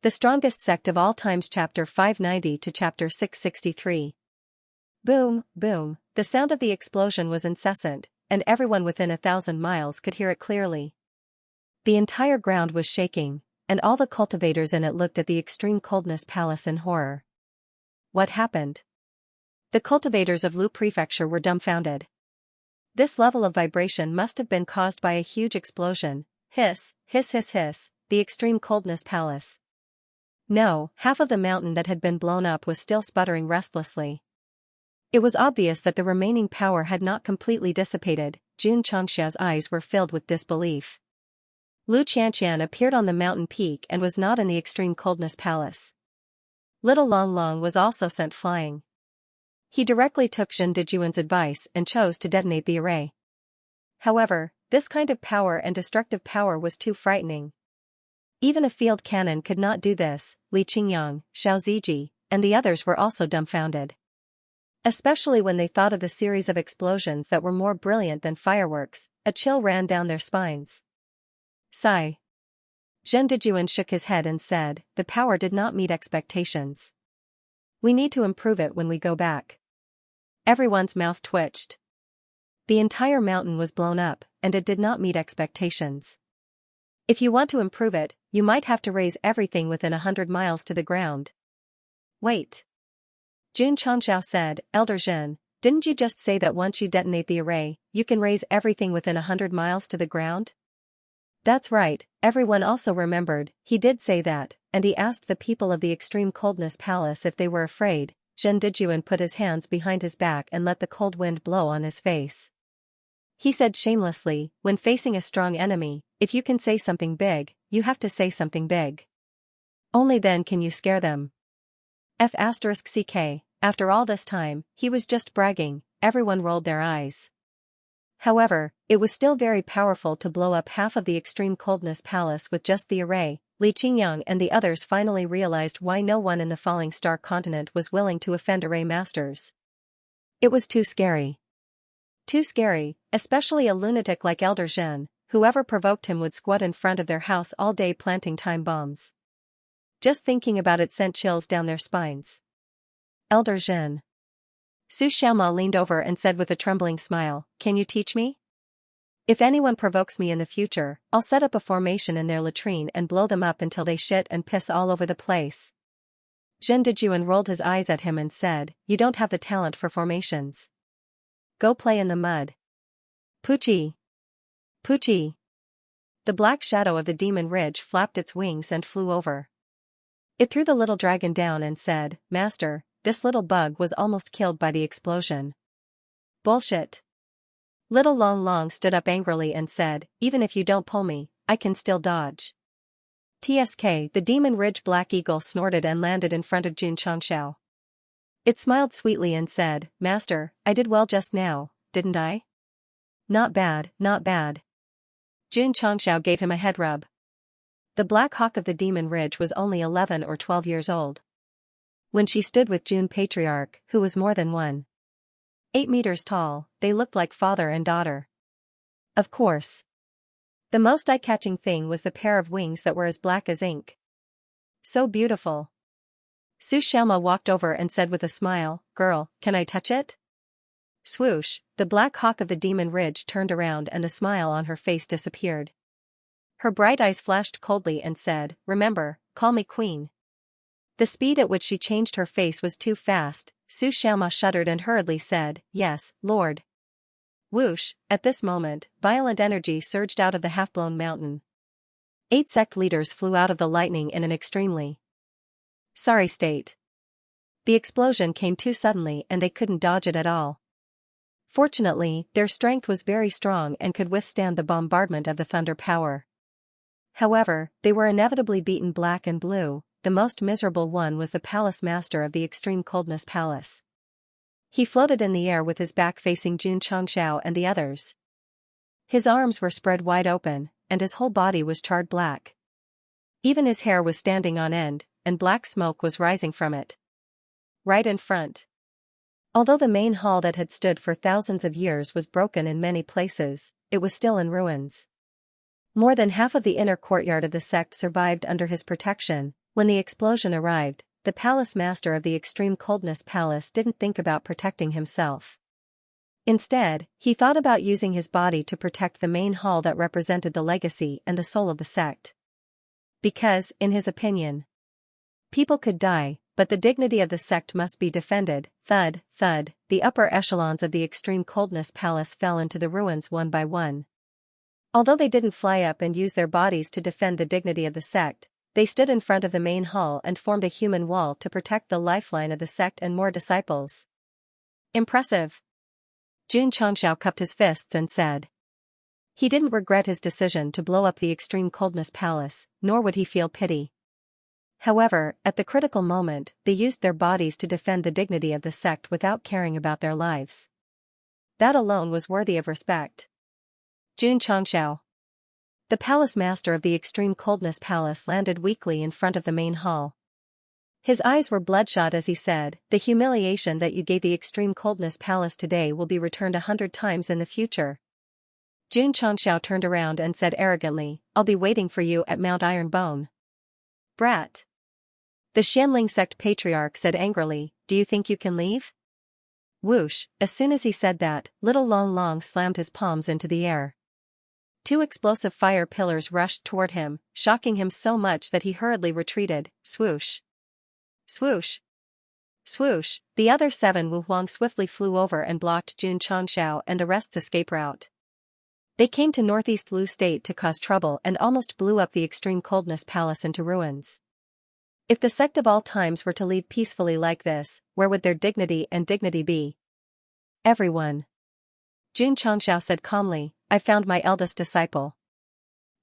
The Strongest Sect of All Times Chapter 590 to Chapter 663. Boom, boom, the sound of the explosion was incessant, and everyone within 1,000 miles could hear it clearly. The entire ground was shaking, and all the cultivators in it looked at the extreme coldness palace in horror. What happened? The cultivators of Lu Prefecture were dumbfounded. This level of vibration must have been caused by a huge explosion. Hiss, hiss, hiss, hiss, the extreme coldness palace. No, half of the mountain that had been blown up was still sputtering restlessly. It was obvious that the remaining power had not completely dissipated. Xianxia's eyes were filled with disbelief. Lu Xianxia appeared on the mountain peak and was not in the extreme coldness palace. Little Long Long was also sent flying. He directly took Zhen Dijuan's advice and chose to detonate the array. However, this kind of power and destructive power was too frightening. Even a field cannon could not do this. Li Qingyang, Xiao Ziji, and the others were also dumbfounded. Especially when they thought of the series of explosions that were more brilliant than fireworks, a chill ran down their spines. Sigh. Zhen Dijuan shook his head and said, the power did not meet expectations. We need to improve it when we go back. Everyone's mouth twitched. The entire mountain was blown up, and it did not meet expectations. If you want to improve it, you might have to raise everything within 100 miles to the ground. Wait. Jun Changxiao said, Elder Zhen, didn't you just say that once you detonate the array, you can raise everything within 100 miles to the ground? That's right, everyone also remembered, he did say that, and he asked the people of the extreme coldness palace if they were afraid. Zhen Dijuan put his hands behind his back and let the cold wind blow on his face. He said shamelessly, when facing a strong enemy, if you can say something big, you have to say something big. Only then can you scare them. F***ck, after all this time, he was just bragging, everyone rolled their eyes. However, it was still very powerful to blow up half of the extreme coldness palace with just the array. Li Qingyang and the others finally realized why no one in the Falling Star continent was willing to offend array masters. It was too scary. Too scary, especially a lunatic like Elder Zhen. Whoever provoked him would squat in front of their house all day planting time bombs. Just thinking about it sent chills down their spines. Elder Zhen. Su Xiaoma leaned over and said with a trembling smile, can you teach me? If anyone provokes me in the future, I'll set up a formation in their latrine and blow them up until they shit and piss all over the place. Zhen Dijuan rolled his eyes at him and said, you don't have the talent for formations. Go play in the mud. Poochie. Poochie. The black shadow of the demon ridge flapped its wings and flew over. It threw the little dragon down and said, Master, this little bug was almost killed by the explosion. Bullshit. Little Long Long stood up angrily and said, even if you don't pull me, I can still dodge. TSK, the demon ridge black eagle snorted and landed in front of Jun Changxiao. It smiled sweetly and said, Master, I did well just now, didn't I? Not bad, not bad. Jun Changxiao gave him a head rub. The Black Hawk of the Demon Ridge was only 11 or 12 years old. When she stood with Jun Patriarch, who was more than 1.8 meters tall, they looked like father and daughter. Of course. The most eye-catching thing was the pair of wings that were as black as ink. So beautiful. Su Xiaoma walked over and said with a smile, Girl, can I touch it? Swoosh, the Black Hawk of the Demon Ridge turned around and the smile on her face disappeared. Her bright eyes flashed coldly and said, Remember, call me Queen. The speed at which she changed her face was too fast. Su Xiaoma shuddered and hurriedly said, Yes, Lord. Whoosh, at this moment, violent energy surged out of the half-blown mountain. 8 sect leaders flew out of the lightning in an extremely sorry state. The explosion came too suddenly and they couldn't dodge it at all. Fortunately, their strength was very strong and could withstand the bombardment of the thunder power. However, they were inevitably beaten black and blue. The most miserable one was the palace master of the extreme coldness palace. He floated in the air with his back facing Jun Changxiao and the others. His arms were spread wide open, and his whole body was charred black. Even his hair was standing on end, and black smoke was rising from it. Right in front. Although the main hall that had stood for thousands of years was broken in many places, it was still in ruins. More than half of the inner courtyard of the sect survived under his protection. When the explosion arrived, the palace master of the extreme coldness palace didn't think about protecting himself. Instead, he thought about using his body to protect the main hall that represented the legacy and the soul of the sect. Because, in his opinion, people could die, but the dignity of the sect must be defended. Thud, thud, the upper echelons of the extreme coldness palace fell into the ruins one by one. Although they didn't fly up and use their bodies to defend the dignity of the sect, they stood in front of the main hall and formed a human wall to protect the lifeline of the sect and more disciples. Impressive. Xianxia cupped his fists and said. He didn't regret his decision to blow up the extreme coldness palace, nor would he feel pity. However, at the critical moment, they used their bodies to defend the dignity of the sect without caring about their lives. That alone was worthy of respect. Xianxia. The palace master of the extreme coldness palace landed weakly in front of the main hall. His eyes were bloodshot as he said, "The humiliation that you gave the extreme coldness palace today will be returned 100 times in the future." Xianxia turned around and said arrogantly, "I'll be waiting for you at Mount Ironbone." Brat. The Xianling sect patriarch said angrily, "Do you think you can leave?" Whoosh, as soon as he said that, little Long Long slammed his palms into the air. 2 explosive fire pillars rushed toward him, shocking him so much that he hurriedly retreated. Swoosh. Swoosh. Swoosh, the other 7 Wu Huang swiftly flew over and blocked Xianxia and the rest's escape route. They came to northeast Lu State to cause trouble and almost blew up the extreme coldness palace into ruins. If the sect of all times were to leave peacefully like this, where would their dignity be? Everyone. Xianxia said calmly, "I found my eldest disciple.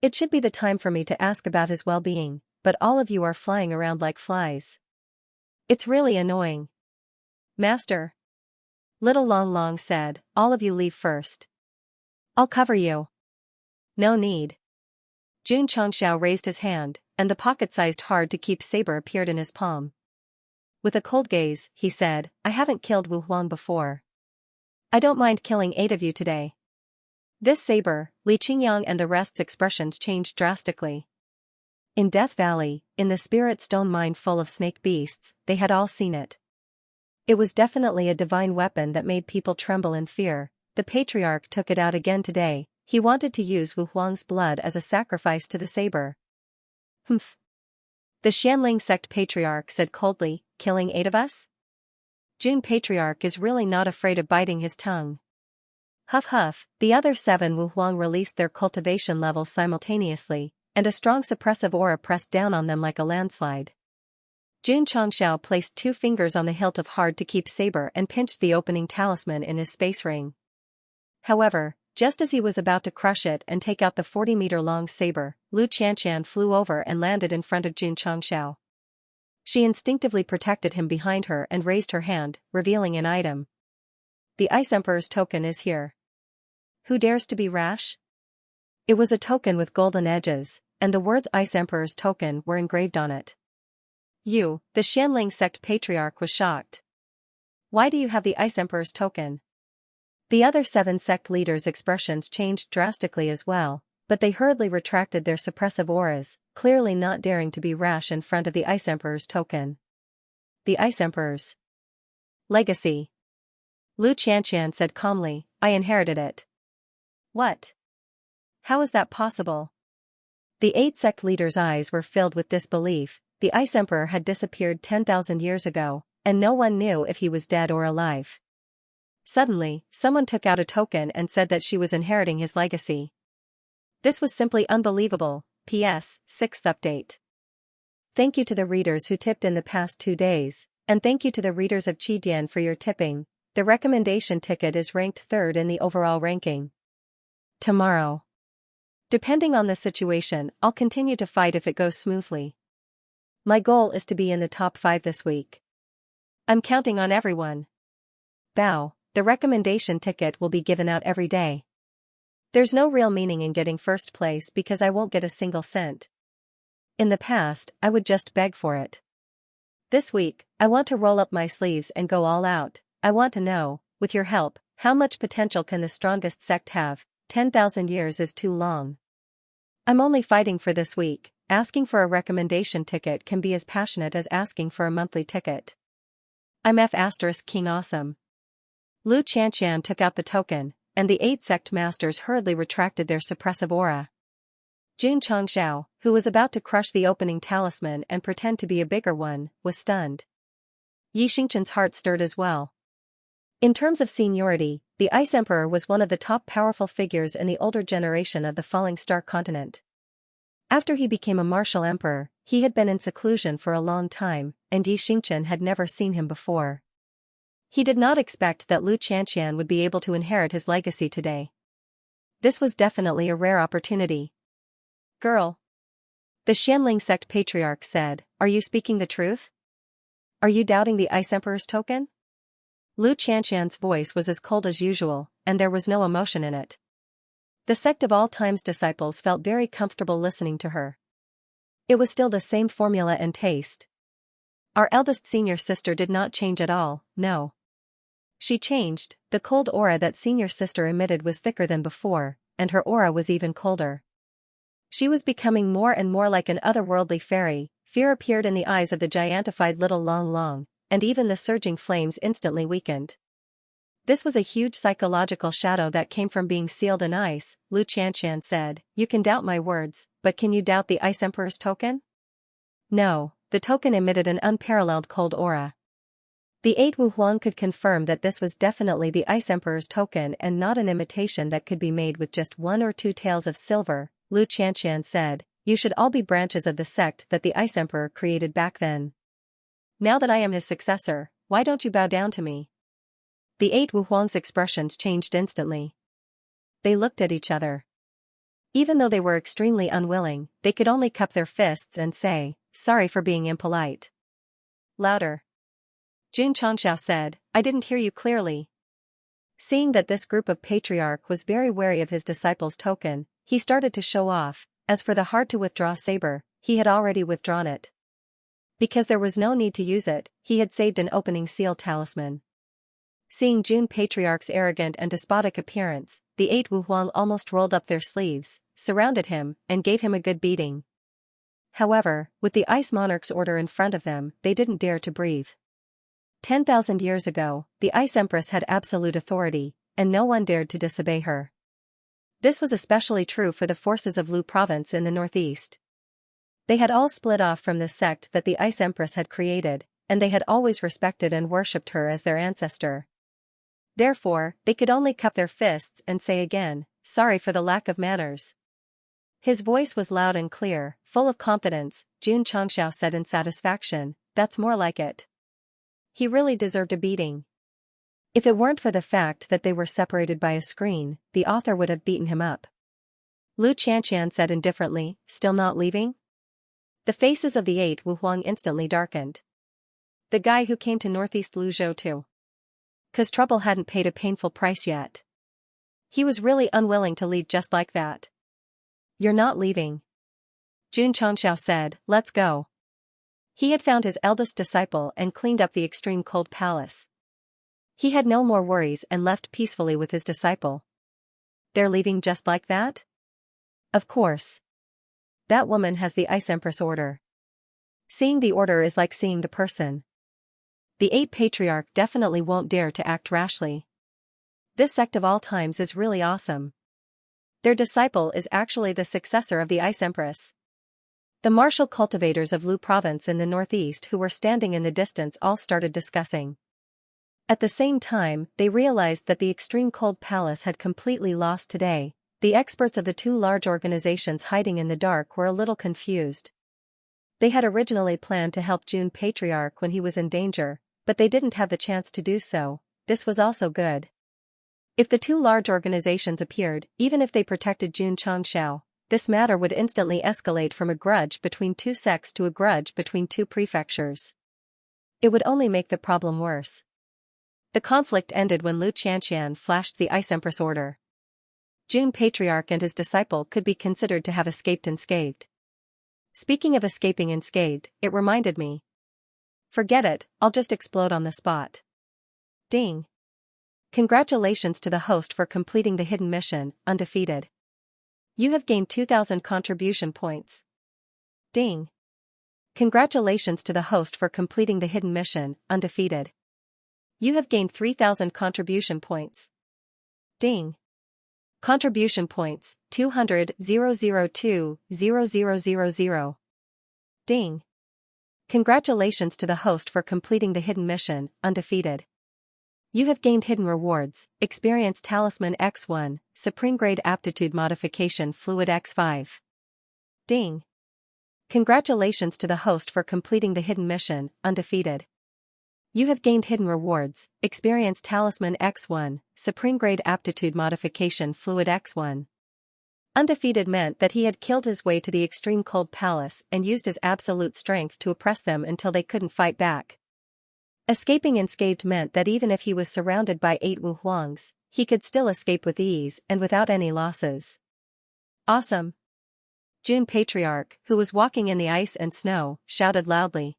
It should be the time for me to ask about his well-being, but all of you are flying around like flies. It's really annoying." "Master," little Long Long said, "all of you leave first. I'll cover you." "No need." Xianxia raised his hand, and the pocket-sized hard-to-keep saber appeared in his palm. With a cold gaze, he said, "I haven't killed Wu Huang before. I don't mind killing 8 of you today." This saber, Li Qingyang and the rest's expressions changed drastically. In Death Valley, in the spirit stone mine full of snake beasts, they had all seen it. It was definitely a divine weapon that made people tremble in fear. The patriarch took it out again today. He wanted to use Wu Huang's blood as a sacrifice to the saber. "Humph." The Xianling sect patriarch said coldly, "Killing 8 of us? Jun patriarch is really not afraid of biting his tongue." Huff huff, the other 7 Wu Huang released their cultivation levels simultaneously, and a strong suppressive aura pressed down on them like a landslide. Xianxia placed 2 fingers on the hilt of hard-to-keep saber and pinched the opening talisman in his space ring. However, just as he was about to crush it and take out the 40-meter-long saber, Lu Qianqian flew over and landed in front of Xianxia. She instinctively protected him behind her and raised her hand, revealing an item. "The Ice Emperor's token is here. Who dares to be rash?" It was a token with golden edges, and the words Ice Emperor's token were engraved on it. "You," the Xianling sect patriarch was shocked. "Why do you have the Ice Emperor's token?" The other 7 sect leaders' expressions changed drastically as well, but they hurriedly retracted their suppressive auras, clearly not daring to be rash in front of the Ice Emperor's token. "The Ice Emperor's legacy," Lu Qianqian said calmly, "I inherited it." "What? How is that possible?" The 8 sect leaders' eyes were filled with disbelief. The Ice Emperor had disappeared 10,000 years ago, and no one knew if he was dead or alive. Suddenly, someone took out a token and said that she was inheriting his legacy. This was simply unbelievable. P.S. 6th update. Thank you to the readers who tipped in the past 2 days, and thank you to the readers of Qidian for your tipping. The recommendation ticket is ranked 3rd in the overall ranking. Tomorrow. Depending on the situation, I'll continue to fight if it goes smoothly. My goal is to be in the top 5 this week. I'm counting on everyone. Bow, the recommendation ticket will be given out every day. There's no real meaning in getting first place because I won't get a single cent. In the past, I would just beg for it. This week, I want to roll up my sleeves and go all out. I want to know, with your help, how much potential can the strongest sect have? 10,000 years is too long. I'm only fighting for this week, asking for a recommendation ticket can be as passionate as asking for a monthly ticket. I'm F** King Awesome. Lu Xianxia took out the token, and the 8 sect masters hurriedly retracted their suppressive aura. Jun Changxiao, who was about to crush the opening talisman and pretend to be a bigger one, was stunned. Yi Xingqian's heart stirred as well. In terms of seniority, the Ice Emperor was one of the top powerful figures in the older generation of the Falling Star continent. After he became a martial emperor, he had been in seclusion for a long time, and Yi Xingqian had never seen him before. He did not expect that Lu Qianqian would be able to inherit his legacy today. This was definitely a rare opportunity. Girl. The Xianling sect patriarch said, "Are you speaking the truth? Are you doubting the Ice Emperor's token?" Lu Qianqian's voice was as cold as usual, and there was no emotion in it. The Sect of All Time's disciples felt very comfortable listening to her. It was still the same formula and taste. Our eldest senior sister did not change at all, no. She changed. The cold aura that senior sister emitted was thicker than before, and her aura was even colder. She was becoming more and more like an otherworldly fairy. Fear appeared in the eyes of the giantified little Long Long, and even the surging flames instantly weakened. This was a huge psychological shadow that came from being sealed in ice. Lu Qianqian said, "You can doubt my words, but can you doubt the Ice Emperor's token?" No, the token emitted an unparalleled cold aura. The 8 Wu Huang could confirm that this was definitely the Ice Emperor's token and not an imitation that could be made with just 1 or 2 taels of silver. Lu Qianqian said, "You should all be branches of the sect that the Ice Emperor created back then. Now that I am his successor, why don't you bow down to me?" The 8 Wu Huang's expressions changed instantly. They looked at each other. Even though they were extremely unwilling, they could only cup their fists and say, "Sorry for being impolite." Louder. Jun Changxiao said, "I didn't hear you clearly." Seeing that this group of patriarch was very wary of his disciple's token, he started to show off. As for the hard-to-withdraw saber, he had already withdrawn it. Because there was no need to use it, he had saved an opening seal talisman. Seeing Jun Patriarch's arrogant and despotic appearance, the 8 Wu Huang almost rolled up their sleeves, surrounded him, and gave him a good beating. However, with the Ice Monarch's order in front of them, they didn't dare to breathe. 10,000 years ago, the Ice Empress had absolute authority, and no one dared to disobey her. This was especially true for the forces of Lu Province in the northeast. They had all split off from the sect that the Ice Empress had created, and they had always respected and worshipped her as their ancestor. Therefore, they could only cup their fists and say again, "Sorry for the lack of manners." His voice was loud and clear, full of confidence. Jun Changxiao said in satisfaction, "That's more like it." He really deserved a beating. If it weren't for the fact that they were separated by a screen, the author would have beaten him up. Lu Qianqian said indifferently, "Still not leaving?" The faces of the 8 Wu Huang instantly darkened. The guy who came to Northeast Luzhou too. 'Cause trouble hadn't paid a painful price yet. He was really unwilling to leave just like that. "You're not leaving." Jun Changxiao said, "Let's go." He had found his eldest disciple and cleaned up the extreme cold palace. He had no more worries and left peacefully with his disciple. They're leaving just like that? Of course. That woman has the Ice Empress order. Seeing the order is like seeing the person. The 8 Patriarch definitely won't dare to act rashly. This Sect of All Times is really awesome. Their disciple is actually the successor of the Ice Empress. The martial cultivators of Lu Province in the northeast who were standing in the distance all started discussing. At the same time, they realized that the extreme cold palace had completely lost today. The experts of the 2 large organizations hiding in the dark were a little confused. They had originally planned to help Jun Patriarch when he was in danger, but they didn't have the chance to do so. This was also good. If the 2 large organizations appeared, even if they protected Jun Changxiao, this matter would instantly escalate from a grudge between 2 sects to a grudge between 2 prefectures. It would only make the problem worse. The conflict ended when Lu Qianqian flashed the Ice Empress order. Jun Patriarch and his disciple could be considered to have escaped unscathed. Speaking of escaping unscathed, it reminded me. Forget it, I'll just explode on the spot. Ding. Congratulations to the host for completing the hidden mission, undefeated. You have gained 2,000 contribution points. Ding. Congratulations to the host for completing the hidden mission, undefeated. You have gained 3,000 contribution points. Ding. Contribution points, 200,002,0000. Ding. Congratulations to the host for completing the hidden mission, undefeated. You have gained hidden rewards, Experience Talisman X1, Supreme Grade Aptitude Modification Fluid X5. Ding. Congratulations to the host for completing the hidden mission, undefeated. You have gained hidden rewards, Experience Talisman X1, Supreme Grade Aptitude Modification Fluid X1. Undefeated meant that he had killed his way to the extreme cold palace and used his absolute strength to oppress them until they couldn't fight back. Escaping unscathed meant that even if he was surrounded by 8 Wu Huangs, he could still escape with ease and without any losses. Awesome! Jun Patriarch, who was walking in the ice and snow, shouted loudly.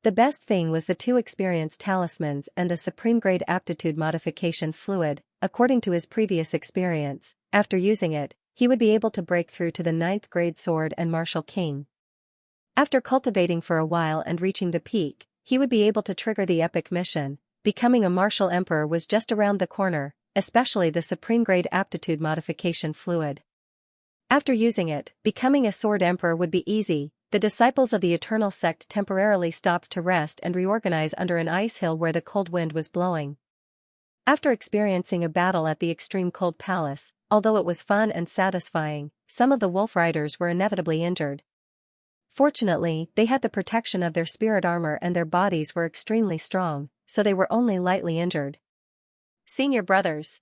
The best thing was the 2 experienced talismans and the Supreme Grade Aptitude Modification Fluid. According to his previous experience, after using it, he would be able to break through to the 9th grade sword and martial king. After cultivating for a while and reaching the peak, he would be able to trigger the epic mission. Becoming a martial emperor was just around the corner, especially the Supreme Grade Aptitude Modification Fluid. After using it, becoming a sword emperor would be easy. The disciples of the Eternal Sect temporarily stopped to rest and reorganize under an ice hill where the cold wind was blowing. After experiencing a battle at the extreme cold palace, although it was fun and satisfying, some of the wolf riders were inevitably injured. Fortunately, they had the protection of their spirit armor and their bodies were extremely strong, so they were only lightly injured. Senior brothers.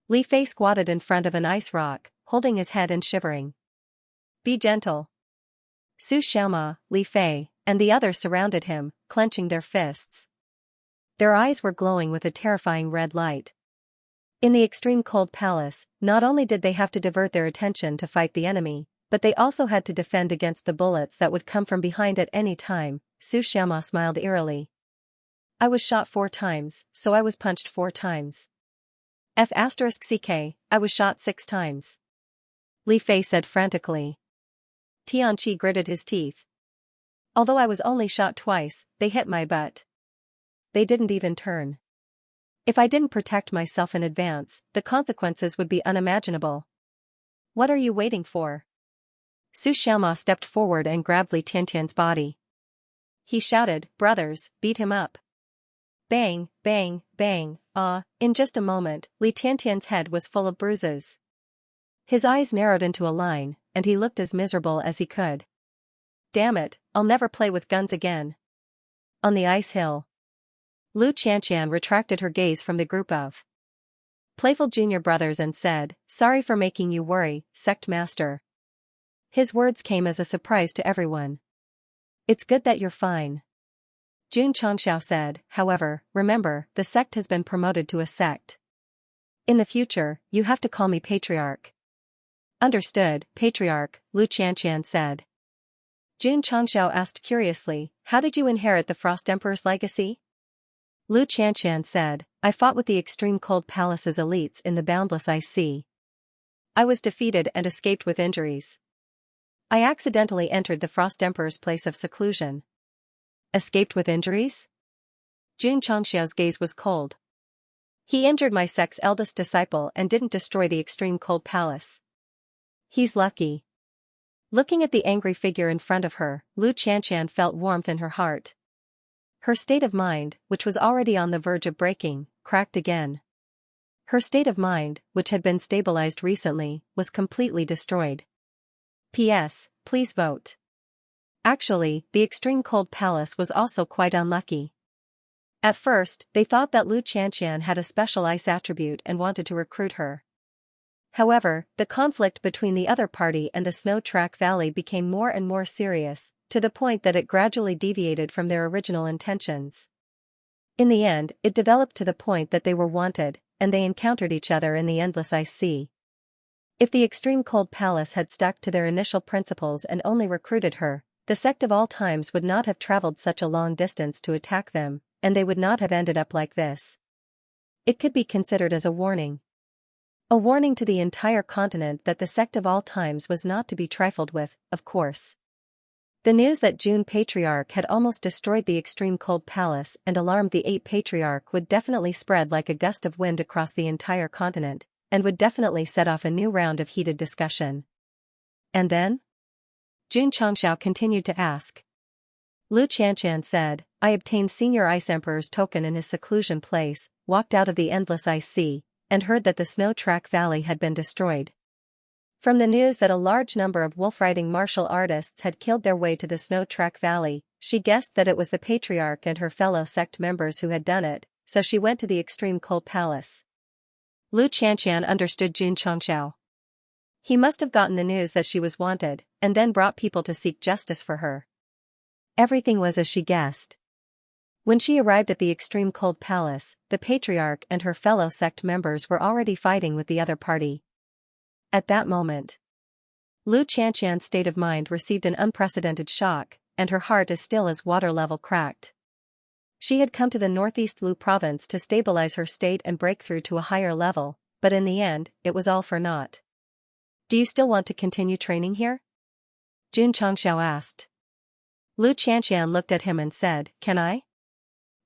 Li Fei squatted in front of an ice rock, holding his head and shivering. Be gentle. Su Xiaoma, Li Fei, and the others surrounded him, clenching their fists. Their eyes were glowing with a terrifying red light. In the extreme cold palace, not only did they have to divert their attention to fight the enemy, but they also had to defend against the bullets that would come from behind at any time. Su Xiaoma smiled eerily. I was shot 4 times, so I was punched 4 times. F***ck, I was shot 6 times. Li Fei said frantically. Tianqi gritted his teeth. Although I was only shot twice, they hit my butt. They didn't even turn. If I didn't protect myself in advance, the consequences would be unimaginable. What are you waiting for? Su Xiaoma stepped forward and grabbed Li Tiantian's body. He shouted, brothers, beat him up. Bang, bang, bang, in just a moment, Li Tiantian's head was full of bruises. His eyes narrowed into a line, and he looked as miserable as he could. Damn it, I'll never play with guns again. On the ice hill. Lu Qianqian retracted her gaze from the group of playful junior brothers and said, sorry for making you worry, Sect Master. His words came as a surprise to everyone. It's good that you're fine. Jun Changxiao said, however, remember, the sect has been promoted to a sect. In the future, you have to call me Patriarch. Understood, Patriarch, Lu Qianqian said. Jun Changxiao asked curiously, how did you inherit the Frost Emperor's legacy? Lu Qianqian said, I fought with the Extreme Cold Palace's elites in the Boundless Ice Sea. I was defeated and escaped with injuries. I accidentally entered the Frost Emperor's place of seclusion. Escaped with injuries? Jun Changxiao's gaze was cold. He injured my sect's eldest disciple and didn't destroy the Extreme Cold Palace. He's lucky. Looking at the angry figure in front of her, Lu Qianqian felt warmth in her heart. Her state of mind, which was already on the verge of breaking, cracked again. Her state of mind, which had been stabilized recently, was completely destroyed. P.S. Please vote. Actually, the Extreme Cold Palace was also quite unlucky. At first, they thought that Lu Qianqian had a special ice attribute and wanted to recruit her. However, the conflict between the other party and the Snow Track Valley became more and more serious, to the point that it gradually deviated from their original intentions. In the end, it developed to the point that they were wanted, and they encountered each other in the Endless Ice Sea. If the Extreme Cold Palace had stuck to their initial principles and only recruited her, the Sect of all times would not have traveled such a long distance to attack them, and they would not have ended up like this. It could be considered as a warning. A warning to the entire continent that the Sect of all times was not to be trifled with, of course. The news that June Patriarch had almost destroyed the extreme cold palace and alarmed the 8 Patriarch would definitely spread like a gust of wind across the entire continent, and would definitely set off a new round of heated discussion. And then? June Changxiao continued to ask. Lu Qianqian said, I obtained Senior Ice Emperor's token in his seclusion place, walked out of the endless ice sea, and heard that the snow track valley had been destroyed. From the news that a large number of wolf-riding martial artists had killed their way to the snow track valley, she guessed that it was the Patriarch and her fellow sect members who had done it, so she went to the extreme cold palace. Lu Qianqian understood June Changxiao. He must have gotten the news that she was wanted, and then brought people to seek justice for her. Everything was as she guessed. When she arrived at the extreme cold palace, the Patriarch and her fellow sect members were already fighting with the other party. At that moment, Lu Qianqian's state of mind received an unprecedented shock, and her heart as still as water level cracked. She had come to the northeast Lu province to stabilize her state and break through to a higher level, but in the end, it was all for naught. Do you still want to continue training here? June Changxiao asked. Lu Qianqian looked at him and said, Can I?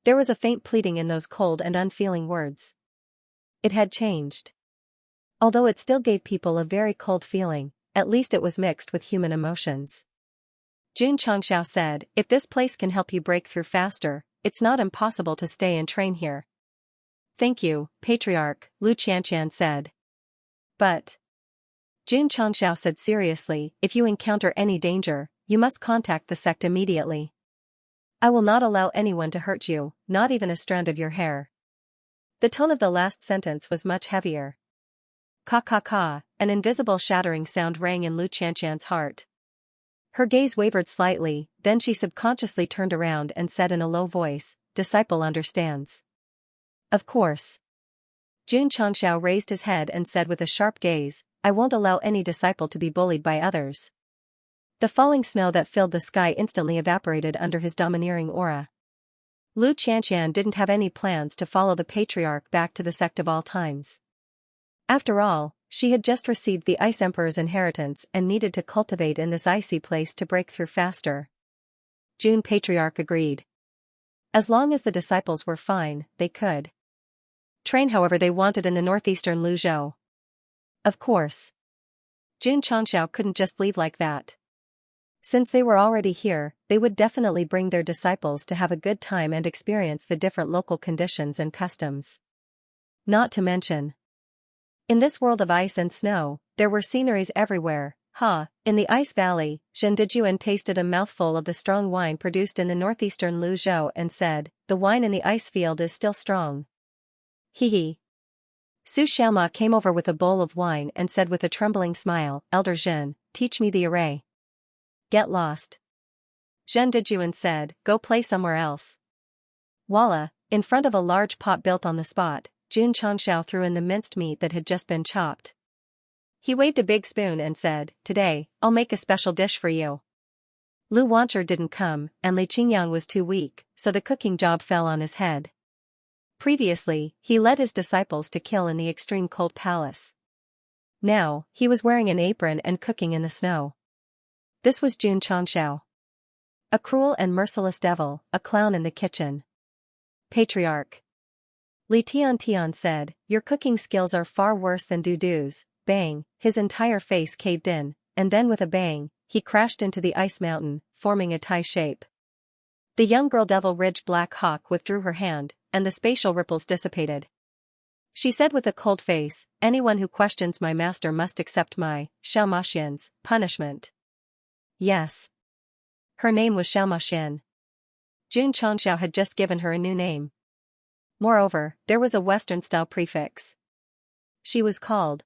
There was a faint pleading in those cold and unfeeling words. It had changed. Although it still gave people a very cold feeling, at least it was mixed with human emotions. June Changxiao said, If this place can help you break through faster, it's not impossible to stay and train here. Thank you, Patriarch, Lu Qianqian said. But June Changxiao said seriously, if you encounter any danger, you must contact the sect immediately. I will not allow anyone to hurt you, not even a strand of your hair. The tone of the last sentence was much heavier. Ka ka ka, an invisible shattering sound rang in Lu Qianqian's heart. Her gaze wavered slightly, then she subconsciously turned around and said in a low voice, Disciple understands. Of course. June Changxiao raised his head and said with a sharp gaze, I won't allow any disciple to be bullied by others. The falling snow that filled the sky instantly evaporated under his domineering aura. Lu Qianqian didn't have any plans to follow the Patriarch back to the sect of all times. After all, she had just received the Ice Emperor's inheritance and needed to cultivate in this icy place to break through faster. June Patriarch agreed. As long as the disciples were fine, they could train however they wanted in the northeastern Luzhou. Of course. June Changxiao couldn't just leave like that. Since they were already here, they would definitely bring their disciples to have a good time and experience the different local conditions and customs. Not to mention, in this world of ice and snow, there were sceneries everywhere. In the ice valley, Zhen Dejuan tasted a mouthful of the strong wine produced in the northeastern Luzhou and said, The wine in the ice field is still strong. Hee. Su Xiaoma came over with a bowl of wine and said with a trembling smile, Elder Zhen, teach me the array. Get lost. Zhen Dejuan said, Go play somewhere else. Voila, in front of a large pot built on the spot, June Changxiao threw in the minced meat that had just been chopped. He waved a big spoon and said, Today, I'll make a special dish for you. Lu Wancher didn't come, and Li Qingyang was too weak, so the cooking job fell on his head. Previously, he led his disciples to kill in the extreme cold palace. Now, he was wearing an apron and cooking in the snow. This was June Changxiao. A cruel and merciless devil, a clown in the kitchen. Patriarch. Li Tian said, Your cooking skills are far worse than Dudu's. Bang, his entire face caved in, and then with a bang, he crashed into the ice mountain, forming a tie shape. The young girl Devil Ridge Black Hawk withdrew her hand, and the spatial ripples dissipated. She said with a cold face, Anyone who questions my master must accept my, Xiaomaxian's, punishment. Yes. Her name was Xiaomaxian. June Changxiao had just given her a new name. Moreover, there was a Western-style prefix. She was called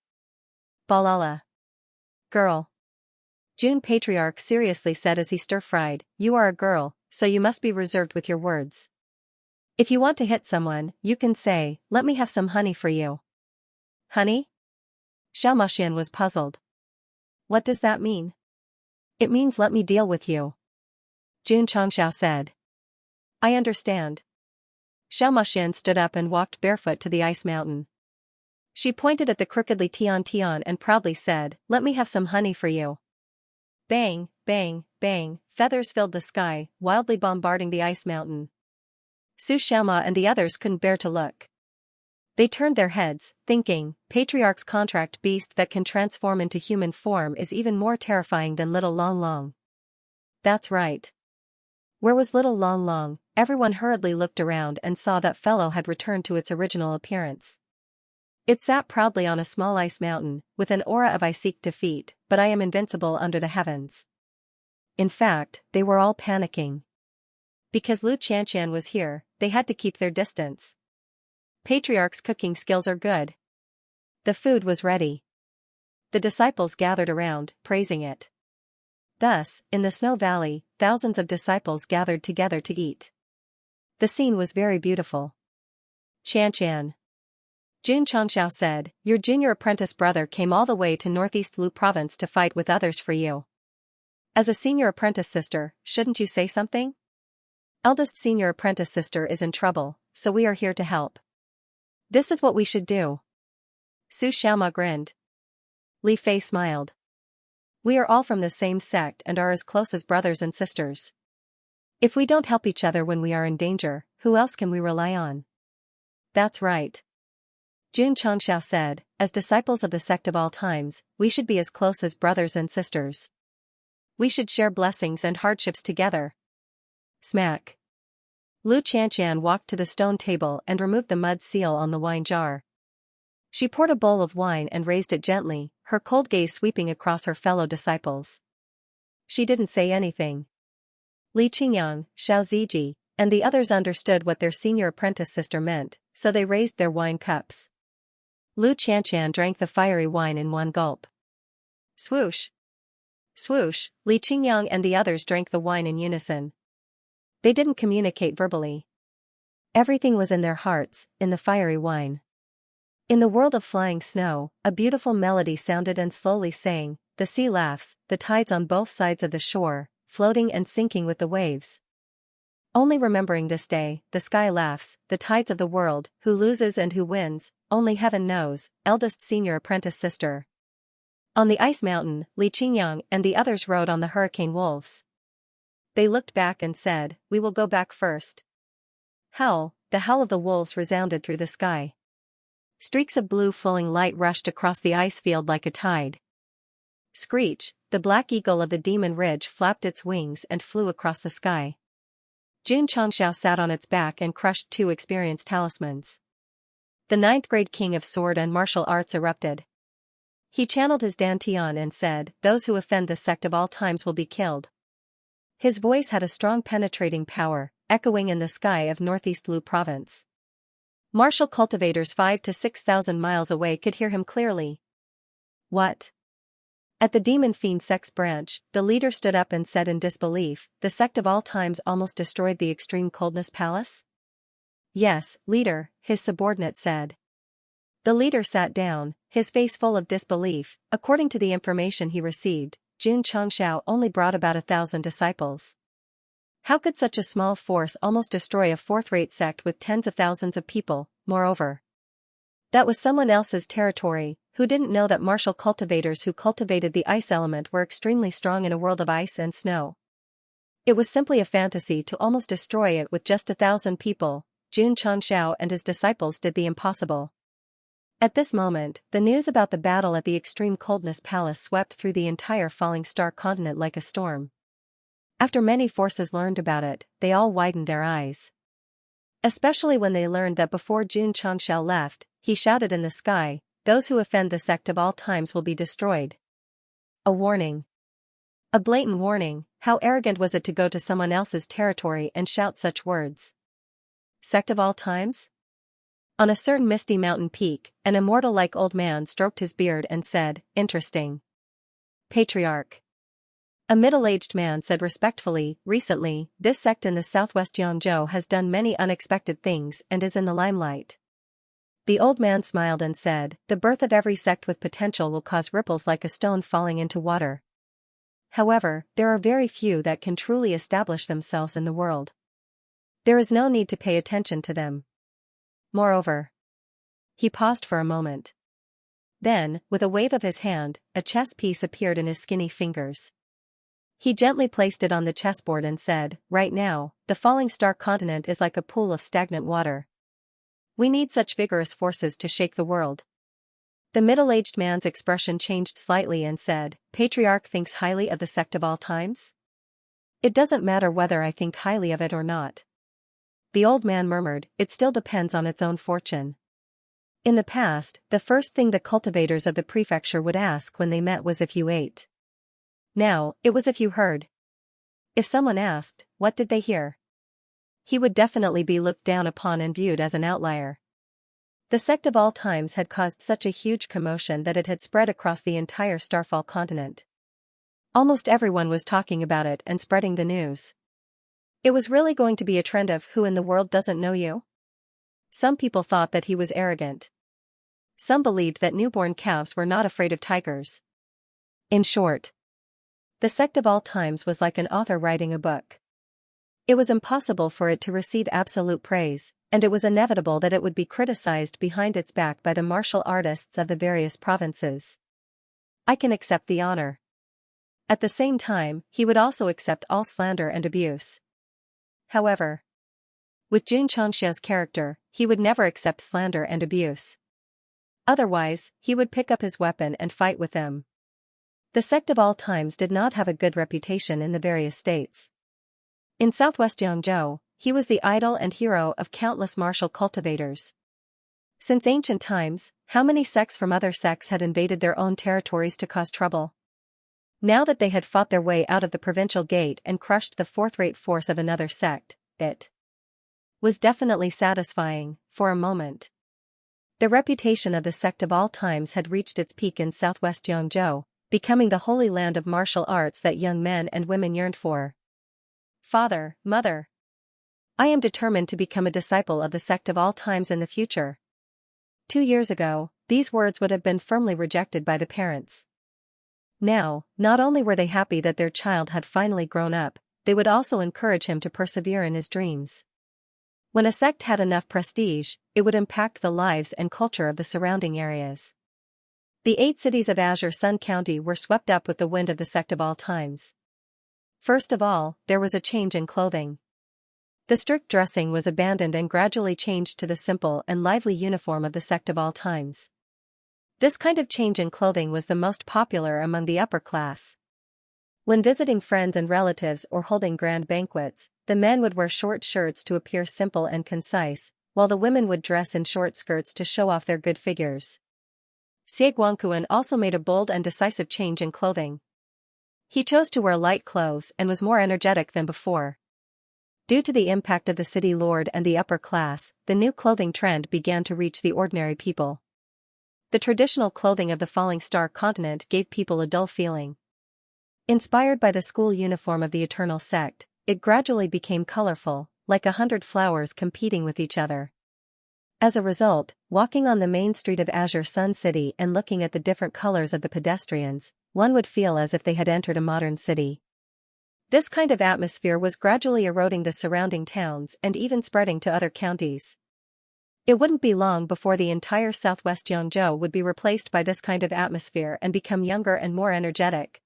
Balala. Girl. June Patriarch seriously said as he stir-fried, You are a girl, so you must be reserved with your words. If you want to hit someone, you can say, Let me have some honey for you. Honey? Xiaomaxian was puzzled. What does that mean? It means let me deal with you. June Changxiao said. I understand. Xiaomaxian stood up and walked barefoot to the ice mountain. She pointed at the crookedly Tian and proudly said, Let me have some honey for you. Bang, bang, bang, feathers filled the sky, wildly bombarding the ice mountain. Xianxia and the others couldn't bear to look. They turned their heads, thinking, Patriarch's contract beast that can transform into human form is even more terrifying than little Long Long. That's right. Where was little Long Long? Everyone hurriedly looked around and saw that fellow had returned to its original appearance. It sat proudly on a small ice mountain, with an aura of I seek defeat, but I am invincible under the heavens. In fact, they were all panicking. Because Lu Qianqian was here, they had to keep their distance. Patriarch's cooking skills are good. The food was ready. The disciples gathered around, praising it. Thus, in the Snow Valley, thousands of disciples gathered together to eat. The scene was very beautiful. Qianqian. Jun Chongxiao said, your junior apprentice brother came all the way to Northeast Lu province to fight with others for you. As a senior apprentice sister, shouldn't you say something? Eldest senior apprentice sister is in trouble, so we are here to help. This is what we should do. Su Xiaoma grinned. Li Fei smiled. We are all from the same sect and are as close as brothers and sisters. If we don't help each other when we are in danger, who else can we rely on? That's right. Jun Chongxiao said, as disciples of the sect of all times, we should be as close as brothers and sisters. We should share blessings and hardships together. Smack. Lu Qianqian walked to the stone table and removed the mud seal on the wine jar. She poured a bowl of wine and raised it gently, her cold gaze sweeping across her fellow disciples. She didn't say anything. Li Qingyang, Xiao Ziji, and the others understood what their senior apprentice sister meant, so they raised their wine cups. Lu Qianqian drank the fiery wine in one gulp. Swoosh! Swoosh! Li Qingyang and the others drank the wine in unison. They didn't communicate verbally. Everything was in their hearts, in the fiery wine. In the world of flying snow, a beautiful melody sounded and slowly sang, the sea laughs, the tides on both sides of the shore, floating and sinking with the waves. Only remembering this day, the sky laughs, the tides of the world, who loses and who wins, only heaven knows, eldest senior apprentice sister. On the ice mountain, Li Qingyang and the others rode on the hurricane wolves. They looked back and said, we will go back first. Howl, the howl of the wolves resounded through the sky. Streaks of blue flowing light rushed across the ice field like a tide. Screech, the black eagle of the Demon Ridge flapped its wings and flew across the sky. Jun Chongxiao sat on its back and crushed 2 experienced talismans. The 9th grade king of sword and martial arts erupted. He channeled his dantian and said, those who offend the sect of all times will be killed. His voice had a strong penetrating power, echoing in the sky of Northeast Lu province. Martial cultivators 5,000 to 6,000 miles away could hear him clearly. What? At the Demon Fiend Sect's branch, the leader stood up and said in disbelief, the sect of all times almost destroyed the Extreme Coldness Palace? Yes, leader, his subordinate said. The leader sat down, his face full of disbelief. According to the information he received, Jun Chongxiao only brought about 1,000 disciples. How could such a small force almost destroy a 4th-rate sect with tens of thousands of people? Moreover, that was someone else's territory, who didn't know that martial cultivators who cultivated the ice element were extremely strong in a world of ice and snow. It was simply a fantasy to almost destroy it with just 1,000 people. Jun Chongxiao and his disciples did the impossible. At this moment, the news about the battle at the Extreme Coldness Palace swept through the entire Falling Star continent like a storm. After many forces learned about it, they all widened their eyes. Especially when they learned that before Jun Chongxiao left, he shouted in the sky, those who offend the sect of all times will be destroyed. A warning. A blatant warning. How arrogant was it to go to someone else's territory and shout such words? Sect of all times? On a certain misty mountain peak, an immortal-like old man stroked his beard and said, interesting. Patriarch. A middle-aged man said respectfully, recently, this sect in the southwest Yangzhou has done many unexpected things and is in the limelight. The old man smiled and said, the birth of every sect with potential will cause ripples like a stone falling into water. However, there are very few that can truly establish themselves in the world. There is no need to pay attention to them. Moreover, he paused for a moment. Then, with a wave of his hand, a chess piece appeared in his skinny fingers. He gently placed it on the chessboard and said, "Right now, the falling star continent is like a pool of stagnant water. We need such vigorous forces to shake the world." The middle-aged man's expression changed slightly and said, "Patriarch thinks highly of the sect of all times? It doesn't matter whether I think highly of it or not." The old man murmured, "It still depends on its own fortune." In the past, the first thing the cultivators of the prefecture would ask when they met was if you ate. Now, it was if you heard. If someone asked, what did they hear? He would definitely be looked down upon and viewed as an outlier. The sect of all times had caused such a huge commotion that it had spread across the entire Starfall continent. Almost everyone was talking about it and spreading the news. It was really going to be a trend of who in the world doesn't know you? Some people thought that he was arrogant. Some believed that newborn calves were not afraid of tigers. In short, the sect of all times was like an author writing a book. It was impossible for it to receive absolute praise, and it was inevitable that it would be criticized behind its back by the martial artists of the various provinces. I can accept the honor. At the same time, he would also accept all slander and abuse. However, with Xianxia's character, he would never accept slander and abuse. Otherwise, he would pick up his weapon and fight with them. The sect of all times did not have a good reputation in the various states. In southwest Yangzhou, he was the idol and hero of countless martial cultivators. Since ancient times, how many sects from other sects had invaded their own territories to cause trouble? Now that they had fought their way out of the provincial gate and crushed the fourth-rate force of another sect, it was definitely satisfying, for a moment. The reputation of the sect of all times had reached its peak in southwest Yangzhou, becoming the holy land of martial arts that young men and women yearned for. "Father, Mother, I am determined to become a disciple of the sect of all times in the future." 2 years ago, these words would have been firmly rejected by the parents. Now, not only were they happy that their child had finally grown up, they would also encourage him to persevere in his dreams. When a sect had enough prestige, it would impact the lives and culture of the surrounding areas. The 8 cities of Azure Sun County were swept up with the wind of the sect of all times. First of all, there was a change in clothing. The strict dressing was abandoned and gradually changed to the simple and lively uniform of the sect of all times. This kind of change in clothing was the most popular among the upper class. When visiting friends and relatives or holding grand banquets, the men would wear short shirts to appear simple and concise, while the women would dress in short skirts to show off their good figures. Xie Guangquan also made a bold and decisive change in clothing. He chose to wear light clothes and was more energetic than before. Due to the impact of the city lord and the upper class, the new clothing trend began to reach the ordinary people. The traditional clothing of the falling star continent gave people a dull feeling. Inspired by the school uniform of the Eternal Sect, it gradually became colorful, like 100 flowers competing with each other. As a result, walking on the main street of Azure Sun City and looking at the different colors of the pedestrians, one would feel as if they had entered a modern city. This kind of atmosphere was gradually eroding the surrounding towns and even spreading to other counties. It wouldn't be long before the entire southwest Yangzhou would be replaced by this kind of atmosphere and become younger and more energetic.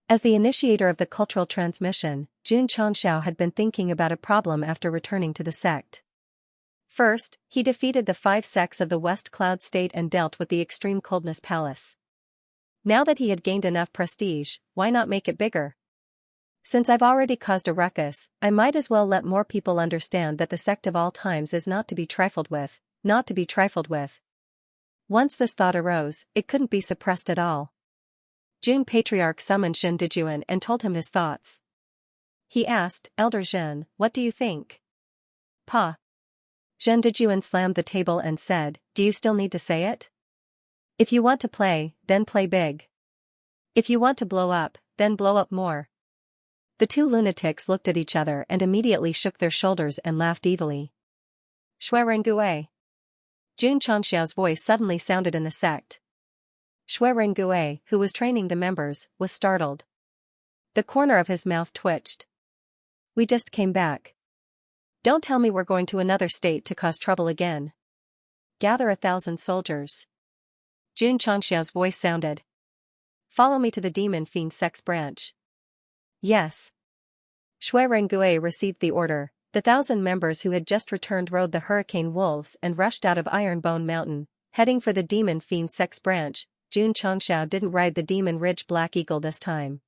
As the initiator of the cultural transmission, Xianxia had been thinking about a problem after returning to the sect. First, he defeated the 5 sects of the West Cloud State and dealt with the Extreme Coldness Palace. Now that he had gained enough prestige, why not make it bigger? Since I've already caused a ruckus, I might as well let more people understand that the sect of all times is not to be trifled with, not to be trifled with. Once this thought arose, it couldn't be suppressed at all. Jun Patriarch summoned Zhen Dejuan and told him his thoughts. He asked, "Elder Zhen, what do you think?" "Pa." Zhen Dejuan slammed the table and said, "Do you still need to say it? If you want to play, then play big. If you want to blow up, then blow up more." The 2 lunatics looked at each other and immediately shook their shoulders and laughed evilly. "Shui Rengue." Jun Changxiao's voice suddenly sounded in the sect. Shui Rengue, who was training the members, was startled. The corner of his mouth twitched. "We just came back. Don't tell me we're going to another state to cause trouble again. Gather 1,000 soldiers." Jun Changxiao's voice sounded. "Follow me to the Demon Fiend Sect's branch. Yes. Shui Rengue received the order. The 1,000 members who had just returned rode the hurricane wolves and rushed out of Ironbone Mountain, heading for the Demon Fiend Sect's branch. Jun Changshao didn't ride the Demon Ridge Black Eagle this time.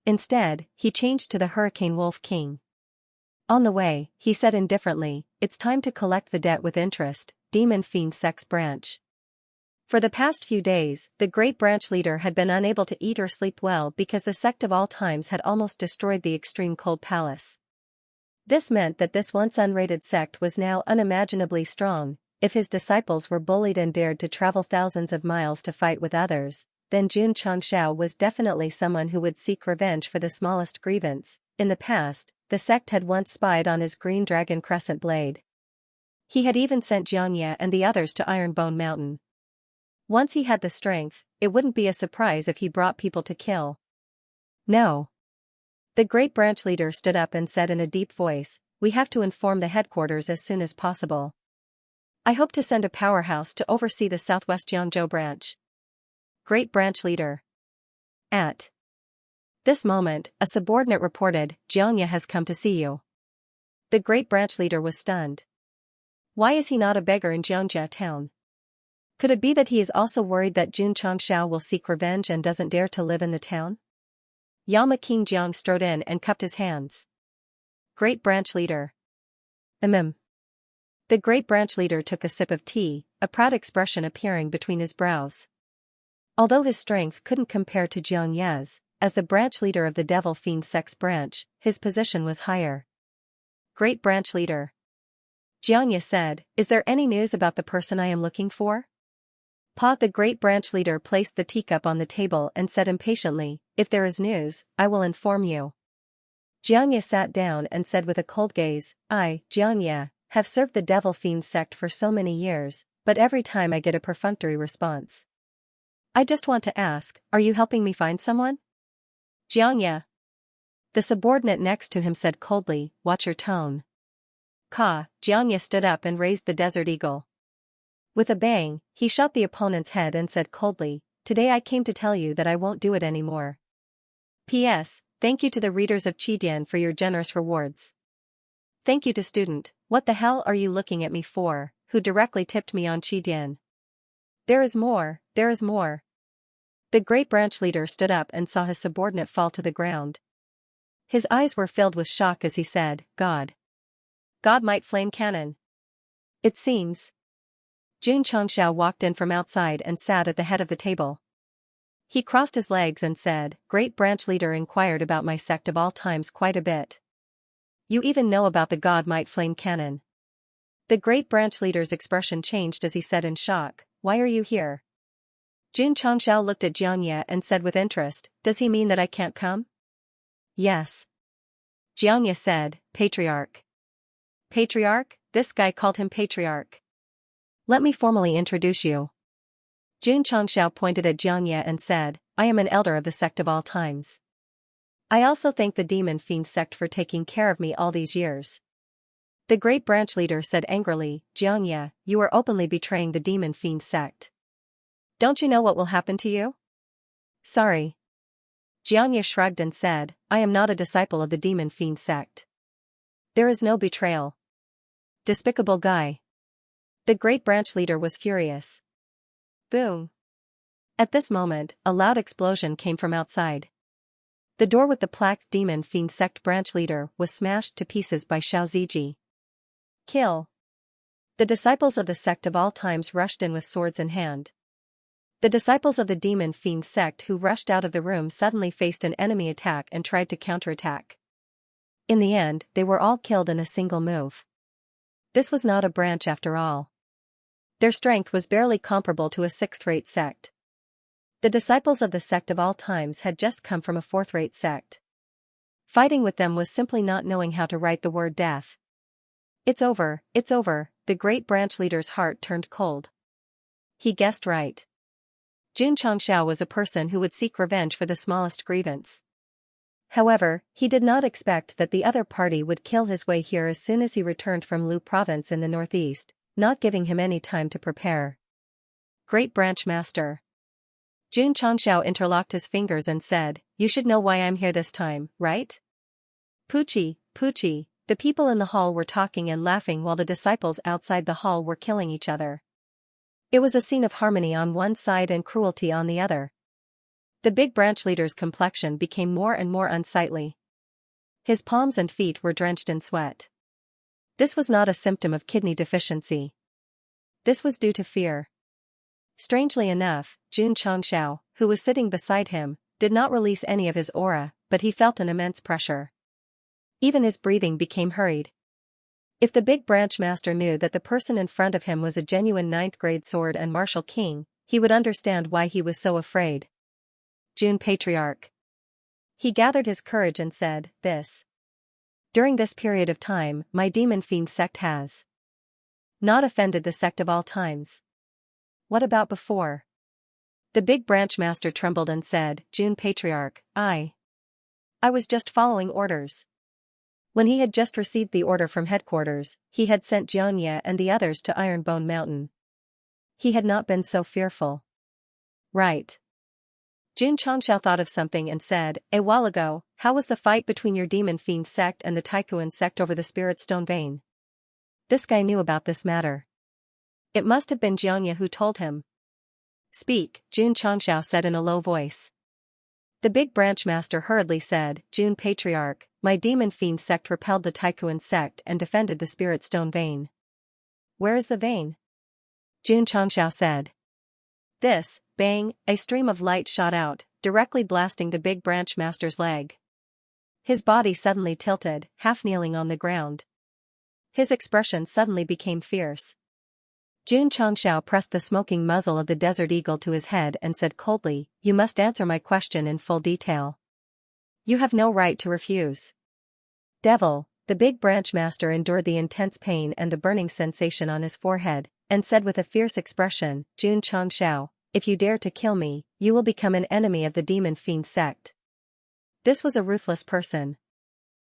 Instead, he changed to the Hurricane Wolf King. On the way, he said indifferently, "It's time to collect the debt with interest, Demon Fiend Sect's branch." For the past few days, the great branch leader had been unable to eat or sleep well because the Sect of all times had almost destroyed the extreme cold palace. This meant that this once unrated sect was now unimaginably strong. If his disciples were bullied and dared to travel thousands of miles to fight with others, then Jun Changshao was definitely someone who would seek revenge for the smallest grievance. In the past, the sect had once spied on his green dragon crescent blade. He had even sent Xianxia and the others to Ironbone Mountain. Once he had the strength, it wouldn't be a surprise if he brought people to kill. No. The great branch leader stood up and said in a deep voice, "We have to inform the headquarters as soon as possible. I hope to send a powerhouse to oversee the Southwest Jiangzhou branch." Great branch leader. At this moment, a subordinate reported, "Xianxia has come to see you." The great branch leader was stunned. Why is he not a beggar in Xianxia town? Could it be that he is also worried that Jun Changshao will seek revenge and doesn't dare to live in the town? Yama King Jiang strode in and cupped his hands. Great branch leader. The great branch leader took a sip of tea, a proud expression appearing between his brows. Although his strength couldn't compare to Xianxia's, as the branch leader of the Devil Fiend Sect's branch, his position was higher. Great branch leader. Xianxia said, "Is there any news about the person I am looking for?" The great branch leader placed the teacup on the table and said impatiently, "If there is news, I will inform you." Xianxia sat down and said with a cold gaze, "I, Xianxia, have served the Devil Fiend Sect for so many years, but every time I get a perfunctory response. I just want to ask, are you helping me find someone?" Xianxia. The subordinate next to him said coldly, "Watch your tone." Xianxia stood up and raised the Desert Eagle. With a bang, he shot the opponent's head and said coldly, "Today I came to tell you that I won't do it anymore. P.S. Thank you to the readers of Qidian for your generous rewards. Thank you to student, what the hell are you looking at me for, who directly tipped me on Qidian. There is more, there is more." The great branch leader stood up and saw his subordinate fall to the ground. His eyes were filled with shock as he said, God might flame cannon. It seems. Jun Changshao walked in from outside and sat at the head of the table. He crossed his legs and said, "Great branch leader inquired about my sect of all times quite a bit. You even know about the God might flame cannon." The great branch leader's expression changed as he said in shock, "Why are you here?" Jun Changshao looked at Xianxia and said with interest, "Does he mean that I can't come?" "Yes." Xianxia said, "Patriarch." Patriarch? This guy called him patriarch. "Let me formally introduce you." Jun Changshao pointed at Xianxia and said, "I am an elder of the Sect of all times. I also thank the Demon Fiend Sect for taking care of me all these years." The great branch leader said angrily, "Xianxia, you are openly betraying the Demon Fiend Sect. Don't you know what will happen to you?" "Sorry." Xianxia shrugged and said, "I am not a disciple of the Demon Fiend Sect. There is no betrayal." Despicable guy. The great branch leader was furious. Boom. At this moment, a loud explosion came from outside. The door with the plaque Demon Fiend Sect branch leader was smashed to pieces by Xiao Ziji. Kill. The disciples of the Sect of all times rushed in with swords in hand. The disciples of the Demon Fiend Sect who rushed out of the room suddenly faced an enemy attack and tried to counterattack. In the end, they were all killed in a single move. This was not a branch after all. Their strength was barely comparable to a sixth-rate sect. The disciples of the Sect of all times had just come from a fourth-rate sect. Fighting with them was simply not knowing how to write the word death. It's over, the great branch leader's heart turned cold. He guessed right. Jun Changshao was a person who would seek revenge for the smallest grievance. However, he did not expect that the other party would kill his way here as soon as he returned from Lu province in the northeast, not giving him any time to prepare. Great branch master. Jun Changxiao interlocked his fingers and said, "You should know why I'm here this time, right?" Poochie, Poochie, the people in the hall were talking and laughing while the disciples outside the hall were killing each other. It was a scene of harmony on one side and cruelty on the other. The big branch leader's complexion became more and more unsightly. His palms and feet were drenched in sweat. This was not a symptom of kidney deficiency. This was due to fear. Strangely enough, Jun Changxiao, who was sitting beside him, did not release any of his aura, but he felt an immense pressure. Even his breathing became hurried. If the big branch master knew that the person in front of him was a genuine 9th-grade sword and martial king, he would understand why he was so afraid. Jun Patriarch. He gathered his courage and said, During this period of time, my demon fiend sect has not offended the sect of all times. What about before? The big branch master trembled and said, Jun Patriarch, I was just following orders. When he had just received the order from headquarters, he had sent Xianxia and the others to Ironbone Mountain. He had not been so fearful. Right. Jun Changxiao thought of something and said, a while ago, how was the fight between your demon fiend sect and the Taikuan sect over the spirit stone vein? This guy knew about this matter. It must have been Xianxia who told him. Speak, Jun Changxiao said in a low voice. The big branch master hurriedly said, Jun Patriarch, my demon fiend sect repelled the Taikuan sect and defended the spirit stone vein. Where is the vein? Jun Changxiao said. Bang, a stream of light shot out, directly blasting the big branch master's leg. His body suddenly tilted, half kneeling on the ground. His expression suddenly became fierce. Jun Changxiao pressed the smoking muzzle of the Desert Eagle to his head and said coldly, you must answer my question in full detail. You have no right to refuse. Devil, the big branch master endured the intense pain and the burning sensation on his forehead, and said with a fierce expression, Jun Changxiao, if you dare to kill me, you will become an enemy of the demon fiend sect. This was a ruthless person.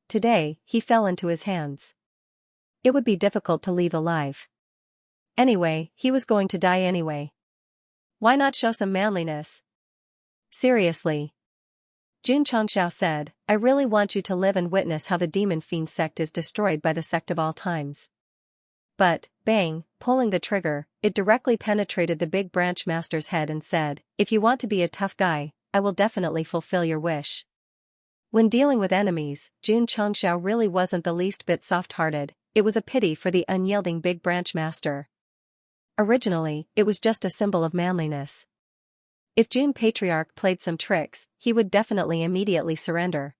Today, he fell into his hands. It would be difficult to leave alive. Anyway, he was going to die anyway. Why not show some manliness? Seriously. Jun Changxiao said, I really want you to live and witness how the demon fiend sect is destroyed by the sect of all times. But, bang, pulling the trigger, it directly penetrated the big branch master's head and said, if you want to be a tough guy, I will definitely fulfill your wish. When dealing with enemies, Jun Changxiao really wasn't the least bit soft-hearted. It was a pity for the unyielding big branch master. Originally, it was just a symbol of manliness. If Jun Patriarch played some tricks, he would definitely immediately surrender.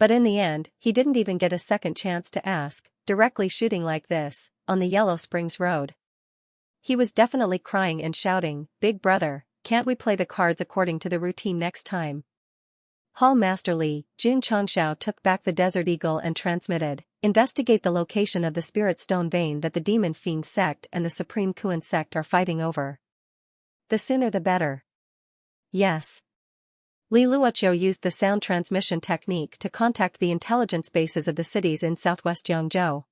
But in the end, he didn't even get a second chance to ask, directly shooting like this, on the Yellow Springs Road. He was definitely crying and shouting, Big brother, can't we play the cards according to the routine next time? Hall Master Li, Jun Changxiao took back the Desert Eagle and transmitted, investigate the location of the Spirit Stone Vein that the Demon Fiend Sect and the Supreme Kuan Sect are fighting over. The sooner the better. Yes. Li Luoqiu used the sound transmission technique to contact the intelligence bases of the cities in southwest Yangzhou.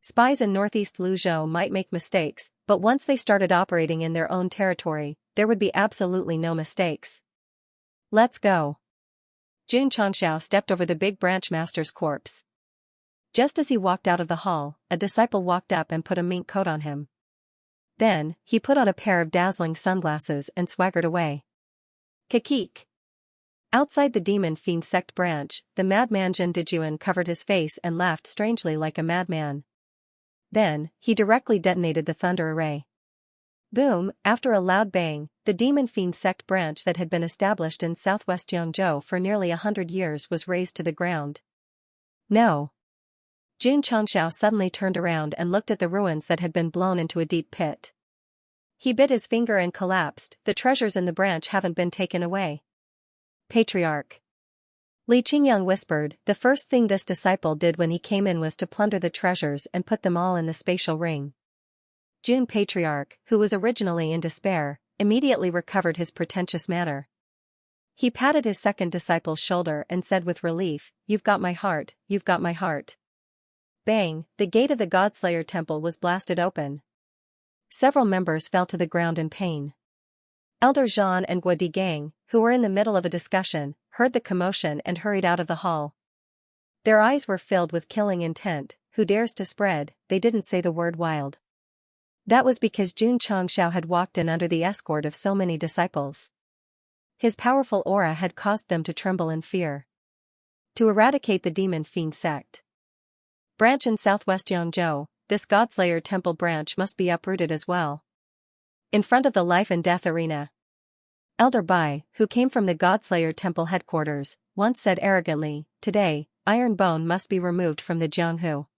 Spies in northeast Luzhou might make mistakes, but once they started operating in their own territory, there would be absolutely no mistakes. Let's go. Jun Changxiao stepped over the big branch master's corpse. Just as he walked out of the hall, a disciple walked up and put a mink coat on him. Then, he put on a pair of dazzling sunglasses and swaggered away. Kikik. Outside the demon fiend sect branch, the madman Zhen Dijuan covered his face and laughed strangely like a madman. Then, he directly detonated the thunder array. Boom, after a loud bang, the demon fiend sect branch that had been established in southwest Yangzhou for nearly 100 years was razed to the ground. No. Jun Changxiao suddenly turned around and looked at the ruins that had been blown into a deep pit. He bit his finger and collapsed, the treasures in the branch haven't been taken away. Patriarch. Li Qingyang whispered, the first thing this disciple did when he came in was to plunder the treasures and put them all in the spatial ring. Jun Patriarch, who was originally in despair, immediately recovered his pretentious manner. He patted his second disciple's shoulder and said with relief, you've got my heart, you've got my heart. Bang, the gate of the Godslayer temple was blasted open. Several members fell to the ground in pain. Elder Jean and Guo Digang, who were in the middle of a discussion, heard the commotion and hurried out of the hall. Their eyes were filled with killing intent. Who dares to spread? They didn't say the word wild. That was because Jun Changxiao had walked in under the escort of so many disciples. His powerful aura had caused them to tremble in fear. To eradicate the demon fiend sect. Branch in southwest Yangzhou, this Godslayer temple branch must be uprooted as well. In front of the life and death arena. Elder Bai, who came from the Godslayer temple headquarters, once said arrogantly, "Today, Iron Bone must be removed from the Jianghu."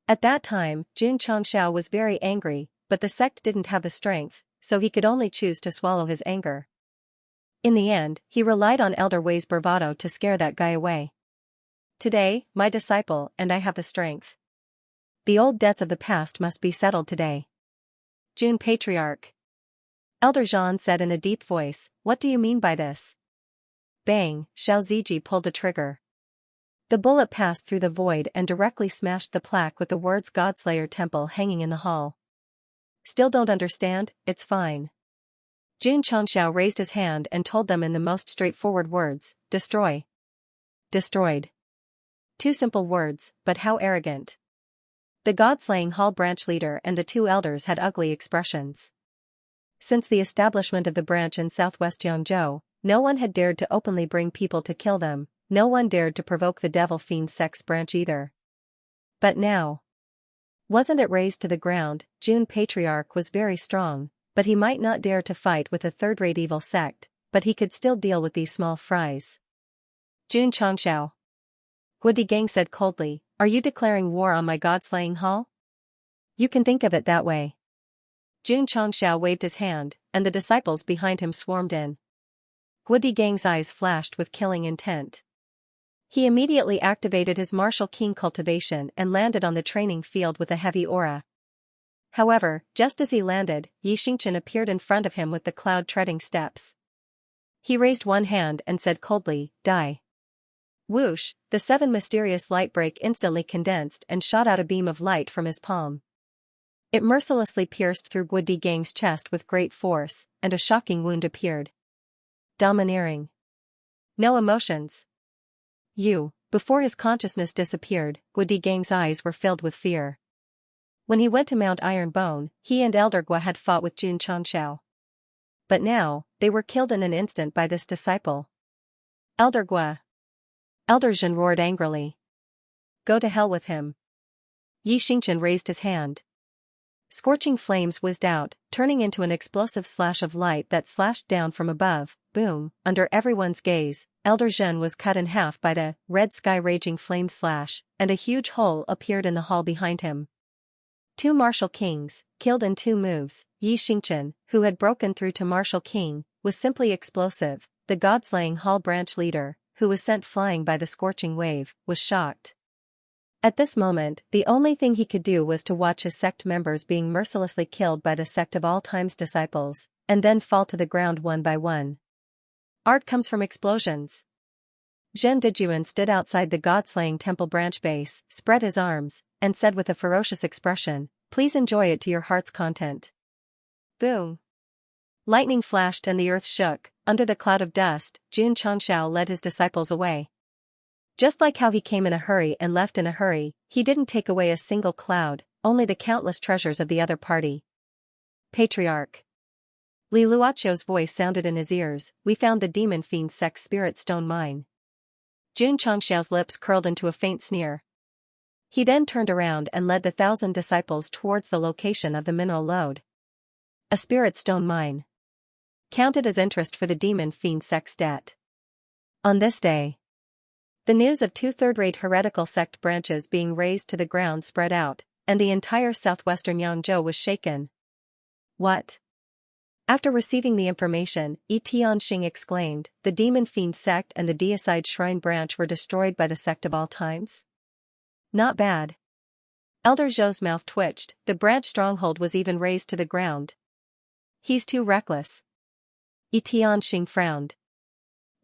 At that time, Jun Changxiao was very angry, but the sect didn't have the strength, so he could only choose to swallow his anger. In the end, he relied on Elder Wei's bravado to scare that guy away. "Today, my disciple and I have the strength. The old debts of the past must be settled today." Jun Patriarch. Elder Jean said in a deep voice, "What do you mean by this?" Bang, Xiao Ziji pulled the trigger. The bullet passed through the void and directly smashed the plaque with the words Godslayer Temple hanging in the hall. "Still don't understand? It's fine." Jun Changxiao raised his hand and told them in the most straightforward words, "Destroy." Destroyed. Two simple words, but how arrogant. The God-slaying hall branch leader and the two elders had ugly expressions. Since the establishment of the branch in southwest Yangzhou, no one had dared to openly bring people to kill them. No one dared to provoke the Devil Fiend Sect's branch either. But now, wasn't it razed to the ground? Jun Patriarch was very strong, but he might not dare to fight with a third-rate evil sect, but he could still deal with these small fries. Jun Changxiao. Guo Digang said coldly, "Are you declaring war on my God-slaying hall?" "You can think of it that way." Jun Changxiao waved his hand, and the disciples behind him swarmed in. Guo Digang's eyes flashed with killing intent. He immediately activated his martial keen cultivation and landed on the training field with a heavy aura. However, just as he landed, Xianxia appeared in front of him with the cloud-treading steps. He raised one hand and said coldly, "Die." Whoosh, the 7 mysterious light break instantly condensed and shot out a beam of light from his palm. It mercilessly pierced through Guo Digang's chest with great force, and a shocking wound appeared. Domineering. No emotions. Before his consciousness disappeared, Guo Digang's eyes were filled with fear. When he went to Mount Iron Bone, he and Elder Guo had fought with Jun Changxiao. But now, they were killed in an instant by this disciple. Elder Guo. Elder Zhen roared angrily. "Go to hell with him." Xianxia raised his hand. Scorching flames whizzed out, turning into an explosive slash of light that slashed down from above. Boom, under everyone's gaze, Elder Zhen was cut in half by the red sky raging flame slash, and a huge hole appeared in the hall behind him. 2 martial kings, killed in 2 moves. Xianxia, who had broken through to martial king, was simply explosive. The God-slaying hall branch leader, who was sent flying by the scorching wave, was shocked. At this moment, the only thing he could do was to watch his sect members being mercilessly killed by the Sect of all time's disciples, and then fall to the ground one by one. Art comes from explosions. Zhen Dijuan stood outside the God-slaying temple branch base, spread his arms, and said with a ferocious expression, "Please enjoy it to your heart's content." Boom. Lightning flashed and the earth shook. Under the cloud of dust, Jun Changxiao led his disciples away. Just like how he came in a hurry and left in a hurry, he didn't take away a single cloud, only the countless treasures of the other party. Patriarch. Li Luocho's voice sounded in his ears, "We found the demon fiend Sect's spirit stone mine." Jun Changxiao's lips curled into a faint sneer. He then turned around and led the 1,000 disciples towards the location of the mineral lode. A spirit stone mine. Counted as interest for the demon fiend Sect's debt. On this day, the news of 2 third-rate heretical sect branches being razed to the ground spread out, and the entire southwestern Yangzhou was shaken. What? After receiving the information, Tianxing exclaimed, "The demon fiend sect and the deicide shrine branch were destroyed by the Sect of all times? Not bad." Elder Zhou's mouth twitched. The branch stronghold was even razed to the ground. "He's too reckless." Tianxing frowned.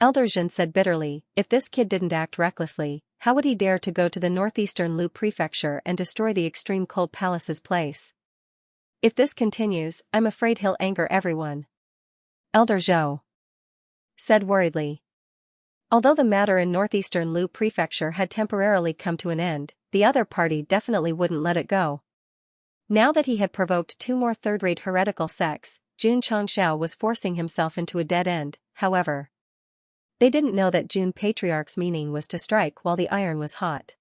Elder Zhen said bitterly, "If this kid didn't act recklessly, how would he dare to go to the northeastern Lu prefecture and destroy the extreme cold palace's place? If this continues, I'm afraid he'll anger everyone." Elder Zhou said worriedly. Although the matter in northeastern Lu Prefecture had temporarily come to an end, the other party definitely wouldn't let it go. Now that he had provoked 2 more third-rate heretical sects, Jun Changxiao was forcing himself into a dead end. However, they didn't know that Jun Patriarch's meaning was to strike while the iron was hot.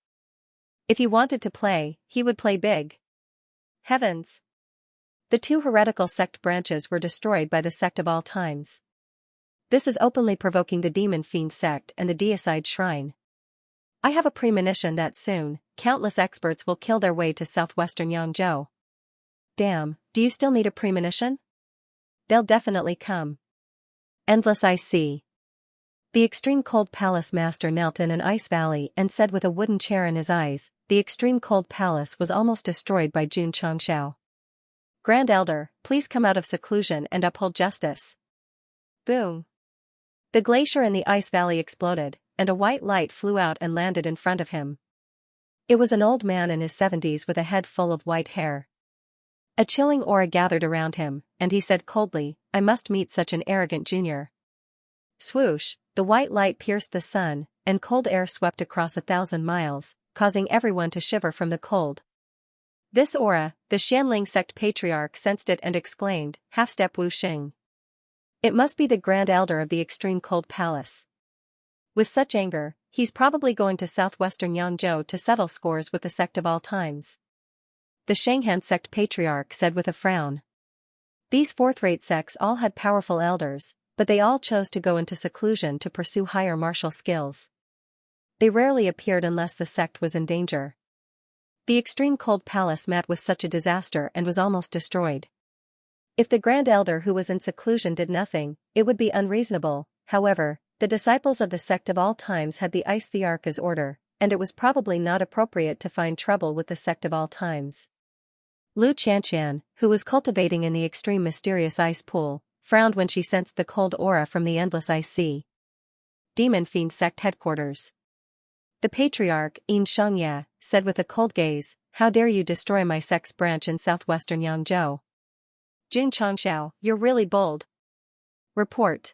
If he wanted to play, he would play big. Heavens! The 2 heretical sect branches were destroyed by the Sect of All Times. This is openly provoking the Demon Fiend Sect and the Deicide Shrine. I have a premonition that soon, countless experts will kill their way to southwestern Yangzhou. Damn, do you still need a premonition? They'll definitely come. Endless Ice Sea. The Extreme Cold Palace Master knelt in an ice valley and said with a wooden chair in his eyes, the Extreme Cold Palace was almost destroyed by Jun Changxiao. Grand Elder, please come out of seclusion and uphold justice. Boom. The glacier in the ice valley exploded, and a white light flew out and landed in front of him. It was an old man in his 70s with a head full of white hair. A chilling aura gathered around him, and he said coldly, I must meet such an arrogant junior. Swoosh, the white light pierced the sun, and cold air swept across 1,000 miles, causing everyone to shiver from the cold. This aura, the Xianling sect patriarch sensed it and exclaimed, half-step Wu Xing. It must be the Grand Elder of the Extreme Cold Palace. With such anger, he's probably going to southwestern Yangzhou to settle scores with the Sect of All Times. The Shanghan sect patriarch said with a frown. These fourth-rate sects all had powerful elders, but they all chose to go into seclusion to pursue higher martial skills. They rarely appeared unless the sect was in danger. The Extreme Cold Palace met with such a disaster and was almost destroyed. If the Grand Elder who was in seclusion did nothing, it would be unreasonable. However, the disciples of the Sect of All Times had the Ice Thearch as order, and it was probably not appropriate to find trouble with the Sect of All Times. Lu Qianxian, who was cultivating in the extreme mysterious ice pool, frowned when she sensed the cold aura from the endless ice sea. Demon Fiend Sect Headquarters. The Patriarch, Xianxia, said with a cold gaze, how dare you destroy my sect's branch in southwestern Yangzhou? Jun Changxiao, you're really bold. Report.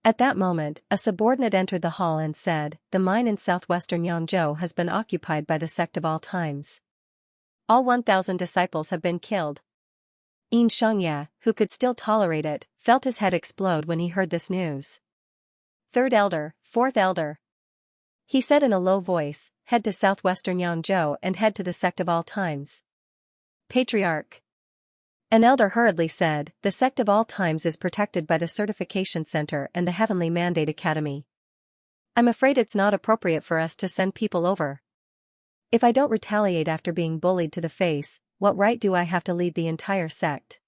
At that moment, a subordinate entered the hall and said, the mine in southwestern Yangzhou has been occupied by the Sect of All Times. All 1,000 disciples have been killed. Xianxia, who could still tolerate it, felt his head explode when he heard this news. Third Elder, Fourth Elder. He said in a low voice, head to southwestern Yangzhou and head to the Sect of All Times. Patriarch. An elder hurriedly said, the Sect of All Times is protected by the Certification Center and the Heavenly Mandate Academy. I'm afraid it's not appropriate for us to send people over. If I don't retaliate after being bullied to the face, what right do I have to lead the entire sect?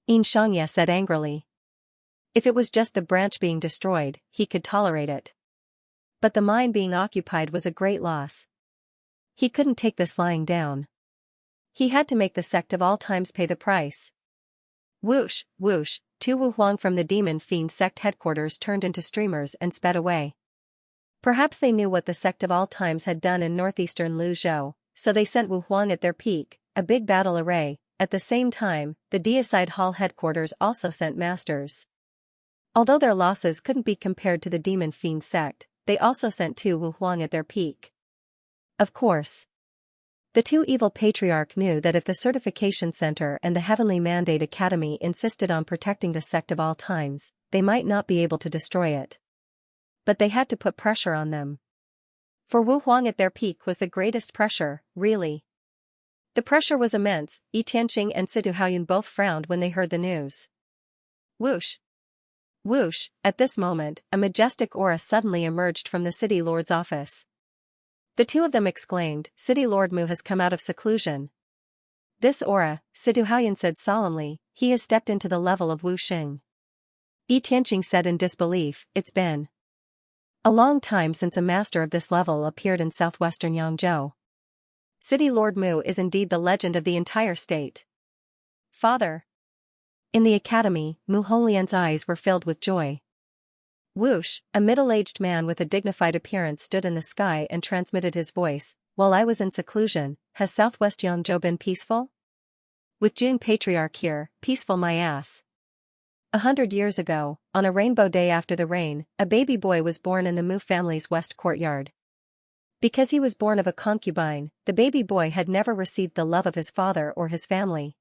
Xianxia said angrily. If it was just the branch being destroyed, he could tolerate it. But the mine being occupied was a great loss. He couldn't take this lying down. He had to make the Sect of All Times pay the price. Whoosh, whoosh, 2 Wu Huang from the Demon Fiend Sect headquarters turned into streamers and sped away. Perhaps they knew what the Sect of All Times had done in northeastern Luzhou, so they sent Wu Huang at their peak, a big battle array. At the same time, the Deicide Hall headquarters also sent masters. Although their losses couldn't be compared to the Demon Fiend Sect, they also sent 2 Wu Huang at their peak. Of course. The 2 evil patriarch knew that if the Certification Center and the Heavenly Mandate Academy insisted on protecting the Sect of All Times, they might not be able to destroy it. But they had to put pressure on them. For Wu Huang at their peak was the greatest pressure, really. The pressure was immense. Tianqing and Situ Haoyun both frowned when they heard the news. Whoosh! Whoosh! At this moment, a majestic aura suddenly emerged from the city lord's office. The 2 of them exclaimed, City Lord Mu has come out of seclusion. This aura, Situ Haoyun said solemnly, he has stepped into the level of Wu Xing. Tianqing said in disbelief, it's been a long time since a master of this level appeared in southwestern Yangzhou. City Lord Mu is indeed the legend of the entire state. Father. In the academy, Mu Honglian's eyes were filled with joy. Whoosh, a middle-aged man with a dignified appearance stood in the sky and transmitted his voice, while I was in seclusion, has southwest Yangzhou been peaceful? With Jun Patriarch here, peaceful my ass. 100 years ago, on a rainbow day after the rain, a baby boy was born in the Mu family's west courtyard. Because he was born of a concubine, the baby boy had never received the love of his father or his family.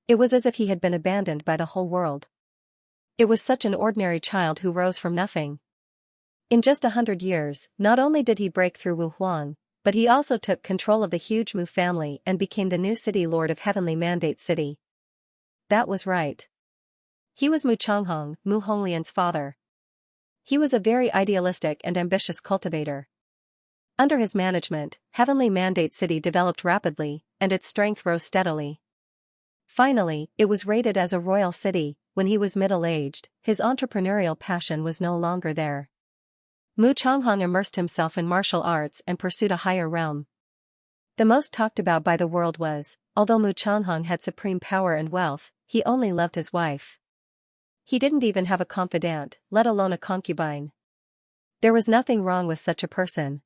It was as if he had been abandoned by the whole world. It was such an ordinary child who rose from nothing. In just 100 years, not only did he break through Wu Huang, but he also took control of the huge Mu family and became the new city lord of Heavenly Mandate City. That was right. He was Mu Changhong, Mu Honglian's father. He was a very idealistic and ambitious cultivator. Under his management, Heavenly Mandate City developed rapidly, and its strength rose steadily. Finally, it was rated as a royal city. When he was middle-aged, his entrepreneurial passion was no longer there. Mu Changhong immersed himself in martial arts and pursued a higher realm. The most talked about by the world was, although Mu Changhong had supreme power and wealth, he only loved his wife. He didn't even have a confidant, let alone a concubine. There was nothing wrong with such a person.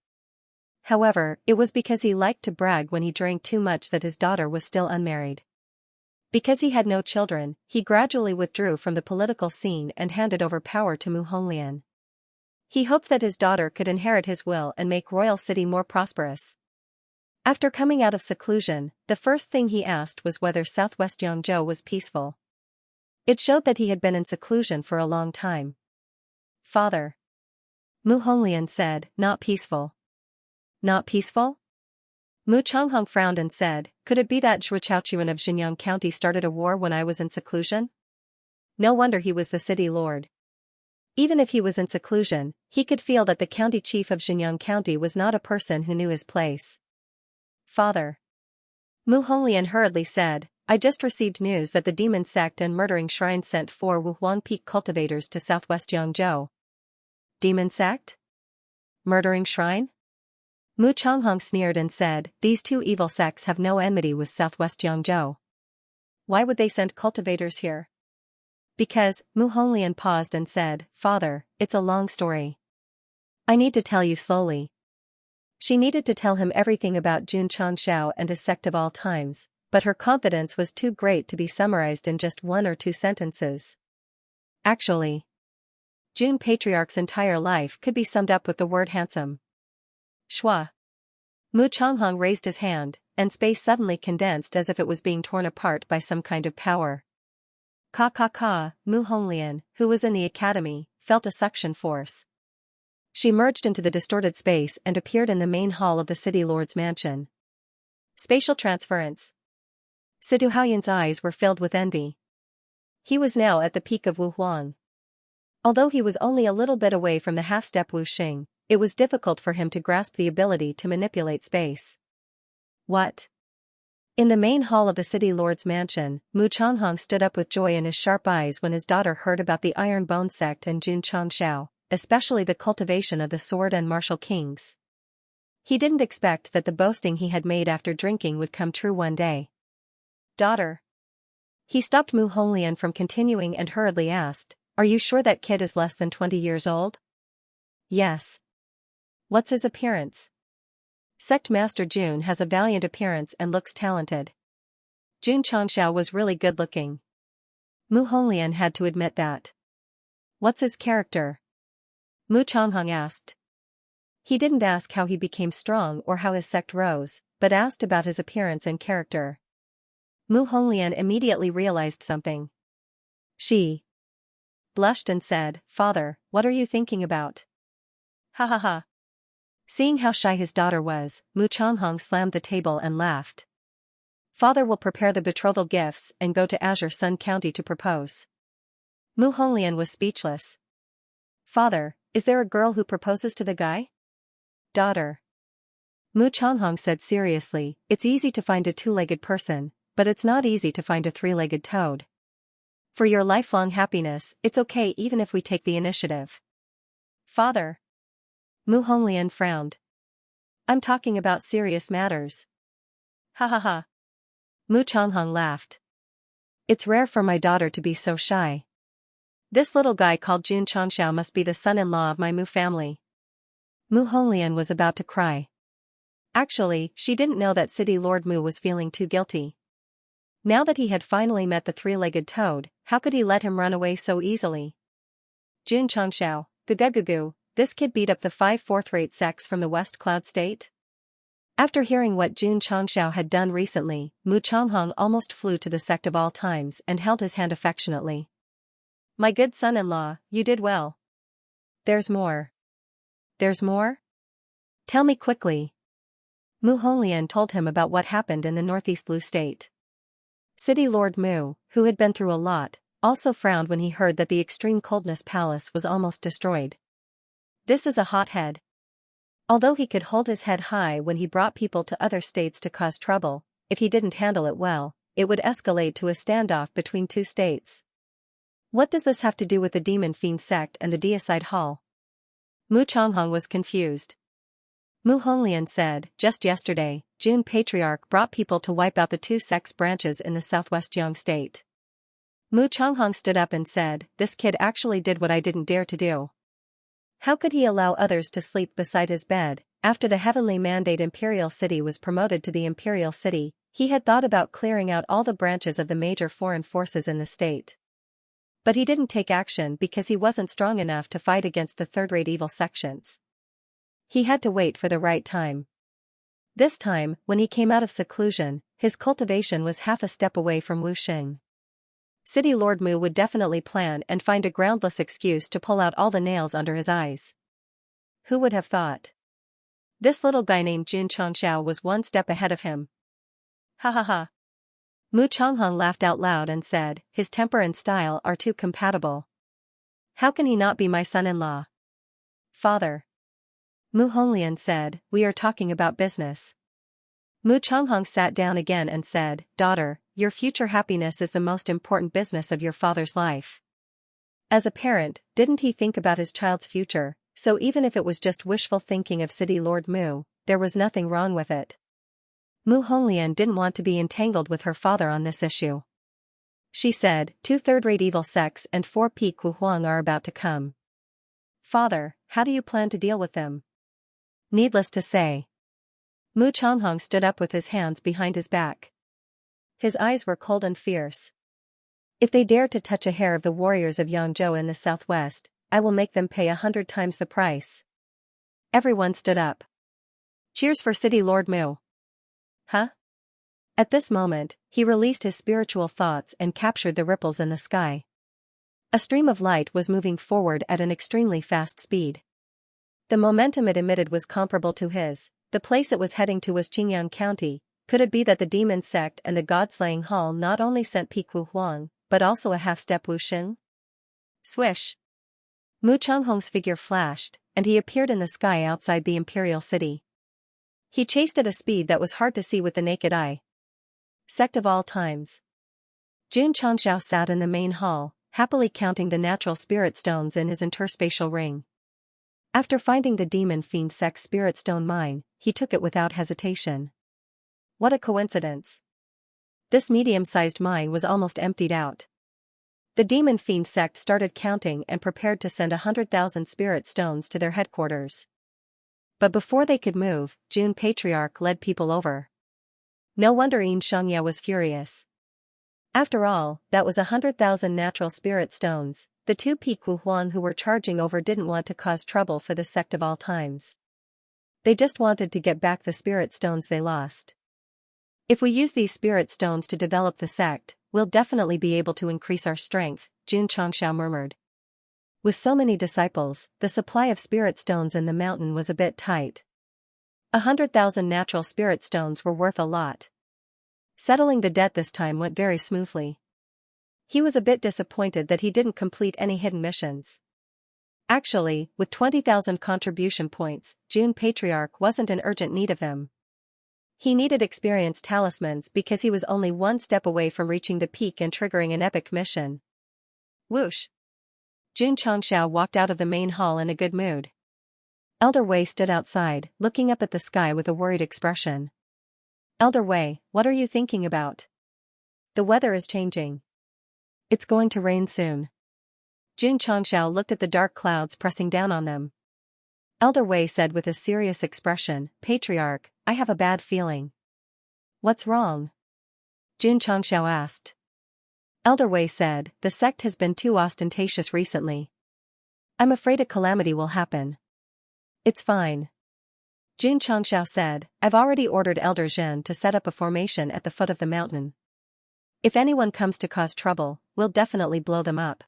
However, it was because he liked to brag when he drank too much that his daughter was still unmarried. Because he had no children, he gradually withdrew from the political scene and handed over power to Mu Honglian. He hoped that his daughter could inherit his will and make Royal City more prosperous. After coming out of seclusion, the first thing he asked was whether southwest Yangzhou was peaceful. It showed that he had been in seclusion for a long time. Father. Mu Honglian said, not peaceful. Not peaceful? Mu Changhong frowned and said, could it be that Zhuchaochuan of Xinjiang County started a war when I was in seclusion? No wonder he was the city lord. Even if he was in seclusion, he could feel that the county chief of Xinjiang County was not a person who knew his place. Father. Mu Honglian hurriedly said, I just received news that the demon sect and murdering shrine sent 4 Wuhuang Peak cultivators to southwest Yangzhou. Demon sect? Murdering shrine? Mu Changhong sneered and said, these 2 evil sects have no enmity with southwest Yangzhou. Why would they send cultivators here? Because, Mu Honglian paused and said, Father, it's a long story. I need to tell you slowly. She needed to tell him everything about Jun Changshao and his sect of all times, but her confidence was too great to be summarized in just 1 or 2 sentences. Actually, Jun Patriarch's entire life could be summed up with the word handsome. Shua. Mu Changhong raised his hand, and space suddenly condensed as if it was being torn apart by some kind of power. Mu Honglian, who was in the academy, felt a suction force. She merged into the distorted space and appeared in the main hall of the city lord's mansion. Spatial transference. Sidu Haoyan's eyes were filled with envy. He was now at the peak of Wu Huang. Although he was only a little bit away from the half-step Wu Xing, it was difficult for him to grasp the ability to manipulate space. What? In the main hall of the city lord's mansion, Mu Changhong stood up with joy in his sharp eyes when his daughter heard about the Iron Bone sect and Jun Changshao, especially the cultivation of the sword and martial kings. He didn't expect that the boasting he had made after drinking would come true one day. Daughter. He stopped Mu Honglian from continuing and hurriedly asked, are you sure that kid is less than 20 years old? Yes. What's his appearance? Sect Master Jun has a valiant appearance and looks talented. Jun Changshao was really good-looking. Mu Honglian had to admit that. What's his character? Mu Changhong asked. He didn't ask how he became strong or how his sect rose, but asked about his appearance and character. Mu Honglian immediately realized something. She blushed and said, Father, what are you thinking about? Ha ha ha. Seeing how shy his daughter was, Mu Changhong slammed the table and laughed. Father will prepare the betrothal gifts and go to Azure Sun County to propose. Mu Honglian was speechless. Father, is there a girl who proposes to the guy? Daughter. Mu Changhong said seriously, it's easy to find a 2-legged person, but it's not easy to find a 3-legged toad. For your lifelong happiness, it's okay even if we take the initiative. Father. Mu Honglian frowned. I'm talking about serious matters. Ha ha ha. Mu Changhong laughed. It's rare for my daughter to be so shy. This little guy called Jun Changshao must be the son-in-law of my Mu family. Mu Honglian was about to cry. Actually, she didn't know that City Lord Mu was feeling too guilty. Now that he had finally met the three-legged toad, how could he let him run away so easily? Jun Changxiao, gugugugu, this kid beat up the 5 fourth-rate sects from the West Cloud State? After hearing what Jun Changxiao had done recently, Mu Changhong almost flew to the Sect of all times and held his hand affectionately. My good son-in-law, you did well. There's more. There's more? Tell me quickly. Mu Honglian told him about what happened in the Northeast Lu State. City Lord Mu, who had been through a lot, also frowned when he heard that the extreme coldness palace was almost destroyed. This is a hothead. Although he could hold his head high when he brought people to other states to cause trouble, if he didn't handle it well, it would escalate to a standoff between two states. What does this have to do with the Demon Fiend Sect and the Deicide Hall? Mu Changhong was confused. Mu Honglian said, just yesterday, Jun Patriarch brought people to wipe out the 2 sects branches in the southwest Jiang state. Mu Changhong stood up and said, this kid actually did what I didn't dare to do. How could he allow others to sleep beside his bed? After the heavenly mandate Imperial City was promoted to the Imperial City, he had thought about clearing out all the branches of the major foreign forces in the state. But he didn't take action because he wasn't strong enough to fight against the third-rate evil sections. He had to wait for the right time. This time, when he came out of seclusion, his cultivation was half a step away from Wuxing. City Lord Mu would definitely plan and find a groundless excuse to pull out all the nails under his eyes. Who would have thought? This little guy named Jun Changxiao was one step ahead of him. Ha ha ha. Mu Changhong laughed out loud and said, his temper and style are too compatible. How can he not be my son-in-law? Father. Mu Honglian said, we are talking about business. Mu Changhong sat down again and said, daughter, your future happiness is the most important business of your father's life. As a parent, didn't he think about his child's future, so even if it was just wishful thinking of City Lord Mu, there was nothing wrong with it. Mu Honglian didn't want to be entangled with her father on this issue. She said, 2 third-rate evil sects and 4 Peak Huang are about to come. Father, how do you plan to deal with them? Needless to say. Mu Changhong stood up with his hands behind his back. His eyes were cold and fierce. If they dare to touch a hair of the warriors of Yangzhou in the southwest, I will make them pay 100 times the price. Everyone stood up. Cheers for City Lord Mu. Huh? At this moment, he released his spiritual thoughts and captured the ripples in the sky. A stream of light was moving forward at an extremely fast speed. The momentum it emitted was comparable to his. The place it was heading to was Qingyang County. Could it be that the Demon Sect and the God-slaying Hall not only sent Piku Huang, but also a half-step Wuxing? Swish! Mu Changhong's figure flashed, and he appeared in the sky outside the Imperial City. He chased at a speed that was hard to see with the naked eye. Sect of all times. Jun Changxiao sat in the main hall, happily counting the natural spirit stones in his interspatial ring. After finding the Demon Fiend Sect spirit stone mine, he took it without hesitation. What a coincidence. This medium-sized mine was almost emptied out. The Demon Fiend Sect started counting and prepared to send 100,000 spirit stones to their headquarters. But before they could move, Jun Patriarch led people over. No wonder Xianxia was furious. After all, that was 100,000 natural spirit stones. The 2 Piku Huang who were charging over didn't want to cause trouble for the Sect of all times. They just wanted to get back the spirit stones they lost. If we use these spirit stones to develop the Sect, we'll definitely be able to increase our strength, Jun Changxiao murmured. With so many disciples, the supply of spirit stones in the mountain was a bit tight. 100,000 natural spirit stones were worth a lot. Settling the debt this time went very smoothly. He was a bit disappointed that he didn't complete any hidden missions. Actually, with 20,000 contribution points, Jun Patriarch wasn't in urgent need of them. He needed experience talismans because he was only one step away from reaching the peak and triggering an epic mission. Whoosh! Jun Changxiao walked out of the main hall in a good mood. Elder Wei stood outside, looking up at the sky with a worried expression. Elder Wei, what are you thinking about? The weather is changing. It's going to rain soon. Jun Changxiao looked at the dark clouds pressing down on them. Elder Wei said with a serious expression, Patriarch, I have a bad feeling. What's wrong? Jun Changxiao asked. Elder Wei said, the sect has been too ostentatious recently. I'm afraid a calamity will happen. It's fine. Jun Changxiao said, I've already ordered Elder Zhen to set up a formation at the foot of the mountain. If anyone comes to cause trouble, we'll definitely blow them up.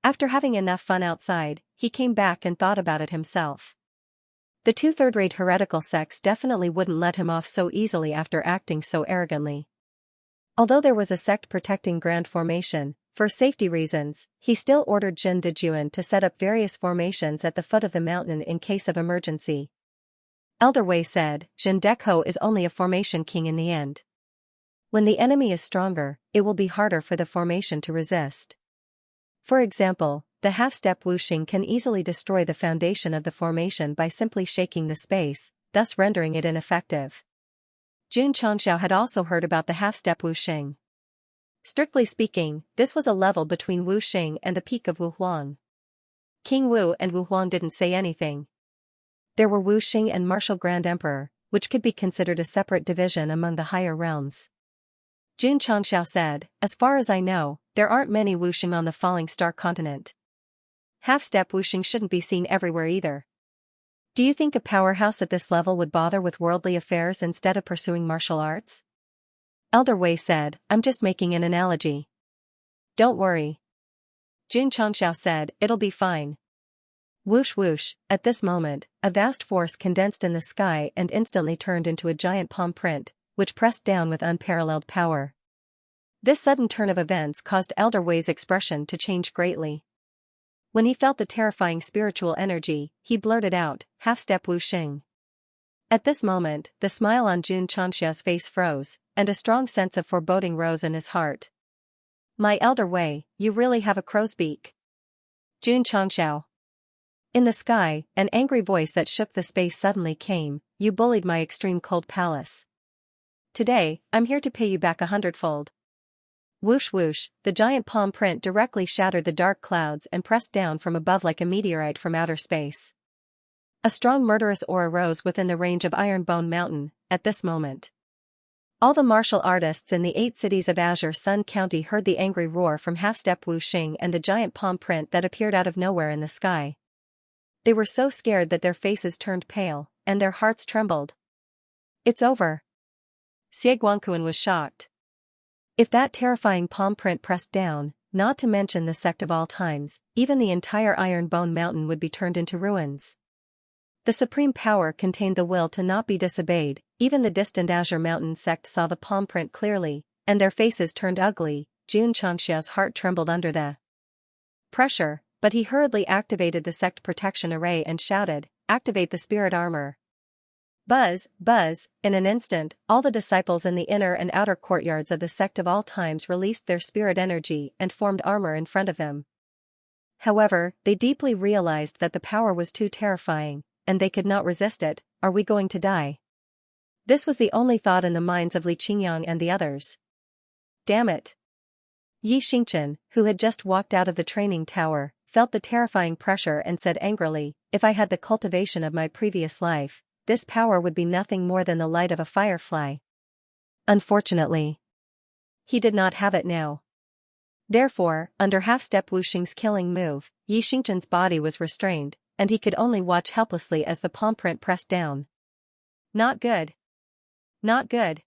After having enough fun outside, he came back and thought about it himself. The two third-rate heretical sects definitely wouldn't let him off so easily after acting so arrogantly. Although there was a sect protecting Grand Formation, for safety reasons, he still ordered Jin Dejuan to set up various formations at the foot of the mountain in case of emergency. Elder Wei said, Jin Deco is only a formation king in the end. When the enemy is stronger, it will be harder for the formation to resist. For example, the half-step wuxing can easily destroy the foundation of the formation by simply shaking the space, thus rendering it ineffective. Jun Changxiao had also heard about the half-step wuxing. Strictly speaking, this was a level between wuxing and the peak of Wuhuang. King Wu and Wuhuang didn't say anything. There were wuxing and martial grand emperor, which could be considered a separate division among the higher realms. Jun Changxiao said, as far as I know, there aren't many wuxing on the falling star continent. Half-step wuxing shouldn't be seen everywhere either. Do you think a powerhouse at this level would bother with worldly affairs instead of pursuing martial arts? Elder Wei said, I'm just making an analogy. Don't worry. Jun Changxiao said, it'll be fine. Whoosh whoosh, at this moment, a vast force condensed in the sky and instantly turned into a giant palm print, which pressed down with unparalleled power. This sudden turn of events caused Elder Wei's expression to change greatly. When he felt the terrifying spiritual energy, he blurted out, half-step wuxing. At this moment, the smile on Jun Changxiao's face froze, and a strong sense of foreboding rose in his heart. My Elder Wei, you really have a crow's beak. Jun Changxiao. In the sky, an angry voice that shook the space suddenly came, you bullied my extreme cold palace. Today, I'm here to pay you back 100-fold. Whoosh whoosh, the giant palm print directly shattered the dark clouds and pressed down from above like a meteorite from outer space. A strong murderous aura rose within the range of Ironbone Mountain, at this moment. All the martial artists in the 8 cities of Azure Sun County heard the angry roar from half-step wuxing and the giant palm print that appeared out of nowhere in the sky. They were so scared that their faces turned pale, and their hearts trembled. It's over. Xie Guangquan was shocked. If that terrifying palm print pressed down, not to mention the sect of all times, even the entire Ironbone Mountain would be turned into ruins. The supreme power contained the will to not be disobeyed. Even the distant Azure Mountain sect saw the palm print clearly, and their faces turned ugly. Jun Changxiao's heart trembled under the pressure, but he hurriedly activated the sect protection array and shouted, activate the spirit armor. Buzz, buzz, in an instant, all the disciples in the inner and outer courtyards of the sect of all times released their spirit energy and formed armor in front of them. However, they deeply realized that the power was too terrifying, and they could not resist it. Are we going to die? This was the only thought in the minds of Li Qingyang and the others. Damn it. Yi Xingchen, who had just walked out of the training tower, felt the terrifying pressure and said angrily, if I had the cultivation of my previous life, this power would be nothing more than the light of a firefly. Unfortunately, he did not have it now. Therefore, under half-step wuxing's killing move, Yi Xingchen's body was restrained, and he could only watch helplessly as the palm print pressed down. Not good. Not good.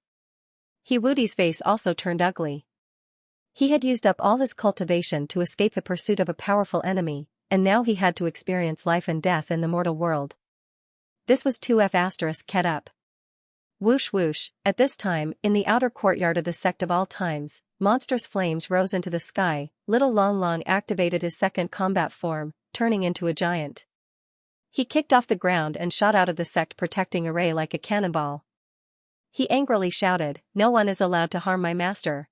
He Wudi's face also turned ugly. He had used up all his cultivation to escape the pursuit of a powerful enemy, and now he had to experience life and death in the mortal world. This was 2F** ket up. Whoosh whoosh, at this time, in the outer courtyard of the sect of all times, monstrous flames rose into the sky. Little Long Long activated his second combat form, turning into a giant. He kicked off the ground and shot out of the sect protecting array like a cannonball. He angrily shouted, no one is allowed to harm my master.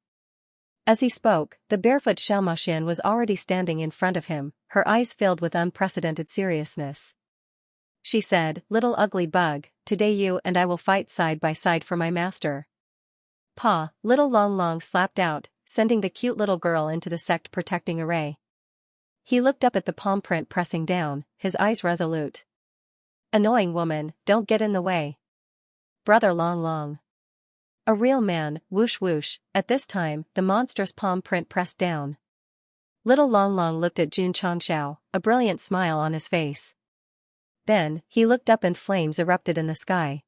As he spoke, the barefoot Xiaomaxian was already standing in front of him, her eyes filled with unprecedented seriousness. She said, little ugly bug, today you and I will fight side by side for my master. Pa, little Long Long slapped out, sending the cute little girl into the sect protecting array. He looked up at the palm print pressing down, his eyes resolute. Annoying woman, don't get in the way. Brother Long Long. A real man, whoosh whoosh. At this time, the monstrous palm print pressed down. Little Long Long looked at Xianxia, a brilliant smile on his face. Then, he looked up and flames erupted in the sky.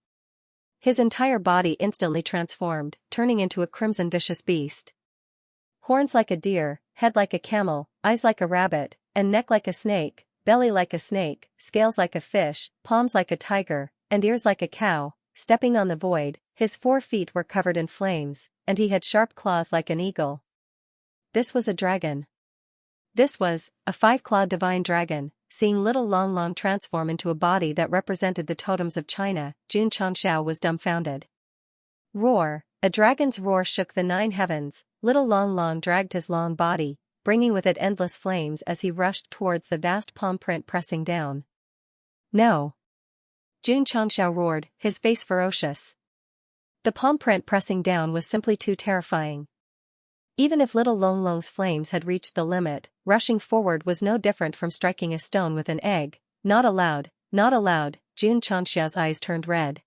His entire body instantly transformed, turning into a crimson vicious beast. Horns like a deer, head like a camel, eyes like a rabbit, and neck like a snake, belly like a snake, scales like a fish, palms like a tiger, and ears like a cow. Stepping on the void, his 4 feet were covered in flames, and he had sharp claws like an eagle. This was a dragon. This was a 5-clawed divine dragon. Seeing Little Long Long transform into a body that represented the totems of China, Xianxia was dumbfounded. Roar! A dragon's roar shook the 9 heavens. Little Long Long dragged his long body, bringing with it endless flames as he rushed towards the vast palm print pressing down. No! Xianxia roared, his face ferocious. The palm print pressing down was simply too terrifying. Even if Little Long Long's flames had reached the limit, rushing forward was no different from striking a stone with an egg. Not allowed, not allowed. Xianxia's eyes turned red.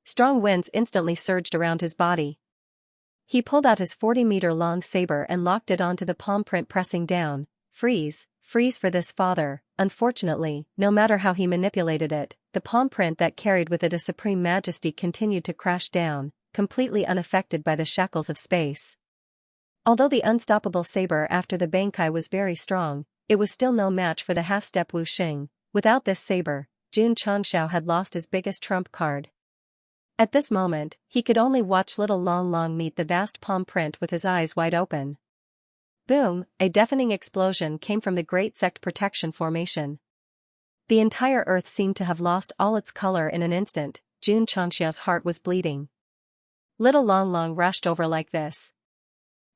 Strong winds instantly surged around his body. He pulled out his 40-meter-long saber and locked it onto the palm print pressing down. Freeze, freeze for this father. Unfortunately, no matter how he manipulated it, the palm print that carried with it a supreme majesty continued to crash down, completely unaffected by the shackles of space. Although the unstoppable saber after the Bankai was very strong, it was still no match for the half-step Wuxing. Without this saber, Xianxia had lost his biggest trump card. At this moment, he could only watch Little Long Long meet the vast palm print with his eyes wide open. Boom! A deafening explosion came from the Great Sect protection formation. The entire earth seemed to have lost all its color in an instant. Xianxia's heart was bleeding. Little Long Long rushed over like this.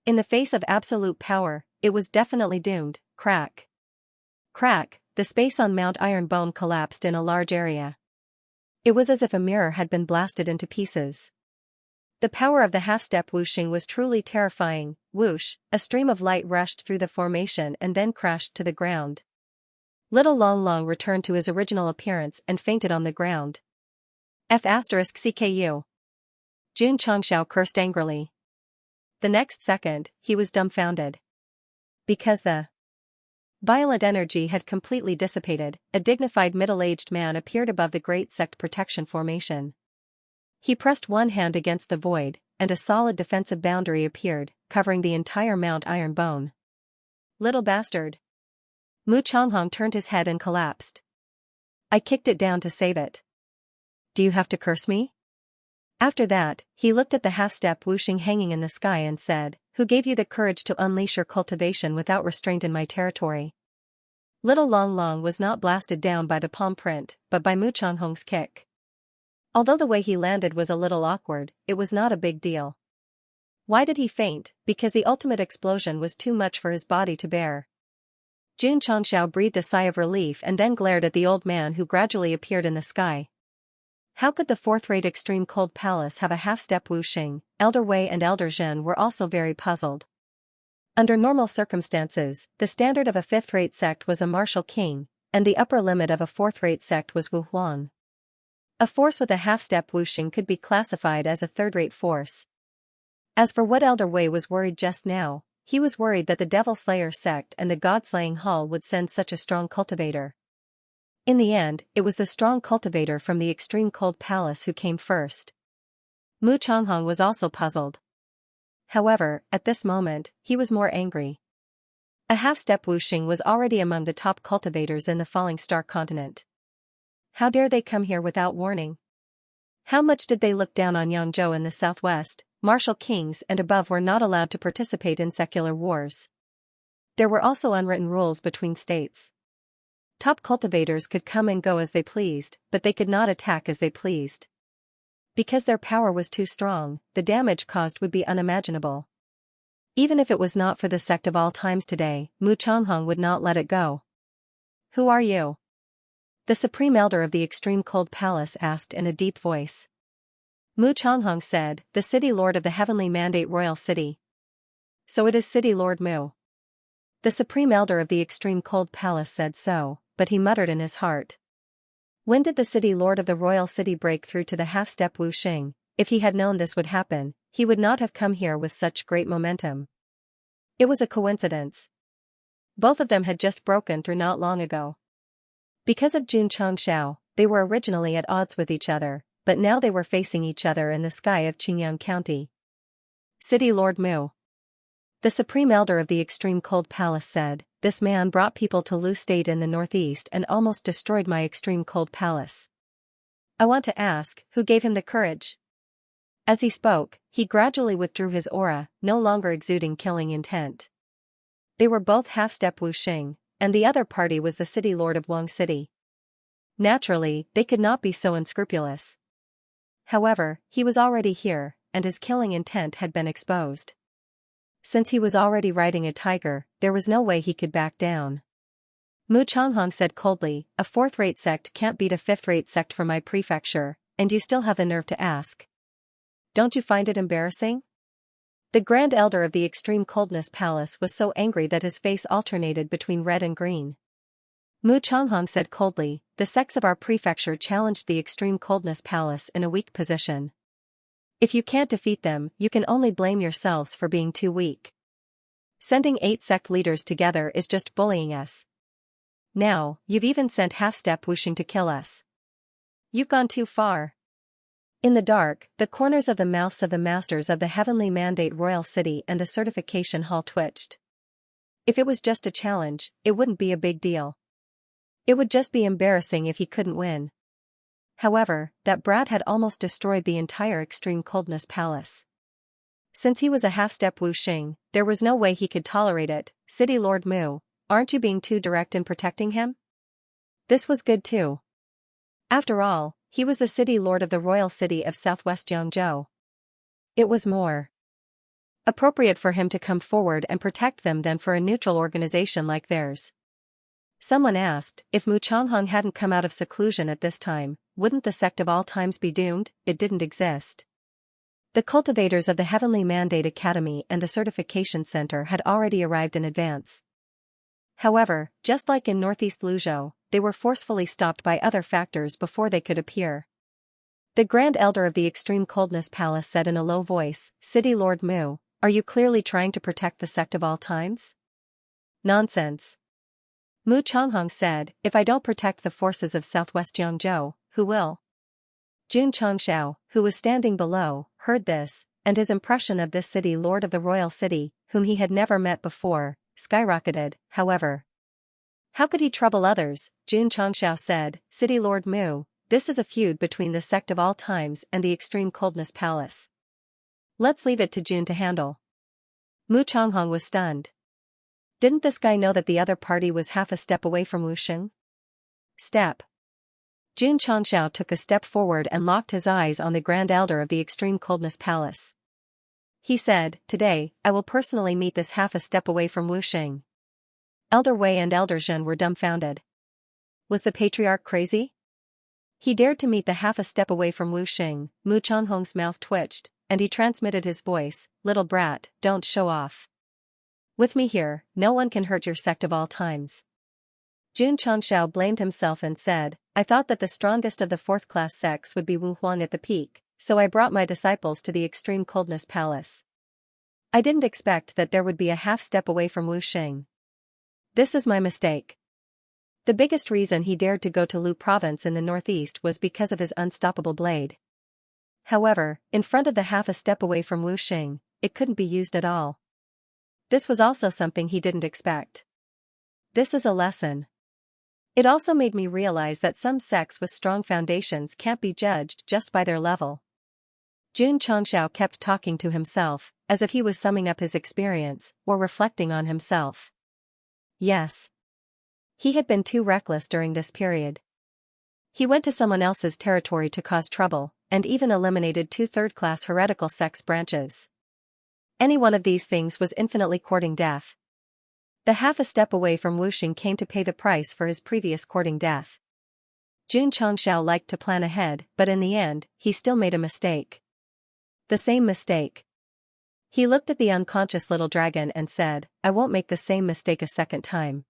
In the face of absolute power, it was definitely doomed. Crack! Crack! The space on Mount Ironbone collapsed in a large area. It was as if a mirror had been blasted into pieces. The power of the half-step Wuxing was truly terrifying. Whoosh! A stream of light rushed through the formation and then crashed to the ground. Little Long Long returned to his original appearance and fainted on the ground. F***CKU. Xianxia cursed angrily. The next second, he was dumbfounded. Because the violent energy had completely dissipated, a dignified middle-aged man appeared above the Great Sect protection formation. He pressed one hand against the void, and a solid defensive boundary appeared, covering the entire Mount Ironbone. Little bastard! Mu Changhong turned his head and collapsed. I kicked it down to save it. Do you have to curse me? After that, he looked at the half-step Wuxing hanging in the sky and said, Who gave you the courage to unleash your cultivation without restraint in my territory? Little Long Long was not blasted down by the palm print, but by Mu Changhong's kick. Although the way he landed was a little awkward, it was not a big deal. Why did he faint? Because the ultimate explosion was too much for his body to bear. Xianxia breathed a sigh of relief and then glared at the old man who gradually appeared in the sky. How could the 4th-rate extreme cold palace have a half-step Wuxing? Elder Wei and Elder Zhen were also very puzzled. Under normal circumstances, the standard of a 5th-rate sect was a martial king, and the upper limit of a 4th-rate sect was Wu Huang. A force with a half-step Wuxing could be classified as a 3rd-rate force. As for what Elder Wei was worried just now, he was worried that the Devil Slayer sect and the God-slaying Hall would send such a strong cultivator. In the end, it was the strong cultivator from the extreme cold palace who came first. Mu Changhong was also puzzled. However, at this moment, he was more angry. A half-step Wuxing was already among the top cultivators in the Falling Star continent. How dare they come here without warning? How much did they look down on Yangzhou in the southwest? Martial kings and above were not allowed to participate in secular wars. There were also unwritten rules between states. Top cultivators could come and go as they pleased, but they could not attack as they pleased. Because their power was too strong, the damage caused would be unimaginable. Even if it was not for the sect of all times today, Mu Changhong would not let it go. Who are you? The Supreme Elder of the Extreme Cold Palace asked in a deep voice. Mu Changhong said, the City Lord of the Heavenly Mandate Royal City. So it is City Lord Mu. The Supreme Elder of the Extreme Cold Palace said so, but he muttered in his heart. When did the City Lord of the Royal City break through to the half-step Wuxing? if he had known this would happen, he would not have come here with such great momentum. It was a coincidence. Both of them had just broken through not long ago. Because of Jun Changxiao, they were originally at odds with each other, but now they were facing each other in the sky of Qingyang County. City Lord Mu, the Supreme Elder of the Extreme Cold Palace, said, "This man brought people to Lu State in the northeast and almost destroyed my Extreme Cold Palace. I want to ask, who gave him the courage?" As he spoke, he gradually withdrew his aura, no longer exuding killing intent. They were both half-step Wuxing, and the other party was the city lord of Wang City. Naturally, they could not be so unscrupulous. However, he was already here, and his killing intent had been exposed. Since he was already riding a tiger, there was no way he could back down. Mu Changhong said coldly, "A fourth-rate sect can't beat a fifth-rate sect from my prefecture, and you still have the nerve to ask. Don't you find it embarrassing?" The Grand Elder of the Extreme Coldness Palace was so angry that his face alternated between red and green. Mu Changhong said coldly, "The sects of our prefecture challenged the Extreme Coldness Palace in a weak position. If you can't defeat them, you can only blame yourselves for being too weak. Sending 8 sect leaders together is just bullying us. Now, you've even sent half-step Wuxing to kill us. You've gone too far." In the dark, the corners of the mouths of the masters of the Heavenly Mandate Royal City and the Certification Hall twitched. If it was just a challenge, it wouldn't be a big deal. It would just be embarrassing if he couldn't win. However, that brat had almost destroyed the entire Extreme Coldness Palace. Since he was a half-step Wuxing, there was no way he could tolerate it. "City Lord Mu, aren't you being too direct in protecting him?" This was good too. After all, he was the city lord of the royal city of southwest Yangzhou. It was more appropriate for him to come forward and protect them than for a neutral organization like theirs. Someone asked, if Mu Changhong hadn't come out of seclusion at this time, wouldn't the sect of all times be doomed? It didn't exist. The cultivators of the Heavenly Mandate Academy and the Certification Center had already arrived in advance. However, just like in northeast Luzhou, they were forcefully stopped by other factors before they could appear. The Grand Elder of the Extreme Coldness Palace said in a low voice, "City Lord Mu, are you clearly trying to protect the sect of all times?" "Nonsense." Mu Changhong said, "If I don't protect the forces of southwest Yangzhou, who will?" Jun Changxiao, who was standing below, heard this, and his impression of this city lord of the royal city, whom he had never met before, skyrocketed. However, how could he trouble others? Jun Changxiao said, "City Lord Mu, this is a feud between the sect of all times and the Extreme Coldness Palace. Let's leave it to Jun to handle." Mu Changhong was stunned. Didn't this guy know that the other party was half a step away from Wuxing? Step. Jun Changxiao took a step forward and locked his eyes on the Grand Elder of the Extreme Coldness Palace. He said, "Today, I will personally meet this half a step away from Wuxing." Elder Wei and Elder Zhen were dumbfounded. Was the patriarch crazy? He dared to meet the half a step away from Wuxing. Mu Changhong's mouth twitched, and he transmitted his voice, "Little brat, don't show off. With me here, no one can hurt your sect of all times." Jun Changxiao blamed himself and said, "I thought that the strongest of the fourth-class sects would be Wu Huang at the peak, so I brought my disciples to the Extreme Coldness Palace. I didn't expect that there would be a half-step away from Wuxing. This is my mistake." The biggest reason he dared to go to Lu province in the northeast was because of his unstoppable blade. However, in front of the half a step away from Wuxing, it couldn't be used at all. This was also something he didn't expect. This is a lesson. It also made me realize that some sects with strong foundations can't be judged just by their level. Jun Changxiao kept talking to himself, as if he was summing up his experience, or reflecting on himself. Yes. He had been too reckless during this period. He went to someone else's territory to cause trouble, and even eliminated 2 third-class heretical sects branches. Any one of these things was infinitely courting death. The half a step away from Wuxing came to pay the price for his previous courting death. Jun Changxiao liked to plan ahead, but in the end, he still made a mistake. The same mistake. He looked at the unconscious little dragon and said, "I won't make the same mistake a second time."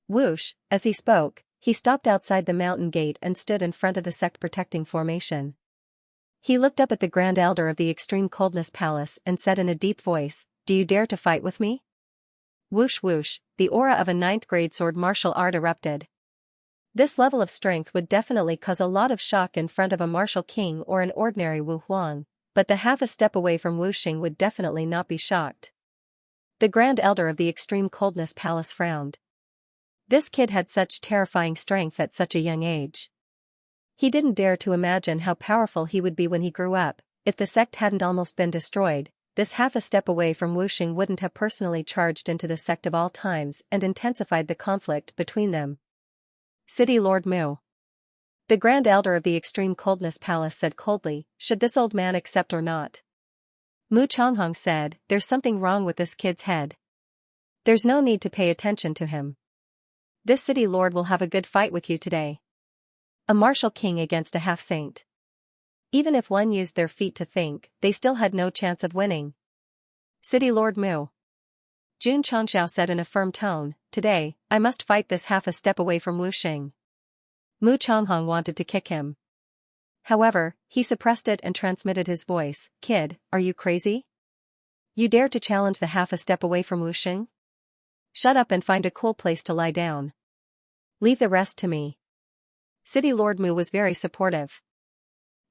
Whoosh, as he spoke, he stopped outside the mountain gate and stood in front of the sect protecting formation. He looked up at the Grand Elder of the Extreme Coldness Palace and said in a deep voice, "Do you dare to fight with me?" Whoosh whoosh, the aura of a 9th-grade sword martial art erupted. This level of strength would definitely cause a lot of shock in front of a martial king or an ordinary Wu Huang, but the half a step away from Wu Xing would definitely not be shocked. The Grand Elder of the Extreme Coldness Palace frowned. This kid had such terrifying strength at such a young age. He didn't dare to imagine how powerful he would be when he grew up. If the sect hadn't almost been destroyed, this half a step away from Wu Xing wouldn't have personally charged into the sect of all times and intensified the conflict between them. City Lord Mu. The Grand Elder of the Extreme Coldness Palace said coldly, "Should this old man accept or not?" Mu Changhong said, "There's something wrong with this kid's head. There's no need to pay attention to him. This city lord will have a good fight with you today. A martial king against a half-saint. Even if one used their feet to think, they still had no chance of winning." City Lord Mu. Jun Changxiao said in a firm tone, "Today, I must fight this half a step away from Wu Xing." Mu Changhong wanted to kick him. However, he suppressed it and transmitted his voice, "Kid, are you crazy? You dare to challenge the half a step away from Wu Xing? Shut up and find a cool place to lie down. Leave the rest to me." City Lord Mu was very supportive.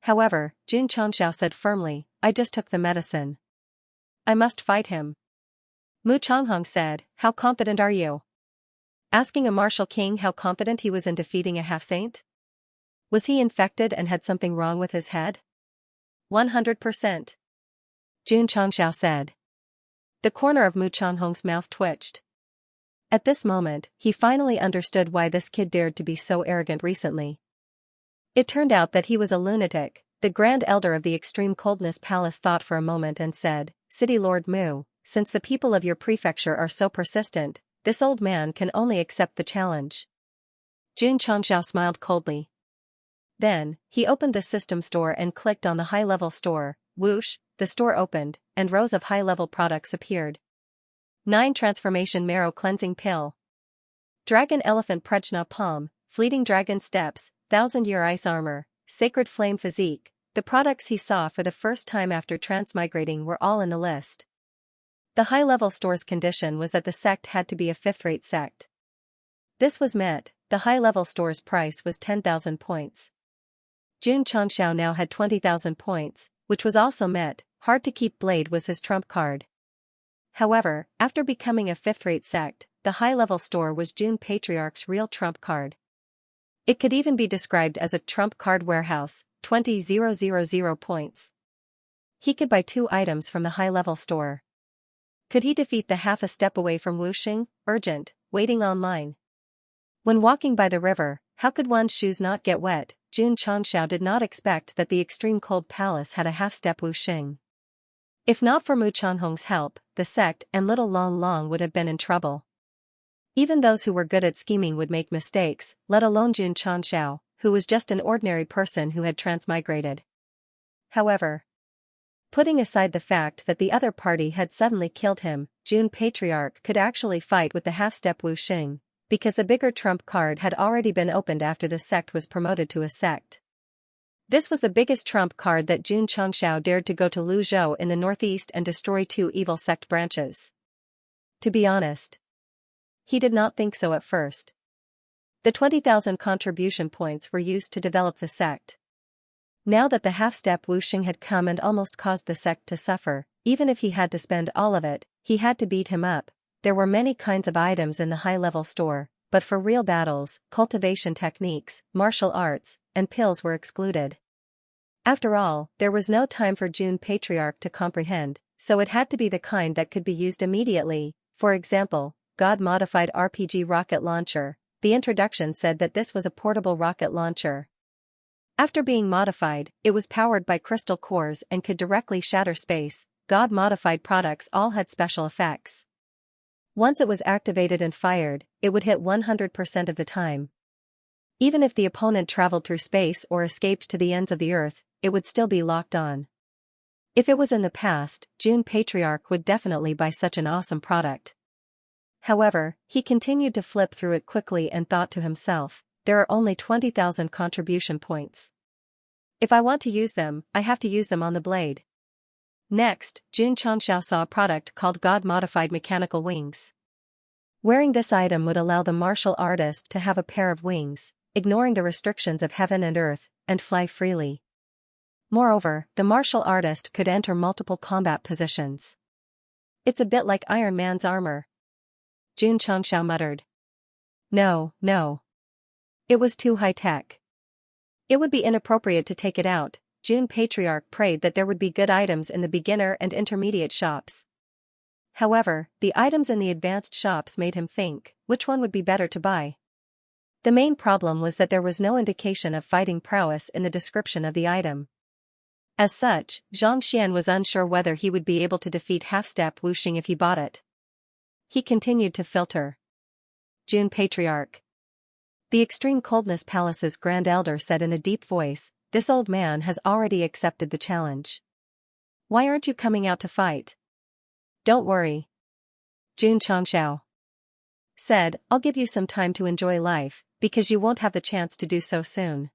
However, Jun Changxiao said firmly, "I just took the medicine. I must fight him." Mu Changhong said, "How confident are you?" Asking a martial king how confident he was in defeating a half-saint? Was he infected and had something wrong with his head? 100%. Jun Changxiao said. The corner of Mu Changhong's mouth twitched. At this moment, he finally understood why this kid dared to be so arrogant recently. It turned out that he was a lunatic. The Grand Elder of the Extreme Coldness Palace thought for a moment and said, "City Lord Mu, since the people of your prefecture are so persistent, this old man can only accept the challenge." Jun Changxiao smiled coldly. Then, he opened the system store and clicked on the high-level store. Whoosh, the store opened, and rows of high-level products appeared. 9 Transformation Marrow Cleansing Pill. Dragon Elephant Prajna Palm, Fleeting Dragon Steps, 1000-Year Ice Armor, Sacred Flame Physique. The products he saw for the first time after transmigrating were all in the list. The high-level store's condition was that the sect had to be a 5th-rate sect. This was met. The high-level store's price was 10,000 points. Jun Changxiao now had 20,000 points, which was also met. Hard to Keep Blade was his trump card. However, after becoming a 5th-rate sect, the high-level store was Jun Patriarch's real trump card. It could even be described as a trump card warehouse, 20,000 points. He could buy 2 items from the high-level store. Could he defeat the half a step away from Wu Xing? Urgent, waiting online. When walking by the river, how could one's shoes not get wet? Jun Changxiao did not expect that the Extreme Cold Palace had a half-step Wu Xing. If not for Mu Changhong's help, the sect and little Long Long would have been in trouble. Even those who were good at scheming would make mistakes, let alone Jun Changxiao, who was just an ordinary person who had transmigrated. However, putting aside the fact that the other party had suddenly killed him, Jun Patriarch could actually fight with the half-step Wu Xing, because the bigger trump card had already been opened after the sect was promoted to a sect. This was the biggest trump card that Jun Changxiao dared to go to Luzhou in the northeast and destroy 2 evil sect branches. To be honest, he did not think so at first. The 20,000 contribution points were used to develop the sect. Now that the half-step Wu Xing had come and almost caused the sect to suffer, even if he had to spend all of it, he had to beat him up. There were many kinds of items in the high-level store, but for real battles, cultivation techniques, martial arts, and pills were excluded. After all, there was no time for Jun Patriarch to comprehend, so it had to be the kind that could be used immediately. For example, God-modified RPG rocket launcher. The introduction said that this was a portable rocket launcher. After being modified, it was powered by crystal cores and could directly shatter space. God-modified products all had special effects. Once it was activated and fired, it would hit 100% of the time. Even if the opponent traveled through space or escaped to the ends of the earth, it would still be locked on. If it was in the past, Jun Patriarch would definitely buy such an awesome product. However, he continued to flip through it quickly and thought to himself, there are only 20,000 contribution points. If I want to use them, I have to use them on the blade. Next, Xianxia saw a product called God-modified mechanical wings. Wearing this item would allow the martial artist to have a pair of wings, ignoring the restrictions of heaven and earth, and fly freely. Moreover, the martial artist could enter multiple combat positions. It's a bit like Iron Man's armor. Xianxia muttered. No. It was too high-tech. It would be inappropriate to take it out. June Patriarch prayed that there would be good items in the beginner and intermediate shops. However, the items in the advanced shops made him think, which one would be better to buy? The main problem was that there was no indication of fighting prowess in the description of the item. As such, Xianxia was unsure whether he would be able to defeat half-step wuxing if he bought it. He continued to filter. June Patriarch. The Extreme Coldness Palace's Grand Elder said in a deep voice, "This old man has already accepted the challenge. Why aren't you coming out to fight?" "Don't worry," Xianxia said, "I'll give you some time to enjoy life, because you won't have the chance to do so soon."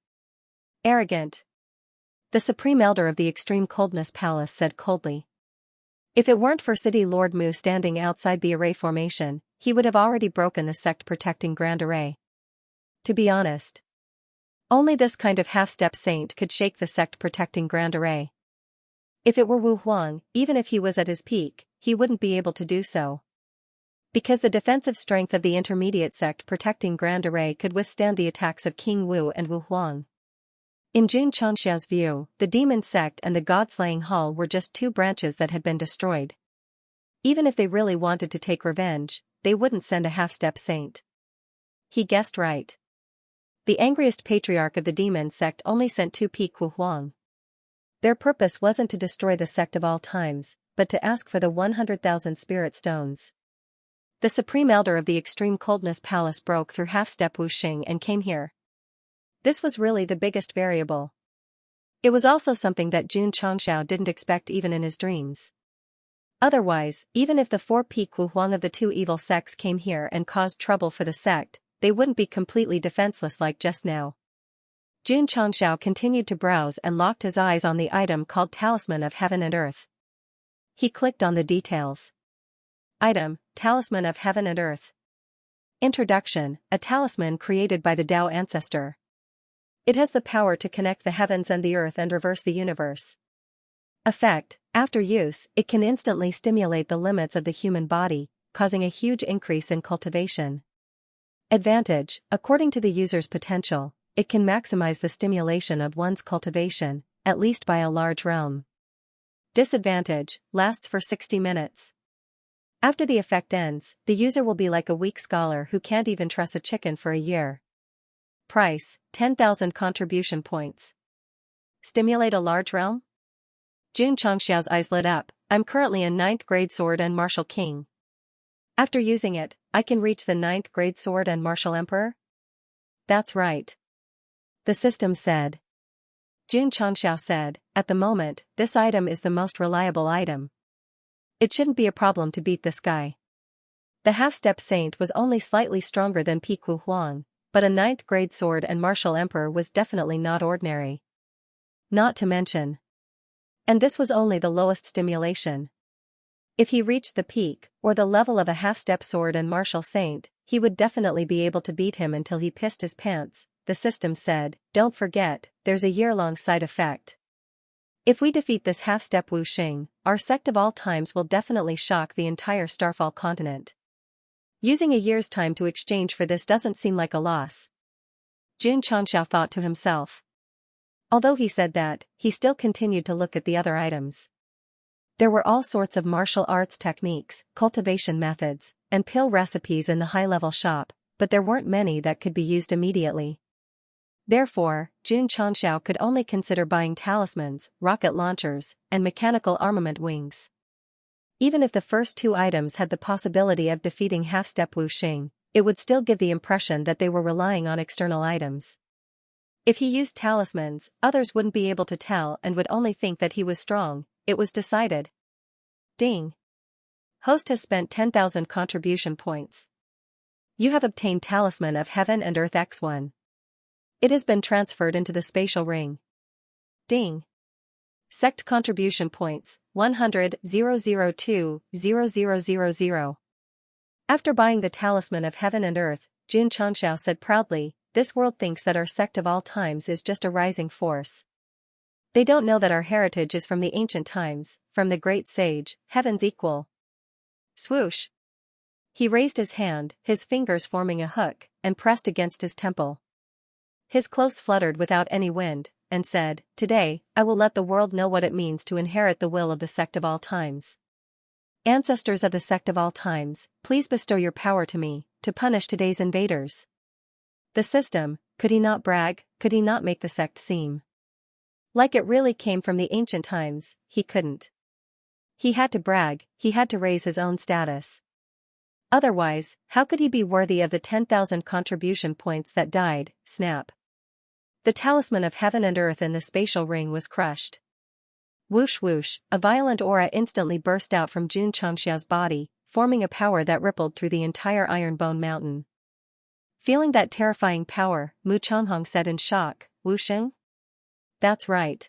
Arrogant. The Supreme Elder of the Extreme Coldness Palace said coldly. If it weren't for City Lord Mu standing outside the array formation, he would have already broken the sect protecting Grand Array. To be honest, only this kind of half-step saint could shake the sect protecting Grand Array. If it were Wu Huang, even if he was at his peak, he wouldn't be able to do so. Because the defensive strength of the intermediate sect protecting Grand Array could withstand the attacks of King Wu and Wu Huang. In Xianxia's view, the demon sect and the god-slaying hall were just two branches that had been destroyed. Even if they really wanted to take revenge, they wouldn't send a half-step saint. He guessed right. The angriest patriarch of the demon sect only sent two peak Wu Huang. Their purpose wasn't to destroy the sect of all times, but to ask for the 100,000 spirit stones. The Supreme Elder of the Extreme Coldness Palace broke through half-step wuxing and came here. This was really the biggest variable. It was also something that Xianxia didn't expect even in his dreams. Otherwise, even if the 4 peak Wu Huang of the 2 evil sects came here and caused trouble for the sect, they wouldn't be completely defenseless like just now. Xianxia continued to browse and locked his eyes on the item called Talisman of Heaven and Earth. He clicked on the details. Item, Talisman of Heaven and Earth. Introduction, a talisman created by the Tao ancestor. It has the power to connect the heavens and the earth and reverse the universe. Effect, after use, it can instantly stimulate the limits of the human body, causing a huge increase in cultivation. Advantage, according to the user's potential, it can maximize the stimulation of one's cultivation, at least by a large realm. Disadvantage, lasts for 60 minutes. After the effect ends, the user will be like a weak scholar who can't even truss a chicken for a year. Price, 10,000 contribution points. Stimulate a large realm? Xianxia's eyes lit up. I'm currently a 9th grade sword and martial king. After using it, I can reach the 9th grade sword and martial emperor? That's right. The system said. Xianxia said, at the moment, this item is the most reliable item. It shouldn't be a problem to beat this guy. The half-step saint was only slightly stronger than Peak Wu Huang, but a 9th grade sword and martial emperor was definitely not ordinary. Not to mention. And this was only the lowest stimulation. If he reached the peak, or the level of a half-step sword and martial saint, he would definitely be able to beat him until he pissed his pants. The system said, don't forget, there's a year-long side effect. If we defeat this half-step wuxing, our sect of all times will definitely shock the entire Starfall continent. Using a year's time to exchange for this doesn't seem like a loss. Xianxia thought to himself. Although he said that, he still continued to look at the other items. There were all sorts of martial arts techniques, cultivation methods, and pill recipes in the high-level shop, but there weren't many that could be used immediately. Therefore, Xianxia could only consider buying talismans, rocket launchers, and mechanical armament wings. Even if the first 2 items had the possibility of defeating half-step wuxing, it would still give the impression that they were relying on external items. If he used talismans, others wouldn't be able to tell and would only think that he was strong. It was decided. Ding. Host has spent 10,000 contribution points. You have obtained Talisman of Heaven and Earth X1. It has been transferred into the spatial ring. Ding. Sect contribution points, 100,002,0000. After buying the Talisman of Heaven and Earth, Xianxia said proudly, "This world thinks that our sect of all times is just a rising force. They don't know that our heritage is from the ancient times, from the great sage, heaven's equal." Swoosh. He raised his hand, his fingers forming a hook, and pressed against his temple. His clothes fluttered without any wind, and said, "Today, I will let the world know what it means to inherit the will of the sect of all times. Ancestors of the sect of all times, please bestow your power to me, to punish today's invaders." The system, could he not brag, could he not make the sect seem like it really came from the ancient times? He couldn't. He had to brag, he had to raise his own status. Otherwise, how could he be worthy of the 10,000 contribution points that died? Snap. The Talisman of Heaven and Earth in the spatial ring was crushed. Whoosh whoosh, a violent aura instantly burst out from Xianxia's body, forming a power that rippled through the entire Ironbone Mountain. Feeling that terrifying power, Mu Changhong said in shock, "Wusheng?" That's right.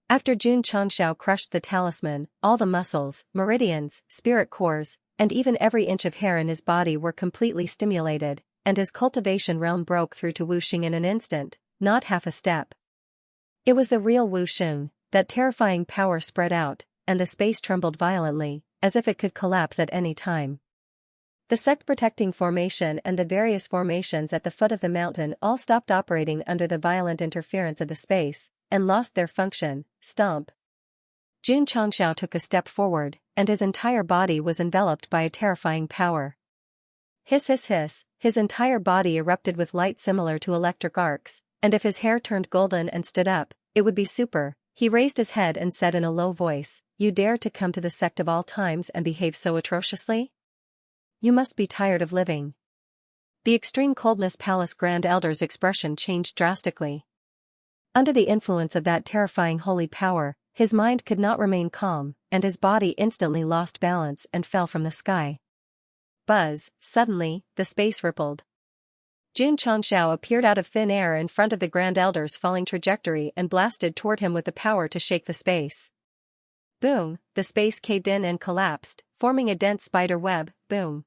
After Xianxia crushed the talisman, all the muscles, meridians, spirit cores, and even every inch of hair in his body were completely stimulated, and his cultivation realm broke through to Wuxing in an instant, not half a step. It was the real Wuxing. That terrifying power spread out, and the space trembled violently, as if it could collapse at any time. The sect protecting formation and the various formations at the foot of the mountain all stopped operating under the violent interference of the space, and lost their function. Stomp. Xianxia took a step forward, and his entire body was enveloped by a terrifying power. Hiss hiss hiss, his entire body erupted with light similar to electric arcs, and if his hair turned golden and stood up, it would be super. He raised his head and said in a low voice, "You dare to come to the sect of all times and behave so atrociously? You must be tired of living." The extreme coldness palace Grand Elder's expression changed drastically. Under the influence of that terrifying holy power, his mind could not remain calm, and his body instantly lost balance and fell from the sky. Buzz, suddenly, the space rippled. Xianxia appeared out of thin air in front of the Grand Elder's falling trajectory and blasted toward him with the power to shake the space. Boom, the space caved in and collapsed, forming a dense spider web. Boom.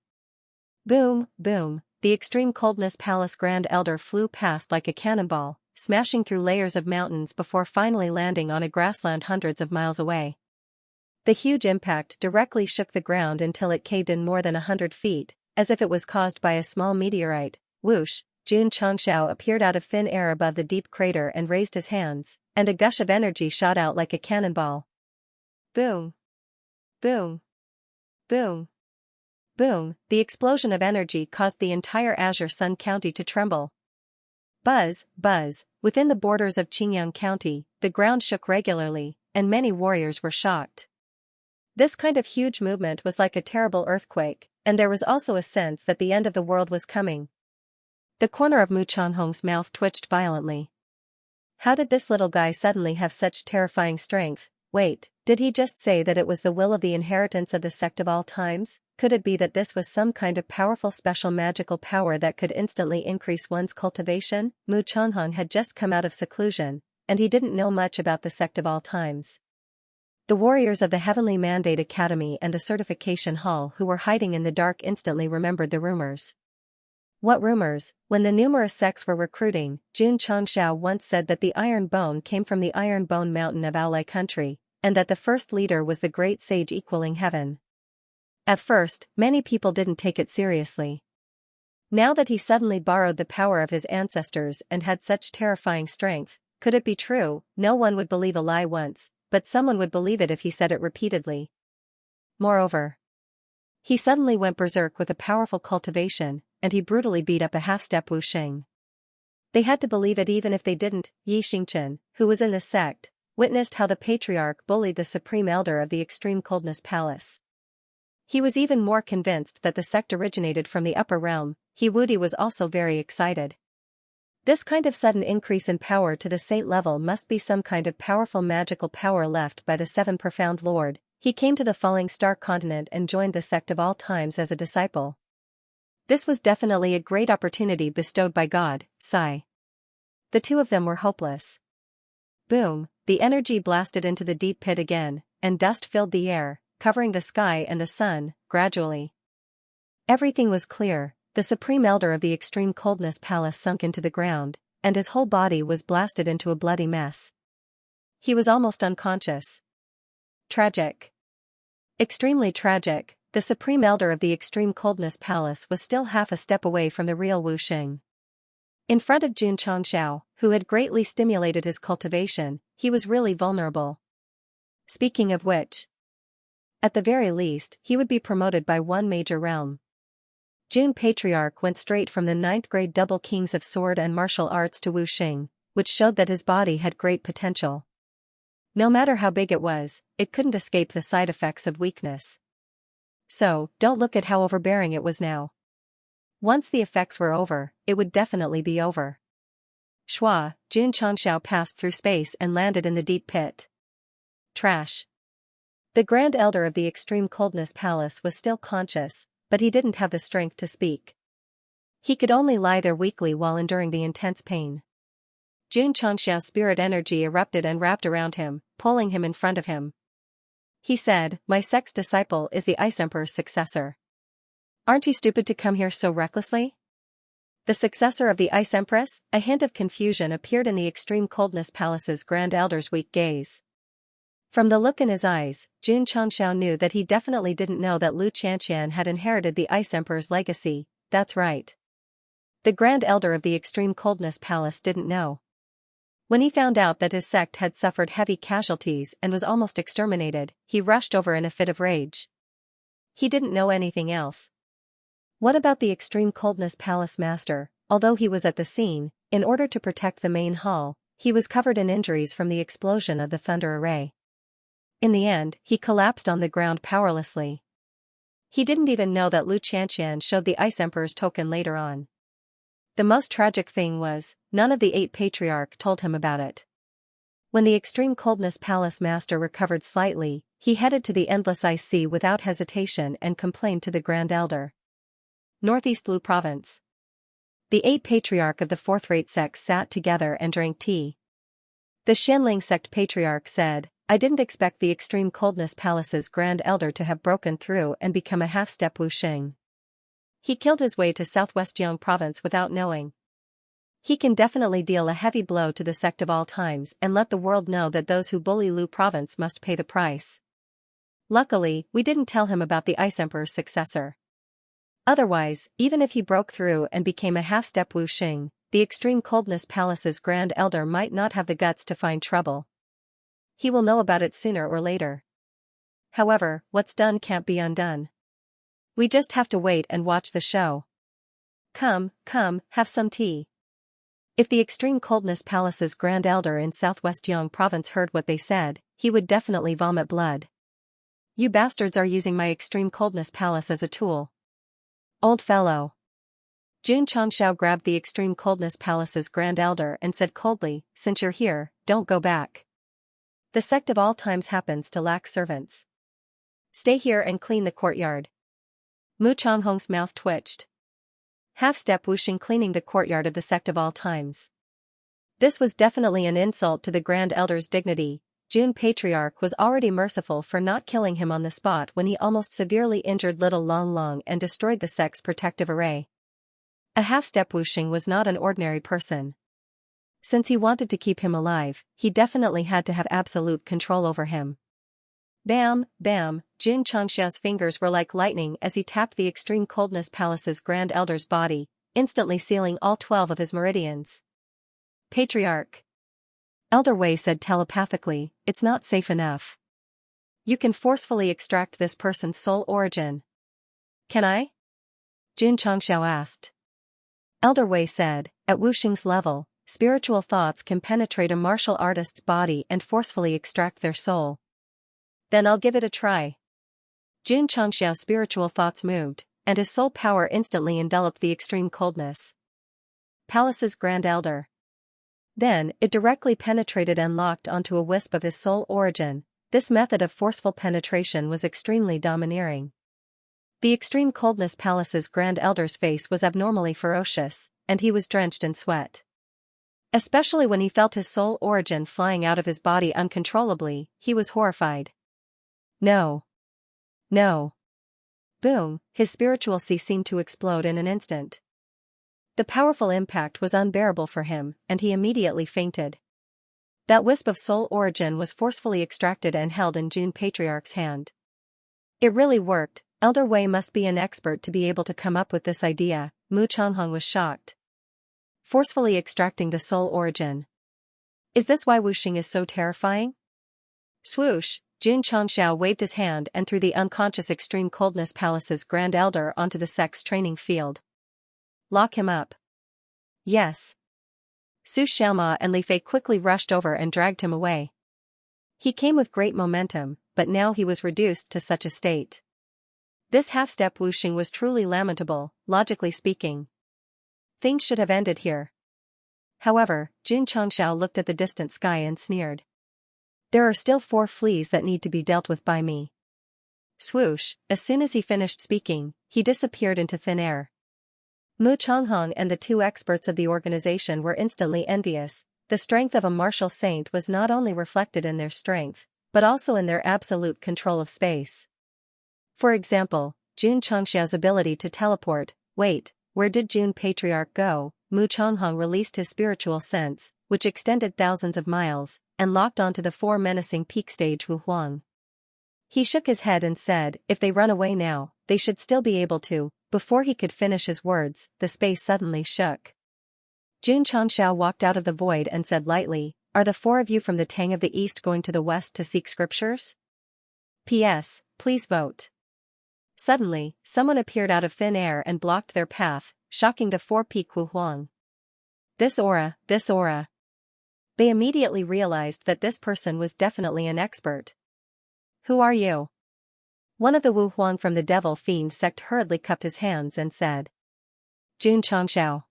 Boom, boom, the extreme coldness palace Grand Elder flew past like a cannonball, smashing through layers of mountains before finally landing on a grassland hundreds of miles away. The huge impact directly shook the ground until it caved in more than 100 feet, as if it was caused by a small meteorite. Whoosh, Xianxia appeared out of thin air above the deep crater and raised his hands, and a gush of energy shot out like a cannonball. Boom. Boom. Boom. Boom, the explosion of energy caused the entire Azure Sun County to tremble. Buzz, buzz, within the borders of Qingyang County, the ground shook regularly, and many warriors were shocked. This kind of huge movement was like a terrible earthquake, and there was also a sense that the end of the world was coming. The corner of Mu Changhong's mouth twitched violently. How did this little guy suddenly have such terrifying strength? Wait, did he just say that it was the will of the inheritance of the sect of all times? Could it be that this was some kind of powerful special magical power that could instantly increase one's cultivation? Mu Changhong had just come out of seclusion, and he didn't know much about the sect of all times. The warriors of the Heavenly Mandate Academy and the Certification Hall who were hiding in the dark instantly remembered the rumors. What rumors? When the numerous sects were recruiting, Xianxia once said that the Iron Bone came from the Iron Bone Mountain of Aolai country, and that the first leader was the great sage equaling heaven. At first, many people didn't take it seriously. Now that he suddenly borrowed the power of his ancestors and had such terrifying strength, could it be true? No one would believe a lie once, but someone would believe it if he said it repeatedly. Moreover, he suddenly went berserk with a powerful cultivation, and he brutally beat up a half-step Wuxing. They had to believe it even if they didn't. Yi Xingchen, who was in the sect, witnessed how the patriarch bullied the supreme elder of the extreme coldness palace. He was even more convinced that the sect originated from the upper realm. He Wudi was also very excited. This kind of sudden increase in power to the saint level must be some kind of powerful magical power left by the Seven Profound Lord. He came to the Falling Star continent and joined the sect of all times as a disciple. This was definitely a great opportunity bestowed by God. Sigh. The two of them were hopeless. Boom, the energy blasted into the deep pit again, and dust filled the air, covering the sky and the sun, gradually. Everything was clear. The Supreme Elder of the Extreme Coldness Palace sunk into the ground, and his whole body was blasted into a bloody mess. He was almost unconscious. Tragic. Extremely tragic. The Supreme Elder of the Extreme Coldness Palace was still half a step away from the real Wu Xing. In front of Xianxia, who had greatly stimulated his cultivation, he was really vulnerable. Speaking of which, at the very least, he would be promoted by one major realm. Jun Patriarch went straight from the 9th grade double kings of sword and martial arts to Wu Xing, which showed that his body had great potential. No matter how big it was, it couldn't escape the side effects of weakness. So, don't look at how overbearing it was now. Once the effects were over, it would definitely be over. Shua, Jun Changxiao passed through space and landed in the deep pit. Trash. The Grand Elder of the Extreme Coldness Palace was still conscious, but he didn't have the strength to speak. He could only lie there weakly while enduring the intense pain. Jun Changxiao's spirit energy erupted and wrapped around him, pulling him in front of him. He said, "My Sect's disciple is the Ice Emperor's successor. Aren't you stupid to come here so recklessly?" The successor of the Ice Empress? A hint of confusion appeared in the Extreme Coldness Palace's Grand Elder's weak gaze. From the look in his eyes, Jun Changxiao knew that he definitely didn't know that Lu Qianxian had inherited the Ice Emperor's legacy. That's right. The Grand Elder of the Extreme Coldness Palace didn't know. When he found out that his sect had suffered heavy casualties and was almost exterminated, he rushed over in a fit of rage. He didn't know anything else. What about the Extreme Coldness Palace Master? Although he was at the scene, in order to protect the main hall, he was covered in injuries from the explosion of the thunder array. In the end, he collapsed on the ground powerlessly. He didn't even know that Lu Qianxian showed the Ice Emperor's token later on. The most tragic thing was, none of the 8 Patriarch told him about it. When the Extreme Coldness Palace Master recovered slightly, he headed to the Endless Ice Sea without hesitation and complained to the Grand Elder. Northeast Lu Province. The 8 Patriarch of the 4th-rate Sect sat together and drank tea. The Xianling Sect Patriarch said, "I didn't expect the Extreme Coldness Palace's Grand Elder to have broken through and become a half-step Wu Xing. He killed his way to Southwest Jiang Province without knowing. He can definitely deal a heavy blow to the Sect of all times and let the world know that those who bully Lu Province must pay the price. Luckily, we didn't tell him about the Ice Emperor's successor. Otherwise, even if he broke through and became a half-step Wu Xing, the Extreme Coldness Palace's Grand Elder might not have the guts to find trouble. He will know about it sooner or later. However, what's done can't be undone. We just have to wait and watch the show. Come, have some tea." If the Extreme Coldness Palace's Grand Elder in Southwest Jiang Province heard what they said, he would definitely vomit blood. "You bastards are using my Extreme Coldness Palace as a tool. Old fellow." Jun Changxiao grabbed the Extreme Coldness Palace's Grand Elder and said coldly, "Since you're here, don't go back. The Sect of all times happens to lack servants. Stay here and clean the courtyard." Mu Changhong's mouth twitched. Half-step Wu Xing cleaning the courtyard of the Sect of all times. This was definitely an insult to the Grand Elder's dignity. Jun Patriarch was already merciful for not killing him on the spot when he almost severely injured little Long Long and destroyed the Sect's protective array. A half-step Wu Xing was not an ordinary person. Since he wanted to keep him alive, he definitely had to have absolute control over him. Bam, bam, Jun Changxiao's fingers were like lightning as he tapped the Extreme Coldness Palace's Grand Elder's body, instantly sealing all 12 of his meridians. "Patriarch," Elder Wei said telepathically, "it's not safe enough. You can forcefully extract this person's soul origin." "Can I?" Jun Changxiao asked. Elder Wei said, "At Wu Xing's level, spiritual thoughts can penetrate a martial artist's body and forcefully extract their soul." "Then I'll give it a try." Jun Changxiao's spiritual thoughts moved, and his soul power instantly enveloped the Extreme Coldness Palace's Grand Elder. Then, it directly penetrated and locked onto a wisp of his soul origin. This method of forceful penetration was extremely domineering. The Extreme Coldness Palace's Grand Elder's face was abnormally ferocious, and he was drenched in sweat. Especially when he felt his soul origin flying out of his body uncontrollably, he was horrified. No. No. Boom, his spiritual sea seemed to explode in an instant. The powerful impact was unbearable for him, and he immediately fainted. That wisp of soul origin was forcefully extracted and held in June Patriarch's hand. It really worked. Elder Wei must be an expert to be able to come up with this idea. Mu Changhong was shocked. Forcefully extracting the soul origin. Is this why wuxing is so terrifying? Swoosh, Jun Changxiao waved his hand and threw the unconscious Extreme Coldness Palace's Grand Elder onto the Sect's training field. Lock him up. Yes. Su Xiaoma and Li Fei quickly rushed over and dragged him away. He came with great momentum, but now he was reduced to such a state. This half-step wuxing was truly lamentable, logically speaking. Things should have ended here. However, Jun Changxiao looked at the distant sky and sneered. There are still 4 fleas that need to be dealt with by me. Swoosh, as soon as he finished speaking, he disappeared into thin air. Mu Changhong and the 2 experts of the organization were instantly envious. The strength of a martial saint was not only reflected in their strength, but also in their absolute control of space. For example, Jun Changxiao's ability to teleport. Wait, where did Jun Patriarch go? Mu Changhong released his spiritual sense, which extended thousands of miles, and locked onto the 4 menacing peak stage Wu Huang. He shook his head and said, if they run away now, they should still be able to. Before he could finish his words, the space suddenly shook. Jun Changxiao walked out of the void and said lightly, are the 4 of you from the Tang of the East going to the West to seek scriptures? P.S. Please vote. Suddenly, someone appeared out of thin air and blocked their path, shocking the 4 peak Wu Huang. This aura. They immediately realized that this person was definitely an expert. Who are you? One of the Wu Huang from the Devil Fiend sect hurriedly cupped his hands and said. Jun Changxiao.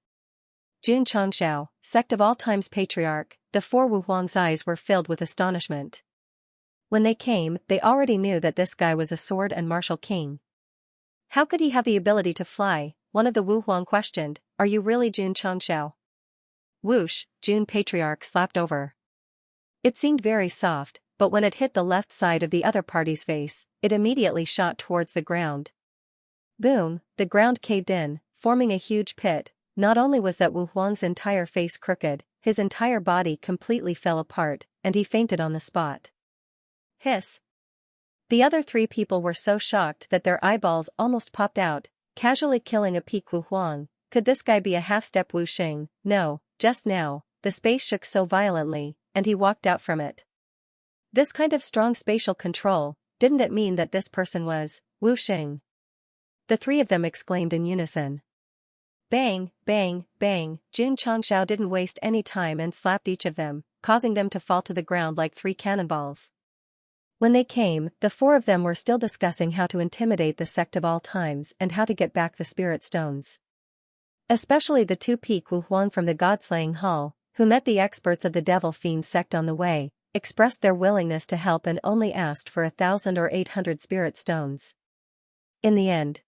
Jun Changxiao, sect of all times patriarch. The 4 Wu Huang's eyes were filled with astonishment. When they came, they already knew that this guy was a sword and martial king. How could he have the ability to fly? One of the Wu Huang questioned. Are you really Jun Changxiao? Whoosh, Jun Patriarch slapped over. It seemed very soft, but when it hit the left side of the other party's face, it immediately shot towards the ground. Boom, the ground caved in, forming a huge pit. Not only was that Wu Huang's entire face crooked, his entire body completely fell apart, and he fainted on the spot. Hiss. The other 3 people were so shocked that their eyeballs almost popped out, casually killing a peak Wu Huang. Could this guy be a half-step wuxing? No, just now, the space shook so violently, and he walked out from it. This kind of strong spatial control, didn't it mean that this person was wuxing? The 3 of them exclaimed in unison. Bang, bang, bang, Jun Changxiao didn't waste any time and slapped each of them, causing them to fall to the ground like 3 cannonballs. When they came, the 4 of them were still discussing how to intimidate the sect of all times and how to get back the spirit stones. Especially the 2 peak Wu Huang from the God-slaying hall, who met the experts of the Devil Fiend sect on the way, expressed their willingness to help and only asked for 1,000 or 800 spirit stones. In the end,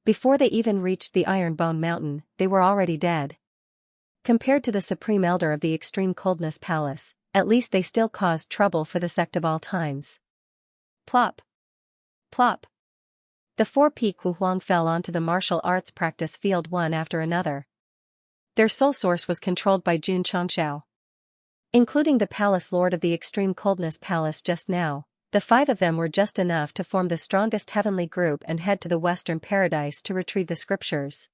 before they even reached the Ironbone Mountain, they were already dead. Compared to the Supreme Elder of the Extreme Coldness Palace, at least they still caused trouble for the sect of all times. Plop. Plop. The 4 peak Wu Huang fell onto the martial arts practice field one after another. Their soul source was controlled by Jun Changxiao. Including the palace lord of the Extreme Coldness Palace just now, the 5 of them were just enough to form the strongest heavenly group and head to the Western Paradise to retrieve the scriptures.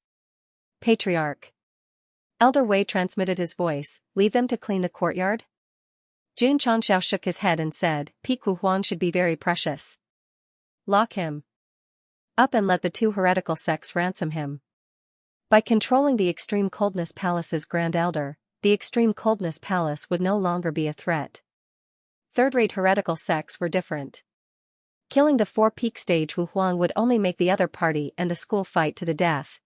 Patriarch. Elder Wei transmitted his voice, leave them to clean the courtyard? Jun Changxiao shook his head and said, Peak Wu Huang should be very precious. Lock him up and let the 2 heretical sects ransom him. By controlling the Extreme Coldness Palace's Grand Elder, the Extreme Coldness Palace would no longer be a threat. Third-rate heretical sects were different. Killing the 4 peak stage Wu Huang would only make the other party and the school fight to the death.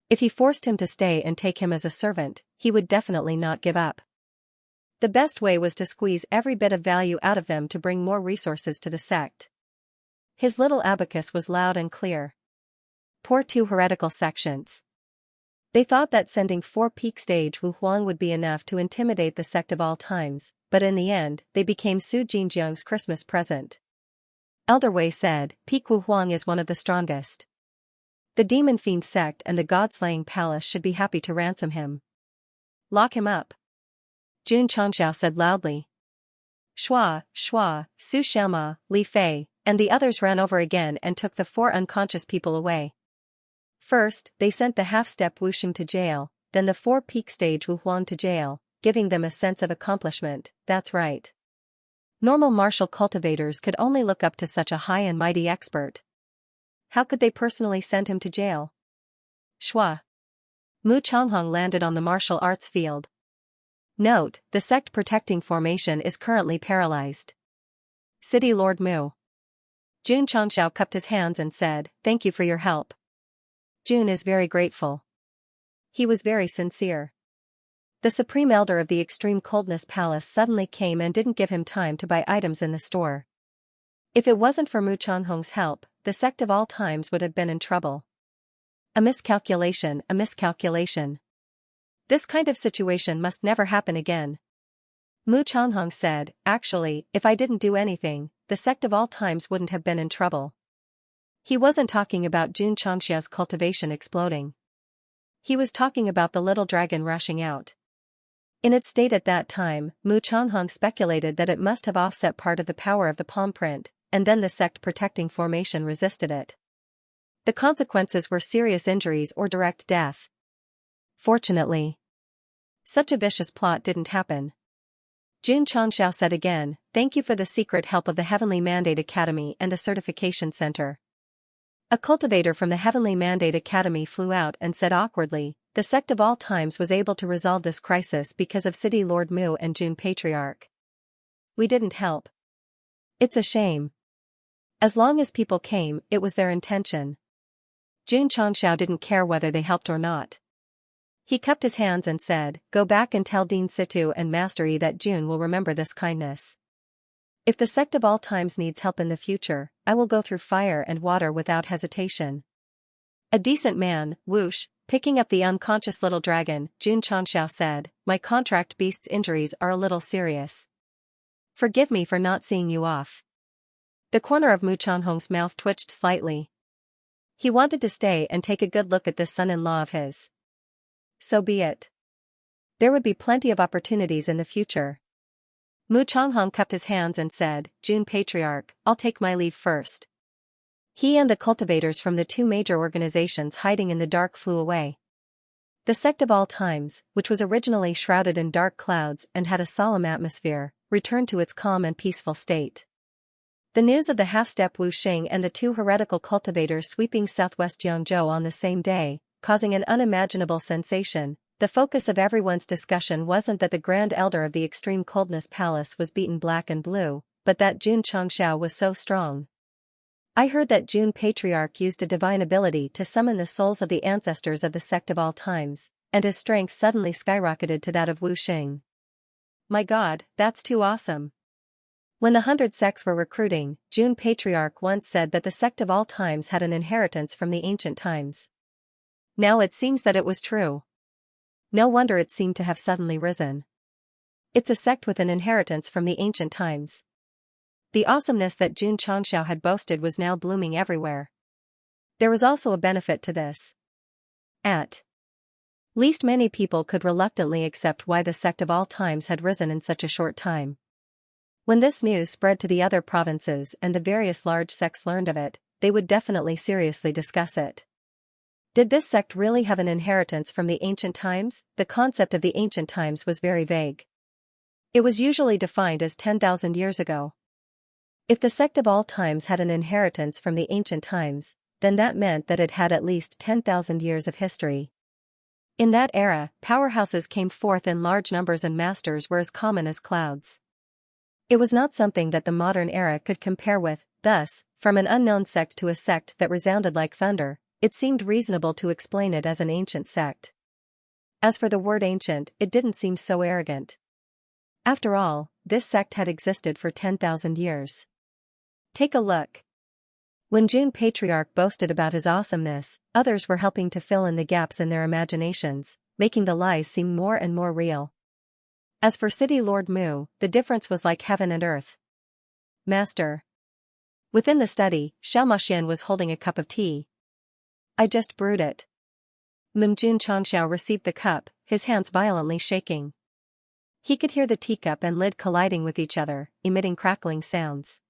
If he forced him to stay and take him as a servant, he would definitely not give up. The best way was to squeeze every bit of value out of them to bring more resources to the sect. His little abacus was loud and clear. Poor 2 heretical sections. They thought that sending 4 peak stage Wu Huang would be enough to intimidate the sect of all times, but in the end, they became Su Jinjiang's Christmas present. Elder Wei said, Peak Wu Huang is one of the strongest. The Demon Fiend sect and the God-slaying palace should be happy to ransom him. Lock him up. Jun Changxiao said loudly. Shua, Su Xiaoma, Li Fei, and the others ran over again and took the 4 unconscious people away. First, they sent the half-step Wu Xing to jail, then the 4 peak stage Wu Huang to jail, giving them a sense of accomplishment. That's right. Normal martial cultivators could only look up to such a high and mighty expert. How could they personally send him to jail? Shua. Mu Changhong landed on the martial arts field. Note, the sect protecting formation is currently paralyzed. City Lord Mu. Jun Changxiao cupped his hands and said, Thank you for your help. Jun is very grateful. He was very sincere. The Supreme Elder of the Extreme Coldness Palace suddenly came and didn't give him time to buy items in the store. If it wasn't for Mu Changhong's help, the sect of all times would have been in trouble. A miscalculation. This kind of situation must never happen again. Mu Changhong said, Actually, if I didn't do anything, the sect of all times wouldn't have been in trouble. He wasn't talking about Jun Changxia's cultivation exploding. He was talking about the little dragon rushing out. In its state at that time, Mu Changhong speculated that it must have offset part of the power of the palm print, and then the sect protecting formation resisted it. The consequences were serious injuries or direct death. Fortunately, such a vicious plot didn't happen. Jun Changxiao said again, Thank you for the secret help of the Heavenly Mandate Academy and the Certification Center. A cultivator from the Heavenly Mandate Academy flew out and said awkwardly, The sect of all times was able to resolve this crisis because of City Lord Mu and Jun Patriarch. We didn't help. It's a shame. As long as people came, it was their intention. Jun Changxiao didn't care whether they helped or not. He cupped his hands and said, Go back and tell Dean Situ and Master Yi that Jun will remember this kindness. If the sect of all times needs help in the future, I will go through fire and water without hesitation. A decent man, whoosh, picking up the unconscious little dragon, Jun Changxiao said, My contract beast's injuries are a little serious. Forgive me for not seeing you off. The corner of Mu Changhong's mouth twitched slightly. He wanted to stay and take a good look at this son-in-law of his. So be it. There would be plenty of opportunities in the future. Mu Changhong cupped his hands and said, Jun Patriarch, I'll take my leave first. He and the cultivators from the 2 major organizations hiding in the dark flew away. The sect of all times, which was originally shrouded in dark clouds and had a solemn atmosphere, returned to its calm and peaceful state. The news of the half-step Wu Xing and the 2 heretical cultivators sweeping southwest Yangzhou on the same day, causing an unimaginable sensation. The focus of everyone's discussion wasn't that the Grand Elder of the Extreme Coldness Palace was beaten black and blue, but that Jun Changxiao was so strong. I heard that Jun Patriarch used a divine ability to summon the souls of the ancestors of the sect of all times, and his strength suddenly skyrocketed to that of Wu Xing. My God, that's too awesome. When the 100 sects were recruiting, Jun Patriarch once said that the sect of all times had an inheritance from the ancient times. Now it seems that it was true. No wonder it seemed to have suddenly risen. It's a sect with an inheritance from the ancient times. The awesomeness that Jun Changxiao had boasted was now blooming everywhere. There was also a benefit to this. At least many people could reluctantly accept why the sect of all times had risen in such a short time. When this news spread to the other provinces and the various large sects learned of it, they would definitely seriously discuss it. Did this sect really have an inheritance from the ancient times? The concept of the ancient times was very vague. It was usually defined as 10,000 years ago. If the sect of all times had an inheritance from the ancient times, then that meant that it had at least 10,000 years of history. In that era, powerhouses came forth in large numbers and masters were as common as clouds. It was not something that the modern era could compare with. Thus, from an unknown sect to a sect that resounded like thunder, it seemed reasonable to explain it as an ancient sect. As for the word ancient, it didn't seem so arrogant. After all, this sect had existed for 10,000 years. Take a look. When June Patriarch boasted about his awesomeness, others were helping to fill in the gaps in their imaginations, making the lies seem more and more real. As for City Lord Mu, the difference was like heaven and earth. Master. Within the study, Xianxia was holding a cup of tea. I just brewed it. Jun Changxiao received the cup, his hands violently shaking. He could hear the teacup and lid colliding with each other, emitting crackling sounds.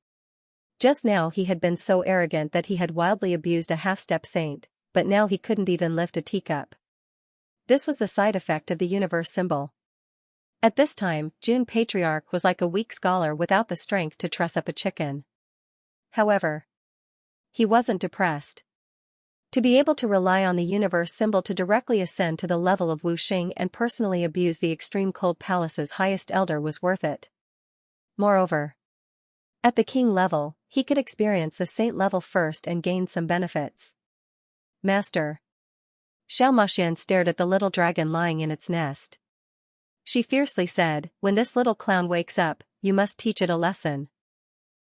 Just now he had been so arrogant that he had wildly abused a half-step saint, but now he couldn't even lift a teacup. This was the side effect of the universe symbol. At this time, June Patriarch was like a weak scholar without the strength to truss up a chicken. However, he wasn't depressed. To be able to rely on the universe symbol to directly ascend to the level of Wu Xing and personally abuse the extreme cold palace's highest elder was worth it. Moreover, at the king level, he could experience the saint level first and gain some benefits. Master. Xiaomaxian stared at the little dragon lying in its nest. She fiercely said, when this little clown wakes up, you must teach it a lesson.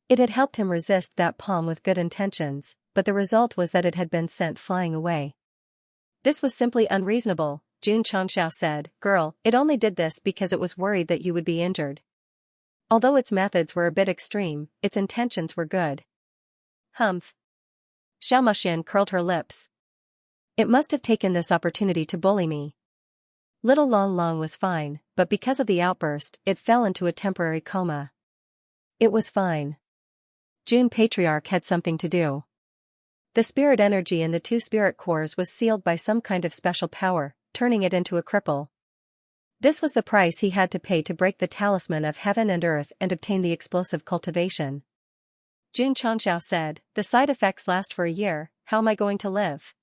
It had helped him resist that palm with good intentions, but the result was that it had been sent flying away. This was simply unreasonable, Jun Changxiao said. Girl, it only did this because it was worried that you would be injured. Although its methods were a bit extreme, its intentions were good. Humph. Xiaomaxian curled her lips. It must have taken this opportunity to bully me. Little Long Long was fine, but because of the outburst, it fell into a temporary coma. It was fine. June Patriarch had something to do. The spirit energy in the two spirit cores was sealed by some kind of special power, turning it into a cripple. This was the price he had to pay to break the talisman of heaven and earth and obtain the explosive cultivation. Jun Changxiao said, the side effects last for a year, how am I going to live?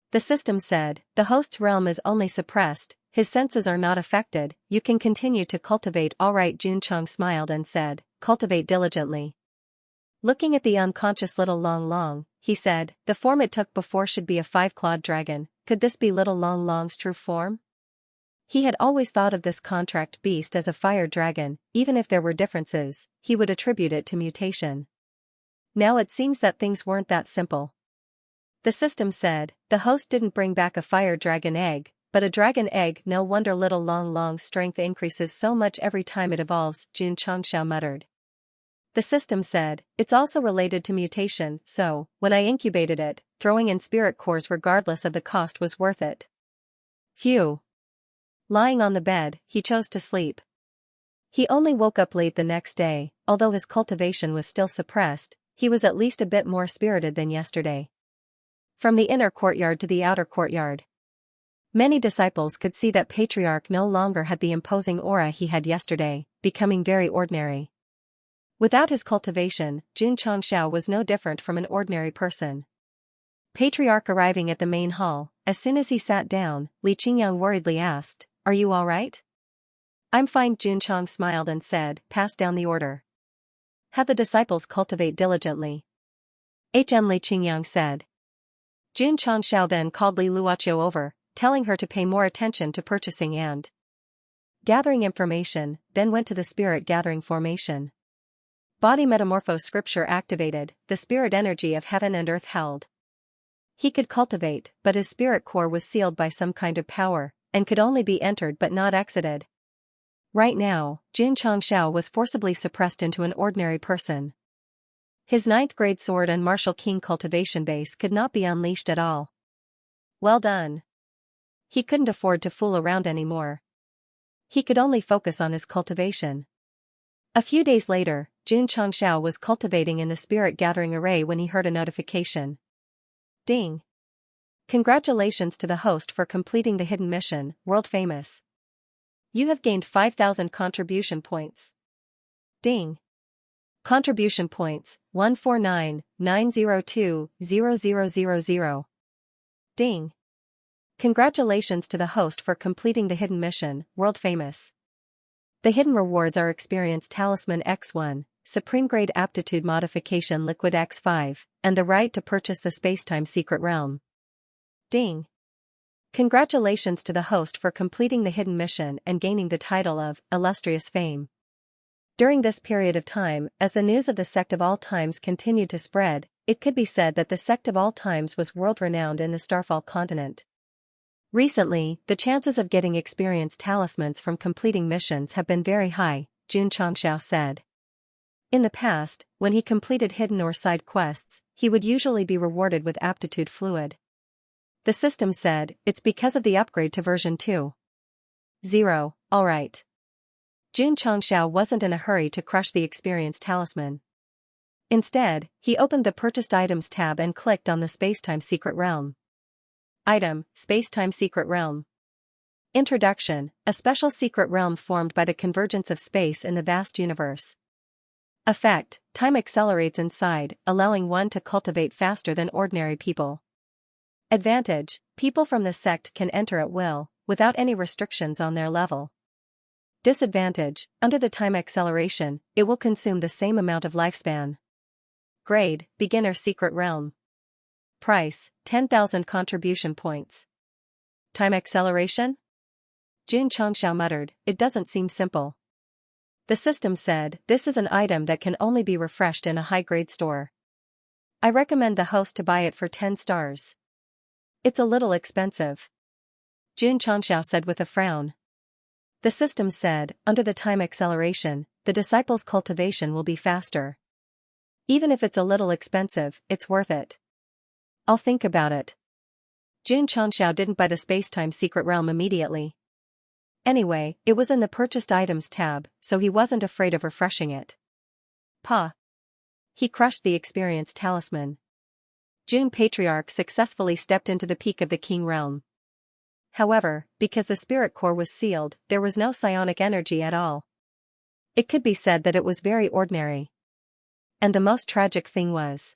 The system said, the host's realm is only suppressed, his senses are not affected, you can continue to cultivate. Alright. Jun Chang smiled and said, cultivate diligently. Looking at the unconscious little Long Long, he said, the form it took before should be a five-clawed dragon, could this be little Long Long's true form? He had always thought of this contract beast as a fire dragon, even if there were differences, he would attribute it to mutation. Now it seems that things weren't that simple. The system said, the host didn't bring back a fire dragon egg, but a dragon egg. No wonder little Long Long's strength increases so much every time it evolves, Jun Changxiao muttered. The system said, it's also related to mutation, so, when I incubated it, throwing in spirit cores regardless of the cost was worth it. Phew. Lying on the bed, he chose to sleep. He only woke up late the next day, although his cultivation was still suppressed, he was at least a bit more spirited than yesterday. From the inner courtyard to the outer courtyard. Many disciples could see that Patriarch no longer had the imposing aura he had yesterday, becoming very ordinary. Without his cultivation, Jun Changxiao was no different from an ordinary person. Patriarch arriving at the main hall, as soon as he sat down, Li Qingyang worriedly asked, are you all right? I'm fine. Jun Chang smiled and said, pass down the order. Have the disciples cultivate diligently. Li Qingyang said. Jun Changxiao then called Li Luoqiu over, telling her to pay more attention to purchasing and gathering information, then went to the spirit gathering formation. Body metamorphose scripture activated, the spirit energy of heaven and earth held. He could cultivate, but his spirit core was sealed by some kind of power, and could only be entered but not exited. Right now, Jun Changxiao was forcibly suppressed into an ordinary person. His 9th grade sword and martial king cultivation base could not be unleashed at all. Well done. He couldn't afford to fool around anymore. He could only focus on his cultivation. A few days later, Jun Changxiao was cultivating in the spirit gathering array when he heard a notification. Ding! Congratulations to the host for completing the hidden mission, world famous. You have gained 5,000 contribution points. Ding! Contribution points, 149,902,0000. Ding! Congratulations to the host for completing the hidden mission, world famous. The hidden rewards are Experience Talisman X1, Supreme Grade Aptitude Modification Liquid X5, and the right to purchase the Spacetime Secret Realm. Ding! Congratulations to the host for completing the hidden mission and gaining the title of Illustrious Fame. During this period of time, as the news of the Sect of all times continued to spread, it could be said that the Sect of all times was world-renowned in the Starfall continent. Recently, the chances of getting experience talismans from completing missions have been very high, Xianxia said. In the past, when he completed hidden or side quests, he would usually be rewarded with aptitude fluid. The system said, it's because of the upgrade to version 2.0, alright. Xianxia wasn't in a hurry to crush the experience talisman. Instead, he opened the Purchased Items tab and clicked on the Spacetime Secret Realm. Item, Spacetime Secret Realm. Introduction, a special secret realm formed by the convergence of space in the vast universe. Effect, time accelerates inside, allowing one to cultivate faster than ordinary people. Advantage, people from the sect can enter at will, without any restrictions on their level. Disadvantage, under the time acceleration, it will consume the same amount of lifespan. Grade, Beginner Secret Realm. Price, 10,000 contribution points. Time acceleration? Xianxia muttered, it doesn't seem simple. The system said, this is an item that can only be refreshed in a high-grade store. I recommend the host to buy it for 10 stars. It's a little expensive. Xianxia said with a frown. The system said, under the time acceleration, the disciples' cultivation will be faster. Even if it's a little expensive, it's worth it. I'll think about it. Xianxia didn't buy the Spacetime Secret Realm immediately. Anyway, it was in the Purchased Items tab, so he wasn't afraid of refreshing it. He crushed the experience talisman. June Patriarch successfully stepped into the peak of the King Realm. However, because the spirit core was sealed, there was no psionic energy at all. It could be said that it was very ordinary. And the most tragic thing was,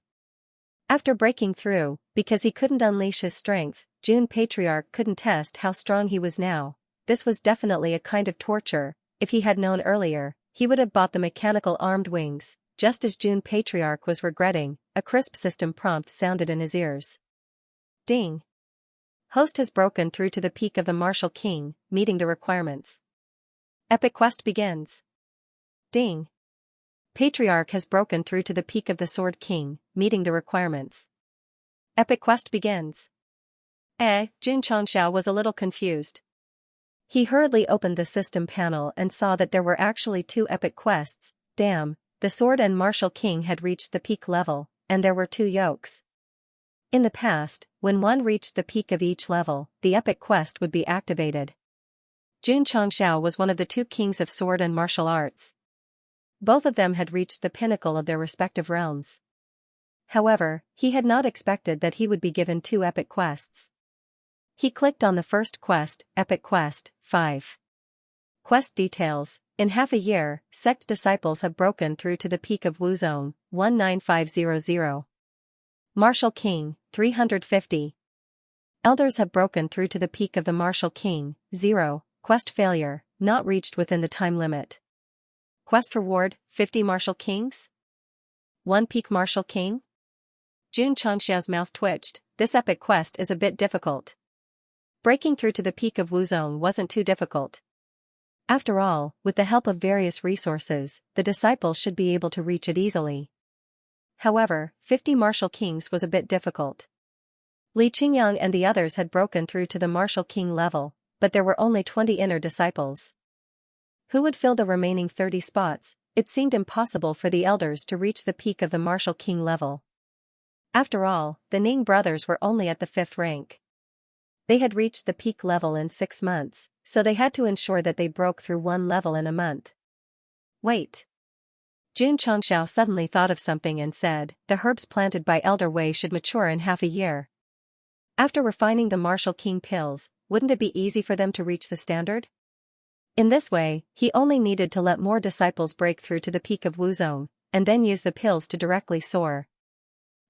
after breaking through, because he couldn't unleash his strength, June Patriarch couldn't test how strong he was now. This was definitely a kind of torture. If he had known earlier, he would have bought the mechanical armed wings. Just as June Patriarch was regretting, a crisp system prompt sounded in his ears. Ding! Host has broken through to the peak of the Martial King, meeting the requirements. Epic quest begins. Ding! Patriarch has broken through to the peak of the Sword King, meeting the requirements. Epic quest begins. Xianxia was a little confused. He hurriedly opened the system panel and saw that there were actually 2 epic quests. Damn, the Sword and Martial King had reached the peak level, and there were 2 yokes. In the past, when one reached the peak of each level, the epic quest would be activated. Xianxia was one of the 2 kings of sword and martial arts. Both of them had reached the pinnacle of their respective realms. However, he had not expected that he would be given 2 epic quests. He clicked on the first quest, Epic Quest, 5. Quest details. In half a year, Sect disciples have broken through to the peak of Wu Zone, 19500. Martial King, 350. Elders have broken through to the peak of the Martial King, 0. Quest failure, not reached within the time limit. Quest reward, 50 Martial Kings? 1 peak Martial King? Xianxia's mouth twitched. This epic quest is a bit difficult. Breaking through to the peak of Wu Zone wasn't too difficult. After all, with the help of various resources, the disciples should be able to reach it easily. However, 50 Martial Kings was a bit difficult. Li Qingyang and the others had broken through to the Martial King level, but there were only 20 inner disciples. Who would fill the remaining 30 spots? It seemed impossible for the elders to reach the peak of the Martial King level. After all, the Ning brothers were only at the 5th rank. They had reached the peak level in 6 months, so they had to ensure that they broke through 1 level in a month. Wait. Xianxia suddenly thought of something and said, the herbs planted by Elder Wei should mature in half a year. After refining the Martial King pills, wouldn't it be easy for them to reach the standard? In this way, he only needed to let more disciples break through to the peak of Wu Zone, and then use the pills to directly soar.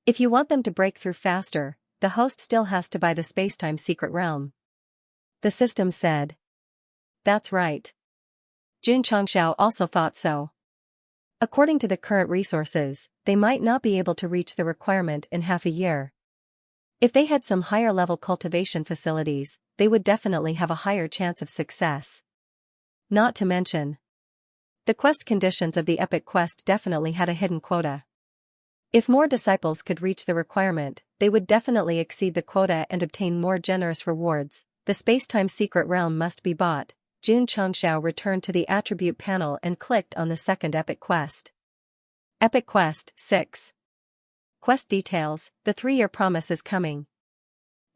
If you want them to break through faster, the host still has to buy the Spacetime Secret Realm. The system said. That's right. Xianxia also thought so. According to the current resources, they might not be able to reach the requirement in half a year. If they had some higher-level cultivation facilities, they would definitely have a higher chance of success. Not to mention, the quest conditions of the epic quest definitely had a hidden quota. If more disciples could reach the requirement, they would definitely exceed the quota and obtain more generous rewards. The space-time secret realm must be bought. Xianxia returned to the attribute panel and clicked on the second epic quest. Epic Quest 6. Quest details: the 3-year promise is coming.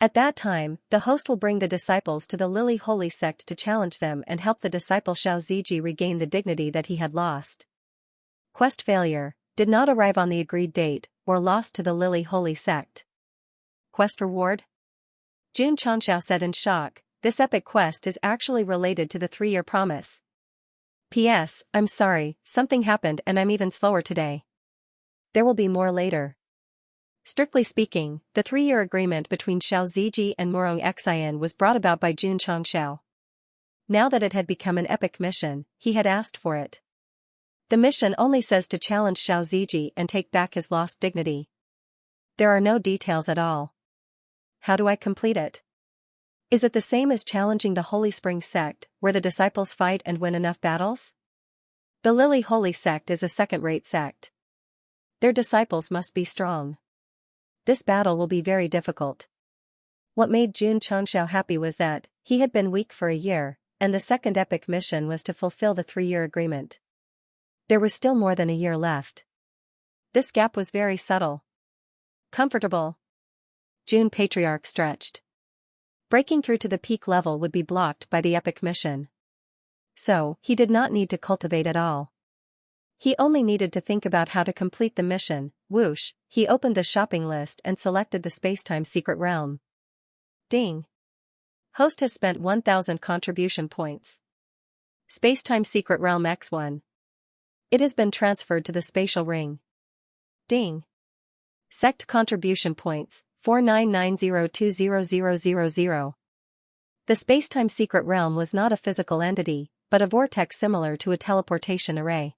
At that time, the host will bring the disciples to the Lily Holy Sect to challenge them and help the disciple Xiaoziji regain the dignity that he had lost. Quest failure: did not arrive on the agreed date, or lost to the Lily Holy Sect. Quest reward? Xianxia said in shock, this epic quest is actually related to the 3-year promise. P.S. I'm sorry, something happened and I'm even slower today. There will be more later. Strictly speaking, the 3-year agreement between Xiaoziji and Murong Xian was brought about by Xianxia. Now that it had become an epic mission, he had asked for it. The mission only says to challenge Xiaoziji and take back his lost dignity. There are no details at all. How do I complete it? Is it the same as challenging the Holy Spring Sect, where the disciples fight and win enough battles? The Lily Holy Sect is a second-rate sect. Their disciples must be strong. This battle will be very difficult. What made Xianxia happy was that he had been weak for a year, and the second epic mission was to fulfill the 3-year agreement. There was still more than a year left. This gap was very subtle. Comfortable. June Patriarch stretched. Breaking through to the peak level would be blocked by the epic mission. So, he did not need to cultivate at all. He only needed to think about how to complete the mission. Whoosh, he opened the shopping list and selected the Spacetime Secret Realm. Ding. Host has spent 1,000 contribution points. Spacetime Secret Realm X1. It has been transferred to the spatial ring. Ding. Sect contribution points, 499020000. The Spacetime Secret Realm was not a physical entity, but a vortex similar to a teleportation array.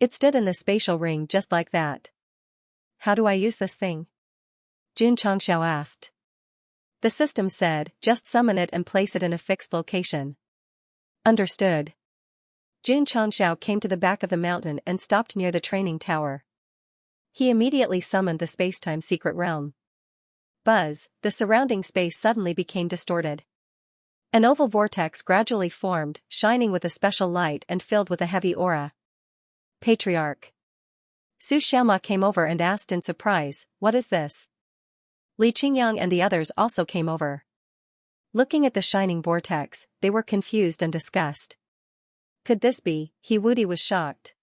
It stood in the spatial ring just like that. How do I use this thing? Xianxia asked. The system said, just summon it and place it in a fixed location. Understood. Xianxia came to the back of the mountain and stopped near the training tower. He immediately summoned the Spacetime Secret Realm. Buzz, the surrounding space suddenly became distorted. An oval vortex gradually formed, shining with a special light and filled with a heavy aura. Patriarch. Su Xiaoma came over and asked in surprise, what is this? Li Qingyang and the others also came over. Looking at the shining vortex, they were confused and disgusted. Could this be? Wudi was shocked.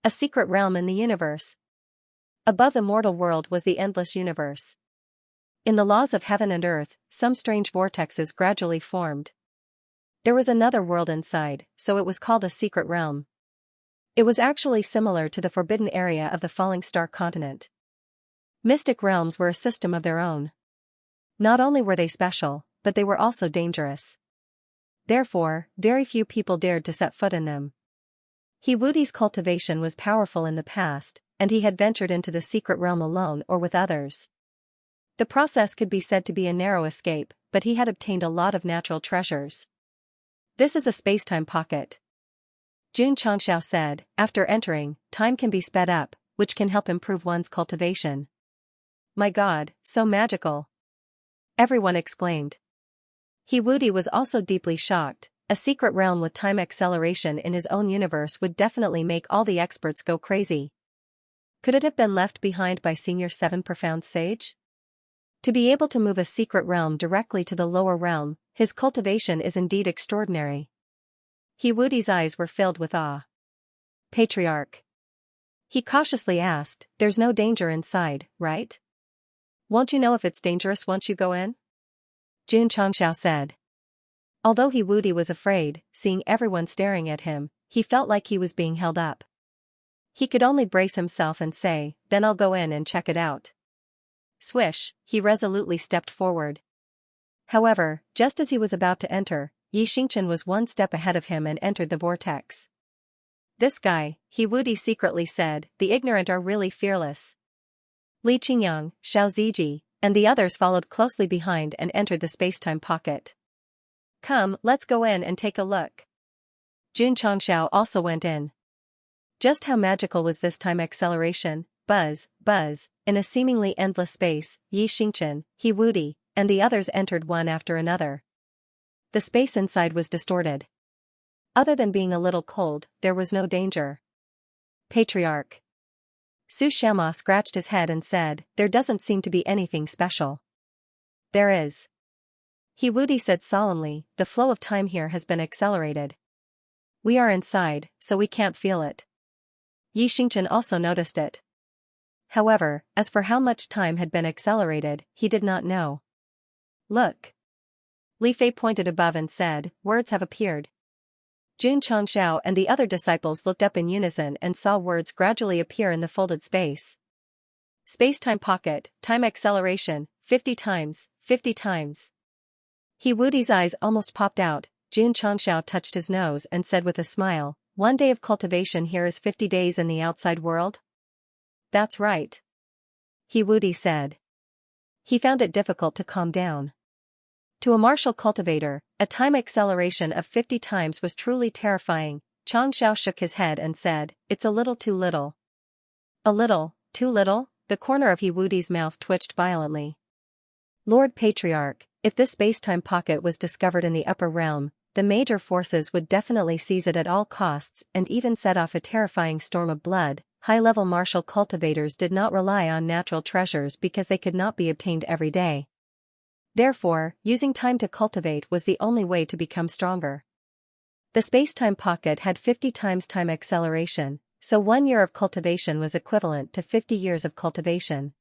A secret realm in the universe. Above the mortal world was the endless universe. In the laws of heaven and earth, some strange vortexes gradually formed. There was another world inside, so it was called a secret realm. It was actually similar to the forbidden area of the falling star continent. Mystic realms were a system of their own. Not only were they special, but they were also dangerous. Therefore, very few people dared to set foot in them. Wudi's cultivation was powerful in the past, and he had ventured into the secret realm alone or with others. The process could be said to be a narrow escape, but he had obtained a lot of natural treasures. This is a spacetime pocket. Xianxia said, after entering, time can be sped up, which can help improve one's cultivation. My God, so magical! Everyone exclaimed. Wudi was also deeply shocked. A secret realm with time acceleration in his own universe would definitely make all the experts go crazy. Could it have been left behind by Senior 7 Profound Sage? To be able to move a secret realm directly to the lower realm, his cultivation is indeed extraordinary. Wudi's eyes were filled with awe. Patriarch. He cautiously asked, there's no danger inside, right? Won't you know if it's dangerous once you go in? Xianxia said. Although Wudi was afraid, seeing everyone staring at him, he felt like he was being held up. He could only brace himself and say, then I'll go in and check it out. Swish, he resolutely stepped forward. However, just as he was about to enter, Xingchen was one step ahead of him and entered the vortex. This guy, Wudi secretly said, the ignorant are really fearless. Li Qingyang, Xiaoziji, and the others followed closely behind and entered the spacetime pocket. Come, let's go in and take a look. Xianxia also went in. Just how magical was this time acceleration? buzz, buzz, in a seemingly endless space, Xianxia, He Wudi, and the others entered one after another. The space inside was distorted. Other than being a little cold, there was no danger. Patriarch. Xianxia scratched his head and said, "There doesn't seem to be anything special." "There is." He Wudi said solemnly, "The flow of time here has been accelerated. We are inside, so we can't feel it." Xianxia also noticed it. However, as for how much time had been accelerated, he did not know. "Look." Li Fei pointed above and said, "Words have appeared." Jun Changxiao and the other disciples looked up in unison and saw words gradually appear in the folded space. Space-time pocket, time acceleration, 50 times, 50 times. He Wudi's eyes almost popped out. Jun Changxiao touched his nose and said with a smile, "One day of cultivation here is 50 days in the outside world?" "That's right." He Wudi said. He found it difficult to calm down. To a martial cultivator, a time acceleration of 50 times was truly terrifying. Changxiao shook his head and said, "It's a little too little." "A little, too little?" The corner of He Wudi's mouth twitched violently. "Lord Patriarch, if this space-time pocket was discovered in the upper realm, the major forces would definitely seize it at all costs and even set off a terrifying storm of blood." High-level martial cultivators did not rely on natural treasures because they could not be obtained every day. Therefore, using time to cultivate was the only way to become stronger. The space-time pocket had 50 times time acceleration, so 1 year of cultivation was equivalent to 50 years of cultivation.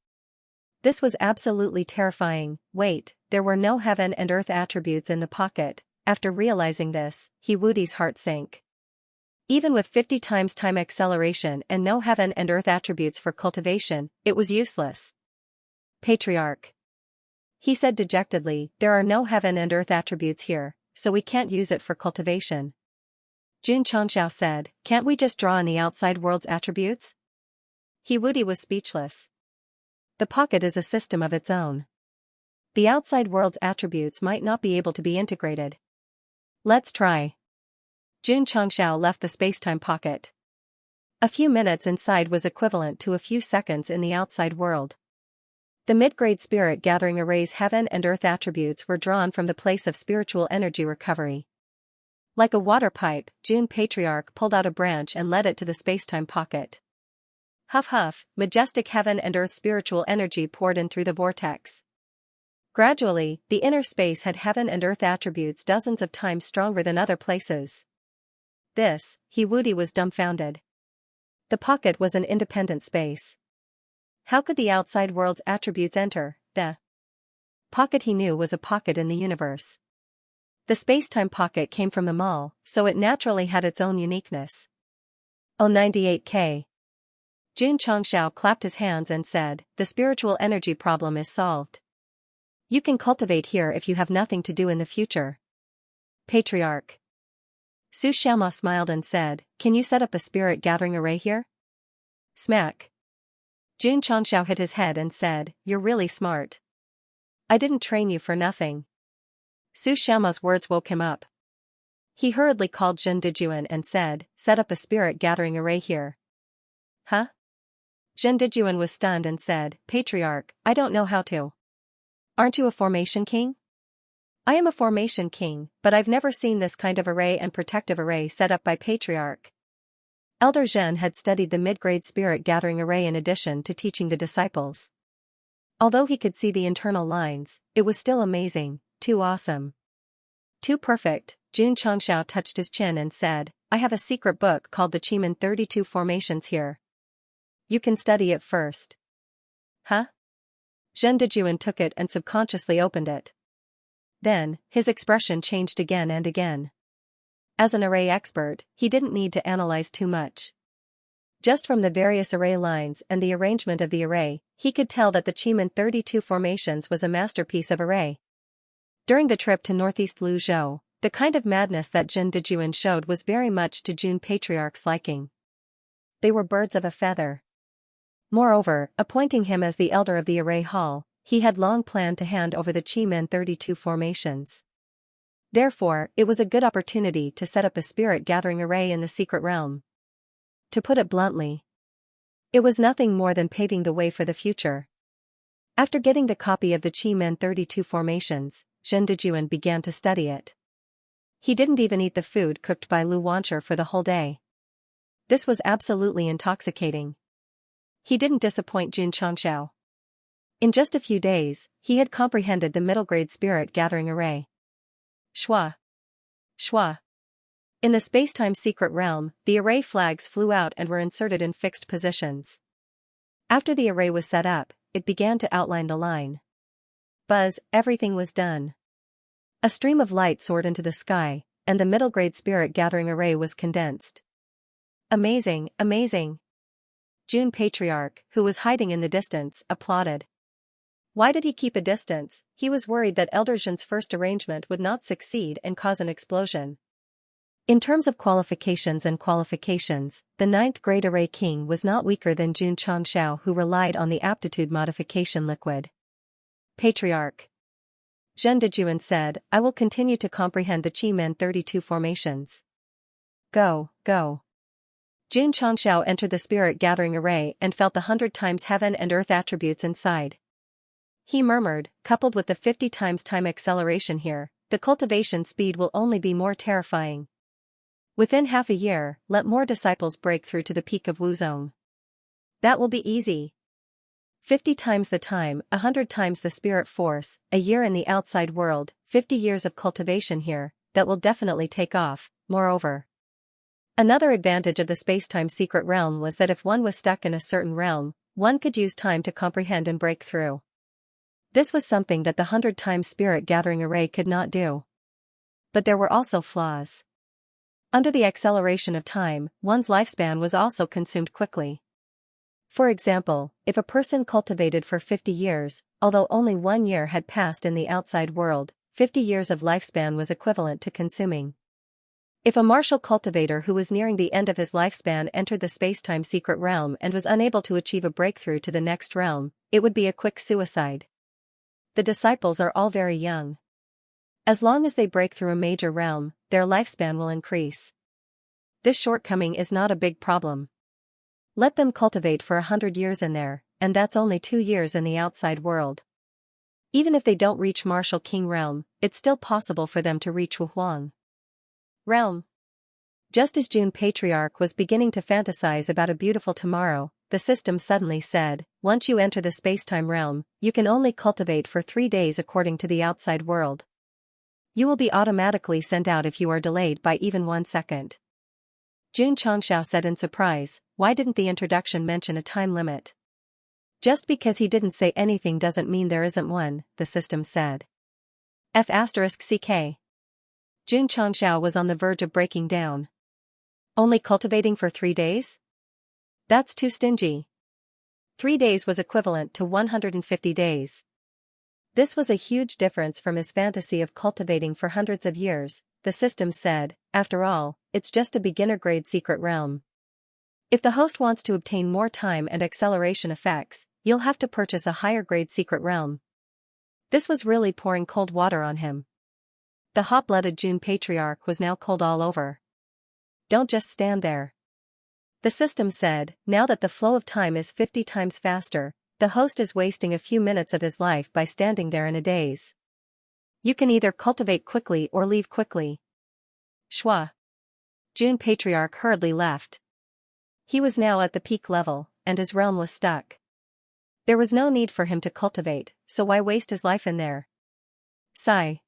This was absolutely terrifying. Wait, there were no heaven and earth attributes in the pocket. After realizing this, He Wudi's heart sank. Even with 50 times time acceleration and no heaven and earth attributes for cultivation, it was useless. "Patriarch," he said dejectedly, "there are no heaven and earth attributes here, so we can't use it for cultivation." Jun Changxiao said, "Can't we just draw on the outside world's attributes?" He Wudi was speechless. The pocket is a system of its own. The outside world's attributes might not be able to be integrated. "Let's try." Jun Changxiao left the space-time pocket. A few minutes inside was equivalent to a few seconds in the outside world. The mid-grade spirit gathering array's heaven and earth attributes were drawn from the place of spiritual energy recovery. Like a water pipe, Jun Patriarch pulled out a branch and led it to the space-time pocket. Huff huff, majestic heaven and earth spiritual energy poured in through the vortex. Gradually, the inner space had heaven and earth attributes dozens of times stronger than other places. This, He Wudi was dumbfounded. The pocket was an independent space. How could the outside world's attributes enter the pocket? He knew was a pocket in the universe. The space-time pocket came from the mall, so it naturally had its own uniqueness. Oh, 98K. Jun Changxiao clapped his hands and said, "The spiritual energy problem is solved. You can cultivate here if you have nothing to do in the future." Patriarch. Xianxia smiled and said, "Can you set up a spirit gathering array here?" Smack. Jun Changxiao hit his head and said, "You're really smart. I didn't train you for nothing." Xiaxia's words woke him up. He hurriedly called Zhen Dijuan and said, "Set up a spirit gathering array here." "Huh?" Zhen Dijuan was stunned and said, "Patriarch, I don't know how to." "Aren't you a formation king?" "I am a formation king, but I've never seen this kind of array and protective array set up by Patriarch." Elder Zhen had studied the mid-grade spirit gathering array in addition to teaching the disciples. Although he could see the internal lines, it was still amazing, too awesome. Too perfect. Jun Changxiao touched his chin and said, "I have a secret book called the Qimen 32 Formations here. You can study it first." "Huh?" Zhen Dijuan took it and subconsciously opened it. Then, his expression changed again and again. As an array expert, he didn't need to analyze too much. Just from the various array lines and the arrangement of the array, he could tell that the Qimen 32 Formations was a masterpiece of array. During the trip to northeast Luzhou, the kind of madness that Zhen Dijuan showed was very much to Jun Patriarch's liking. They were birds of a feather. Moreover, appointing him as the elder of the array hall, he had long planned to hand over the Qimen 32 Formations. Therefore, it was a good opportunity to set up a spirit gathering array in the secret realm. To put it bluntly, It was nothing more than paving the way for the future. After getting the copy of the Chi-Men 32 formations, Zhen Dejuan began to study it. He didn't even eat the food cooked by Lu Wancher for the whole day. This was absolutely intoxicating. He didn't disappoint Jun Changxiao. In just a few days, he had comprehended the middle-grade spirit gathering array. Shua. Shua. In the space-time secret realm, the array flags flew out and were inserted in fixed positions. After the array was set up, it began to outline the line. Buzz, everything was done. A stream of light soared into the sky, and the middle-grade spirit gathering array was condensed. Amazing, amazing. Jun Patriarch, who was hiding in the distance, applauded. Why did he keep a distance? He was worried that Elder Zhen's first arrangement would not succeed and cause an explosion. In terms of qualifications, the 9th grade array king was not weaker than Jun Changxiao, who relied on the aptitude modification liquid. Patriarch. Zhen Dejuan said, I will continue to comprehend the Chi-Men 32 formations. Go, go. Jun Changxiao entered the spirit gathering array and felt the 100 times heaven and earth attributes inside. He murmured, coupled with the 50 times time acceleration here, the cultivation speed will only be more terrifying. Within half a year, let more disciples break through to the peak of Wuzong. That will be easy. 50 times the time, 100 times the spirit force, a year in the outside world, 50 years of cultivation here, that will definitely take off. Moreover, another advantage of the space-time secret realm was that if one was stuck in a certain realm, one could use time to comprehend and break through. This was something that the 100 times spirit gathering array could not do. But there were also flaws. Under the acceleration of time, one's lifespan was also consumed quickly. For example, if a person cultivated for 50 years, although only 1 year had passed in the outside world, 50 years of lifespan was equivalent to consuming. If a martial cultivator who was nearing the end of his lifespan entered the space-time secret realm and was unable to achieve a breakthrough to the next realm, it would be a quick suicide. The disciples are all very young. As long as they break through a major realm, their lifespan will increase. This shortcoming is not a big problem. Let them cultivate for 100 years in there, and that's only 2 years in the outside world. Even if they don't reach Martial King realm, it's still possible for them to reach Wuhuang realm. Just as Jun Patriarch was beginning to fantasize about a beautiful tomorrow, the system suddenly said, once you enter the space-time realm, you can only cultivate for 3 days according to the outside world. You will be automatically sent out if you are delayed by even 1 second. Jun Changxiao said in surprise, why didn't the introduction mention a time limit? Just because he didn't say anything doesn't mean there isn't one, the system said. F***ck. Jun Changxiao was on the verge of breaking down. Only cultivating for 3 days? That's too stingy. 3 days was equivalent to 150 days. This was a huge difference from his fantasy of cultivating for hundreds of years, the system said. After all, it's just a beginner-grade secret realm. If the host wants to obtain more time and acceleration effects, you'll have to purchase a higher-grade secret realm. This was really pouring cold water on him. The hot-blooded Jun Patriarch was now cold all over. Don't just stand there. The system said, now that the flow of time is 50 times faster, the host is wasting a few minutes of his life by standing there in a daze. You can either cultivate quickly or leave quickly. Shua. Jun Patriarch hurriedly left. He was now at the peak level, and his realm was stuck. There was no need for him to cultivate, so why waste his life in there? Sigh.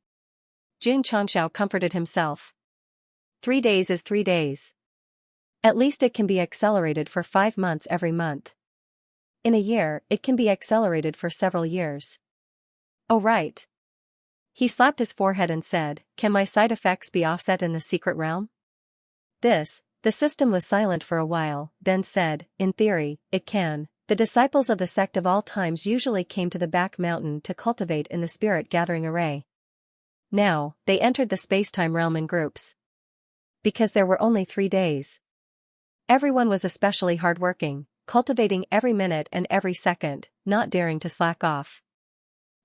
Jun Changxiao comforted himself. 3 days is 3 days. At least it can be accelerated for 5 months every month. In a year, it can be accelerated for several years. Oh right. He slapped his forehead and said, can my side effects be offset in the secret realm? The system was silent for a while, then said, in theory, it can. The disciples of the sect of all times usually came to the back mountain to cultivate in the spirit gathering array. Now, they entered the space-time realm in groups. Because there were only 3 days. Everyone was especially hardworking, cultivating every minute and every second, not daring to slack off.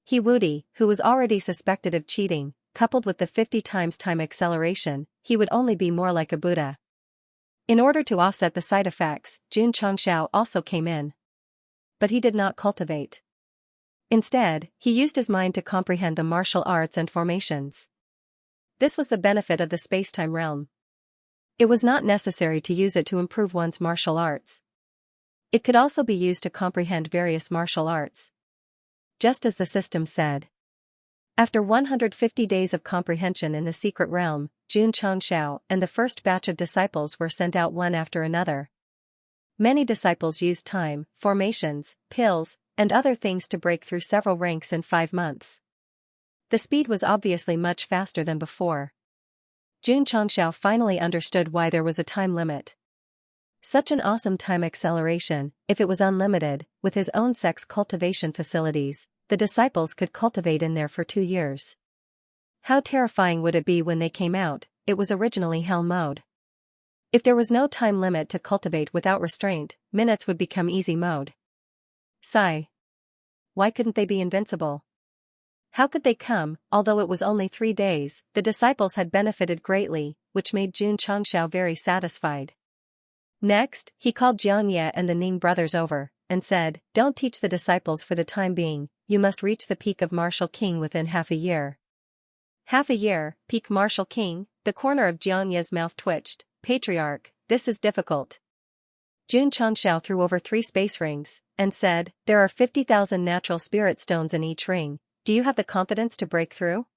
He Wudi, who was already suspected of cheating, coupled with the 50 times time acceleration, he would only be more like a Buddha. In order to offset the side effects, Xianxia also came in. But he did not cultivate. Instead, he used his mind to comprehend the martial arts and formations. This was the benefit of the space-time realm. It was not necessary to use it to improve one's martial arts. It could also be used to comprehend various martial arts. Just as the system said. After 150 days of comprehension in the secret realm, Xianxia and the first batch of disciples were sent out one after another. Many disciples used time, formations, pills, and other things to break through several ranks in 5 months. The speed was obviously much faster than before. Xianxia finally understood why there was a time limit. Such an awesome time acceleration, if it was unlimited, with his own sect's cultivation facilities, the disciples could cultivate in there for 2 years. How terrifying would it be when they came out? It was originally hell mode. If there was no time limit to cultivate without restraint, minutes would become easy mode. Sigh. Why couldn't they be invincible? How could they come? Although it was only 3 days, the disciples had benefited greatly, which made Xianxia very satisfied. Next, he called Xianxia and the Ning brothers over, and said, "Don't teach the disciples for the time being, you must reach the peak of Martial King within half a year." Half a year, peak Martial King? The corner of Xianxia's mouth twitched. "Patriarch, this is difficult." Xianxia threw over 3 space rings, and said, "There are 50,000 natural spirit stones in each ring, do you have the confidence to break through?"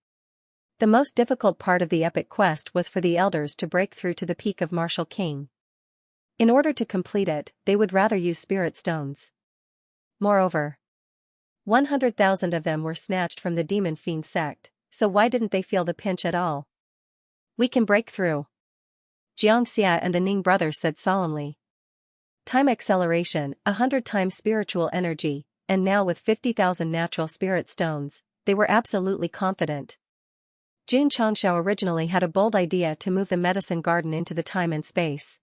The most difficult part of the epic quest was for the elders to break through to the peak of Martial King. In order to complete it, they would rather use spirit stones. Moreover, 100,000 of them were snatched from the demon fiend sect, so why didn't they feel the pinch at all? "We can break through," Xianxia and the Ning brothers said solemnly. Time acceleration, 100 times spiritual energy, and now with 50,000 natural spirit stones, they were absolutely confident. Xianxia originally had a bold idea to move the medicine garden into the time and space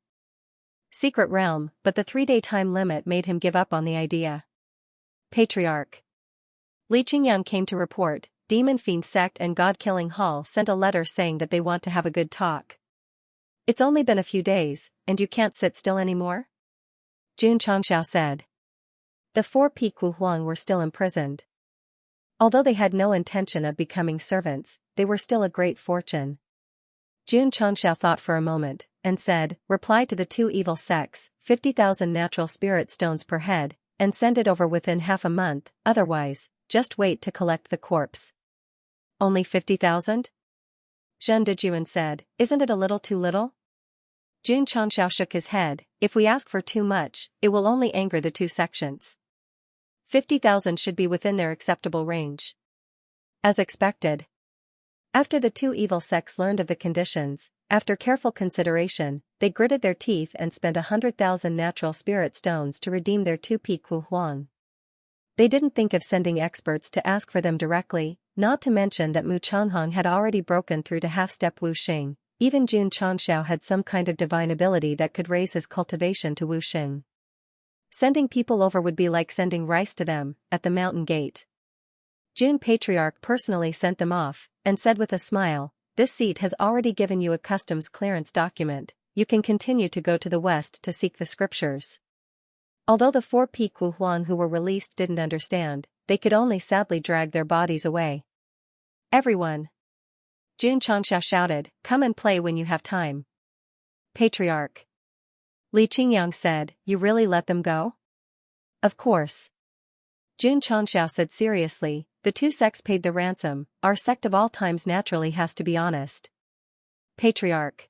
secret realm, but the 3-day time limit made him give up on the idea. Patriarch. Li Qingyang came to report, Demon Fiend Sect and God-Killing Hall sent a letter saying that they want to have a good talk. "It's only been a few days, and you can't sit still anymore?" Xianxia said. The 4 Piku Huang were still imprisoned. Although they had no intention of becoming servants, they were still a great fortune. Xianxia thought for a moment, and said, "Reply to the 2 evil sects, 50,000 natural spirit stones per head, and send it over within half a month, otherwise, just wait to collect the corpse." "Only 50,000? Zhen Dejun said, "Isn't it a little too little?" Xianxia shook his head, "If we ask for too much, it will only anger the 2 sections. 50,000 should be within their acceptable range." As expected. After the 2 evil sects learned of the conditions, after careful consideration, they gritted their teeth and spent 100,000 natural spirit stones to redeem their 2 Piku Huang. They didn't think of sending experts to ask for them directly, not to mention that Mu Changhong had already broken through to half-step Wuxing. Even Xianxia had some kind of divine ability that could raise his cultivation to Wuxing. Sending people over would be like sending rice to them, at the mountain gate. Jun Patriarch personally sent them off, and said with a smile, "This seat has already given you a customs clearance document, you can continue to go to the west to seek the scriptures." Although the 4 Piku Huang who were released didn't understand, they could only sadly drag their bodies away. "Everyone!" Xianxia shouted, "Come and play when you have time." Patriarch. Li Qingyang said, "You really let them go?" "Of course." Xianxia said seriously, "The 2 sects paid the ransom, our sect of all times naturally has to be honest." Patriarch.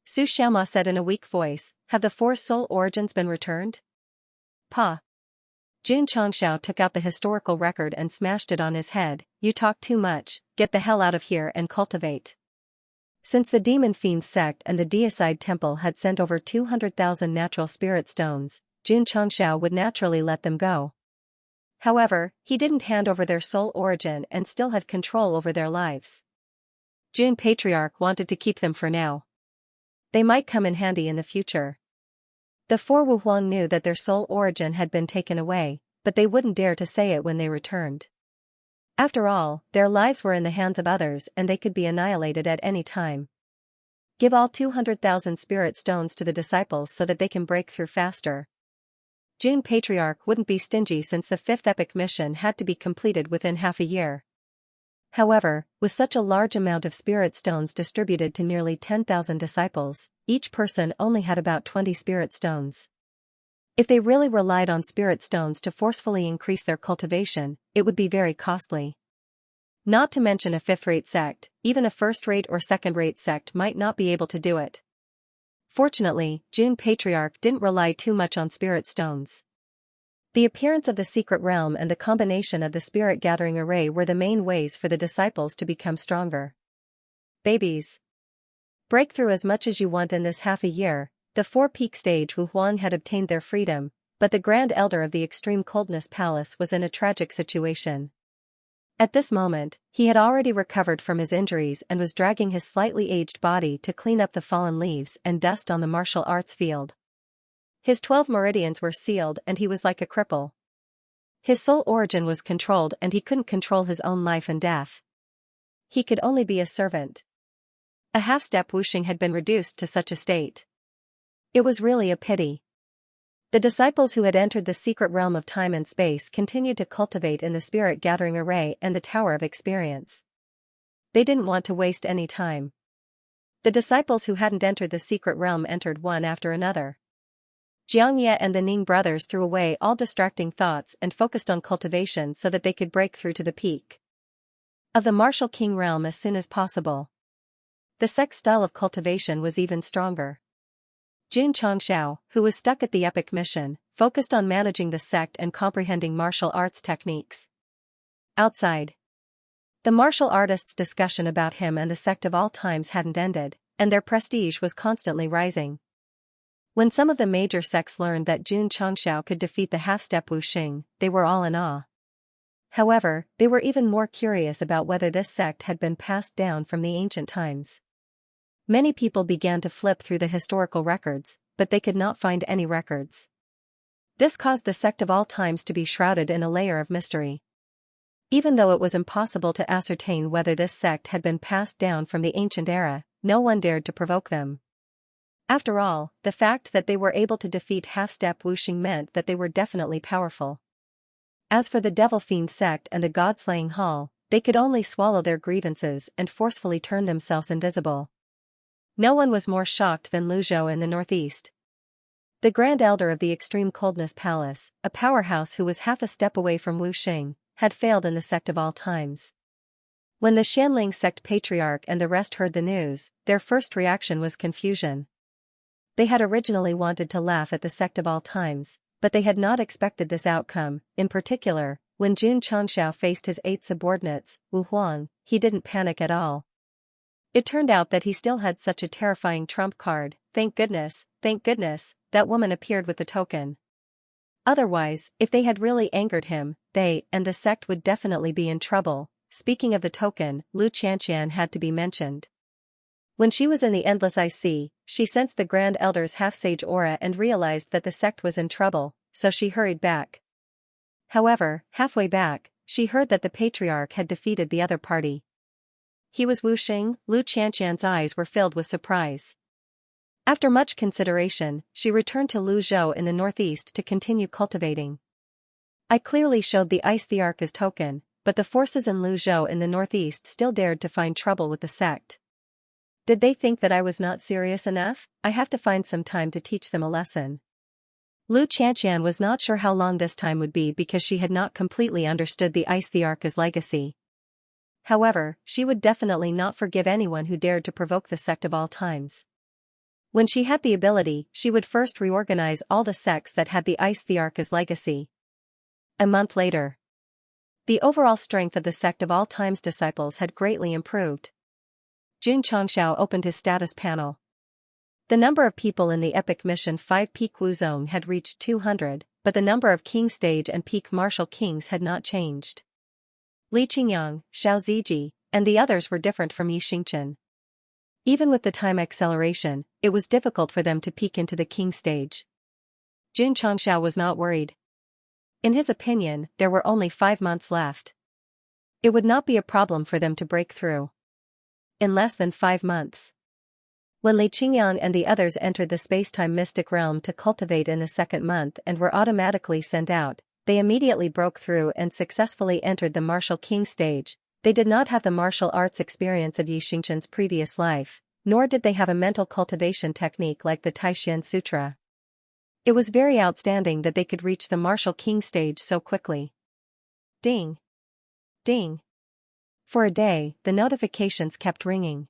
Su Xiaoma said in a weak voice, "Have the 4 soul origins been returned?" Pa. Xianxia took out the historical record and smashed it on his head, "You talk too much, get the hell out of here and cultivate." Since the Demon Fiend Sect and the Deicide Temple had sent over 200,000 natural spirit stones, Xianxia would naturally let them go. However, he didn't hand over their soul origin and still had control over their lives. Jun Patriarch wanted to keep them for now. They might come in handy in the future. The 4 Wu Huang knew that their soul origin had been taken away, but they wouldn't dare to say it when they returned. After all, their lives were in the hands of others and they could be annihilated at any time. Give all 200,000 spirit stones to the disciples so that they can break through faster. June Patriarch wouldn't be stingy since the fifth epic mission had to be completed within half a year. However, with such a large amount of spirit stones distributed to nearly 10,000 disciples, each person only had about 20 spirit stones. If they really relied on spirit stones to forcefully increase their cultivation, it would be very costly. Not to mention a fifth-rate sect, even a first-rate or second-rate sect might not be able to do it. Fortunately, June Patriarch didn't rely too much on spirit stones. The appearance of the secret realm and the combination of the spirit gathering array were the main ways for the disciples to become stronger. Babies. Break through as much as you want in this half a year. The four-peak stage Wu Huang had obtained their freedom, but the Grand Elder of the Extreme Coldness Palace was in a tragic situation. At this moment, he had already recovered from his injuries and was dragging his slightly aged body to clean up the fallen leaves and dust on the martial arts field. His 12 meridians were sealed and he was like a cripple. His soul origin was controlled and he couldn't control his own life and death. He could only be a servant. A half-step Wuxing had been reduced to such a state. It was really a pity. The disciples who had entered the secret realm of time and space continued to cultivate in the spirit gathering array and the Tower of Experience. They didn't want to waste any time. The disciples who hadn't entered the secret realm entered one after another. Xianxia and the Ning brothers threw away all distracting thoughts and focused on cultivation so that they could break through to the peak of the martial king realm as soon as possible. The Sect style of cultivation was even stronger. Jun Changxiao, who was stuck at the epic mission, focused on managing the sect and comprehending martial arts techniques. Outside, the martial artists' discussion about him and the sect of all times hadn't ended, and their prestige was constantly rising. When some of the major sects learned that Jun Changxiao could defeat the half-step Wuxing, they were all in awe. However, they were even more curious about whether this sect had been passed down from the ancient times. Many people began to flip through the historical records, but they could not find any records. This caused the sect of all times to be shrouded in a layer of mystery. Even though it was impossible to ascertain whether this sect had been passed down from the ancient era, no one dared to provoke them. After all, the fact that they were able to defeat half-step Wuxing meant that they were definitely powerful. As for the Devil Fiend sect and the God-slaying Hall, they could only swallow their grievances and forcefully turn themselves invisible. No one was more shocked than Lu Zhou in the northeast. The Grand Elder of the Extreme Coldness Palace, a powerhouse who was half a step away from Wuxing, had failed in the sect of all times. When the Xianling sect patriarch and the rest heard the news, their first reaction was confusion. They had originally wanted to laugh at the sect of all times, but they had not expected this outcome. In particular, when Jun Changxiao faced his 8 subordinates, Wu Huang, he didn't panic at all. It turned out that he still had such a terrifying trump card. Thank goodness, that woman appeared with the token. Otherwise, if they had really angered him, they and the sect would definitely be in trouble. Speaking of the token, Lu Qianqian had to be mentioned. When she was in the Endless IC, she sensed the Grand Elder's half-sage aura and realized that the sect was in trouble, so she hurried back. However, halfway back, she heard that the Patriarch had defeated the other party. He was Wuxing. Lu Qianqian's eyes were filled with surprise. After much consideration, she returned to Lu Zhou in the northeast to continue cultivating. I clearly showed the Ice Thearch's token, but the forces in Lu Zhou in the northeast still dared to find trouble with the sect. Did they think that I was not serious enough? I have to find some time to teach them a lesson. Lu Qianqian was not sure how long this time would be because she had not completely understood the Ice Thearch's legacy. However, she would definitely not forgive anyone who dared to provoke the sect of all times. When she had the ability, she would first reorganize all the sects that had the Ice Thearch's legacy. A month later, the overall strength of the sect of all times disciples had greatly improved. Jun Changxiao opened his status panel. The number of people in the epic mission 5 Peak Wu Zone had reached 200, but the number of King Stage and Peak Martial Kings had not changed. Li Qingyang, Xiao Ziji, and the others were different from Yi Xingchen. Even with the time acceleration, it was difficult for them to peek into the King Stage. Jun Changxiao was not worried. In his opinion, there were only 5 months left. It would not be a problem for them to break through. In less than 5 months. When Li Qingyang and the others entered the spacetime mystic realm to cultivate in the second month and were automatically sent out, they immediately broke through and successfully entered the martial king stage. They did not have the martial arts experience of Xianxia's previous life, nor did they have a mental cultivation technique like the Taishan Sutra. It was very outstanding that they could reach the martial king stage so quickly. Ding! Ding! For a day, the notifications kept ringing.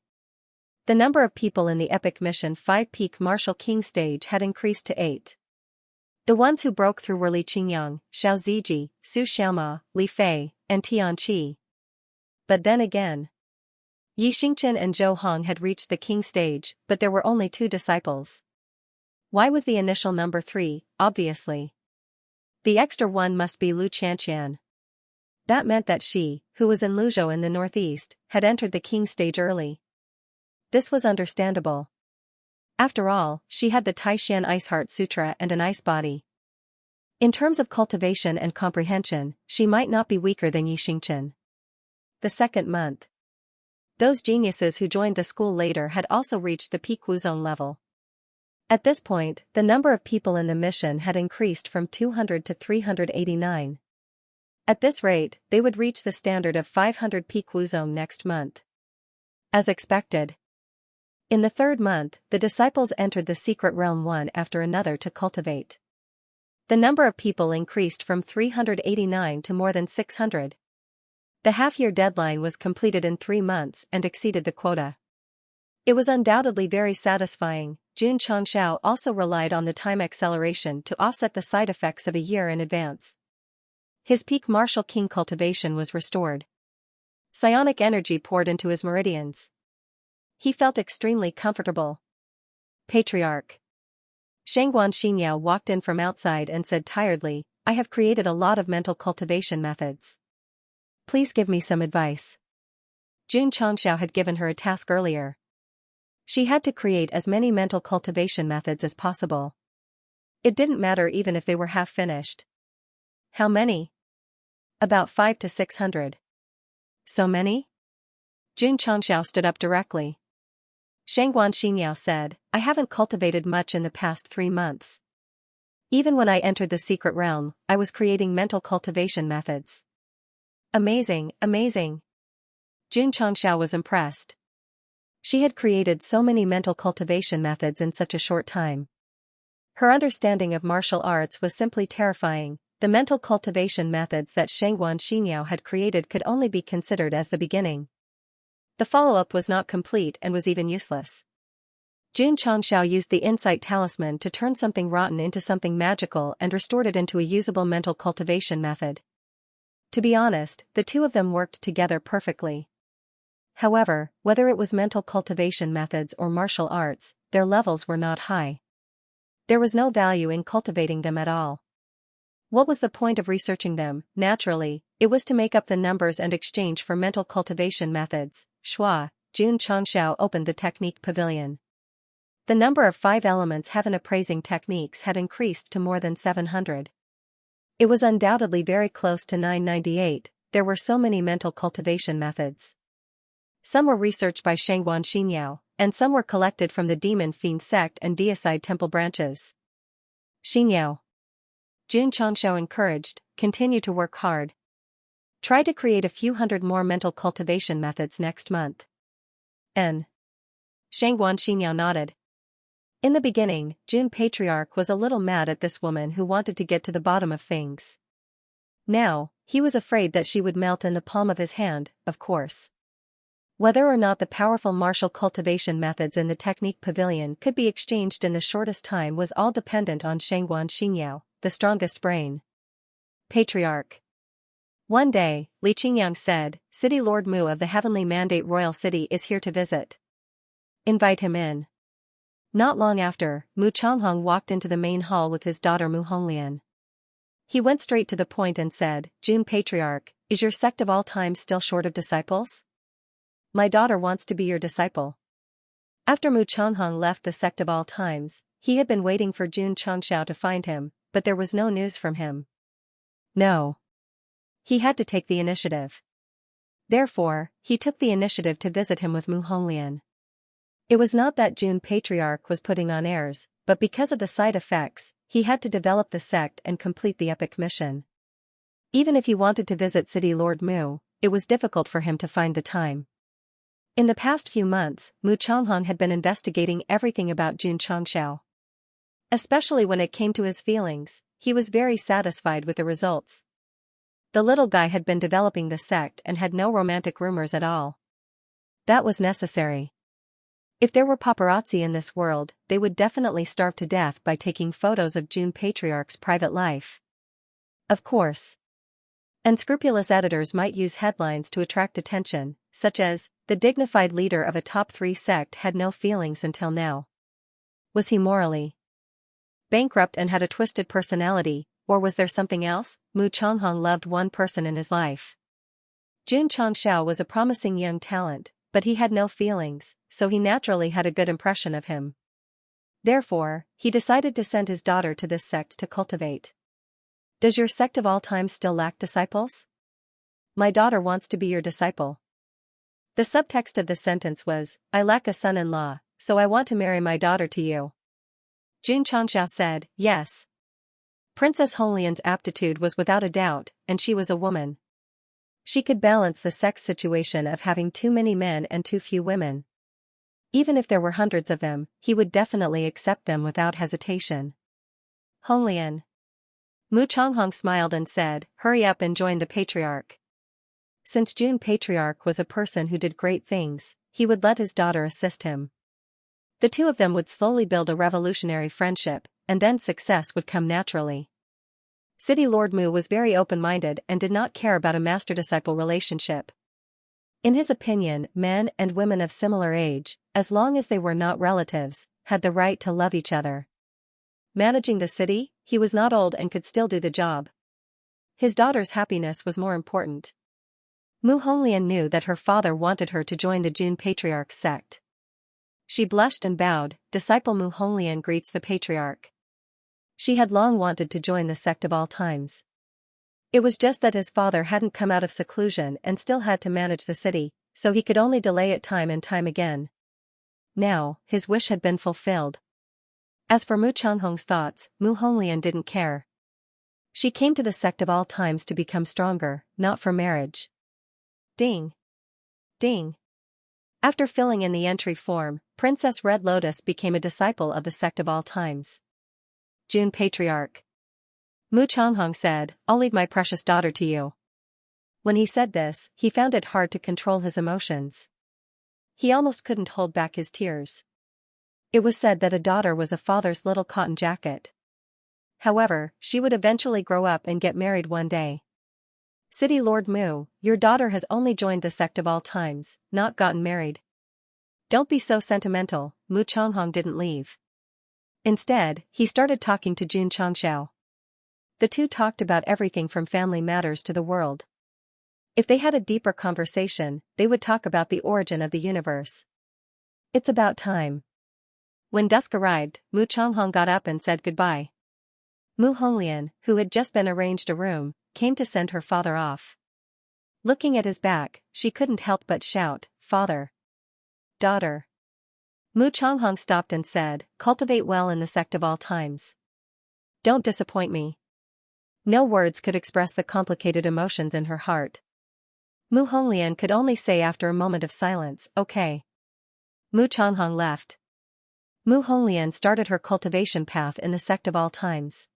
The number of people in the Epic Mission 5 Peak Martial King stage had increased to 8. The ones who broke through were Li Qingyang, Xiao Ziji, Su Xiaoma, Li Fei, and Tian Qi. But then again, Yi Xingchen and Zhou Hong had reached the king stage, but there were only 2 disciples. Why was the initial number 3, obviously? The extra one must be Lu Qianqian. That meant that she, who was in Luzhou in the northeast, had entered the king stage early. This was understandable. After all, she had the Taishan Ice Heart Sutra and an ice body. In terms of cultivation and comprehension, she might not be weaker than Yi Xingchen. The second month. Those geniuses who joined the school later had also reached the peak Wuzone level. At this point, the number of people in the mission had increased from 200 to 389. At this rate, they would reach the standard of 500 peak Wuzone next month. As expected. In the third month, the disciples entered the secret realm one after another to cultivate. The number of people increased from 389 to more than 600. The half-year deadline was completed in 3 months and exceeded the quota. It was undoubtedly very satisfying. Jun Changxiao also relied on the time acceleration to offset the side effects of a year in advance. His peak martial king cultivation was restored. Psionic energy poured into his meridians. He felt extremely comfortable. Patriarch. Shangguan Xinyao walked in from outside and said tiredly, "I have created a lot of mental cultivation methods. Please give me some advice." Jun Changxiao had given her a task earlier. She had to create as many mental cultivation methods as possible. It didn't matter even if they were half finished. How many? About 500 to 600. So many? Jun Changxiao stood up directly. Shangguan Xinyao said, "I haven't cultivated much in the past 3 months. Even when I entered the secret realm, I was creating mental cultivation methods." Amazing, amazing. Jun Changxiao was impressed. She had created so many mental cultivation methods in such a short time. Her understanding of martial arts was simply terrifying. The mental cultivation methods that Shangguan Xinyao had created could only be considered as the beginning. The follow-up was not complete and was even useless. Jun Changxiao used the insight talisman to turn something rotten into something magical and restored it into a usable mental cultivation method. To be honest, the two of them worked together perfectly. However, whether it was mental cultivation methods or martial arts, their levels were not high. There was no value in cultivating them at all. What was the point of researching them? Naturally, it was to make up the numbers and exchange for mental cultivation methods. Shua, Jun Changxiao opened the technique pavilion. The number of 5 elements heaven appraising techniques had increased to more than 700. It was undoubtedly very close to 998, there were so many mental cultivation methods. Some were researched by Shangguan Xinyao, and some were collected from the Demon Fiend Sect and Deicide Temple branches. Xinyao. Jun Changxiao encouraged, continue to work hard. Try to create a few hundred more mental cultivation methods next month. N. Shangguan Xinyao nodded. In the beginning, Jun Patriarch was a little mad at this woman who wanted to get to the bottom of things. Now, he was afraid that she would melt in the palm of his hand, of course. Whether or not the powerful martial cultivation methods in the technique pavilion could be exchanged in the shortest time was all dependent on Shangguan Xinyao, the strongest brain. Patriarch. One day, Li Qingyang said, "City Lord Mu of the Heavenly Mandate Royal City is here to visit. Invite him in." Not long after, Mu Changhong walked into the main hall with his daughter Mu Honglian. He went straight to the point and said, "Jun Patriarch, is your sect of all time still short of disciples? My daughter wants to be your disciple." After Mu Changhong left the sect of all times, he had been waiting for Jun Changxiao to find him, but there was no news from him. No. He had to take the initiative. Therefore, he took the initiative to visit him with Mu Honglian. It was not that June Patriarch was putting on airs, but because of the side effects, he had to develop the sect and complete the epic mission. Even if he wanted to visit City Lord Mu, it was difficult for him to find the time. In the past few months, Mu Chonghong had been investigating everything about Jun Chongxiao. Especially when it came to his feelings, he was very satisfied with the results. The little guy had been developing the sect and had no romantic rumors at all. That was necessary. If there were paparazzi in this world, they would definitely starve to death by taking photos of June Patriarch's private life. Of course. Unscrupulous editors might use headlines to attract attention, such as, "The dignified leader of a top 3 sect had no feelings until now." Was he morally bankrupt and had a twisted personality, or was there something else? Mu Chonghong loved one person in his life. Jun Chongxiao was a promising young talent, but he had no feelings, so he naturally had a good impression of him. Therefore, he decided to send his daughter to this sect to cultivate. Does your sect of all times still lack disciples? My daughter wants to be your disciple. The subtext of the sentence was, I lack a son-in-law, so I want to marry my daughter to you. Jun Chongxiao said, yes. Princess Honglian's aptitude was without a doubt, and she was a woman. She could balance the sex situation of having too many men and too few women. Even if there were hundreds of them, he would definitely accept them without hesitation. Honglian. Mu Chonghong smiled and said, hurry up and join the Patriarch. Since Jun Patriarch was a person who did great things, he would let his daughter assist him. The two of them would slowly build a revolutionary friendship, and then success would come naturally. City Lord Mu was very open-minded and did not care about a master-disciple relationship. In his opinion, men and women of similar age, as long as they were not relatives, had the right to love each other. Managing the city, he was not old and could still do the job. His daughter's happiness was more important. Mu Honglian knew that her father wanted her to join the Jun Patriarch's sect. She blushed and bowed, disciple Mu Honglian greets the Patriarch. She had long wanted to join the sect of all times. It was just that his father hadn't come out of seclusion and still had to manage the city, so he could only delay it time and time again. Now, his wish had been fulfilled. As for Mu Chonghong's thoughts, Mu Honglian didn't care. She came to the sect of all times to become stronger, not for marriage. Ding. Ding. After filling in the entry form, Princess Red Lotus became a disciple of the sect of all times. Jun Patriarch. Mu Chonghong said, I'll leave my precious daughter to you. When he said this, he found it hard to control his emotions. He almost couldn't hold back his tears. It was said that a daughter was a father's little cotton jacket. However, she would eventually grow up and get married one day. City Lord Mu, your daughter has only joined the sect of all times, not gotten married. Don't be so sentimental. Mu Chonghong didn't leave. Instead, he started talking to Jun Chongxiao. The two talked about everything from family matters to the world. If they had a deeper conversation, they would talk about the origin of the universe. It's about time. When dusk arrived, Mu Chonghong got up and said goodbye. Mu Honglian, who had just been arranged a room, came to send her father off. Looking at his back, she couldn't help but shout, Father. Daughter. Mu Chonghong stopped and said, cultivate well in the sect of all times. Don't disappoint me. No words could express the complicated emotions in her heart. Mu Honglian could only say after a moment of silence, okay. Mu Chonghong left. Mu Honglian started her cultivation path in the sect of all times.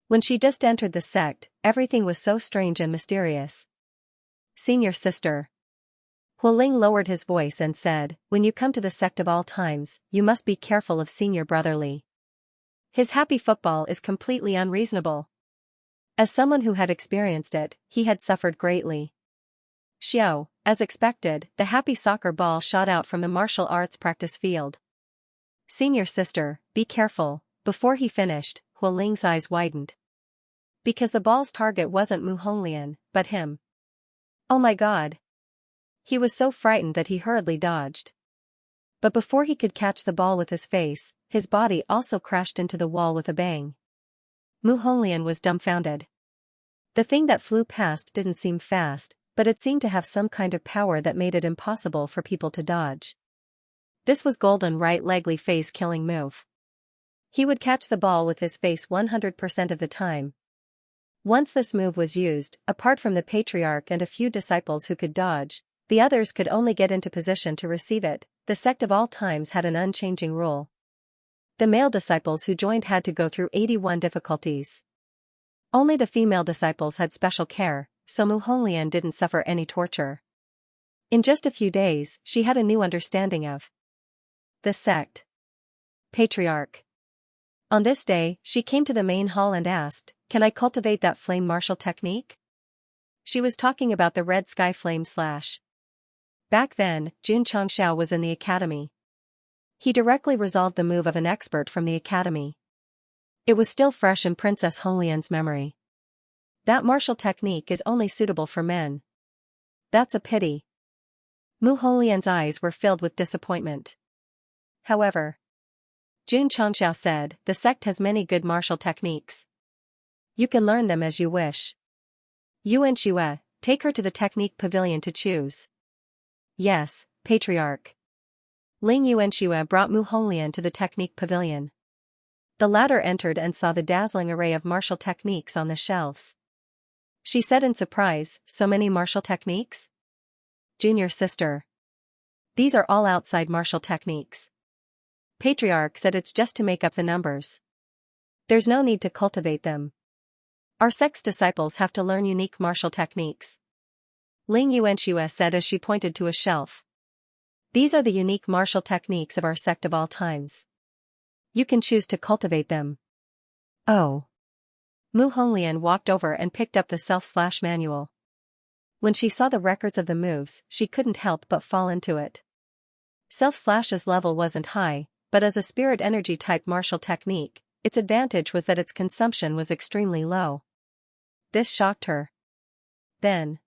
When she just entered the sect, everything was so strange and mysterious. Senior sister. Hualing lowered his voice and said, when you come to the sect of all times, you must be careful of senior brotherly. His happy football is completely unreasonable. As someone who had experienced it, he had suffered greatly. Xiao, as expected, the happy soccer ball shot out from the martial arts practice field. Senior sister, be careful. Before he finished, Hualing's eyes widened. Because the ball's target wasn't Mu Honglian, but him. Oh my god. He was so frightened that he hurriedly dodged. But before he could catch the ball with his face, his body also crashed into the wall with a bang. Mu Honglian was dumbfounded. The thing that flew past didn't seem fast, but it seemed to have some kind of power that made it impossible for people to dodge. This was golden right legly phase killing move. He would catch the ball with his face 100% of the time. Once this move was used, apart from the patriarch and a few disciples who could dodge, the others could only get into position to receive it. The sect of all times had an unchanging rule. The male disciples who joined had to go through 81 difficulties. Only the female disciples had special care, so Mu Honglian didn't suffer any torture. In just a few days, she had a new understanding of the sect. Patriarch. On this day, she came to the main hall and asked, "Can I cultivate that flame martial technique?" She was talking about the red sky flame slash. Back then, Xianxia was in the academy. He directly resolved the move of an expert from the academy. It was still fresh in Princess Honglian's memory. That martial technique is only suitable for men. That's a pity. Mu Honglian's eyes were filled with disappointment. However, Xianxia said, "The sect has many good martial techniques. You can learn them as you wish. Xianxia, take her to the technique pavilion to choose." "Yes, Patriarch." Ling Xianxia brought Mu Honglian to the technique pavilion. The latter entered and saw the dazzling array of martial techniques on the shelves. She said in surprise, "So many martial techniques?" "Junior sister. These are all outside martial techniques." Patriarch said, "It's just to make up the numbers. There's no need to cultivate them. Our sect's disciples have to learn unique martial techniques." Ling Xianxia said as she pointed to a shelf. "These are the unique martial techniques of our sect of all times. You can choose to cultivate them." "Oh." Mu Honglian walked over and picked up the self-manual. When she saw the records of the moves, she couldn't help but fall into it. Self-Slash's level wasn't high, but as a spirit energy type martial technique, its advantage was that its consumption was extremely low. This shocked her. Then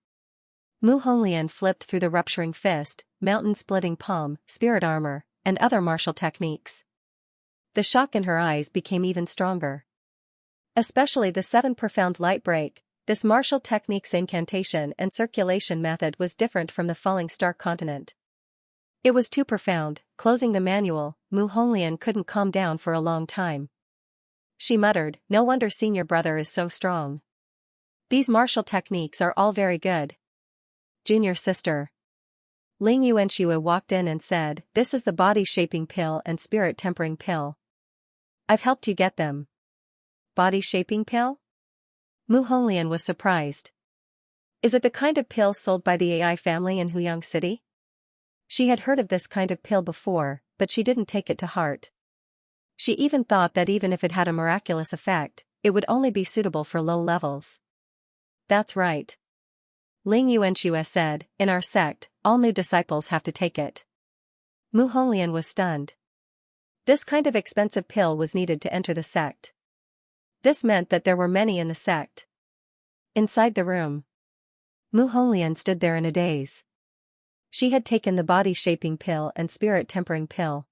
Mu Honglian flipped through the rupturing fist, mountain-splitting palm, spirit armor, and other martial techniques. The shock in her eyes became even stronger. Especially the 7 profound light break. This martial technique's incantation and circulation method was different from the falling star continent. It was too profound. Closing the manual, Mu Honglian couldn't calm down for a long time. She muttered, "No wonder senior brother is so strong. These martial techniques are all very good." "Junior sister." Ling Xianxia walked in and said, "This is the body-shaping pill and spirit-tempering pill. I've helped you get them." "Body-shaping pill?" Mu Honglian was surprised. "Is it the kind of pill sold by the AI family in Huyang City?" She had heard of this kind of pill before, but she didn't take it to heart. She even thought that even if it had a miraculous effect, it would only be suitable for low levels. "That's right." Ling Xianxia said, "In our sect, all new disciples have to take it." Mu Honglian was stunned. This kind of expensive pill was needed to enter the sect. This meant that there were many in the sect. Inside the room, Mu Honglian stood there in a daze. She had taken the body-shaping pill and spirit-tempering pill.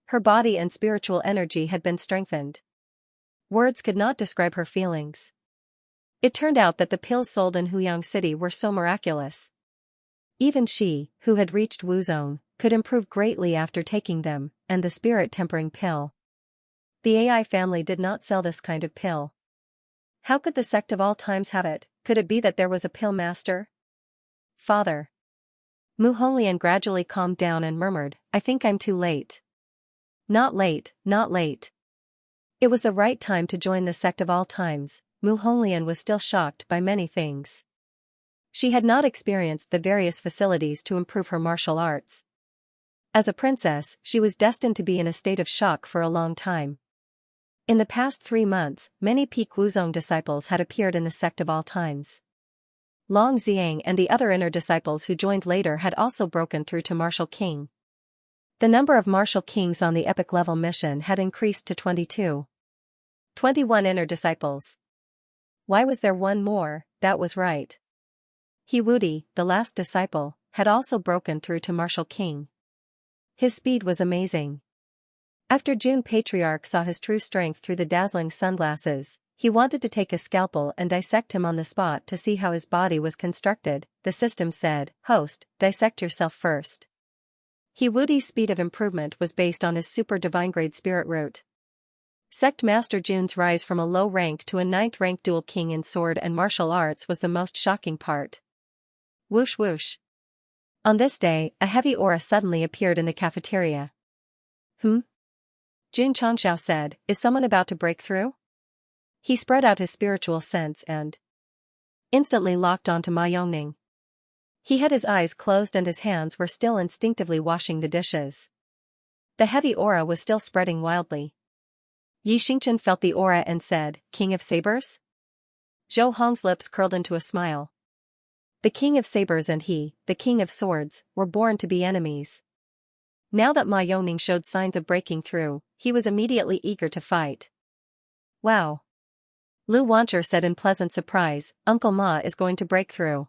Her body and spiritual energy had been strengthened. Words could not describe her feelings. It turned out that the pills sold in Huyang City were so miraculous. Even she, who had reached Wu Zone, could improve greatly after taking them, and the spirit-tempering pill. The AI family did not sell this kind of pill. How could the sect of all times have it? Could it be that there was a pill master? "Father." Mu Honglian gradually calmed down and murmured, "I think I'm too late." "Not late, not late." It was the right time to join the sect of all times. Mu Honglian was still shocked by many things. She had not experienced the various facilities to improve her martial arts. As a princess, she was destined to be in a state of shock for a long time. In the past 3 months, many peak Wuzong disciples had appeared in the sect of all times. Long Xiang and the other inner disciples who joined later had also broken through to Martial King. The number of Martial Kings on the epic level mission had increased to 22. 21 inner disciples. Why was there one more? That was right. He Wudi, the last disciple, had also broken through to Martial King. His speed was amazing. After June Patriarch saw his true strength through the dazzling sunglasses, he wanted to take a scalpel and dissect him on the spot to see how his body was constructed. The system said, "Host, dissect yourself first." He Wudi's speed of improvement was based on his super divine grade spirit root. Sect Master Jun's rise from a low rank to a 9th rank dual king in sword and martial arts was the most shocking part. Whoosh whoosh. On this day, a heavy aura suddenly appeared in the cafeteria. Jun Xianxia said, "Is someone about to break through?" He spread out his spiritual sense and instantly locked onto Ma Yongning. He had his eyes closed and his hands were still instinctively washing the dishes. The heavy aura was still spreading wildly. Yi Xingchen felt the aura and said, "King of Sabers?" Zhou Hong's lips curled into a smile. The King of Sabers and he, the King of Swords, were born to be enemies. Now that Ma Yongning showed signs of breaking through, he was immediately eager to fight. "Wow!" Lu Wancher said in pleasant surprise, "Uncle Ma is going to break through."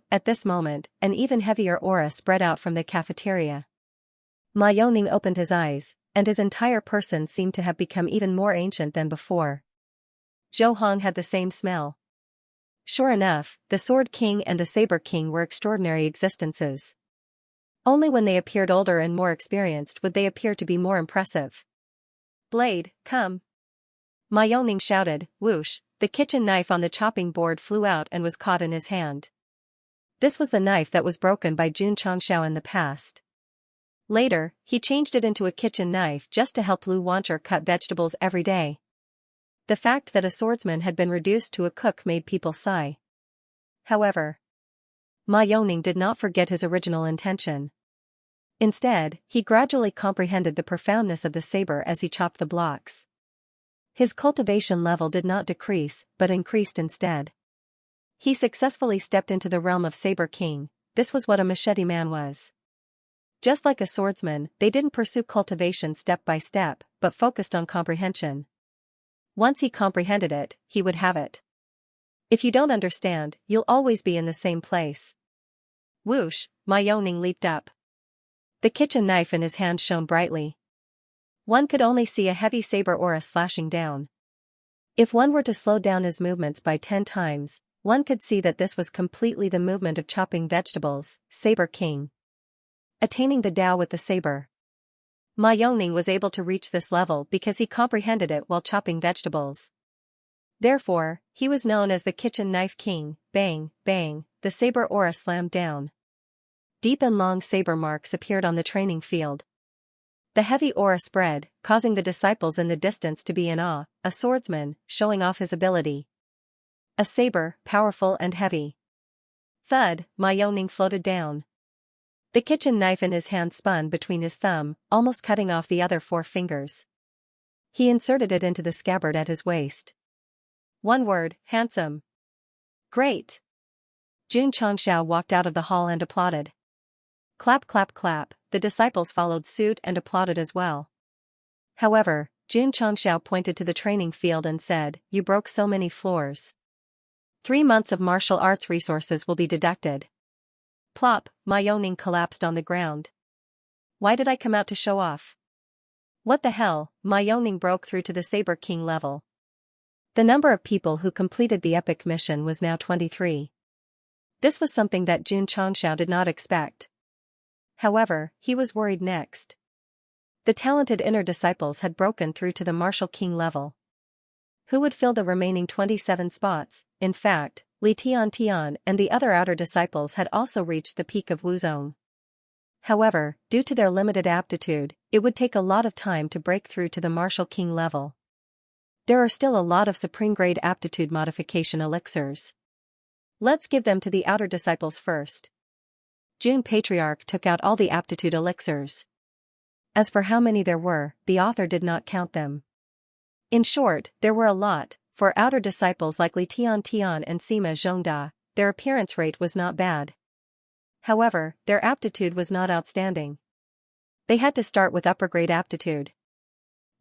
At this moment, an even heavier aura spread out from the cafeteria. Ma Yongning opened his eyes, and his entire person seemed to have become even more ancient than before. Zhou Hong had the same smell. Sure enough, the Sword King and the Saber King were extraordinary existences. Only when they appeared older and more experienced would they appear to be more impressive. "Blade, come!" Ma Yongning shouted. Whoosh, the kitchen knife on the chopping board flew out and was caught in his hand. This was the knife that was broken by Jun Changxiao in the past. Later, he changed it into a kitchen knife just to help Lu Wancher cut vegetables every day. The fact that a swordsman had been reduced to a cook made people sigh. However, Ma Yongning did not forget his original intention. Instead, he gradually comprehended the profoundness of the saber as he chopped the blocks. His cultivation level did not decrease, but increased instead. He successfully stepped into the realm of Saber King. This was what a machete man was. Just like a swordsman, they didn't pursue cultivation step by step, but focused on comprehension. Once he comprehended it, he would have it. If you don't understand, you'll always be in the same place. Whoosh, Ma Yongning leaped up. The kitchen knife in his hand shone brightly. One could only see a heavy saber aura slashing down. If one were to slow down his movements by 10 times, one could see that this was completely the movement of chopping vegetables, Saber King. Attaining the Tao with the saber. Ma Yongning was able to reach this level because he comprehended it while chopping vegetables. Therefore, he was known as the Kitchen Knife King. Bang, bang, the saber aura slammed down. Deep and long saber marks appeared on the training field. The heavy aura spread, causing the disciples in the distance to be in awe, a swordsman, showing off his ability. A saber, powerful and heavy. Thud, Ma Yongning floated down. The kitchen knife in his hand spun between his thumb, almost cutting off the other 4 fingers. He inserted it into the scabbard at his waist. One word, handsome. Great. Jun Changxiao walked out of the hall and applauded. Clap clap clap, the disciples followed suit and applauded as well. However, Jun Changxiao pointed to the training field and said, "You broke so many floors. 3 months of martial arts resources will be deducted." Plop, Ma Yongning collapsed on the ground. Why did I come out to show off? What the hell? Ma Yongning broke through to the Saber King level. The number of people who completed the epic mission was now 23. This was something that Jun Changxiao did not expect. However, he was worried next. The talented inner disciples had broken through to the Martial King level. Who would fill the remaining 27 spots? In fact, Li Tian and the other outer disciples had also reached the peak of Wuzong. However, due to their limited aptitude, it would take a lot of time to break through to the Martial King level. There are still a lot of supreme-grade aptitude modification elixirs. Let's give them to the outer disciples first. Jun Patriarch took out all the aptitude elixirs. As for how many there were, the author did not count them. In short, there were a lot. For outer disciples like Li Tian and Sima Zhongda, their appearance rate was not bad. However, their aptitude was not outstanding. They had to start with upper-grade aptitude.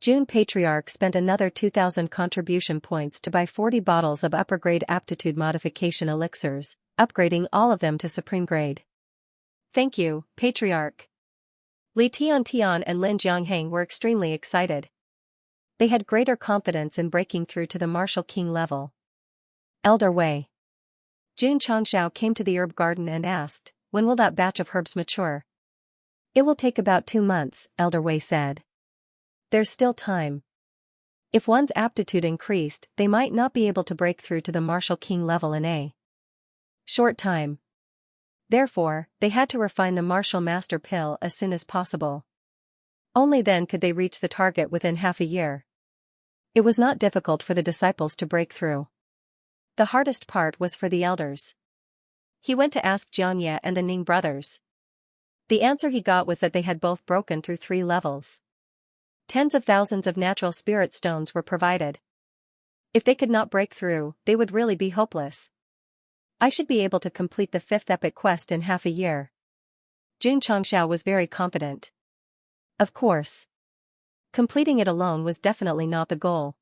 Jun Patriarch spent another 2,000 contribution points to buy 40 bottles of upper-grade aptitude modification elixirs, upgrading all of them to supreme grade. Thank you, Patriarch. Li Tian and Lin Jiangheng were extremely excited. They had greater confidence in breaking through to the Martial King level. Elder Wei. Jun Changxiao came to the herb garden and asked, "When will that batch of herbs mature?" It will take about 2 months, Elder Wei said. There's still time. If one's aptitude increased, they might not be able to break through to the martial king level in a short time. Therefore, they had to refine the martial master pill as soon as possible. Only then could they reach the target within half a year. It was not difficult for the disciples to break through. The hardest part was for the elders. He went to ask Xianxia and the Ning brothers. The answer he got was that they had both broken through 3 levels. Tens of thousands of natural spirit stones were provided. If they could not break through, they would really be hopeless. I should be able to complete the 5th epic quest in half a year. Xianxia was very confident. Of course. Completing it alone was definitely not the goal.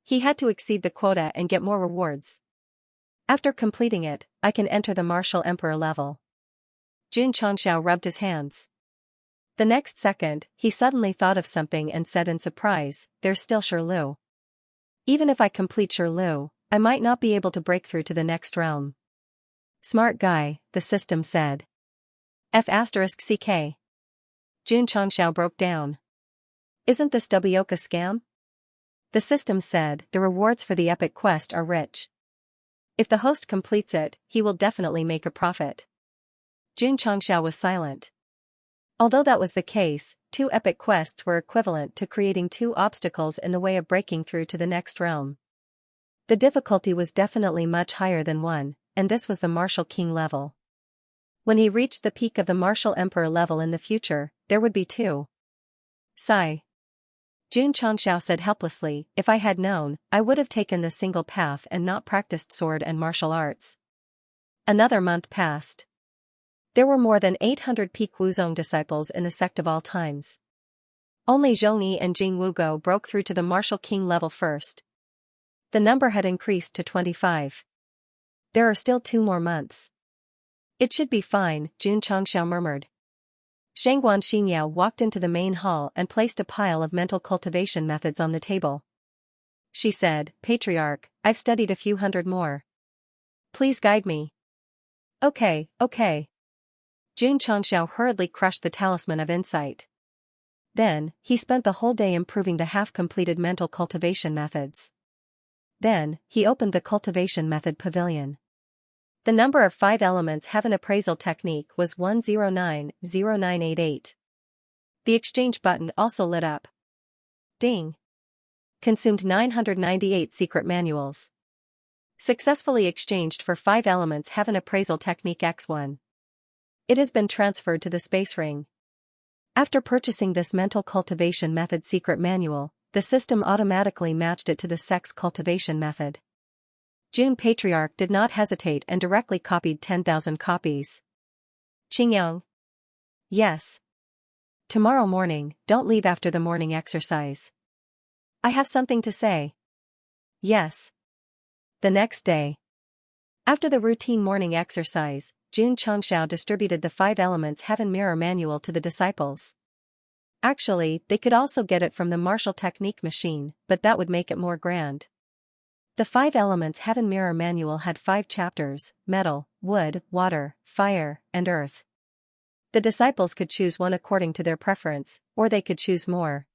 He had to exceed the quota and get more rewards. After completing it, I can enter the martial emperor level. Xianxia rubbed his hands. The next second, he suddenly thought of something and said in surprise, there's still Shirlu. Even if I complete Shirlu, I might not be able to break through to the next realm. Smart guy, the system said. F***ck. Xianxia broke down. Isn't this Wioka scam? The system said, the rewards for the epic quest are rich. If the host completes it, he will definitely make a profit. Xianxia was silent. Although that was the case, 2 epic quests were equivalent to creating 2 obstacles in the way of breaking through to the next realm. The difficulty was definitely much higher than 1, and this was the martial king level. When he reached the peak of the martial emperor level in the future, there would be 2. Sigh. Xianxia said helplessly, if I had known, I would have taken the single path and not practiced sword and martial arts. Another month passed. There were more than 800 peak Wuzong disciples in the sect of all times. Only Zhongyi and Jing Wugo broke through to the martial king level first. The number had increased to 25. There are still 2 more months. It should be fine, Xianxia murmured. Shangguan Xinyao walked into the main hall and placed a pile of mental cultivation methods on the table. She said, Patriarch, I've studied a few hundred more. Please guide me. Okay. Xianxia hurriedly crushed the talisman of insight. Then, he spent the whole day improving the half-completed mental cultivation methods. Then, he opened the cultivation method pavilion. The number of 5 elements heaven appraisal technique was 1090988. The exchange button also lit up. Ding. Consumed 998 secret manuals. Successfully exchanged for 5 elements heaven appraisal technique X1. It has been transferred to the space ring. After purchasing this mental cultivation method secret manual, the system automatically matched it to the Sect's cultivation method. June Patriarch did not hesitate and directly copied 10,000 copies. Qingyang. Yes. Tomorrow morning, don't leave after the morning exercise. I have something to say. Yes. The next day. After the routine morning exercise, Xianxia distributed the 5 elements heaven mirror manual to the disciples. Actually, they could also get it from the martial technique machine, but that would make it more grand. The 5 elements heaven mirror manual had 5 chapters: metal, wood, water, fire, and earth. The disciples could choose one according to their preference, or they could choose more.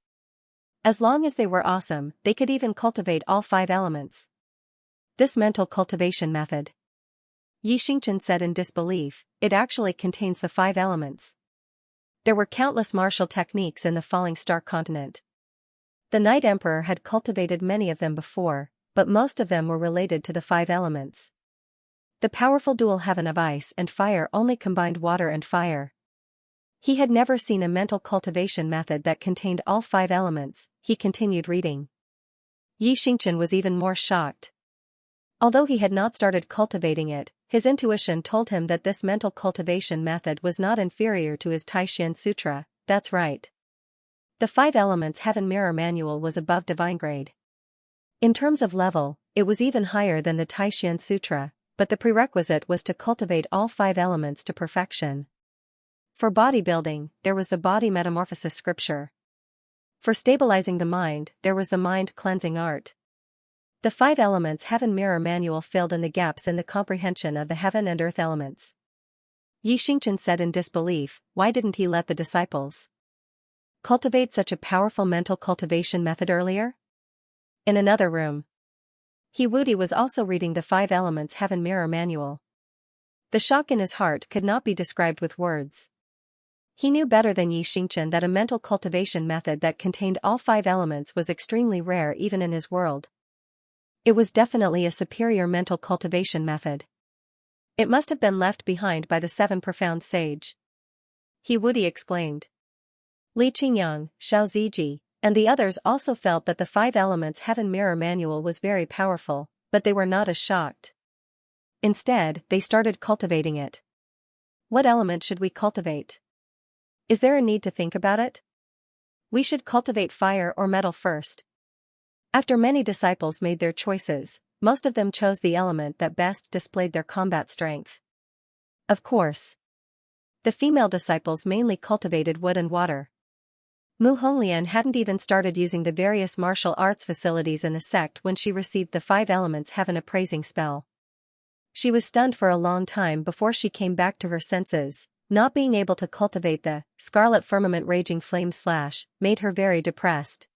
As long as they were awesome, they could even cultivate all 5 elements. This mental cultivation method. Yi Xingchen said in disbelief, it actually contains the 5 elements. There were countless martial techniques in the Falling Star continent. The Night Emperor had cultivated many of them before, but most of them were related to the 5 elements. The powerful dual heaven of ice and fire only combined water and fire. He had never seen a mental cultivation method that contained all 5 elements. He continued reading. Yi Xingchen was even more shocked. Although he had not started cultivating it, his intuition told him that this mental cultivation method was not inferior to his Taishan Sutra. That's right. The 5 elements heaven mirror manual was above divine grade. In terms of level, it was even higher than the Taishan Sutra, but the prerequisite was to cultivate all 5 elements to perfection. For bodybuilding, there was the body metamorphosis scripture. For stabilizing the mind, there was the mind cleansing art. The 5 elements heaven mirror manual filled in the gaps in the comprehension of the heaven and earth elements. Xianxia said in disbelief. Why didn't he let the disciples cultivate such a powerful mental cultivation method earlier? In another room, Wudi was also reading the 5 Elements Heaven Mirror Manual. The shock in his heart could not be described with words. He knew better than Xianxia that a mental cultivation method that contained all 5 elements was extremely rare even in his world. It was definitely a superior mental cultivation method. It must have been left behind by the 7 profound sage. Wudi exclaimed. Li Qingyang, Xiao Ziji, and the others also felt that the 5 Elements Heaven Mirror Manual was very powerful, but they were not as shocked. Instead, they started cultivating it. What element should we cultivate? Is there a need to think about it? We should cultivate fire or metal first. After many disciples made their choices, most of them chose the element that best displayed their combat strength. Of course, the female disciples mainly cultivated wood and water. Mu Honglian hadn't even started using the various martial arts facilities in the sect when she received the 5 Elements Heaven appraising spell. She was stunned for a long time before she came back to her senses. Not being able to cultivate the scarlet firmament raging flame / made her very depressed.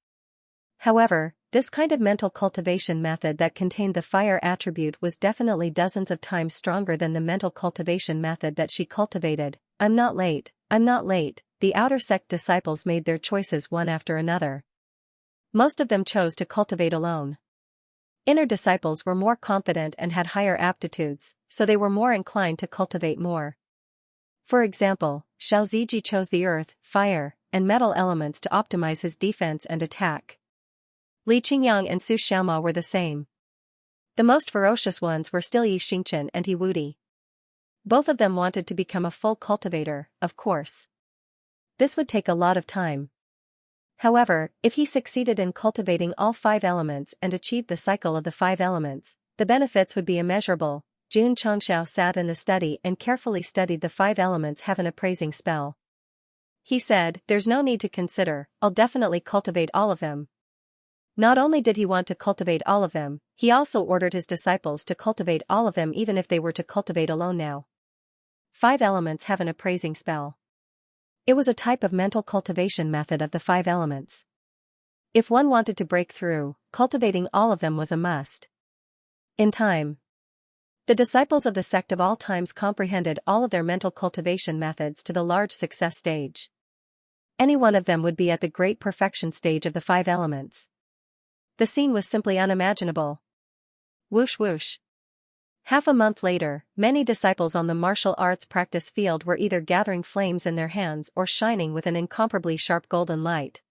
However, this kind of mental cultivation method that contained the fire attribute was definitely dozens of times stronger than the mental cultivation method that she cultivated. I'm not late. The outer sect disciples made their choices one after another. Most of them chose to cultivate alone. Inner disciples were more confident and had higher aptitudes, so they were more inclined to cultivate more. For example, Xiao Ziji chose the earth, fire, and metal elements to optimize his defense and attack. Li Qingyang and Su Xiaoma were the same. The most ferocious ones were still Xianxia and Wudi. Both of them wanted to become a full cultivator, of course. This would take a lot of time. However, if he succeeded in cultivating all 5 elements and achieved the cycle of the 5 elements, the benefits would be immeasurable. Jun Chongxiao sat in the study and carefully studied the 5 Elements Heaven appraising spell. He said, there's no need to consider, I'll definitely cultivate all of them. Not only did he want to cultivate all of them, he also ordered his disciples to cultivate all of them even if they were to cultivate alone now. 5 Elements Heaven appraising spell. It was a type of mental cultivation method of the 5 elements. If one wanted to break through, cultivating all of them was a must. In time, the disciples of the sect of all times comprehended all of their mental cultivation methods to the large success stage. Any one of them would be at the great perfection stage of the 5 elements. The scene was simply unimaginable. Whoosh whoosh. Half a month later, many disciples on the martial arts practice field were either gathering flames in their hands or shining with an incomparably sharp golden light.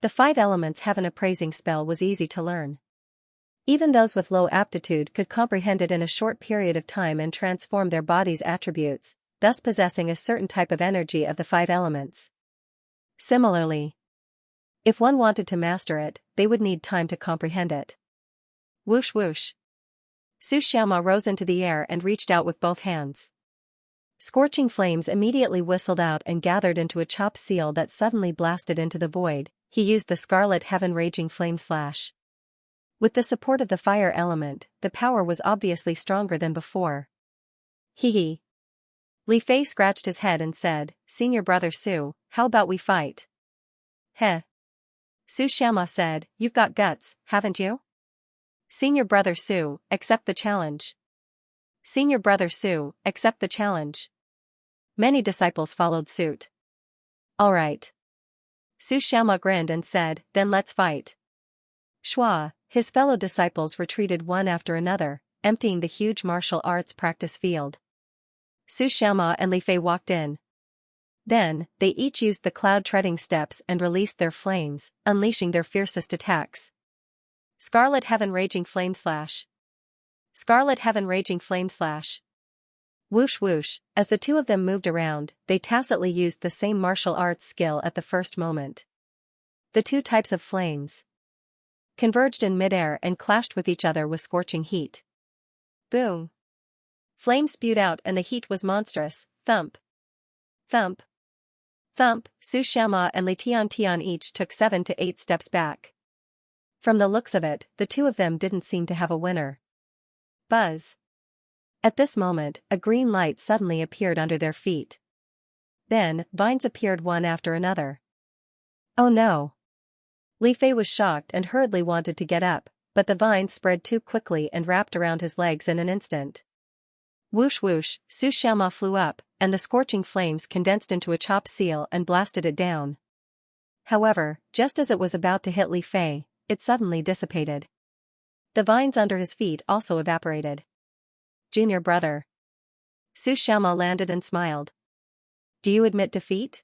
The 5 Elements Heaven appraising spell was easy to learn. Even those with low aptitude could comprehend it in a short period of time and transform their body's attributes, thus possessing a certain type of energy of the 5 elements. Similarly, if one wanted to master it, they would need time to comprehend it. Whoosh whoosh. Su Xiaoma rose into the air and reached out with both hands. Scorching flames immediately whistled out and gathered into a chopped seal that suddenly blasted into the void. He used the Scarlet Heaven Raging Flame / With the support of the fire element, the power was obviously stronger than before. Hee. Li Fei scratched his head and said, Senior brother Su, how about we fight? Heh. Su Xiaoma said, you've got guts, haven't you? Senior brother Su, accept the challenge. Senior brother Su, accept the challenge. Many disciples followed suit. All right. Su Xiaoma grinned and said, then let's fight. Shua, his fellow disciples retreated one after another, emptying the huge martial arts practice field. Su Xiaoma and Li Fei walked in. Then, they each used the cloud treading steps and released their flames, unleashing their fiercest attacks. Scarlet Heaven Raging Flame / Scarlet Heaven Raging Flame / Whoosh whoosh, as the two of them moved around, they tacitly used the same martial arts skill at the first moment. The two types of flames converged in midair and clashed with each other with scorching heat. Boom! Flames spewed out and the heat was monstrous. Thump! Thump! Thump! Su Xiaoma and Li Tian each took 7 to 8 steps back. From the looks of it, the two of them didn't seem to have a winner. Buzz! At this moment, a green light suddenly appeared under their feet. Then, vines appeared one after another. Oh no! Li Fei was shocked and hurriedly wanted to get up, but the vines spread too quickly and wrapped around his legs in an instant. Whoosh whoosh, Su Xiaoma flew up, and the scorching flames condensed into a chopped seal and blasted it down. However, just as it was about to hit Li Fei, it suddenly dissipated. The vines under his feet also evaporated. Junior brother. Su Xiaoma landed and smiled. Do you admit defeat?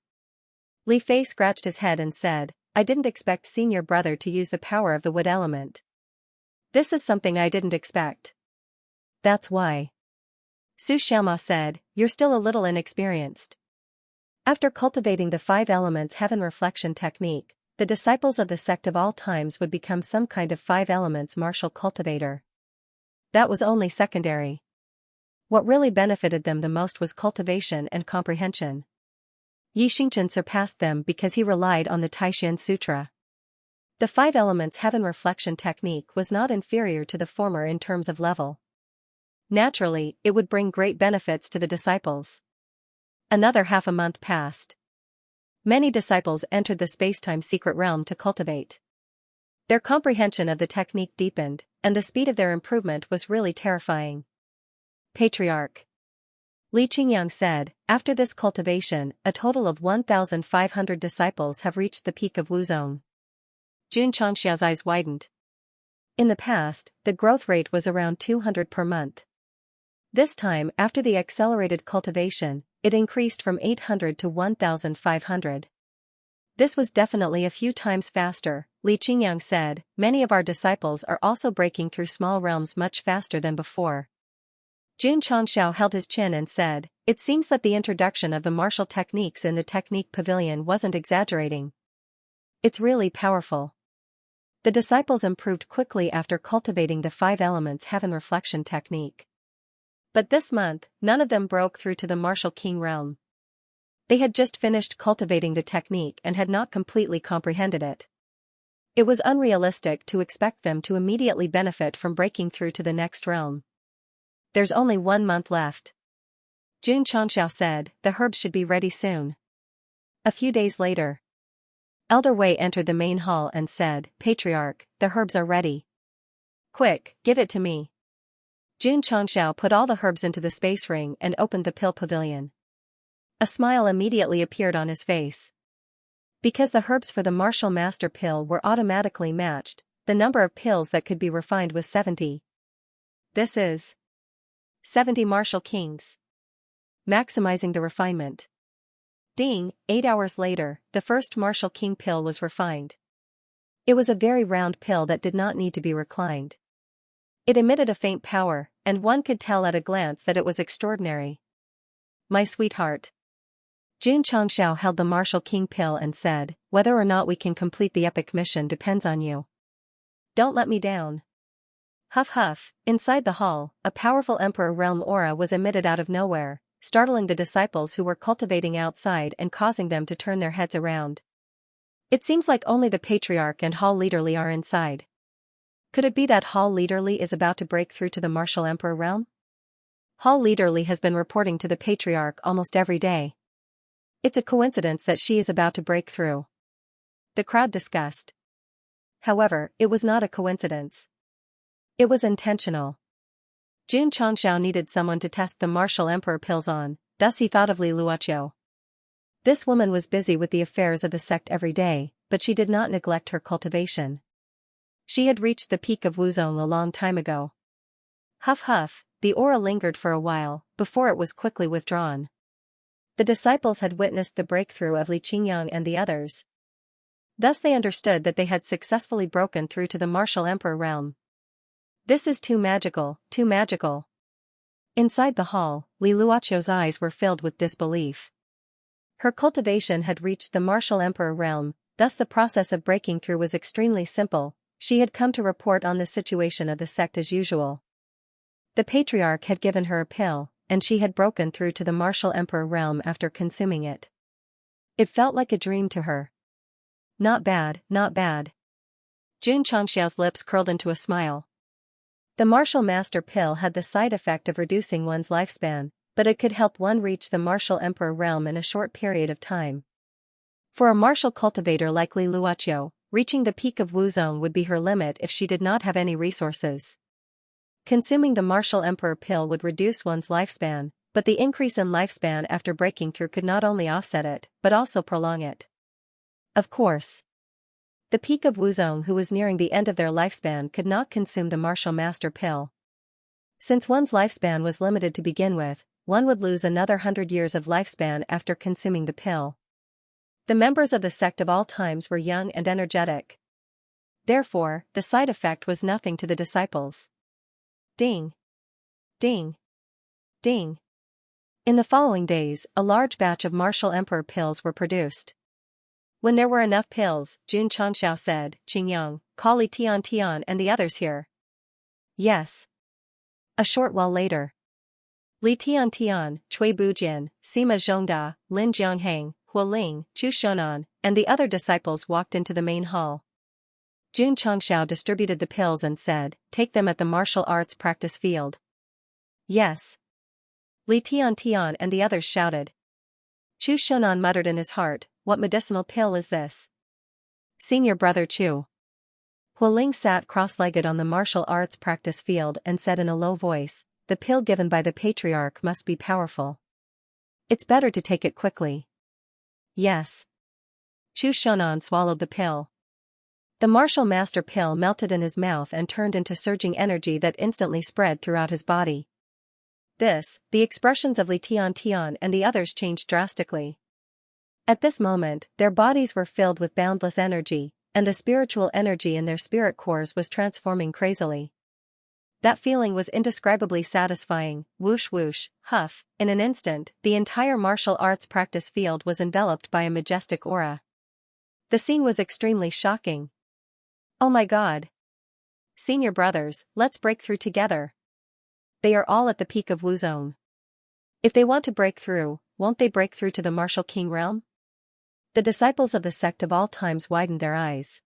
Li Fei scratched his head and said, I didn't expect senior brother to use the power of the wood element. This is something I didn't expect. That's why. Su Xiaoma said, you're still a little inexperienced. After cultivating the 5 elements heaven reflection technique, the disciples of the sect of all times would become some kind of 5 elements martial cultivator. That was only secondary. What really benefited them the most was cultivation and comprehension. Xianxia surpassed them because he relied on the Taishan Sutra. The 5 elements heaven reflection technique was not inferior to the former in terms of level. Naturally, it would bring great benefits to the disciples. Another half a month passed. Many disciples entered the spacetime secret realm to cultivate. Their comprehension of the technique deepened, and the speed of their improvement was really terrifying. Patriarch Li Qingyang said, after this cultivation, a total of 1,500 disciples have reached the peak of Wu Zone. Xianxia's eyes widened. In the past, the growth rate was around 200 per month. This time, after the accelerated cultivation, it increased from 800 to 1,500. This was definitely a few times faster, Li Qingyang said. Many of our disciples are also breaking through small realms much faster than before. Jun Changxiao held his chin and said, it seems that the introduction of the martial techniques in the technique pavilion wasn't exaggerating. It's really powerful. The disciples improved quickly after cultivating the 5 elements heaven reflection technique. But this month, none of them broke through to the martial king realm. They had just finished cultivating the technique and had not completely comprehended it. It was unrealistic to expect them to immediately benefit from breaking through to the next realm. There's only 1 month left. Jun Changxiao said, the herbs should be ready soon. A few days later, Elder Wei entered the main hall and said, Patriarch, the herbs are ready. Quick, give it to me. Jun Changxiao put all the herbs into the space ring and opened the pill pavilion. A smile immediately appeared on his face. Because the herbs for the martial master pill were automatically matched, the number of pills that could be refined was 70. This is 70 martial kings. Maximizing the refinement. Ding, 8 hours later, the first martial king pill was refined. It was a very round pill that did not need to be reclined. It emitted a faint power, and one could tell at a glance that it was extraordinary. My sweetheart. Jun Changxiao held the martial king pill and said, whether or not we can complete the epic mission depends on you. Don't let me down. Huff huff, inside the hall, a powerful Emperor Realm aura was emitted out of nowhere, startling the disciples who were cultivating outside and causing them to turn their heads around. It seems like only the Patriarch and Hall Leaderly are inside. Could it be that Hall Leaderly is about to break through to the Martial Emperor Realm? Hall Leaderly has been reporting to the Patriarch almost every day. It's a coincidence that she is about to break through. The crowd discussed. However, it was not a coincidence. It was intentional. Jun Changxiao needed someone to test the Martial Emperor pills on, thus he thought of Li Luoqiu. This woman was busy with the affairs of the sect every day, but she did not neglect her cultivation. She had reached the peak of Wuzong a long time ago. Huff huff, the aura lingered for a while, before it was quickly withdrawn. The disciples had witnessed the breakthrough of Li Qingyang and the others. Thus they understood that they had successfully broken through to the Martial Emperor realm. This is too magical, too magical. Inside the hall, Li Luoqiu's eyes were filled with disbelief. Her cultivation had reached the Martial Emperor realm, thus the process of breaking through was extremely simple. She had come to report on the situation of the sect as usual. The Patriarch had given her a pill, and she had broken through to the Martial Emperor realm after consuming it. It felt like a dream to her. Not bad, not bad. Jun Changxiao's lips curled into a smile. The martial master pill had the side effect of reducing one's lifespan, but it could help one reach the martial emperor realm in a short period of time. For a martial cultivator like Li Luoqiu, reaching the peak of Wuzong would be her limit if she did not have any resources. Consuming the martial emperor pill would reduce one's lifespan, but the increase in lifespan after breaking through could not only offset it, but also prolong it. Of course, the peak of Wuzong who was nearing the end of their lifespan could not consume the martial master pill. Since one's lifespan was limited to begin with, one would lose another 100 years of lifespan after consuming the pill. The members of the sect of all times were young and energetic. Therefore, the side effect was nothing to the disciples. Ding! Ding! Ding! In the following days, a large batch of martial emperor pills were produced. When there were enough pills, Xianxia said, "Qingyang, call Li Tian and the others here." Yes. A short while later, Li Tian, Cui Bujin, Sima Zhongda, Lin Jianghang, Hualing, Chu Shonan, and the other disciples walked into the main hall. Jun Chongxiao distributed the pills and said, "Take them at the martial arts practice field." Yes. Li Tian and the others shouted. Chu Shonan muttered in his heart, "What medicinal pill is this?" Senior brother Chu Hualing sat cross-legged on the martial arts practice field and said in a low voice, "The pill given by the patriarch must be powerful. It's better to take it quickly." Yes. Chu Shonan swallowed the pill. The martial master pill melted in his mouth and turned into surging energy that instantly spread throughout his body. The expressions of Li Tian and the others changed drastically. At this moment, their bodies were filled with boundless energy, and the spiritual energy in their spirit cores was transforming crazily. That feeling was indescribably satisfying. Whoosh whoosh, huff, in an instant, the entire martial arts practice field was enveloped by a majestic aura. The scene was extremely shocking. "Oh my God! Senior brothers, let's break through together. They are all at the peak of Wuzong. If they want to break through, won't they break through to the martial king realm?" The disciples of the sect of all times widened their eyes.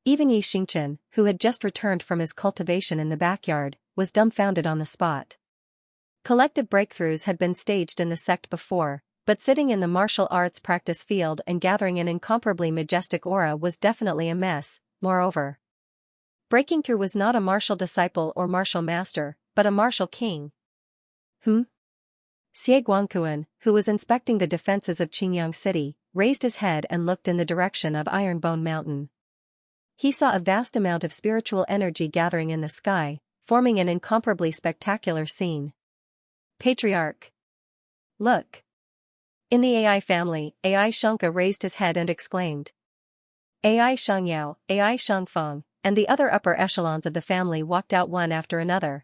Even Yi Xingchen, who had just returned from his cultivation in the backyard, was dumbfounded on the spot. Collective breakthroughs had been staged in the sect before, but sitting in the martial arts practice field and gathering an incomparably majestic aura was definitely a mess. Moreover, breaking through was not a martial disciple or martial master, but a martial king. Xie Guangquan, who was inspecting the defenses of Qingyang City, raised his head and looked in the direction of Ironbone Mountain. He saw a vast amount of spiritual energy gathering in the sky, forming an incomparably spectacular scene. "Patriarch! Look!" In the AI family, AI Xianxia raised his head and exclaimed. AI Xiangyao, AI Xiangfeng, and the other upper echelons of the family walked out one after another.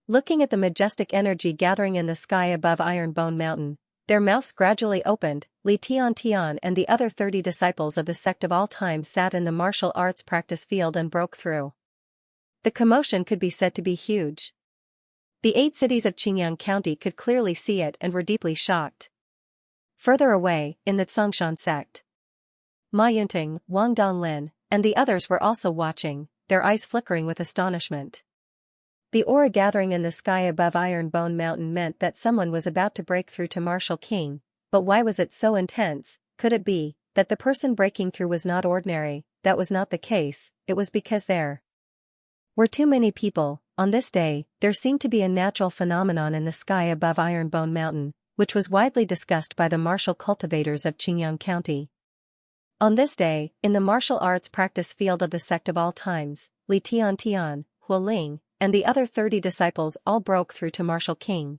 Looking at the majestic energy gathering in the sky above Ironbone Mountain, their mouths gradually opened. Li Tian and the other 30 disciples of the sect of all time sat in the martial arts practice field and broke through. The commotion could be said to be huge. The 8 cities of Qingyang County could clearly see it and were deeply shocked. Further away, in the Zhongshan sect, Ma Yunting, Wang Donglin, and the others were also watching, their eyes flickering with astonishment. The aura gathering in the sky above Ironbone Mountain meant that someone was about to break through to Martial King, but why was it so intense? Could it be that the person breaking through was not ordinary? That was not the case, it was because there were too many people. On this day, there seemed to be a natural phenomenon in the sky above Ironbone Mountain, which was widely discussed by the martial cultivators of Qingyang County. On this day, in the martial arts practice field of the sect of all times, Li Tian, Hualing, and the other 30 disciples all broke through to Martial King.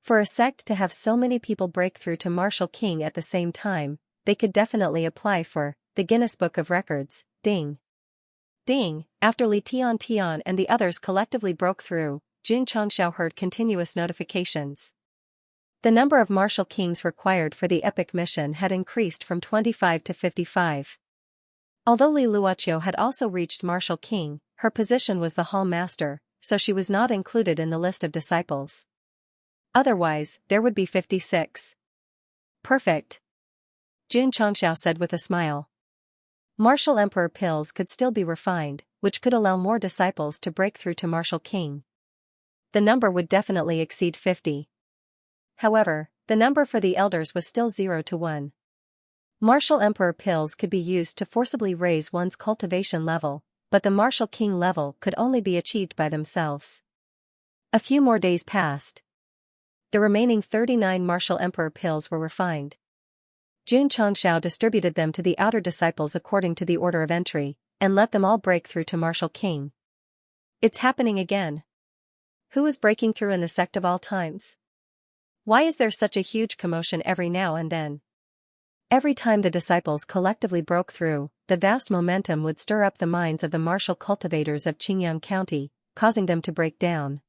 For a sect to have so many people break through to Martial King at the same time, they could definitely apply for the Guinness Book of Records. Ding! Ding! After Li Tian and the others collectively broke through, Jun Chongxiao heard continuous notifications. The number of Martial Kings required for the epic mission had increased from 25 to 55. Although Li Luoqiu had also reached Martial King, her position was the Hall Master, so she was not included in the list of disciples. Otherwise, there would be 56. Perfect. Jun Chongxiao said with a smile. Martial Emperor pills could still be refined, which could allow more disciples to break through to Martial King. The number would definitely exceed 50. However, the number for the elders was still 0 to 1. Martial Emperor pills could be used to forcibly raise one's cultivation level, but the Martial King level could only be achieved by themselves. A few more days passed. The remaining 39 Martial Emperor pills were refined. Xianxia distributed them to the outer disciples according to the order of entry, and let them all break through to Martial King. It's happening again. Who is breaking through in the sect of all times? Why is there such a huge commotion every now and then? Every time the disciples collectively broke through, the vast momentum would stir up the minds of the martial cultivators of Qingyang County, causing them to break down.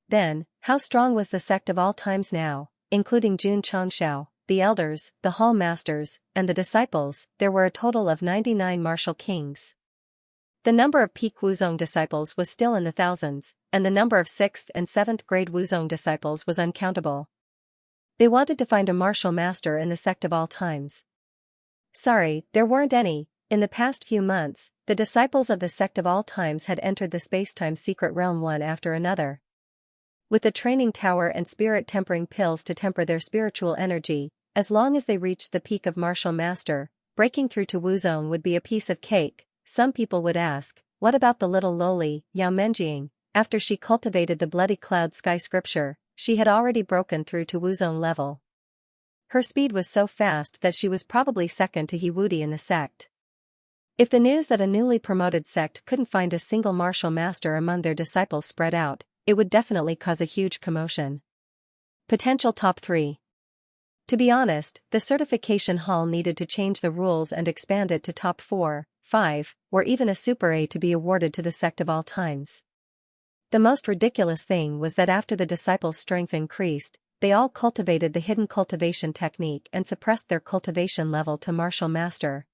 Then, how strong was the sect of all times now, including Xianxia, the elders, the hall masters, and the disciples? There were a total of 99 martial kings. The number of peak Wuzong disciples was still in the thousands, and the number of 6th and 7th grade Wuzong disciples was uncountable. They wanted to find a martial master in the sect of all times. Sorry, there weren't any. In the past few months, the disciples of the sect of all times had entered the spacetime secret realm one after another. With the training tower and spirit tempering pills to temper their spiritual energy, as long as they reached the peak of martial master, breaking through to Wuzong would be a piece of cake. Some people would ask, what about the little lowly Yao Menjing? After she cultivated the bloody cloud sky scripture, she had already broken through to Wuzong level. Her speed was so fast that she was probably second to He Wudi in the sect. If the news that a newly promoted sect couldn't find a single martial master among their disciples spread out, it would definitely cause a huge commotion. Potential top 3. To be honest, the certification hall needed to change the rules and expand it to top 4, 5, or even a Super A to be awarded to the sect of all times. The most ridiculous thing was that after the disciples' strength increased, they all cultivated the hidden cultivation technique and suppressed their cultivation level to martial master.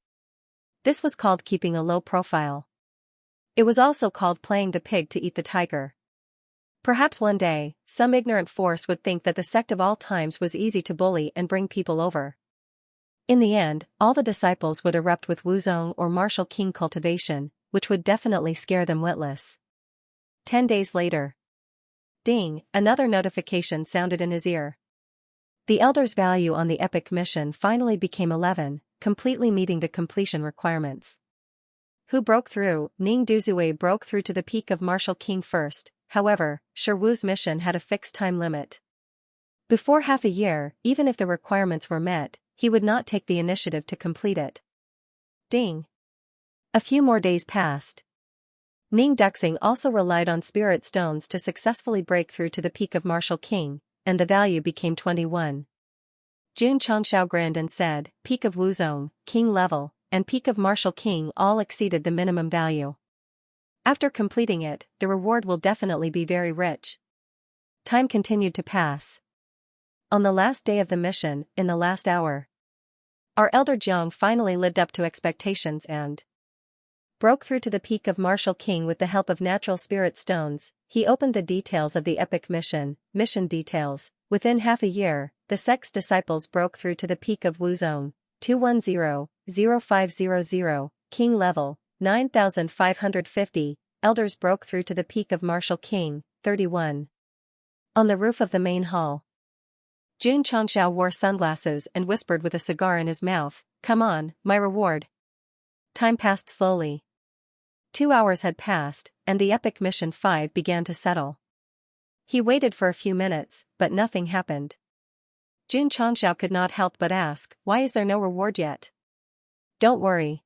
This was called keeping a low profile. It was also called playing the pig to eat the tiger. Perhaps one day, some ignorant force would think that the sect of all times was easy to bully and bring people over. In the end, all the disciples would erupt with Wuzong or martial king cultivation, which would definitely scare them witless. 10 days later. Ding, another notification sounded in his ear. The elder's value on the epic mission finally became 11, completely meeting the completion requirements. Who broke through? Ning Duzue broke through to the peak of martial king first. However, Shiwu's mission had a fixed time limit. Before half a year, even if the requirements were met, he would not take the initiative to complete it. Ding. A few more days passed. Ning Duxing also relied on spirit stones to successfully break through to the peak of martial king, and the value became 21. Jun Chongxiao grinned and said, peak of Wuzong, king level, and peak of martial king all exceeded the minimum value. After completing it, the reward will definitely be very rich. Time continued to pass. On the last day of the mission, in the last hour, our elder Jiang finally lived up to expectations and broke through to the peak of martial king with the help of natural spirit stones. He opened the details of the epic mission details. Within half a year, the sect's disciples broke through to the peak of Wuzong, 210-0500, king level, 9,550, elders broke through to the peak of martial king, 31. On the roof of the main hall, Jun Chongxiao wore sunglasses and whispered with a cigar in his mouth, come on, my reward. Time passed slowly. 2 hours had passed, and the epic mission 5 began to settle. He waited for a few minutes, but nothing happened. Jun Chongxiao could not help but ask, why is there no reward yet? Don't worry.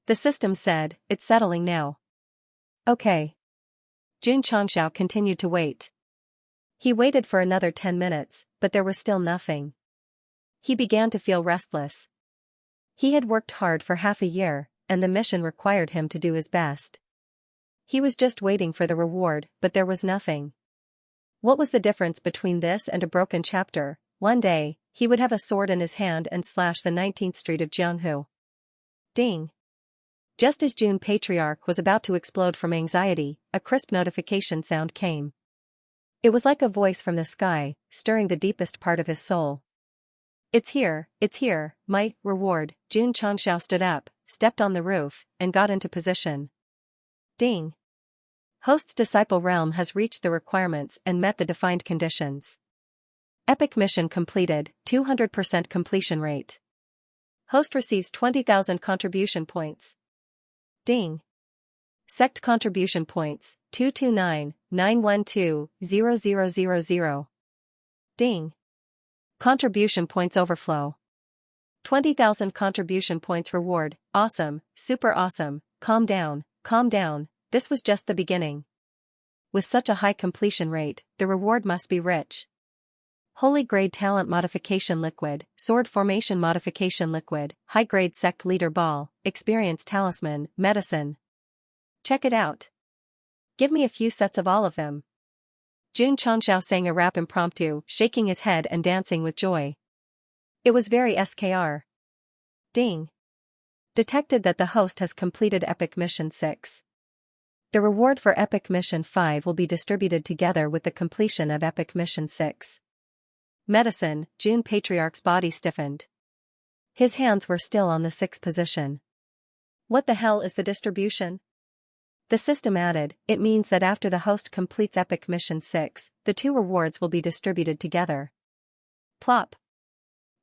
The system said, it's settling now. Okay. Jun Chongxiao continued to wait. He waited for another 10 minutes, but there was still nothing. He began to feel restless. He had worked hard for half a year, and the mission required him to do his best. He was just waiting for the reward, but there was nothing. What was the difference between this and a broken chapter? One day, he would have a sword in his hand and slash the 19th street of Jianghu. Ding. Just as June Patriarch was about to explode from anxiety, a crisp notification sound came. It was like a voice from the sky, stirring the deepest part of his soul. It's here, my reward. Jun Chongxiao stood up, stepped on the roof, and got into position. Ding. Host's disciple realm has reached the requirements and met the defined conditions. Epic mission completed, 200% completion rate. Host receives 20,000 contribution points. Ding. Sect contribution points, 229,912,0000. Ding. Contribution points overflow. 20,000 contribution points reward, awesome, super awesome, calm down, this was just the beginning. With such a high completion rate, the reward must be rich. Holy grade talent modification liquid, sword formation modification liquid, high grade sect leader ball, experience talisman, medicine. Check it out. Give me a few sets of all of them. Xianxia sang a rap impromptu, shaking his head and dancing with joy. It was very skr. Ding. Detected that the host has completed Epic Mission 6. The reward for Epic Mission 5 will be distributed together with the completion of Epic Mission 6. Medicine, June Patriarch's body stiffened. His hands were still on the 6th position. What the hell is the distribution? The system added, it means that after the host completes Epic Mission 6, the two rewards will be distributed together. Plop.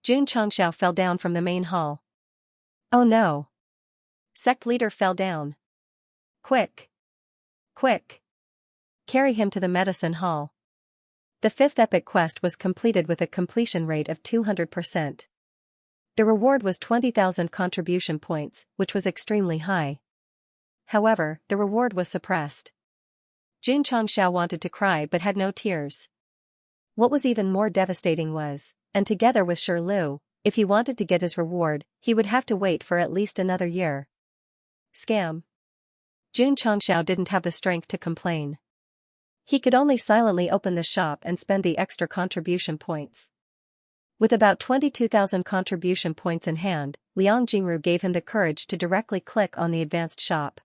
Xianxia fell down from the main hall. Oh no. Sect leader fell down. Quick. Quick. Carry him to the medicine hall. The 5th epic quest was completed with a completion rate of 200%. The reward was 20,000 contribution points, which was extremely high. However, the reward was suppressed. Xianxia wanted to cry but had no tears. What was even more devastating was, and together with Shirlu, if he wanted to get his reward, he would have to wait for at least another year. Scam. Xianxia didn't have the strength to complain. He could only silently open the shop and spend the extra contribution points. With about 22,000 contribution points in hand, Liang Jingru gave him the courage to directly click on the advanced shop.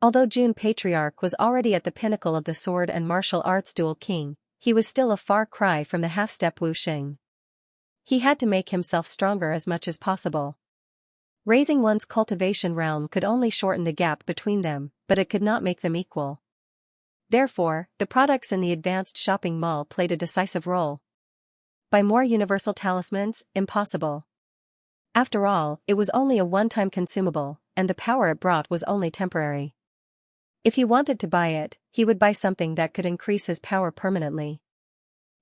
Although June Patriarch was already at the pinnacle of the sword and martial arts dual king, he was still a far cry from the half-step wuxing. He had to make himself stronger as much as possible. Raising one's cultivation realm could only shorten the gap between them, but it could not make them equal. Therefore, the products in the advanced shopping mall played a decisive role. Buy more universal talismans? Impossible. After all, it was only a one-time consumable, and the power it brought was only temporary. If he wanted to buy it, he would buy something that could increase his power permanently.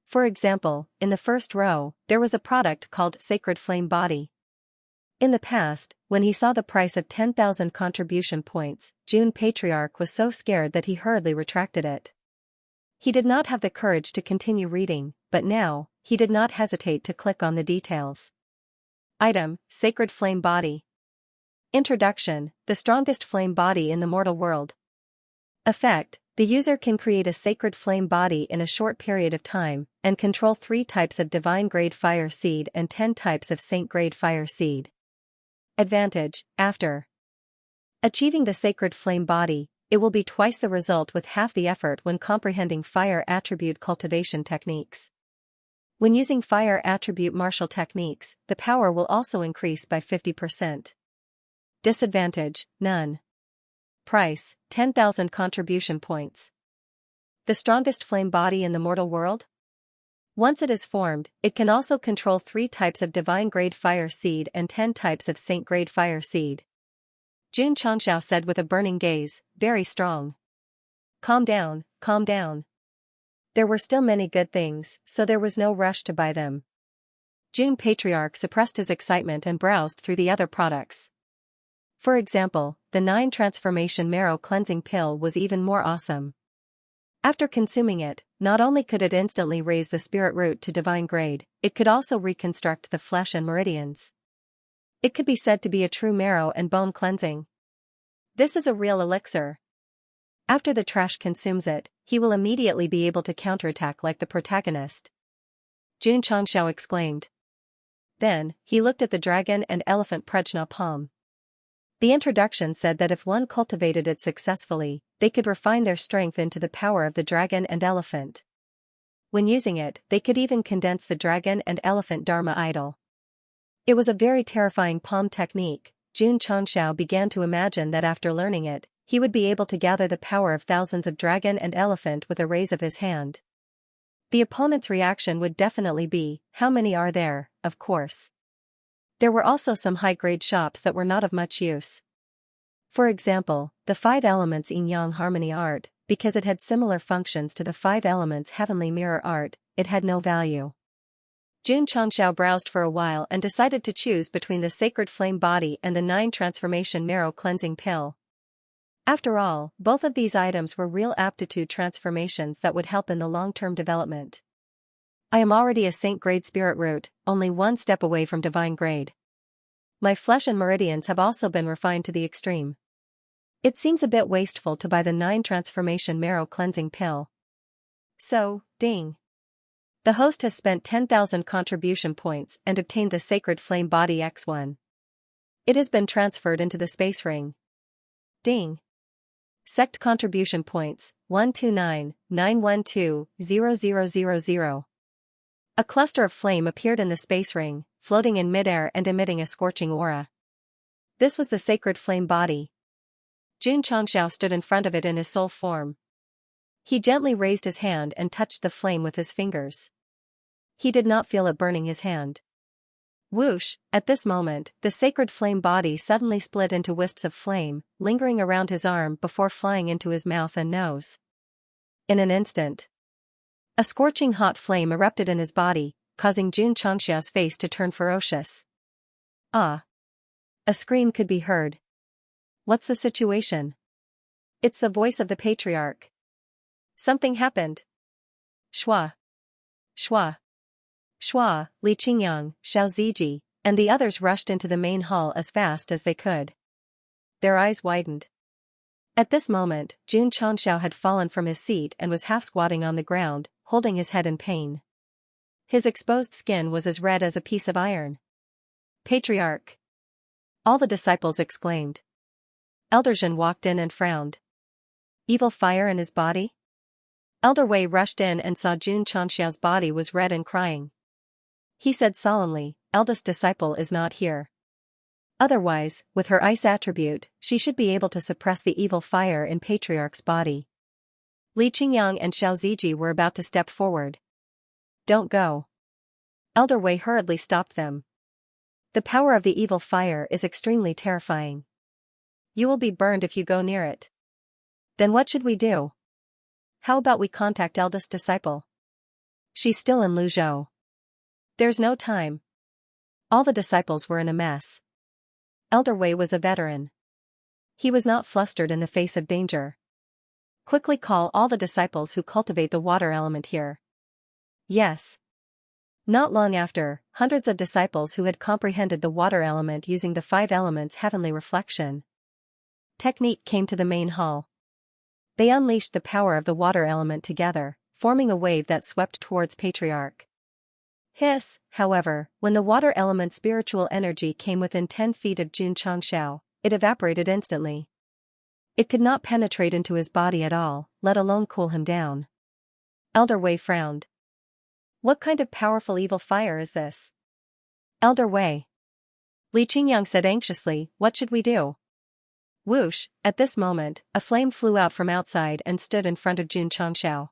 For example, in the first row, there was a product called Sacred Flame Body. In the past, when he saw the price of 10,000 contribution points, June Patriarch was so scared that he hurriedly retracted it. He did not have the courage to continue reading, but now, he did not hesitate to click on the details. Item, Sacred Flame Body. Introduction, the strongest flame body in the mortal world. Effect, the user can create a sacred flame body in a short period of time, and control 3 types of divine-grade fire seed and 10 types of saint-grade fire seed. Advantage, after achieving the sacred flame body, it will be twice the result with half the effort when comprehending fire attribute cultivation techniques. When using fire attribute martial techniques, the power will also increase by 50%. Disadvantage, none. Price, 10,000 contribution points. The strongest flame body in the mortal world? Once it is formed, it can also control 3 types of divine-grade fire seed and 10 types of saint-grade fire seed. Xianxia said with a burning gaze, very strong. Calm down, calm down. There were still many good things, so there was no rush to buy them. June Patriarch suppressed his excitement and browsed through the other products. For example, the 9 transformation marrow cleansing pill was even more awesome. After consuming it, not only could it instantly raise the spirit root to divine grade, it could also reconstruct the flesh and meridians. It could be said to be a true marrow and bone cleansing. This is a real elixir. After the trash consumes it, he will immediately be able to counterattack like the protagonist. Xianxia exclaimed. Then, he looked at the dragon and elephant prajna palm. The introduction said that if one cultivated it successfully, they could refine their strength into the power of the dragon and elephant. When using it, they could even condense the dragon and elephant dharma idol. It was a very terrifying palm technique. Xianxia began to imagine that after learning it, he would be able to gather the power of thousands of dragon and elephant with a raise of his hand. The opponent's reaction would definitely be, how many are there, of course. There were also some high-grade shops that were not of much use. For example, the 5 elements yin-yang harmony art, because it had similar functions to the 5 elements heavenly mirror art, it had no value. Jun Changxiao browsed for a while and decided to choose between the sacred flame body and the 9 transformation marrow cleansing pill. After all, both of these items were real aptitude transformations that would help in the long-term development. I am already a saint grade spirit root, only one step away from divine grade. My flesh and meridians have also been refined to the extreme. It seems a bit wasteful to buy the 9 transformation marrow cleansing pill. So, ding. The host has spent 10,000 contribution points and obtained the sacred flame body X1. It has been transferred into the space ring. Ding. Sect contribution points, 129,912,0000. A cluster of flame appeared in the space ring, floating in midair and emitting a scorching aura. This was the sacred flame body. Jun Changxiao stood in front of it in his soul form. He gently raised his hand and touched the flame with his fingers. He did not feel it burning his hand. Whoosh, at this moment, the sacred flame body suddenly split into wisps of flame, lingering around his arm before flying into his mouth and nose. In an instant, a scorching hot flame erupted in his body, causing Jun Changxiao's face to turn ferocious. Ah! A scream could be heard. What's the situation? It's the voice of the patriarch. Something happened. Shua. Shua. Shua, Li Qingyang, Xiao Ziji, and the others rushed into the main hall as fast as they could. Their eyes widened. At this moment, Jun Changxiao had fallen from his seat and was half squatting on the ground, holding his head in pain. His exposed skin was as red as a piece of iron. Patriarch! All the disciples exclaimed. Elder Zhen walked in and frowned. Evil fire in his body? Elder Wei rushed in and saw Jun Changxiao's body was red and crying. He said solemnly, eldest disciple is not here. Otherwise, with her ice attribute, she should be able to suppress the evil fire in Patriarch's body. Li Qingyang and Xiao Ziji were about to step forward. Don't go. Elder Wei hurriedly stopped them. The power of the evil fire is extremely terrifying. You will be burned if you go near it. Then what should we do? How about we contact eldest disciple? She's still in Luzhou. There's no time. All the disciples were in a mess. Elder Wei was a veteran. He was not flustered in the face of danger. Quickly call all the disciples who cultivate the water element here. Yes. Not long after, hundreds of disciples who had comprehended the water element using the 5 elements heavenly reflection technique came to the main hall. They unleashed the power of the water element together, forming a wave that swept towards Patriarch. Hiss, however, when the water element's spiritual energy came within 10 feet of Jun Changxiao, it evaporated instantly. It could not penetrate into his body at all, let alone cool him down. Elder Wei frowned. What kind of powerful evil fire is this? Elder Wei. Li Qingyang said anxiously, what should we do? Whoosh, at this moment, a flame flew out from outside and stood in front of Jun Changxiao.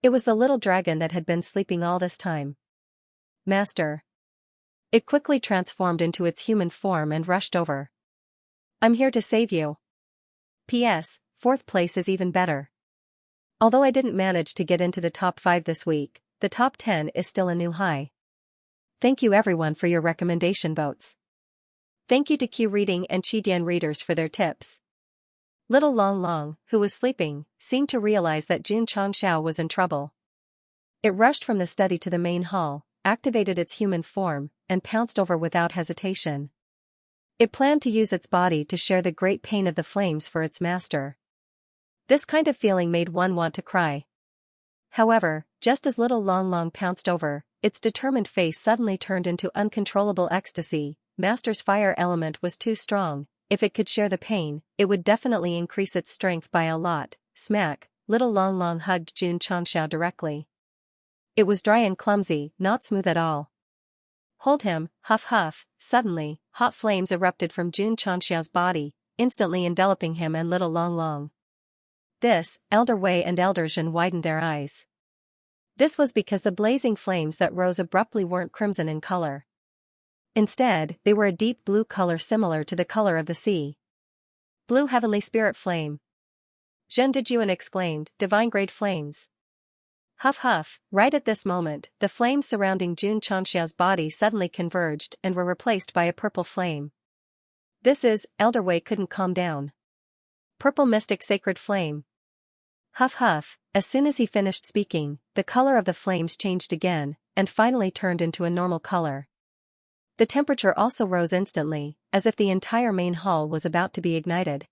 It was the little dragon that had been sleeping all this time. Master. It quickly transformed into its human form and rushed over. I'm here to save you. P.S. 4th place is even better. Although I didn't manage to get into the top 5 this week, the top 10 is still a new high. Thank you everyone for your recommendation votes. Thank you to Q Reading and Chidian readers for their tips. Little Long Long, who was sleeping, seemed to realize that Jun Changxiao was in trouble. It rushed from the study to the main hall, activated its human form, and pounced over without hesitation. It planned to use its body to share the great pain of the flames for its master. This kind of feeling made one want to cry. However, just as Little Long Long pounced over, its determined face suddenly turned into uncontrollable ecstasy. Master's fire element was too strong. If it could share the pain, it would definitely increase its strength by a lot. Smack, Little Long Long hugged Jun Changxiao directly. It was dry and clumsy, not smooth at all. Hold him, huff huff. Suddenly, hot flames erupted from Jun Changxiao's body, instantly enveloping him and little Long Long. This, Elder Wei and Elder Zhen widened their eyes. This was because the blazing flames that rose abruptly weren't crimson in color. Instead, they were a deep blue color similar to the color of the sea. Blue heavenly spirit flame. Zhen Dejuan exclaimed, divine-grade flames. Huff huff, right at this moment, the flames surrounding Jun Xianxia's body suddenly converged and were replaced by a purple flame. This is, Elder Wei couldn't calm down. Purple mystic sacred flame. Huff huff, as soon as he finished speaking, the color of the flames changed again, and finally turned into a normal color. The temperature also rose instantly, as if the entire main hall was about to be ignited.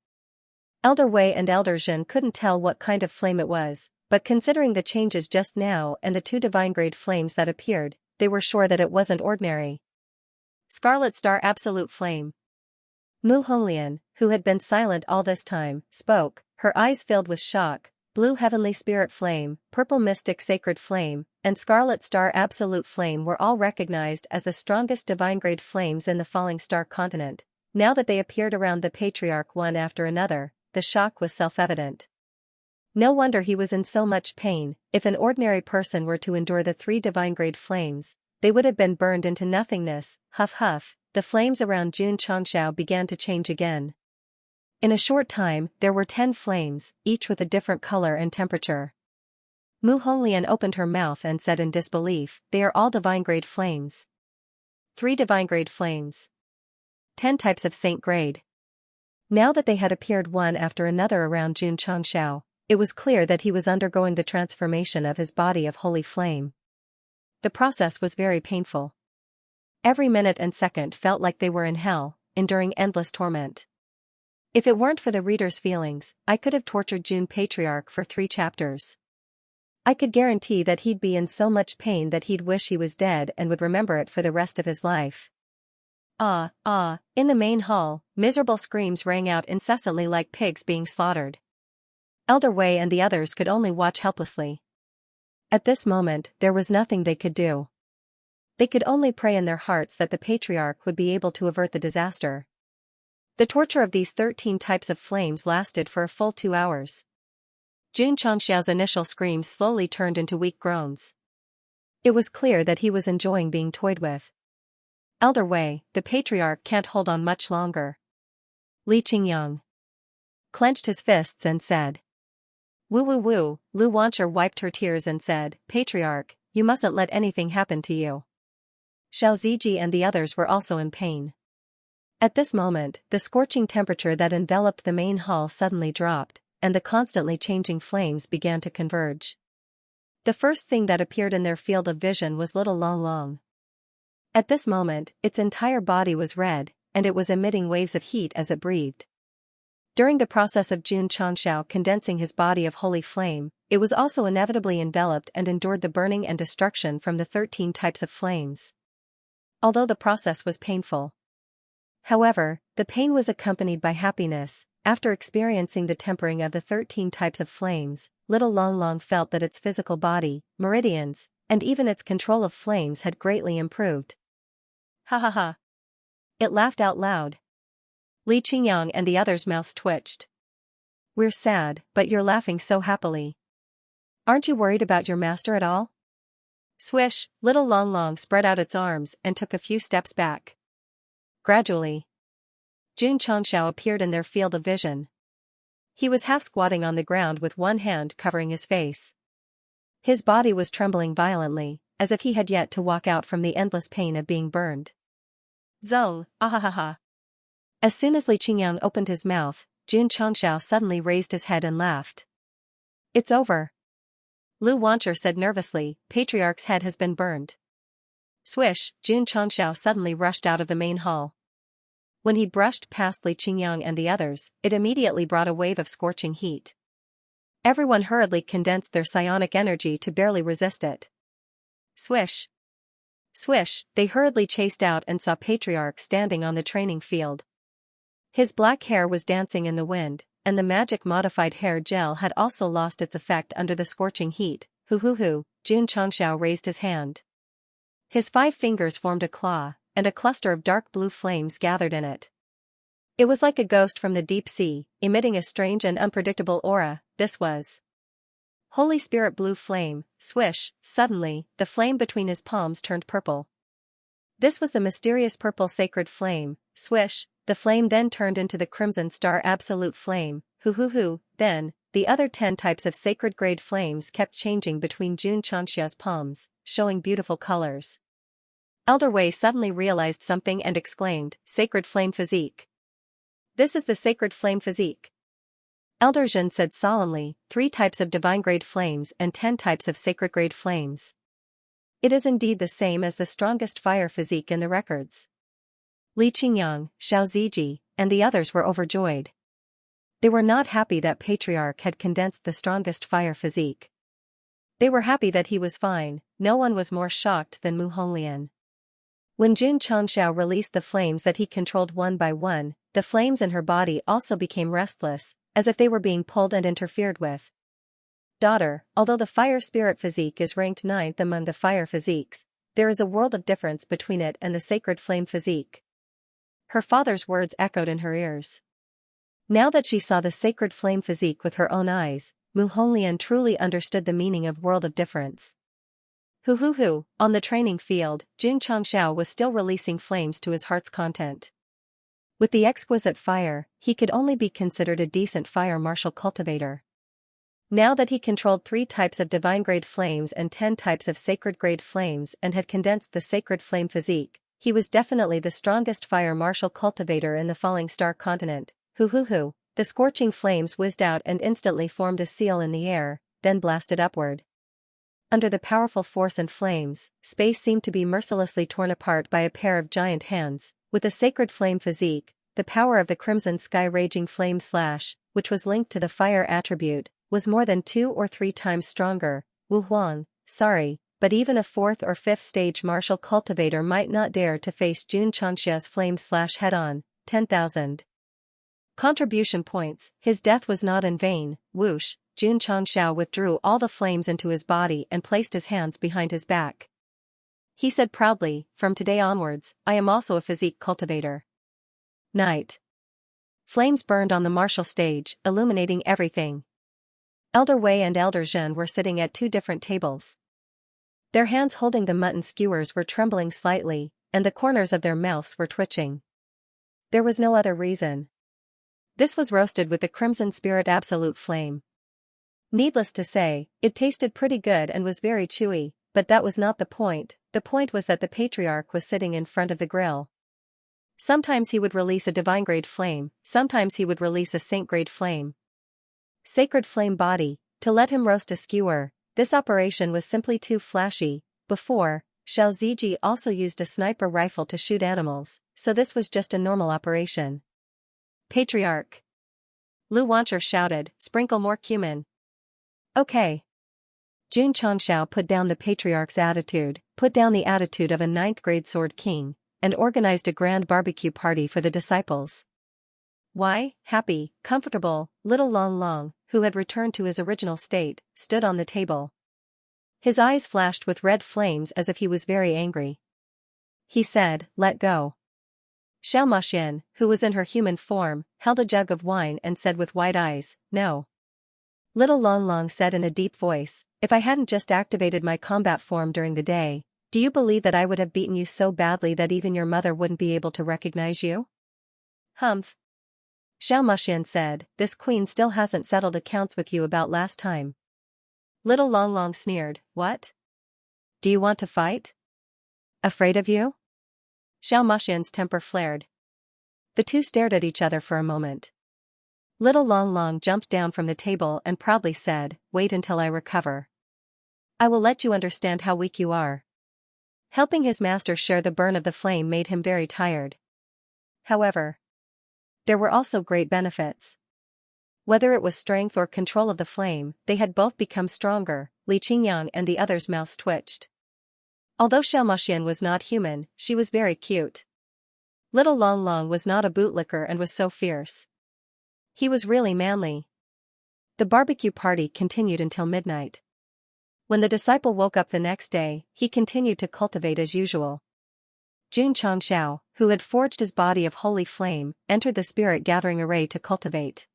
Elder Wei and Elder Zhen couldn't tell what kind of flame it was, but considering the changes just now and the two divine-grade flames that appeared, they were sure that it wasn't ordinary. Scarlet Star Absolute Flame. Mu Honglian, who had been silent all this time, spoke, her eyes filled with shock. Blue Heavenly Spirit Flame, Purple Mystic Sacred Flame, and Scarlet Star Absolute Flame were all recognized as the strongest divine-grade flames in the Falling Star continent. Now that they appeared around the Patriarch one after another, the shock was self-evident. No wonder he was in so much pain. If an ordinary person were to endure the three divine-grade flames, they would have been burned into nothingness. Huff huff, the flames around Jun Changxiao began to change again. In a short time, there were 10 flames, each with a different color and temperature. Mu Honglian opened her mouth and said in disbelief, they are all divine-grade flames. 3 divine-grade flames. 10 types of saint-grade. Now that they had appeared one after another around Jun Changxiao, it was clear that he was undergoing the transformation of his body of holy flame. The process was very painful. Every minute and second felt like they were in hell, enduring endless torment. If it weren't for the reader's feelings, I could have tortured Jun Patriarch for 3 chapters. I could guarantee that he'd be in so much pain that he'd wish he was dead and would remember it for the rest of his life. Ah, ah, in the main hall, miserable screams rang out incessantly like pigs being slaughtered. Elder Wei and the others could only watch helplessly. At this moment, there was nothing they could do. They could only pray in their hearts that the Patriarch would be able to avert the disaster. The torture of these 13 types of flames lasted for a full 2 hours. Jun Changxiao's initial screams slowly turned into weak groans. It was clear that he was enjoying being toyed with. Elder Wei, the Patriarch can't hold on much longer. Li Qingyang clenched his fists and said. Woo woo woo, Lu Wancher wiped her tears and said, Patriarch, you mustn't let anything happen to you. Xiao Ziji and the others were also in pain. At this moment, the scorching temperature that enveloped the main hall suddenly dropped, and the constantly changing flames began to converge. The first thing that appeared in their field of vision was little Long Long. At this moment, its entire body was red, and it was emitting waves of heat as it breathed. During the process of Jun Changxiao condensing his body of holy flame, it was also inevitably enveloped and endured the burning and destruction from the 13 types of flames. Although the process was painful. However, the pain was accompanied by happiness. After experiencing the tempering of the 13 types of flames, little Long Long felt that its physical body, meridians, and even its control of flames had greatly improved. Ha ha ha. It laughed out loud. Li Qingyang and the others' mouths twitched. We're sad, but you're laughing so happily. Aren't you worried about your master at all? Swish, little Long Long spread out its arms and took a few steps back. Gradually, Jun Changxiao appeared in their field of vision. He was half squatting on the ground with one hand covering his face. His body was trembling violently, as if he had yet to walk out from the endless pain of being burned. Zong, ahahaha. As soon as Li Qingyang opened his mouth, Jun Changxiao suddenly raised his head and laughed. It's over. Lu Wancher said nervously, Patriarch's head has been burned. Swish, Jun Changxiao suddenly rushed out of the main hall. When he brushed past Li Qingyang and the others, it immediately brought a wave of scorching heat. Everyone hurriedly condensed their psionic energy to barely resist it. Swish. Swish, they hurriedly chased out and saw Patriarch standing on the training field. His black hair was dancing in the wind, and the magic-modified hair gel had also lost its effect under the scorching heat. Hoo, Jun Changxiao raised his hand. His 5 fingers formed a claw, and a cluster of dark blue flames gathered in it. It was like a ghost from the deep sea, emitting a strange and unpredictable aura. This was Holy Spirit blue flame. Swish, suddenly, the flame between his palms turned purple. This was the mysterious purple sacred flame. Swish, the flame then turned into the crimson star absolute flame. Then, the other 10 types of sacred grade flames kept changing between Xianxia's palms, showing beautiful colors. Elder Wei suddenly realized something and exclaimed, "Sacred flame physique. This is the sacred flame physique." Elder Zhen said solemnly, 3 types of divine grade flames and 10 types of sacred grade flames. It is indeed the same as the strongest fire physique in the records. Li Qingyang, Xiao Ziji, and the others were overjoyed. They were not happy that Patriarch had condensed the strongest fire physique. They were happy that he was fine. No one was more shocked than Mu Honglian. When Jun Changxiao released the flames that he controlled one by one, the flames in her body also became restless, as if they were being pulled and interfered with. Daughter, although the fire spirit physique is ranked 9th among the fire physiques, there is a world of difference between it and the sacred flame physique. Her father's words echoed in her ears. Now that she saw the sacred flame physique with her own eyes, Mu Honglian truly understood the meaning of world of difference. On the training field, Jun Changxiao was still releasing flames to his heart's content. With the exquisite fire, he could only be considered a decent fire martial cultivator. Now that he controlled 3 types of divine grade flames and 10 types of sacred grade flames and had condensed the sacred flame physique, he was definitely the strongest fire martial cultivator in the falling star continent. The scorching flames whizzed out and instantly formed a seal in the air, then blasted upward. Under the powerful force and flames, space seemed to be mercilessly torn apart by a pair of giant hands. With a sacred flame physique, the power of the crimson sky raging flame slash, which was linked to the fire attribute, was more than 2 or 3 times stronger. Wu Huang, sorry, but even a 4th or 5th stage martial cultivator might not dare to face Jun Changxia's flame slash head-on. 10,000 contribution points. His death was not in vain. Whoosh, Jun Changxiao withdrew all the flames into his body and placed his hands behind his back. He said proudly, "From today onwards, I am also a physique cultivator." Night. Flames burned on the martial stage, illuminating everything. Elder Wei and Elder Zhen were sitting at 2 different tables. Their hands holding the mutton skewers were trembling slightly, and the corners of their mouths were twitching. There was no other reason. This was roasted with the crimson spirit absolute flame. Needless to say, it tasted pretty good and was very chewy, but that was not the point. The point was that the Patriarch was sitting in front of the grill. Sometimes he would release a divine grade flame, sometimes he would release a saint grade flame. Sacred flame body, to let him roast a skewer, this operation was simply too flashy. Before, Xiao Ziji also used a sniper rifle to shoot animals, so this was just a normal operation. Patriarch. Lu Wancher shouted, "Sprinkle more cumin." Okay. Jun Changxiao put down the Patriarch's attitude, put down the attitude of a 9th grade sword king, and organized a grand barbecue party for the disciples. Why, happy, comfortable, little Long Long, who had returned to his original state, stood on the table. His eyes flashed with red flames as if he was very angry. He said, "Let go." Xiaomaxian, who was in her human form, held a jug of wine and said with wide eyes, "No." Little Long Long said in a deep voice, "If I hadn't just activated my combat form during the day, do you believe that I would have beaten you so badly that even your mother wouldn't be able to recognize you?" "Humph." Xiaomaxian said, "This queen still hasn't settled accounts with you about last time." Little Long Long sneered, "What? Do you want to fight? Afraid of you?" Xiaomaxian's temper flared. The two stared at each other for a moment. Little Long Long jumped down from the table and proudly said, "Wait until I recover. I will let you understand how weak you are." Helping his master share the burn of the flame made him very tired. However, there were also great benefits. Whether it was strength or control of the flame, they had both become stronger. Li Qingyang and the others' mouths twitched. Although Xiaomaxian was not human, she was very cute. Little Long Long was not a bootlicker and was so fierce. He was really manly. The barbecue party continued until midnight. When the disciple woke up the next day, he continued to cultivate as usual. Jun Changxiao, who had forged his body of holy flame, entered the spirit-gathering array to cultivate.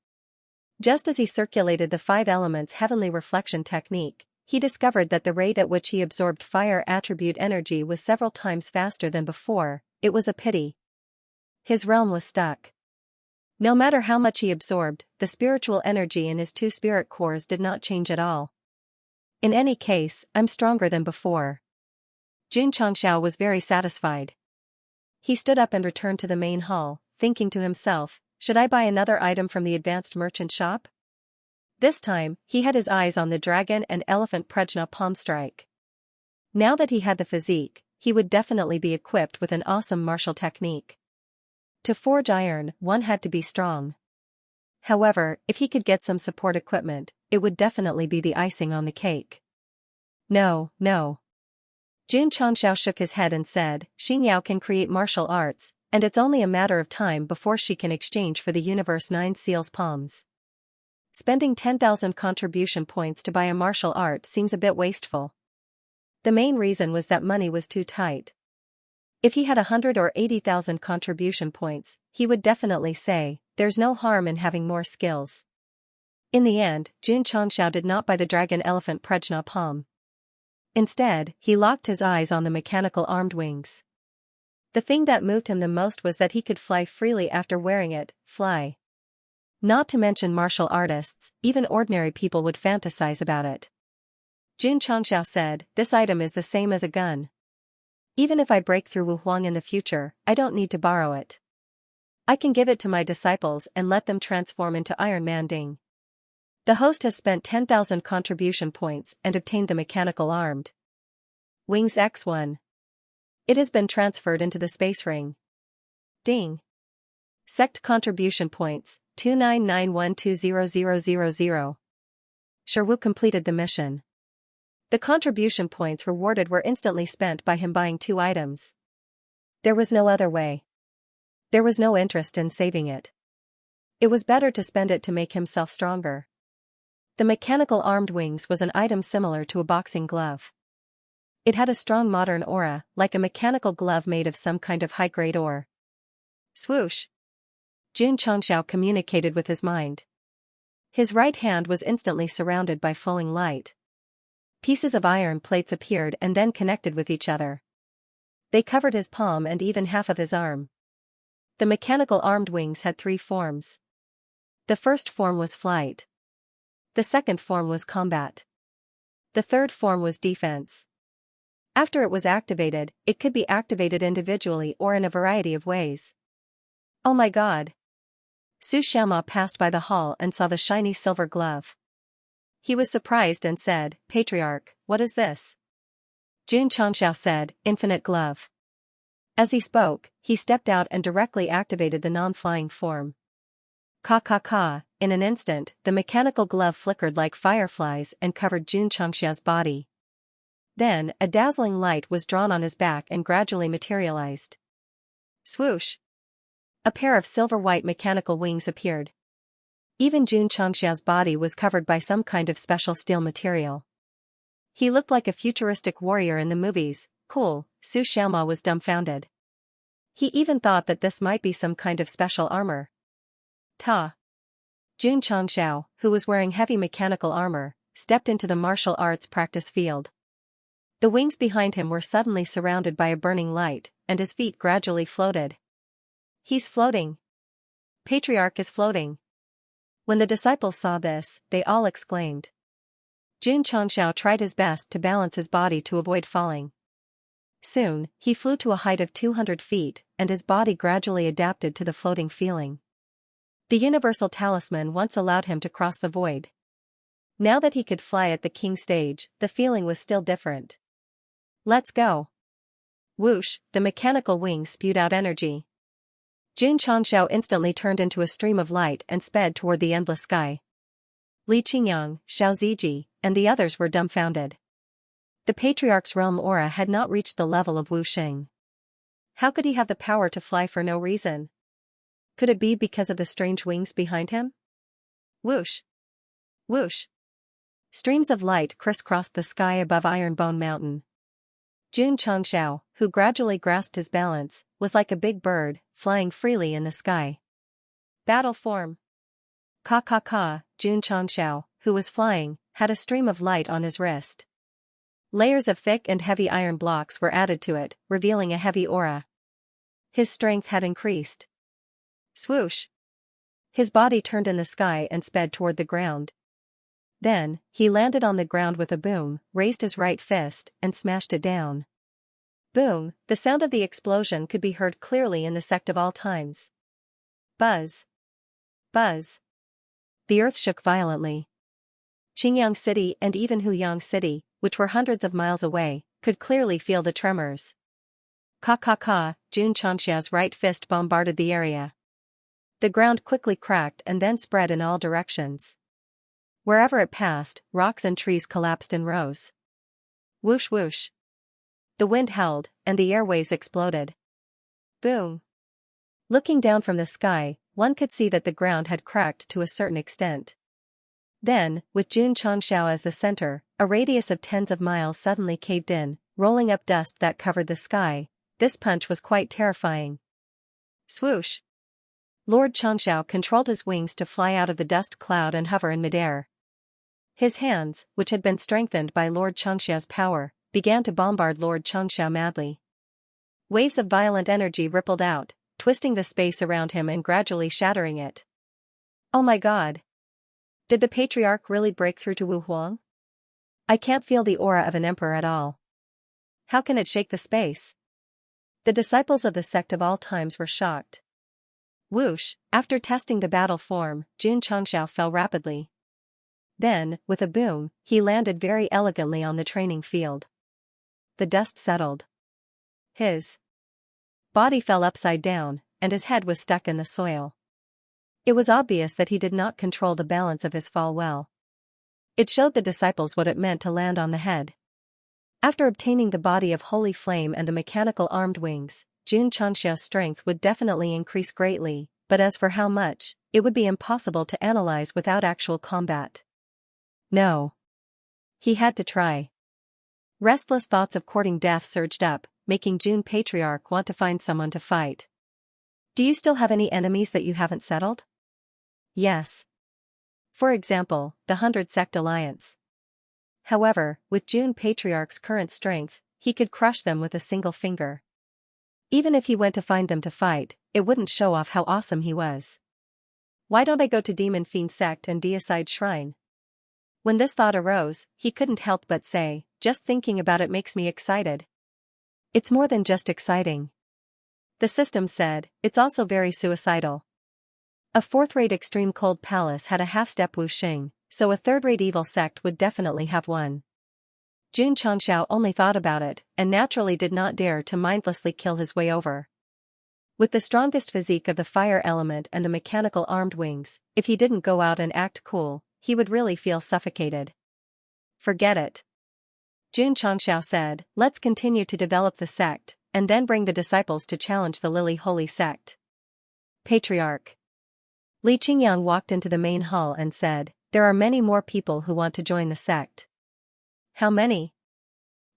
Just as he circulated the 5 elements heavenly reflection technique, he discovered that the rate at which he absorbed fire attribute energy was several times faster than before. It was a pity. His realm was stuck. No matter how much he absorbed, the spiritual energy in his 2 spirit cores did not change at all. In any case, I'm stronger than before. Jun Changxiao was very satisfied. He stood up and returned to the main hall, thinking to himself, should I buy another item from the advanced merchant shop? This time, he had his eyes on the dragon and elephant Prajna palm strike. Now that he had the physique, he would definitely be equipped with an awesome martial technique. To forge iron, one had to be strong. However, if he could get some support equipment, it would definitely be the icing on the cake. No. Jun Changxiao shook his head and said, Xianxia can create martial arts, and it's only a matter of time before she can exchange for the universe 9 seals palms. Spending 10,000 contribution points to buy a martial art seems a bit wasteful. The main reason was that money was too tight. If he had 100 or 80,000 contribution points, he would definitely say, there's no harm in having more skills. In the end, Jun Changxiao did not buy the dragon elephant Prajna palm. Instead, he locked his eyes on the mechanical armed wings. The thing that moved him the most was that he could fly freely after wearing it. Fly. Not to mention martial artists, even ordinary people would fantasize about it. Jun Changxiao said, this item is the same as a gun. Even if I break through Wu Huang in the future, I don't need to borrow it. I can give it to my disciples and let them transform into Iron Man Ding. The host has spent 10,000 contribution points and obtained the mechanical armed Wings X1. It has been transferred into the space ring. Ding. Sect contribution points, 299120000. Sherwu completed the mission. The contribution points rewarded were instantly spent by him buying 2 items. There was no other way. There was no interest in saving it. It was better to spend it to make himself stronger. The mechanical armed wings was an item similar to a boxing glove. It had a strong modern aura, like a mechanical glove made of some kind of high-grade ore. Swoosh! Jun Changxiao communicated with his mind. His right hand was instantly surrounded by flowing light. Pieces of iron plates appeared and then connected with each other. They covered his palm and even half of his arm. The mechanical armed wings had 3 forms. The first form was flight. The second form was combat. The third form was defense. After it was activated, it could be activated individually or in a variety of ways. Oh my god! Su Xianma passed by the hall and saw the shiny silver glove. He was surprised and said, Patriarch, what is this? Jun Changxiao said, Infinite glove. As he spoke, he stepped out and directly activated the non-flying form. Ka. In an instant, the mechanical glove flickered like fireflies and covered Jun Changxiao's body. Then, a dazzling light was drawn on his back and gradually materialized. Swoosh! A pair of silver-white mechanical wings appeared. Even Jun Changxiao's body was covered by some kind of special steel material. He looked like a futuristic warrior in the movies. Cool. Su Xianma was dumbfounded. He even thought that this might be some kind of special armor. Ta! Jun Changxiao, who was wearing heavy mechanical armor, stepped into the martial arts practice field. The wings behind him were suddenly surrounded by a burning light, and his feet gradually floated. He's floating. Patriarch is floating. When the disciples saw this, they all exclaimed. Jun Changxiao tried his best to balance his body to avoid falling. Soon, he flew to a height of 200 feet, and his body gradually adapted to the floating feeling. The universal talisman once allowed him to cross the void. Now that he could fly at the king stage, the feeling was still different. Let's go. Whoosh, the mechanical wings spewed out energy. Jun Changxiao instantly turned into a stream of light and sped toward the endless sky. Li Qingyang, Xiao Ziji, and the others were dumbfounded. The Patriarch's realm aura had not reached the level of Wu Xing. How could he have the power to fly for no reason? Could it be because of the strange wings behind him? Whoosh! Whoosh! Streams of light crisscrossed the sky above Ironbone Mountain. Jun Changxiao, who gradually grasped his balance, was like a big bird, flying freely in the sky. Battle form. Ka ka ka, Jun Changxiao, who was flying, had a stream of light on his wrist. Layers of thick and heavy iron blocks were added to it, revealing a heavy aura. His strength had increased. Swoosh! His body turned in the sky and sped toward the ground. Then, he landed on the ground with a boom, raised his right fist, and smashed it down. Boom! The sound of the explosion could be heard clearly in the Sect of all times. Buzz! Buzz! The earth shook violently. Qingyang City and even Huyang City, which were hundreds of miles away, could clearly feel the tremors. Ka ka ka, Jun Changxia's right fist bombarded the area. The ground quickly cracked and then spread in all directions. Wherever it passed, rocks and trees collapsed in rows. Whoosh whoosh. The wind howled, and the airwaves exploded. Boom. Looking down from the sky, one could see that the ground had cracked to a certain extent. Then, with Jun Changxiao as the center, a radius of tens of miles suddenly caved in, rolling up dust that covered the sky. This punch was quite terrifying. Swoosh! Lord Changxiao controlled his wings to fly out of the dust cloud and hover in midair. His hands, which had been strengthened by Lord Changxiao's power, began to bombard Lord Changxiao madly. Waves of violent energy rippled out, twisting the space around him and gradually shattering it. Oh my God! Did the patriarch really break through to Wu Huang? I can't feel the aura of an emperor at all. How can it shake the space? The disciples of the Sect of all times were shocked. Whoosh! After testing the battle form, Jun Changxiao fell rapidly. Then, with a boom, he landed very elegantly on the training field. The dust settled. His body fell upside down, and his head was stuck in the soil. It was obvious that he did not control the balance of his fall well. It showed the disciples what it meant to land on the head. After obtaining the body of holy flame and the mechanical armed wings, Jun Changxiao's strength would definitely increase greatly, but as for how much, it would be impossible to analyze without actual combat. No. He had to try. Restless thoughts of courting death surged up, making Jun Patriarch want to find someone to fight. Do you still have any enemies that you haven't settled? Yes. For example, the 100 Sect Alliance. However, with Jun Patriarch's current strength, he could crush them with a single finger. Even if he went to find them to fight, it wouldn't show off how awesome he was. Why don't I go to Demon Fiend Sect and Deicide Shrine? When this thought arose, he couldn't help but say, just thinking about it makes me excited. It's more than just exciting. The system said, it's also very suicidal. A fourth-rate extreme cold palace had a half-step wuxing, so a third-rate evil sect would definitely have one. Jun Changxiao only thought about it, and naturally did not dare to mindlessly kill his way over. With the strongest physique of the fire element and the mechanical armed wings, if he didn't go out and act cool, he would really feel suffocated. Forget it. Jun Changxiao said, let's continue to develop the sect, and then bring the disciples to challenge the Lily Holy Sect. Patriarch. Li Qingyang walked into the main hall and said, there are many more people who want to join the sect. How many?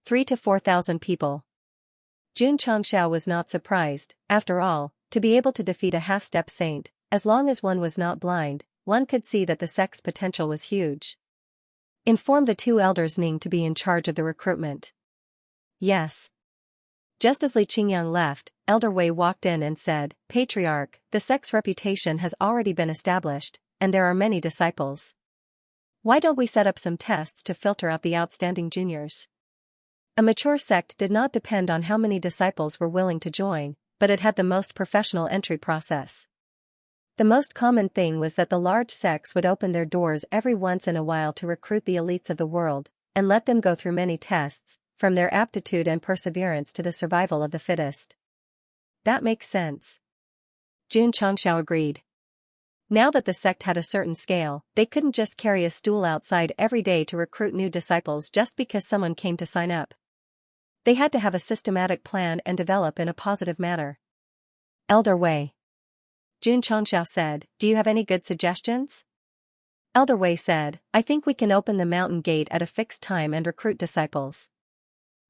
3,000 to 4,000 people. Jun Changxiao was not surprised. After all, to be able to defeat a half-step saint, as long as one was not blind, one could see that the sect's potential was huge. Inform the two elders Ning to be in charge of the recruitment. Yes. Just as Li Qingyang left, Elder Wei walked in and said, Patriarch, the sect's reputation has already been established, and there are many disciples. Why don't we set up some tests to filter out the outstanding juniors? A mature sect did not depend on how many disciples were willing to join, but it had the most professional entry process. The most common thing was that the large sects would open their doors every once in a while to recruit the elites of the world, and let them go through many tests, from their aptitude and perseverance to the survival of the fittest. That makes sense. Jun Changxiao agreed. Now that the sect had a certain scale, they couldn't just carry a stool outside every day to recruit new disciples just because someone came to sign up. They had to have a systematic plan and develop in a positive manner. Elder Wei. Jun Changxiao said, do you have any good suggestions? Elder Wei said, I think we can open the mountain gate at a fixed time and recruit disciples.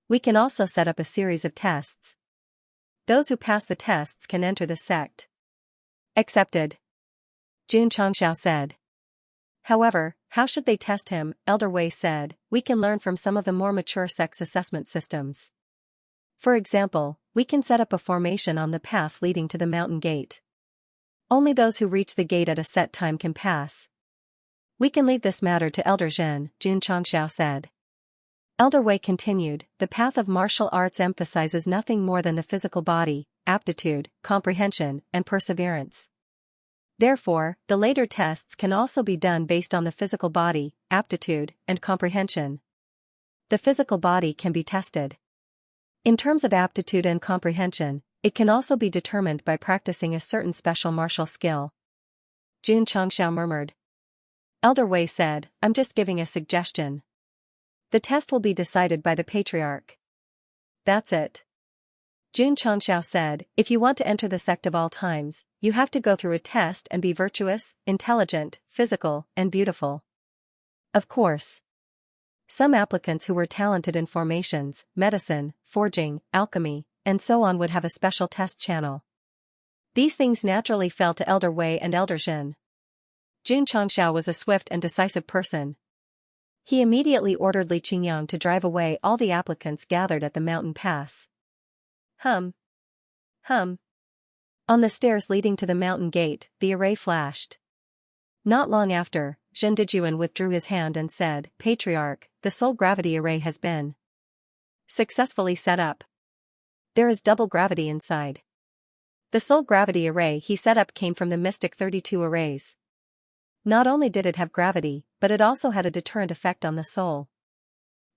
We can also set up a series of tests. Those who pass the tests can enter the sect. Accepted. Xianxia said. However, how should they test him? Elder Wei said. We can learn from some of the more mature sect's assessment systems. For example, we can set up a formation on the path leading to the mountain gate. Only those who reach the gate at a set time can pass. We can leave this matter to Elder Zhen, Xianxia said. Elder Wei continued, the path of martial arts emphasizes nothing more than the physical body, aptitude, comprehension, and perseverance. Therefore, the later tests can also be done based on the physical body, aptitude, and comprehension. The physical body can be tested. In terms of aptitude and comprehension, it can also be determined by practicing a certain special martial skill. Xianxia murmured. Elder Wei said, I'm just giving a suggestion. The test will be decided by the patriarch. That's it. Xianxia said, if you want to enter the sect of all times, you have to go through a test and be virtuous, intelligent, physical, and beautiful. Of course. Some applicants who were talented in formations, medicine, forging, alchemy, and so on would have a special test channel. These things naturally fell to Elder Wei and Elder Zhen. Xianxia was a swift and decisive person. He immediately ordered Li Qingyang to drive away all the applicants gathered at the mountain pass. Hum. On the stairs leading to the mountain gate, the array flashed. Not long after, Zhen Dijuan withdrew his hand and said, Patriarch, the soul gravity array has been successfully set up. There is double gravity inside. The soul gravity array he set up came from the mystic 32 arrays. Not only did it have gravity, but it also had a deterrent effect on the soul.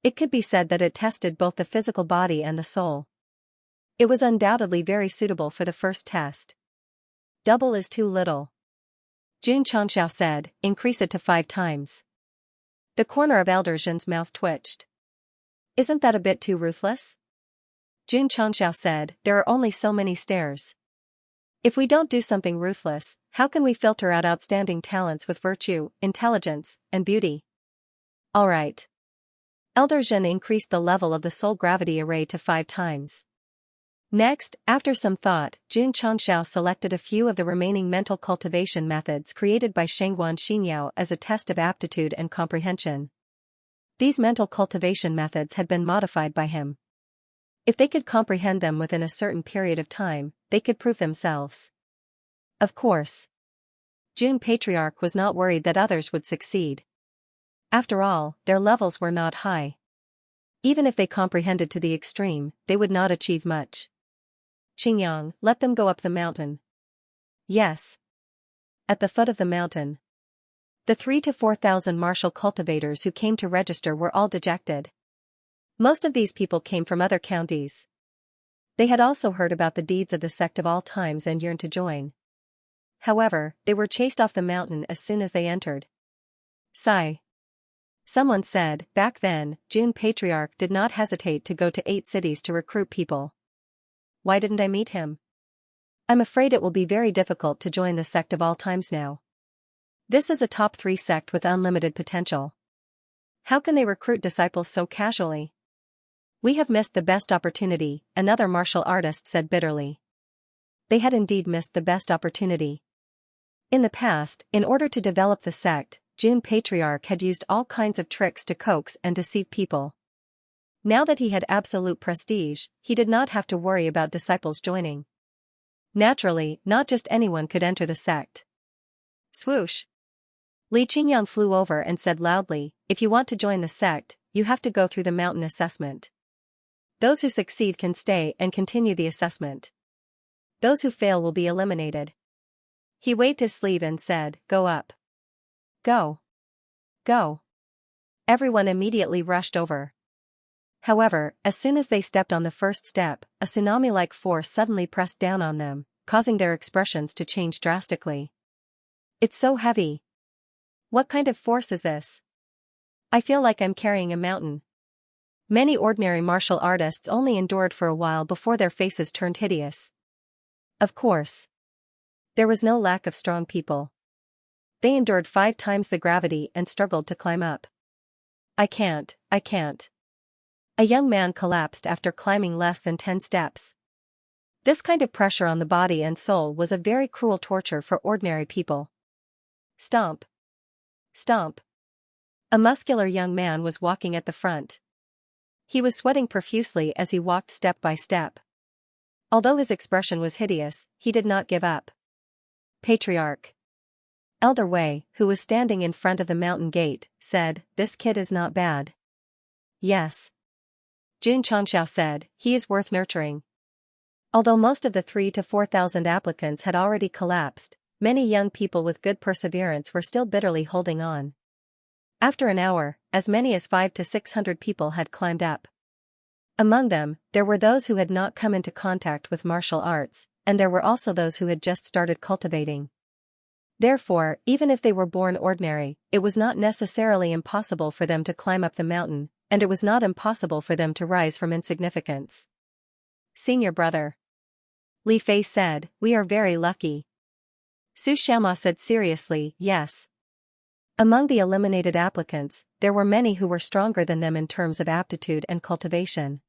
It could be said that it tested both the physical body and the soul. It was undoubtedly very suitable for the first test. Double is too little. Xianxia said, increase it to 5 times. The corner of Elder Zhen's mouth twitched. Isn't that a bit too ruthless? Xianxia said, there are only so many stairs. If we don't do something ruthless, how can we filter out outstanding talents with virtue, intelligence, and beauty? All right. Elder Zhen increased the level of the soul gravity array to 5 times. Next, after some thought, Xianxia selected a few of the remaining mental cultivation methods created by Shengguan Xinyao as a test of aptitude and comprehension. These mental cultivation methods had been modified by him. If they could comprehend them within a certain period of time, they could prove themselves. Of course. Jun Patriarch was not worried that others would succeed. After all, their levels were not high. Even if they comprehended to the extreme, they would not achieve much. Qingyang, let them go up the mountain. Yes. At the foot of the mountain. The 3,000 to 4,000 martial cultivators who came to register were all dejected. Most of these people came from other counties. They had also heard about the deeds of the sect of all times and yearned to join. However, they were chased off the mountain as soon as they entered. Sigh. Someone said, back then, Jun Patriarch did not hesitate to go to 8 cities to recruit people. Why didn't I meet him? I'm afraid it will be very difficult to join the sect of all times now. This is a top 3 sect with unlimited potential. How can they recruit disciples so casually? We have missed the best opportunity, another martial artist said bitterly. They had indeed missed the best opportunity. In the past, in order to develop the sect, Jun Patriarch had used all kinds of tricks to coax and deceive people. Now that he had absolute prestige, he did not have to worry about disciples joining. Naturally, not just anyone could enter the sect. Swoosh! Li Qingyang flew over and said loudly, if you want to join the sect, you have to go through the mountain assessment. Those who succeed can stay and continue the assessment. Those who fail will be eliminated. He waved his sleeve and said, go up. Go. Go. Everyone immediately rushed over. However, as soon as they stepped on the first step, a tsunami-like force suddenly pressed down on them, causing their expressions to change drastically. It's so heavy. What kind of force is this? I feel like I'm carrying a mountain. Many ordinary martial artists only endured for a while before their faces turned hideous. Of course. There was no lack of strong people. They endured 5 times the gravity and struggled to climb up. I can't. A young man collapsed after climbing less than 10 steps. This kind of pressure on the body and soul was a very cruel torture for ordinary people. Stomp. Stomp. A muscular young man was walking at the front. He was sweating profusely as he walked step by step. Although his expression was hideous, he did not give up. Patriarch. Elder Wei, who was standing in front of the mountain gate, said, "This kid is not bad." "Yes," Xianxia said, "he is worth nurturing." Although most of the 3,000 to 4,000 applicants had already collapsed, many young people with good perseverance were still bitterly holding on. After an hour, as many as 500 to 600 people had climbed up. Among them, there were those who had not come into contact with martial arts, and there were also those who had just started cultivating. Therefore, even if they were born ordinary, it was not necessarily impossible for them to climb up the mountain, and it was not impossible for them to rise from insignificance. "Senior brother," Li Fei said, "we are very lucky." Xianxia said seriously, "Yes." Among the eliminated applicants, there were many who were stronger than them in terms of aptitude and cultivation.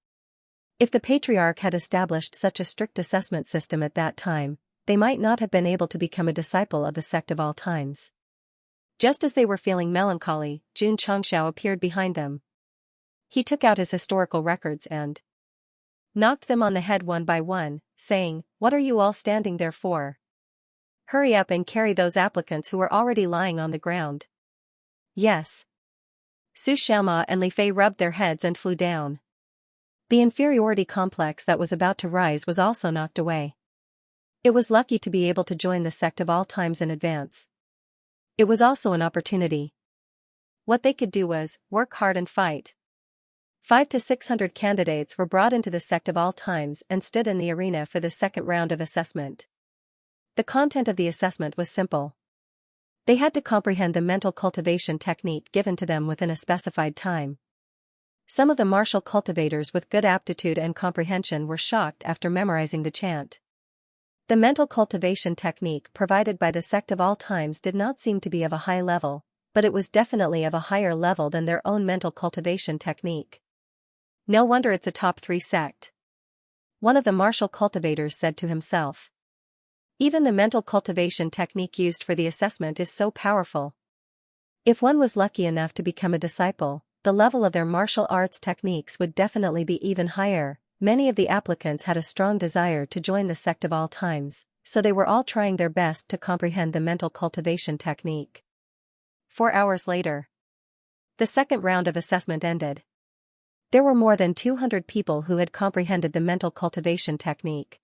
If the Patriarch had established such a strict assessment system at that time, they might not have been able to become a disciple of the Sect of all times. Just as they were feeling melancholy, Xianxia appeared behind them. He took out his historical records and knocked them on the head one by one, saying, "What are you all standing there for? Hurry up and carry those applicants who are already lying on the ground." "Yes." Xianxia and Li Fei rubbed their heads and flew down. The inferiority complex that was about to rise was also knocked away. It was lucky to be able to join the Sect of all times in advance. It was also an opportunity. What they could do was work hard and fight. 500 to 600 candidates were brought into the Sect of all times and stood in the arena for the second round of assessment. The content of the assessment was simple. They had to comprehend the mental cultivation technique given to them within a specified time. Some of the martial cultivators with good aptitude and comprehension were shocked after memorizing the chant. The mental cultivation technique provided by the Sect of all times did not seem to be of a high level, but it was definitely of a higher level than their own mental cultivation technique. "No wonder it's a top 3 sect," one of the martial cultivators said to himself. Even the mental cultivation technique used for the assessment is so powerful. If one was lucky enough to become a disciple, the level of their martial arts techniques would definitely be even higher. Many of the applicants had a strong desire to join the Sect of all times, so they were all trying their best to comprehend the mental cultivation technique. 4 hours later, the second round of assessment ended. There were more than 200 people who had comprehended the mental cultivation technique.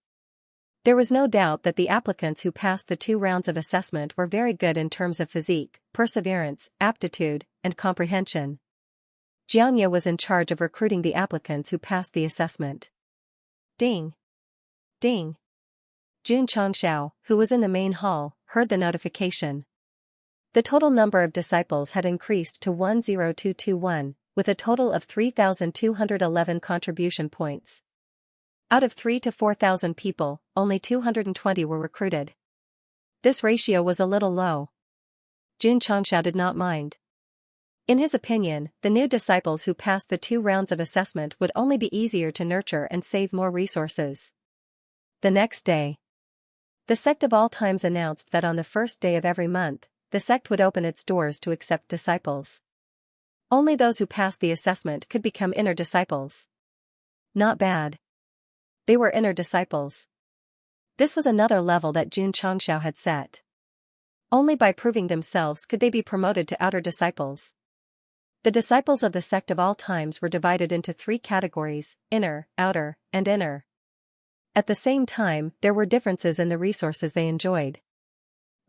There was no doubt that the applicants who passed the 2 rounds of assessment were very good in terms of physique, perseverance, aptitude, and comprehension. Xianxia was in charge of recruiting the applicants who passed the assessment. Ding! Ding! Xianxia, who was in the main hall, heard the notification. The total number of disciples had increased to 10221, with a total of 3,211 contribution points. Out of 3,000 to 4,000 people, only 220 were recruited. This ratio was a little low. Xianxia did not mind. In his opinion, the new disciples who passed the 2 rounds of assessment would only be easier to nurture and save more resources. The next day, the Sect of all times announced that on the first day of every month, the Sect would open its doors to accept disciples. Only those who passed the assessment could become inner disciples. Not bad. They were inner disciples. This was another level that Xianxia had set. Only by proving themselves could they be promoted to outer disciples. The disciples of the Sect of all times were divided into 3 categories: inner, outer, and inner. At the same time, there were differences in the resources they enjoyed.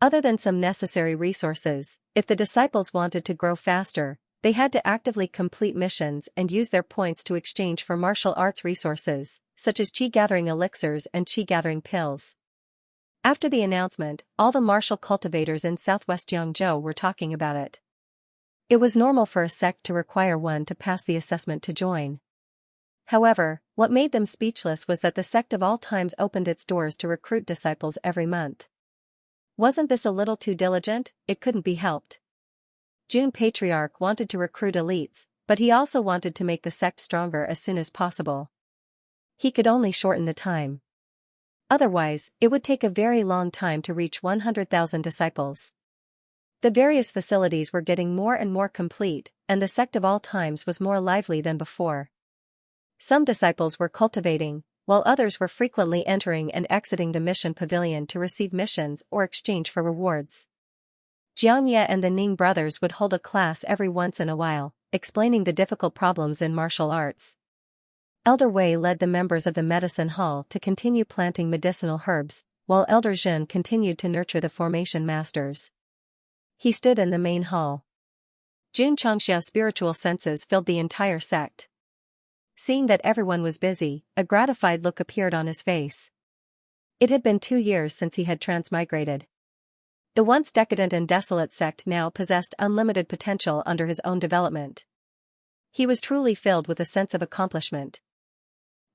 Other than some necessary resources, if the disciples wanted to grow faster, they had to actively complete missions and use their points to exchange for martial arts resources, such as chi-gathering elixirs and chi-gathering pills. After the announcement, all the martial cultivators in southwest Jiangzhou were talking about it. It was normal for a sect to require one to pass the assessment to join. However, what made them speechless was that the Sect of all times opened its doors to recruit disciples every month. Wasn't this a little too diligent? It couldn't be helped. June Patriarch wanted to recruit elites, but he also wanted to make the sect stronger as soon as possible. He could only shorten the time. Otherwise, it would take a very long time to reach 100,000 disciples. The various facilities were getting more and more complete, and the sect of all times was more lively than before. Some disciples were cultivating, while others were frequently entering and exiting the mission pavilion to receive missions or exchange for rewards. Xianxia and the Ning brothers would hold a class every once in a while, explaining the difficult problems in martial arts. Elder Wei led the members of the medicine hall to continue planting medicinal herbs, while Elder Zhen continued to nurture the formation masters. He stood in the main hall. Xianxia's spiritual senses filled the entire sect. Seeing that everyone was busy, a gratified look appeared on his face. It had been 2 years since he had transmigrated. The once decadent and desolate sect now possessed unlimited potential under his own development. He was truly filled with a sense of accomplishment.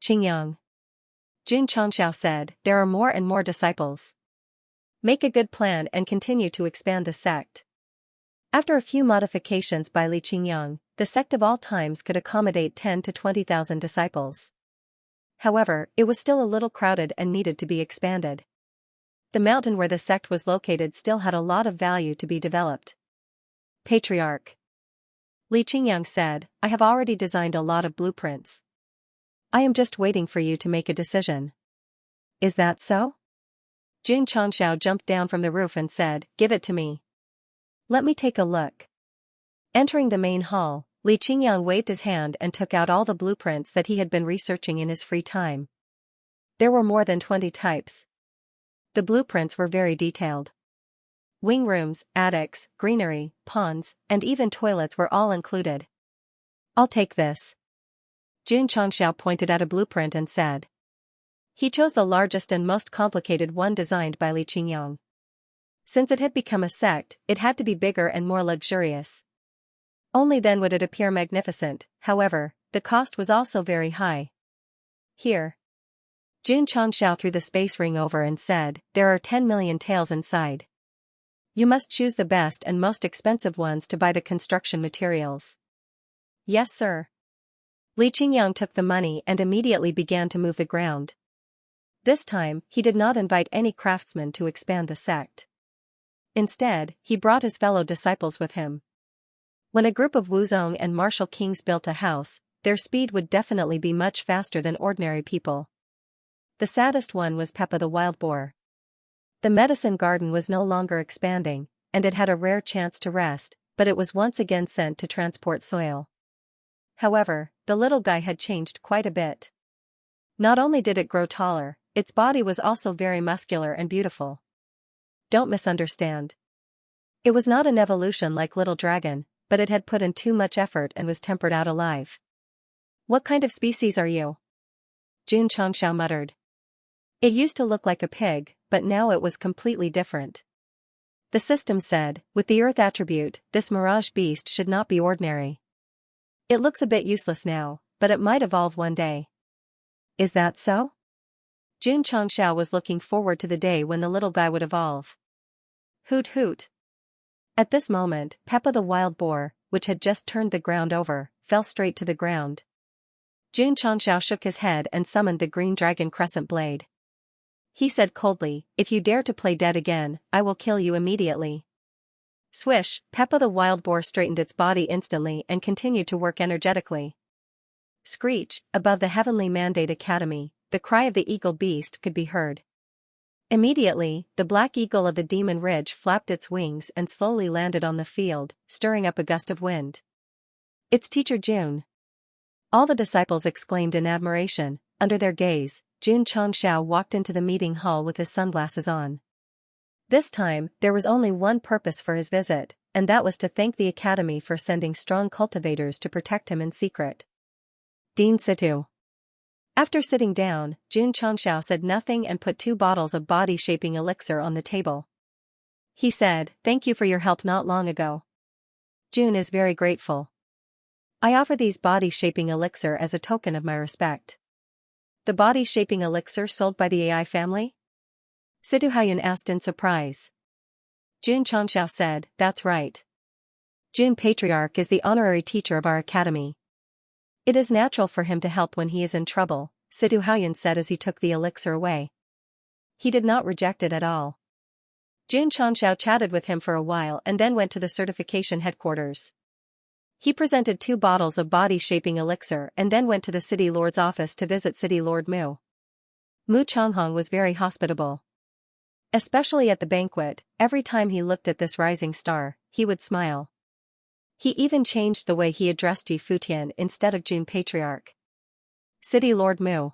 Qingyang. Xianxia said, there are more and more disciples. Make a good plan and continue to expand the sect. After a few modifications by Li Qingyang, the sect of all times could accommodate 10 to 20,000 disciples. However, it was still a little crowded and needed to be expanded. The mountain where the sect was located still had a lot of value to be developed. Patriarch. Li Qingyang said, I have already designed a lot of blueprints. I am just waiting for you to make a decision. Is that so? Xianxia jumped down from the roof and said, give it to me. Let me take a look. Entering the main hall, Li Qingyang waved his hand and took out all the blueprints that he had been researching in his free time. There were more than 20 types. The blueprints were very detailed. Wing rooms, attics, greenery, ponds, and even toilets were all included. I'll take this. Xianxia pointed at a blueprint and said. He chose the largest and most complicated one designed by Li Qingyang. Since it had become a sect, it had to be bigger and more luxurious. Only then would it appear magnificent. However, the cost was also very high. Here. Xianxia threw the space ring over and said, there are 10 million taels inside. You must choose the best and most expensive ones to buy the construction materials. Yes, sir. Li Qingyang took the money and immediately began to move the ground. This time, he did not invite any craftsmen to expand the sect. Instead, he brought his fellow disciples with him. When a group of Wuzong and martial kings built a house, their speed would definitely be much faster than ordinary people. The saddest one was Peppa the wild boar. The medicine garden was no longer expanding, and it had a rare chance to rest, but it was once again sent to transport soil. However, the little guy had changed quite a bit. Not only did it grow taller, its body was also very muscular and beautiful. Don't misunderstand. It was not an evolution like Little Dragon, but it had put in too much effort and was tempered out alive. What kind of species are you? Xianxia muttered. It used to look like a pig, but now it was completely different. The system said, with the earth attribute, this mirage beast should not be ordinary. It looks a bit useless now, but it might evolve one day. Is that so? Xianxia was looking forward to the day when the little guy would evolve. Hoot hoot. At this moment, Peppa the wild boar, which had just turned the ground over, fell straight to the ground. Xianxia shook his head and summoned the green dragon crescent blade. He said coldly, if you dare to play dead again, I will kill you immediately. Swish, Peppa the wild boar straightened its body instantly and continued to work energetically. Screech, above the Heavenly Mandate Academy, the cry of the eagle beast could be heard. Immediately, the black eagle of the Demon Ridge flapped its wings and slowly landed on the field, stirring up a gust of wind. It's Teacher June. All the disciples exclaimed in admiration. Under their gaze, Xianxia walked into the meeting hall with his sunglasses on. This time, there was only one purpose for his visit, and that was to thank the academy for sending strong cultivators to protect him in secret. Dean Situ. After sitting down, Xianxia said nothing and put 2 bottles of body-shaping elixir on the table. He said, thank you for your help not long ago. June is very grateful. I offer these body-shaping elixir as a token of my respect. The body-shaping elixir sold by the AI family? Situ Haiyun asked in surprise. Xianxia said, that's right. Jun Patriarch is the honorary teacher of our academy. It is natural for him to help when he is in trouble, Sidu Haoyun said as he took the elixir away. He did not reject it at all. Jun Changxiao chatted with him for a while and then went to the certification headquarters. He presented 2 bottles of body-shaping elixir and then went to the city lord's office to visit City Lord Mu. Mu Changhong was very hospitable. Especially at the banquet, every time he looked at this rising star, he would smile. He even changed the way he addressed Yi Futian instead of Jun Patriarch. City Lord Mu.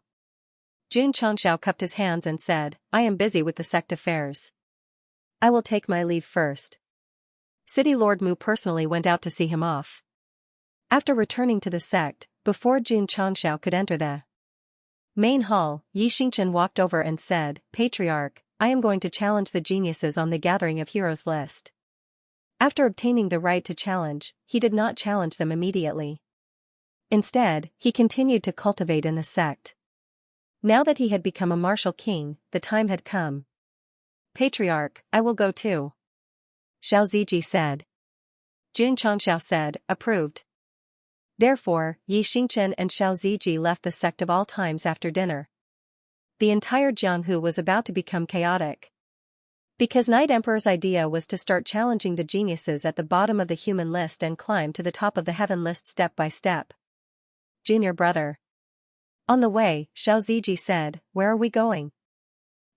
Jun Changxiao cupped his hands and said, I am busy with the sect affairs. I will take my leave first. City Lord Mu personally went out to see him off. After returning to the sect, before Jun Changxiao could enter the main hall, Yi Xingchen walked over and said, Patriarch, I am going to challenge the geniuses on the Gathering of Heroes list. After obtaining the right to challenge, he did not challenge them immediately. Instead, he continued to cultivate in the sect. Now that he had become a martial king, the time had come. Patriarch, I will go too. Xiao Ziji said. Jun Changxiao said, approved. Therefore, Yi Xingchen and Xiao Ziji left the sect of all times after dinner. The entire Jianghu was about to become chaotic. Because Night Emperor's idea was to start challenging the geniuses at the bottom of the human list and climb to the top of the heaven list step by step. Junior brother. On the way, Xiao Ziji said, where are we going?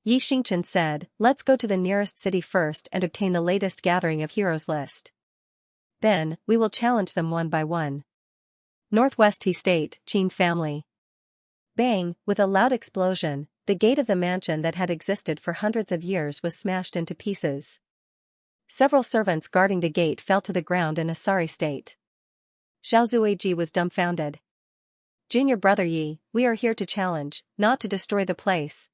Yi Xingchen said, let's go to the nearest city first and obtain the latest Gathering of Heroes list. Then, we will challenge them one by one. Northwest Tea State, Qin family. Bang, with a loud explosion, the gate of the mansion that had existed for hundreds of years was smashed into pieces. Several servants guarding the gate fell to the ground in a sorry state. Xiao Zuiji was dumbfounded. Junior brother Yi, we are here to challenge, not to destroy the place.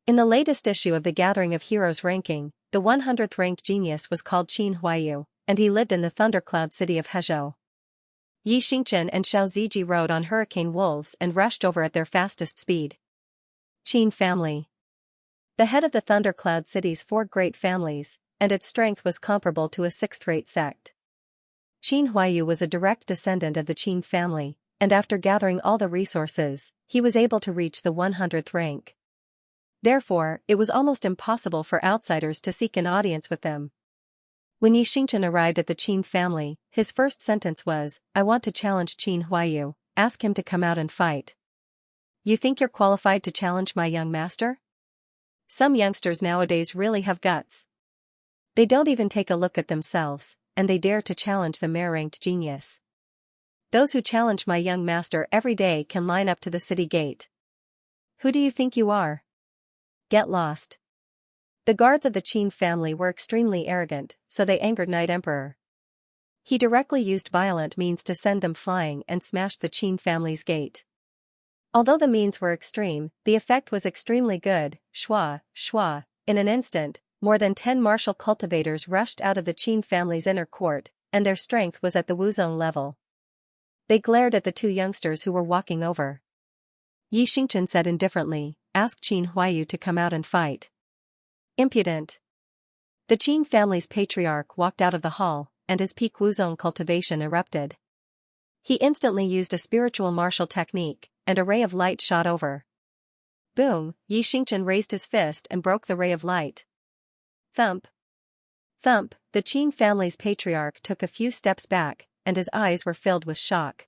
In the latest issue of the Gathering of Heroes ranking, the 100th ranked genius was called Qin Huayu, and he lived in the thundercloud city of Hezhou. Yi Xingchen and Xiao Ziji rode on hurricane wolves and rushed over at their fastest speed. Qin family. The head of the thundercloud city's 4 great families, and its strength was comparable to a 6th-rate sect. Qin Huayu was a direct descendant of the Qin family, and after gathering all the resources, he was able to reach the 100th rank. Therefore, it was almost impossible for outsiders to seek an audience with them. When Yi Xingchen arrived at the Qin family, his first sentence was, I want to challenge Qin Huayu, ask him to come out and fight. You think you're qualified to challenge my young master? Some youngsters nowadays really have guts. They don't even take a look at themselves, and they dare to challenge the mayor-ranked genius. Those who challenge my young master every day can line up to the city gate. Who do you think you are? Get lost. The guards of the Qin family were extremely arrogant, so they angered Night Emperor. He directly used violent means to send them flying and smashed the Qin family's gate. Although the means were extreme, the effect was extremely good. Shua, shua, in an instant, more than 10 martial cultivators rushed out of the Qin family's inner court, and their strength was at the Wuzong level. They glared at the 2 youngsters who were walking over. Yi Xingchen said indifferently, ask Qin Huayu to come out and fight. Impudent. The Qin family's patriarch walked out of the hall, and his peak Wuzong cultivation erupted. He instantly used a spiritual martial technique, and a ray of light shot over. Boom, Yi Xingchen raised his fist and broke the ray of light. Thump. Thump, the Qin family's patriarch took a few steps back, and his eyes were filled with shock.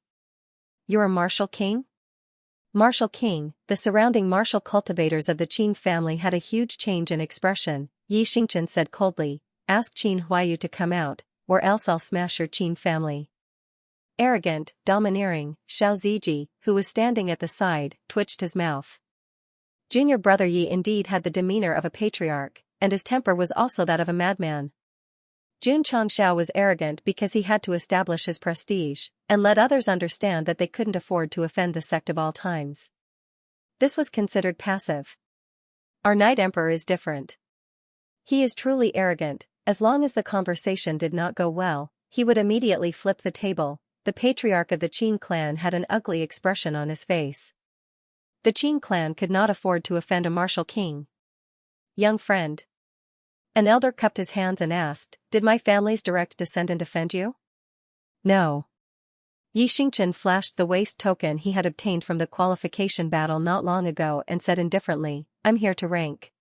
You're a martial king? Martial king, the surrounding martial cultivators of the Qin family had a huge change in expression. Yi Xingchen said coldly, ask Qin Huayu to come out, or else I'll smash your Qin family. Arrogant, domineering, Xiao Ziji, who was standing at the side, twitched his mouth. Junior brother Yi indeed had the demeanor of a patriarch, and his temper was also that of a madman. Jun Changxiao was arrogant because he had to establish his prestige, and let others understand that they couldn't afford to offend the sect of all times. This was considered passive. Our Night Emperor is different. He is truly arrogant. As long as the conversation did not go well, he would immediately flip the table. The patriarch of the Qin clan had an ugly expression on his face. The Qin clan could not afford to offend a martial king. Young friend. An elder cupped his hands and asked, did my family's direct descendant offend you? No. Yi Xingchen flashed the waste token he had obtained from the qualification battle not long ago and said indifferently, I'm here to rank.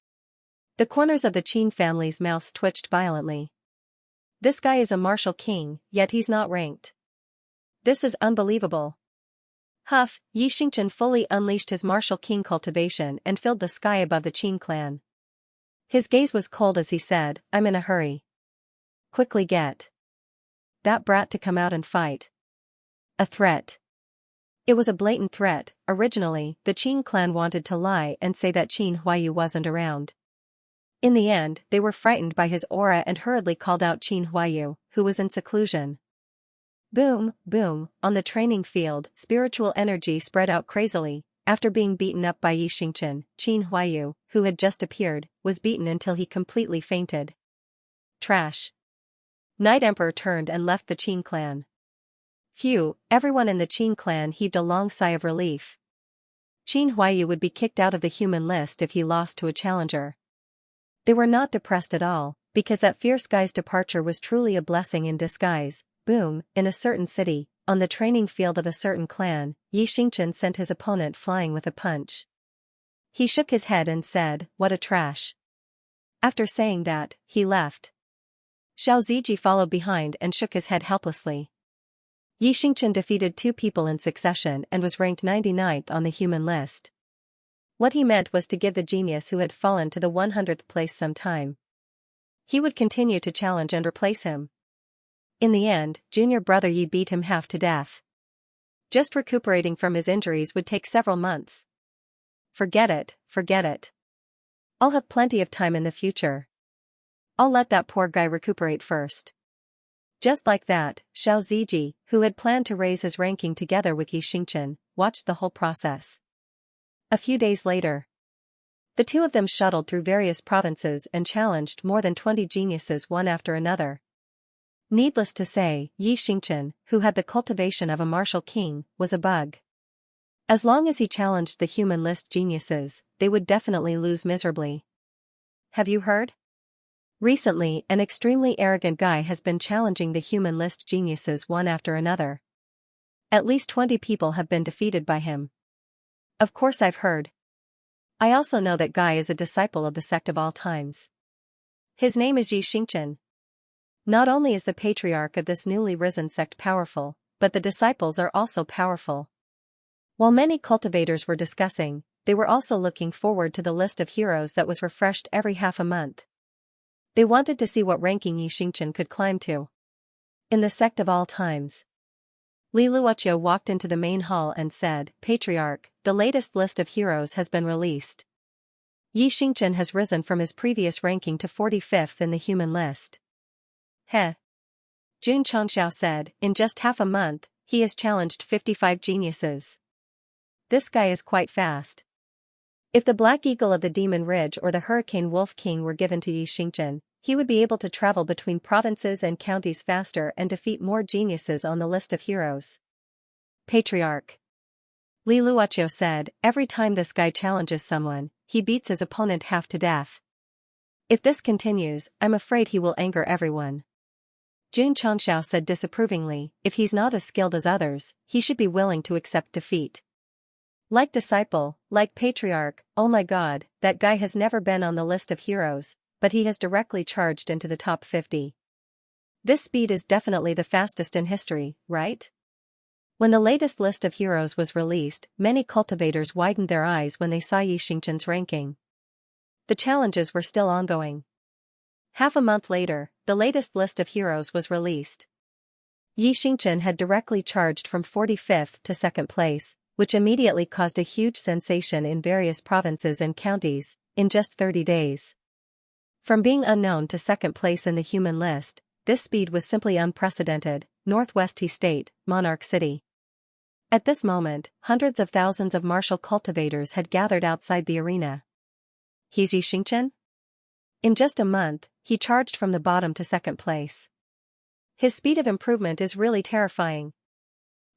The corners of the Qin family's mouths twitched violently. This guy is a martial king, yet he's not ranked. This is unbelievable. Huff, Yi Xingchen fully unleashed his martial king cultivation and filled the sky above the Qin clan. His gaze was cold as he said, I'm in a hurry. Quickly get that brat to come out and fight. A threat. It was a blatant threat. Originally, the Qin clan wanted to lie and say that Qin Huayu wasn't around. In the end, they were frightened by his aura and hurriedly called out Qin Huayu, who was in seclusion. Boom, boom, on the training field, spiritual energy spread out crazily. After being beaten up by Yi Xingchen, Qin Huayu, who had just appeared, was beaten until he completely fainted. Trash. Night Emperor turned and left the Qin clan. Phew, everyone in the Qin clan heaved a long sigh of relief. Qin Huayu would be kicked out of the human list if he lost to a challenger. They were not depressed at all, because that fierce guy's departure was truly a blessing in disguise. Boom, in a certain city, on the training field of a certain clan, Yi Xingchen sent his opponent flying with a punch. He shook his head and said, what a trash. After saying that, he left. Xiao Ziji followed behind and shook his head helplessly. Yi Xingchen defeated 2 people in succession and was ranked 99th on the human list. What he meant was to give the genius who had fallen to the 100th place some time. He would continue to challenge and replace him. In the end, junior brother Yi beat him half to death. Just recuperating from his injuries would take several months. Forget it, forget it. I'll have plenty of time in the future. I'll let that poor guy recuperate first. Just like that, Xiao Ziji, who had planned to raise his ranking together with Yi Xingchen, watched the whole process. A few days later, the two of them shuttled through various provinces and challenged more than 20 geniuses one after another. Needless to say, Yi Xingchen, who had the cultivation of a martial king, was a bug. As long as he challenged the human list geniuses, they would definitely lose miserably. Have you heard? Recently, an extremely arrogant guy has been challenging the human list geniuses one after another. At least 20 people have been defeated by him. Of course I've heard. I also know that guy is a disciple of the sect of all times. His name is Yi Xingchen. Not only is the patriarch of this newly risen sect powerful, but the disciples are also powerful. While many cultivators were discussing, they were also looking forward to the list of heroes that was refreshed every half a month. They wanted to see what ranking Yi Xingchen could climb to. In the sect of all times. Li Luoqiu walked into the main hall and said, Patriarch, the latest list of heroes has been released. Yi Xingchen has risen from his previous ranking to 45th in the human list. Heh. Jun Chongxiao said, in just half a month, he has challenged 55 geniuses. This guy is quite fast. If the Black Eagle of the Demon Ridge or the Hurricane Wolf King were given to Yi Xingchen, he would be able to travel between provinces and counties faster and defeat more geniuses on the list of heroes. Patriarch. Li Luoqiu said, every time this guy challenges someone, he beats his opponent half to death. If this continues, I'm afraid he will anger everyone. Jun Chongxiao said disapprovingly, if he's not as skilled as others, he should be willing to accept defeat. Like disciple, like patriarch, oh my god, that guy has never been on the list of heroes, but he has directly charged into the top 50. This speed is definitely the fastest in history, right? When the latest list of heroes was released, many cultivators widened their eyes when they saw Yi Xingchen's ranking. The challenges were still ongoing. Half a month later, the latest list of heroes was released. Yi Xingchen had directly charged from 45th to 2nd place, which immediately caused a huge sensation in various provinces and counties, in just 30 days. From being unknown to 2nd place in the human list, this speed was simply unprecedented. Northwest He State, Monarch City. At this moment, hundreds of thousands of martial cultivators had gathered outside the arena. He's Yi Xingchen? In just a month, he charged from the bottom to 2nd place. His speed of improvement is really terrifying.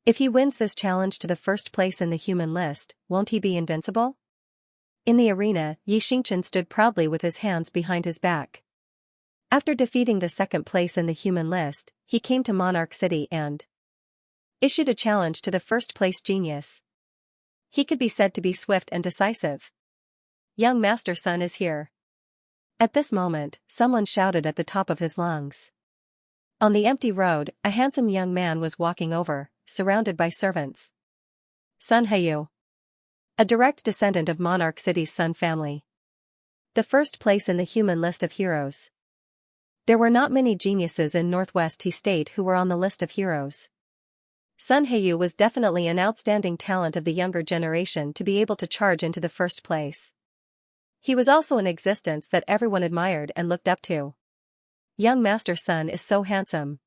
If he wins this challenge to the 1st place in the human list, won't he be invincible? In the arena, Yi Xingchen stood proudly with his hands behind his back. After defeating the 2nd place in the human list, he came to Monarch City and issued a challenge to the first-place genius. He could be said to be swift and decisive. Young Master Sun is here. At this moment, someone shouted at the top of his lungs. On the empty road, a handsome young man was walking over, surrounded by servants. Sun Heyu. A direct descendant of Monarch City's Sun family. The first place in the human list of heroes. There were not many geniuses in Northwest He State who were on the list of heroes. Sun Heyu was definitely an outstanding talent of the younger generation to be able to charge into the first place. He was also an existence that everyone admired and looked up to. Young Master Sun is so handsome.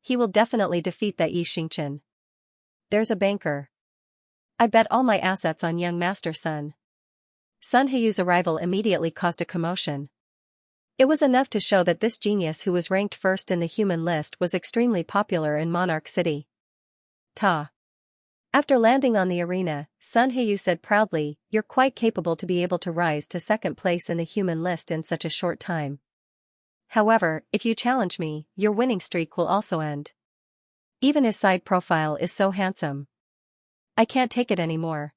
He will definitely defeat that Xianxia. There's a banker. I bet all my assets on young Master Sun. Sun Heyu's arrival immediately caused a commotion. It was enough to show that this genius who was ranked first in the human list was extremely popular in Monarch City. Ta. After landing on the arena, Sun Heyu said proudly, "You're quite capable to be able to rise to second place in the human list in such a short time. However, if you challenge me, your winning streak will also end. Even his side profile is so handsome. I can't take it anymore."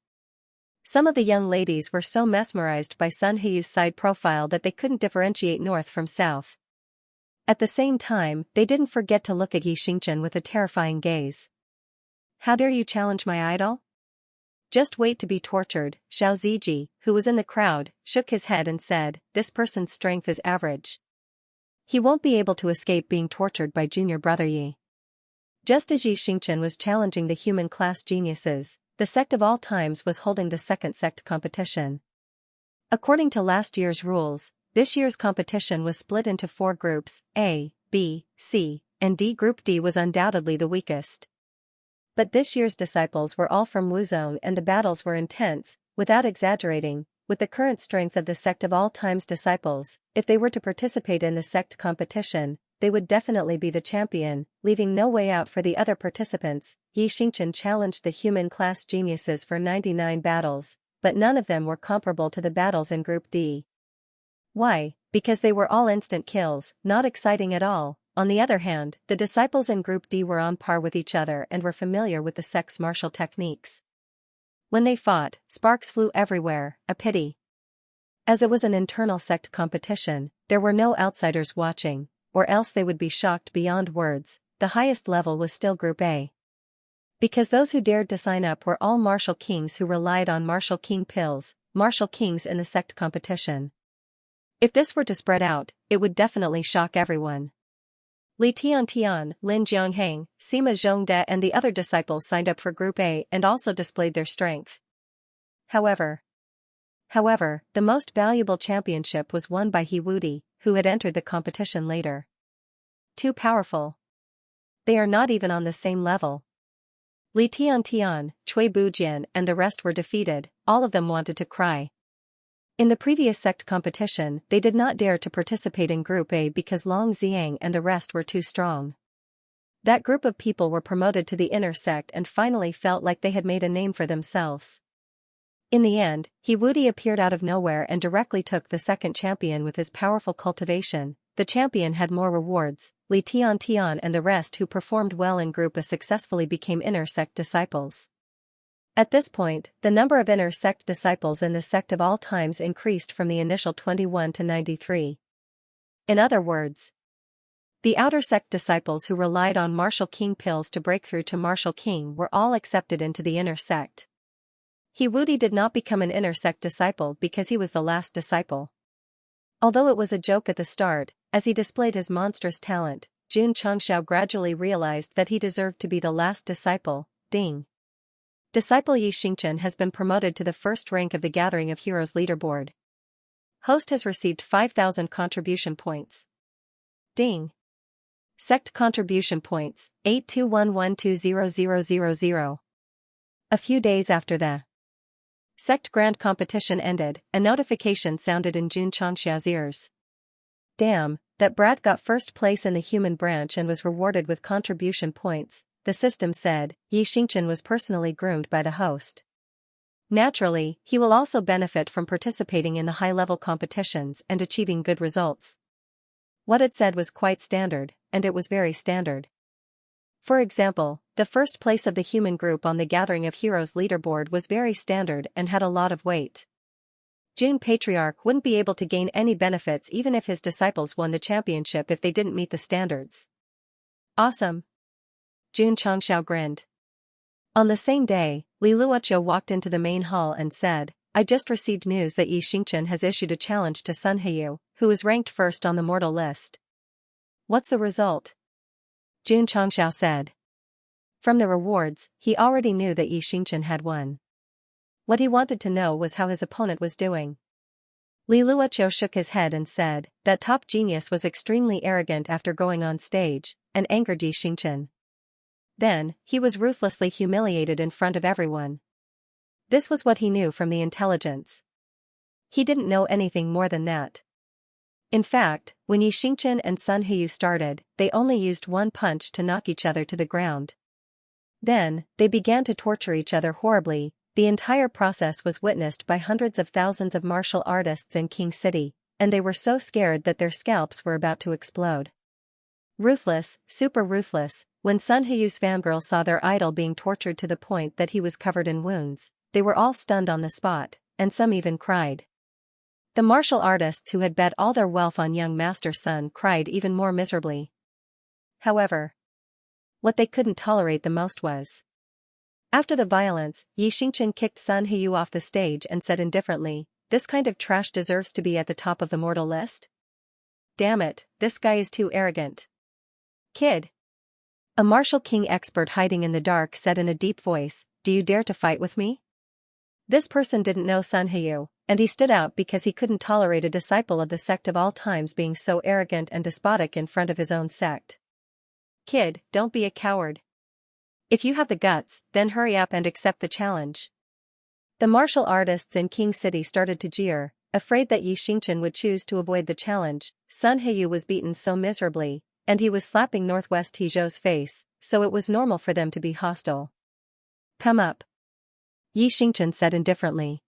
Some of the young ladies were so mesmerized by Sun Heyu's side profile that they couldn't differentiate north from south. At the same time, they didn't forget to look at Xianxia with a terrifying gaze. "How dare you challenge my idol? Just wait to be tortured." Xiao Ziji, who was in the crowd, shook his head and said, "This person's strength is average. He won't be able to escape being tortured by junior brother Yi." Just as Yi Xianxia was challenging the human class geniuses, the Sect of all times was holding the second Sect competition. According to last year's rules, this year's competition was split into 4 groups, A, B, C, and D. Group D was undoubtedly the weakest. But this year's disciples were all from Wuzone and the battles were intense, without exaggerating. With the current strength of the Sect of all times disciples, if they were to participate in the Sect competition, they would definitely be the champion, leaving no way out for the other participants. Yi Xianxia challenged the human class geniuses for 99 battles, but none of them were comparable to the battles in Group D. Why? Because they were all instant kills, not exciting at all. On the other hand, the disciples in Group D were on par with each other and were familiar with the Sect's martial techniques. When they fought, sparks flew everywhere, a pity. As it was an internal Sect competition, there were no outsiders watching, or else they would be shocked beyond words. The highest level was still Group A. Because those who dared to sign up were all martial kings who relied on martial king pills, martial kings in the Sect competition. If this were to spread out, it would definitely shock everyone. Li Tiantian, Lin Jiangheng, Sima Zhongde and the other disciples signed up for Group A and also displayed their strength. However, the most valuable championship was won by He Wudi, who had entered the competition later. Too powerful. They are not even on the same level. Li Tiantian, Cui Bujian and the rest were defeated. All of them wanted to cry. In the previous Sect competition, they did not dare to participate in Group A because Long Xiang and the rest were too strong. That group of people were promoted to the inner Sect and finally felt like they had made a name for themselves. In the end, He Wudi appeared out of nowhere and directly took the second champion with his powerful cultivation. The champion had more rewards. Li Tiantian and the rest who performed well in Group A successfully became inner Sect disciples. At this point, the number of inner Sect disciples in the Sect of all times increased from the initial 21 to 93. In other words, the outer Sect disciples who relied on martial king pills to break through to martial king were all accepted into the inner Sect. He Wudi did not become an inner Sect disciple because he was the last disciple. Although it was a joke at the start, as he displayed his monstrous talent, Jun Changxiao gradually realized that he deserved to be the last disciple. Ding. Disciple Yi Xianxia has been promoted to the first rank of the Gathering of Heroes leaderboard. Host has received 5,000 contribution points. Ding. Sect contribution points, 8211200000. A few days after the Sect Grand Competition ended, a notification sounded in Jun Changxiao's ears. Damn, that brat got first place in the human branch and was rewarded with contribution points, the system said. Yi Xianxia was personally groomed by the host. Naturally, he will also benefit from participating in the high-level competitions and achieving good results. What it said was quite standard, and it was very standard. For example, the first place of the human group on the Gathering of Heroes leaderboard was very standard and had a lot of weight. Jun Patriarch wouldn't be able to gain any benefits even if his disciples won the championship if they didn't meet the standards. Awesome. Jun Xianxia grinned. On the same day, Li Luoqiu walked into the main hall and said, I just received news that Xianxia has issued a challenge to Sun Heyu, who is ranked first on the mortal list. What's the result? Jun Xianxia said. From the rewards, he already knew that Xianxia had won. What he wanted to know was how his opponent was doing. Li Luoqiu shook his head and said, that top genius was extremely arrogant after going on stage, and angered Xianxia. Then, he was ruthlessly humiliated in front of everyone. This was what he knew from the intelligence. He didn't know anything more than that. In fact, when Xianxia and Sun Heyu started, they only used one punch to knock each other to the ground. Then, they began to torture each other horribly. The entire process was witnessed by hundreds of thousands of martial artists in King City, and they were so scared that their scalps were about to explode. Ruthless, super ruthless. When Sun Heyu's fangirls saw their idol being tortured to the point that he was covered in wounds, they were all stunned on the spot, and some even cried. The martial artists who had bet all their wealth on young Master Sun cried even more miserably. However, what they couldn't tolerate the most was. After the violence, Xianxia kicked Sun Heyu off the stage and said indifferently, this kind of trash deserves to be at the top of the mortal list? Damn it, this guy is too arrogant. Kid. A martial king expert hiding in the dark said in a deep voice, do you dare to fight with me? This person didn't know Sun Heyu, and he stood out because he couldn't tolerate a disciple of the sect of all times being so arrogant and despotic in front of his own sect. Kid, don't be a coward. If you have the guts, then hurry up and accept the challenge. The martial artists in King City started to jeer, afraid that Xianxia would choose to avoid the challenge. Sun Heyu was beaten so miserably, and he was slapping Northwest Hezhou's face, so it was normal for them to be hostile. Come up. Xianxia said indifferently.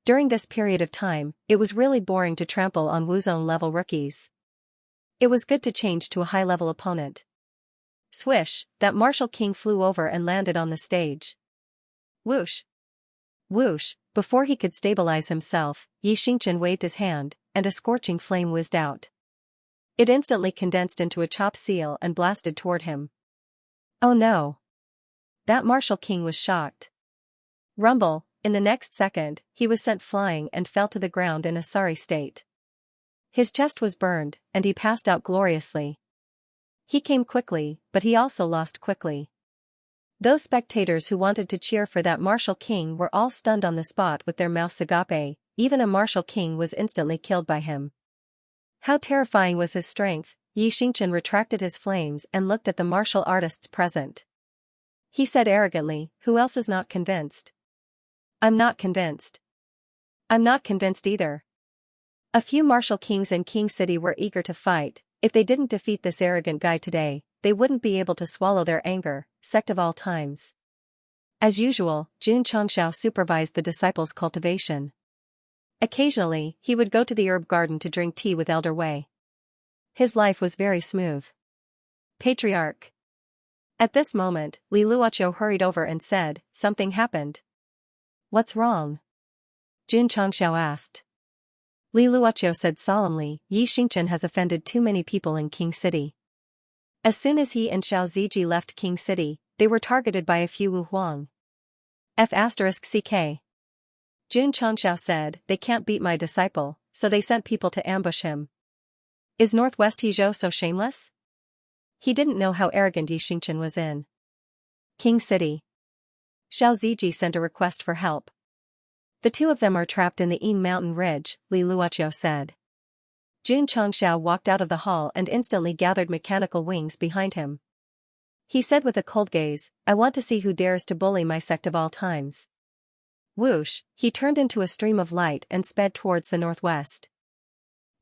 During this period of time, it was really boring to trample on Wuzone-level rookies. It was good to change to a high-level opponent. Swish, that martial king flew over and landed on the stage. Whoosh. Whoosh, before he could stabilize himself, Xianxia waved his hand, and a scorching flame whizzed out. It instantly condensed into a chop seal and blasted toward him. Oh no. That martial king was shocked. Rumble, in the next second, he was sent flying and fell to the ground in a sorry state. His chest was burned, and he passed out gloriously. He came quickly, but he also lost quickly. Those spectators who wanted to cheer for that martial king were all stunned on the spot with their mouths agape. Even a martial king was instantly killed by him. How terrifying was his strength! Xianxia retracted his flames and looked at the martial artists present. He said arrogantly, who else is not convinced? I'm not convinced. I'm not convinced either. A few martial kings in King City were eager to fight. If they didn't defeat this arrogant guy today, they wouldn't be able to swallow their anger. Sect of all times. As usual, Jun Xianxia supervised the disciples' cultivation. Occasionally, he would go to the herb garden to drink tea with Elder Wei. His life was very smooth. Patriarch. At this moment, Li Luoqiu hurried over and said, something happened. What's wrong? Jun Xianxia asked. Li Luoqiu said solemnly, Xianxia has offended too many people in King City. As soon as he and Xiao Ziji left King City, they were targeted by a few Wu Huang. F***ck. Jun Xianxia said, they can't beat my disciple, so they sent people to ambush him. Is Northwest Hezhou so shameless? He didn't know how arrogant Xianxia was in King City. Xiao Ziji sent a request for help. The two of them are trapped in the Yin Mountain Ridge, Li Luoqiu said. Jun Xianxia walked out of the hall and instantly gathered mechanical wings behind him. He said with a cold gaze, I want to see who dares to bully my sect of all times. Whoosh, he turned into a stream of light and sped towards the northwest.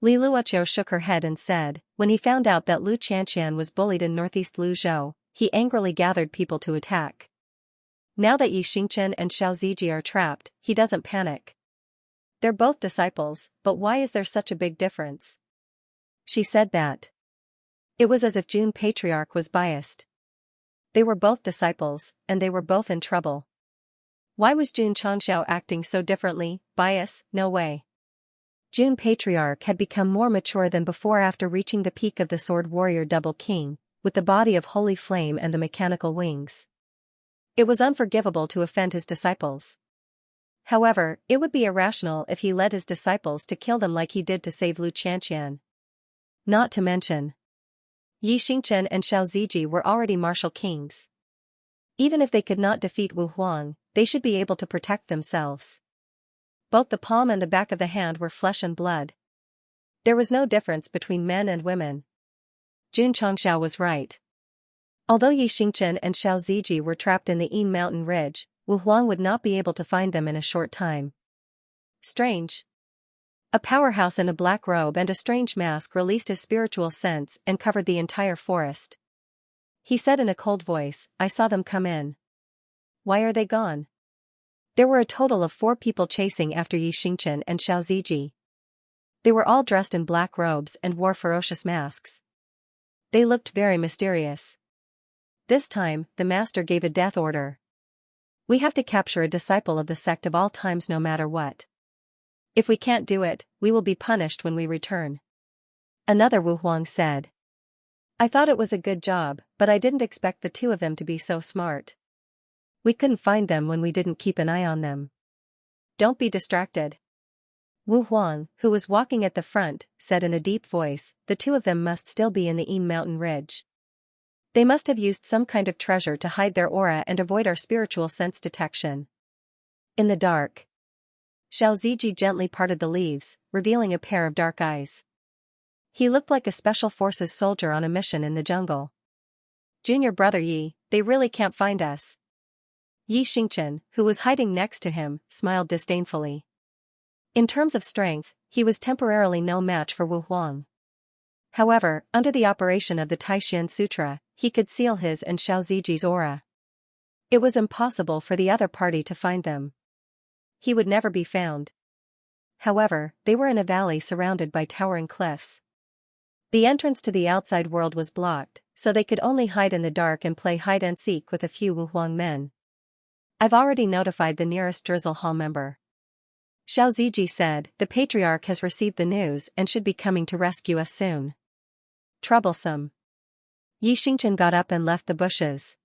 Li Luoqiu shook her head and said, when he found out that Lu Qianxian was bullied in northeast Luzhou, he angrily gathered people to attack. Now that Xianxia and Xiao Ziji are trapped, he doesn't panic. They're both disciples, but why is there such a big difference? She said that. It was as if Jun Patriarch was biased. They were both disciples, and they were both in trouble. Why was Jun Changxiao acting so differently? Bias? No way. Jun Patriarch had become more mature than before after reaching the peak of the Sword Warrior Double King, with the body of holy flame and the mechanical wings. It was unforgivable to offend his disciples. However, it would be irrational if he led his disciples to kill them like he did to save Lu Qianqian. Not to mention, Yi Xingchen and Xiao Ziji were already martial kings. Even if they could not defeat Wu Huang, they should be able to protect themselves. Both the palm and the back of the hand were flesh and blood. There was no difference between men and women. Jun Changxiao was right. Although Yi Xingchen and Xiao Ziji were trapped in the Yin mountain ridge, Wu Huang would not be able to find them in a short time. Strange. A powerhouse in a black robe and a strange mask released his spiritual sense and covered the entire forest. He said in a cold voice, "I saw them come in. Why are they gone?" There were a total of 4 people chasing after Yi Xingchen and Xiao Ziji. They were all dressed in black robes and wore ferocious masks. They looked very mysterious. This time, the master gave a death order. "We have to capture a disciple of the sect of all times no matter what. If we can't do it, we will be punished when we return." Another Wu Huang said. "I thought it was a good job, but I didn't expect the 2 of them to be so smart. We couldn't find them when we didn't keep an eye on them." "Don't be distracted." Wu Huang, who was walking at the front, said in a deep voice, "The 2 of them must still be in the Yin mountain ridge. They must have used some kind of treasure to hide their aura and avoid our spiritual sense detection." In the dark, Xiao Ziji gently parted the leaves, revealing a pair of dark eyes. He looked like a special forces soldier on a mission in the jungle. "Junior brother Yi, they really can't find us." Yi Xingchen, who was hiding next to him, smiled disdainfully. In terms of strength, he was temporarily no match for Wu Huang. However, under the operation of the Taishan Sutra, he could seal his and Xiao Ziji's aura. It was impossible for the other party to find them. He would never be found. However, they were in a valley surrounded by towering cliffs. The entrance to the outside world was blocked, so they could only hide in the dark and play hide-and-seek with a few Wu Huang men. "I've already notified the nearest Drizzle Hall member," Xiao Ziji said. "The Patriarch has received the news and should be coming to rescue us soon." Troublesome. Yi Xingchen got up and left the bushes.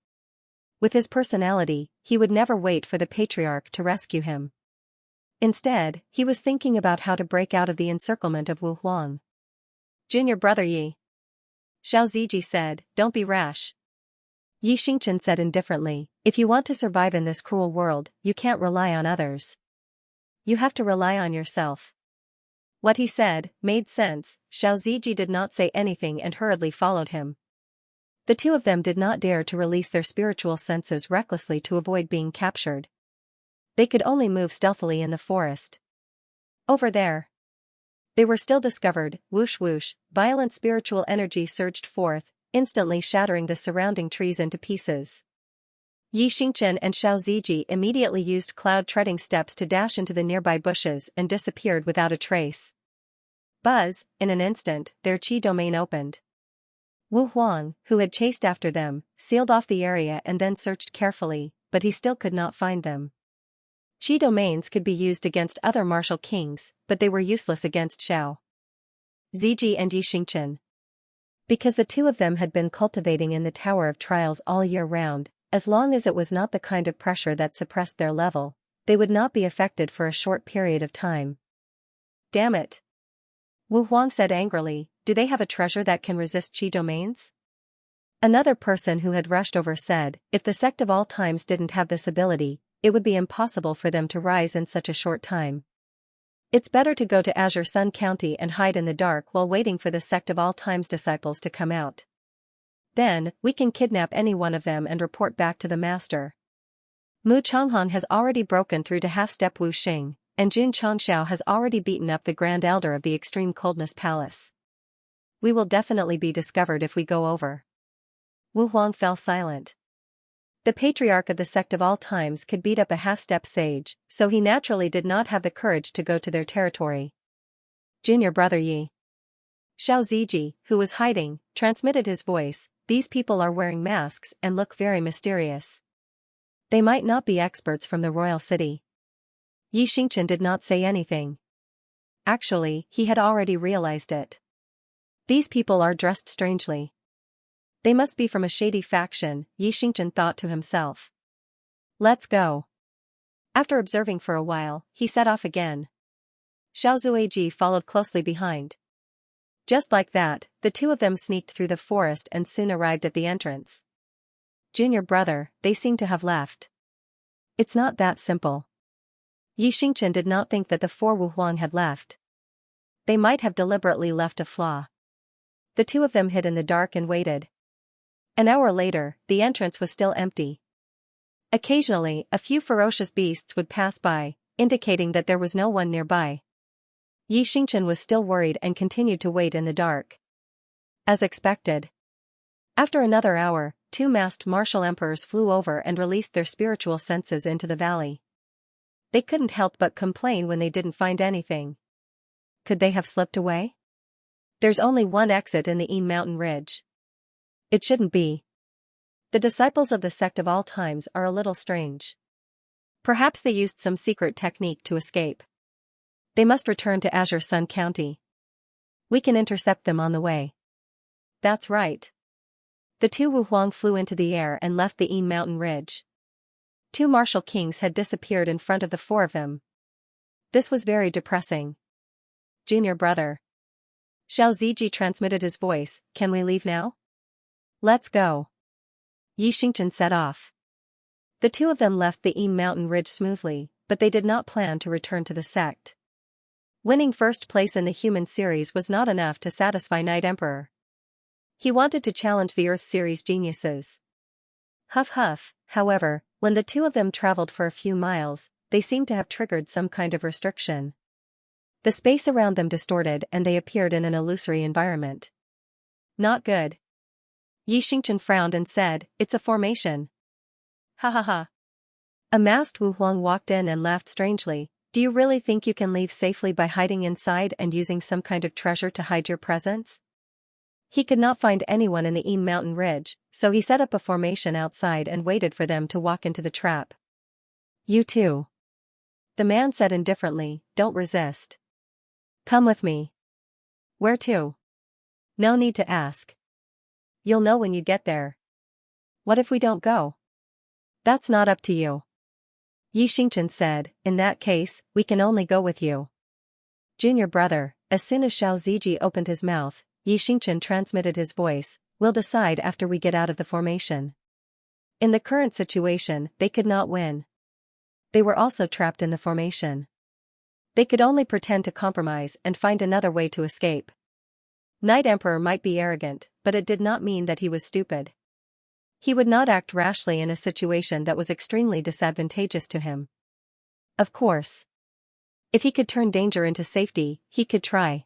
With his personality, he would never wait for the Patriarch to rescue him. Instead, he was thinking about how to break out of the encirclement of Wu Huang. "Junior brother Yi," Xiao Ziji said, "don't be rash." Yi Xingchen said indifferently, "If you want to survive in this cruel world, you can't rely on others. You have to rely on yourself." What he said made sense. Xiao Ziji did not say anything and hurriedly followed him. The 2 of them did not dare to release their spiritual senses recklessly to avoid being captured. They could only move stealthily in the forest. Over there. They were still discovered. Whoosh whoosh, violent spiritual energy surged forth, instantly shattering the surrounding trees into pieces. Yi Xingchen and Xiao Ziji immediately used cloud-treading steps to dash into the nearby bushes and disappeared without a trace. Buzz, in an instant, their qi domain opened. Wu Huang, who had chased after them, sealed off the area and then searched carefully, but he still could not find them. Qi domains could be used against other martial kings, but they were useless against Xiao Ziji and Yi Xingchen. Because the 2 of them had been cultivating in the Tower of Trials all year round, as long as it was not the kind of pressure that suppressed their level, they would not be affected for a short period of time. "Damn it!" Wu Huang said angrily, "Do they have a treasure that can resist qi domains?" Another person who had rushed over said, "If the sect of all times didn't have this ability, it would be impossible for them to rise in such a short time. It's better to go to Azure Sun County and hide in the dark while waiting for the sect of all times disciples to come out. Then, we can kidnap any one of them and report back to the master." Mu Changhan has already broken through to half-step Wu Xing, and Jun Changxiao has already beaten up the Grand Elder of the Extreme Coldness Palace. "We will definitely be discovered if we go over." Wu Huang fell silent. The Patriarch of the Sect of all times could beat up a half-step sage, so he naturally did not have the courage to go to their territory. "Junior brother Yi," Xiao Ziji, who was hiding, transmitted his voice. These people are wearing masks and look very mysterious. They might not be experts from the royal city. Yi Xingqian did not say anything. Actually, he had already realized it. These people are dressed strangely. They must be from a shady faction, Yi Xingqian thought to himself. Let's go. After observing for a while, he set off again. Xiao Zuiji followed closely behind. Just like that, the two of them sneaked through the forest and soon arrived at the entrance. Junior brother, they seem to have left. It's not that simple. Yi Xingqian did not think that the four Wu Huang had left. They might have deliberately left a flaw. The two of them hid in the dark and waited. An hour later, the entrance was still empty. Occasionally, a few ferocious beasts would pass by, indicating that there was no one nearby. Yi Xingqian was still worried and continued to wait in the dark. As expected. After another hour, two masked martial emperors flew over and released their spiritual senses into the valley. They couldn't help but complain when they didn't find anything. Could they have slipped away? There's only one exit in the Yin mountain ridge. It shouldn't be. The disciples of the sect of all times are a little strange. Perhaps they used some secret technique to escape. They must return to Azure Sun County. We can intercept them on the way. That's right. The two Wu Huang flew into the air and left the Yin mountain ridge. Two martial kings had disappeared in front of the four of them. This was very depressing. Junior brother. Xiao Ziji transmitted his voice, can we leave now? Let's go. Yi Xingqian set off. The two of them left the Yin mountain ridge smoothly, but they did not plan to return to the sect. Winning first place in the human series was not enough to satisfy Night Emperor. He wanted to challenge the Earth series geniuses. Huff huff, however, when the two of them traveled for a few miles, they seemed to have triggered some kind of restriction. The space around them distorted and they appeared in an illusory environment. Not good. Yi Xingqian frowned and said, it's a formation. Ha ha ha. A masked Wu Huang walked in and laughed strangely. Do you really think you can leave safely by hiding inside and using some kind of treasure to hide your presence? He could not find anyone in the Yin mountain ridge, so he set up a formation outside and waited for them to walk into the trap. You too. The man said indifferently, don't resist. Come with me. Where to? No need to ask. You'll know when you get there. What if we don't go? That's not up to you. Yi Xingqian said, in that case, we can only go with you. Junior brother, as soon as Xiao Ziji opened his mouth, Yi Xingqian transmitted his voice, we'll decide after we get out of the formation. In the current situation, they could not win. They were also trapped in the formation. They could only pretend to compromise and find another way to escape. Night Emperor might be arrogant, but it did not mean that he was stupid. He would not act rashly in a situation that was extremely disadvantageous to him. Of course. If he could turn danger into safety, he could try.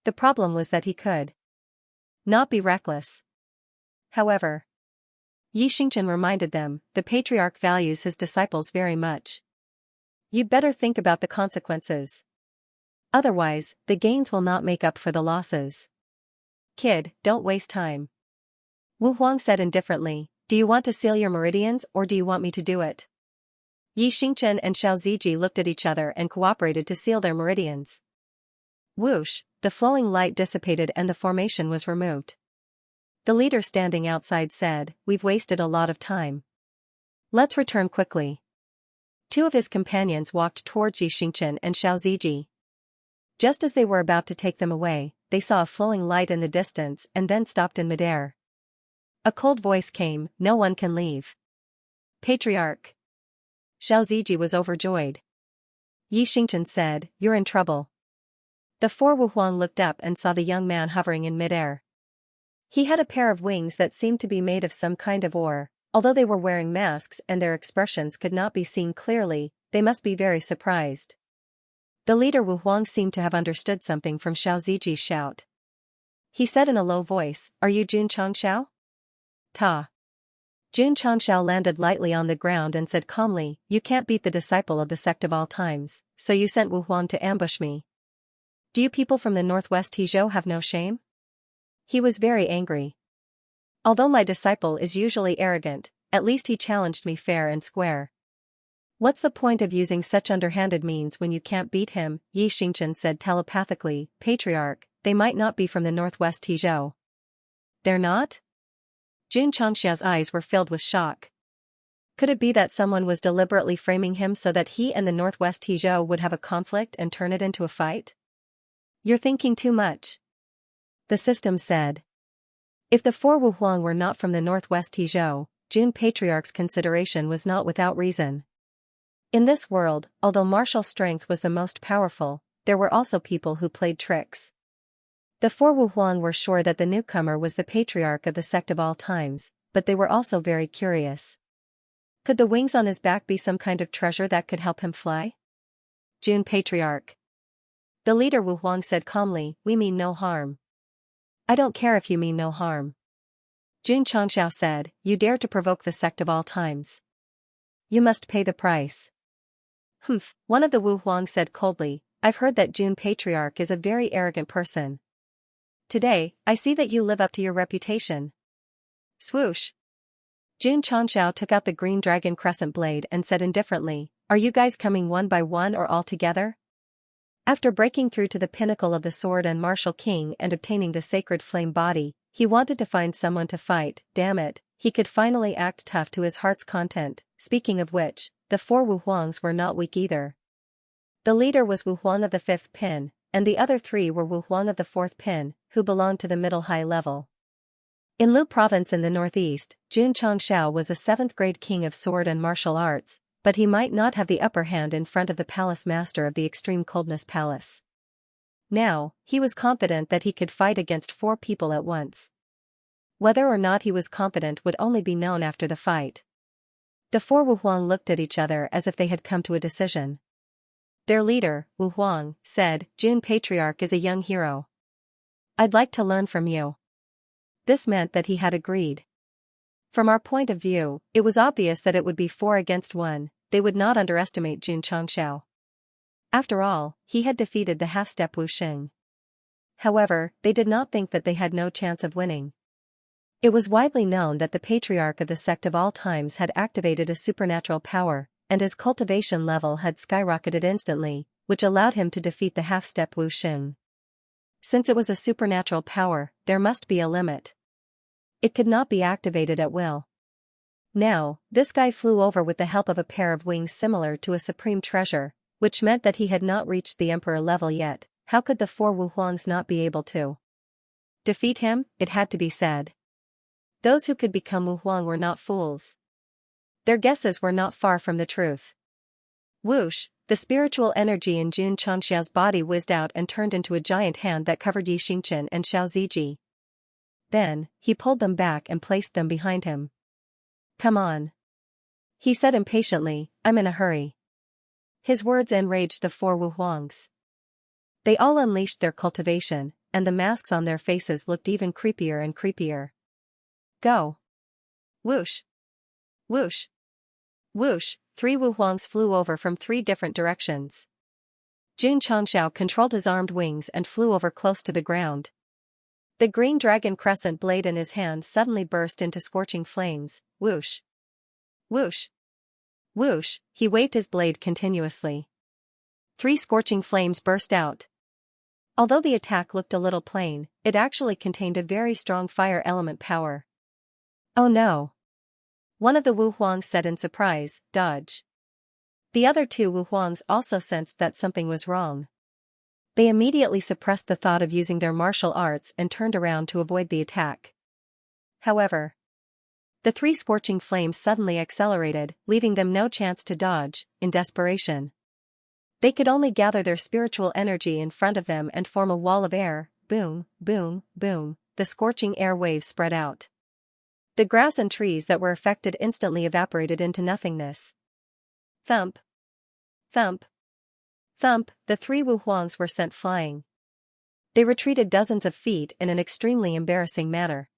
The problem was that he could not be reckless. However, Yi Xingqian reminded them, the patriarch values his disciples very much. You'd better think about the consequences. Otherwise, the gains will not make up for the losses. Kid, don't waste time. Wu Huang said indifferently, do you want to seal your meridians or do you want me to do it? Yi Xingqian and Xiao Ziji looked at each other and cooperated to seal their meridians. Whoosh, the flowing light dissipated and the formation was removed. The leader standing outside said, we've wasted a lot of time. Let's return quickly. Two of his companions walked towards Yi Xingqian and Xiao Ziji. Just as they were about to take them away, they saw a flowing light in the distance and then stopped in midair. A cold voice came, no one can leave. Patriarch. Xiao Ziji was overjoyed. Yi Xingqian said, you're in trouble. The four Wu Huang looked up and saw the young man hovering in midair. He had a pair of wings that seemed to be made of some kind of ore. Although they were wearing masks and their expressions could not be seen clearly, they must be very surprised. The leader Wu Huang seemed to have understood something from Xiao Ziji's shout. He said in a low voice, are you Jun Changxiao? Ta. Jun Changxiao landed lightly on the ground and said calmly, you can't beat the disciple of the sect of all times, so you sent Wu Huang to ambush me. Do you people from the northwest Hizhou have no shame? He was very angry. Although my disciple is usually arrogant, at least he challenged me fair and square. What's the point of using such underhanded means when you can't beat him? Xianxia said telepathically. Patriarch, they might not be from the northwest Hizhou. They're not? Xianxia's eyes were filled with shock. Could it be that someone was deliberately framing him so that he and the northwest Hizhou would have a conflict and turn it into a fight? You're thinking too much. The system said. If the four Wu Huang were not from the northwest Hizhou, Jun Patriarch's consideration was not without reason. In this world, although martial strength was the most powerful, there were also people who played tricks. The four Wu Huang were sure that the newcomer was the patriarch of the sect of all times, but they were also very curious. Could the wings on his back be some kind of treasure that could help him fly? Jun Patriarch. The leader Wu Huang said calmly, we mean no harm. I don't care if you mean no harm. Jun Xianxia said, you dare to provoke the sect of all times. You must pay the price. Humph, one of the Wu Huang said coldly, I've heard that Jun Patriarch is a very arrogant person. Today, I see that you live up to your reputation. Swoosh. Jun Xianxia took out the green dragon crescent blade and said indifferently, are you guys coming one by one or all together? After breaking through to the pinnacle of the sword and martial king and obtaining the sacred flame body, he wanted to find someone to fight. Damn it, he could finally act tough to his heart's content. Speaking of which, the four Wu Huangs were not weak either. The leader was Wu Huang of the 5th pin, and the other 3 were Wu Huang of the 4th pin, who belonged to the middle high level. In Lu province in the northeast, Jun Xianxia was a 7th grade king of sword and martial arts, but he might not have the upper hand in front of the palace master of the extreme coldness palace. Now, he was confident that he could fight against 4 people at once. Whether or not he was confident would only be known after the fight. The 4 Wu Huang looked at each other as if they had come to a decision. Their leader, Wu Huang, said, Jun Patriarch is a young hero. I'd like to learn from you. This meant that he had agreed. From our point of view, it was obvious that it would be 4 against 1, they would not underestimate Jun Xianxia. After all, he had defeated the half-step Wu Xing. However, they did not think that they had no chance of winning. It was widely known that the patriarch of the sect of all times had activated a supernatural power, and his cultivation level had skyrocketed instantly, which allowed him to defeat the half-step Wu Xing. Since it was a supernatural power, there must be a limit. It could not be activated at will. Now, this guy flew over with the help of a pair of wings similar to a supreme treasure, which meant that he had not reached the emperor level yet. How could the 4 Wu Huangs not be able to defeat him? It had to be said. Those who could become Wu Huang were not fools. Their guesses were not far from the truth. Whoosh, the spiritual energy in Jun Xianxia's body whizzed out and turned into a giant hand that covered Xianxia and Xiao Ziji. Then, he pulled them back and placed them behind him. Come on. He said impatiently, I'm in a hurry. His words enraged the 4 Wu Huangs. They all unleashed their cultivation, and the masks on their faces looked even creepier and creepier. Go. Whoosh. Whoosh. Whoosh, 3 Wu Huangs flew over from 3 different directions. Jun Xianxia controlled his armed wings and flew over close to the ground. The green dragon crescent blade in his hand suddenly burst into scorching flames. Whoosh. Whoosh. Whoosh, he waved his blade continuously. 3 scorching flames burst out. Although the attack looked a little plain, it actually contained a very strong fire element power. Oh no. One of the Wu Huangs said in surprise, dodge. The other 2 Wu Huangs also sensed that something was wrong. They immediately suppressed the thought of using their martial arts and turned around to avoid the attack. However, the 3 scorching flames suddenly accelerated, leaving them no chance to dodge. In desperation, they could only gather their spiritual energy in front of them and form a wall of air. Boom, boom, boom, the scorching air waves spread out. The grass and trees that were affected instantly evaporated into nothingness. Thump. Thump. Thump, the 3 Wu Huangs were sent flying. They retreated dozens of feet in an extremely embarrassing manner.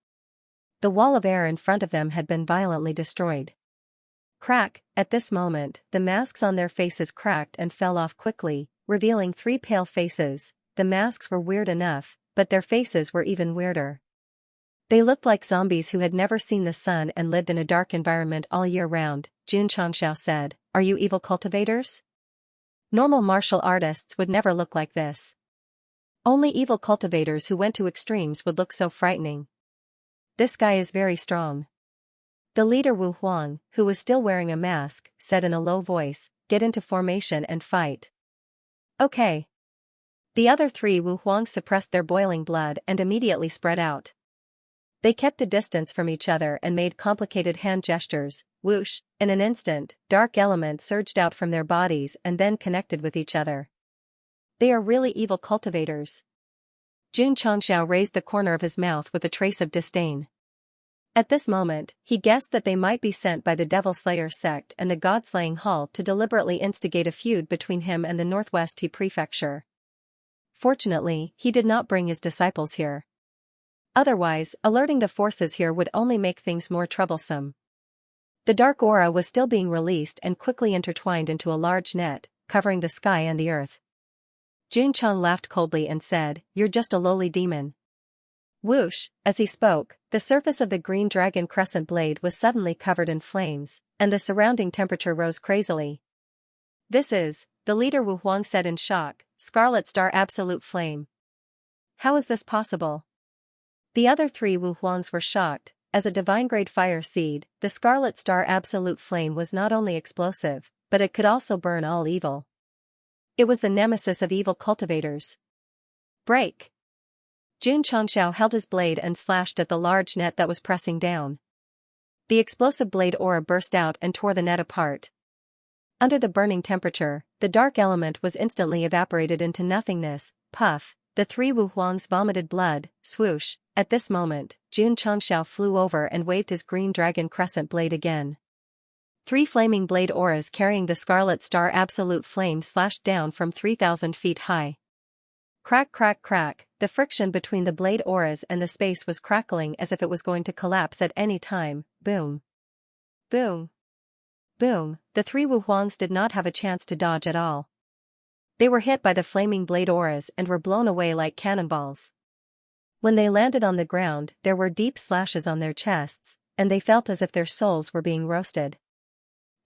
The wall of air in front of them had been violently destroyed. Crack, at this moment, the masks on their faces cracked and fell off quickly, revealing 3 pale faces. the masks were weird enough, but their faces were even weirder. They looked like zombies who had never seen the sun and lived in a dark environment all year round. Xianxia said, "Are you evil cultivators? Normal martial artists would never look like this. Only evil cultivators who went to extremes would look so frightening. This guy is very strong." The leader Wu Huang, who was still wearing a mask, said in a low voice, "Get into formation and fight." Okay. The other three Wu Huang suppressed their boiling blood and immediately spread out. They kept a distance from each other and made complicated hand gestures. Whoosh, in an instant, dark elements surged out from their bodies and then connected with each other. They are really evil cultivators. Xianxia raised the corner of his mouth with a trace of disdain. At this moment, he guessed that they might be sent by the Devil Slayer sect and the God-slaying Hall to deliberately instigate a feud between him and the Northwest Tea Prefecture. Fortunately, he did not bring his disciples here. Otherwise, alerting the forces here would only make things more troublesome. The dark aura was still being released and quickly intertwined into a large net, covering the sky and the earth. Junchang laughed coldly and said, "You're just a lowly demon." Whoosh, as he spoke, the surface of the green dragon crescent blade was suddenly covered in flames, and the surrounding temperature rose crazily. "This is," the leader Wu Huang said in shock, "Scarlet Star Absolute Flame. How is this possible?" The other three Wu Huangs were shocked. As a divine-grade fire seed, the Scarlet Star Absolute Flame was not only explosive, but it could also burn all evil. It was the nemesis of evil cultivators. Break! Xianxia held his blade and slashed at the large net that was pressing down. The explosive blade aura burst out and tore the net apart. Under the burning temperature, the dark element was instantly evaporated into nothingness. Puff, the three Wu Huangs vomited blood. Swoosh, at this moment, Xianxia flew over and waved his green dragon crescent blade again. 3 flaming blade auras carrying the Scarlet Star Absolute Flame slashed down from 3,000 feet high. Crack crack crack, the friction between the blade auras and the space was crackling as if it was going to collapse at any time. Boom. Boom. Boom, the 3 Wu Huangs did not have a chance to dodge at all. They were hit by the flaming blade auras and were blown away like cannonballs. When they landed on the ground, there were deep slashes on their chests, and they felt as if their souls were being roasted.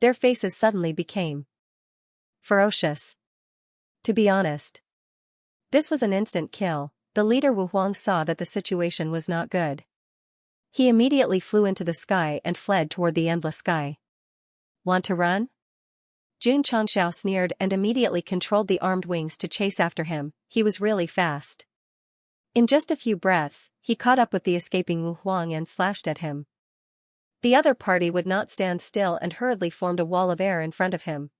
Their faces suddenly became ferocious. To be honest, this was an instant kill. The leader Wu Huang saw that the situation was not good. He immediately flew into the sky and fled toward the endless sky. Want to run? Xianxia sneered and immediately controlled the armed wings to chase after him. He was really fast. In just a few breaths, he caught up with the escaping Wu Huang and slashed at him. The other party would not stand still and hurriedly formed a wall of air in front of him.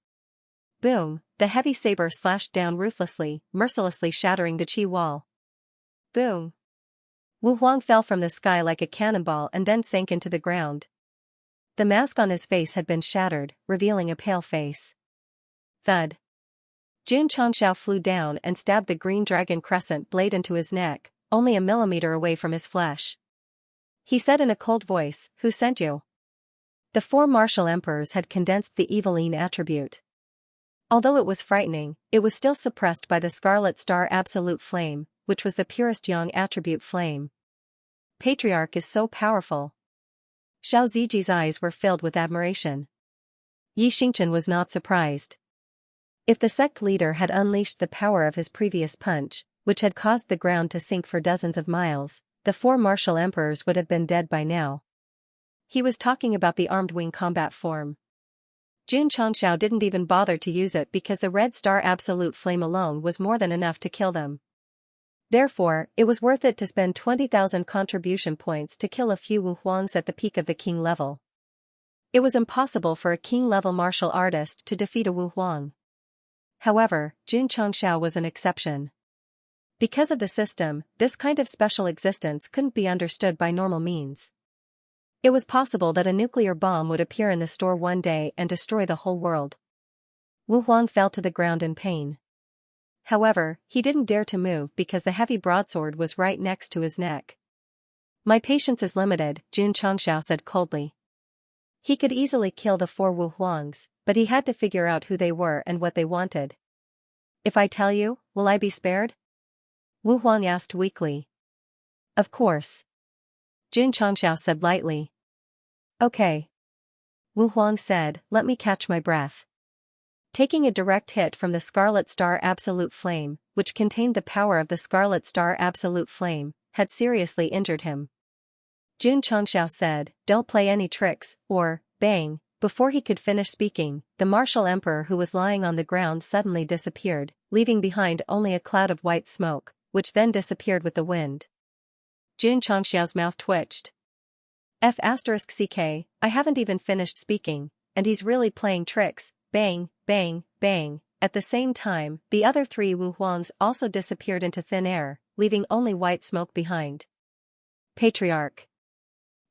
Boom, the heavy saber slashed down ruthlessly, mercilessly shattering the chi wall. Boom. Wu Huang fell from the sky like a cannonball and then sank into the ground. The mask on his face had been shattered, revealing a pale face. Thud. Xianxia flew down and stabbed the green dragon crescent blade into his neck, only a millimeter away from his flesh. He said in a cold voice, "Who sent you?" The 4 martial emperors had condensed the eviline attribute. Although it was frightening, it was still suppressed by the Scarlet Star Absolute Flame, which was the purest yang attribute flame. Patriarch is so powerful. Xiao Ziji's eyes were filled with admiration. Yi Xingchen was not surprised. If the sect leader had unleashed the power of his previous punch, which had caused the ground to sink for dozens of miles, the 4 martial emperors would have been dead by now. He was talking about the armed wing combat form. Xianxia didn't even bother to use it because the Red Star Absolute Flame alone was more than enough to kill them. Therefore, it was worth it to spend 20,000 contribution points to kill a few Wu Huangs at the peak of the king level. It was impossible for a king-level martial artist to defeat a Wu Huang. However, Xianxia was an exception. Because of the system, this kind of special existence couldn't be understood by normal means. It was possible that a nuclear bomb would appear in the store one day and destroy the whole world. Wu Huang fell to the ground in pain. However, he didn't dare to move because the heavy broadsword was right next to his neck. "My patience is limited," Xianxia said coldly. He could easily kill the 4 Wu Huangs, but he had to figure out who they were and what they wanted. "If I tell you, will I be spared?" Wu Huang asked weakly. Of course. Xianxia said lightly. Okay. Wu Huang said, let me catch my breath. Taking a direct hit from the Scarlet Star Absolute Flame, which contained the power of the Scarlet Star Absolute Flame, had seriously injured him. Xianxia said, don't play any tricks, or, bang, before he could finish speaking, the martial emperor who was lying on the ground suddenly disappeared, leaving behind only a cloud of white smoke, which then disappeared with the wind. Xianxia's mouth twitched. F*ck, I haven't even finished speaking, and he's really playing tricks, bang, bang, bang. At the same time, the other three Wu Huangs also disappeared into thin air, leaving only white smoke behind. Patriarch.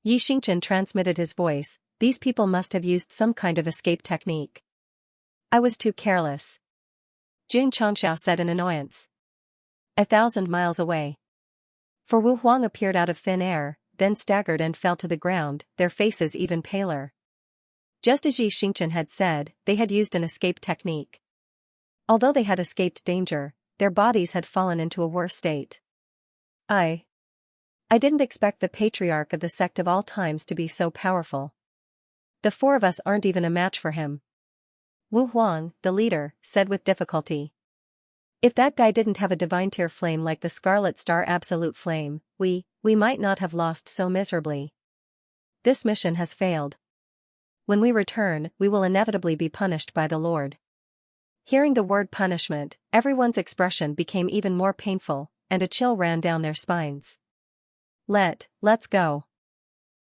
Xianxia transmitted his voice, these people must have used some kind of escape technique. I was too careless. Xianxia said in annoyance. 1,000 miles away. For Wu Huang appeared out of thin air, then staggered and fell to the ground, their faces even paler. Just as Xianxia had said, they had used an escape technique. Although they had escaped danger, their bodies had fallen into a worse state. I didn't expect the patriarch of the sect of all times to be so powerful. The four of us aren't even a match for him. Wu Huang, the leader, said with difficulty. If that guy didn't have a divine tier flame like the Scarlet Star Absolute Flame, we might not have lost so miserably. This mission has failed. When we return, we will inevitably be punished by the Lord. Hearing the word punishment, everyone's expression became even more painful, and a chill ran down their spines. Let's go.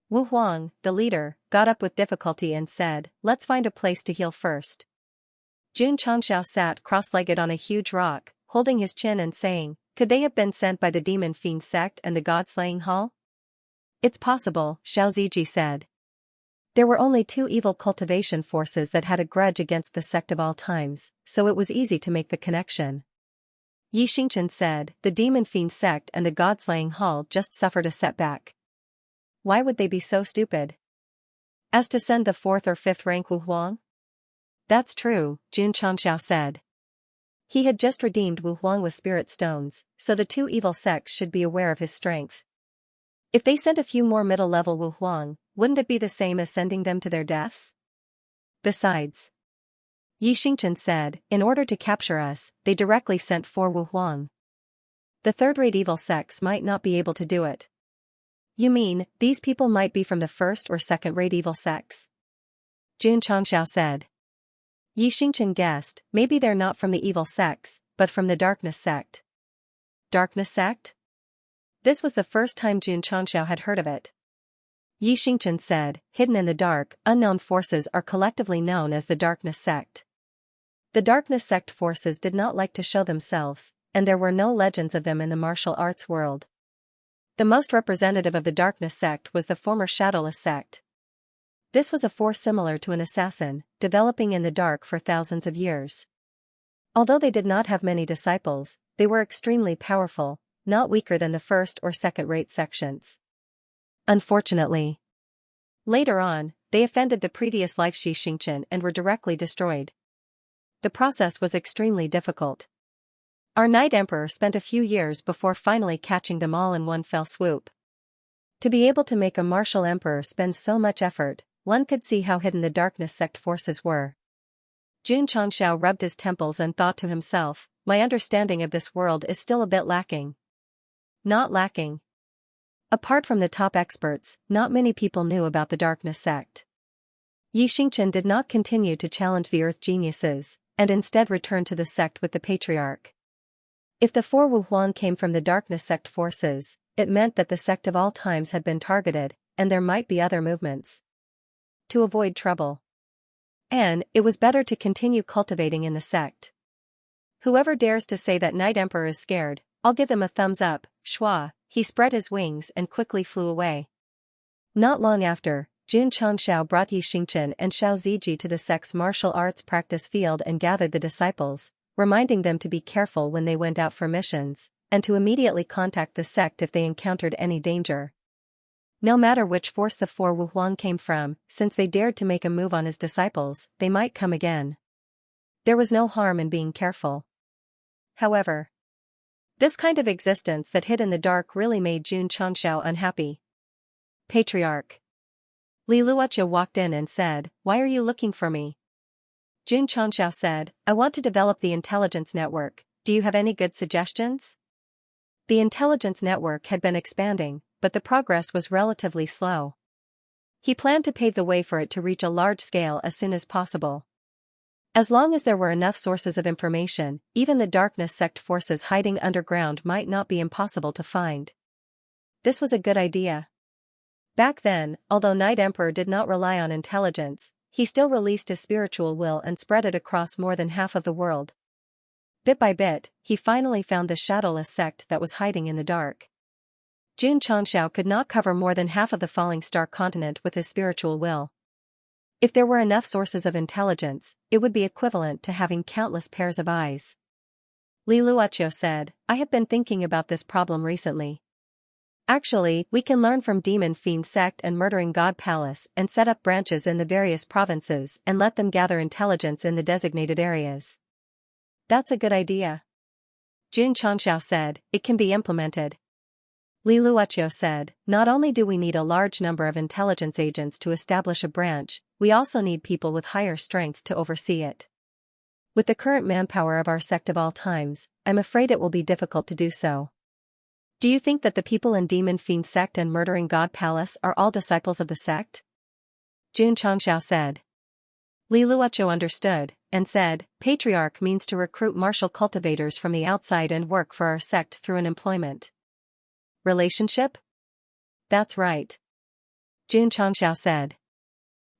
Wu Huang, the leader, got up with difficulty and said, let's find a place to heal first. Xianxia sat cross-legged on a huge rock, holding his chin and saying, could they have been sent by the demon fiend sect and the god-slaying hall? It's possible, Xiaoziji said. There were only two evil cultivation forces that had a grudge against the sect of all times, so it was easy to make the connection. Xianxia said, the demon fiend sect and the god-slaying hall just suffered a setback. Why would they be so stupid as to send the 4th or 5th rank Wu Huang? That's true, Xianxia said. He had just redeemed Wu Huang with spirit stones, so the two evil sects should be aware of his strength. If they sent a few more middle-level Wu Huang, wouldn't it be the same as sending them to their deaths? Besides, Xianxia said, in order to capture us, they directly sent 4 Wu Huang. The third-rate evil sects might not be able to do it. You mean, these people might be from the first or second-rate evil sects? Xianxia said. Xianxia guessed, maybe they're not from the evil sects, but from the darkness sect. Darkness sect? This was the first time Xianxia had heard of it. Xianxia said, hidden in the dark, unknown forces are collectively known as the darkness sect. The darkness sect forces did not like to show themselves, and there were no legends of them in the martial arts world. The most representative of the darkness sect was the former Shadowless sect. This was a force similar to an assassin, developing in the dark for thousands of years. Although they did not have many disciples, they were extremely powerful, not weaker than the first or second-rate sections. Unfortunately, later on, they offended the previous life Xianxia and were directly destroyed. The process was extremely difficult. Our Night Emperor spent a few years before finally catching them all in one fell swoop. To be able to make a martial emperor spend so much effort, one could see how hidden the darkness sect forces were. Xianxia rubbed his temples and thought to himself, my understanding of this world is still a bit lacking. Not lacking. Apart from the top experts, not many people knew about the darkness sect. Xianxia did not continue to challenge the earth geniuses, and instead returned to the sect with the patriarch. If the 4 Wu Huang came from the darkness sect forces, it meant that the sect of all times had been targeted, and there might be other movements. To avoid trouble, and it was better to continue cultivating in the sect. Whoever dares to say that Night Emperor is scared, I'll give them a thumbs up. Schwa, he spread his wings and quickly flew away. Not long after, Xianxia brought Xianxia and Xiaoziji to the sect's martial arts practice field and gathered the disciples, reminding them to be careful when they went out for missions, and to immediately contact the sect if they encountered any danger. No matter which force the 4 Wu Huang came from, since they dared to make a move on his disciples, they might come again. There was no harm in being careful. However, This kind of existence that hid in the dark really made Jun Changxiao unhappy. Patriarch. Li Luocha walked in and said, "Why are you looking for me?" Jun Changxiao said, "I want to develop the intelligence network. Do you have any good suggestions?" The intelligence network had been expanding, but the progress was relatively slow. He planned to pave the way for it to reach a large scale as soon as possible. As long as there were enough sources of information, even the darkness sect forces hiding underground might not be impossible to find. This was a good idea. Back then, although Night Emperor did not rely on intelligence, he still released his spiritual will and spread it across more than half of the world. Bit by bit, he finally found the shadowless sect that was hiding in the dark. Jun Changxiao could not cover more than half of the falling star continent with his spiritual will. If there were enough sources of intelligence, it would be equivalent to having countless pairs of eyes. Li Luocha said, "I have been thinking about this problem recently. Actually, we can learn from Demon Fiend Sect and Murdering God Palace and set up branches in the various provinces and let them gather intelligence in the designated areas." That's a good idea. Jun Changxiao said, "It can be implemented." Li Luocha said, "Not only do we need a large number of intelligence agents to establish a branch, we also need people with higher strength to oversee it. With the current manpower of our sect of all times, I'm afraid it will be difficult to do so." "Do you think that the people in Demon Fiend Sect and Murdering God Palace are all disciples of the sect?" Jun Changxiao said. Li Luocha understood, and said, "Patriarch means to recruit martial cultivators from the outside and work for our sect through an employment relationship?" "That's right." Jun Changxiao said.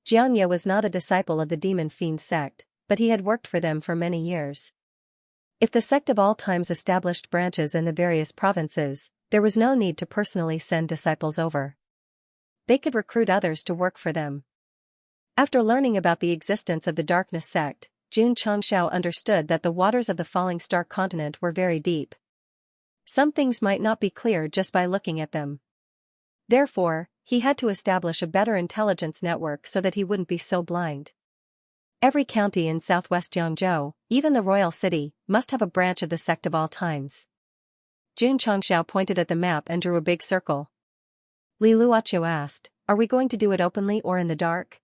Xianxia was not a disciple of the Demon Fiend Sect, but he had worked for them for many years. If the sect of all times established branches in the various provinces, there was no need to personally send disciples over. They could recruit others to work for them. After learning about the existence of the Darkness Sect, Jun Changxiao understood that the waters of the Falling Star continent were very deep. Some things might not be clear just by looking at them. Therefore, he had to establish a better intelligence network so that he wouldn't be so blind. Every county in southwest Jiangzhou, even the royal city, must have a branch of the sect of all times. Jun Changxiao pointed at the map and drew a big circle. Li Luocha asked, "Are we going to do it openly or in the dark?"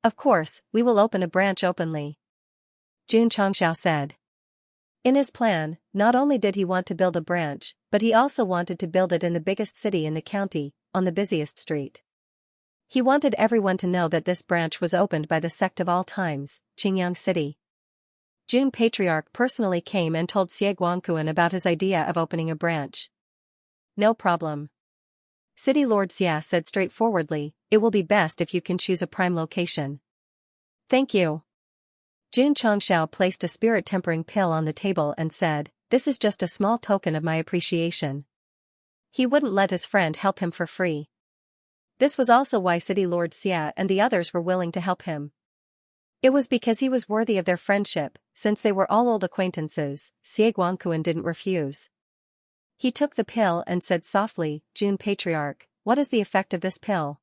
"Of course, we will open a branch openly," Jun Changxiao said. In his plan, not only did he want to build a branch, but he also wanted to build it in the biggest city in the county, on the busiest street. He wanted everyone to know that this branch was opened by the sect of all times, Qingyang City. Jun Patriarch personally came and told Xie Guangquan about his idea of opening a branch. "No problem." City Lord Xia said straightforwardly, "It will be best if you can choose a prime location." "Thank you." Jun Changxiao placed a spirit-tempering pill on the table and said, "This is just a small token of my appreciation." He wouldn't let his friend help him for free. This was also why City Lord Xia and the others were willing to help him. It was because he was worthy of their friendship, since they were all old acquaintances. Xie Guangquan didn't refuse. He took the pill and said softly, "Jun Patriarch, what is the effect of this pill?"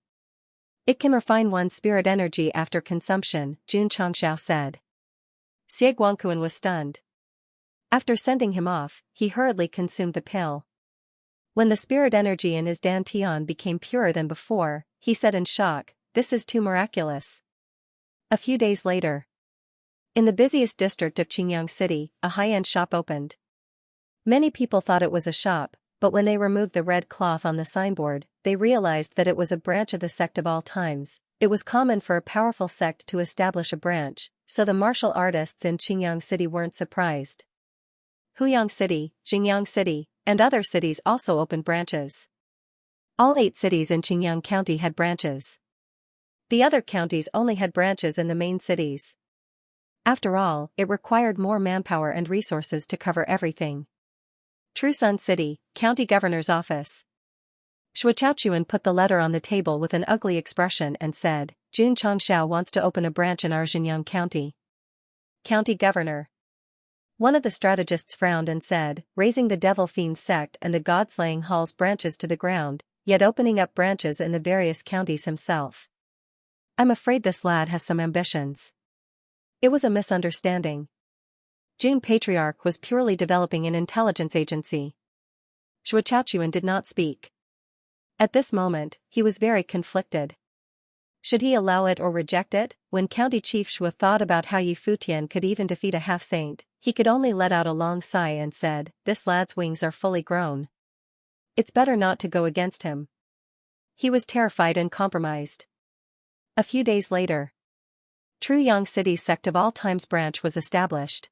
"It can refine one's spirit energy after consumption," Jun Changxiao said. Xie Guangquan was stunned. After sending him off, he hurriedly consumed the pill. When the spirit energy in his dantian became purer than before, he said in shock, "This is too miraculous." A few days later, in the busiest district of Qingyang City, a high-end shop opened. Many people thought it was a shop, but when they removed the red cloth on the signboard, they realized that it was a branch of the sect of all times. It was common for a powerful sect to establish a branch, so the martial artists in Qingyang City weren't surprised. Huyang City, Xingyang City, and other cities also opened branches. All 8 cities in Qingyang County had branches. The other counties only had branches in the main cities. After all, it required more manpower and resources to cover everything. Trusun City, County Governor's Office. Shuachaochuan put the letter on the table with an ugly expression and said, "Jun Changxiao wants to open a branch in our Xinjiang County." County Governor. One of the strategists frowned and said, "Raising the Devil Fiend Sect and the God-slaying Hall's branches to the ground, yet opening up branches in the various counties himself. I'm afraid this lad has some ambitions." It was a misunderstanding. June Patriarch was purely developing an intelligence agency. Zhuo Chaochuan did not speak. At this moment, he was very conflicted. Should he allow it or reject it? When County Chief Shuo thought about how Yi Futian could even defeat a half-saint, he could only let out a long sigh and said, "This lad's wings are fully grown. It's better not to go against him." He was terrified and compromised. A few days later, Truyang City's Sect of All Times branch was established.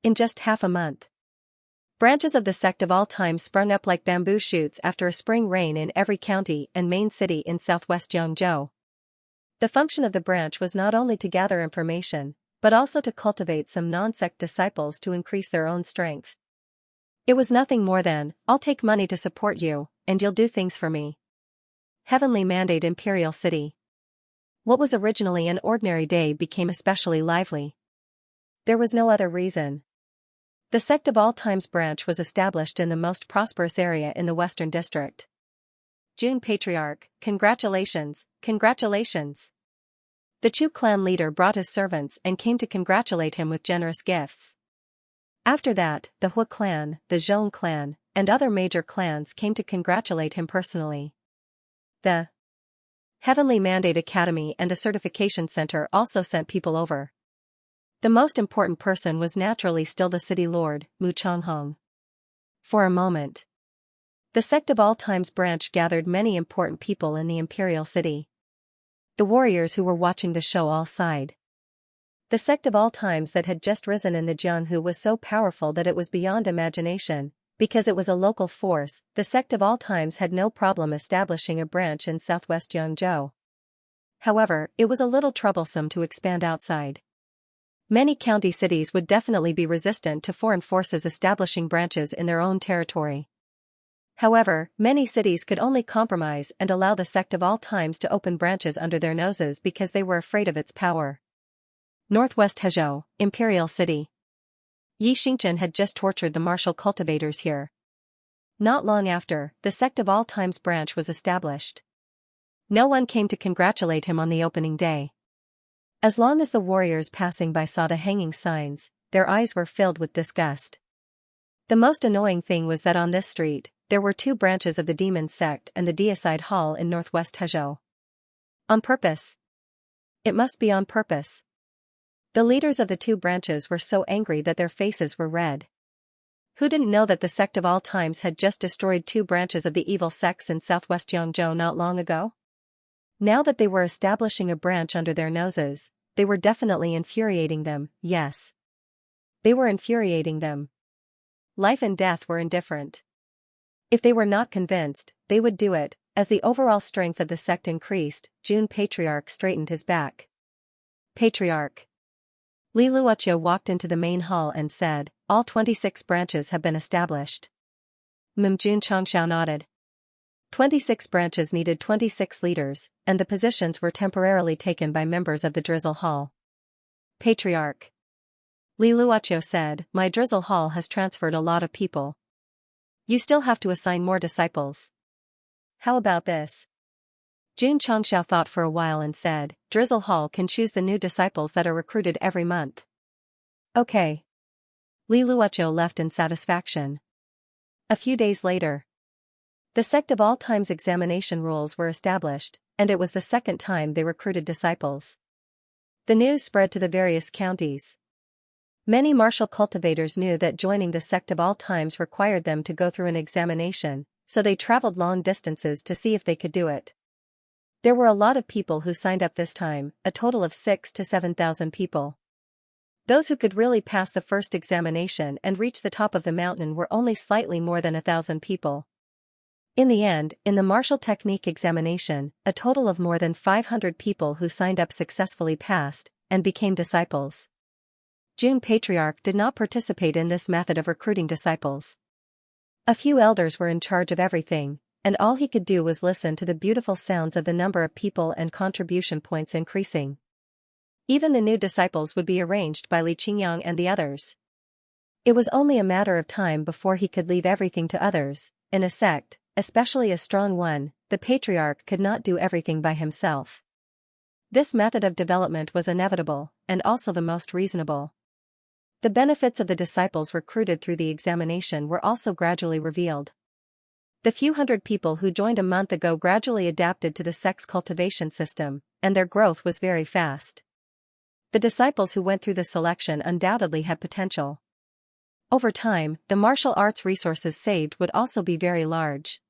In just half a month, branches of the Sect of All Times sprung up like bamboo shoots after a spring rain in every county and main city in southwest Jiangzhou. The function of the branch was not only to gather information, but also to cultivate some non-sect disciples to increase their own strength. It was nothing more than, "I'll take money to support you, and you'll do things for me." Heavenly Mandate Imperial City. What was originally an ordinary day became especially lively. There was no other reason. The Sect of All Times branch was established in the most prosperous area in the Western District. June Patriarch, congratulations, congratulations. The Chu clan leader brought his servants and came to congratulate him with generous gifts. After that, the Hua clan, the Zhong clan, and other major clans came to congratulate him personally. The Heavenly Mandate Academy and a certification center also sent people over. The most important person was naturally still the city lord, Mu Changhong. For a moment, the Sect of All Times branch gathered many important people in the imperial city. The warriors who were watching the show all sighed. The Sect of All Times that had just risen in the Jianghu was so powerful that it was beyond imagination. Because it was a local force, the Sect of All Times had no problem establishing a branch in southwest Jiangzhou. However, it was a little troublesome to expand outside. Many county cities would definitely be resistant to foreign forces establishing branches in their own territory. However, many cities could only compromise and allow the Sect of All Times to open branches under their noses because they were afraid of its power. Northwest Hezhou, Imperial City. Yi Xingchen had just tortured the martial cultivators here. Not long after, the Sect of All Times branch was established. No one came to congratulate him on the opening day. As long as the warriors passing by saw the hanging signs, their eyes were filled with disgust. The most annoying thing was that on this street, there were two branches of the Demon Sect and the Deicide Hall in northwest Hezhou. On purpose. It must be on purpose. The leaders of the two branches were so angry that their faces were red. Who didn't know that the Sect of All Times had just destroyed two branches of the evil sects in southwest Jiangzhou not long ago? Now that they were establishing a branch under their noses, they were definitely infuriating them, yes. They were infuriating them. Life and death were indifferent. If they were not convinced, they would do it. As the overall strength of the sect increased, June Patriarch straightened his back. Patriarch. Li Luoqiu walked into the main hall and said, "All 26 branches have been established." June Changxiao nodded. 26 branches needed 26 leaders, and the positions were temporarily taken by members of the Drizzle Hall. Patriarch. Li Luoqiu said, "My Drizzle Hall has transferred a lot of people. You still have to assign more disciples. How about this?" June Changxiao thought for a while and said, "Drizzle Hall can choose the new disciples that are recruited every month." Okay. Li Luoqiu left in satisfaction. A few days later, the Sect of All Times examination rules were established, and it was the second time they recruited disciples. The news spread to the various counties. Many martial cultivators knew that joining the Sect of All Times required them to go through an examination, so they traveled long distances to see if they could do it. There were a lot of people who signed up this time, a total of 6,000 to 7,000 people. Those who could really pass the first examination and reach the top of the mountain were only slightly more than 1,000 people. In the end, in the martial technique examination, a total of more than 500 people who signed up successfully passed, and became disciples. June Patriarch did not participate in this method of recruiting disciples. A few elders were in charge of everything, and all he could do was listen to the beautiful sounds of the number of people and contribution points increasing. Even the new disciples would be arranged by Li Qingyang and the others. It was only a matter of time before he could leave everything to others. In a sect, especially a strong one, the patriarch could not do everything by himself. This method of development was inevitable, and also the most reasonable. The benefits of the disciples recruited through the examination were also gradually revealed. The few hundred people who joined a month ago gradually adapted to the sect's cultivation system, and their growth was very fast. The disciples who went through the selection undoubtedly had potential. Over time, the martial arts resources saved would also be very large.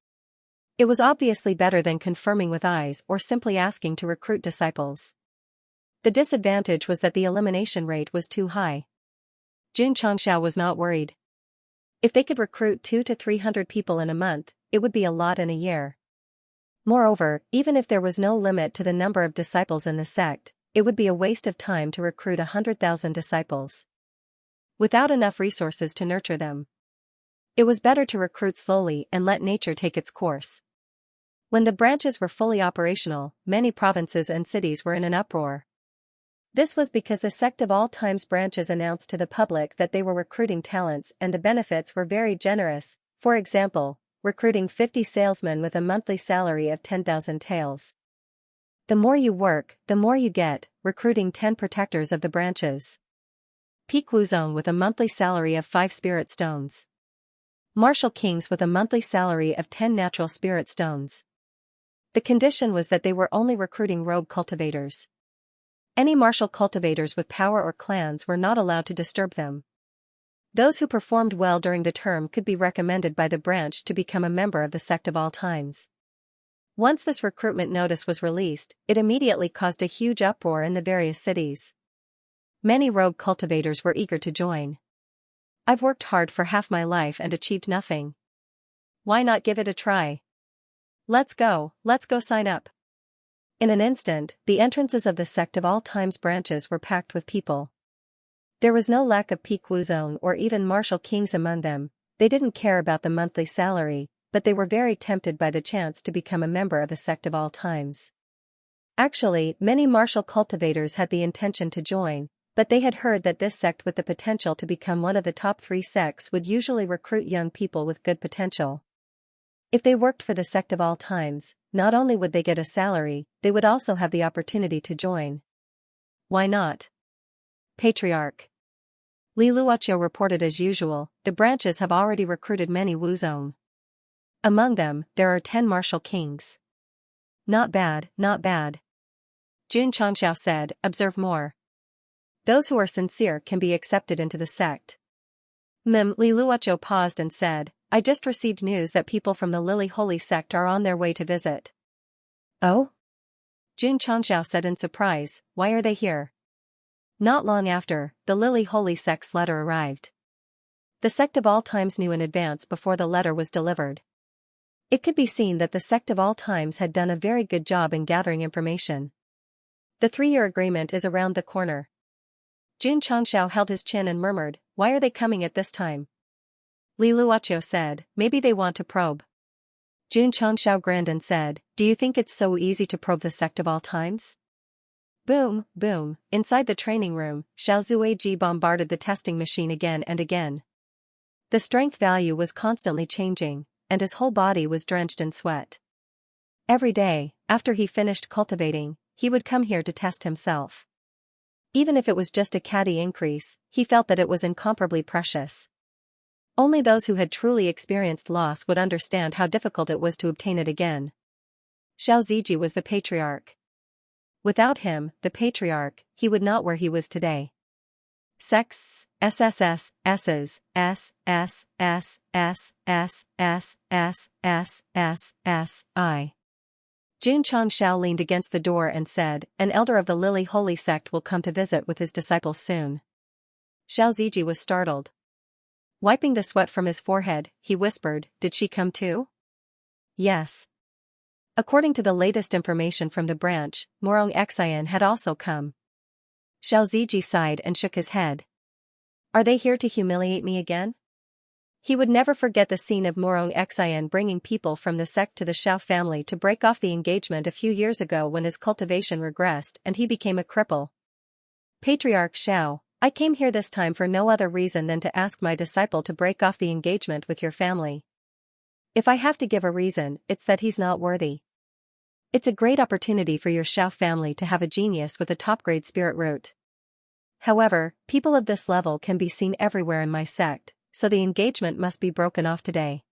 It was obviously better than confirming with eyes or simply asking to recruit disciples. The disadvantage was that the elimination rate was too high. Xianxia was not worried. If they could recruit 200 to 300 people in a month, it would be a lot in a year. Moreover, even if there was no limit to the number of disciples in the sect, it would be a waste of time to recruit 100,000 disciples without enough resources to nurture them. It was better to recruit slowly and let nature take its course. When the branches were fully operational, many provinces and cities were in an uproar. This was because the Sect of all times branches announced to the public that they were recruiting talents and the benefits were very generous, for example, recruiting 50 salesmen with a monthly salary of 10,000 taels. The more you work, the more you get, recruiting 10 protectors of the branches. Peak Wuzone with a monthly salary of 5 spirit stones. Martial kings with a monthly salary of 10 natural spirit stones. The condition was that they were only recruiting rogue cultivators. Any martial cultivators with power or clans were not allowed to disturb them. Those who performed well during the term could be recommended by the branch to become a member of the Sect of all times. Once this recruitment notice was released, it immediately caused a huge uproar in the various cities. Many rogue cultivators were eager to join. I've worked hard for half my life and achieved nothing. Why not give it a try? Let's go sign up. In an instant, the entrances of the Sect of all times branches were packed with people. There was no lack of peak Wuzone or even martial kings among them. They didn't care about the monthly salary, but they were very tempted by the chance to become a member of the Sect of all times. Actually, many martial cultivators had the intention to join, but they had heard that this sect with the potential to become one of the top 3 sects would usually recruit young people with good potential. If they worked for the Sect of all times, not only would they get a salary, they would also have the opportunity to join. Why not? Patriarch Li Luoqiu reported as usual, the branches have already recruited many Wuzone. Among them, there are 10 martial kings. Not bad, not bad. Xianxia said, observe more. Those who are sincere can be accepted into the sect. Li Luoqiu paused and said, I just received news that people from the Lily Holy Sect are on their way to visit. Oh? Xianxia said in surprise, why are they here? Not long after, the Lily Holy Sect's letter arrived. The Sect of all times knew in advance before the letter was delivered. It could be seen that the Sect of all times had done a very good job in gathering information. The 3-year agreement is around the corner. Xianxia held his chin and murmured, why are they coming at this time? Li Luoqiu said, maybe they want to probe. Xianxia grinned and said, do you think it's so easy to probe the Sect of all times? Boom, boom, inside the training room, Xiao Zuiji bombarded the testing machine again and again. The strength value was constantly changing, and his whole body was drenched in sweat. Every day, after he finished cultivating, he would come here to test himself. Even if it was just a caddy increase, he felt that it was incomparably precious. Only those who had truly experienced loss would understand how difficult it was to obtain it again. Xiao Ziji was the patriarch. Without him, the patriarch, he would not where he was today. Sects, SSS, S's, S, S, S, S, S, S, S, S, S, S, I. Xianxia leaned against the door and said, an elder of the Lily Holy Sect will come to visit with his disciples soon. Xiao Ziji was startled. Wiping the sweat from his forehead, he whispered, did she come too? Yes. According to the latest information from the branch, Xianxia had also come. Xiao Ziji sighed and shook his head. Are they here to humiliate me again? He would never forget the scene of Xianxia bringing people from the sect to the Xiao family to break off the engagement a few years ago when his cultivation regressed and he became a cripple. Patriarch Xiao, I came here this time for no other reason than to ask my disciple to break off the engagement with your family. If I have to give a reason, it's that he's not worthy. It's a great opportunity for your Xiao family to have a genius with a top-grade spirit root. However, people of this level can be seen everywhere in my sect, so the engagement must be broken off today.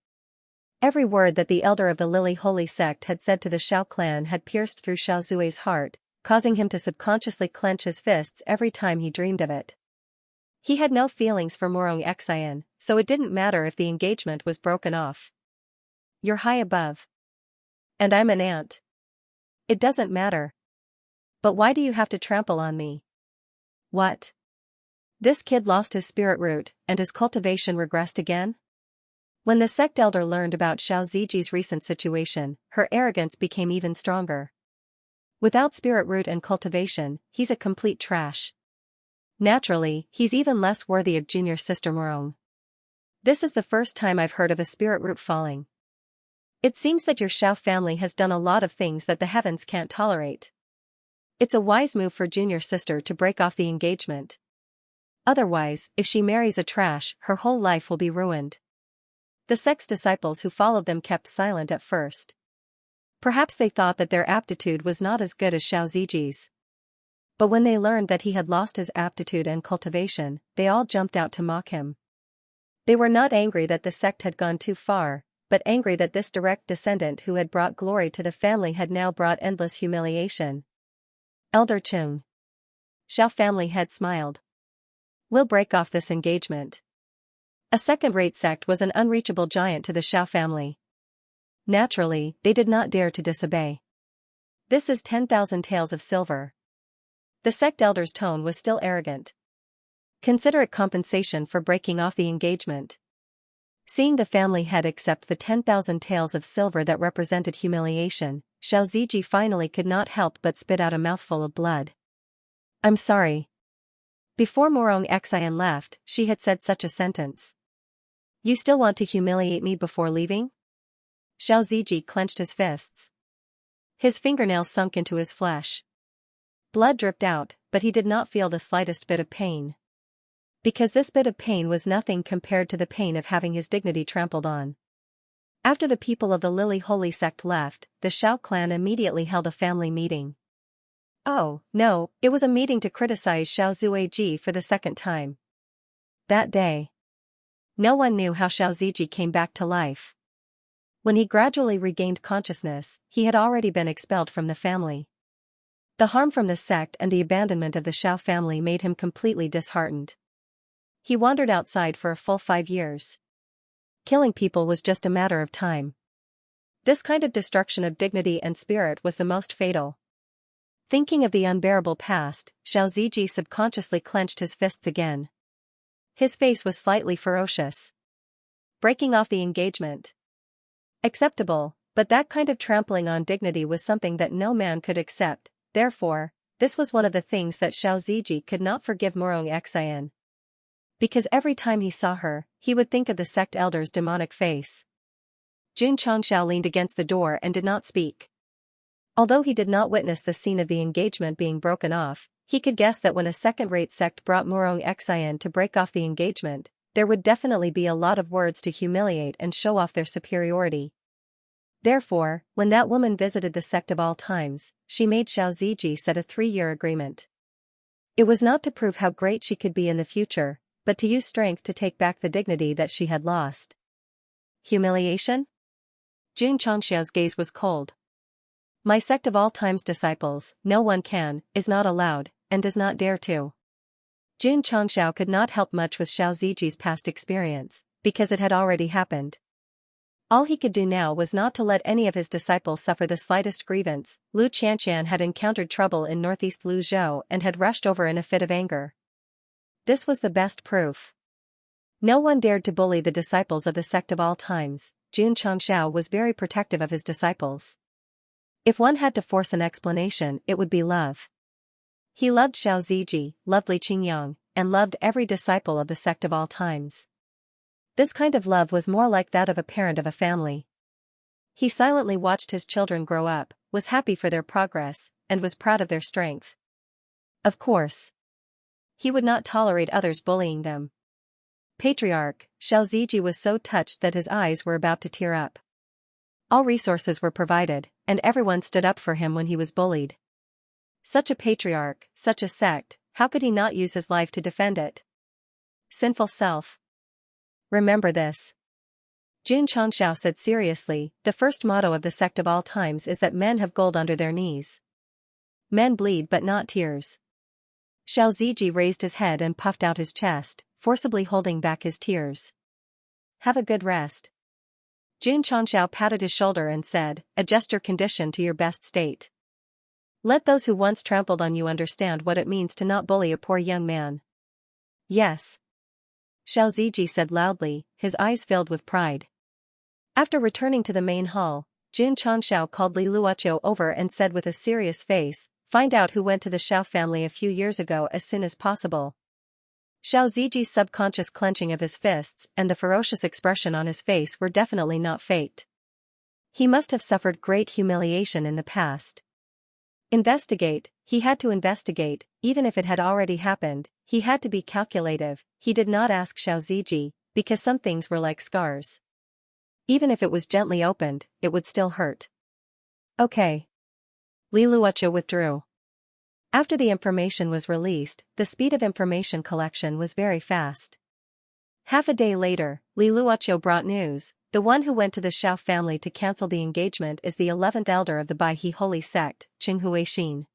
Every word that the elder of the Lily Holy Sect had said to the Xiao clan had pierced through Xiao Zui's heart, causing him to subconsciously clench his fists every time he dreamed of it. He had no feelings for Morong Xian, so it didn't matter if the engagement was broken off. You're high above. And I'm an ant. It doesn't matter. But why do you have to trample on me? What? This kid lost his spirit root, and his cultivation regressed again? When the sect elder learned about Xiao Ziji's recent situation, her arrogance became even stronger. Without spirit root and cultivation, he's a complete trash. Naturally, he's even less worthy of junior sister Morong. This is the first time I've heard of a spirit root falling. It seems that your Xiao family has done a lot of things that the heavens can't tolerate. It's a wise move for junior sister to break off the engagement. Otherwise, if she marries a trash, her whole life will be ruined. The sect's disciples who followed them kept silent at first. Perhaps they thought that their aptitude was not as good as Xiao Ziji's. But when they learned that he had lost his aptitude and cultivation, they all jumped out to mock him. They were not angry that the sect had gone too far, but angry that this direct descendant who had brought glory to the family had now brought endless humiliation. Elder Chung. Xiao family head smiled. We'll break off this engagement. A second-rate sect was an unreachable giant to the Xiao family. Naturally, they did not dare to disobey. This is 10,000 taels of silver. The sect elder's tone was still arrogant. Consider it compensation for breaking off the engagement. Seeing the family head accept the 10,000 taels of silver that represented humiliation, Xiao Ziji finally could not help but spit out a mouthful of blood. I'm sorry. Before Morong Xian left, she had said such a sentence. You still want to humiliate me before leaving? Xiao Ziji clenched his fists. His fingernails sunk into his flesh. Blood dripped out, but he did not feel the slightest bit of pain. Because this bit of pain was nothing compared to the pain of having his dignity trampled on. After the people of the Lily Holy Sect left, the Xiao clan immediately held a family meeting. Oh, no, it was a meeting to criticize Xiao Zuiji for the second time. That day, no one knew how Xiao Ziji came back to life. When he gradually regained consciousness, he had already been expelled from the family. The harm from the sect and the abandonment of the Xiao family made him completely disheartened. He wandered outside for a full 5 years. Killing people was just a matter of time. This kind of destruction of dignity and spirit was the most fatal. Thinking of the unbearable past, Xiao Ziji subconsciously clenched his fists again. His face was slightly ferocious. Breaking off the engagement. Acceptable, but that kind of trampling on dignity was something that no man could accept. Therefore, this was one of the things that Xiao Ziji could not forgive Morong Xian. Because every time he saw her, he would think of the sect elder's demonic face. Jun Chongxiao leaned against the door and did not speak. Although he did not witness the scene of the engagement being broken off, he could guess that when a second-rate sect brought Morong Xian to break off the engagement, there would definitely be a lot of words to humiliate and show off their superiority. Therefore, when that woman visited the sect of all times, she made Xiao Ziji set a 3-year agreement. It was not to prove how great she could be in the future, but to use strength to take back the dignity that she had lost. Humiliation? Jun Chongxiao's gaze was cold. My sect of all times disciples, no one can, is not allowed, and does not dare to. Jun Chongxiao could not help much with Xiao Ziji's past experience, because it had already happened. All he could do now was not to let any of his disciples suffer the slightest grievance. Lu Qianxian had encountered trouble in northeast Luzhou and had rushed over in a fit of anger. This was the best proof. No one dared to bully the disciples of the sect of all times. Jun Chongxiao was very protective of his disciples. If one had to force an explanation, it would be love. He loved Xiao Ziji, loved Li Qingyang, and loved every disciple of the sect of all times. This kind of love was more like that of a parent of a family. He silently watched his children grow up, was happy for their progress, and was proud of their strength. Of course, he would not tolerate others bullying them. Patriarch, Xiao Ziji was so touched that his eyes were about to tear up. All resources were provided, and everyone stood up for him when he was bullied. Such a patriarch, such a sect, how could he not use his life to defend it? Sinful self. Remember this. Xianxia said seriously, the first motto of the sect of all times is that men have gold under their knees. Men bleed but not tears. Xiao Ziji raised his head and puffed out his chest, forcibly holding back his tears. Have a good rest. Xianxia patted his shoulder and said, adjust your condition to your best state. Let those who once trampled on you understand what it means to not bully a poor young man. Yes. Xiao Ziji said loudly, his eyes filled with pride. After returning to the main hall, Xianxia called Li Luoqiu over and said with a serious face, find out who went to the Xiao family a few years ago as soon as possible. Xiao Ziji's subconscious clenching of his fists and the ferocious expression on his face were definitely not faked. He must have suffered great humiliation in the past. Investigate, he had to investigate, even if it had already happened, he had to be calculative. He did not ask Xiao Ziji, because some things were like scars. Even if it was gently opened, it would still hurt. Okay. Li Luoqiu withdrew. After the information was released, the speed of information collection was very fast. Half a day later, Li Luoqiu brought news. The one who went to the Xiao family to cancel the engagement is the 11th elder of the Baihe holy sect, Cultivation.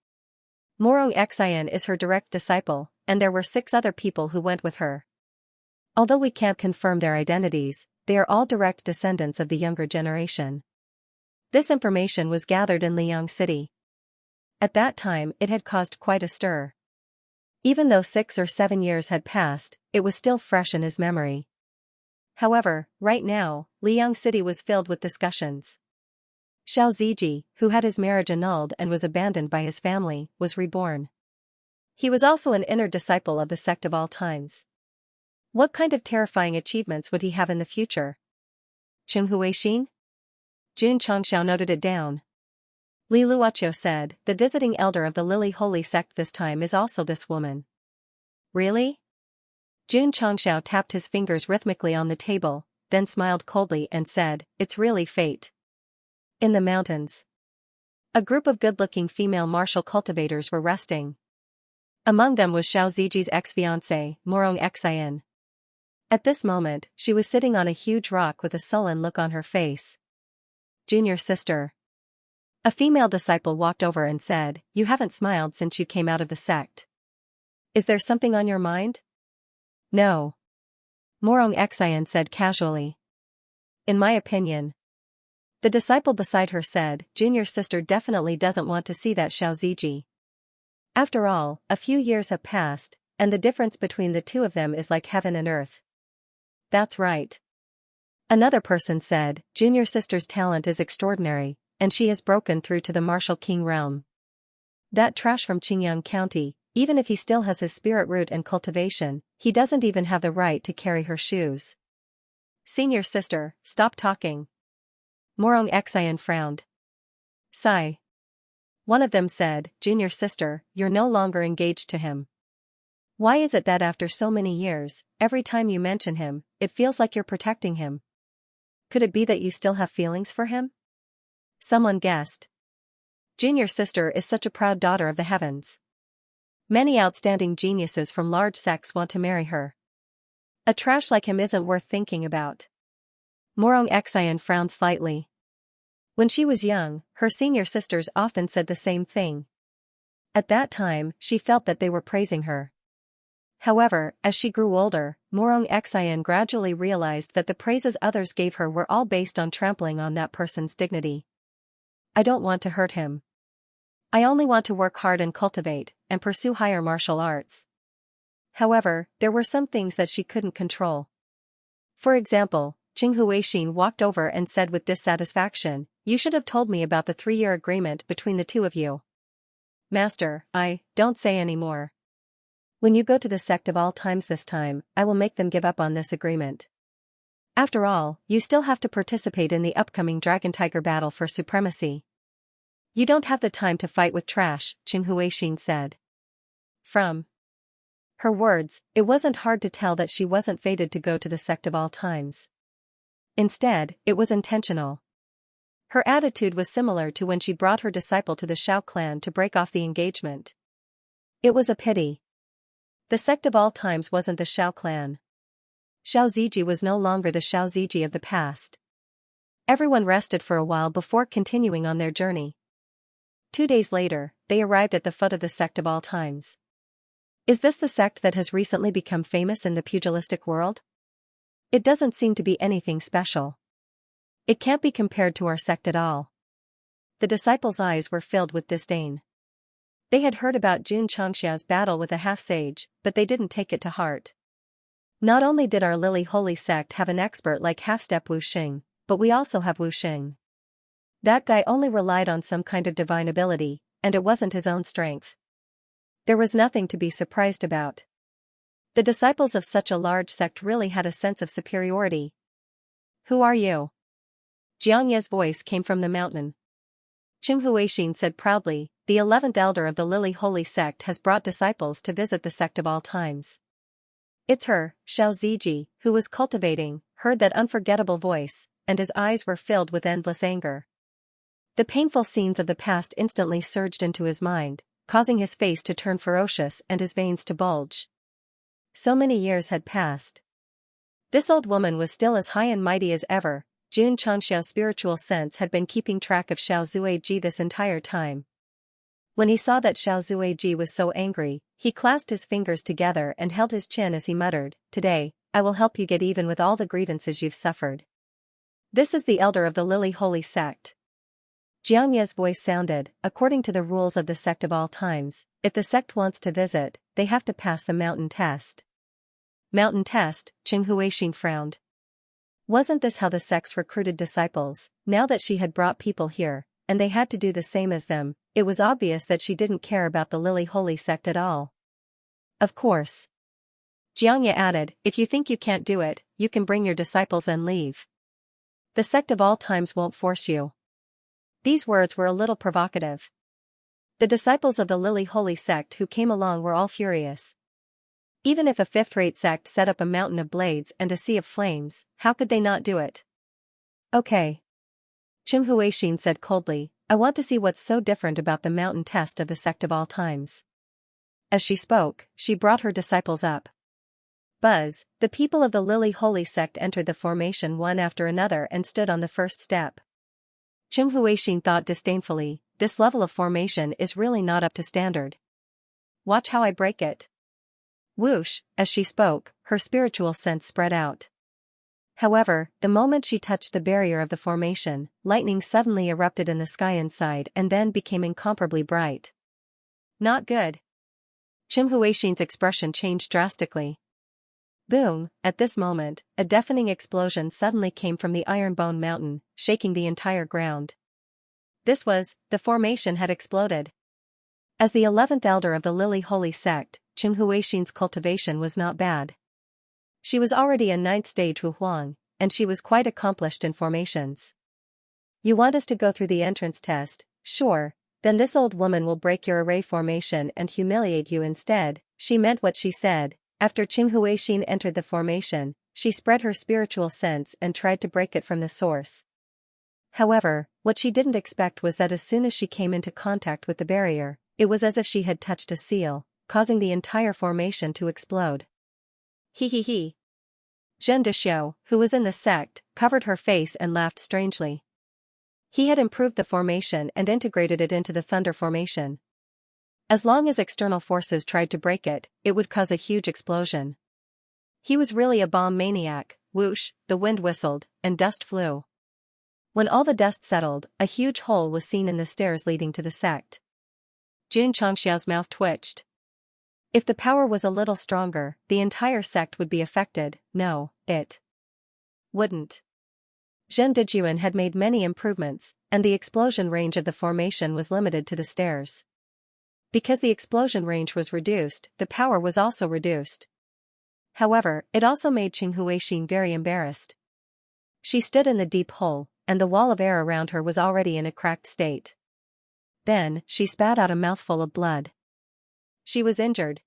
Morong Xian is her direct disciple, and there were 6 other people who went with her. Although we can't confirm their identities, they are all direct descendants of the younger generation. This information was gathered in Liang City. At that time it had caused quite a stir. Even though 6 or 7 years had passed, it was still fresh in his memory. However, right now, Liang City was filled with discussions. Xiao Ziji, who had his marriage annulled and was abandoned by his family, was reborn. He was also an inner disciple of the sect of all times. What kind of terrifying achievements would he have in the future? Cultivation? Xianxia noted it down. Li Luoqiu said, the visiting elder of the Lily Holy Sect this time is also this woman. Really? Xianxia tapped his fingers rhythmically on the table, then smiled coldly and said, it's really fate. In the mountains. A group of good-looking female martial cultivators were resting. Among them was Xiao Ziji's ex-fiancée, Morong Xian. At this moment, she was sitting on a huge rock with a sullen look on her face. Junior sister. A female disciple walked over and said, you haven't smiled since you came out of the sect. Is there something on your mind? No. Morong Xian said casually. In my opinion. The disciple beside her said, Junior sister definitely doesn't want to see that Xiao Ziji. After all, a few years have passed, and the difference between the two of them is like heaven and earth. That's right. Another person said, Junior sister's talent is extraordinary, and she has broken through to the martial king realm. That trash from Qingyang County, even if he still has his spirit root and cultivation, he doesn't even have the right to carry her shoes. Senior sister, stop talking. Morong Xian frowned. Sigh. One of them said, Junior sister, you're no longer engaged to him. Why is it that after so many years, every time you mention him, it feels like you're protecting him? Could it be that you still have feelings for him? Someone guessed. Junior sister is such a proud daughter of the heavens. Many outstanding geniuses from large sects want to marry her. A trash like him isn't worth thinking about. Morong Xian frowned slightly. When she was young, her senior sisters often said the same thing. At that time, she felt that they were praising her. However, as she grew older, Morong Xian gradually realized that the praises others gave her were all based on trampling on that person's dignity. I don't want to hurt him. I only want to work hard and cultivate, and pursue higher martial arts. However, there were some things that she couldn't control. For example, Cultivation walked over and said with dissatisfaction, you should have told me about the 3-year agreement between the two of you. Master, don't say any more. When you go to the sect of all times this time, I will make them give up on this agreement. After all, you still have to participate in the upcoming Dragon Tiger battle for supremacy. You don't have the time to fight with trash, Cultivation said. From her words, it wasn't hard to tell that she wasn't fated to go to the sect of all times. Instead, it was intentional. Her attitude was similar to when she brought her disciple to the Xiao clan to break off the engagement. It was a pity. The sect of all times wasn't the Xiao clan. Xiaoziji was no longer the Xiaoziji of the past. Everyone rested for a while before continuing on their journey. 2 days later, they arrived at the foot of the sect of all times. Is this the sect that has recently become famous in the pugilistic world? It doesn't seem to be anything special. It can't be compared to our sect at all. The disciples' eyes were filled with disdain. They had heard about Xianxia's battle with a half-sage, but they didn't take it to heart. Not only did our Lily Holy sect have an expert like half-step Wu Xing, but we also have Wu Xing. That guy only relied on some kind of divine ability, and it wasn't his own strength. There was nothing to be surprised about. The disciples of such a large sect really had a sense of superiority. Who are you? Xianxia's voice came from the mountain. Qing Huixin said proudly, the 11th elder of the Lily Holy sect has brought disciples to visit the sect of all times. It's her, Xiaoziji, who was cultivating, heard that unforgettable voice, and his eyes were filled with endless anger. The painful scenes of the past instantly surged into his mind, causing his face to turn ferocious and his veins to bulge. So many years had passed. This old woman was still as high and mighty as ever. Jun Changxiao's spiritual sense had been keeping track of Xiao Zuiji this entire time. When he saw that Xiao Zuiji was so angry, he clasped his fingers together and held his chin as he muttered, "Today, I will help you get even with all the grievances you've suffered." This is the elder of the Lily Holy sect. Jiangya's voice sounded, according to the rules of the sect of all times, if the sect wants to visit, they have to pass the mountain test. Mountain test, Qing Huixin frowned. Wasn't this how the sects recruited disciples? Now that she had brought people here, and they had to do the same as them, it was obvious that she didn't care about the Lily Holy sect at all. Of course. Xianxia added, if you think you can't do it, you can bring your disciples and leave. The sect of all times won't force you. These words were a little provocative. The disciples of the Lily Holy sect who came along were all furious. Even if a fifth-rate sect set up a mountain of blades and a sea of flames, how could they not do it? Okay. Qing Huixin said coldly, I want to see what's so different about the mountain test of the sect of all times. As she spoke, she brought her disciples up. Buzz, the people of the Lily Holy sect entered the formation one after another and stood on the first step. Qing Huixin thought disdainfully, this level of formation is really not up to standard. Watch how I break it. Whoosh, as she spoke, her spiritual sense spread out. However, the moment she touched the barrier of the formation, lightning suddenly erupted in the sky inside and then became incomparably bright. Not good. Qing Huixin's expression changed drastically. Boom, at this moment, a deafening explosion suddenly came from the Ironbone Mountain, shaking the entire ground. This was, the formation had exploded. As the 11th elder of the Lily Holy sect, Qing Huixin's cultivation was not bad. She was already a 9th stage Wu Huang, and she was quite accomplished in formations. You want us to go through the entrance test? Sure, then this old woman will break your array formation and humiliate you instead. She meant what she said. After Qing Huixin entered the formation, she spread her spiritual sense and tried to break it from the source. However, what she didn't expect was that as soon as she came into contact with the barrier, it was as if she had touched a seal, causing the entire formation to explode. He. Zhen Dexiu, who was in the sect, covered her face and laughed strangely. He had improved the formation and integrated it into the Thunder formation. As long as external forces tried to break it, it would cause a huge explosion. He was really a bomb maniac. Whoosh, the wind whistled, and dust flew. When all the dust settled, a huge hole was seen in the stairs leading to the sect. Jun Changxiao's mouth twitched. If the power was a little stronger, the entire sect would be affected. No, it wouldn't. Zhen Dejuan had made many improvements, and the explosion range of the formation was limited to the stairs. Because the explosion range was reduced, the power was also reduced. However, it also made Qing Huixin very embarrassed. She stood in the deep hole, and the wall of air around her was already in a cracked state. Then, she spat out a mouthful of blood. She was injured.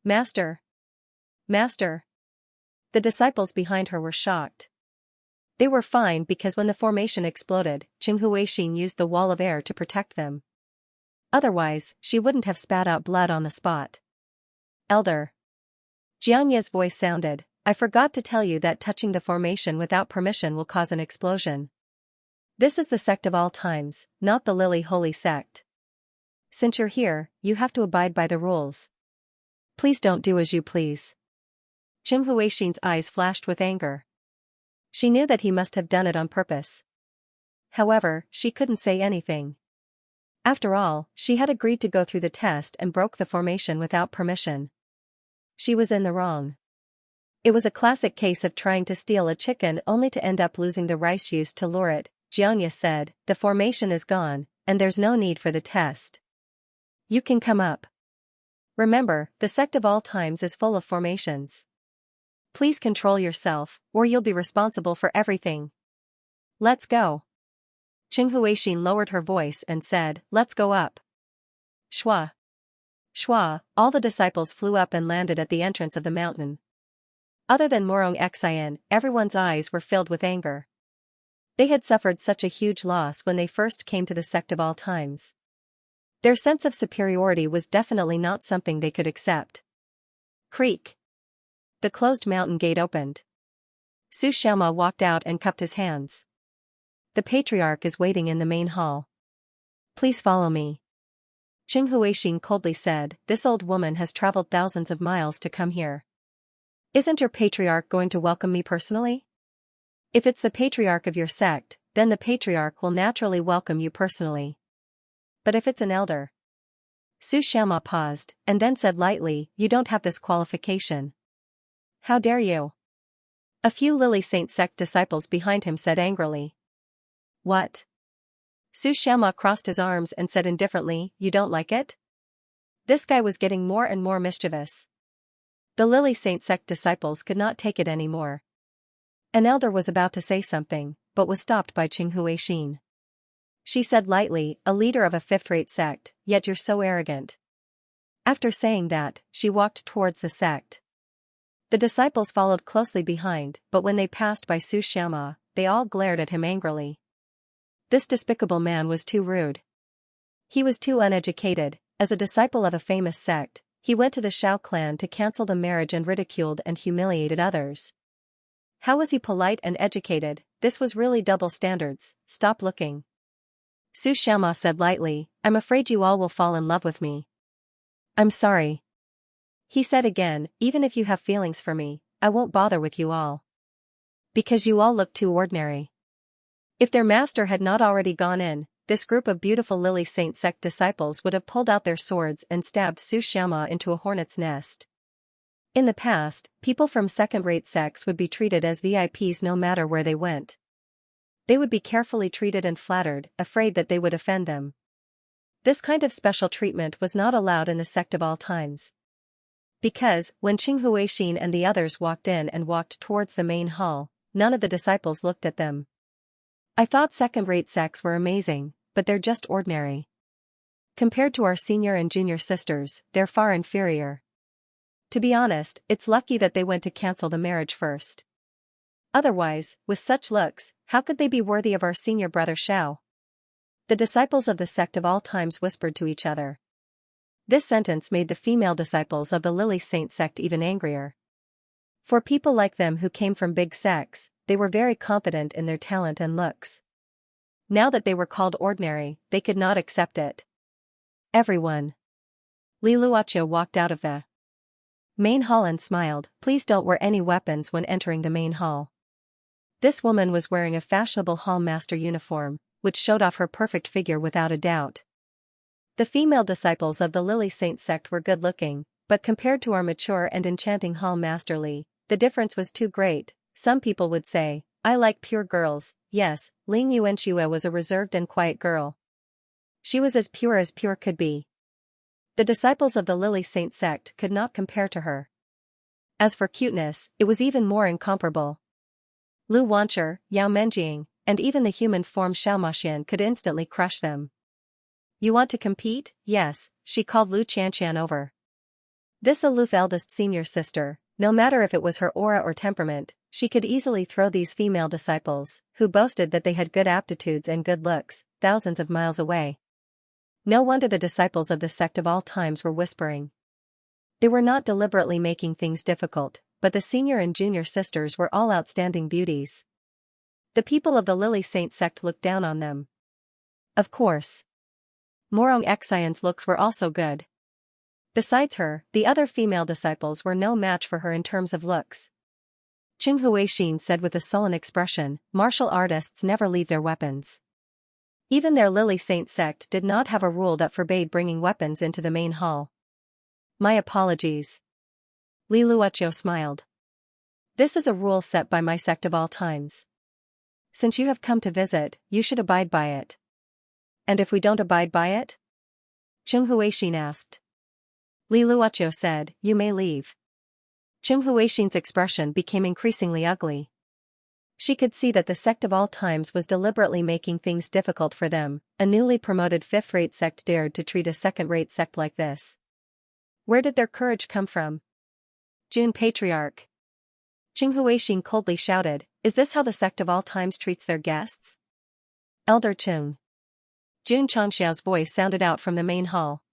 Master! Master! The disciples behind her were shocked. They were fine because when the formation exploded, Qing Huixin used the wall of air to protect them. Otherwise, she wouldn't have spat out blood on the spot. Elder! Xianxia's voice sounded, I forgot to tell you that touching the formation without permission will cause an explosion. This is the sect of all times, not the Lily Holy Sect. Since you're here, you have to abide by the rules. Please don't do as you please. Qing Huixin's eyes flashed with anger. She knew that he must have done it on purpose. However, she couldn't say anything. After all, she had agreed to go through the test and broke the formation without permission. She was in the wrong. It was a classic case of trying to steal a chicken only to end up losing the rice used to lure it. Xianxia said, the formation is gone, and there's no need for the test. You can come up. Remember, the sect of all times is full of formations. Please control yourself, or you'll be responsible for everything. Let's go. Qing Huixin lowered her voice and said, let's go up. Shua. Shua, all the disciples flew up and landed at the entrance of the mountain. Other than Morong Xian, everyone's eyes were filled with anger. They had suffered such a huge loss when they first came to the sect of all times. Their sense of superiority was definitely not something they could accept. Creak. The closed mountain gate opened. Su Xiaoma walked out and cupped his hands. The patriarch is waiting in the main hall. Please follow me. Qing Huixin coldly said, this old woman has traveled thousands of miles to come here. Isn't your patriarch going to welcome me personally? If it's the patriarch of your sect, then the patriarch will naturally welcome you personally. But if it's an elder? Su Xiaoma paused, and then said lightly, you don't have this qualification. How dare you? A few Lily Saint sect disciples behind him said angrily. What? Su Xiaoma crossed his arms and said indifferently, you don't like it? This guy was getting more and more mischievous. The Lily Saint sect disciples could not take it anymore. An elder was about to say something, but was stopped by Qing Huixin. She said lightly, a leader of a fifth-rate sect, yet you're so arrogant. After saying that, she walked towards the sect. The disciples followed closely behind, but when they passed by Su Xiaoma, they all glared at him angrily. This despicable man was too rude. He was too uneducated. As a disciple of a famous sect, he went to the Shao clan to cancel the marriage and ridiculed and humiliated others. How was he polite and educated? This was really double standards. Stop looking. Su Xiaoma said lightly, I'm afraid you all will fall in love with me. I'm sorry. He said again, even if you have feelings for me, I won't bother with you all. Because you all look too ordinary. If their master had not already gone in, this group of beautiful Lily Saint sect disciples would have pulled out their swords and stabbed Su Xiaoma into a hornet's nest. In the past, people from second-rate sects would be treated as VIPs no matter where they went. They would be carefully treated and flattered, afraid that they would offend them. This kind of special treatment was not allowed in the sect of all times. Because, when Qing Huixin and the others walked in and walked towards the main hall, none of the disciples looked at them. I thought second-rate sects were amazing, but they're just ordinary. Compared to our senior and junior sisters, they're far inferior. To be honest, it's lucky that they went to cancel the marriage first. Otherwise, with such looks, how could they be worthy of our senior brother Shao? The disciples of the sect of all times whispered to each other. This sentence made the female disciples of the Lily Saint sect even angrier. For people like them who came from big sects, they were very confident in their talent and looks. Now that they were called ordinary, they could not accept it. Everyone. Li Luocha walked out of the main hall and smiled, please don't wear any weapons when entering the main hall. This woman was wearing a fashionable hall master uniform, which showed off her perfect figure without a doubt. The female disciples of the Lily Saint sect were good-looking, but compared to our mature and enchanting hall master Li, the difference was too great. Some people would say, I like pure girls. Yes, Ling Yuanxue was a reserved and quiet girl. She was as pure could be. The disciples of the Lily Saint sect could not compare to her. As for cuteness, it was even more incomparable. Lu Wancher, Yao Menjing, and even the human form Xiao Maxian could instantly crush them. You want to compete? Yes, she called Lu Qianxian over. This aloof eldest senior sister, no matter if it was her aura or temperament, she could easily throw these female disciples, who boasted that they had good aptitudes and good looks, thousands of miles away. No wonder the disciples of the sect of all times were whispering. They were not deliberately making things difficult, but the senior and junior sisters were all outstanding beauties. The people of the Lily Saint sect looked down on them. Of course. Morong Xian's looks were also good. Besides her, the other female disciples were no match for her in terms of looks. Qing Huixin said with a sullen expression, martial artists never leave their weapons. Even their Lily Saint sect did not have a rule that forbade bringing weapons into the main hall. My apologies. Li Luoqiu smiled. This is a rule set by my sect of all times. Since you have come to visit, you should abide by it. And if we don't abide by it? Qing Huixin asked. Li Luoqiu said, you may leave. Qing Huixin's expression became increasingly ugly. She could see that the sect of all times was deliberately making things difficult for them. A newly promoted fifth-rate sect dared to treat a second-rate sect like this. Where did their courage come from? June Patriarch. Qing Huixin coldly shouted, is this how the sect of all times treats their guests? Elder Qing. June Changxiao's voice sounded out from the main hall.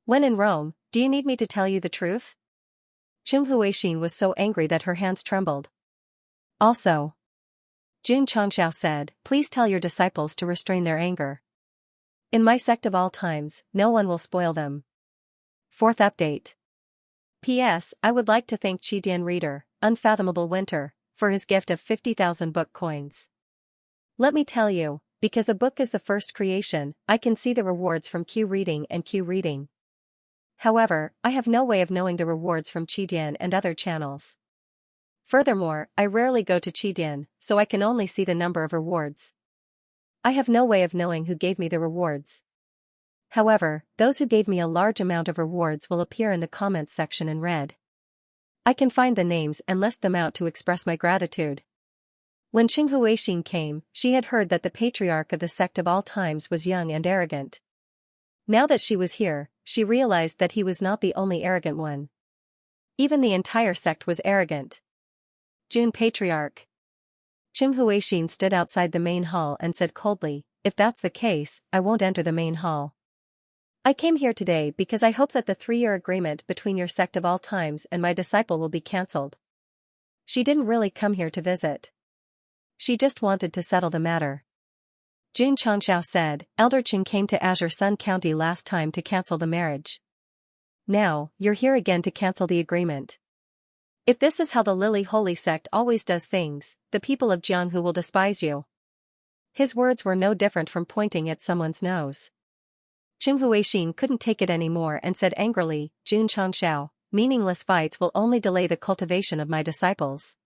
When in Rome, do you need me to tell you the truth? Qing Huixin was so angry that her hands trembled. Also, June Changxiao said, please tell your disciples to restrain their anger. In my sect of all times, no one will spoil them. Fourth update. P.S. I would like to thank Qidian Reader, Unfathomable Winter, for his gift of 50,000 book coins. Let me tell you, because the book is the first creation, I can see the rewards from Q reading and Q reading. However, I have no way of knowing the rewards from Qidian and other channels. Furthermore, I rarely go to Qidian, so I can only see the number of rewards. I have no way of knowing who gave me the rewards. However, those who gave me a large amount of rewards will appear in the comments section in red. I can find the names and list them out to express my gratitude. When Qing Huixin came, she had heard that the patriarch of the sect of all times was young and arrogant. Now that she was here, she realized that he was not the only arrogant one. Even the entire sect was arrogant. June Patriarch. Qing Huixin stood outside the main hall and said coldly, if that's the case, I won't enter the main hall. I came here today because I hope that the 3-year agreement between your sect of all times and my disciple will be cancelled. She didn't really come here to visit. She just wanted to settle the matter. June Changxiao said, Elder Qing came to Azure Sun County last time to cancel the marriage. Now, you're here again to cancel the agreement. If this is how the Lily Holy Sect always does things, the people of Jianghu will despise you. His words were no different from pointing at someone's nose. Qing Huixin couldn't take it anymore and said angrily, June Changxiao, meaningless fights will only delay the cultivation of my disciples.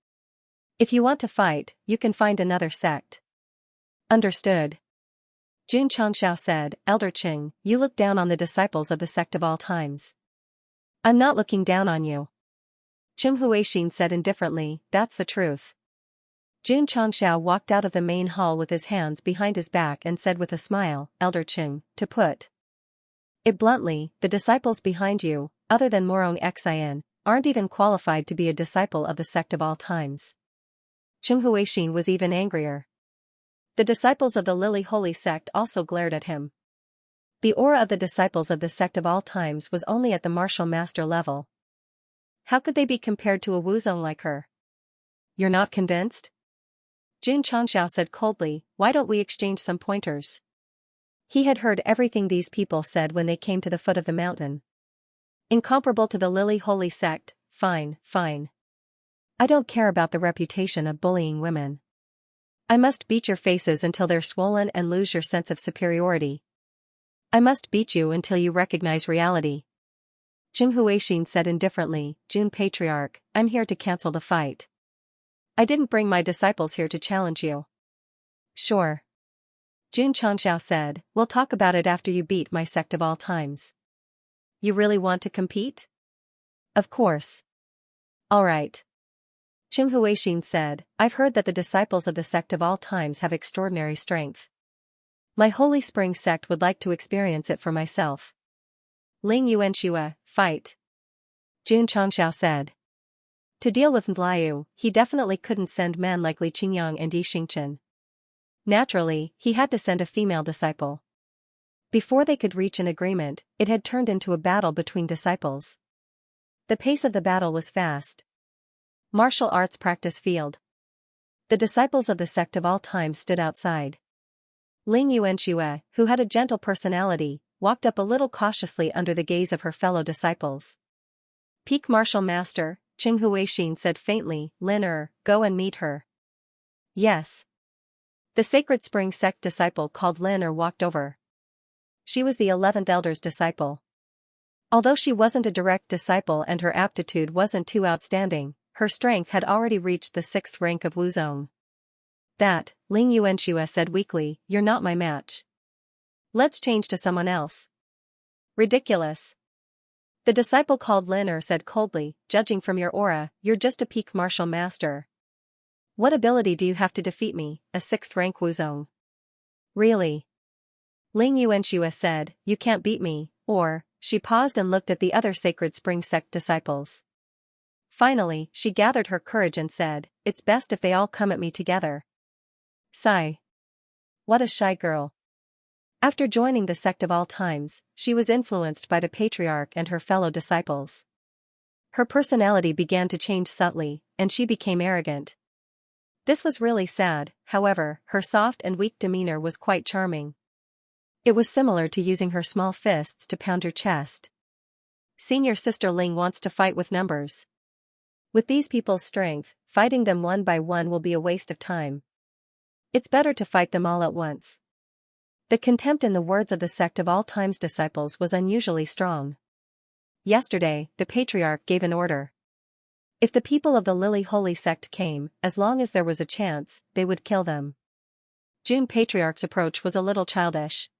If you want to fight, you can find another sect. Understood. June Changxiao said, Elder Qing, you look down on the disciples of the sect of all times. I'm not looking down on you. Qing Huixin said indifferently, that's the truth. June Changxiao walked out of the main hall with his hands behind his back and said with a smile, Elder Qing, to put it bluntly, the disciples behind you, other than Morong Xian, aren't even qualified to be a disciple of the sect of all times. Qing Huixin was even angrier. The disciples of the Lily Holy Sect also glared at him. The aura of the disciples of the sect of all times was only at the martial master level. How could they be compared to a Wuzong like her? You're not convinced? June Changxiao said coldly, why don't we exchange some pointers? He had heard everything these people said when they came to the foot of the mountain. Incomparable to the Lily Holy Sect, fine, fine. I don't care about the reputation of bullying women. I must beat your faces until they're swollen and lose your sense of superiority. I must beat you until you recognize reality. Qing Huixin said indifferently, June Patriarch, I'm here to cancel the fight. I didn't bring my disciples here to challenge you. Sure. June Changxiao said, we'll talk about it after you beat my sect of all times. You really want to compete? Of course. All right. Qing Huixin said, I've heard that the disciples of the sect of all times have extraordinary strength. My Holy Spring sect would like to experience it for myself. Ling Yuanxue, fight. June Changxiao said. To deal with Nliu, he definitely couldn't send men like Li Qingyang and Yi Xingchen. Naturally, he had to send a female disciple. Before they could reach an agreement, it had turned into a battle between disciples. The pace of the battle was fast. Martial arts practice field. The disciples of the sect of all times stood outside. Ling Yuanxue, who had a gentle personality, walked up a little cautiously under the gaze of her fellow disciples. Peak Martial Master, Qing Huixin said faintly, Lin go and meet her. Yes. The Sacred Spring Sect disciple called Lin walked over. She was the 11th elder's disciple. Although she wasn't a direct disciple and her aptitude wasn't too outstanding, her strength had already reached the 6th rank of Wuzong. That, Ling Yuanxue said weakly, you're not my match. Let's change to someone else. Ridiculous. The disciple called Lin said coldly, judging from your aura, you're just a peak martial master. What ability do you have to defeat me, a 6th rank Wuzong? Really? Ling Yuanxue said, you can't beat me, or, she paused and looked at the other Sacred Spring Sect disciples. Finally, she gathered her courage and said, it's best if they all come at me together. Sigh. What a shy girl. After joining the sect of all times, she was influenced by the patriarch and her fellow disciples. Her personality began to change subtly, and she became arrogant. This was really sad, however, her soft and weak demeanor was quite charming. It was similar to using her small fists to pound your chest. Senior sister Ling wants to fight with numbers. With these people's strength, fighting them one by one will be a waste of time. It's better to fight them all at once. The contempt in the words of the sect of all times disciples was unusually strong. Yesterday, the patriarch gave an order. If the people of the Lily Holy Sect came, as long as there was a chance, they would kill them. June Patriarch's approach was a little childish.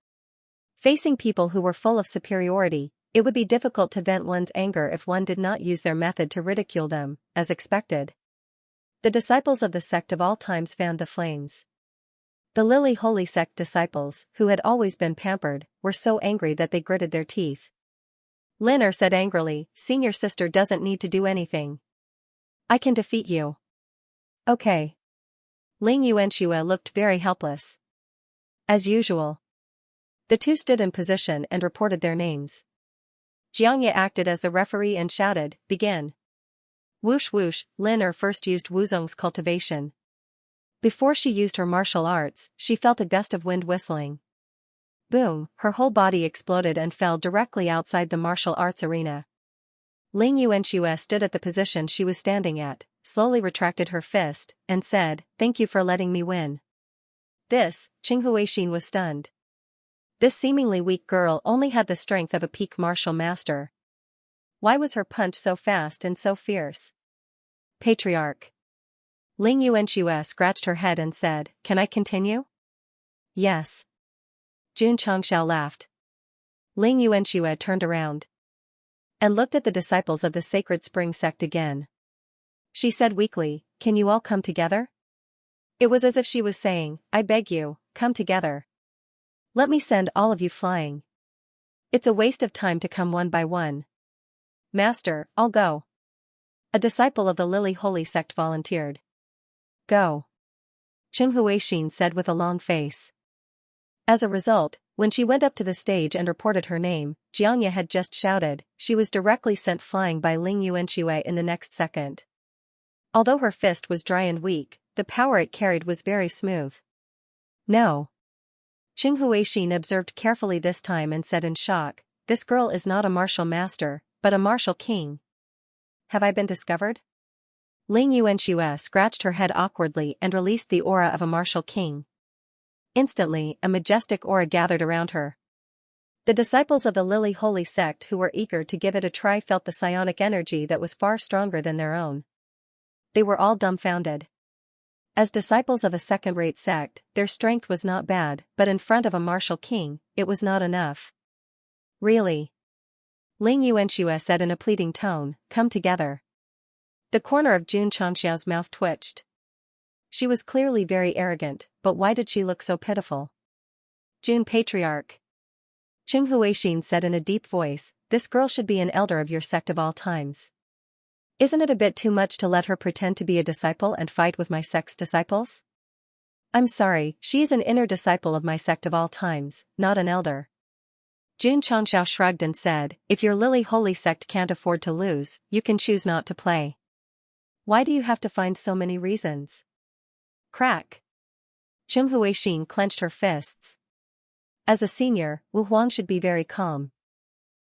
Facing people who were full of superiority, it would be difficult to vent one's anger if one did not use their method to ridicule them, as expected. The disciples of the sect of all times fanned the flames. The Lily Holy Sect disciples, who had always been pampered, were so angry that they gritted their teeth. Lin said angrily, Senior sister doesn't need to do anything. I can defeat you. Okay. Ling Yuanxue looked very helpless. As usual. The two stood in position and reported their names. Xianxia acted as the referee and shouted, begin. Whoosh whoosh, Lin first used Wuzong's cultivation. Before she used her martial arts, she felt a gust of wind whistling. Boom, her whole body exploded and fell directly outside the martial arts arena. Ling Yuanxue stood at the position she was standing at, slowly retracted her fist, and said, thank you for letting me win. This, Qing Huixin was stunned. This seemingly weak girl only had the strength of a peak martial master. Why was her punch so fast and so fierce? Patriarch. Ling Yuanxue scratched her head and said, can I continue? Yes. Jun Changxiao laughed. Ling Yuanxue turned around and looked at the disciples of the Sacred Spring Sect again. She said weakly, can you all come together? It was as if she was saying, I beg you, come together. Let me send all of you flying. It's a waste of time to come one by one. Master, I'll go. A disciple of the Lily Holy Sect volunteered. Go. Qing Huixin said with a long face. As a result, when she went up to the stage and reported her name, Xianxia had just shouted, she was directly sent flying by Ling Yuanxue in the next second. Although her fist was dry and weak, the power it carried was very smooth. No. Qing Huixin observed carefully this time and said in shock, this girl is not a martial master, but a martial king. Have I been discovered? Ling Yuanxue scratched her head awkwardly and released the aura of a martial king. Instantly, a majestic aura gathered around her. The disciples of the Lily Holy Sect who were eager to give it a try felt the psionic energy that was far stronger than their own. They were all dumbfounded. As disciples of a second-rate sect, their strength was not bad, but in front of a martial king, it was not enough. Really? Ling Yuanxue said in a pleading tone, come together. The corner of Jun Changxiao's mouth twitched. She was clearly very arrogant, but why did she look so pitiful? Jun Patriarch. Qing Huixin said in a deep voice, this girl should be an elder of your sect of all times. Isn't it a bit too much to let her pretend to be a disciple and fight with my sect's disciples? I'm sorry, she's an inner disciple of my sect of all times, not an elder. Jun Changxiao shrugged and said, if your Lily Holy Sect can't afford to lose, you can choose not to play. Why do you have to find so many reasons? Crack. Cheng Huixin clenched her fists. As a senior, Wu Huang should be very calm.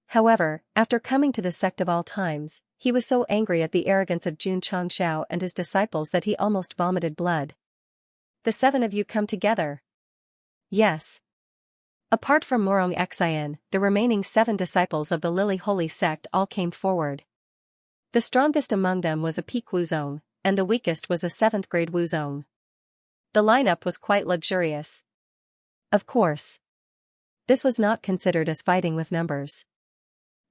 However, after coming to the sect of all times, he was so angry at the arrogance of Jun Changxiao and his disciples that he almost vomited blood. The 7 of you come together? Yes. Apart from Morong Xian, the remaining 7 disciples of the Lily Holy Sect all came forward. The strongest among them was a peak Wuzong, and the weakest was a 7th grade Wuzong. The lineup was quite luxurious. Of course. This was not considered as fighting with numbers.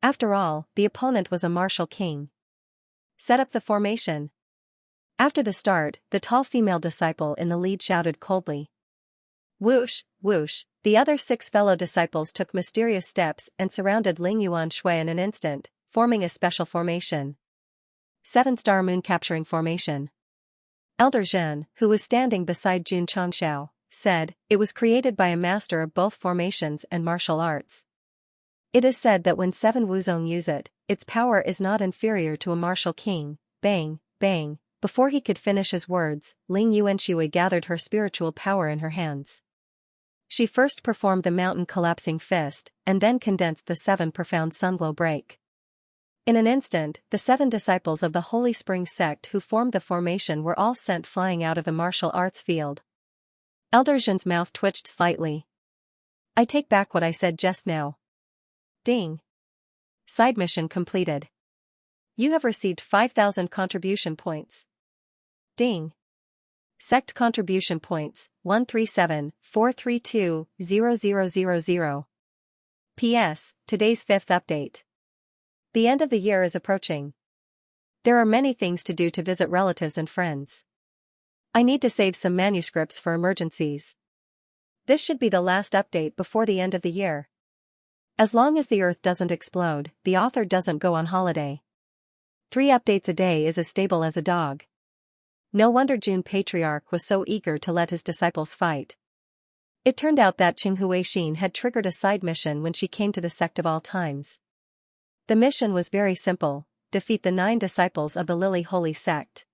After all, the opponent was a martial king. Set up the formation. After the start, the tall female disciple in the lead shouted coldly. Whoosh, whoosh, the other 6 fellow disciples took mysterious steps and surrounded Ling Yuan Shui in an instant, forming a special formation. 7-star moon capturing formation. Elder Zhen, who was standing beside Jun Changxiao, said, it was created by a master of both formations and martial arts. It is said that when 7 Wuzong use it, its power is not inferior to a martial king. Bang, bang. Before he could finish his words, Ling Yuanshui gathered her spiritual power in her hands. She first performed the mountain collapsing fist, and then condensed the 7 profound sunglow break. In an instant, the 7 disciples of the Holy Spring sect who formed the formation were all sent flying out of the martial arts field. Elder Zhen's mouth twitched slightly. I take back what I said just now. Ding. Side mission completed. You have received 5,000 contribution points. Ding. Sect contribution points, 137,432,0000. P.S. Today's 5th update. The end of the year is approaching. There are many things to do to visit relatives and friends. I need to save some manuscripts for emergencies. This should be the last update before the end of the year. As long as the Earth doesn't explode, the author doesn't go on holiday. 3 updates a day is as stable as a dog. No wonder Jun Patriarch was so eager to let his disciples fight. It turned out that Cheng Huixin had triggered a side mission when she came to the Sect of all times. The mission was very simple, defeat the 9 disciples of the Lily Holy Sect.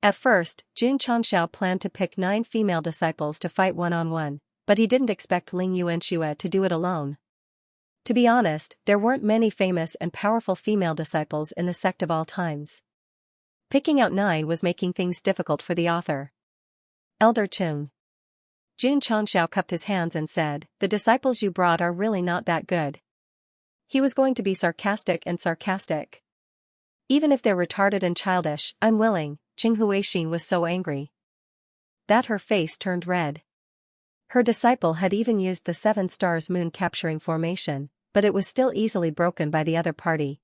At first, Jun Changxiao planned to pick 9 female disciples to fight one-on-one, but he didn't expect Ling Yuanxue to do it alone. To be honest, there weren't many famous and powerful female disciples in the Sect of all times. Picking out 9 was making things difficult for the author. Elder Chung. Jun Changxiao cupped his hands and said, the disciples you brought are really not that good. He was going to be sarcastic. Even if they're retarded and childish, I'm willing. Cheng Huixin was so angry that her face turned red. Her disciple had even used the 7 stars moon capturing formation, but it was still easily broken by the other party.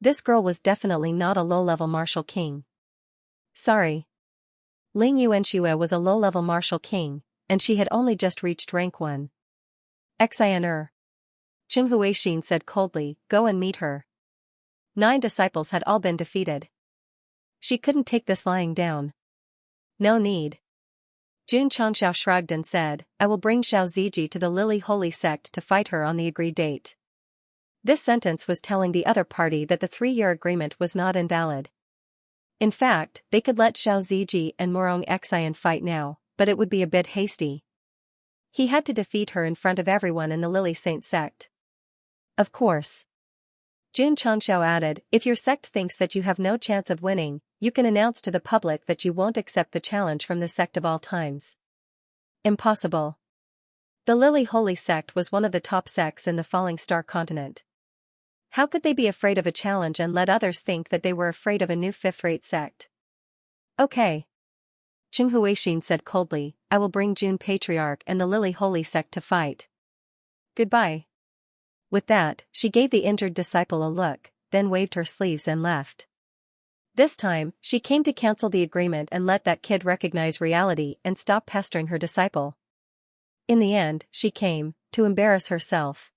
This girl was definitely not a low-level martial king. Sorry. Ling Yuanxue was a low-level martial king, and she had only just reached rank 1. Xianxia. Cheng Huixin said coldly, go and meet her. 9 disciples had all been defeated. She couldn't take this lying down. No need. Jun Changxiao shrugged and said, I will bring Xiao Ziji to the Lily Holy Sect to fight her on the agreed date. This sentence was telling the other party that the 3-year agreement was not invalid. In fact, they could let Xiao Ziji and Morong Xian fight now, but it would be a bit hasty. He had to defeat her in front of everyone in the Lily Saint sect. Of course. Jun Changxiao added, if your sect thinks that you have no chance of winning, you can announce to the public that you won't accept the challenge from the Sect of all times. Impossible. The Lily Holy Sect was one of the top sects in the Falling Star continent. How could they be afraid of a challenge and let others think that they were afraid of a new 5th-rate sect? Okay. Cheng Huixin said coldly, I will bring Jun Patriarch and the Lily Holy Sect to fight. Goodbye. With that, she gave the injured disciple a look, then waved her sleeves and left. This time, she came to cancel the agreement and let that kid recognize reality and stop pestering her disciple. In the end, she came, to embarrass herself.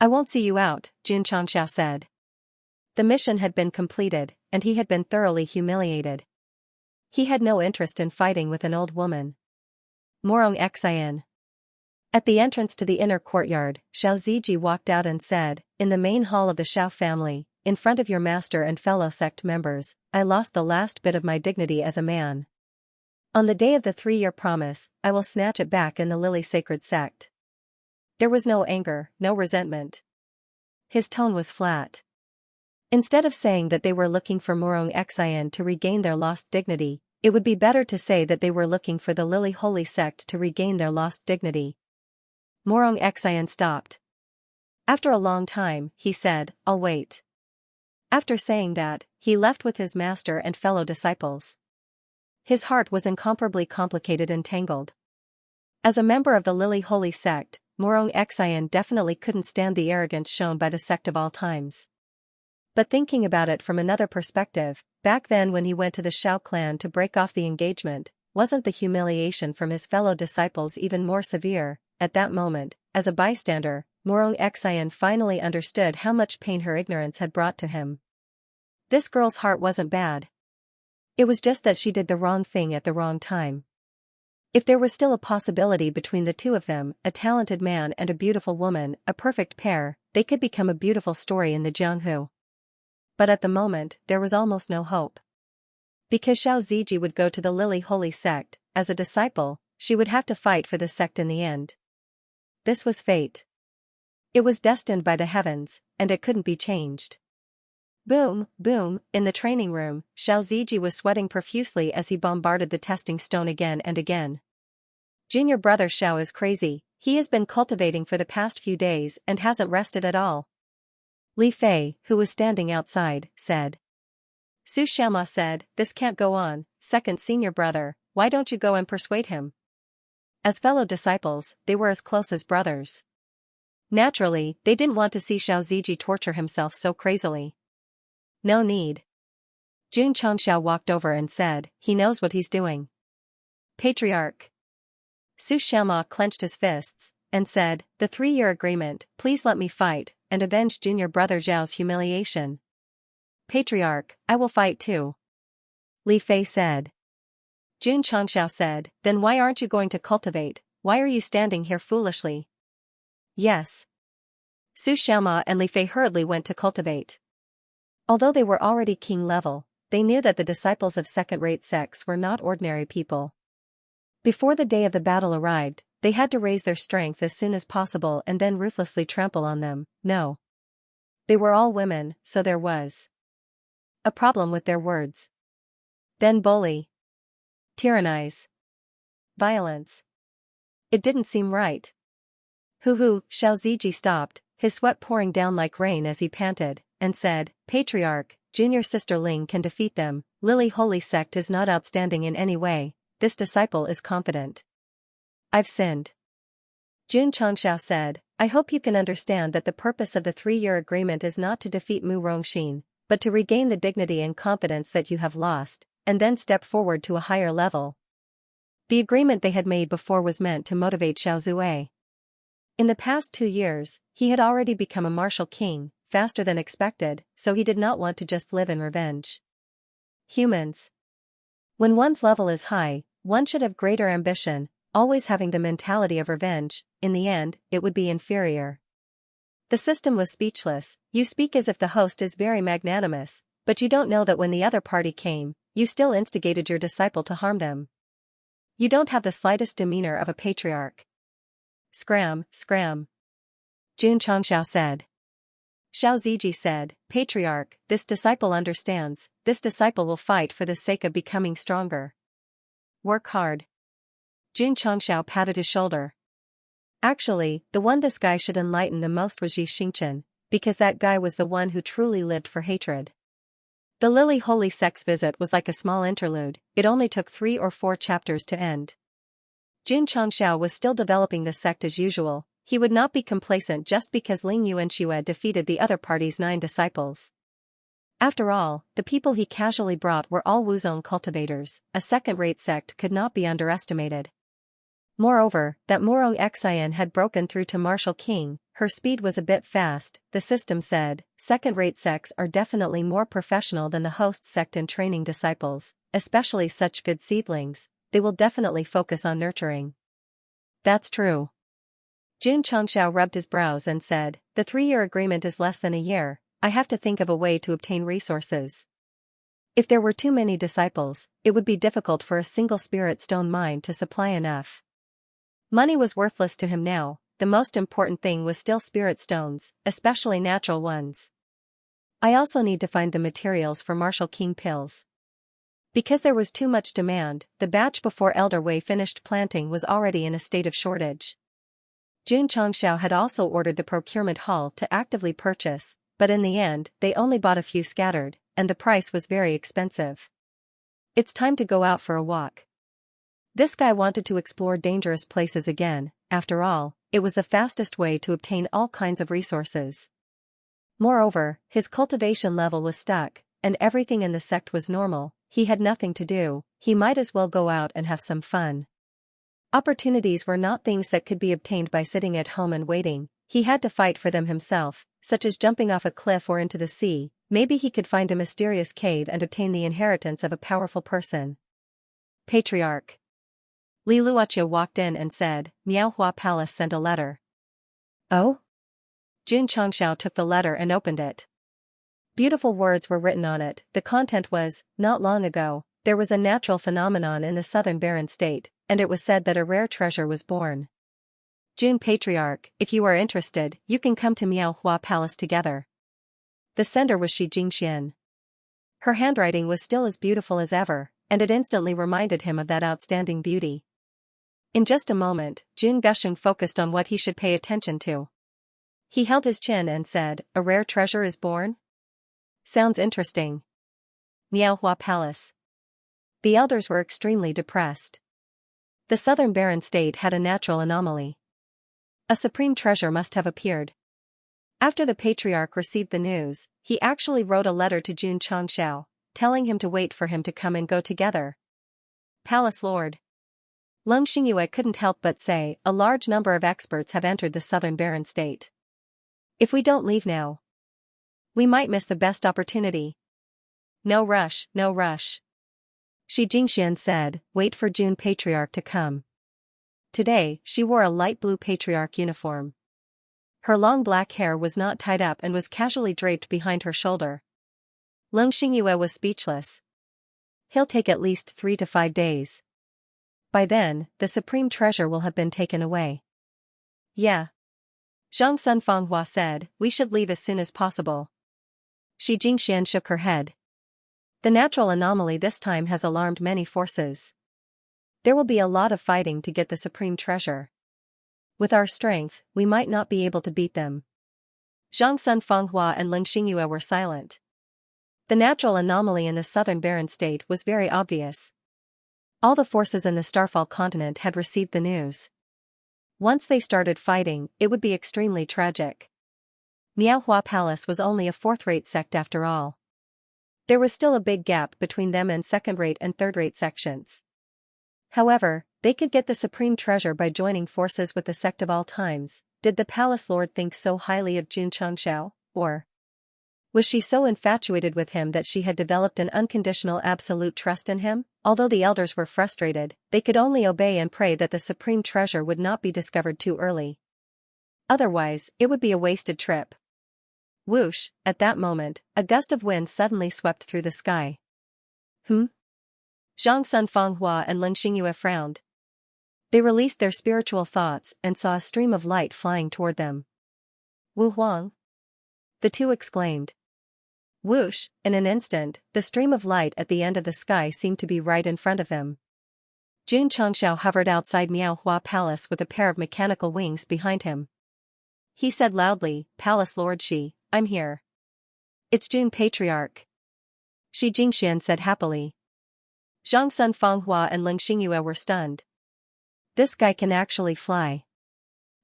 I won't see you out, Jun Changxiao said. The mission had been completed, and he had been thoroughly humiliated. He had no interest in fighting with an old woman. Morong Xian. At the entrance to the inner courtyard, Xiaoziji walked out and said, "In the main hall of the Xiao family, in front of your master and fellow sect members, I lost the last bit of my dignity as a man. On the day of the 3-year promise, I will snatch it back in the Lily Sacred Sect." There was no anger, no resentment. His tone was flat. Instead of saying that they were looking for Murong Xian to regain their lost dignity, it would be better to say that they were looking for the Lily Holy Sect to regain their lost dignity. Murong Xian stopped. After a long time, he said, "I'll wait." After saying that, he left with his master and fellow disciples. His heart was incomparably complicated and tangled. As a member of the Lily Holy Sect, Murong Xian definitely couldn't stand the arrogance shown by the sect of all times. But thinking about it from another perspective, back then when he went to the Xiao clan to break off the engagement, wasn't the humiliation from his fellow disciples even more severe? At that moment, as a bystander, Murong Xian finally understood how much pain her ignorance had brought to him. This girl's heart wasn't bad. It was just that she did the wrong thing at the wrong time. If there was still a possibility between the two of them, a talented man and a beautiful woman, a perfect pair, they could become a beautiful story in the Jianghu. But at the moment, there was almost no hope. Because Xiao Ziji would go to the Lily Holy Sect, as a disciple, she would have to fight for the sect in the end. This was fate. It was destined by the heavens, and it couldn't be changed. Boom, boom, in the training room, Xiao Ziji was sweating profusely as he bombarded the testing stone again and again. Junior brother Xiao is crazy, he has been cultivating for the past few days and hasn't rested at all. Li Fei, who was standing outside, said. Su Xiaoma said, "This can't go on, second senior brother, why don't you go and persuade him?" As fellow disciples, they were as close as brothers. Naturally, they didn't want to see Xiao Ziji torture himself so crazily. No need. Jun Chongxiao walked over and said, "He knows what he's doing." Patriarch. Su Xiaoma clenched his fists, and said, "The 3-year agreement, please let me fight, and avenge junior brother Zhao's humiliation." Patriarch, I will fight too. Li Fei said. Jun Chongxiao said, "Then why aren't you going to cultivate, why are you standing here foolishly?" Yes. Su Xiaoma and Li Fei hurriedly went to cultivate. Although they were already king level, they knew that the disciples of second-rate sects were not ordinary people. Before the day of the battle arrived, they had to raise their strength as soon as possible and then ruthlessly trample on them. No. They were all women, so there was a problem with their words. Then bully. Tyrannize. Violence. It didn't seem right. Hu, Xiao Ziji stopped, his sweat pouring down like rain as he panted, and said, "Patriarch, junior sister Ling can defeat them, Lily Holy Sect is not outstanding in any way, this disciple is confident." I've sinned. Jun Chongxiao said, "I hope you can understand that the purpose of the 3-year agreement is not to defeat Mu Rongxin, but to regain the dignity and confidence that you have lost, and then step forward to a higher level." The agreement they had made before was meant to motivate Xiao Zui. In the past 2 years, he had already become a martial king, faster than expected, so he did not want to just live in revenge. Humans. When one's level is high, one should have greater ambition, always having the mentality of revenge. In the end, it would be inferior. The system was speechless. You speak as if the host is very magnanimous, but you don't know that when the other party came, you still instigated your disciple to harm them. You don't have the slightest demeanor of a patriarch. Scram, scram. Jun Chongxiao said. Xiao Ziji said, "Patriarch, this disciple understands, this disciple will fight for the sake of becoming stronger. Work hard." Jun Chongxiao patted his shoulder. Actually, the one this guy should enlighten the most was Xianxia, because that guy was the one who truly lived for hatred. The Lily Holy Sect's visit was like a small interlude, it only took 3 or 4 chapters to end. Jun Chongxiao was still developing the sect as usual, he would not be complacent just because Ling Yuanxue defeated the other party's 9 disciples. After all, the people he casually brought were all Wuzong cultivators, a second-rate sect could not be underestimated. Moreover, that Murong Xian had broken through to martial king, her speed was a bit fast, the system said. Second-rate sects are definitely more professional than the host sect in training disciples, especially such good seedlings, they will definitely focus on nurturing. That's true. Jun Changxiao rubbed his brows and said, the 3-year agreement is less than a year, I have to think of a way to obtain resources. If there were too many disciples, it would be difficult for a single spirit stone mine to supply enough. Money was worthless to him now, the most important thing was still spirit stones, especially natural ones. I also need to find the materials for Martial King pills. Because there was too much demand, the batch before Elder Wei finished planting was already in a state of shortage. Jun Changxiao had also ordered the procurement hall to actively purchase, but in the end they only bought a few scattered, and the price was very expensive. It's time to go out for a walk. This guy wanted to explore dangerous places again, after all, it was the fastest way to obtain all kinds of resources. Moreover, his cultivation level was stuck, and everything in the sect was normal, he had nothing to do, he might as well go out and have some fun. Opportunities were not things that could be obtained by sitting at home and waiting, he had to fight for them himself, such as jumping off a cliff or into the sea, maybe he could find a mysterious cave and obtain the inheritance of a powerful person. Patriarch. Li Luochia walked in and said, Miaohua Palace sent a letter. Oh? Jun Changxiao took the letter and opened it. Beautiful words were written on it, the content was, not long ago, there was a natural phenomenon in the southern barren state, and it was said that a rare treasure was born. Jun Patriarch, if you are interested, you can come to Miaohua Palace together. The sender was Shi Jingxian. Her handwriting was still as beautiful as ever, and it instantly reminded him of that outstanding beauty. In just a moment, Jun Gusheng focused on what he should pay attention to. He held his chin and said, a rare treasure is born? Sounds interesting. Miaohua Palace. The elders were extremely depressed. The southern barren state had a natural anomaly. A supreme treasure must have appeared. After the patriarch received the news, he actually wrote a letter to Jun Changxiao, telling him to wait for him to come and go together. Palace Lord. Leng Xingyue couldn't help but say, a large number of experts have entered the southern barren state. If we don't leave now, we might miss the best opportunity. No rush, no rush. Shi Jingxian said, wait for Jun Patriarch to come. Today, she wore a light blue patriarch uniform. Her long black hair was not tied up and was casually draped behind her shoulder. Leng Xingyue was speechless. He'll take at least 3 to 5 days. By then, the supreme treasure will have been taken away. Yeah. Zhang Sun Fanghua said, we should leave as soon as possible. Shi Jingxian shook her head. The natural anomaly this time has alarmed many forces. There will be a lot of fighting to get the supreme treasure. With our strength, we might not be able to beat them. Zhang Sun Fanghua and Leng Xingyue were silent. The natural anomaly in the southern barren state was very obvious. All the forces in the Starfall continent had received the news. Once they started fighting, it would be extremely tragic. Miaohua Palace was only a 4th-rate sect after all. There was still a big gap between them and 2nd-rate and 3rd-rate sections. However, they could get the supreme treasure by joining forces with the sect of all times. Did the palace lord think so highly of Jun Changxiao, or was she so infatuated with him that she had developed an unconditional absolute trust in him? Although the elders were frustrated, they could only obey and pray that the supreme treasure would not be discovered too early. Otherwise, it would be a wasted trip. Whoosh, at that moment, a gust of wind suddenly swept through the sky. Zhang Sun Fanghua and Leng Xingyue frowned. They released their spiritual thoughts and saw a stream of light flying toward them. Wu Huang? The two exclaimed. Whoosh, in an instant, the stream of light at the end of the sky seemed to be right in front of them. Jun Changxiao hovered outside Miaohua Palace with a pair of mechanical wings behind him. He said loudly, Palace Lord Shi, I'm here. It's Jun Patriarch. Shi Jingxian said happily. Zhang Sun Fanghua and Leng Xingyue were stunned. This guy can actually fly.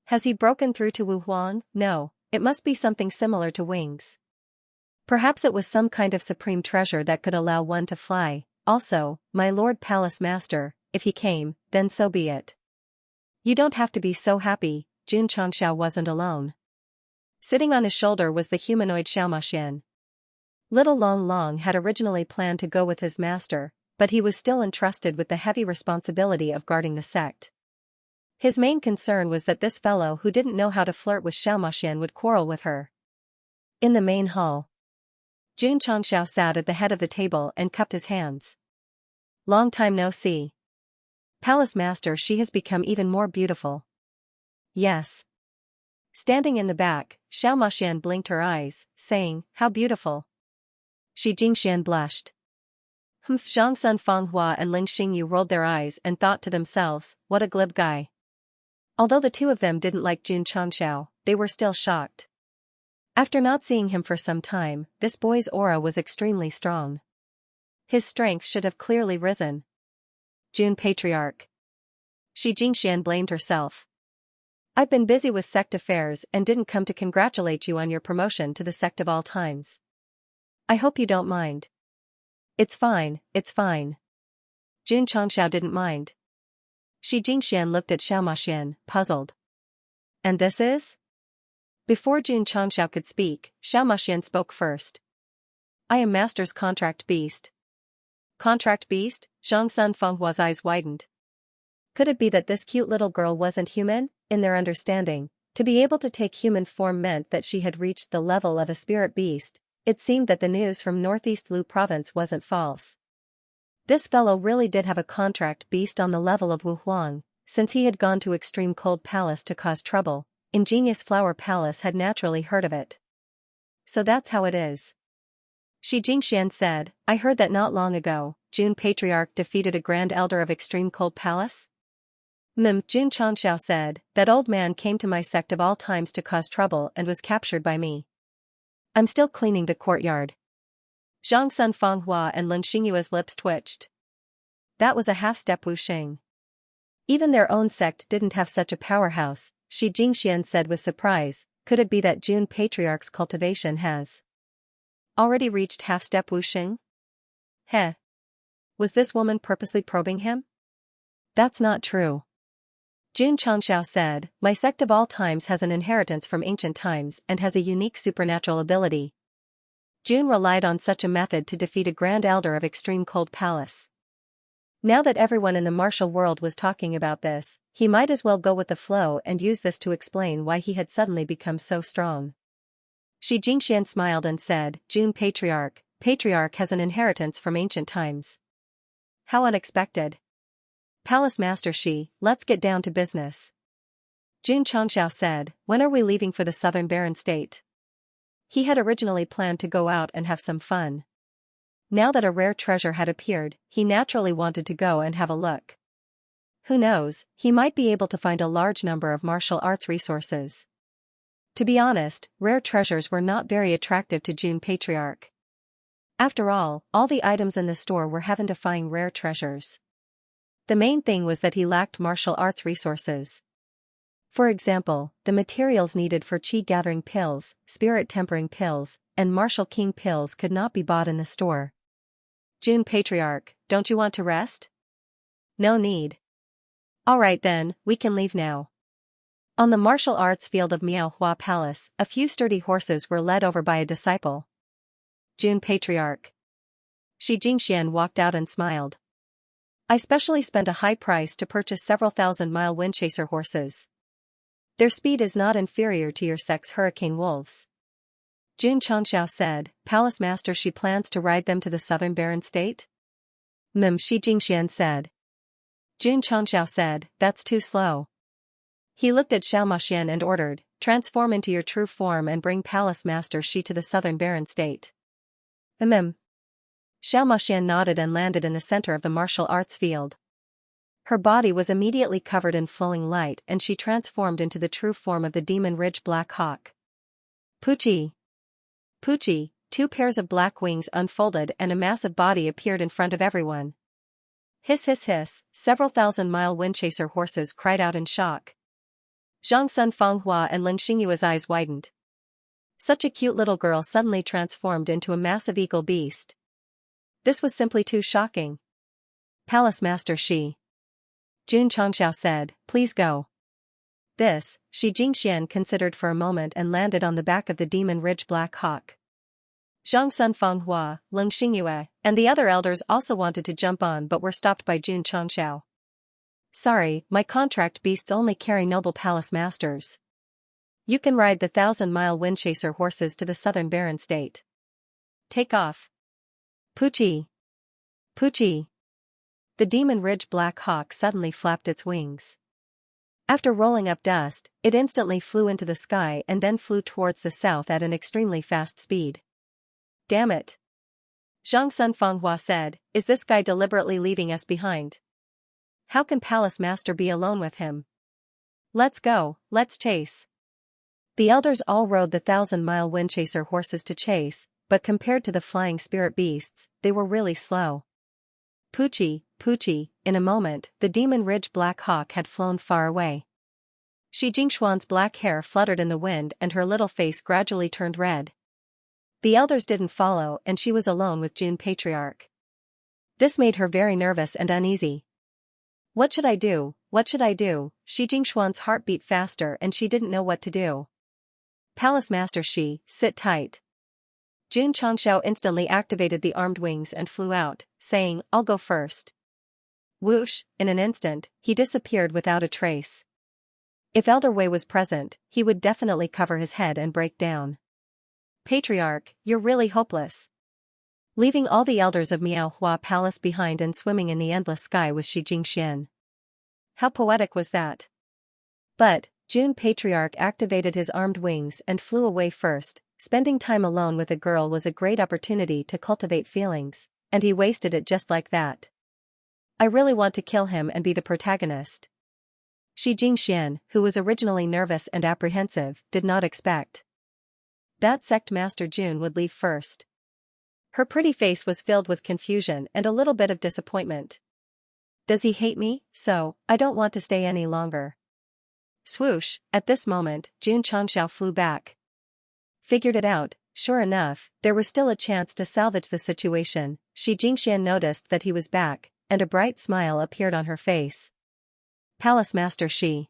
Has he broken through to Wu Huang? No, it must be something similar to wings. Perhaps it was some kind of supreme treasure that could allow one to fly. Also, my Lord Palace Master, if he came, then so be it. You don't have to be so happy, Jun Changxiao wasn't alone. Sitting on his shoulder was the humanoid Xiaomaxian. Little Long Long had originally planned to go with his master, but he was still entrusted with the heavy responsibility of guarding the sect. His main concern was that this fellow who didn't know how to flirt with Xianxia would quarrel with her. In the main hall, Xianxia sat at the head of the table and cupped his hands. Long time no see. Palace Master, she has become even more beautiful. Yes. Standing in the back, Xianxia blinked her eyes, saying, how beautiful. Xianxia blushed. Zhang Fanghua and Ling Xingyu rolled their eyes and thought to themselves, what a glib guy. Although the two of them didn't like Xianxia, they were still shocked. After not seeing him for some time, this boy's aura was extremely strong. His strength should have clearly risen. June Patriarch. Xianxia blamed herself. I've been busy with Sect affairs and didn't come to congratulate you on your promotion to the Sect of all times. I hope you don't mind. It's fine, it's fine. Xianxia didn't mind. Xianxia looked at Xianxia, puzzled. And this is? Before Xianxia could speak, Xianxia spoke first. I am Master's contract beast. Contract beast? Zhang Fenghua's eyes widened. Could it be that this cute little girl wasn't human? In their understanding, to be able to take human form meant that she had reached the level of a spirit beast. It seemed that the news from Northeast Lu province wasn't false. This fellow really did have a contract beast on the level of Wu Huang. Since he had gone to Extreme Cold Palace to cause trouble, Ingenious Flower Palace had naturally heard of it. So that's how it is. Xianxia said, I heard that not long ago, June Patriarch defeated a Grand Elder of Extreme Cold Palace? Xianxia said, that old man came to my Sect of all times to cause trouble and was captured by me. I'm still cleaning the courtyard. Zhang Fanghua and Lin Xingyu's lips twitched. That was a half-step Wuxing. Even their own sect didn't have such a powerhouse, Xianxia said with surprise. Could it be that June Patriarch's cultivation has already reached half-step Wuxing? Heh. Was this woman purposely probing him? That's not true. Xianxia said, my Sect of all times has an inheritance from ancient times and has a unique supernatural ability. June relied on such a method to defeat a Grand Elder of Extreme Cold Palace. Now that everyone in the martial world was talking about this, he might as well go with the flow and use this to explain why he had suddenly become so strong. Xianxia smiled and said, June Patriarch has an inheritance from ancient times. How unexpected. Palace Master let's get down to business. Xianxia said, when are we leaving for the Southern Barren State? He had originally planned to go out and have some fun. Now that a rare treasure had appeared, he naturally wanted to go and have a look. Who knows, he might be able to find a large number of martial arts resources. To be honest, rare treasures were not very attractive to June Patriarch. After all the items in the store were heaven-defying rare treasures. The main thing was that he lacked martial arts resources. For example, the materials needed for chi-gathering pills, spirit-tempering pills, and martial king pills could not be bought in the store. June Patriarch, don't you want to rest? No need. Alright then, we can leave now. On the martial arts field of Miaohua Palace, a few sturdy horses were led over by a disciple. June Patriarch. Xianxia walked out and smiled. I specially spent a high price to purchase several thousand-mile windchaser horses. Their speed is not inferior to your sect's hurricane wolves. Xianxia said, Palace Master plans to ride them to the Southern Barren State? Xianxia said. Xianxia said, that's too slow. He looked at Xianxia and ordered, transform into your true form and bring Palace Master to the Southern Barren State. Xianxia nodded and landed in the center of the martial arts field. Her body was immediately covered in flowing light and she transformed into the true form of the Demon Ridge Black Hawk. Poochie! Poochie! 2 pairs of black wings unfolded and a massive body appeared in front of everyone. Hiss hiss hiss, several thousand-mile windchaser horses cried out in shock. Zhang Fanghua and Ling Xingyu's eyes widened. Such a cute little girl suddenly transformed into a massive eagle beast. This was simply too shocking. Palace Master Xianxia said, please go. This, Xianxia considered for a moment and landed on the back of the Demon Ridge Black Hawk. Zhang Fanghua, Ling Xingyu, and the other elders also wanted to jump on but were stopped by Xianxia. Sorry, my contract beasts only carry noble palace masters. You can ride the 1,000-mile windchaser horses to the southern barren state. Take off. Poochie! Poochie! The Demon Ridge Black Hawk suddenly flapped its wings. After rolling up dust, it instantly flew into the sky and then flew towards the south at an extremely fast speed. Damn it! Zhang Sun Fenghua said, is this guy deliberately leaving us behind? How can Palace Master be alone with him? Let's go, let's chase. The elders all rode the 1,000-mile windchaser horses to chase, but compared to the flying spirit beasts, they were really slow. Poochie, Poochie, in a moment, the Demon Ridge Black Hawk had flown far away. Shi Jingxuan's black hair fluttered in the wind and her little face gradually turned red. The elders didn't follow and she was alone with June Patriarch. This made her very nervous and uneasy. What should I do? What should I do? Shi Jingxuan's heart beat faster and she didn't know what to do. Palace Master Shi, sit tight. Jun Changxiao instantly activated the armed wings and flew out, saying, I'll go first. Whoosh, in an instant, he disappeared without a trace. If Elder Wei was present, he would definitely cover his head and break down. Patriarch, you're really hopeless. Leaving all the elders of Miaohua Palace behind and swimming in the endless sky with Shi Jingxian. How poetic was that? But, June Patriarch activated his armed wings and flew away first. Spending time alone with a girl was a great opportunity to cultivate feelings, and he wasted it just like that. I really want to kill him and be the protagonist. Shi Jingxian, who was originally nervous and apprehensive, did not expect that Sect Master June would leave first. Her pretty face was filled with confusion and a little bit of disappointment. Does he hate me? So, I don't want to stay any longer. Swoosh, at this moment, Jun Changxiao flew back. Figured it out, sure enough, there was still a chance to salvage the situation. Shi Jingxian noticed that he was back, and a bright smile appeared on her face. Palace Master Shi.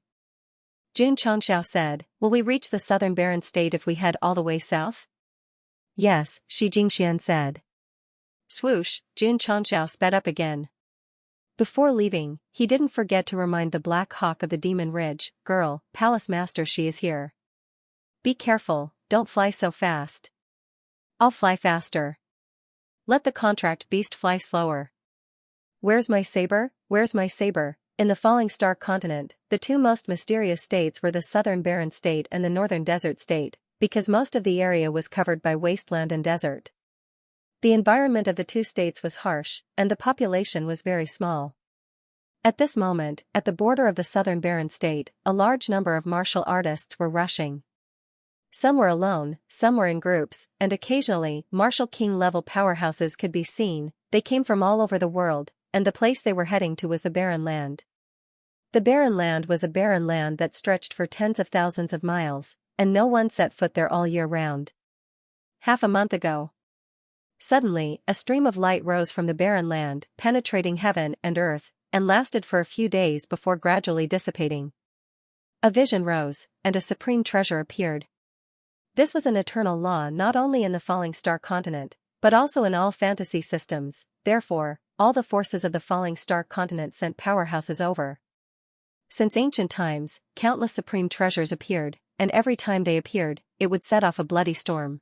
Jun Changxiao said, will we reach the southern barren state if we head all the way south? Yes, Shi Jingxian said. Swoosh, Jun Changxiao sped up again. Before leaving, he didn't forget to remind the Black Hawk of the Demon Ridge, girl, Palace Master Shi is here. Be careful, don't fly so fast. I'll fly faster. Let the contract beast fly slower. Where's my saber? Where's my saber? In the Falling Star continent, the two most mysterious states were the southern barren state and the northern desert state, because most of the area was covered by wasteland and desert. The environment of the two states was harsh, and the population was very small. At this moment, at the border of the southern barren state, a large number of martial artists were rushing. Some were alone, some were in groups, and occasionally, martial king-level powerhouses could be seen. They came from all over the world, and the place they were heading to was the Barren Land. The Barren Land was a barren land that stretched for tens of thousands of miles, and no one set foot there all year round. Half a month ago. Suddenly, a stream of light rose from the barren land, penetrating heaven and earth, and lasted for a few days before gradually dissipating. A vision rose, and a supreme treasure appeared. This was an eternal law not only in the Falling Star continent, but also in all fantasy systems. Therefore, all the forces of the Falling Star continent sent powerhouses over. Since ancient times, countless supreme treasures appeared, and every time they appeared, it would set off a bloody storm.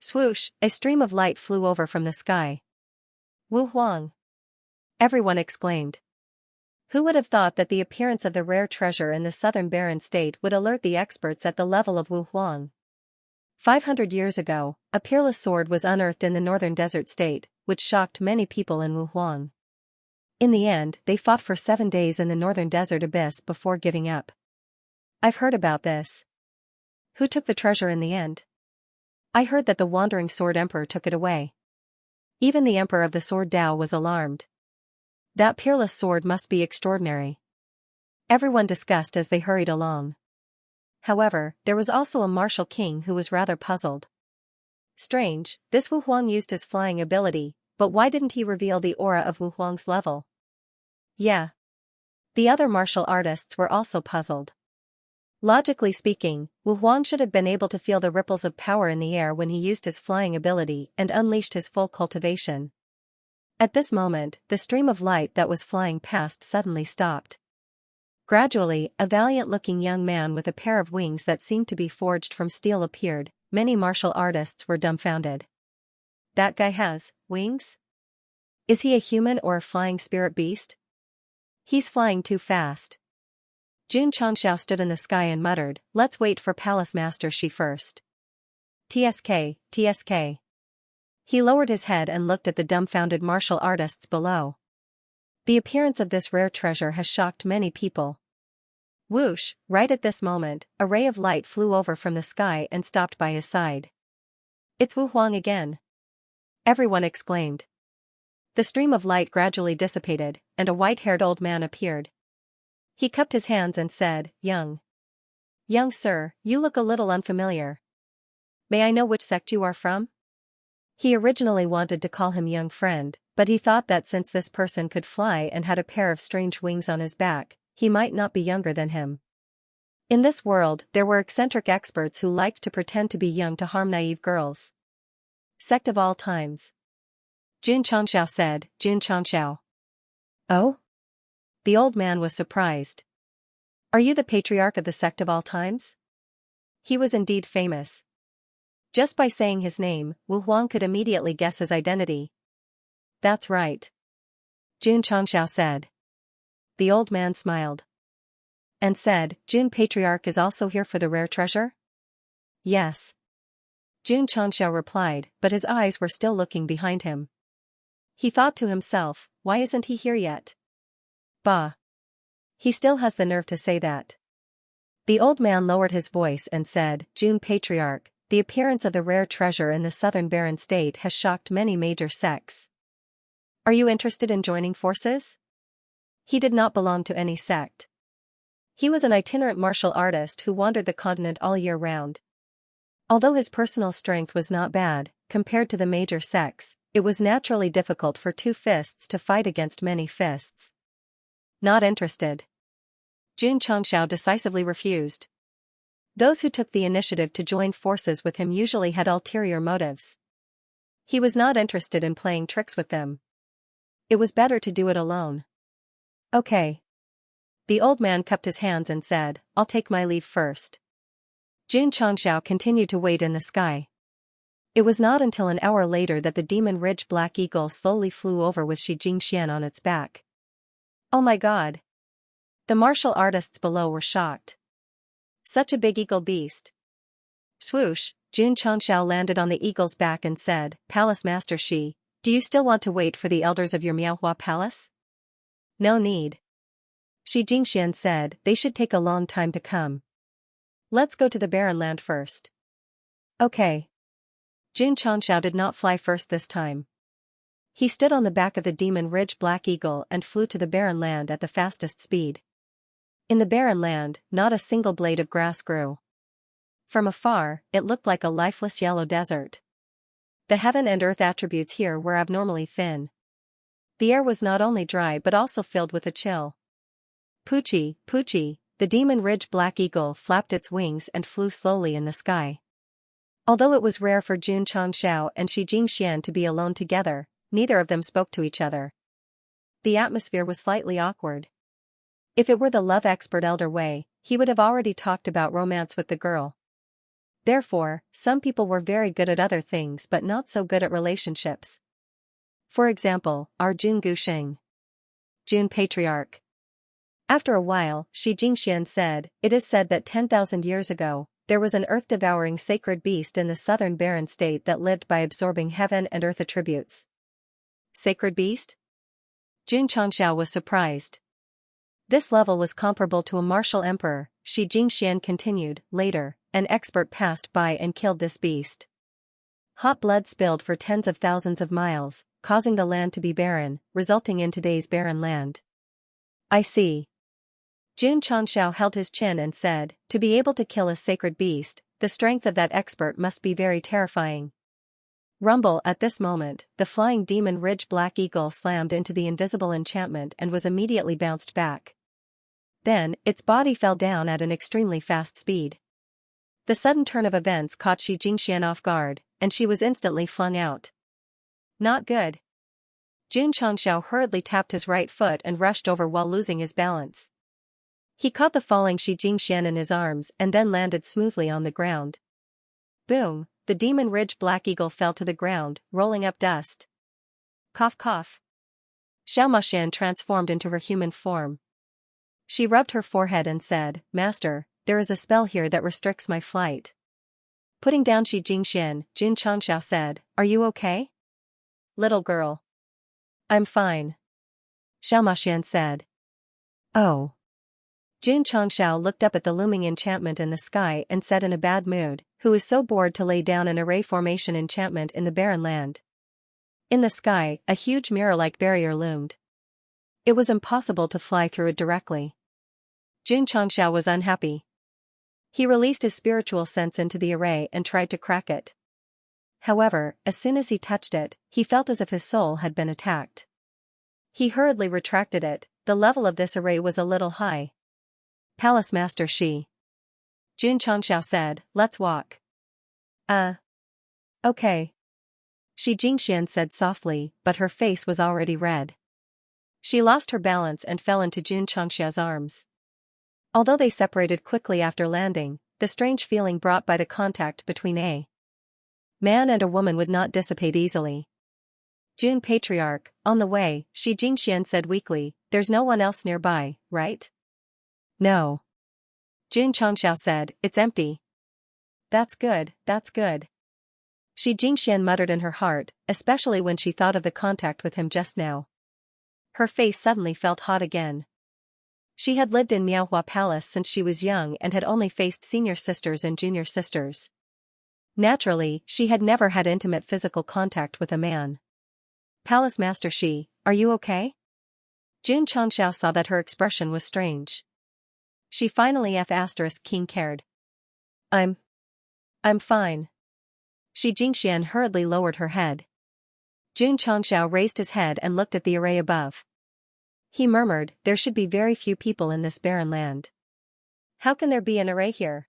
Swoosh, a stream of light flew over from the sky. Wu Huang! Everyone exclaimed. Who would have thought that the appearance of the rare treasure in the southern barren state would alert the experts at the level of Wu Huang? 500 years ago, a peerless sword was unearthed in the northern desert state, which shocked many people in Wu Huang. In the end, they fought for 7 days in the northern desert abyss before giving up. I've heard about this. Who took the treasure in the end? I heard that the wandering sword emperor took it away. Even the emperor of the sword Dao was alarmed. That peerless sword must be extraordinary. Everyone discussed as they hurried along. However, there was also a martial king who was rather puzzled. Strange, this Wu Huang used his flying ability, but why didn't he reveal the aura of Wu Huang's level? Yeah. The other martial artists were also puzzled. Logically speaking, Wu Huang should have been able to feel the ripples of power in the air when he used his flying ability and unleashed his full cultivation. At this moment, the stream of light that was flying past suddenly stopped. Gradually, a valiant-looking young man with a pair of wings that seemed to be forged from steel appeared. Many martial artists were dumbfounded. That guy has wings? Is he a human or a flying spirit beast? He's flying too fast. Xianxia stood in the sky and muttered, "Let's wait for Palace Master Shi first." TSK, TSK. He lowered his head and looked at the dumbfounded martial artists below. The appearance of this rare treasure has shocked many people. Whoosh, right at this moment, a ray of light flew over from the sky and stopped by his side. It's Wu Huang again. Everyone exclaimed. The stream of light gradually dissipated, and a white-haired old man appeared. He cupped his hands and said, Young sir, you look a little unfamiliar. May I know which sect you are from? He originally wanted to call him young friend, but he thought that since this person could fly and had a pair of strange wings on his back, he might not be younger than him. In this world, there were eccentric experts who liked to pretend to be young to harm naive girls. Sect of all times. Xianxia said, Xianxia. Oh? The old man was surprised. Are you the patriarch of the sect of all times? He was indeed famous. Just by saying his name, Wu Huang could immediately guess his identity. That's right. Xianxia said. The old man smiled. And said, Jun Patriarch is also here for the rare treasure? Yes. Xianxia replied, but his eyes were still looking behind him. He thought to himself, why isn't he here yet? Bah. He still has the nerve to say that. The old man lowered his voice and said, Jun Patriarch, the appearance of the rare treasure in the southern barren state has shocked many major sects. Are you interested in joining forces? He did not belong to any sect. He was an itinerant martial artist who wandered the continent all year round. Although his personal strength was not bad, compared to the major sects, it was naturally difficult for two fists to fight against many fists. Not interested. Xianxia decisively refused. Those who took the initiative to join forces with him usually had ulterior motives. He was not interested in playing tricks with them. It was better to do it alone. Okay. The old man cupped his hands and said, I'll take my leave first. Xianxia continued to wait in the sky. It was not until an hour later that the Demon Ridge Black Eagle slowly flew over with Xianxia on its back. Oh my god! The martial artists below were shocked. Such a big eagle beast. Swoosh, Xianxia landed on the eagle's back and said, Palace Master Shi, do you still want to wait for the elders of your Miaohua Palace? No need. Xianxia said, they should take a long time to come. Let's go to the barren land first. Okay. Xianxia did not fly first this time. He stood on the back of the Demon Ridge Black Eagle and flew to the barren land at the fastest speed. In the barren land, not a single blade of grass grew. From afar, it looked like a lifeless yellow desert. The heaven and earth attributes here were abnormally thin. The air was not only dry but also filled with a chill. Poochie, Poochie, the Demon Ridge Black Eagle flapped its wings and flew slowly in the sky. Although it was rare for Xianxia and Xianxia to be alone together, neither of them spoke to each other. The atmosphere was slightly awkward. If it were the love expert Elder Wei, he would have already talked about romance with the girl. Therefore, some people were very good at other things but not so good at relationships. For example, our Jun Gusheng. Jun Patriarch. After a while, Xianxia said, it is said that 10,000 years ago, there was an earth-devouring sacred beast in the southern barren state that lived by absorbing heaven and earth attributes. Sacred beast? Xianxia was surprised. This level was comparable to a martial emperor, Xianxia continued. Later, an expert passed by and killed this beast. Hot blood spilled for tens of thousands of miles, causing the land to be barren, resulting in today's barren land. I see. Xianxia held his chin and said, to be able to kill a sacred beast, the strength of that expert must be very terrifying. Rumble. At this moment, the flying Demon Ridge Black Eagle slammed into the invisible enchantment and was immediately bounced back. Then, its body fell down at an extremely fast speed. The sudden turn of events caught Xianxia off guard, and she was instantly flung out. Not good. Xianxia hurriedly tapped his right foot and rushed over while losing his balance. He caught the falling Xianxia in his arms and then landed smoothly on the ground. Boom, the demon ridge black eagle fell to the ground, rolling up dust. Cough cough. Xianxia transformed into her human form. She rubbed her forehead and said, Master, there is a spell here that restricts my flight. Putting down Xianxia, Jin Changxiao said, Are you okay? Little girl. I'm fine. Xianxia said. Oh. Jin Changxiao looked up at the looming enchantment in the sky and said in a bad mood, Who is so bored to lay down an array formation enchantment in the barren land? In the sky, a huge mirror-like barrier loomed. It was impossible to fly through it directly. Jin Changxiao was unhappy. He released his spiritual sense into the array and tried to crack it. However, as soon as he touched it, he felt as if his soul had been attacked. He hurriedly retracted it. The level of this array was a little high. Palace Master Shi. Jin Changxiao said, Let's walk. Okay. Shi Jingxian said softly, but her face was already red. She lost her balance and fell into Jin Changxiao's arms. Although they separated quickly after landing, the strange feeling brought by the contact between a man and a woman would not dissipate easily. Jun Patriarch, on the way, Shi Jingxian said weakly, There's no one else nearby, right? No. Jin Changxiao said, It's empty. That's good, that's good. Shi Jingxian muttered in her heart, especially when she thought of the contact with him just now. Her face suddenly felt hot again. She had lived in Miaohua Palace since she was young and had only faced senior sisters and junior sisters. Naturally, she had never had intimate physical contact with a man. Palace Master Shi, are you okay? Jun Changxiao saw that her expression was strange. She finally *King cared. I'm fine. Shi Jingxian hurriedly lowered her head. Jun Changxiao raised his head and looked at the array above. He murmured, There should be very few people in this barren land. How can there be an array here?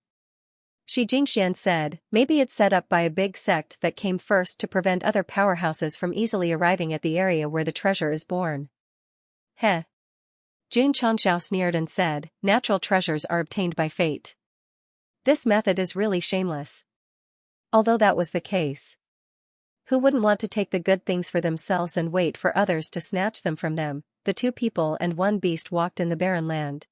Shi Jingxian said, Maybe it's set up by a big sect that came first to prevent other powerhouses from easily arriving at the area where the treasure is born. Heh. Jun Changxiao sneered and said, Natural treasures are obtained by fate. This method is really shameless. Although that was the case. Who wouldn't want to take the good things for themselves and wait for others to snatch them from them? The two people and one beast walked in the barren land.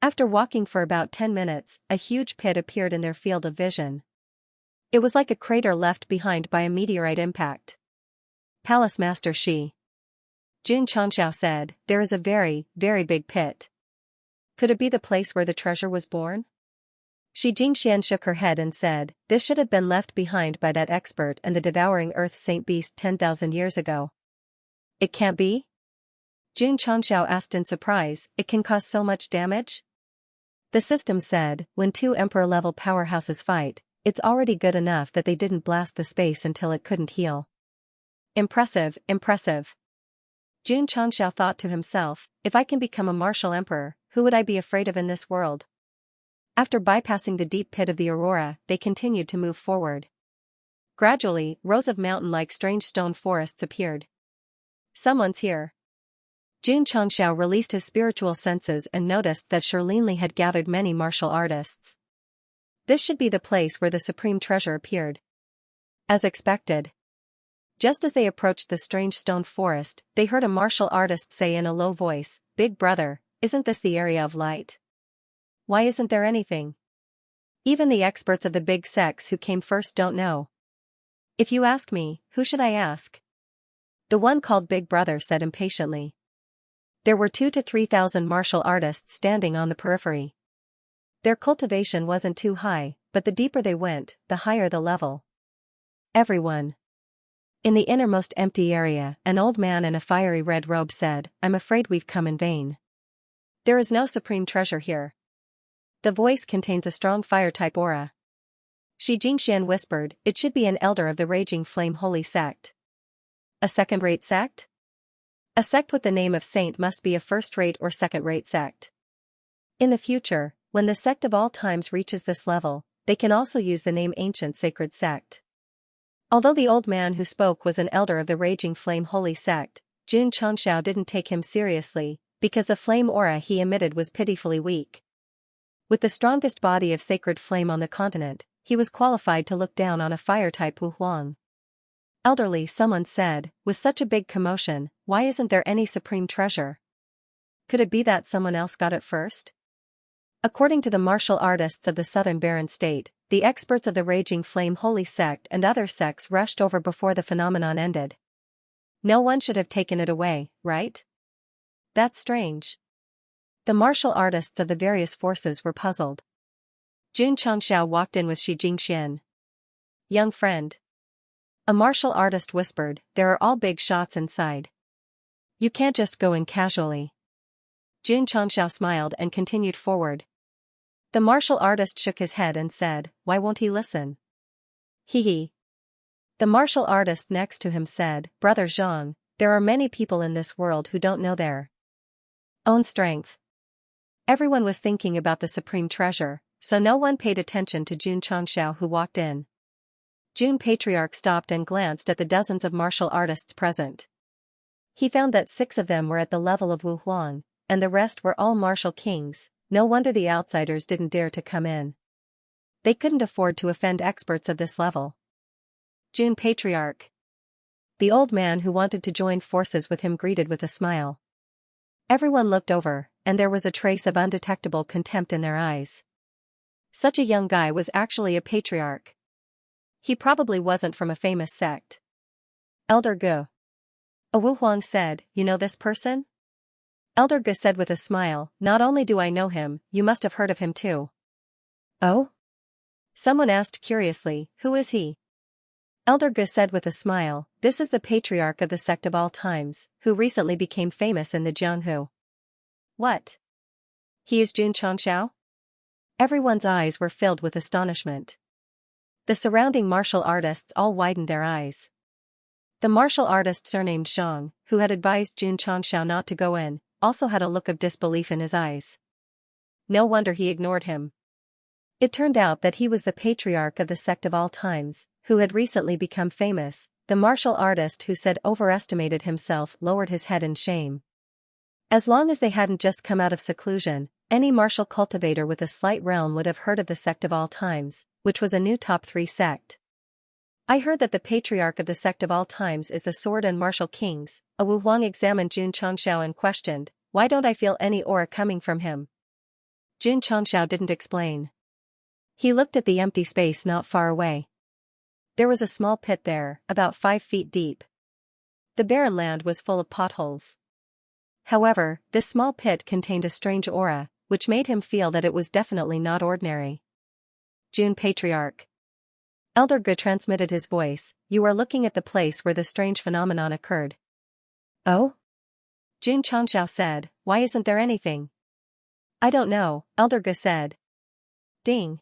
After walking for about 10 minutes, a huge pit appeared in their field of vision. It was like a crater left behind by a meteorite impact. Palace Master Shi. Jun Changxiao said, There is a very, very big pit. Could it be the place where the treasure was born? Shi Jingxian shook her head and said, This should have been left behind by that expert and the devouring earth saint beast 10,000 years ago. It can't be? Jun Changxiao asked in surprise, It can cause so much damage? The system said, When two emperor-level powerhouses fight, it's already good enough that they didn't blast the space until it couldn't heal. Impressive, impressive. Jun Changxiao thought to himself, If I can become a martial emperor, who would I be afraid of in this world? After bypassing the deep pit of the aurora, they continued to move forward. Gradually, rows of mountain-like strange stone forests appeared. Someone's here. Jun Changxiao released his spiritual senses and noticed that Shirlene had gathered many martial artists. This should be the place where the supreme treasure appeared. As expected. Just as they approached the strange stone forest, they heard a martial artist say in a low voice, Big brother, isn't this the area of light? Why isn't there anything? Even the experts of the big sects who came first don't know. If you ask me, who should I ask? The one called Big Brother said impatiently. There were 2,000 to 3,000 martial artists standing on the periphery. Their cultivation wasn't too high, but the deeper they went, the higher the level. Everyone. In the innermost empty area, an old man in a fiery red robe said, I'm afraid we've come in vain. There is no supreme treasure here. The voice contains a strong fire-type aura. Shi Jingxian whispered, It should be an elder of the Raging Flame Holy Sect. A second-rate sect? A sect with the name of saint must be a first-rate or second-rate sect. In the future, when the sect of all times reaches this level, they can also use the name Ancient Sacred Sect. Although the old man who spoke was an elder of the Raging Flame Holy Sect, Jun Changxiao didn't take him seriously. because the flame aura he emitted was pitifully weak. With the strongest body of sacred flame on the continent, he was qualified to look down on a fire-type Wu Huang. Elderly, someone said, with such a big commotion, why isn't there any supreme treasure? Could it be that someone else got it first? According to the martial artists of the southern Barren state, the experts of the Raging Flame Holy Sect and other sects rushed over before the phenomenon ended. No one should have taken it away, right? That's strange. The martial artists of the various forces were puzzled. Jun Changxiao walked in with Shi Jingxian. Young friend. A martial artist whispered, there are all big shots inside. You can't just go in casually. Jun Changxiao smiled and continued forward. The martial artist shook his head and said, why won't he listen? Hee hee. The martial artist next to him said, Brother Zhang, there are many people in this world who don't know their own strength. Everyone was thinking about the supreme treasure, so no one paid attention to Jun Changxiao who walked in. Jun Patriarch stopped and glanced at the dozens of martial artists present. He found that 6 of them were at the level of Wu Huang, and the rest were all martial kings. No wonder the outsiders didn't dare to come in. They couldn't afford to offend experts of this level. Jun Patriarch. The old man who wanted to join forces with him greeted with a smile. Everyone looked over, and there was a trace of undetectable contempt in their eyes. Such a young guy was actually a patriarch. He probably wasn't from a famous sect. Elder Gu. A Wu Huang said, you know this person? Elder Gu said with a smile, not only do I know him, you must have heard of him too. Oh? Someone asked curiously, who is he? Elder Gu said with a smile, this is the patriarch of the sect of all times, who recently became famous in the Jianghu. What? He is Jun Changxiao? Everyone's eyes were filled with astonishment. The surrounding martial artists all widened their eyes. The martial artist surnamed Zhang, who had advised Jun Changxiao not to go in, also had a look of disbelief in his eyes. No wonder he ignored him. It turned out that he was the patriarch of the sect of all times, who had recently become famous. The martial artist who said overestimated himself lowered his head in shame. As long as they hadn't just come out of seclusion, any martial cultivator with a slight realm would have heard of the sect of all times, which was a new top 3 sect. I heard that the patriarch of the sect of all times is the sword and martial kings. A Wu Huang examined Jun Changxiao and questioned, why don't I feel any aura coming from him? Jun Changxiao didn't explain. He looked at the empty space not far away. There was a small pit there, about 5 feet deep. The barren land was full of potholes. However, this small pit contained a strange aura, which made him feel that it was definitely not ordinary. Jun Patriarch. Elder Gu transmitted his voice, you are looking at the place where the strange phenomenon occurred. Oh? Jun Changxiao said, why isn't there anything? I don't know, Elder Gu said. Ding.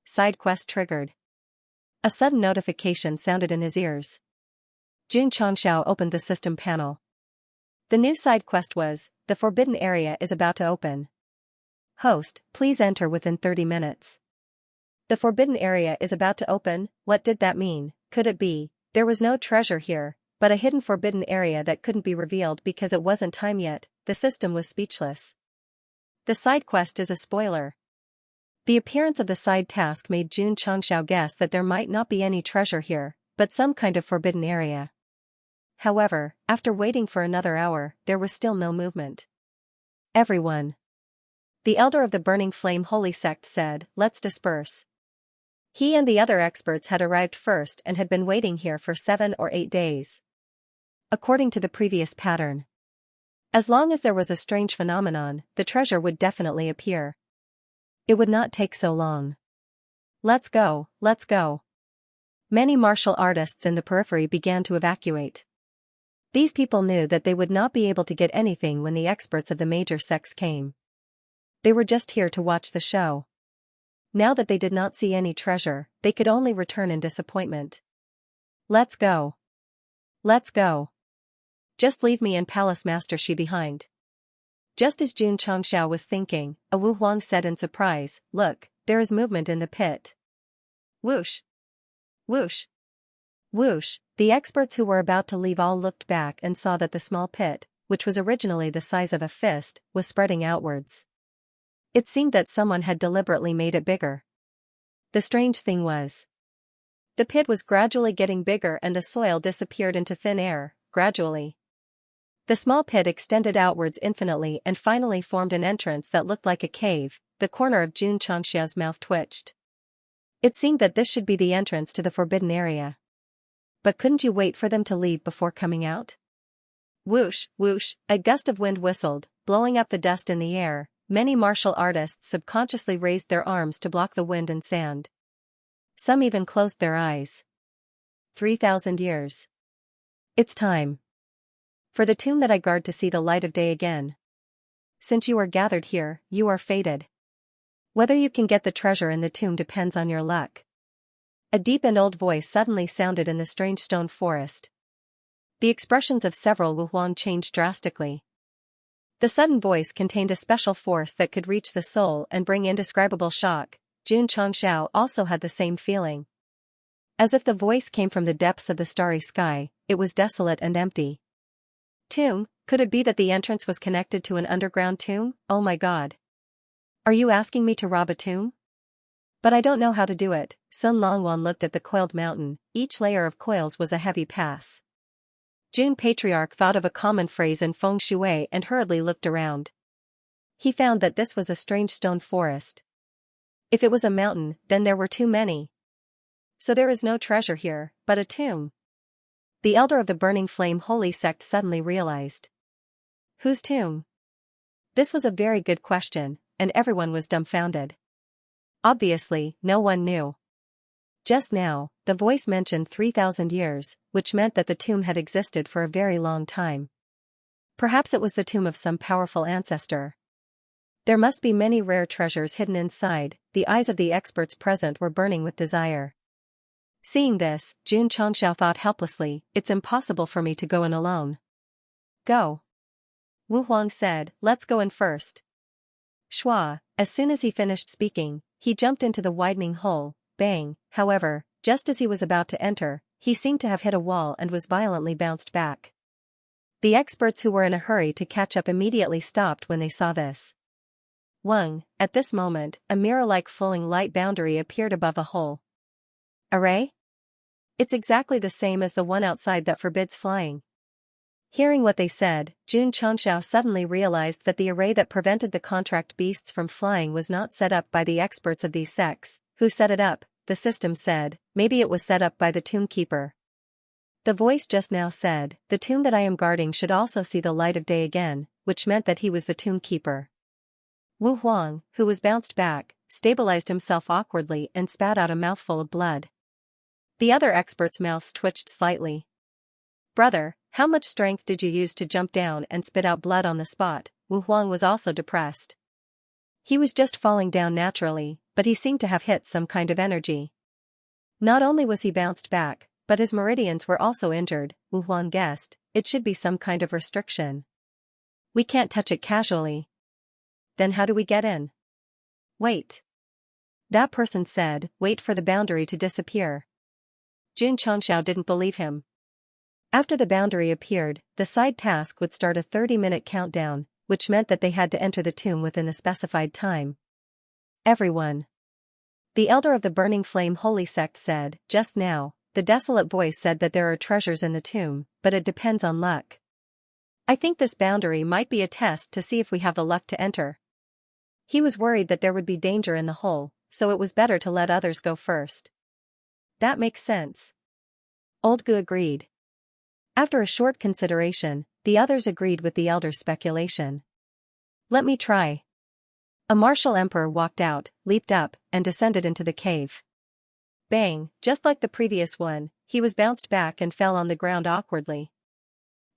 Side quest triggered. A sudden notification sounded in his ears. Jun Changxiao opened the system panel. The new side quest was, the forbidden area is about to open. Host, please enter within 30 minutes. The forbidden area is about to open, what did that mean? Could it be, there was no treasure here, but a hidden forbidden area that couldn't be revealed because it wasn't time yet? The system was speechless. The side quest is a spoiler. The appearance of the side task made Jun Changxiao guess that there might not be any treasure here, but some kind of forbidden area. However, after waiting for another hour, there was still no movement. Everyone. The elder of the Burning Flame Holy Sect said, let's disperse. He and the other experts had arrived first and had been waiting here for 7 or 8 days. According to the previous pattern. As long as there was a strange phenomenon, the treasure would definitely appear. It would not take so long. Let's go, let's go. Many martial artists in the periphery began to evacuate. These people knew that they would not be able to get anything when the experts of the major sects came. They were just here to watch the show. Now that they did not see any treasure, they could only return in disappointment. Let's go. Let's go. Just leave me and Palace Master Shi behind. Just as Jun Changxiao was thinking, a Wu Huang said in surprise, look, there is movement in the pit. Whoosh. Whoosh. Whoosh. The experts who were about to leave all looked back and saw that the small pit, which was originally the size of a fist, was spreading outwards. It seemed that someone had deliberately made it bigger. The strange thing was, the pit was gradually getting bigger and the soil disappeared into thin air, gradually. The small pit extended outwards infinitely and finally formed an entrance that looked like a cave. The corner of Xianxia's mouth twitched. It seemed that this should be the entrance to the forbidden area. But couldn't you wait for them to leave before coming out? Whoosh, whoosh, a gust of wind whistled, blowing up the dust in the air. Many martial artists subconsciously raised their arms to block the wind and sand. Some even closed their eyes. 3,000 years. It's time for the tomb that I guard to see the light of day again. Since you are gathered here, you are fated. Whether you can get the treasure in the tomb depends on your luck. A deep and old voice suddenly sounded in the strange stone forest. The expressions of several Wuhuang changed drastically. The sudden voice contained a special force that could reach the soul and bring indescribable shock. Jun Changxiao also had the same feeling. As if the voice came from the depths of the starry sky, it was desolate and empty. Tomb? Could it be that the entrance was connected to an underground tomb? Oh my god. Are you asking me to rob a tomb? But I don't know how to do it. Sun Longwan looked at the coiled mountain. Each layer of coils was a heavy pass. Jun Patriarch thought of a common phrase in feng shui and hurriedly looked around. He found that this was a strange stone forest. If it was a mountain, then there were too many. So there is no treasure here, but a tomb. The elder of the burning flame holy sect suddenly realized. Whose tomb? This was a very good question, and everyone was dumbfounded. Obviously, no one knew. Just now, the voice mentioned 3,000 years, which meant that the tomb had existed for a very long time. Perhaps it was the tomb of some powerful ancestor. There must be many rare treasures hidden inside. The eyes of the experts present were burning with desire. Seeing this, Jun Changxiao thought helplessly, it's impossible for me to go in alone. Go. Wu Huang said, let's go in first. Shua, as soon as he finished speaking, he jumped into the widening hole. Bang. However, just as he was about to enter, he seemed to have hit a wall and was violently bounced back. The experts who were in a hurry to catch up immediately stopped when they saw this. Wang, at this moment, a mirror-like flowing light boundary appeared above the hole. Array? It's exactly the same as the one outside that forbids flying. Hearing what they said, Jun Changxiao suddenly realized that the array that prevented the contract beasts from flying was not set up by the experts of these sects. Who set it up? The system said. Maybe it was set up by the tomb keeper. The voice just now said, the tomb that I am guarding should also see the light of day again, which meant that he was the tomb keeper. Wu Huang, who was bounced back, stabilized himself awkwardly and spat out a mouthful of blood. The other experts' mouths twitched slightly. Brother, how much strength did you use to jump down and spit out blood on the spot? Wu Huang was also depressed. He was just falling down naturally, but he seemed to have hit some kind of energy. Not only was he bounced back, but his meridians were also injured. Wu Huang guessed, it should be some kind of restriction. We can't touch it casually. Then how do we get in? Wait. That person said, wait for the boundary to disappear. Jun Changxiao didn't believe him. After the boundary appeared, the side task would start a 30-minute countdown, which meant that they had to enter the tomb within the specified time. Everyone. The elder of the burning flame holy sect said, just now, the desolate voice said that there are treasures in the tomb, but it depends on luck. I think this boundary might be a test to see if we have the luck to enter. He was worried that there would be danger in the hole, so it was better to let others go first. That makes sense. Old Gu agreed. After a short consideration, the others agreed with the elder's speculation. Let me try. A martial emperor walked out, leaped up, and descended into the cave. Bang, just like the previous one, he was bounced back and fell on the ground awkwardly.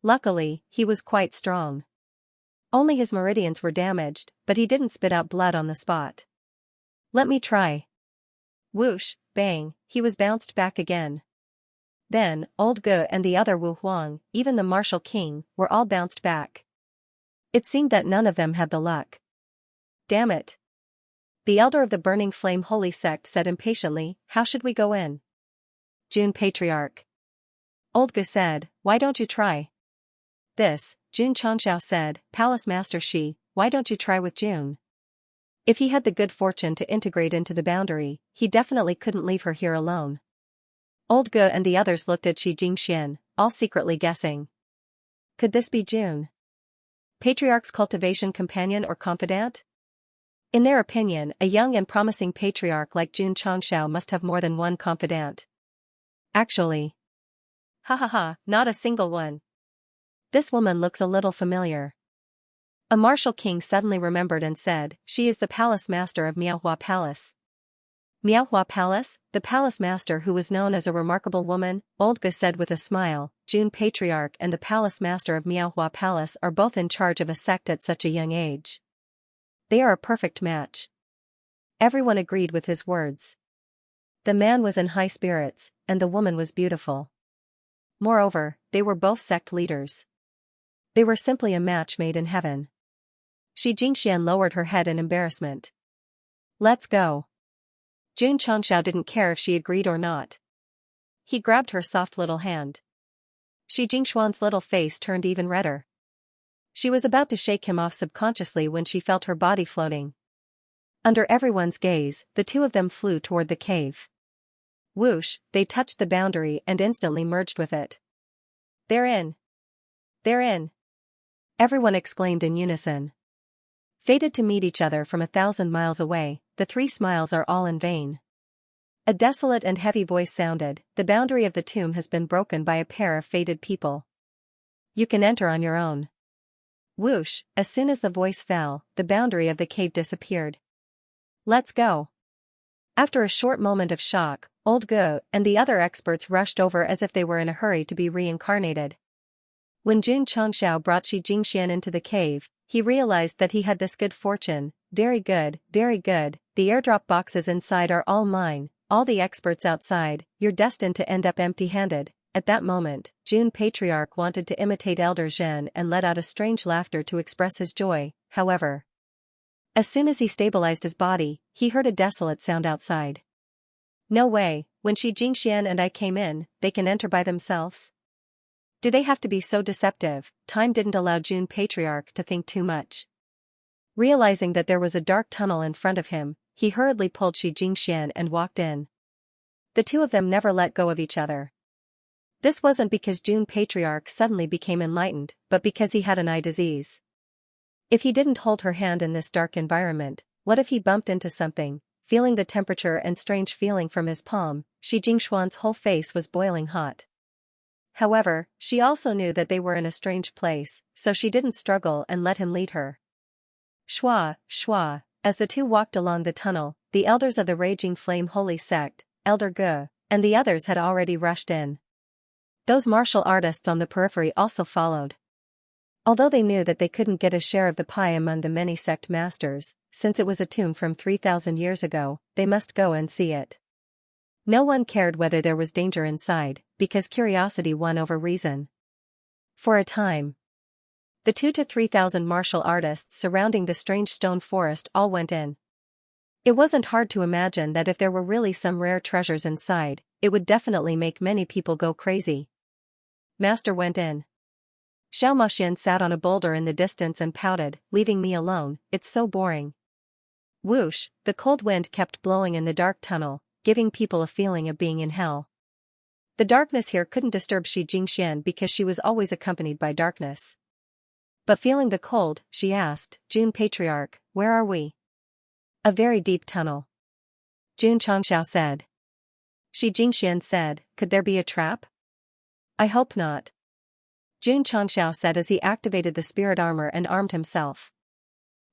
Luckily, he was quite strong. Only his meridians were damaged, but he didn't spit out blood on the spot. Let me try. Whoosh, bang, he was bounced back again. Then, Old Gu and the other Wu Huang, even the martial king, were all bounced back. It seemed that none of them had the luck. Damn it. The elder of the burning flame holy sect said impatiently, how should we go in? Jun Patriarch. Old Gu said, why don't you try? this, Jun Changxiao said, Palace Master Shi, why don't you try with June? If he had the good fortune to integrate into the boundary, he definitely couldn't leave her here alone. Old Ge and the others looked at Shi Jingxian, all secretly guessing. Could this be June? Patriarch's cultivation companion or confidant? In their opinion, a young and promising patriarch like Jun Changxiao must have more than one confidant. Actually. Ha ha ha, not a single one. This woman looks a little familiar. A martial king suddenly remembered and said, she is the palace master of Miaohua Palace. Miaohua Palace, the palace master who was known as a remarkable woman, Old Ge said with a smile, Jun Patriarch and the palace master of Miaohua Palace are both in charge of a sect at such a young age. They are a perfect match. Everyone agreed with his words. The man was in high spirits, and the woman was beautiful. Moreover, they were both sect leaders. They were simply a match made in heaven. Shi Jingxian lowered her head in embarrassment. Let's go. Jun Changxiao didn't care if she agreed or not. He grabbed her soft little hand. Shi Jingxuan's little face turned even redder. She was about to shake him off subconsciously when she felt her body floating. Under everyone's gaze, the two of them flew toward the cave. Whoosh, they touched the boundary and instantly merged with it. They're in. They're in. Everyone exclaimed in unison. Fated to meet each other from 1,000 miles away, the three smiles are all in vain. A desolate and heavy voice sounded, the boundary of the tomb has been broken by a pair of fated people. You can enter on your own. Whoosh, as soon as the voice fell, the boundary of the cave disappeared. Let's go. After a short moment of shock, Old Ge and the other experts rushed over as if they were in a hurry to be reincarnated. When Jun Changxiao brought Shi Jingxian into the cave, he realized that he had this good fortune. Very good, very good, the airdrop boxes inside are all mine, all the experts outside, you're destined to end up empty-handed. At that moment, Jun Patriarch wanted to imitate Elder Zhen and let out a strange laughter to express his joy, however. As soon as he stabilized his body, he heard a desolate sound outside. No way, when Shi Jingxian and I came in, they can enter by themselves? Do they have to be so deceptive? Time didn't allow Jun Patriarch to think too much. Realizing that there was a dark tunnel in front of him, he hurriedly pulled Shi Jingxian and walked in. The two of them never let go of each other. This wasn't because Jun Patriarch suddenly became enlightened, but because he had an eye disease. If he didn't hold her hand in this dark environment, what if he bumped into something? Feeling the temperature and strange feeling from his palm, Shi Jingxuan's whole face was boiling hot. However, she also knew that they were in a strange place, so she didn't struggle and let him lead her. Shwa, shwa, as the two walked along the tunnel, the elders of the Raging Flame Holy Sect, Elder Ge, and the others had already rushed in. Those martial artists on the periphery also followed. Although they knew that they couldn't get a share of the pie among the many sect masters, since it was a tomb from 3,000 years ago, they must go and see it. No one cared whether there was danger inside, because curiosity won over reason. For a time, the 2,000 to 3,000 martial artists surrounding the strange stone forest all went in. It wasn't hard to imagine that if there were really some rare treasures inside, it would definitely make many people go crazy. Master went in. Xiao Maxian sat on a boulder in the distance and pouted, leaving me alone, it's so boring. Whoosh, the cold wind kept blowing in the dark tunnel, giving people a feeling of being in hell. The darkness here couldn't disturb Shi Jingxian because she was always accompanied by darkness. But feeling the cold, she asked, Jun Patriarch, where are we? A very deep tunnel. Jun Changxiao said. Shi Jingxian said, could there be a trap? I hope not. Jun Changxiao said as he activated the spirit armor and armed himself.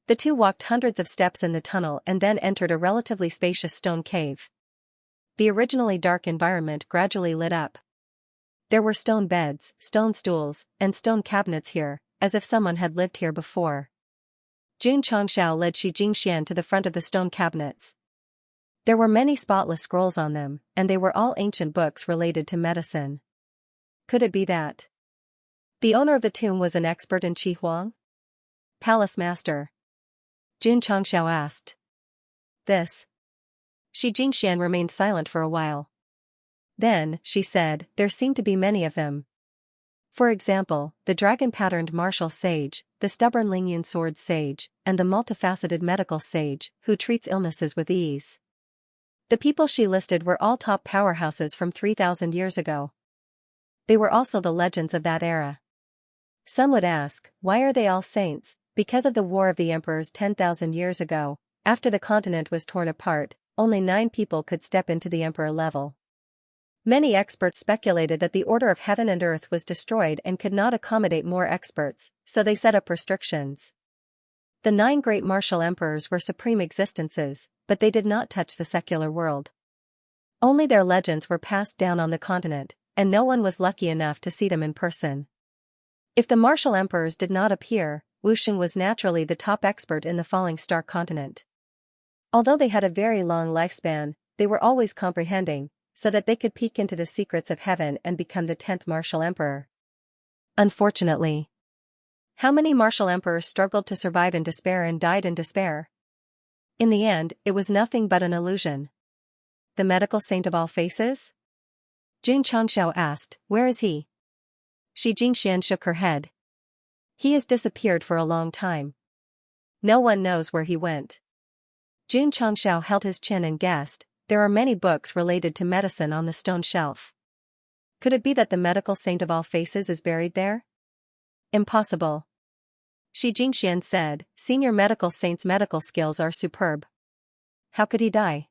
The two walked hundreds of steps in the tunnel and then entered a relatively spacious stone cave. The originally dark environment gradually lit up. There were stone beds, stone stools, and stone cabinets here, as if someone had lived here before. Jun Changxiao led Shi Jingxian to the front of the stone cabinets. There were many spotless scrolls on them, and they were all ancient books related to medicine. Could it be that the owner of the tomb was an expert in Qi Huang? Palace Master. Jun Changxiao asked. This. Shi Jingxian remained silent for a while. Then, she said, there seem to be many of them. For example, the dragon-patterned martial sage, the stubborn Lingyun sword sage, and the multifaceted medical sage, who treats illnesses with ease. The people she listed were all top powerhouses from 3,000 years ago. They were also the legends of that era. Some would ask, why are they all saints? Because of the War of the Emperors 10,000 years ago, after the continent was torn apart, only 9 people could step into the emperor level. Many experts speculated that the order of heaven and earth was destroyed and could not accommodate more experts, so they set up restrictions. The 9 great martial emperors were supreme existences, but they did not touch the secular world. Only their legends were passed down on the continent, and no one was lucky enough to see them in person. If the martial emperors did not appear, Wuxing was naturally the top expert in the falling star continent. Although they had a very long lifespan, they were always comprehending, so that they could peek into the secrets of heaven and become the 10th martial emperor. Unfortunately, how many martial emperors struggled to survive in despair and died in despair? In the end, it was nothing but an illusion. The medical saint of all faces? Jun Changxiao asked, where is he? Shi Jingxian shook her head. He has disappeared for a long time. No one knows where he went. Jun Changxiao held his chin and guessed, there are many books related to medicine on the stone shelf. Could it be that the medical saint of all faces is buried there? Impossible. Shi Jingxian said, Senior Medical Saint's medical skills are superb. How could he die?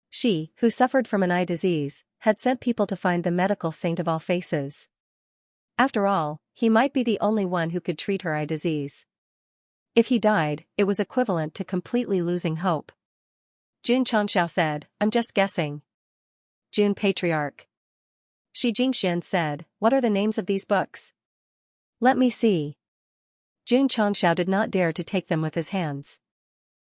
She, who suffered from an eye disease, had sent people to find the medical saint of all faces. After all, he might be the only one who could treat her eye disease. If he died, it was equivalent to completely losing hope. Jun Changxiao said, I'm just guessing. Jun Patriarch. Shi Jingxian said, what are the names of these books? Let me see. Jun Changxiao did not dare to take them with his hands.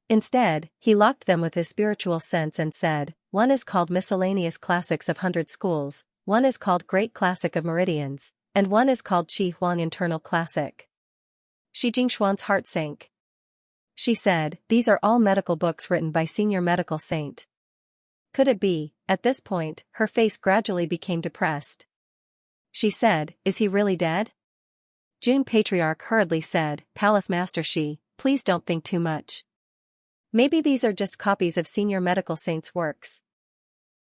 Instead, he locked them with his spiritual sense and said, one is called Miscellaneous Classics of 100 Schools, one is called Great Classic of Meridians, and one is called Qi Huang Internal Classic. Shi Jingxuan's heart sank. She said, these are all medical books written by Senior Medical Saint. Could it be? At this point, her face gradually became depressed. She said, is he really dead? Jun Patriarch hurriedly said, Palace Master Shi, please don't think too much. Maybe these are just copies of Senior Medical Saint's works.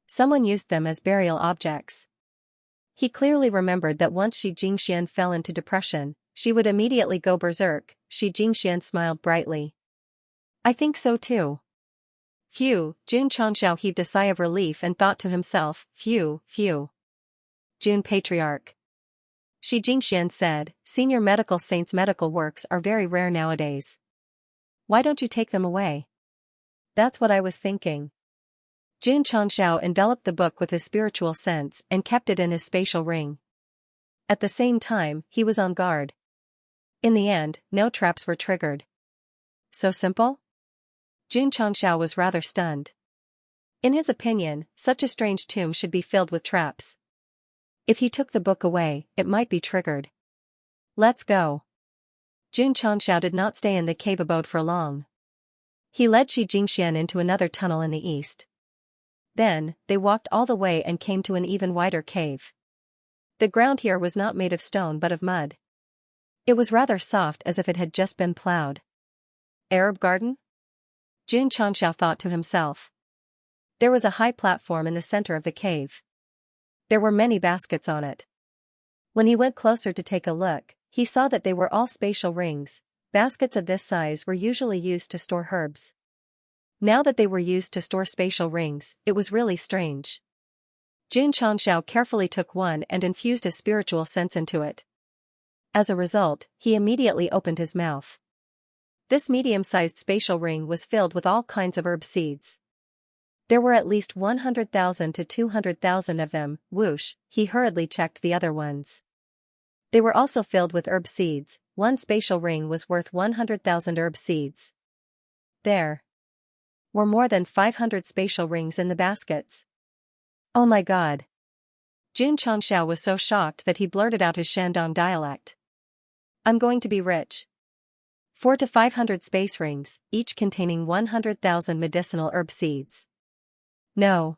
Someone used them as burial objects. He clearly remembered that once Shi Jingxian fell into depression, she would immediately go berserk. Shi Jingxian smiled brightly. I think so too. Phew, Jun Changxiao heaved a sigh of relief and thought to himself, phew, phew. Jun Patriarch. Shi Jingxian said, Senior Medical Saint's medical works are very rare nowadays. Why don't you take them away? That's what I was thinking. Jun Changxiao enveloped the book with his spiritual sense and kept it in his spatial ring. At the same time, he was on guard. In the end, no traps were triggered. So simple? Jun Changxiao was rather stunned. In his opinion, such a strange tomb should be filled with traps. If he took the book away, it might be triggered. Let's go. Jun Changxiao did not stay in the cave abode for long. He led Shi Jingxian into another tunnel in the east. Then, they walked all the way and came to an even wider cave. The ground here was not made of stone but of mud. It was rather soft as if it had just been plowed. Arab garden? Jun Changxiao thought to himself. There was a high platform in the center of the cave. There were many baskets on it. When he went closer to take a look, he saw that they were all spatial rings. Baskets of this size were usually used to store herbs. Now that they were used to store spatial rings, it was really strange. Jun Changxiao carefully took one and infused a spiritual sense into it. As a result, he immediately opened his mouth. This medium-sized spatial ring was filled with all kinds of herb seeds. There were at least 100,000 to 200,000 of them. Whoosh, he hurriedly checked the other ones. They were also filled with herb seeds. One spatial ring was worth 100,000 herb seeds. There were more than 500 spatial rings in the baskets. Oh my god. Jun Changxiao was so shocked that he blurted out his Shandong dialect. I'm going to be rich. 400 to 500 space rings, each containing 100,000 medicinal herb seeds. No.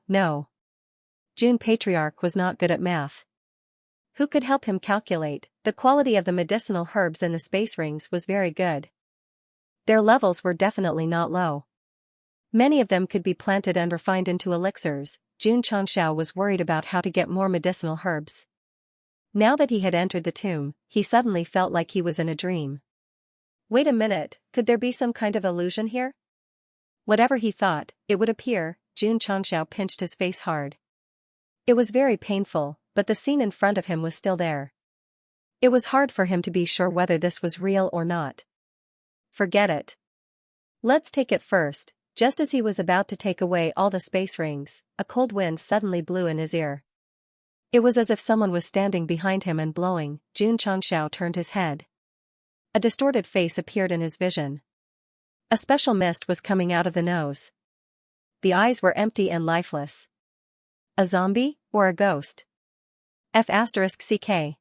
Jun Patriarch was not good at math. Who could help him calculate? The quality of the medicinal herbs in the space rings was very good. Their levels were definitely not low. Many of them could be planted and refined into elixirs. Xianxia was worried about how to get more medicinal herbs. Now that he had entered the tomb, he suddenly felt like he was in a dream. Wait a minute, could there be some kind of illusion here? Whatever he thought, it would appear. Xianxia pinched his face hard. It was very painful, but the scene in front of him was still there. It was hard for him to be sure whether this was real or not. Forget it. Let's take it first. Just as he was about to take away all the space rings, a cold wind suddenly blew in his ear. It was as if someone was standing behind him and blowing. Xianxia turned his head. A distorted face appeared in his vision. A special mist was coming out of the nose. The eyes were empty and lifeless. A zombie, or a ghost? F***ck.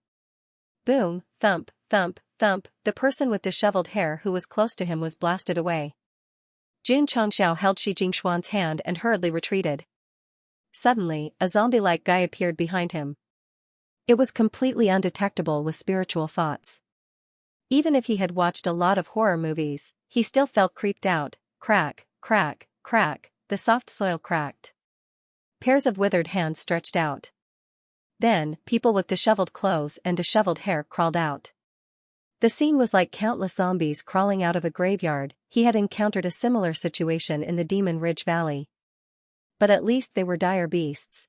Boom, thump, thump, thump, the person with disheveled hair who was close to him was blasted away. Xianxia held Shi Jingxuan's hand and hurriedly retreated. Suddenly, a zombie-like guy appeared behind him. It was completely undetectable with spiritual thoughts. Even if he had watched a lot of horror movies, he still felt creeped out. Crack, crack, crack, the soft soil cracked. Pairs of withered hands stretched out. Then, people with disheveled clothes and disheveled hair crawled out. The scene was like countless zombies crawling out of a graveyard. He had encountered a similar situation in the Demon Ridge Valley. But at least they were dire beasts.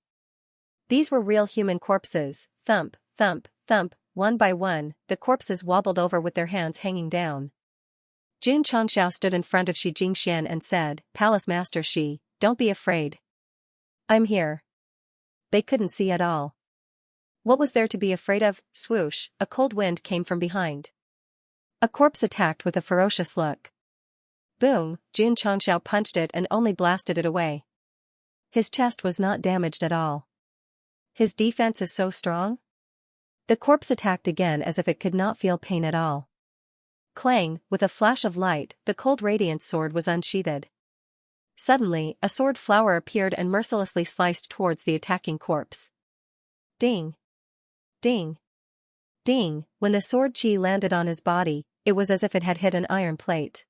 These were real human corpses. Thump, thump, thump, one by one, the corpses wobbled over with their hands hanging down. Xianxia stood in front of Shi Jingxian and said, "Palace Master Shi, don't be afraid. I'm here." They couldn't see at all. What was there to be afraid of? Swoosh, a cold wind came from behind. A corpse attacked with a ferocious look. Boom, Xianxia punched it and only blasted it away. His chest was not damaged at all. His defense is so strong? The corpse attacked again as if it could not feel pain at all. Clang, with a flash of light, the cold radiance sword was unsheathed. Suddenly, a sword flower appeared and mercilessly sliced towards the attacking corpse. Ding! Ding! Ding! When the sword chi landed on his body, it was as if it had hit an iron plate.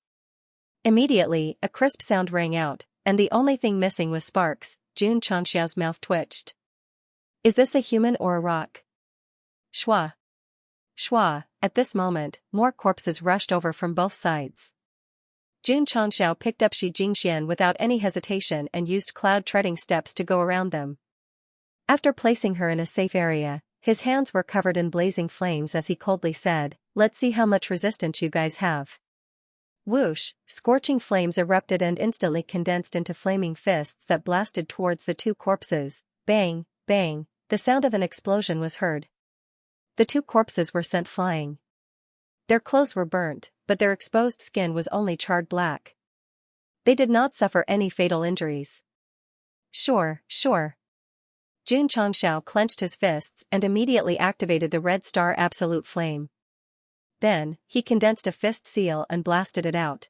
Immediately, a crisp sound rang out, and the only thing missing was sparks. Xianxia's mouth twitched. Is this a human or a rock? Shwa! Shwa! At this moment, more corpses rushed over from both sides. Xianxia picked up Shi Jingxian without any hesitation and used cloud-treading steps to go around them. After placing her in a safe area, his hands were covered in blazing flames as he coldly said, "Let's see how much resistance you guys have." Whoosh, scorching flames erupted and instantly condensed into flaming fists that blasted towards the two corpses. Bang, bang, the sound of an explosion was heard. The two corpses were sent flying. Their clothes were burnt, but their exposed skin was only charred black. They did not suffer any fatal injuries. Sure, sure. Xianxia clenched his fists and immediately activated the red star absolute flame. Then, he condensed a fist seal and blasted it out.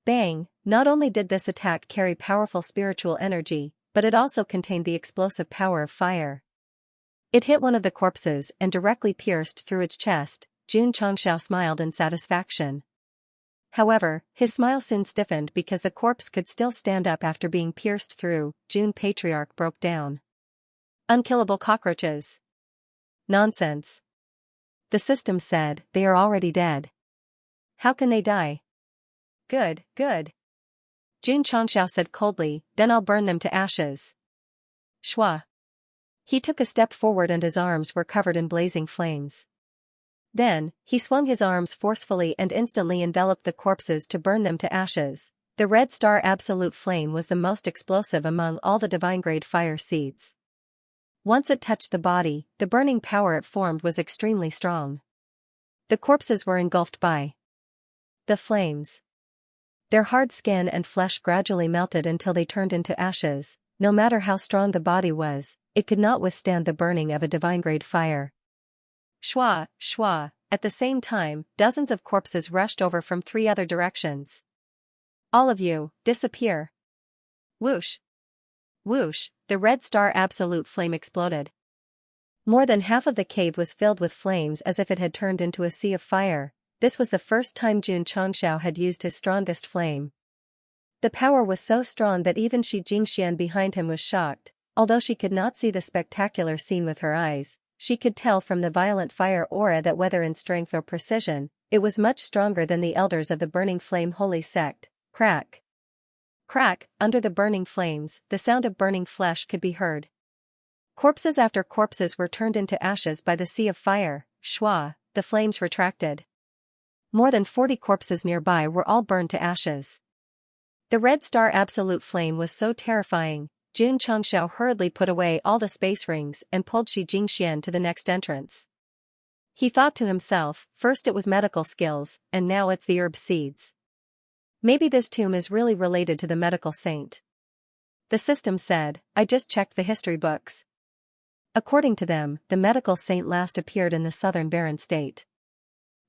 Bang! Not only did this attack carry powerful spiritual energy, but it also contained the explosive power of fire. It hit one of the corpses and directly pierced through its chest. Xianxia smiled in satisfaction. However, his smile soon stiffened because the corpse could still stand up after being pierced through. June Patriarch broke down. Unkillable cockroaches. Nonsense. The system said, they are already dead. How can they die? Good, good. Xianxia said coldly, then I'll burn them to ashes. Shwa. He took a step forward and his arms were covered in blazing flames. Then, he swung his arms forcefully and instantly enveloped the corpses to burn them to ashes. The red star absolute flame was the most explosive among all the divine-grade fire seeds. Once it touched the body, the burning power it formed was extremely strong. The corpses were engulfed by the flames. Their hard skin and flesh gradually melted until they turned into ashes. No matter how strong the body was, it could not withstand the burning of a divine-grade fire. Shwa, shwa, at the same time, dozens of corpses rushed over from 3 other directions. All of you, disappear. Whoosh. Whoosh, the red star absolute flame exploded. More than half of the cave was filled with flames as if it had turned into a sea of fire. This was the first time Xianxia had used his strongest flame. The power was so strong that even Xianxia behind him was shocked. Although she could not see the spectacular scene with her eyes, she could tell from the violent fire aura that whether in strength or precision, it was much stronger than the elders of the burning flame holy sect. Crack! Crack! Under the burning flames, the sound of burning flesh could be heard. Corpses after corpses were turned into ashes by the sea of fire. Shwa! The flames retracted. More than 40 corpses nearby were all burned to ashes. The red star absolute flame was so terrifying. Xianxia hurriedly put away all the space rings and pulled Xianxia to the next entrance. He thought to himself, first it was medical skills, and now it's the herb seeds. Maybe this tomb is really related to the medical saint. The system said, I just checked the history books. According to them, the medical saint last appeared in the southern barren state.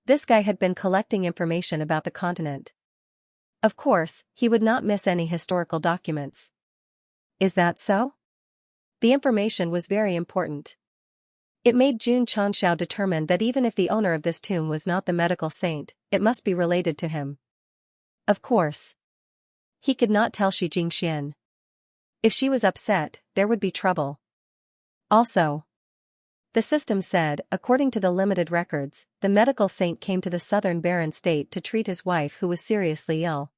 This guy had been collecting information about the continent. Of course, he would not miss any historical documents. Is that so? The information was very important. It made Xianxia determined that even if the owner of this tomb was not the medical saint, it must be related to him. Of course. He could not tell Xianxia. If she was upset, there would be trouble. Also, the system said, according to the limited records, the medical saint came to the southern barren state to treat his wife who was seriously ill.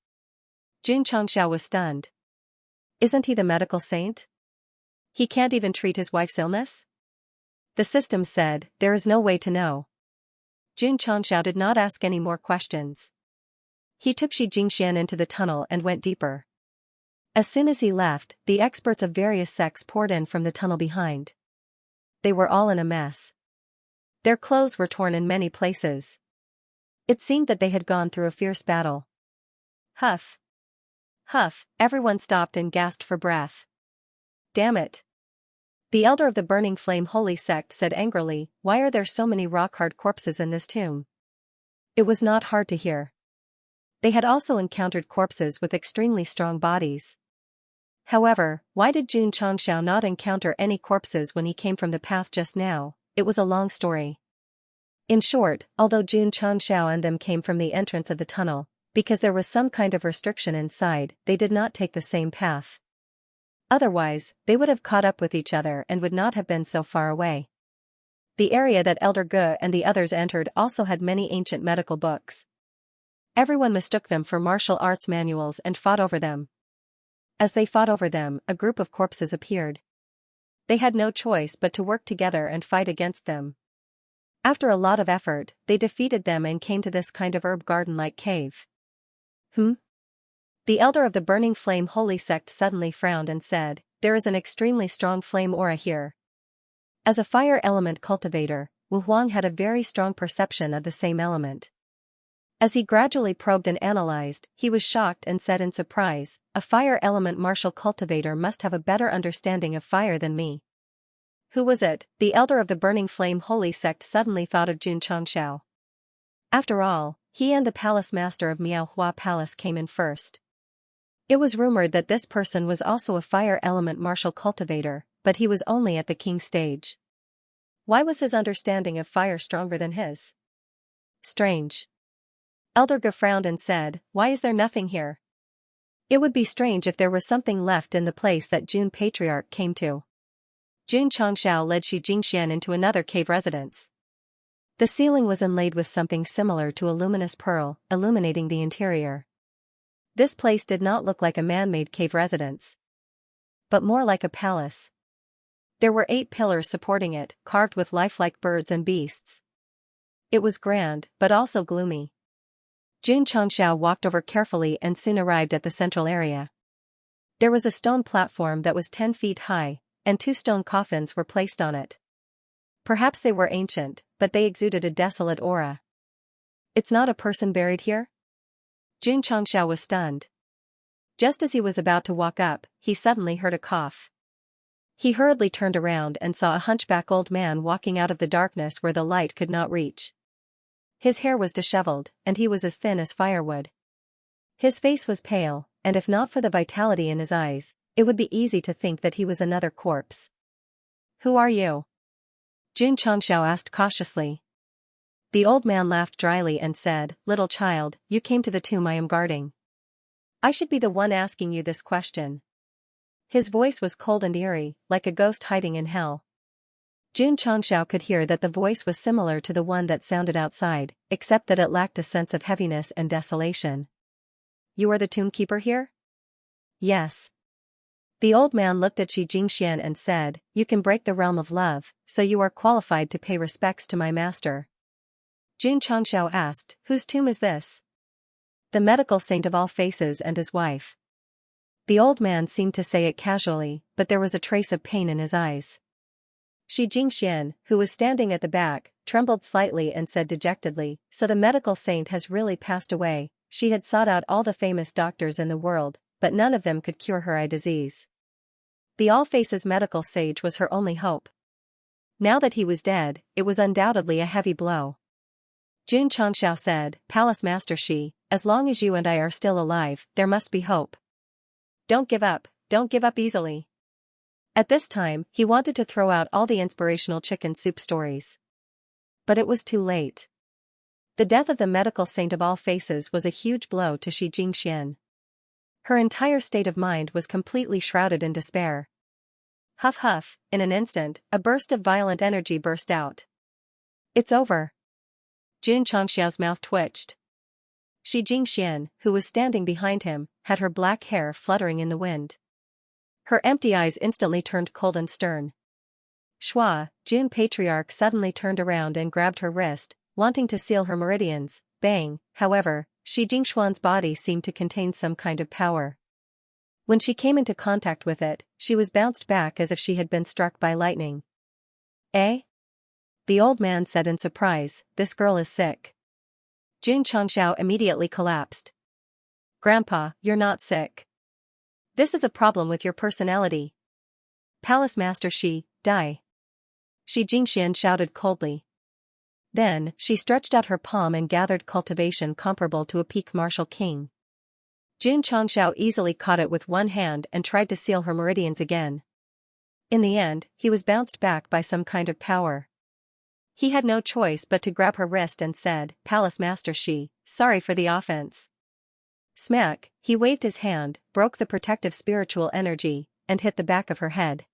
Xianxia was stunned. Isn't he the medical saint? He can't even treat his wife's illness? The system said, there is no way to know. Xianxia did not ask any more questions. He took Xianxia into the tunnel and went deeper. As soon as he left, the experts of various sects poured in from the tunnel behind. They were all in a mess. Their clothes were torn in many places. It seemed that they had gone through a fierce battle. Huff! Huff! Everyone stopped and gasped for breath. Damn it! The elder of the burning flame holy sect said angrily, why are there so many rock-hard corpses in this tomb? It was not hard to hear. They had also encountered corpses with extremely strong bodies. However, why did Xianxia not encounter any corpses when he came from the path just now? It was a long story. In short, although Xianxia and them came from the entrance of the tunnel, because there was some kind of restriction inside, they did not take the same path. Otherwise, they would have caught up with each other and would not have been so far away. The area that Elder Ge and the others entered also had many ancient medical books. Everyone mistook them for martial arts manuals and fought over them. As they fought over them, a group of corpses appeared. They had no choice but to work together and fight against them. After a lot of effort, they defeated them and came to this kind of herb garden-like cave. The elder of the burning flame holy sect suddenly frowned and said, there is an extremely strong flame aura here. As a fire element cultivator, Wu Huang had a very strong perception of the same element. As he gradually probed and analyzed, he was shocked and said in surprise, a fire element martial cultivator must have a better understanding of fire than me. Who was it? The elder of the burning flame holy sect suddenly thought of Xianxia. After all, he and the palace master of Miaohua Palace came in first. It was rumored that this person was also a fire element martial cultivator, but he was only at the king stage. Why was his understanding of fire stronger than his? Strange. Elder Ge frowned and said, why is there nothing here? It would be strange if there was something left in the place that Jun Patriarch came to. Xianxia led Xianxia into another cave residence. The ceiling was inlaid with something similar to a luminous pearl, illuminating the interior. This place did not look like a man-made cave residence, but more like a palace. There were 8 pillars supporting it, carved with lifelike birds and beasts. It was grand, but also gloomy. Xianxia walked over carefully and soon arrived at the central area. There was a stone platform that was 10 feet high, and 2 stone coffins were placed on it. Perhaps they were ancient, but they exuded a desolate aura. It's not a person buried here? Xianxia was stunned. Just as he was about to walk up, he suddenly heard a cough. He hurriedly turned around and saw a hunchback old man walking out of the darkness where the light could not reach. His hair was disheveled, and he was as thin as firewood. His face was pale, and if not for the vitality in his eyes, it would be easy to think that he was another corpse. Who are you? Jun Changxiao asked cautiously. The old man laughed dryly and said, "Little child, you came to the tomb I am guarding. I should be the one asking you this question." His voice was cold and eerie, like a ghost hiding in hell. Jun Changxiao could hear that the voice was similar to the one that sounded outside, except that it lacked a sense of heaviness and desolation. "You are the tombkeeper here?" "Yes." The old man looked at Xianxia and said, "You can break the realm of love, so you are qualified to pay respects to my master." Jun Changxiao asked, "Whose tomb is this?" "The medical saint of all faces and his wife." The old man seemed to say it casually, but there was a trace of pain in his eyes. Xianxia, who was standing at the back, trembled slightly and said dejectedly, "So the medical saint has really passed away." She had sought out all the famous doctors in the world, but none of them could cure her eye disease. The All Faces medical sage was her only hope. Now that he was dead, it was undoubtedly a heavy blow. Jun Changxiao said, "Palace Master Shi, as long as you and I are still alive, there must be hope. Don't give up easily." At this time, he wanted to throw out all the inspirational chicken soup stories. But it was too late. The death of the medical saint of all faces was a huge blow to Xianxia. Her entire state of mind was completely shrouded in despair. Huff huff, in an instant, a burst of violent energy burst out. "It's over." Jun Changxiao's mouth twitched. Xianxia, who was standing behind him, had her black hair fluttering in the wind. Her empty eyes instantly turned cold and stern. Shua, Jun Patriarch suddenly turned around and grabbed her wrist, wanting to seal her meridians. Bang, however, Xianxuan's body seemed to contain some kind of power. When she came into contact with it, she was bounced back as if she had been struck by lightning. "Eh?" the old man said in surprise, "This girl is sick." Jun Changxiao immediately collapsed. "Grandpa, you're not sick. This is a problem with your personality. Palace Master Shi, die." Xianxia shouted coldly. Then, she stretched out her palm and gathered cultivation comparable to a peak martial king. Jun Changxiao easily caught it with one hand and tried to seal her meridians again. In the end, he was bounced back by some kind of power. He had no choice but to grab her wrist and said, "Palace Master Shi, sorry for the offense." Smack, he waved his hand, broke the protective spiritual energy, and hit the back of her head.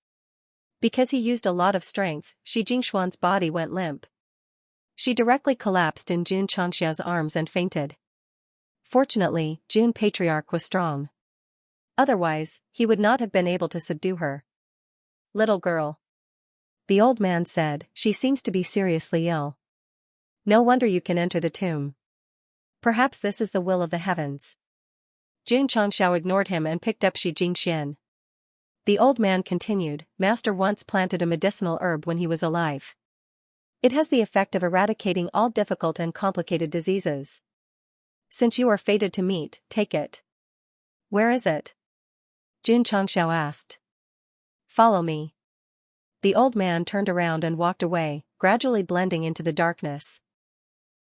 Because he used a lot of strength, Xianxuan's body went limp. She directly collapsed in Jun Changxiao's arms and fainted. Fortunately, Jun Patriarch was strong. Otherwise, he would not have been able to subdue her. "Little girl," the old man said, "she seems to be seriously ill. No wonder you can enter the tomb. Perhaps this is the will of the heavens." Jun Changxiao ignored him and picked up Xianxia. The old man continued, "Master once planted a medicinal herb when he was alive. It has the effect of eradicating all difficult and complicated diseases. Since you are fated to meet, take it." "Where is it?" Jun Changxiao asked. "Follow me." The old man turned around and walked away, gradually blending into the darkness.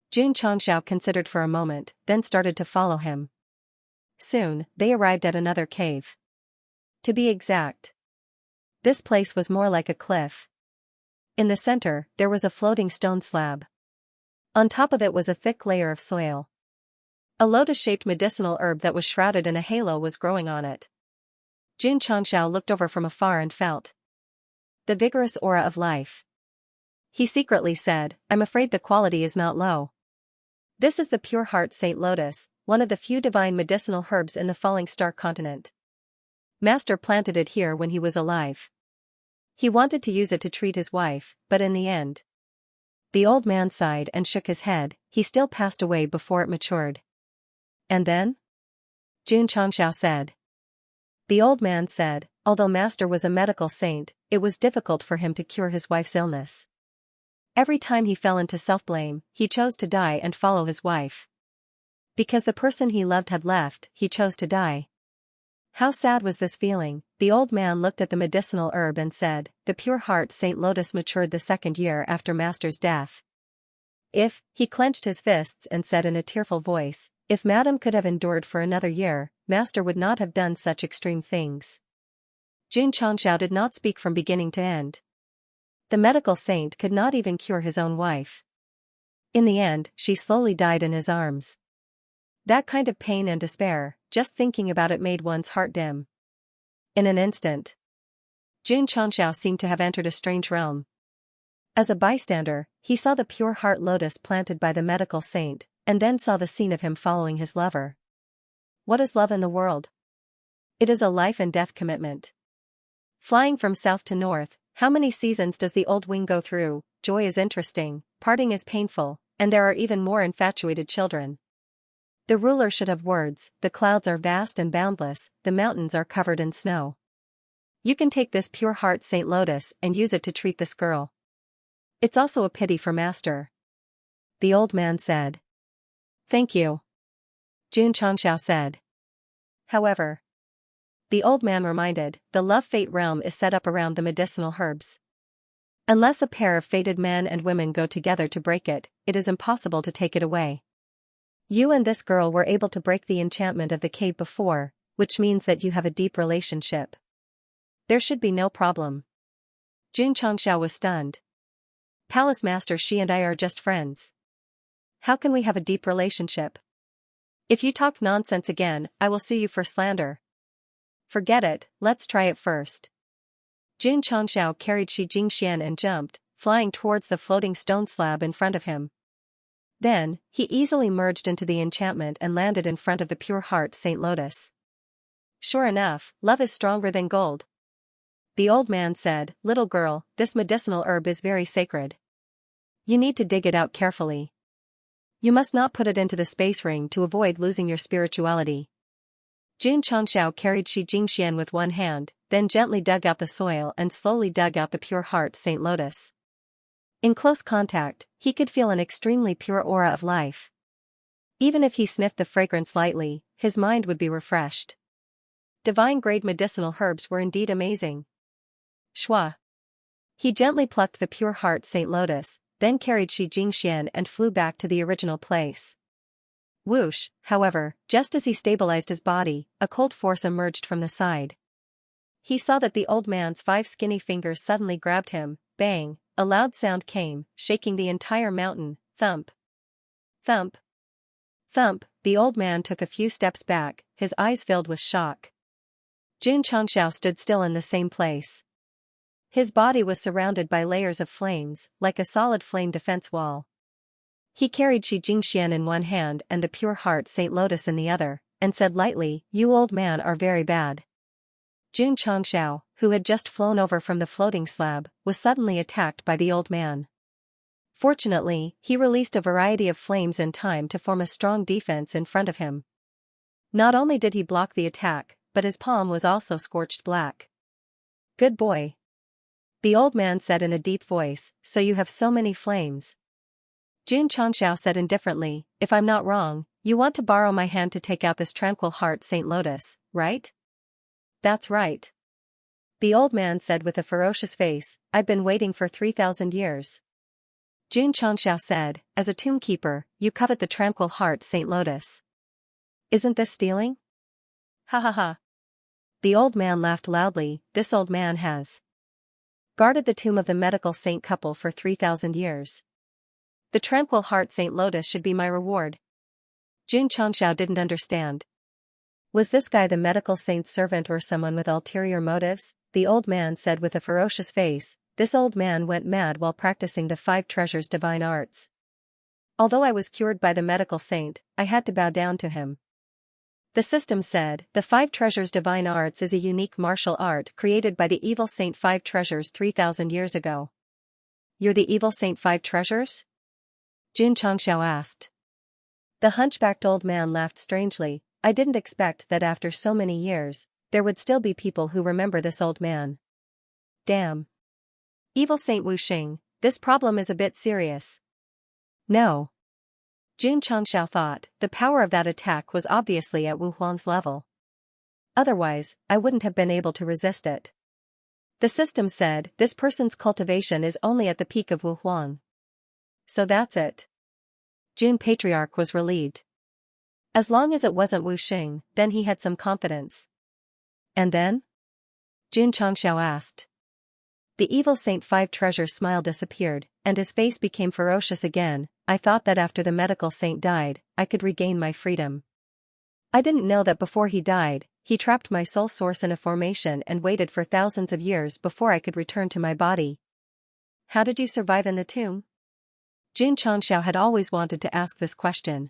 Jun Changxiao considered for a moment, then started to follow him. Soon, they arrived at another cave. To be exact, this place was more like a cliff. In the center, there was a floating stone slab. On top of it was a thick layer of soil. A lotus-shaped medicinal herb that was shrouded in a halo was growing on it. Jun Changxiao looked over from afar and felt the vigorous aura of life. He secretly said, "I'm afraid the quality is not low. This is the pure heart Saint Lotus, one of the few divine medicinal herbs in the falling star continent. Master planted it here when he was alive. He wanted to use it to treat his wife, but in the end." The old man sighed and shook his head. "He still passed away before it matured." "And then?" Jun Changxiao said. The old man said, "Although Master was a medical saint, it was difficult for him to cure his wife's illness. Every time he fell into self-blame, he chose to die and follow his wife. Because the person he loved had left, he chose to die." How sad was this feeling? The old man looked at the medicinal herb and said, "The pure heart Saint Lotus matured the second year after Master's death. He clenched his fists and said in a tearful voice, "If Madam could have endured for another year, Master would not have done such extreme things." Jun Changxiao did not speak from beginning to end. The medical saint could not even cure his own wife. In the end, she slowly died in his arms. That kind of pain and despair, just thinking about it made one's heart dim. In an instant, Xianxia seemed to have entered a strange realm. As a bystander, he saw the pure heart lotus planted by the medical saint, and then saw the scene of him following his lover. What is love in the world? It is a life and death commitment. Flying from south to north, how many seasons does the old wing go through? Joy is interesting, parting is painful, and there are even more infatuated children. The ruler should have words, the clouds are vast and boundless, the mountains are covered in snow. You can take this pure heart Saint Lotus and use it to treat this girl. It's also a pity for master. The old man said. Thank you. Xianxia said. However, the old man reminded, the love fate realm is set up around the medicinal herbs. Unless a pair of fated men and women go together to break it, it is impossible to take it away. You and this girl were able to break the enchantment of the cave before, which means that you have a deep relationship. There should be no problem. Xianxia was stunned. Palace Master, she and I are just friends. How can we have a deep relationship? If you talk nonsense again, I will sue you for slander. Forget it, let's try it first. Xianxia carried Xianxia and jumped, flying towards the floating stone slab in front of him. Then, he easily merged into the enchantment and landed in front of the pure heart Saint Lotus. Sure enough, love is stronger than gold. The old man said, little girl, this medicinal herb is very sacred. You need to dig it out carefully. You must not put it into the space ring to avoid losing your spirituality. Xianxia carried Xianxia with one hand, then gently dug out the soil and slowly dug out the pure heart Saint Lotus. In close contact, he could feel an extremely pure aura of life. Even if he sniffed the fragrance lightly, his mind would be refreshed. Divine-grade medicinal herbs were indeed amazing. Shwa. He gently plucked the pure heart Saint Lotus, then carried Xianxia and flew back to the original place. Whoosh, however, just as he stabilized his body, a cold force emerged from the side. He saw that the old man's 5 skinny fingers suddenly grabbed him. Bang, a loud sound came, shaking the entire mountain. Thump. Thump. Thump, the old man took a few steps back, his eyes filled with shock. Xianxia stood still in the same place. His body was surrounded by layers of flames, like a solid flame defense wall. He carried Xianxia in one hand and the pure heart Saint Lotus in the other, and said lightly, you old man are very bad. Xianxia, who had just flown over from the floating slab, was suddenly attacked by the old man. Fortunately, he released a variety of flames in time to form a strong defense in front of him. Not only did he block the attack, but his palm was also scorched black. Good boy. The old man said in a deep voice, so you have so many flames. Xianxia said indifferently, if I'm not wrong, you want to borrow my hand to take out this tranquil heart Saint Lotus, right? That's right. The old man said with a ferocious face, I've been waiting for 3,000 years. Xianxia said, as a tombkeeper, you covet the tranquil heart Saint Lotus. Isn't this stealing? Ha ha ha. The old man laughed loudly, this old man has guarded the tomb of the medical saint couple for 3,000 years. The tranquil heart Saint Lotus should be my reward. Xianxia didn't understand. Was this guy the medical saint's servant or someone with ulterior motives? The old man said with a ferocious face, this old man went mad while practicing the 5 treasures divine arts. Although I was cured by the medical saint, I had to bow down to him. The system said, the 5 treasures divine arts is a unique martial art created by the evil saint 5 treasures 3,000 years ago. You're the evil saint 5 treasures? Xianxia asked. The hunchbacked old man laughed strangely, I didn't expect that after so many years, there would still be people who remember this old man. Damn. Evil Saint Wuxing, this problem is a bit serious. No. Xianxia thought, the power of that attack was obviously at Wu Huang's level. Otherwise, I wouldn't have been able to resist it. The system said, this person's cultivation is only at the peak of Wu Huang. So that's it. Jun Patriarch was relieved. As long as it wasn't Wuxing, then he had some confidence. And then? Xianxia asked. The evil Saint Five Treasures smile disappeared, and his face became ferocious again. I thought that after the medical saint died, I could regain my freedom. I didn't know that before he died, he trapped my soul source in a formation and waited for thousands of years before I could return to my body. How did you survive in the tomb? Xianxia had always wanted to ask this question.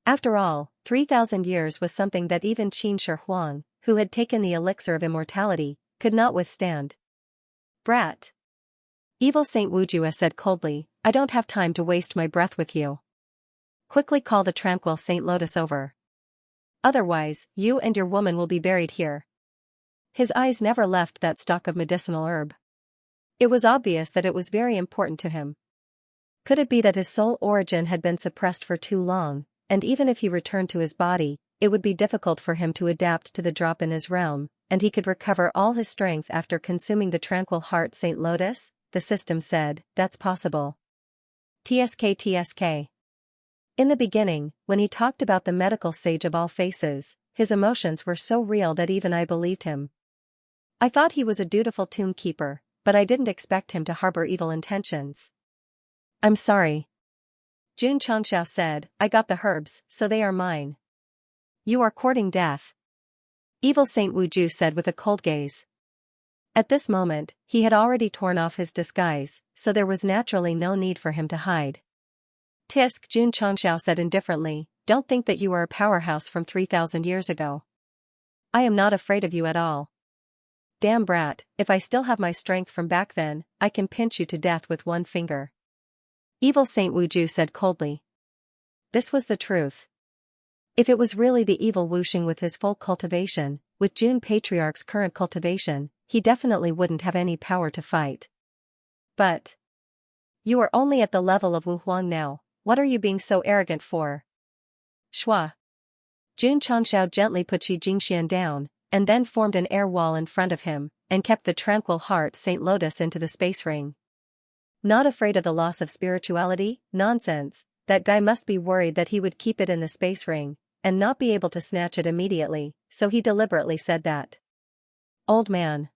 After all, 3,000 years was something that even Qin Shi Huang, who had taken the elixir of immortality, could not withstand. Brat. Evil Saint Wujua said coldly, I don't have time to waste my breath with you. Quickly call the tranquil Saint Lotus over. Otherwise, you and your woman will be buried here. His eyes never left that stalk of medicinal herb. It was obvious that it was very important to him. Could it be that his soul origin had been suppressed for too long, and even if he returned to his body, it would be difficult for him to adapt to the drop in his realm, and he could recover all his strength after consuming the tranquil heart Saint Lotus? The system said, that's possible. TSK. In the beginning, when he talked about the medical sage of all faces, his emotions were so real that even I believed him. I thought he was a dutiful tomb keeper, but I didn't expect him to harbor evil intentions. I'm sorry. Xianxia said, I got the herbs, so they are mine. You are courting death. Evil Saint Wuju said with a cold gaze. At this moment, he had already torn off his disguise, so there was naturally no need for him to hide. Tisk, Xianxia said indifferently, don't think that you are a powerhouse from 3,000 years ago. I am not afraid of you at all. Damn brat, if I still have my strength from back then, I can pinch you to death with one finger. Evil Saint Wuju said coldly. This was the truth. If it was really the evil Wuxing with his full cultivation, with Jun Patriarch's current cultivation, he definitely wouldn't have any power to fight. But you are only at the level of Wu Huang now, what are you being so arrogant for? Shua. Xianxia gently put Xianxia down, and then formed an air wall in front of him, and kept the tranquil heart Saint Lotus into the space ring. Not afraid of the loss of spirituality? Nonsense, that guy must be worried that he would keep it in the space ring, and not be able to snatch it immediately, so he deliberately said that. Old man.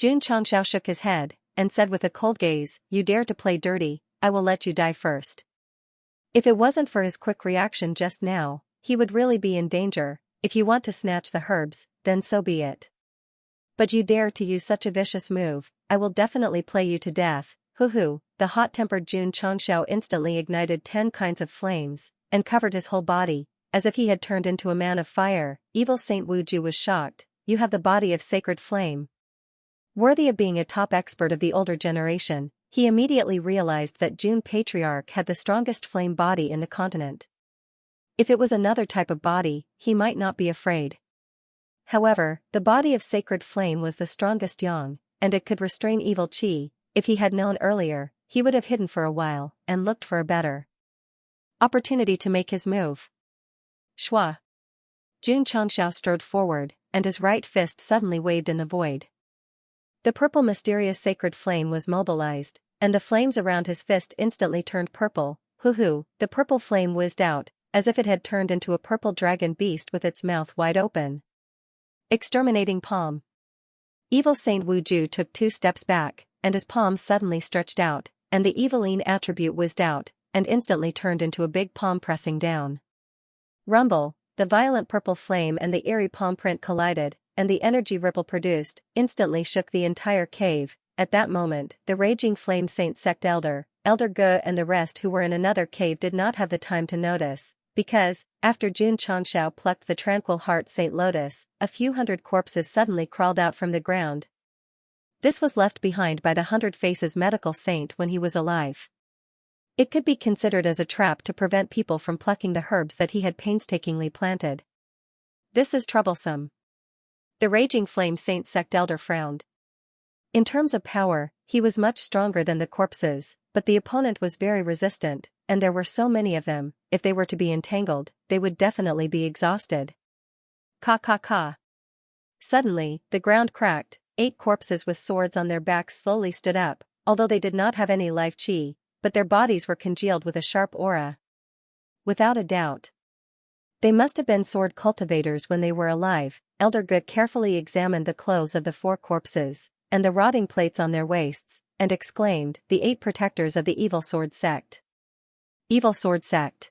Xianxia shook his head, and said with a cold gaze, you dare to play dirty, I will let you die first. If it wasn't for his quick reaction just now, he would really be in danger. If you want to snatch the herbs, then so be it. But you dare to use such a vicious move, I will definitely play you to death. Hoo-hoo, the hot-tempered Xianxia instantly ignited 10 kinds of flames, and covered his whole body, as if he had turned into a man of fire. Evil Saint Wuju was shocked, you have the body of sacred flame. Worthy of being a top expert of the older generation, he immediately realized that Jun Patriarch had the strongest flame body in the continent. If it was another type of body, he might not be afraid. However, the body of sacred flame was the strongest yang, and it could restrain evil qi. If he had known earlier, he would have hidden for a while, and looked for a better opportunity to make his move. Shua. Xianxia strode forward, and his right fist suddenly waved in the void. The purple mysterious sacred flame was mobilized, and the flames around his fist instantly turned purple. Hoo-hoo, the purple flame whizzed out, as if it had turned into a purple dragon beast with its mouth wide open. Exterminating palm. Evil Saint Wuju took 2 steps back, and his palms suddenly stretched out, and the eviline attribute whizzed out, and instantly turned into a big palm pressing down. Rumble, the violent purple flame and the eerie palm print collided, and the energy ripple produced instantly shook the entire cave. At that moment, the raging flame Saint Sect Elder Ge and the rest who were in another cave did not have the time to notice, because, after Xianxia plucked the tranquil heart Saint Lotus, a few hundred corpses suddenly crawled out from the ground. This was left behind by the 100 Faces medical saint when he was alive. It could be considered as a trap to prevent people from plucking the herbs that he had painstakingly planted. This is troublesome. The raging flame Saint Sect Elder frowned. In terms of power, he was much stronger than the corpses, but the opponent was very resistant, and there were so many of them, if they were to be entangled, they would definitely be exhausted. Ka. Suddenly, the ground cracked, 8 corpses with swords on their backs slowly stood up, although they did not have any life chi, but their bodies were congealed with a sharp aura. Without a doubt. They must have been sword cultivators when they were alive. Elder Ge carefully examined the clothes of the 4 corpses, and the rotting plates on their waists, and exclaimed, "The 8 protectors of the evil sword sect. Evil sword sect.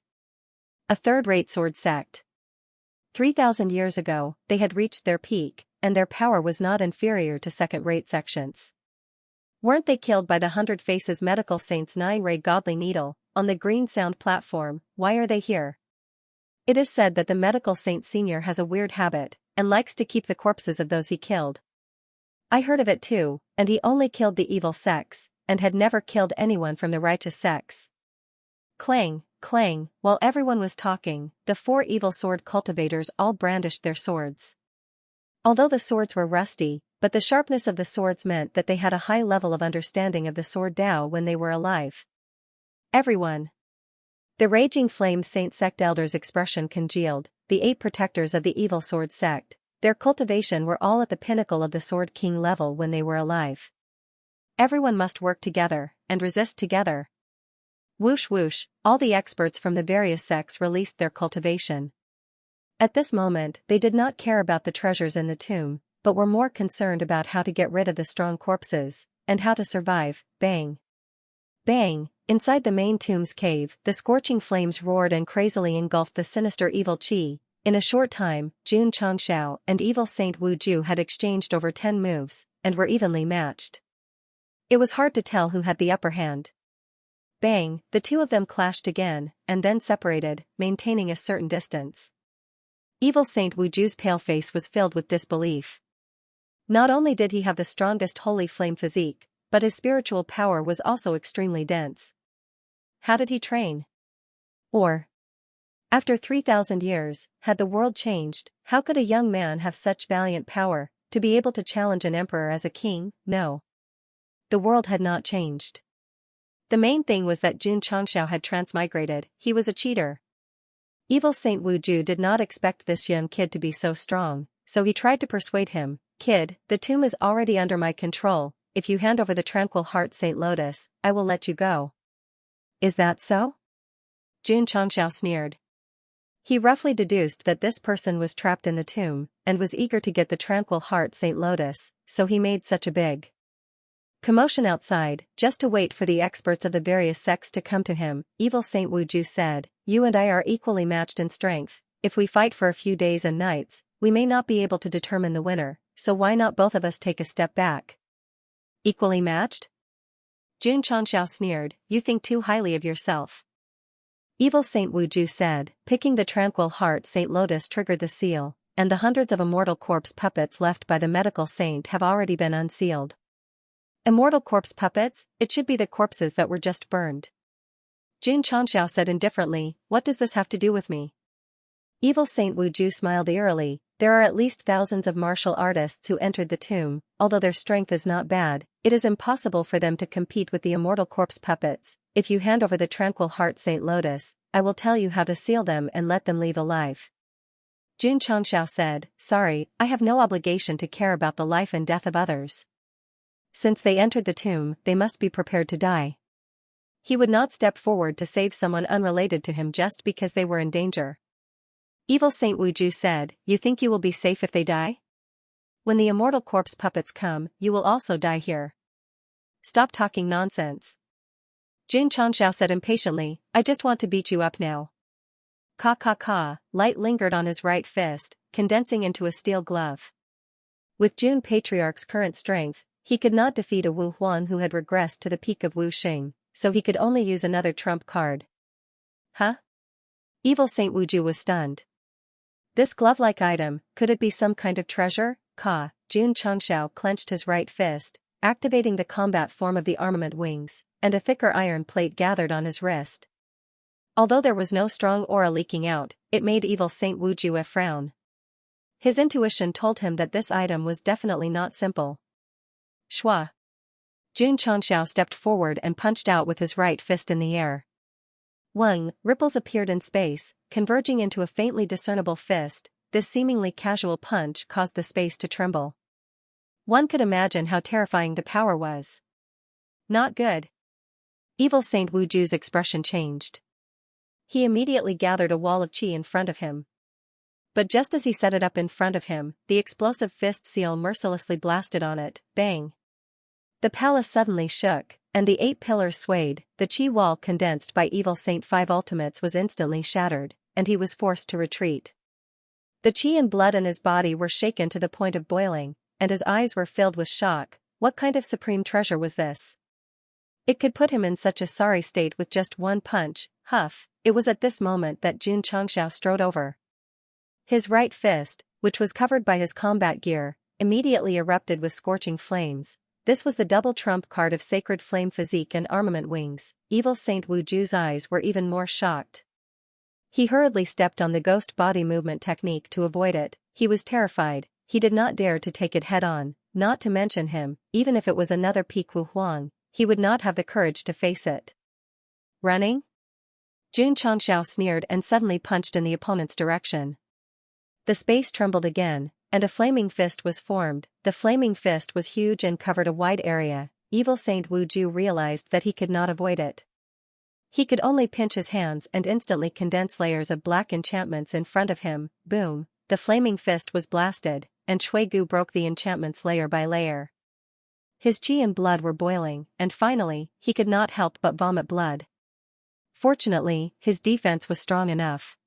A third-rate sword sect." 3,000 years ago, they had reached their peak, and their power was not inferior to second-rate sections. Weren't they killed by the 100 Faces medical saint's 9-ray godly needle, on the Green Sound platform? Why are they here? It is said that the medical saint senior has a weird habit, and likes to keep the corpses of those he killed. I heard of it too, and he only killed the evil sects, and had never killed anyone from the righteous sects. Clang, clang, while everyone was talking, the 4 evil sword cultivators all brandished their swords. Although the swords were rusty, but the sharpness of the swords meant that they had a high level of understanding of the sword Tao when they were alive. Everyone. The raging flame saint sect elders' expression congealed, the 8 protectors of the evil sword sect. Their cultivation were all at the pinnacle of the Sword King level when they were alive. Everyone must work together, and resist together. Whoosh whoosh, all the experts from the various sects released their cultivation. At this moment, they did not care about the treasures in the tomb, but were more concerned about how to get rid of the strong corpses, and how to survive. Bang! Bang! Inside the main tomb's cave, the scorching flames roared and crazily engulfed the sinister evil Qi. In a short time, Xianxia and evil Saint Wu Ju had exchanged over 10 moves, and were evenly matched. It was hard to tell who had the upper hand. Bang, the 2 of them clashed again, and then separated, maintaining a certain distance. Evil Saint Wu Ju's pale face was filled with disbelief. Not only did he have the strongest holy flame physique, but his spiritual power was also extremely dense. How did he train? Or, after 3,000 years, had the world changed? How could a young man have such valiant power, to be able to challenge an emperor as a king? No. The world had not changed. The main thing was that Xianxia had transmigrated. He was a cheater. Evil Saint Wu Ju did not expect this young kid to be so strong, so he tried to persuade him. "Kid, the tomb is already under my control. If you hand over the tranquil heart Saint Lotus, I will let you go." "Is that so?" Xianxia sneered. He roughly deduced that this person was trapped in the tomb, and was eager to get the tranquil heart Saint Lotus, so he made such a big commotion outside, just to wait for the experts of the various sects to come to him. Evil Saint Wu Ju said, "You and I are equally matched in strength. If we fight for a few days and nights, we may not be able to determine the winner, so why not both of us take a step back?" "Equally matched?" Xianxia sneered, "You think too highly of yourself." Evil Saint Wu Ju said, "Picking the tranquil heart Saint Lotus triggered the seal, and the hundreds of immortal corpse puppets left by the medical saint have already been unsealed." "Immortal corpse puppets? It should be the corpses that were just burned." Xianxia said indifferently, "What does this have to do with me?" Evil Saint Wu Ju smiled eerily, "There are at least thousands of martial artists who entered the tomb. Although their strength is not bad, it is impossible for them to compete with the immortal corpse puppets. If you hand over the tranquil heart Saint Lotus, I will tell you how to seal them and let them leave alive." Xianxia said, "Sorry, I have no obligation to care about the life and death of others. Since they entered the tomb, they must be prepared to die." He would not step forward to save someone unrelated to him just because they were in danger. Evil Saint Wu Ju said, "You think you will be safe if they die? When the immortal corpse puppets come, you will also die here. Stop talking nonsense." Xianxia said impatiently, "I just want to beat you up now." Ka ka ka, light lingered on his right fist, condensing into a steel glove. With Jun Patriarch's current strength, he could not defeat a Wu Huan who had regressed to the peak of Wu Xing, so he could only use another trump card. Huh? Evil Saint Wu Ju was stunned. This glove-like item, could it be some kind of treasure? Xianxia clenched his right fist, activating the combat form of the armament wings, and a thicker iron plate gathered on his wrist. Although there was no strong aura leaking out, it made Evil Saint Wu Ju frown. His intuition told him that this item was definitely not simple. Shua. Xianxia stepped forward and punched out with his right fist in the air. Wang, ripples appeared in space, converging into a faintly discernible fist. This seemingly casual punch caused the space to tremble. One could imagine how terrifying the power was. Not good. Evil Saint Wu Ju's expression changed. He immediately gathered a wall of qi in front of him. But just as he set it up in front of him, the explosive fist seal mercilessly blasted on it. Bang! The palace suddenly shook, and the 8 pillars swayed. The chi wall condensed by Evil Saint 5 ultimates was instantly shattered, and he was forced to retreat. The chi and blood in his body were shaken to the point of boiling, and his eyes were filled with shock. What kind of supreme treasure was this? It could put him in such a sorry state with just one punch. Huff. It was at this moment that Jun Changxiao strode over. His right fist, which was covered by his combat gear, immediately erupted with scorching flames. This was the double trump card of Sacred Flame Physique and Armament Wings. Evil Saint Wu Ju's eyes were even more shocked. He hurriedly stepped on the ghost body movement technique to avoid it. He was terrified. He did not dare to take it head-on, not to mention him. Even if it was another Piku Huang, he would not have the courage to face it. Running? Jun Changxiao sneered and suddenly punched in the opponent's direction. The space trembled again, and a flaming fist was formed. The flaming fist was huge and covered a wide area. Evil Saint Wu Ju realized that he could not avoid it. He could only pinch his hands and instantly condense layers of black enchantments in front of him. Boom! The flaming fist was blasted, and Shui Gu broke the enchantments layer by layer. His chi and blood were boiling, and finally, he could not help but vomit blood. Fortunately, his defense was strong enough.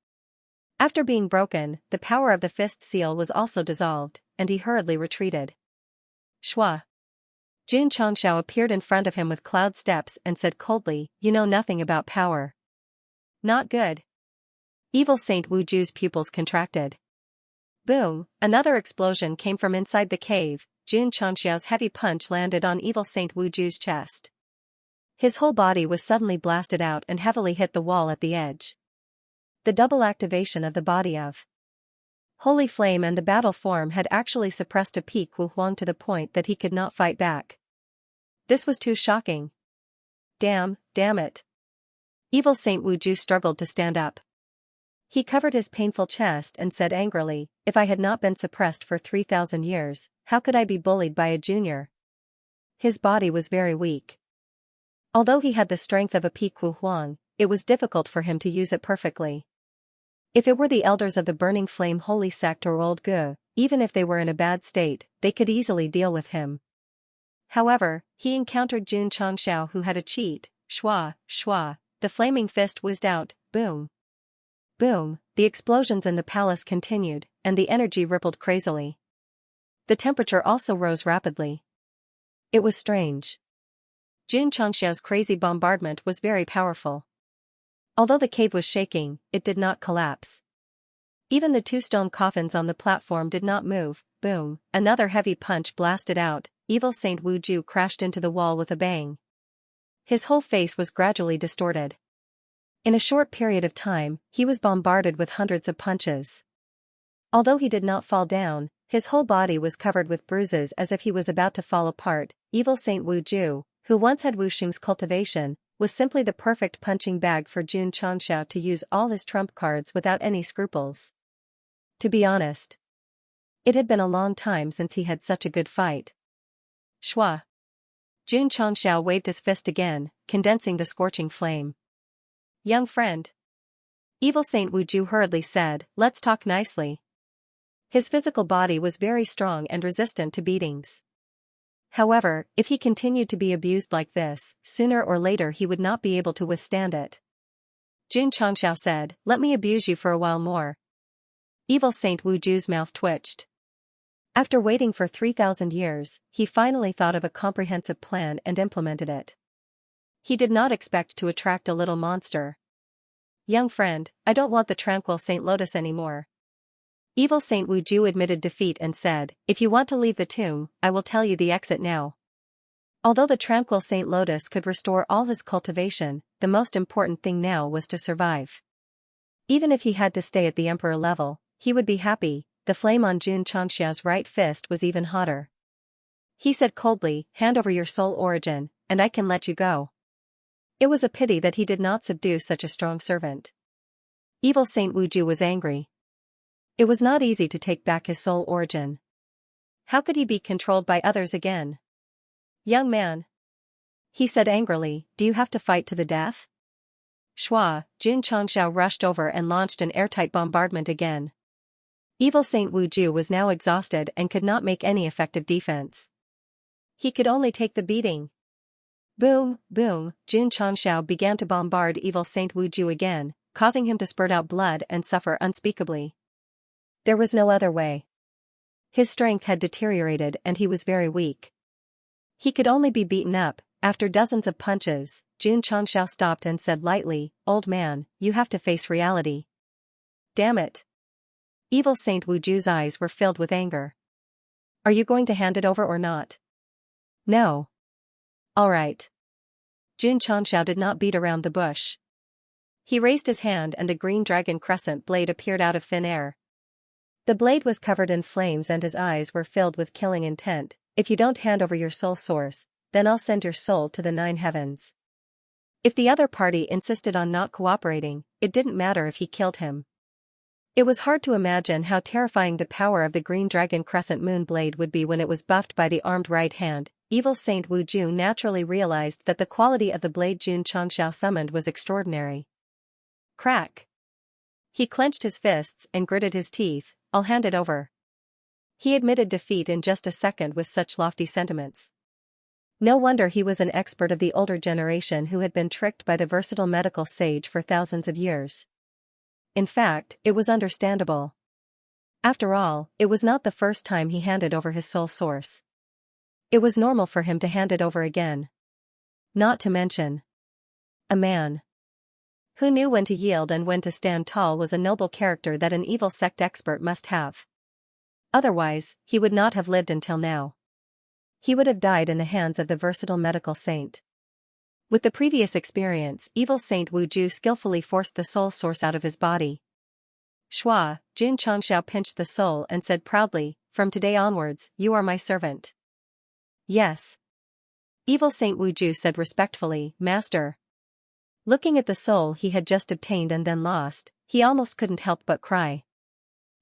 After being broken, the power of the fist seal was also dissolved, and he hurriedly retreated. Shua. Jun Changxiao appeared in front of him with cloud steps and said coldly, "You know nothing about power." Not good. Evil Saint Wu Ju's pupils contracted. Boom! Another explosion came from inside the cave. Jun Changxiao's heavy punch landed on Evil Saint Wu Ju's chest. His whole body was suddenly blasted out and heavily hit the wall at the edge. The double activation of the body of Holy Flame and the battle form had actually suppressed a Piku Huang to the point that he could not fight back. This was too shocking. Damn it. Evil Saint Wu Ju struggled to stand up. He covered his painful chest and said angrily, "If I had not been suppressed for 3,000 years, how could I be bullied by a junior?" His body was very weak. Although he had the strength of a Piku Huang, it was difficult for him to use it perfectly. If it were the elders of the Burning Flame Holy Sect or Old Gu, even if they were in a bad state, they could easily deal with him. However, he encountered Jun Changxiao who had a cheat. Shua. The flaming fist whizzed out. Boom. Boom. The explosions in the palace continued, and the energy rippled crazily. The temperature also rose rapidly. It was strange. Jun Changxiao's crazy bombardment was very powerful. Although the cave was shaking, it did not collapse. Even the 2 stone coffins on the platform did not move. Boom! Another heavy punch blasted out. Evil Saint Wu Ju crashed into the wall with a bang. His whole face was gradually distorted. In a short period of time, he was bombarded with hundreds of punches. Although he did not fall down, his whole body was covered with bruises as if he was about to fall apart. Evil Saint Wu Ju, who once had Wuxing's cultivation, was simply the perfect punching bag for Jun Changxiao to use all his trump cards without any scruples. To be honest, it had been a long time since he had such a good fight. Shua. Jun Changxiao waved his fist again, condensing the scorching flame. "Young friend." Evil Saint Wu Ju hurriedly said, "Let's talk nicely." His physical body was very strong and resistant to beatings. However, if he continued to be abused like this, sooner or later he would not be able to withstand it. Jun Changxiao said, "Let me abuse you for a while more." Evil Saint Wu Ju's mouth twitched. After waiting for 3,000 years, he finally thought of a comprehensive plan and implemented it. He did not expect to attract a little monster. "Young friend, I don't want the Tranquil Saint Lotus anymore." Evil Saint Wu Ju admitted defeat and said, "If you want to leave the tomb, I will tell you the exit now." Although the Tranquil Saint Lotus could restore all his cultivation, the most important thing now was to survive. Even if he had to stay at the Emperor level, he would be happy. The flame on Jun Changxiao's right fist was even hotter. He said coldly, "Hand over your soul origin, and I can let you go." It was a pity that he did not subdue such a strong servant. Evil Saint Wu Ju was angry. It was not easy to take back his soul origin. How could he be controlled by others again? "Young man," he said angrily, "do you have to fight to the death?" Shua. Jun Changxiao rushed over and launched an airtight bombardment again. Evil Saint Wu Ju was now exhausted and could not make any effective defense. He could only take the beating. Boom, boom, Jun Changxiao began to bombard evil Saint Wu Ju again, causing him to spurt out blood and suffer unspeakably. There was no other way. His strength had deteriorated and he was very weak. He could only be beaten up. After dozens of punches, Jun Changxiao stopped and said lightly, "Old man, you have to face reality." Damn it. Evil Saint Wu Ju's eyes were filled with anger. Are you going to hand it over or not? No. Alright. Jun Changxiao did not beat around the bush. He raised his hand and a green dragon crescent blade appeared out of thin air. The blade was covered in flames and his eyes were filled with killing intent. If you don't hand over your soul source, then I'll send your soul to the 9 heavens. If the other party insisted on not cooperating, it didn't matter if he killed him. It was hard to imagine how terrifying the power of the green dragon crescent moon blade would be when it was buffed by the armed right hand. Evil Saint Wu Ju naturally realized that the quality of the blade Jun Changxiao summoned was extraordinary. Crack. He clenched his fists and gritted his teeth. I'll hand it over. He admitted defeat in just a second with such lofty sentiments. No wonder he was an expert of the older generation who had been tricked by the versatile medical sage for thousands of years. In fact, it was understandable. After all, it was not the first time he handed over his soul source. It was normal for him to hand it over again. Not to mention, a man who knew when to yield and when to stand tall was a noble character that an evil sect expert must have. Otherwise, he would not have lived until now. He would have died in the hands of the versatile medical saint. With the previous experience, evil Saint Wu Ju skillfully forced the soul source out of his body. Shua, Jun Changxiao pinched the soul and said proudly, "From today onwards, you are my servant." Yes. Evil Saint Wu Ju said respectfully, "Master." Looking at the soul he had just obtained and then lost, he almost couldn't help but cry.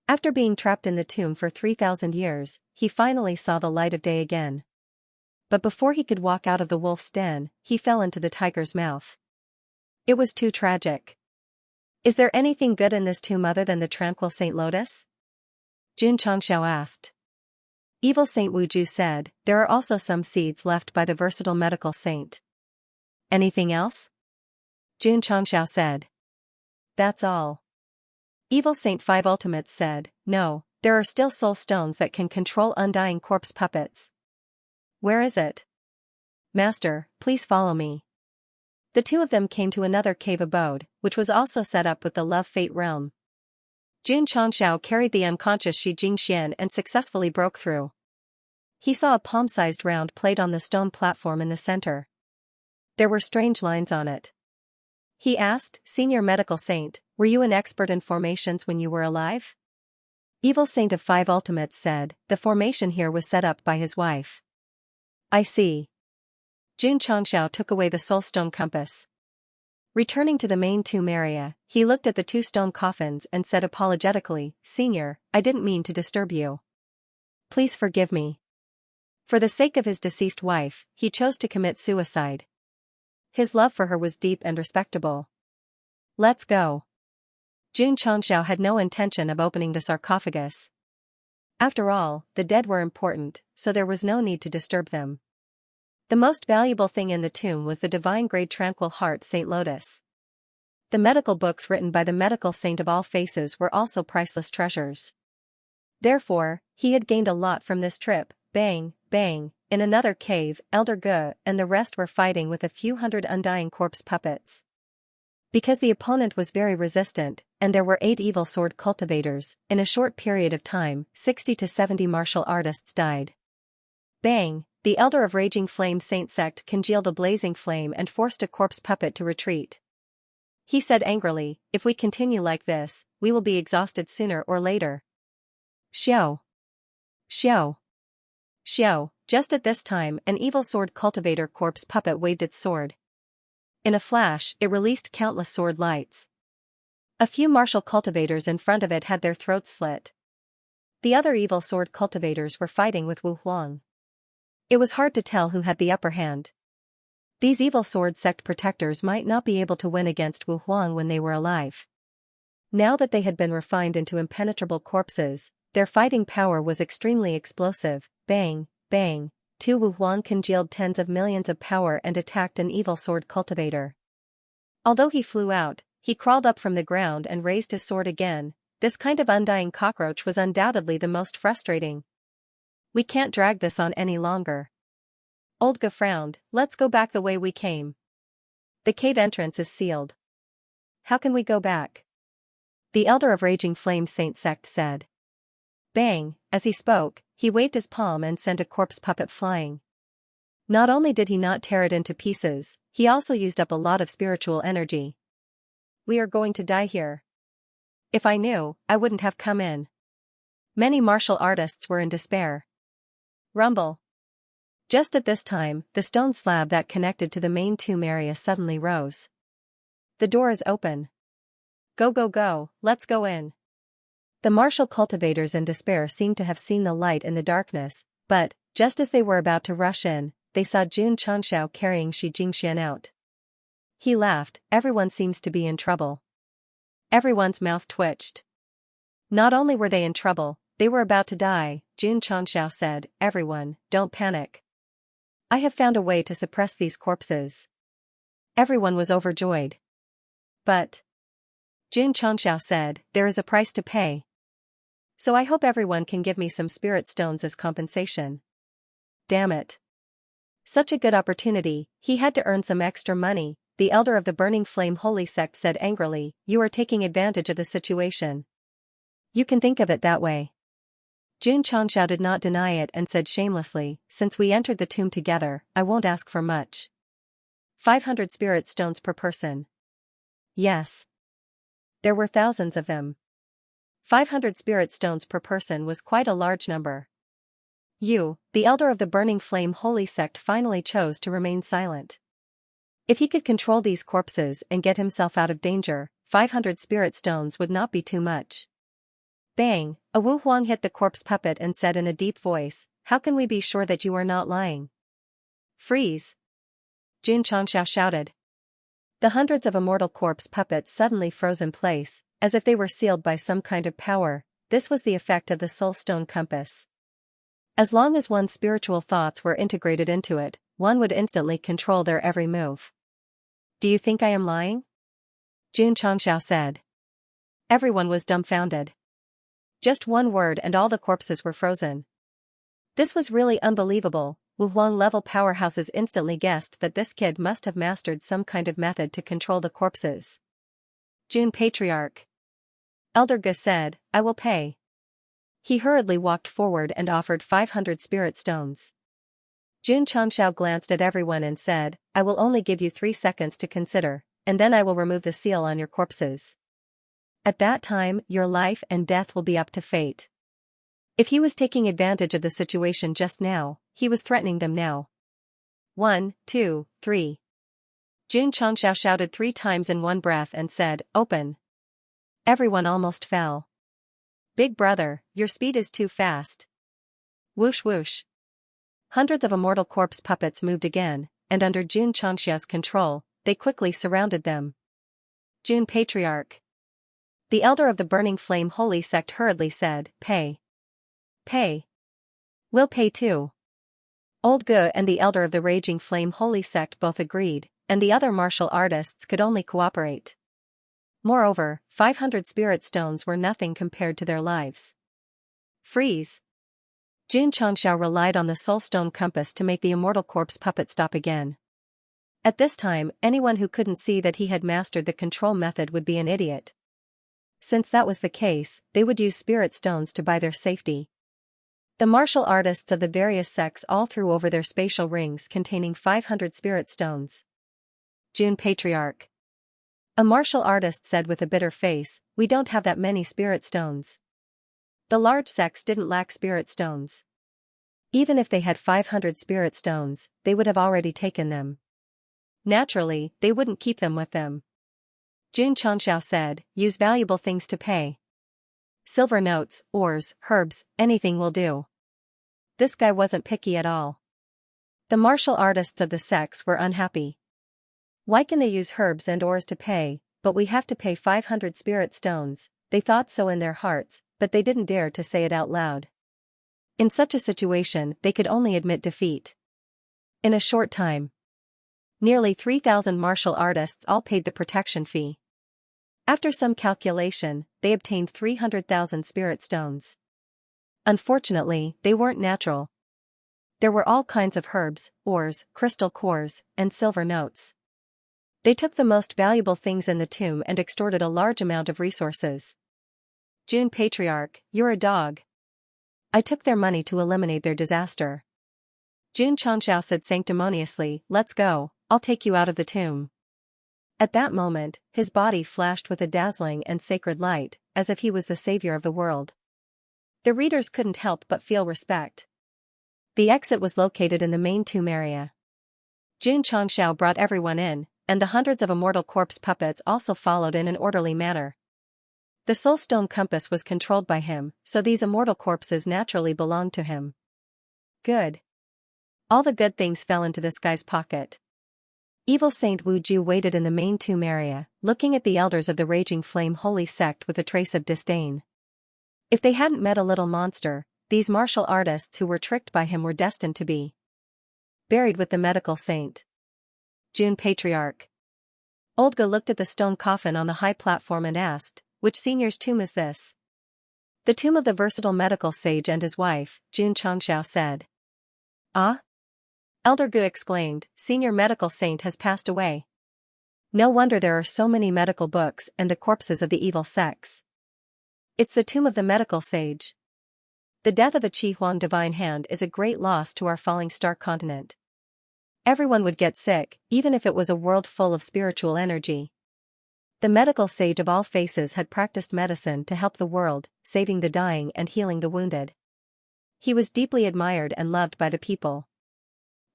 After being trapped in the tomb for 3,000 years, he finally saw the light of day again. But before he could walk out of the wolf's den, he fell into the tiger's mouth. It was too tragic. Is there anything good in this tomb other than the tranquil Saint Lotus? Jun Changxiao asked. Evil Saint Wu Ju said, there are also some seeds left by the versatile medical saint. Anything else? Jun Changxiao said. That's all. Evil Saint Five Ultimates said, no, there are still soul stones that can control undying corpse puppets. Where is it? Master, please follow me. The two of them came to another cave abode, which was also set up with the love fate realm. Jun Changxiao carried the unconscious Shi Jingxian and successfully broke through. He saw a palm-sized round plate on the stone platform in the center. There were strange lines on it. He asked, Senior Medical Saint, were you an expert in formations when you were alive? Evil Saint of Five Ultimates said, the formation here was set up by his wife. I see. Jun Changxiao took away the soulstone compass. Returning to the main tomb area, he looked at the 2 stone coffins and said apologetically, Senior, I didn't mean to disturb you. Please forgive me. For the sake of his deceased wife, he chose to commit suicide. His love for her was deep and respectable. Let's go. Jun Changxiao had no intention of opening the sarcophagus. After all, the dead were important, so there was no need to disturb them. The most valuable thing in the tomb was the divine-grade tranquil heart Saint Lotus. The medical books written by the medical saint of all faces were also priceless treasures. Therefore, he had gained a lot from this trip. Bang, bang, in another cave, Elder Ge and the rest were fighting with a few hundred undying corpse puppets. Because the opponent was very resistant, and there were 8 evil sword cultivators, in a short period of time, 60 to 70 martial artists died. Bang, the Elder of Raging Flame Saint Sect congealed a blazing flame and forced a corpse puppet to retreat. He said angrily, if we continue like this, we will be exhausted sooner or later. Xiao. Xiao. Xiao. Just at this time, an evil sword cultivator corpse puppet waved its sword. In a flash, it released countless sword lights. A few martial cultivators in front of it had their throats slit. The other evil sword cultivators were fighting with Wu Huang. It was hard to tell who had the upper hand. These evil sword sect protectors might not be able to win against Wu Huang when they were alive. Now that they had been refined into impenetrable corpses, their fighting power was extremely explosive. Bang, bang, Tu Wu Huang congealed tens of millions of power and attacked an evil sword cultivator. Although he flew out, he crawled up from the ground and raised his sword again. This kind of undying cockroach was undoubtedly the most frustrating. We can't drag this on any longer. Old Ge frowned. Let's go back the way we came. The cave entrance is sealed. How can we go back? The elder of Raging Flame Saint Sect said. Bang, as he spoke, he waved his palm and sent a corpse puppet flying. Not only did he not tear it into pieces, he also used up a lot of spiritual energy. We are going to die here. If I knew, I wouldn't have come in. Many martial artists were in despair. Rumble. Just at this time, the stone slab that connected to the main tomb area suddenly rose. The door is open. Go go go, let's go in. The martial cultivators in despair seemed to have seen the light in the darkness, but, just as they were about to rush in, they saw Jun Changxiao carrying Xianxia out. He laughed. Everyone seems to be in trouble. Everyone's mouth twitched. Not only were they in trouble, they were about to die. Jun Changxiao said, Everyone, don't panic. I have found a way to suppress these corpses. Everyone was overjoyed. But Jun Changxiao said, there is a price to pay. So I hope everyone can give me some spirit stones as compensation. Damn it. Such a good opportunity, he had to earn some extra money. The elder of the Burning Flame Holy Sect said angrily, You are taking advantage of the situation. You can think of it that way. Jun Changxiao did not deny it and said shamelessly, Since we entered the tomb together, I won't ask for much. 500 spirit stones per person. Yes. There were thousands of them. 500 spirit stones per person was quite a large number. You, the elder of the Burning Flame Holy Sect, finally chose to remain silent. If he could control these corpses and get himself out of danger, 500 spirit stones would not be too much. Bang, a Wu Huang hit the corpse puppet and said in a deep voice, How can we be sure that you are not lying? Freeze! Jun Changxiao shouted. The hundreds of immortal corpse puppets suddenly froze in place, as if they were sealed by some kind of power. This was the effect of the Soul Stone Compass. As long as one's spiritual thoughts were integrated into it, one would instantly control their every move. Do you think I am lying? Jun Changxiao said. Everyone was dumbfounded. Just one word and all the corpses were frozen. This was really unbelievable. Wu Huang-level powerhouses instantly guessed that this kid must have mastered some kind of method to control the corpses. Jun Patriarch. Elder Ge said, I will pay. He hurriedly walked forward and offered 500 spirit stones. Jun Changxiao glanced at everyone and said, I will only give you 3 seconds to consider, and then I will remove the seal on your corpses. At that time, your life and death will be up to fate. If he was taking advantage of the situation just now, he was threatening them now. 1, 2, 3. Jun Changxiao shouted 3 times in one breath and said, Open. Everyone almost fell. Big brother, your speed is too fast. Whoosh whoosh. Hundreds of immortal corpse puppets moved again, and under Jun Changxiao's control, they quickly surrounded them. Jun Patriarch. The elder of the Burning Flame Holy Sect hurriedly said, Pay. Pay. We'll pay too. Old Ge and the elder of the Raging Flame Holy Sect both agreed, and the other martial artists could only cooperate. Moreover, 500 spirit stones were nothing compared to their lives. Freeze. Jun Changxiao relied on the Soul Stone Compass to make the immortal corpse puppet stop again. At this time, anyone who couldn't see that he had mastered the control method would be an idiot. Since that was the case, they would use spirit stones to buy their safety. The martial artists of the various sects all threw over their spatial rings containing 500 spirit stones. Jun Patriarch. A martial artist said with a bitter face, We don't have that many spirit stones. The large sects didn't lack spirit stones. Even if they had 500 spirit stones, they would have already taken them. Naturally, they wouldn't keep them with them. Jun Changxiao said, Use valuable things to pay. Silver notes, ores, herbs, anything will do. This guy wasn't picky at all. The martial artists of the sects were unhappy. Why can they use herbs and ores to pay, but we have to pay 500 spirit stones? They thought so in their hearts, but they didn't dare to say it out loud. In such a situation, they could only admit defeat. In a short time, nearly 3,000 martial artists all paid the protection fee. After some calculation, they obtained 300,000 spirit stones. Unfortunately, they weren't natural. There were all kinds of herbs, ores, crystal cores, and silver notes. They took the most valuable things in the tomb and extorted a large amount of resources. June Patriarch, you're a dog. I took their money to eliminate their disaster. June Xianxia said sanctimoniously, let's go, I'll take you out of the tomb. At that moment, his body flashed with a dazzling and sacred light, as if he was the savior of the world. The readers couldn't help but feel respect. The exit was located in the main tomb area. June Xianxia brought everyone in, and the hundreds of immortal corpse puppets also followed in an orderly manner. The soul stone compass was controlled by him, so these immortal corpses naturally belonged to him. Good. All the good things fell into this guy's pocket. Evil Saint Wu Ju waited in the main tomb area, looking at the elders of the Raging Flame Holy Sect with a trace of disdain. If they hadn't met a little monster, these martial artists who were tricked by him were destined to be buried with the medical saint. June Patriarch. Olga looked at the stone coffin on the high platform and asked, which senior's tomb is this? The tomb of the versatile medical sage and his wife, June Xianxia said. Ah? Elder Gu exclaimed, senior medical saint has passed away. No wonder there are so many medical books and the corpses of the evil sects. It's the tomb of the medical sage. The death of a Qi Huang divine hand is a great loss to our falling star continent. Everyone would get sick, even if it was a world full of spiritual energy. The medical sage of all faces had practiced medicine to help the world, saving the dying and healing the wounded. He was deeply admired and loved by the people.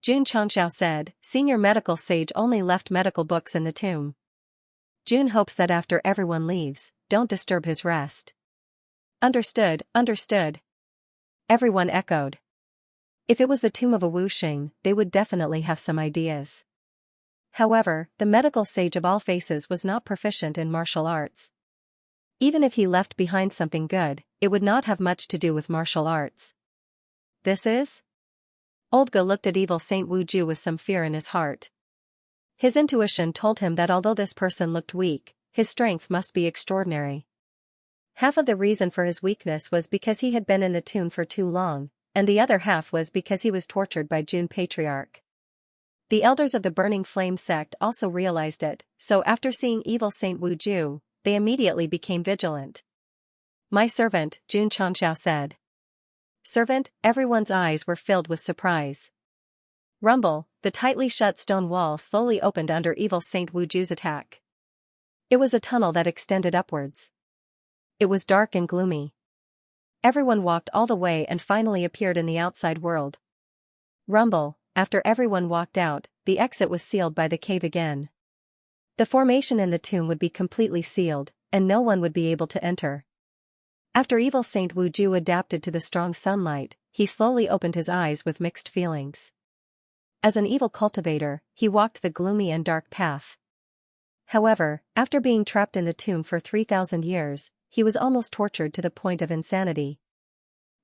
June Xianxia said, senior medical sage only left medical books in the tomb. June hopes that after everyone leaves, don't disturb his rest. Understood, understood. Everyone echoed. If it was the tomb of a Wuxing, they would definitely have some ideas. However, the medical sage of all faces was not proficient in martial arts. Even if he left behind something good, it would not have much to do with martial arts. This is? Olga looked at evil Saint Wu Ju with some fear in his heart. His intuition told him that although this person looked weak, his strength must be extraordinary. Half of the reason for his weakness was because he had been in the tomb for too long, and the other half was because he was tortured by June Patriarch. The elders of the Burning Flame sect also realized it, so after seeing evil Saint Wu Ju, they immediately became vigilant. My servant, June Xianxia said. Servant, everyone's eyes were filled with surprise. Rumble, the tightly shut stone wall slowly opened under evil Saint Wu Ju's attack. It was a tunnel that extended upwards. It was dark and gloomy. Everyone walked all the way and finally appeared in the outside world. Rumble, after everyone walked out, the exit was sealed by the cave again. The formation in the tomb would be completely sealed, and no one would be able to enter. After evil Saint Wu Ju adapted to the strong sunlight, he slowly opened his eyes with mixed feelings. As an evil cultivator, he walked the gloomy and dark path. However, after being trapped in the tomb for 3,000 years, he was almost tortured to the point of insanity.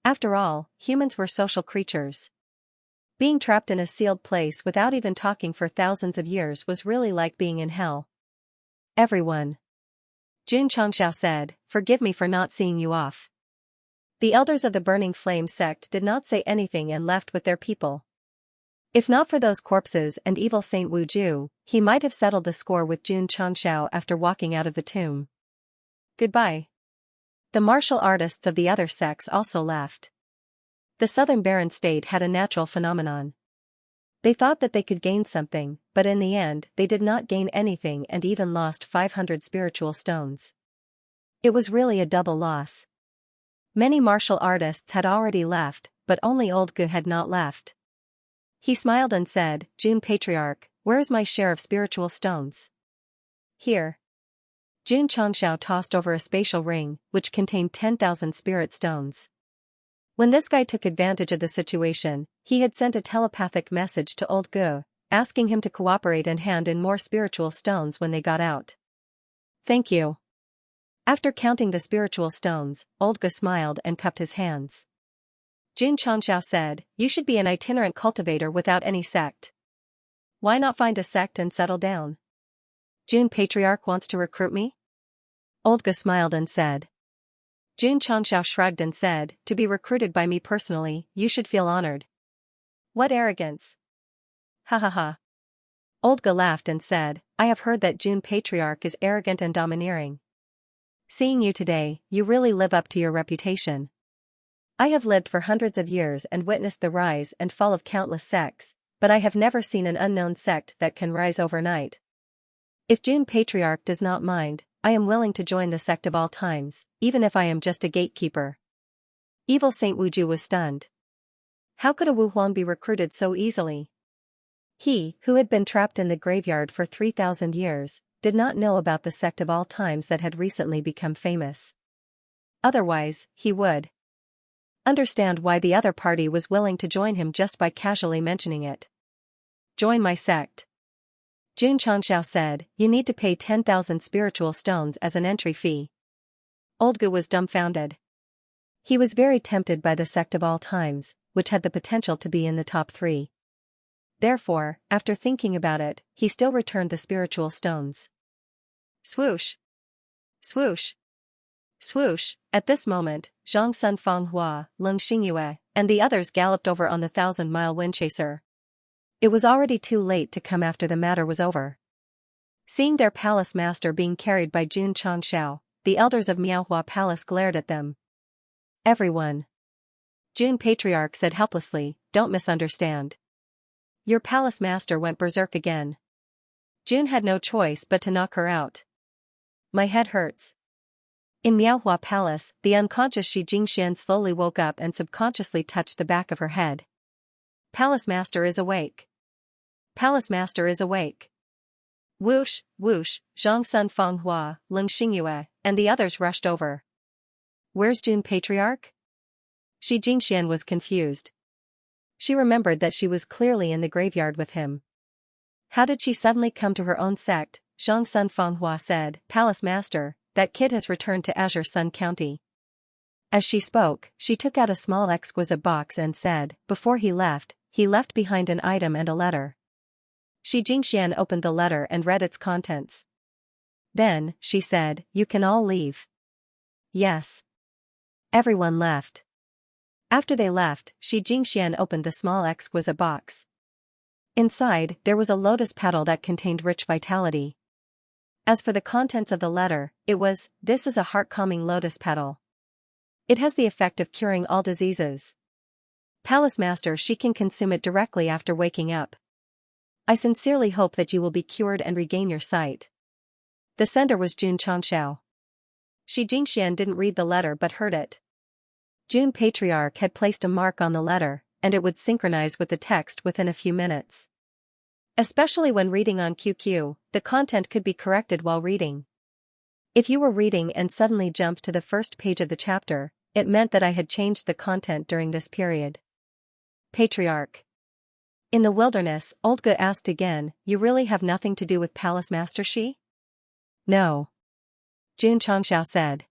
After all, humans were social creatures. Being trapped in a sealed place without even talking for thousands of years was really like being in hell. Everyone. June Xianxia said, forgive me for not seeing you off. The elders of the Burning Flame sect did not say anything and left with their people. If not for those corpses and evil Saint Wu Ju, he might have settled the score with June Xianxia after walking out of the tomb. Goodbye. The martial artists of the other sects also left. The southern barren state had a natural phenomenon. They thought that they could gain something, but in the end they did not gain anything and even lost 500 spiritual stones. It was really a double loss. Many martial artists had already left, but only Old Gu had not left. He smiled and said, June Patriarch, where is my share of spiritual stones? Here. June Xianxia tossed over a spatial ring, which contained 10,000 spirit stones. When this guy took advantage of the situation, he had sent a telepathic message to Old Gu, asking him to cooperate and hand in more spiritual stones when they got out. Thank you. After counting the spiritual stones, Old Gu smiled and cupped his hands. Jun Changxiao said, you should be an itinerant cultivator without any sect. Why not find a sect and settle down? Jun Patriarch wants to recruit me? Olga smiled and said. Jun Changxiao shrugged and said, to be recruited by me personally, you should feel honored. What arrogance! Ha ha ha. Olga laughed and said, I have heard that Jun Patriarch is arrogant and domineering. Seeing you today, you really live up to your reputation. I have lived for hundreds of years and witnessed the rise and fall of countless sects, but I have never seen an unknown sect that can rise overnight. If Jun Patriarch does not mind, I am willing to join the sect of all times, even if I am just a gatekeeper. Evil Saint Wuju was stunned. How could a Wu Huang be recruited so easily? He, who had been trapped in the graveyard for 3,000 years, did not know about the sect of all times that had recently become famous. Otherwise, he would understand why the other party was willing to join him just by casually mentioning it. Join my sect. Jun Changxiao said, you need to pay 10,000 spiritual stones as an entry fee. Olga was dumbfounded. He was very tempted by the sect of all times, which had the potential to be in the top 3. Therefore, after thinking about it, he still returned the spiritual stones. Swoosh! Swoosh! Swoosh! At this moment, Zhang Sun Fanghua, Leng Xingyue, and the others galloped over on the 1,000-mile windchaser. It was already too late to come after the matter was over. Seeing their palace master being carried by Jun Changxiao, the elders of Miaohua Palace glared at them. Everyone. Jun Patriarch said helplessly, don't misunderstand. Your palace master went berserk again. Jun had no choice but to knock her out. My head hurts. In Miaohua Palace, the unconscious Shi Jingxian slowly woke up and subconsciously touched the back of her head. Palace master is awake. Palace master is awake. Whoosh, whoosh, Zhang Sun Fanghua, Leng Xingyue, and the others rushed over. Where's Jun Patriarch? Shi Jingxian was confused. She remembered that she was clearly in the graveyard with him. How did she suddenly come to her own sect? Zhang Sun Fanghua said, Palace Master, that kid has returned to Azure Sun County. As she spoke, she took out a small exquisite box and said, before he left behind an item and a letter. Shi Jingxian opened the letter and read its contents. Then, she said, you can all leave. Yes. Everyone left. After they left, Shi Jingxian opened the small exquisite box. Inside, there was a lotus petal that contained rich vitality. As for the contents of the letter, it was, this is a heart-calming lotus petal. It has the effect of curing all diseases. Palace Master, she can consume it directly after waking up. I sincerely hope that you will be cured and regain your sight. The sender was Jun Changxiao. Shi Jingxian didn't read the letter but heard it. Jun Patriarch had placed a mark on the letter, and it would synchronize with the text within a few minutes. Especially when reading on QQ, the content could be corrected while reading. If you were reading and suddenly jumped to the first page of the chapter, it meant that I had changed the content during this period. Patriarch. In the wilderness, Olga asked again, you really have nothing to do with Palace Master Shi? No. Jun Changxiao said.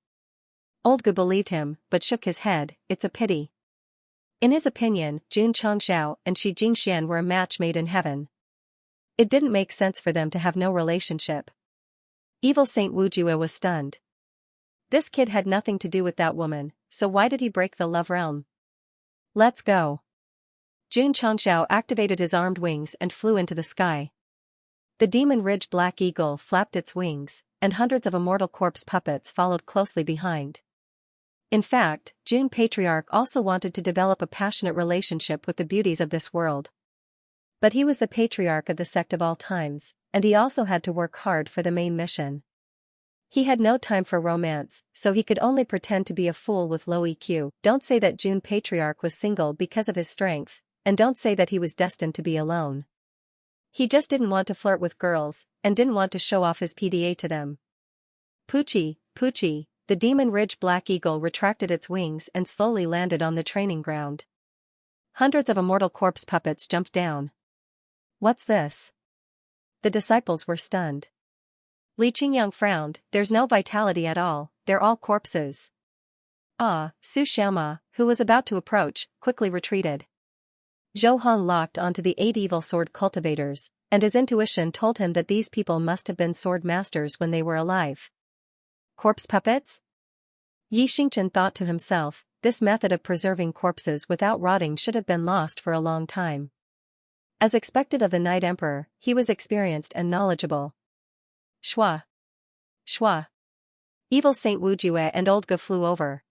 Olga believed him, but shook his head, it's a pity. In his opinion, Jun Changxiao and Shi Jingxian were a match made in heaven. It didn't make sense for them to have no relationship. Evil Saint Wujue was stunned. This kid had nothing to do with that woman, so why did he break the love realm? Let's go. Jun Changxiao activated his armed wings and flew into the sky. The Demon Ridge Black Eagle flapped its wings, and hundreds of immortal corpse puppets followed closely behind. In fact, Jun Patriarch also wanted to develop a passionate relationship with the beauties of this world. But he was the patriarch of the sect of all times, and he also had to work hard for the main mission. He had no time for romance, so he could only pretend to be a fool with low EQ. Don't say that Jun Patriarch was single because of his strength, and don't say that he was destined to be alone. He just didn't want to flirt with girls, and didn't want to show off his PDA to them. Poochie, Poochie, the Demon Ridge Black Eagle retracted its wings and slowly landed on the training ground. Hundreds of immortal corpse puppets jumped down. What's this? The disciples were stunned. Li Qingyang frowned, there's no vitality at all, they're all corpses. Su Xiaoma, who was about to approach, quickly retreated. Zhou Hong locked onto the 8 evil sword cultivators, and his intuition told him that these people must have been sword masters when they were alive. Corpse puppets? Yi Xingchen thought to himself, this method of preserving corpses without rotting should have been lost for a long time. As expected of the Night Emperor, he was experienced and knowledgeable. Shua! Shua! Evil Saint Wujue and Old Ge flew over.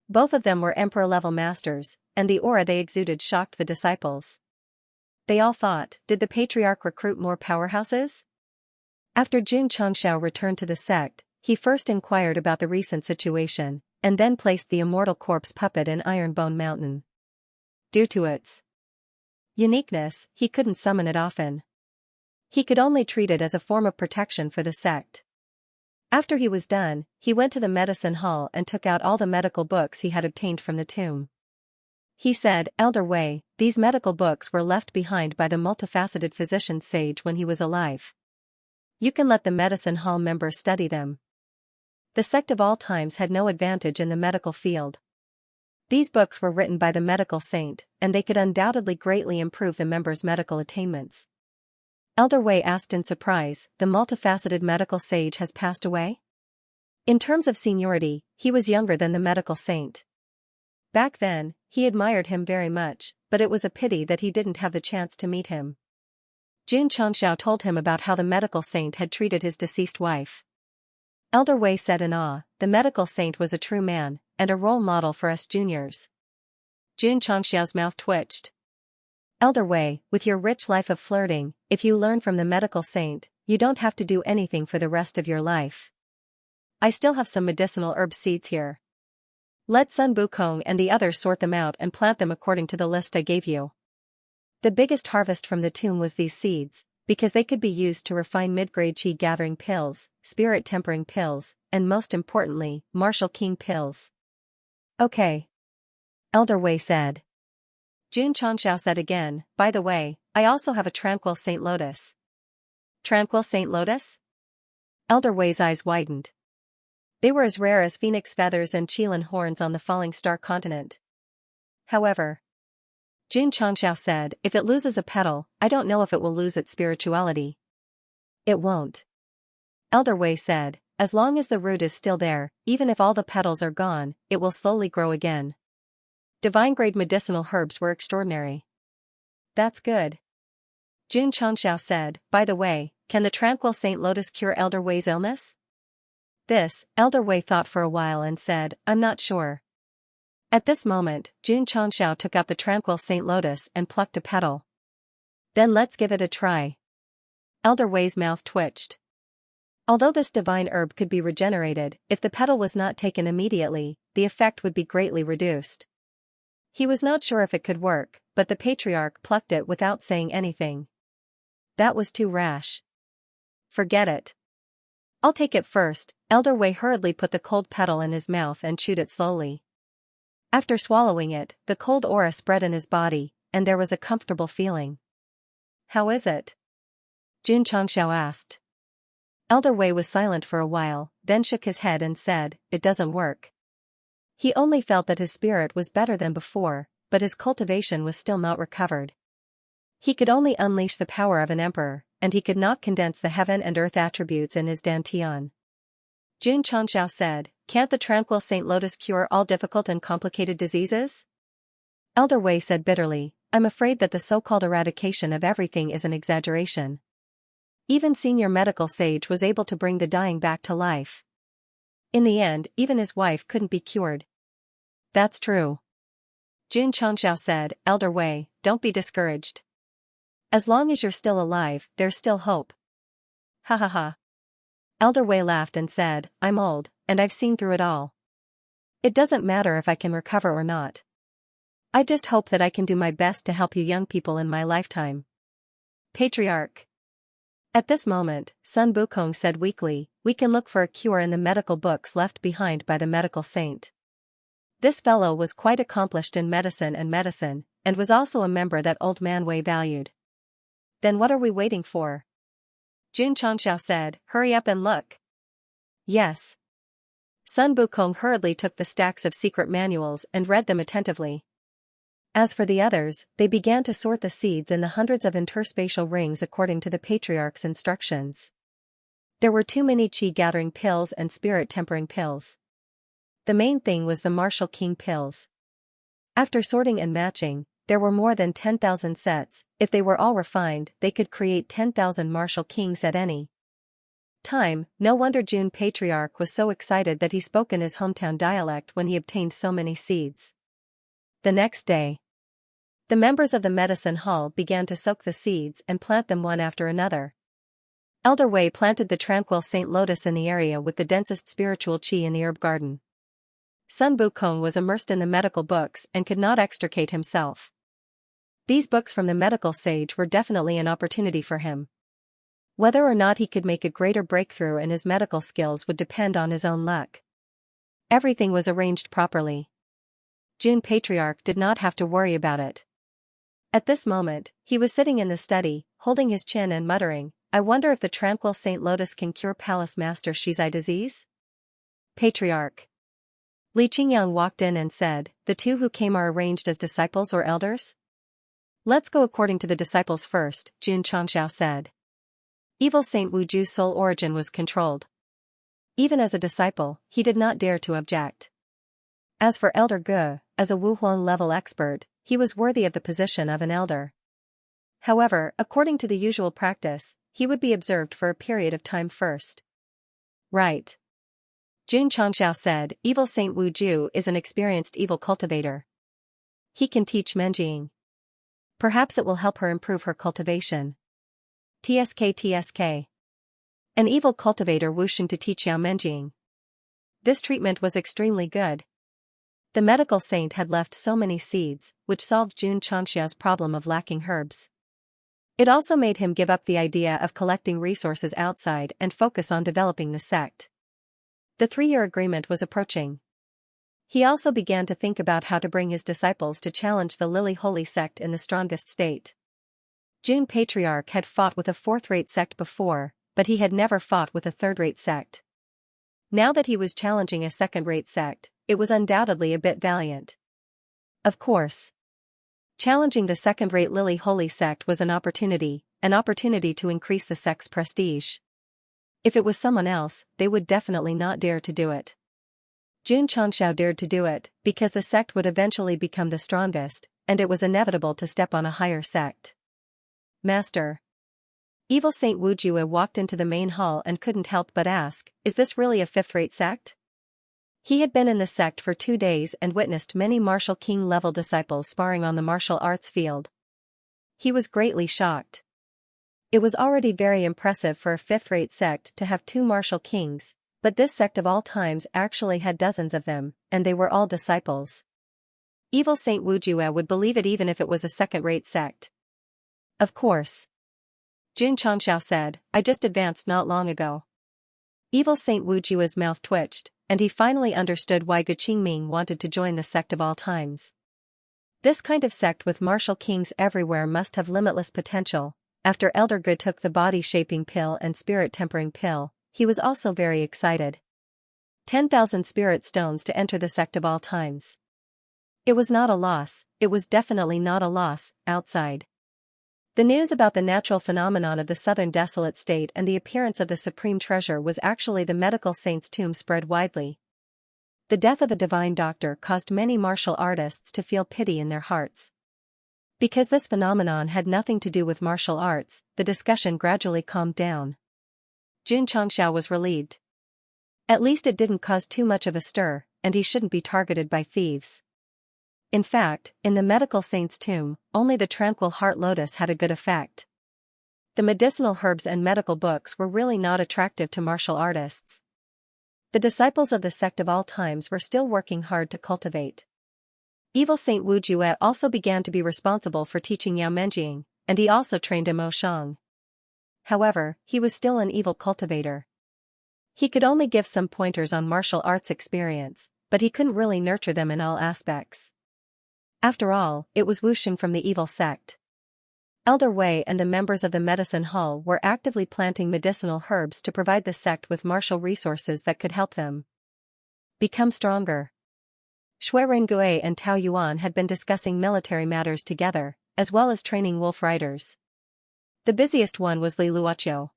Both of them were emperor-level masters, and the aura they exuded shocked the disciples. They all thought, did the patriarch recruit more powerhouses? After Jun Changxiao returned to the sect, he first inquired about the recent situation, and then placed the immortal corpse puppet in Ironbone Mountain. Due to its uniqueness, he couldn't summon it often. He could only treat it as a form of protection for the sect. After he was done, he went to the medicine hall and took out all the medical books he had obtained from the tomb. He said, Elder Wei, these medical books were left behind by the multifaceted physician sage when he was alive. You can let the medicine hall members study them. The sect of all times had no advantage in the medical field. These books were written by the medical saint, and they could undoubtedly greatly improve the members' medical attainments. Elder Wei asked in surprise, the multifaceted medical sage has passed away? In terms of seniority, he was younger than the medical saint. Back then, he admired him very much, but it was a pity that he didn't have the chance to meet him. Jun Changxiao told him about how the medical saint had treated his deceased wife. Elder Wei said in awe, the medical saint was a true man, and a role model for us juniors. Jun Changxiao's mouth twitched. Elder Wei, with your rich life of flirting, if you learn from the medical saint, you don't have to do anything for the rest of your life. I still have some medicinal herb seeds here. Let Sun Bukong and the others sort them out and plant them according to the list I gave you. The biggest harvest from the tomb was these seeds, because they could be used to refine mid-grade qi gathering pills, spirit tempering pills, and most importantly, martial king pills. Okay. Elder Wei said. Jun Changxiao said again, by the way, I also have a tranquil Saint Lotus. Tranquil Saint Lotus? Elder Wei's eyes widened. They were as rare as phoenix feathers and qilin horns on the falling star continent. However, Jun Changxiao said, if it loses a petal, I don't know if it will lose its spirituality. It won't. Elder Wei said, as long as the root is still there, even if all the petals are gone, it will slowly grow again. Divine-grade medicinal herbs were extraordinary. That's good. Jun Changxiao said, by the way, can the tranquil Saint Lotus cure Elder Wei's illness? This, Elder Wei thought for a while and said, I'm not sure. At this moment, Jun Changxiao took out the tranquil Saint Lotus and plucked a petal. Then let's give it a try. Elder Wei's mouth twitched. Although this divine herb could be regenerated, if the petal was not taken immediately, the effect would be greatly reduced. He was not sure if it could work, but the patriarch plucked it without saying anything. That was too rash. Forget it. I'll take it first. Elder Wei hurriedly put the cold petal in his mouth and chewed it slowly. After swallowing it, the cold aura spread in his body, and there was a comfortable feeling. How is it? Jun Changxiao asked. Elder Wei was silent for a while, then shook his head and said, it doesn't work. He only felt that his spirit was better than before, but his cultivation was still not recovered. He could only unleash the power of an emperor, and he could not condense the heaven and earth attributes in his dantian. Jun Changxiao said, can't the tranquil Saint Lotus cure all difficult and complicated diseases? Elder Wei said bitterly, I'm afraid that the so-called eradication of everything is an exaggeration. Even senior medical sage was able to bring the dying back to life. In the end, even his wife couldn't be cured. That's true. Jun Changxiao said, Elder Wei, don't be discouraged. As long as you're still alive, there's still hope. Ha ha ha. Elder Wei laughed and said, I'm old, and I've seen through it all. It doesn't matter if I can recover or not. I just hope that I can do my best to help you young people in my lifetime. Patriarch. At this moment, Sun Bukong said weakly, we can look for a cure in the medical books left behind by the medical saint. This fellow was quite accomplished in medicine, and was also a member that old man Wei valued. Then what are we waiting for? Jun Changxiao said, hurry up and look. Yes. Sun Wukong hurriedly took the stacks of secret manuals and read them attentively. As for the others, they began to sort the seeds in the hundreds of interspatial rings according to the patriarch's instructions. There were too many chi-gathering pills and spirit-tempering pills. The main thing was the martial king pills. After sorting and matching, there were more than 10,000 sets. If they were all refined, they could create 10,000 martial kings at any time. No wonder June Patriarch was so excited that he spoke in his hometown dialect when he obtained so many seeds. The next day, the members of the medicine hall began to soak the seeds and plant them one after another. Elder Wei planted the tranquil Saint Lotus in the area with the densest spiritual qi in the herb garden. Sun Wukong was immersed in the medical books and could not extricate himself. These books from the medical sage were definitely an opportunity for him. Whether or not he could make a greater breakthrough in his medical skills would depend on his own luck. Everything was arranged properly. June Patriarch did not have to worry about it. At this moment, he was sitting in the study, holding his chin and muttering, "I wonder if the tranquil Saint Lotus can cure Palace Master Shi's eye disease?" Patriarch Li Qingyang walked in and said, "The two who came are arranged as disciples or elders?" "Let's go according to the disciples first," Jun Changxiao said. Evil Saint Wu Ju's soul origin was controlled. Even as a disciple, he did not dare to object. As for Elder Ge, as a Wu Huang level expert, he was worthy of the position of an elder. However, according to the usual practice, he would be observed for a period of time first. "Right." Jun Changxiao said, "Evil Saint Wu Ju is an experienced evil cultivator. He can teach Menjing. Perhaps it will help her improve her cultivation." TSK. An evil cultivator wishing to teach Yao Menjing. This treatment was extremely good. The medical saint had left so many seeds, which solved Jun Changxiao's problem of lacking herbs. It also made him give up the idea of collecting resources outside and focus on developing the sect. The 3-year agreement was approaching. He also began to think about how to bring his disciples to challenge the Lily Holy Sect in the strongest state. June Patriarch had fought with a 4th-rate sect before, but he had never fought with a 3rd-rate sect. Now that he was challenging a 2nd-rate sect, it was undoubtedly a bit valiant. Of course, challenging the 2nd-rate Lily Holy Sect was an opportunity to increase the sect's prestige. If it was someone else, they would definitely not dare to do it. Jun Changxiao dared to do it, because the sect would eventually become the strongest, and it was inevitable to step on a higher sect. "Master." Evil Saint Wu Jue walked into the main hall and couldn't help but ask, "Is this really a 5th-rate sect?" He had been in the sect for 2 days and witnessed many martial king-level disciples sparring on the martial arts field. He was greatly shocked. It was already very impressive for a 5th-rate sect to have 2 martial kings, but this sect of all times actually had dozens of them, and they were all disciples. Evil Saint Wu Jue would believe it even if it was a 2nd-rate sect. "Of course." Jun Changxiao said, "I just advanced not long ago." Evil Saint Wu Jue's mouth twitched, and he finally understood why Ge Qingming wanted to join the sect of all times. This kind of sect with martial kings everywhere must have limitless potential. After Elder Ge took the body-shaping pill and spirit-tempering pill, he was also very excited. 10,000 spirit stones to enter the sect of all times. It was not a loss, it was definitely not a loss, outside. The news about the natural phenomenon of the southern desolate state and the appearance of the supreme treasure was actually the medical saint's tomb spread widely. The death of a divine doctor caused many martial artists to feel pity in their hearts. Because this phenomenon had nothing to do with martial arts, the discussion gradually calmed down. Jun Changxiao was relieved. At least it didn't cause too much of a stir, and he shouldn't be targeted by thieves. In fact, in the medical saint's tomb, only the tranquil heart lotus had a good effect. The medicinal herbs and medical books were really not attractive to martial artists. The disciples of the sect of all times were still working hard to cultivate. Evil Saint Wu Jue also began to be responsible for teaching Yao Menjing, and he also trained Mo Shang. However, he was still an evil cultivator. He could only give some pointers on martial arts experience, but he couldn't really nurture them in all aspects. After all, it was Wuxing from the evil sect. Elder Wei and the members of the medicine hall were actively planting medicinal herbs to provide the sect with martial resources that could help them. Become stronger. Shui Rengui and Tao Yuan had been discussing military matters together, as well as training wolf riders. The busiest one was Li Luoqiu.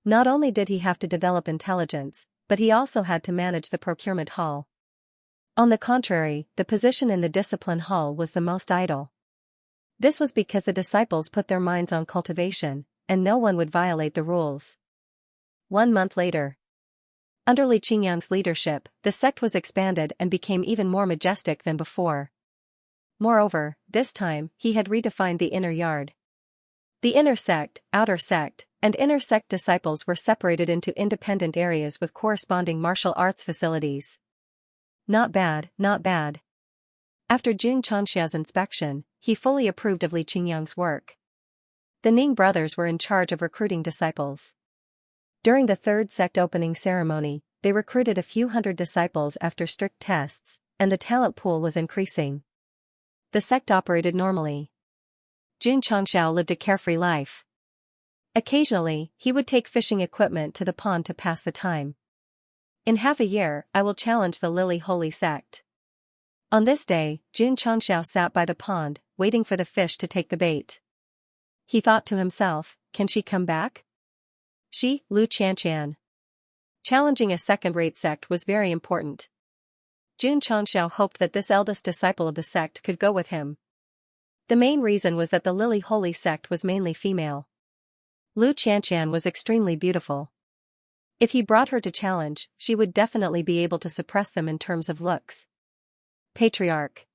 Not only did he have to develop intelligence, but he also had to manage the procurement hall. On the contrary, the position in the discipline hall was the most idle. This was because the disciples put their minds on cultivation, and no one would violate the rules. 1 month later. Under Li Qingyang's leadership, the sect was expanded and became even more majestic than before. Moreover, this time, he had redefined the inner yard. The inner sect, outer sect, and inner sect disciples were separated into independent areas with corresponding martial arts facilities. Not bad, not bad. After Jun Changxia's inspection, he fully approved of Li Qingyang's work. The Ning brothers were in charge of recruiting disciples. During the third sect opening ceremony, they recruited a few hundred disciples after strict tests, and the talent pool was increasing. The sect operated normally. Jun Changxiao lived a carefree life. Occasionally, he would take fishing equipment to the pond to pass the time. In half a year, I will challenge the Lily Holy Sect. On this day, Jun Changxiao sat by the pond, waiting for the fish to take the bait. He thought to himself, can she come back? She, Lu Qianxian. Challenging a second-rate sect was very important. Jun Changxiao hoped that this eldest disciple of the sect could go with him. The main reason was that the Lily Holy Sect was mainly female. Lu Qianxian was extremely beautiful. If he brought her to challenge, she would definitely be able to suppress them in terms of looks. Patriarch.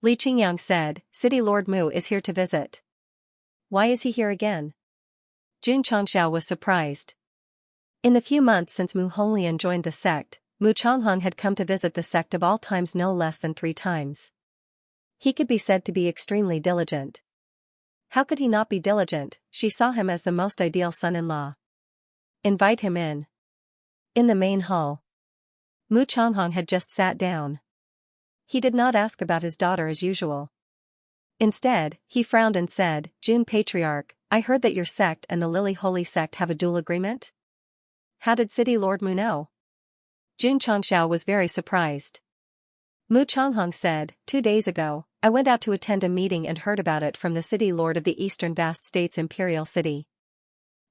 Li Qingyang said, City Lord Mu is here to visit. Why is he here again? Jun Changxiao was surprised. In the few months since Mu Honglian joined the sect, Mu Changhong had come to visit the sect of all times no less than 3 times. He could be said to be extremely diligent. How could he not be diligent? She saw him as the most ideal son-in-law. Invite him in. In the main hall. Mu Changhong had just sat down. He did not ask about his daughter as usual. Instead, he frowned and said, Jun Patriarch, I heard that your sect and the Lily Holy Sect have a dual agreement? How did City Lord Mu know? Jun Changxiao was very surprised. Mu Changhong said, 2 days ago, I went out to attend a meeting and heard about it from the City Lord of the Eastern Vast State's Imperial City.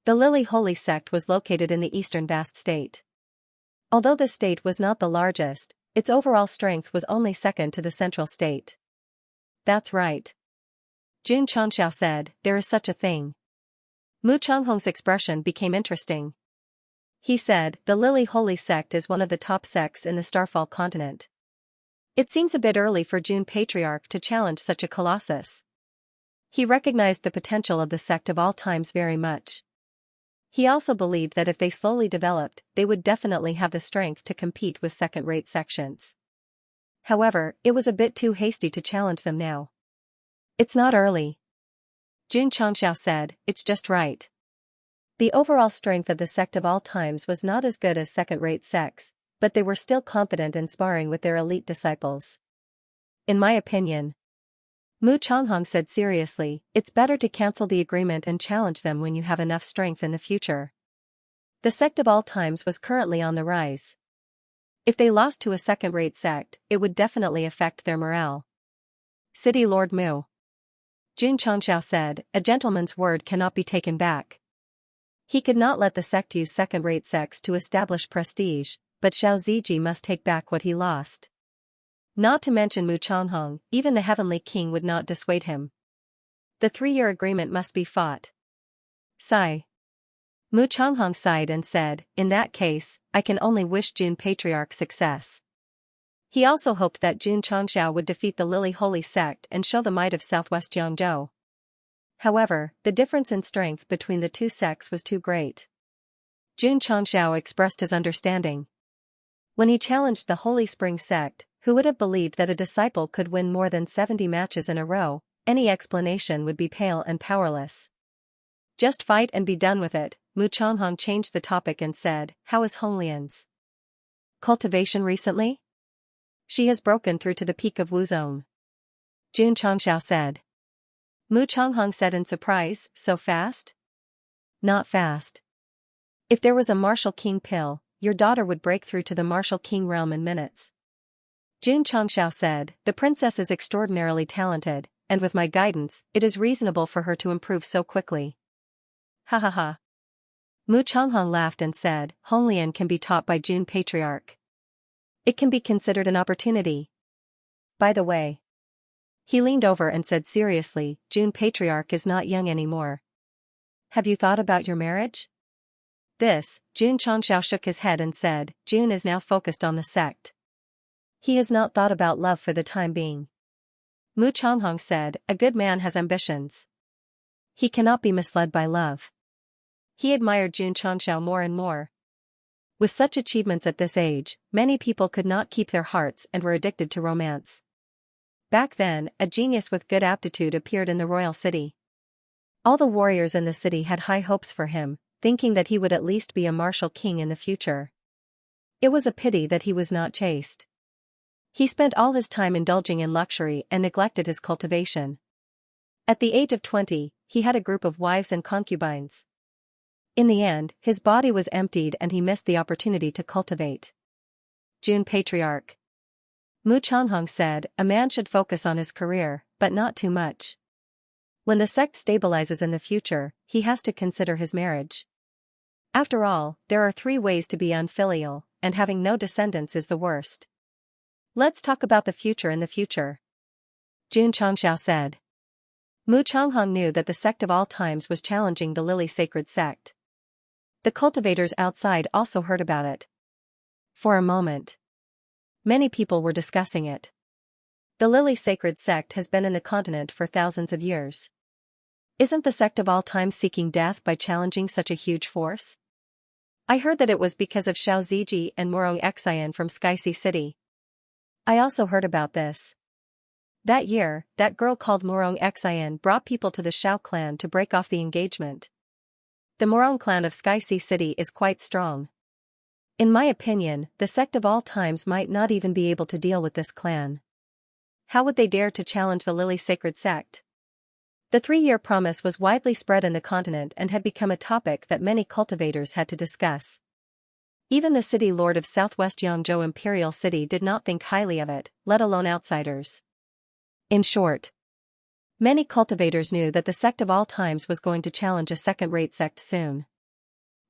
The Lily Holy Sect was located in the Eastern Vast State. Although the state was not the largest, its overall strength was only second to the Central State. That's right. Jun Changxiao said, there is such a thing. Mu Changhong's expression became interesting. He said, the Lily Holy Sect is one of the top sects in the Starfall continent. It seems a bit early for Jun Patriarch to challenge such a colossus. He recognized the potential of the sect of all times very much. He also believed that if they slowly developed, they would definitely have the strength to compete with second-rate sections. However, it was a bit too hasty to challenge them now. It's not early. Jun Changxiao said, it's just right. The overall strength of the sect of all times was not as good as second-rate sects, but they were still competent in sparring with their elite disciples. In my opinion, Mu Changhong said seriously, it's better to cancel the agreement and challenge them when you have enough strength in the future. The sect of all times was currently on the rise. If they lost to a second-rate sect, it would definitely affect their morale. City Lord Mu. Jun Changxiao said, a gentleman's word cannot be taken back. He could not let the sect use second-rate sects to establish prestige, but Xiao Ziji must take back what he lost. Not to mention Mu Changhong, even the Heavenly King would not dissuade him. The 3-year agreement must be fought. Sigh. Mu Changhong sighed and said, in that case, I can only wish Jun Patriarch success. He also hoped that Jun Changxiao would defeat the Lily Holy Sect and show the might of Southwest Jiangzhou. However, the difference in strength between the 2 sects was too great. Jun Changxiao expressed his understanding. When he challenged the Holy Spring Sect, who would have believed that a disciple could win more than 70 matches in a row, any explanation would be pale and powerless. Just fight and be done with it. Mu Changhong changed the topic and said, how is Honglian's cultivation recently? She has broken through to the peak of Wuzong. Jun Changxiao said. Mu Changhong said in surprise, so fast? Not fast. If there was a martial king pill, your daughter would break through to the martial king realm in minutes. Jun Changxiao said, the princess is extraordinarily talented, and with my guidance, it is reasonable for her to improve so quickly. Ha ha ha. Mu Changhong laughed and said, Honglian can be taught by Jun Patriarch. It can be considered an opportunity. By the way. He leaned over and said seriously, Jun Patriarch is not young anymore. Have you thought about your marriage? This, Jun Changxiao shook his head and said, Jun is now focused on the sect. He has not thought about love for the time being. Mu Changhong said, a good man has ambitions. He cannot be misled by love. He admired Jun Changxiao more and more. With such achievements at this age, many people could not keep their hearts and were addicted to romance. Back then, a genius with good aptitude appeared in the royal city. All the warriors in the city had high hopes for him, thinking that he would at least be a martial king in the future. It was a pity that he was not chaste. He spent all his time indulging in luxury and neglected his cultivation. At the age of 20, he had a group of wives and concubines. In the end, his body was emptied and he missed the opportunity to cultivate. Jun Patriarch. Mu Changhong said, a man should focus on his career, but not too much. When the sect stabilizes in the future, he has to consider his marriage. After all, there are 3 ways to be unfilial, and having no descendants is the worst. Let's talk about the future in the future. Jun Changxiao said. Mu Changhong knew that the sect of all times was challenging the Lily Sacred Sect. The cultivators outside also heard about it. For a moment, many people were discussing it. The Lily Sacred Sect has been in the continent for thousands of years. Isn't the sect of all time seeking death by challenging such a huge force? I heard that it was because of Xianxia and Murong Xian from Xianxia City. I also heard about this. That year, that girl called Murong Xian brought people to the Xiao clan to break off the engagement. The Murong clan of Xianxia City is quite strong. In my opinion, the sect of all times might not even be able to deal with this clan. How would they dare to challenge the Lily Sacred Sect? The 3-year promise was widely spread in the continent and had become a topic that many cultivators had to discuss. Even the city lord of southwest Yangzhou Imperial City did not think highly of it, let alone outsiders. In short, many cultivators knew that the sect of all times was going to challenge a second-rate sect soon.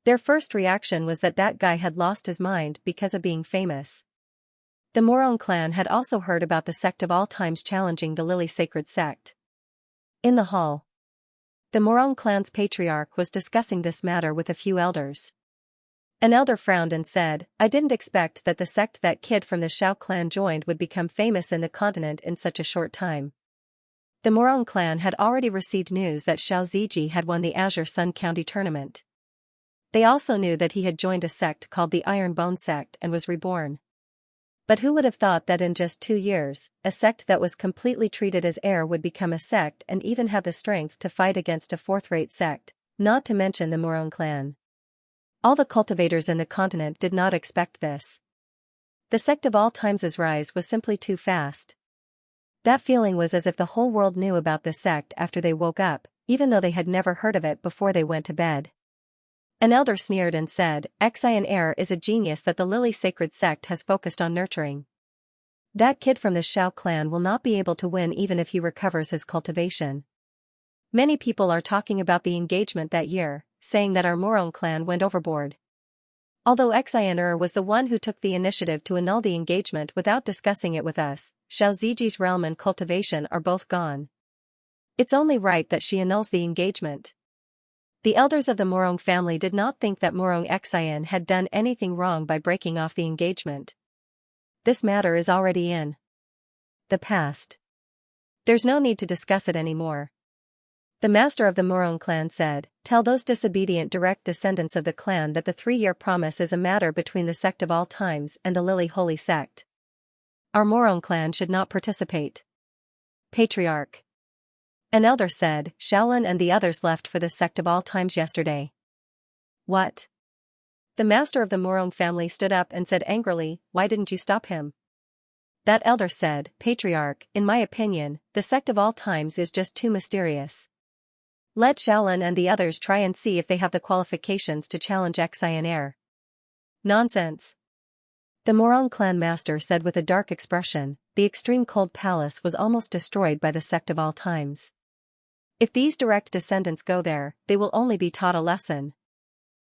Their first reaction was that that guy had lost his mind because of being famous. The Murong clan had also heard about the sect of all times challenging the Lily Sacred Sect. In the hall, the Murong clan's patriarch was discussing this matter with a few elders. An elder frowned and said, I didn't expect that the sect that kid from the Xiao clan joined would become famous in the continent in such a short time. The Murong clan had already received news that Xiao Ziji had won the Azure Sun County tournament. They also knew that he had joined a sect called the Iron Bone Sect and was reborn. But who would have thought that in just 2 years, a sect that was completely treated as air would become a sect and even have the strength to fight against a 4th-rate sect, not to mention the Murong clan. All the cultivators in the continent did not expect this. The sect of all times' rise was simply too fast. That feeling was as if the whole world knew about the sect after they woke up, even though they had never heard of it before they went to bed. An elder sneered and said, Xian Air is a genius that the Lily Sacred Sect has focused on nurturing. That kid from the Xiao clan will not be able to win even if he recovers his cultivation. Many people are talking about the engagement that year, saying that our Murong clan went overboard. Although Xian was the one who took the initiative to annul the engagement without discussing it with us, Xiao Ziji's realm and cultivation are both gone. It's only right that she annuls the engagement. The elders of the Murong family did not think that Murong Xian had done anything wrong by breaking off the engagement. This matter is already in the past. There's no need to discuss it anymore. The master of the Murong clan said, tell those disobedient direct descendants of the clan that the 3-year promise is a matter between the sect of all times and the Lily Holy Sect. Our Murong clan should not participate. Patriarch. An elder said, Shaolin and the others left for the sect of all times yesterday. What? The master of the Murong family stood up and said angrily, why didn't you stop him? That elder said, Patriarch, in my opinion, the sect of all times is just too mysterious. Let Shaolin and the others try and see if they have the qualifications to challenge Xian Air. Nonsense. The Morong clan master said with a dark expression. The extreme cold palace was almost destroyed by the sect of all times. If these direct descendants go there, they will only be taught a lesson.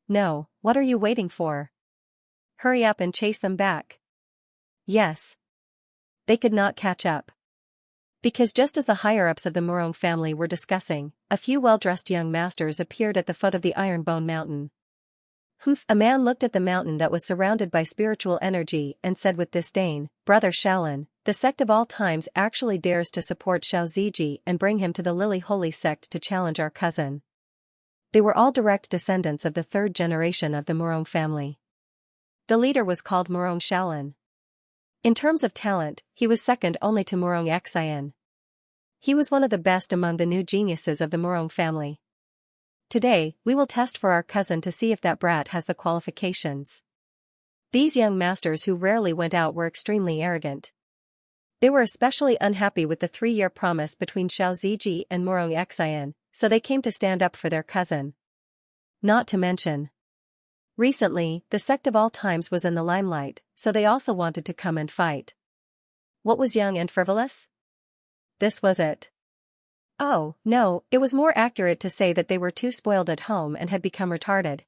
No, what are you waiting for? Hurry up and chase them back. Yes. They could not catch up. Because just as the higher-ups of the Morong family were discussing, a few well-dressed young masters appeared at the foot of the Ironbone Mountain. A man looked at the mountain that was surrounded by spiritual energy and said with disdain, Brother Shaolin, the sect of all times actually dares to support Xiaoxia and bring him to the Lily Holy Sect to challenge our cousin. They were all direct descendants of the third generation of the Morong family. The leader was called Morong Shaolin. In terms of talent, he was second only to Morong Xian. He was one of the best among the new geniuses of the Morong family. Today, we will test for our cousin to see if that brat has the qualifications. These young masters who rarely went out were extremely arrogant. They were especially unhappy with the 3-year promise between Xiaoxia and Morong Xian, so they came to stand up for their cousin. Not to mention, recently, the sect of all times was in the limelight, so they also wanted to come and fight. What was young and frivolous? This was it. Oh, no, it was more accurate to say that they were too spoiled at home and had become retarded.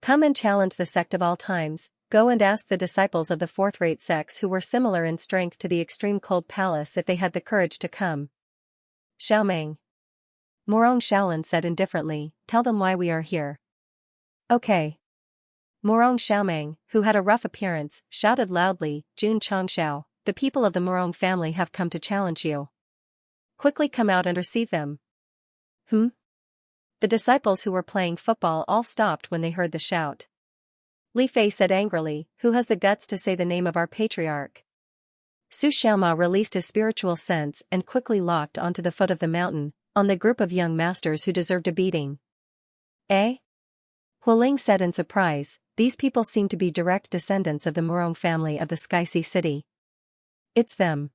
Come and challenge the sect of all times, go and ask the disciples of the fourth-rate sects who were similar in strength to the extreme cold palace if they had the courage to come. Xiaoming. Morong Shaolin said indifferently, tell them why we are here. Okay. Morong Xiaoming, who had a rough appearance, shouted loudly, Jun Chongxiao, the people of the Morong family have come to challenge you. Quickly come out and receive them. The disciples who were playing football all stopped when they heard the shout. Li Fei said angrily, who has the guts to say the name of our patriarch? Su Xiaoma released his spiritual sense and quickly locked onto the foot of the mountain, on the group of young masters who deserved a beating. Eh? Hualing said in surprise, these people seem to be direct descendants of the Morong family of the Sky Sea City. It's them.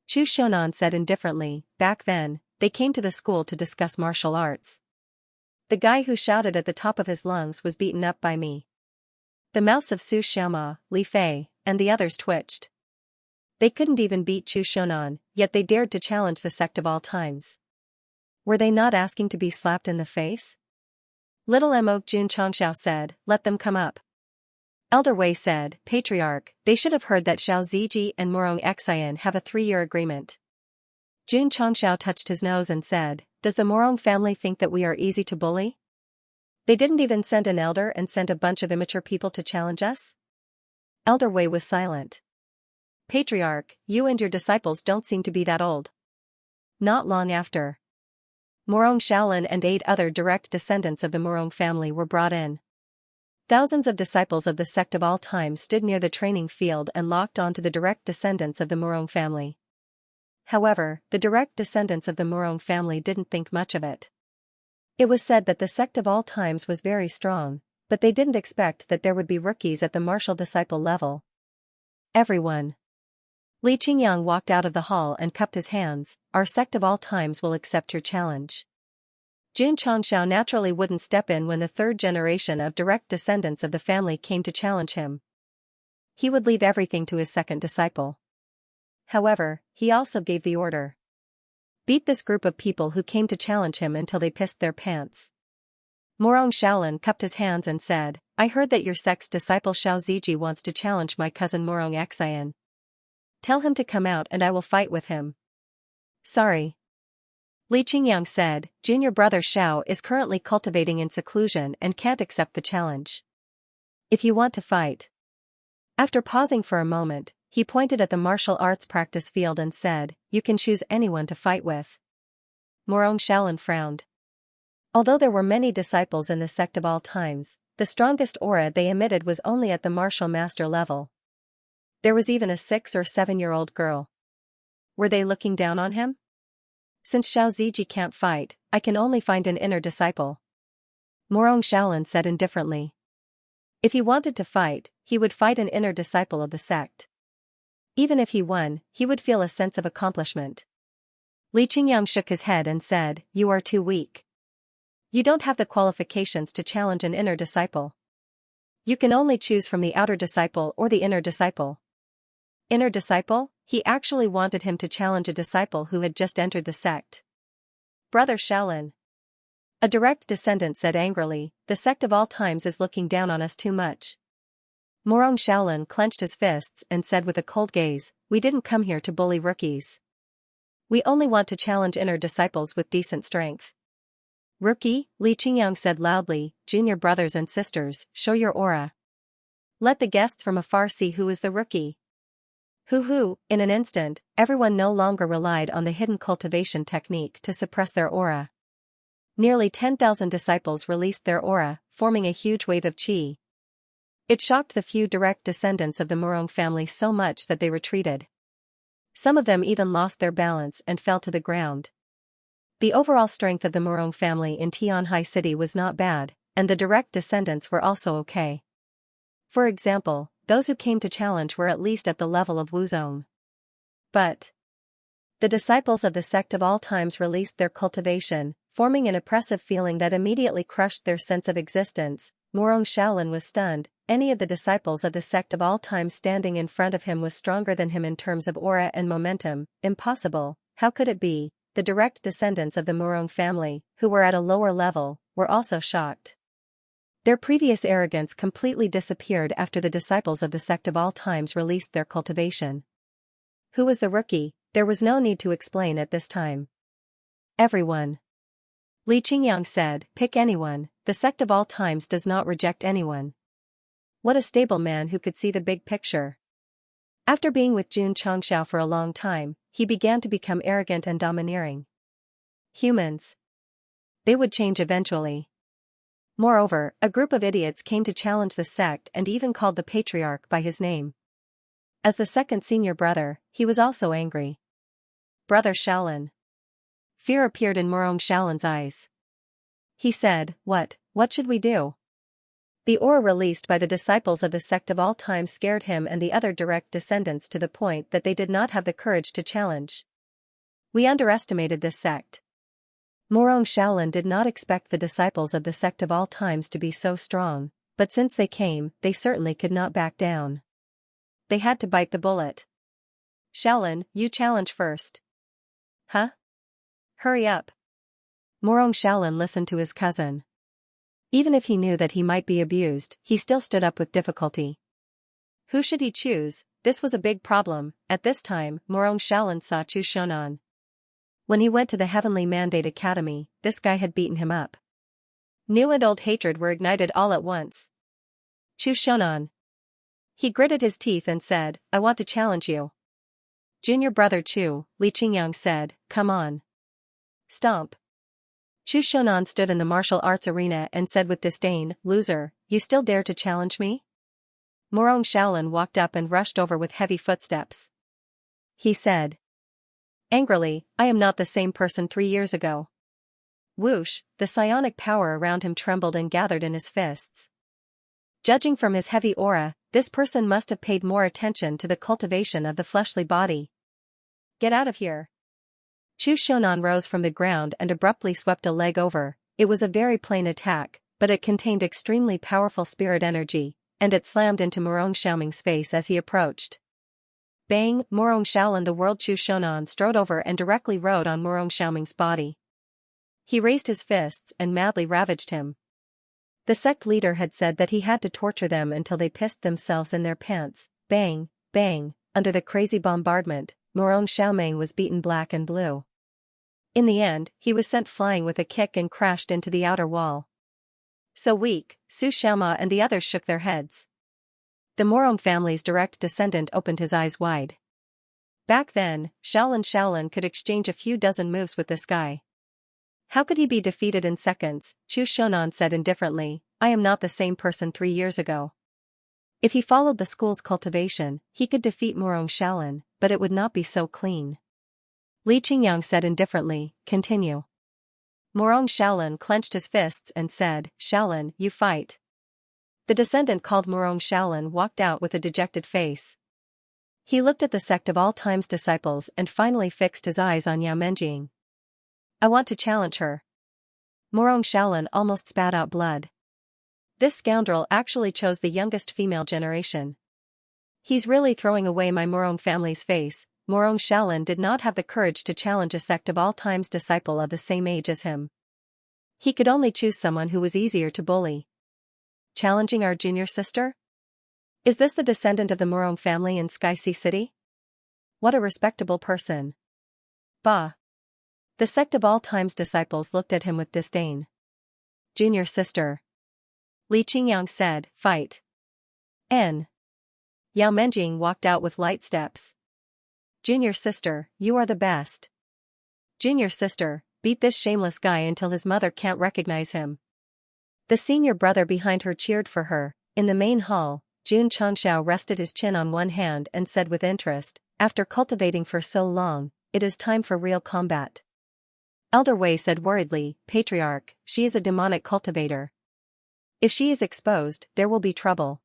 Chu Shonan said indifferently, back then, they came to the school to discuss martial arts. The guy who shouted at the top of his lungs was beaten up by me. The mouths of Su Xiaoma, Li Fei, and the others twitched. They couldn't even beat Chu Shonan, yet they dared to challenge the sect of all times. Were they not asking to be slapped in the face? Little Mo Jun Chongxiao said, let them come up. Elder Wei said, Patriarch, they should have heard that Xiaoxia and Morong Xian have a 3-year agreement. Jun Chongxiao touched his nose and said, does the Morong family think that we are easy to bully? They didn't even send an elder and sent a bunch of immature people to challenge us? Elder Wei was silent. Patriarch, you and your disciples don't seem to be that old. Not long after, Morong Shaolin and 8 other direct descendants of the Morong family were brought in. Thousands of disciples of the sect of all time stood near the training field and locked onto the direct descendants of the Morong family. However, the direct descendants of the Morong family didn't think much of it. It was said that the sect of all times was very strong, but they didn't expect that there would be rookies at the martial disciple level. Everyone. Li Qingyang walked out of the hall and cupped his hands, our sect of all times will accept your challenge. Jun Chongxiao naturally wouldn't step in when the third generation of direct descendants of the family came to challenge him. He would leave everything to his second disciple. However, he also gave the order. Beat this group of people who came to challenge him until they pissed their pants. Morong Shaolin cupped his hands and said, I heard that your sect's disciple Xiaoxia wants to challenge my cousin Morong Xian. Tell him to come out and I will fight with him. Sorry. Li Qingyang said, Junior brother Xiao is currently cultivating in seclusion and can't accept the challenge. If you want to fight. After pausing for a moment, he pointed at the martial arts practice field and said, you can choose anyone to fight with. Morong Shaolin frowned. Although there were many disciples in the sect of all times, the strongest aura they emitted was only at the martial master level. There was even a 6 or 7-year-old girl. Were they looking down on him? Since Xiaoxia can't fight, I can only find an inner disciple. Morong Shaolin said indifferently. If he wanted to fight, he would fight an inner disciple of the sect. Even if he won, he would feel a sense of accomplishment. Li Qingyang shook his head and said, you are too weak. You don't have the qualifications to challenge an inner disciple. You can only choose from the outer disciple or the inner disciple. Inner disciple? He actually wanted him to challenge a disciple who had just entered the sect. Brother Shaolin. A direct descendant said angrily, the sect of all times is looking down on us too much. Morong Shaolin clenched his fists and said with a cold gaze, we didn't come here to bully rookies. We only want to challenge inner disciples with decent strength. Rookie, Li Qingyang said loudly, junior brothers and sisters, show your aura. Let the guests from afar see who is the rookie. Hoo-hoo, in an instant, everyone no longer relied on the hidden cultivation technique to suppress their aura. Nearly 10,000 disciples released their aura, forming a huge wave of qi. It shocked the few direct descendants of the Morong family so much that they retreated. Some of them even lost their balance and fell to the ground. The overall strength of the Morong family in Tianhai City was not bad, and the direct descendants were also okay. For example, those who came to challenge were at least at the level of Wuzong. But the disciples of the sect of all times released their cultivation, forming an oppressive feeling that immediately crushed their sense of existence. Morong Shaolin was stunned. Any of the disciples of the sect of all times standing in front of him was stronger than him in terms of aura and momentum. Impossible. How could it be? The direct descendants of the Morong family, who were at a lower level, were also shocked. Their previous arrogance completely disappeared after the disciples of the sect of all times released their cultivation. Who was the rookie? There was no need to explain at this time. Everyone. Li Qingyang said, pick anyone, the sect of all times does not reject anyone. What a stable man who could see the big picture. After being with Jun Chongxiao for a long time, he began to become arrogant and domineering. Humans. They would change eventually. Moreover, a group of idiots came to challenge the sect and even called the patriarch by his name. As the second senior brother, he was also angry. Brother Shaolin. Fear appeared in Morong Shaolin's eyes. He said, what should we do? The aura released by the disciples of the sect of all time scared him and the other direct descendants to the point that they did not have the courage to challenge. We underestimated this sect. Morong Shaolin did not expect the disciples of the sect of all times to be so strong, but since they came, they certainly could not back down. They had to bite the bullet. Shaolin, you challenge first. Huh? Hurry up. Morong Shaolin listened to his cousin. Even if he knew that he might be abused, he still stood up with difficulty. Who should he choose? This was a big problem. At this time, Morong Shaolin saw Chu Shonan. When he went to the Heavenly Mandate Academy, this guy had beaten him up. New and old hatred were ignited all at once. Chu Shonan. He gritted his teeth and said, I want to challenge you. Junior brother Chu, Li Qingyang said, come on. Stomp. Chu Shonan stood in the martial arts arena and said with disdain, loser, you still dare to challenge me? Morong Shaolin walked up and rushed over with heavy footsteps. He said. Angrily, I am not the same person 3 years ago. Whoosh, the psionic power around him trembled and gathered in his fists. Judging from his heavy aura, this person must have paid more attention to the cultivation of the fleshly body. Get out of here. Chu Shonan rose from the ground and abruptly swept a leg over. It was a very plain attack, but it contained extremely powerful spirit energy, and it slammed into Morong Xiaoming's face as he approached. Bang! Morong Shaolin the world Chu Shonan strode over and directly rode on Morong Xiaoming's body. He raised his fists and madly ravaged him. The sect leader had said that he had to torture them until they pissed themselves in their pants. Bang! Bang! Under the crazy bombardment, Morong Xiaoming was beaten black and blue. In the end, he was sent flying with a kick and crashed into the outer wall. So weak, Su Xiaoma and the others shook their heads. The Morong family's direct descendant opened his eyes wide. Back then, Shaolin could exchange a few dozen moves with this guy. How could he be defeated in seconds? Chu Shonan said indifferently, I am not the same person 3 years ago. If he followed the school's cultivation, he could defeat Morong Shaolin, but it would not be so clean. Li Qingyang said indifferently, continue. Morong Shaolin clenched his fists and said, Shaolin, you fight. The descendant called Morong Shaolin walked out with a dejected face. He looked at the sect of all times disciples and finally fixed his eyes on Yao Menjing. I want to challenge her. Morong Shaolin almost spat out blood. This scoundrel actually chose the youngest female generation. He's really throwing away my Morong family's face. Morong Shaolin did not have the courage to challenge a Sect of all times disciple of the same age as him. He could only choose someone who was easier to bully. Challenging our junior sister? Is this the descendant of the Morong family in Xianxia City? What a respectable person. Bah. The Sect of all times disciples looked at him with disdain. Junior sister. Li Qingyang said, fight. N. Yao Menjing walked out with light steps. Junior sister, you are the best. Junior sister, beat this shameless guy until his mother can't recognize him. The senior brother behind her cheered for her. In the main hall, Jun Changxiao rested his chin on one hand and said with interest, after cultivating for so long, it is time for real combat. Elder Wei said worriedly, Patriarch, she is a demonic cultivator. If she is exposed, there will be trouble.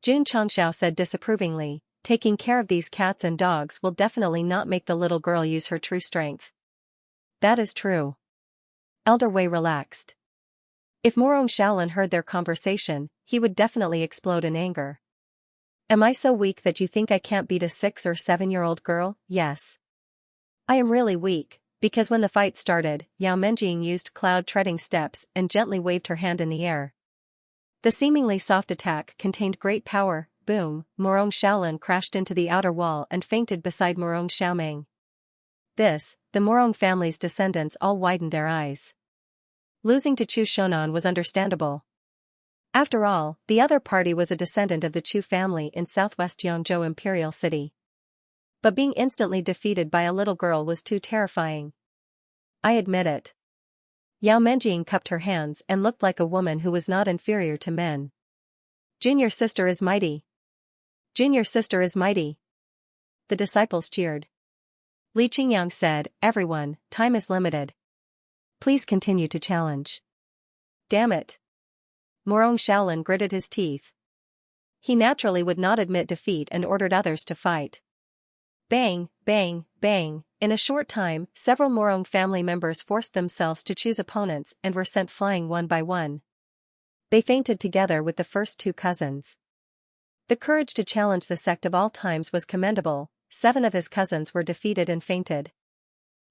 Jun Changxiao said disapprovingly, taking care of these cats and dogs will definitely not make the little girl use her true strength. That is true. Elder Wei relaxed. If Morong Shaolin heard their conversation, he would definitely explode in anger. Am I so weak that you think I can't beat a 6 or 7-year-old girl? Yes. I am really weak, because when the fight started, Yao Menjing used cloud-treading steps and gently waved her hand in the air. The seemingly soft attack contained great power. Boom, Morong Shaolin crashed into the outer wall and fainted beside Morong Xiaomeng. The Morong family's descendants all widened their eyes. Losing to Chu Shonan was understandable. After all, the other party was a descendant of the Chu family in southwest Yangzhou Imperial City. But being instantly defeated by a little girl was too terrifying. I admit it. Yao Menjing cupped her hands and looked like a woman who was not inferior to men. Junior sister is mighty. Junior sister is mighty. The disciples cheered. Li Qingyang said, everyone, time is limited. Please continue to challenge. Damn it. Morong Shaolin gritted his teeth. He naturally would not admit defeat and ordered others to fight. Bang, bang, bang. In a short time, several Morong family members forced themselves to choose opponents and were sent flying one by one. They fainted together with the first 2 cousins. The courage to challenge the Sect of all times was commendable. 7 of his cousins were defeated and fainted.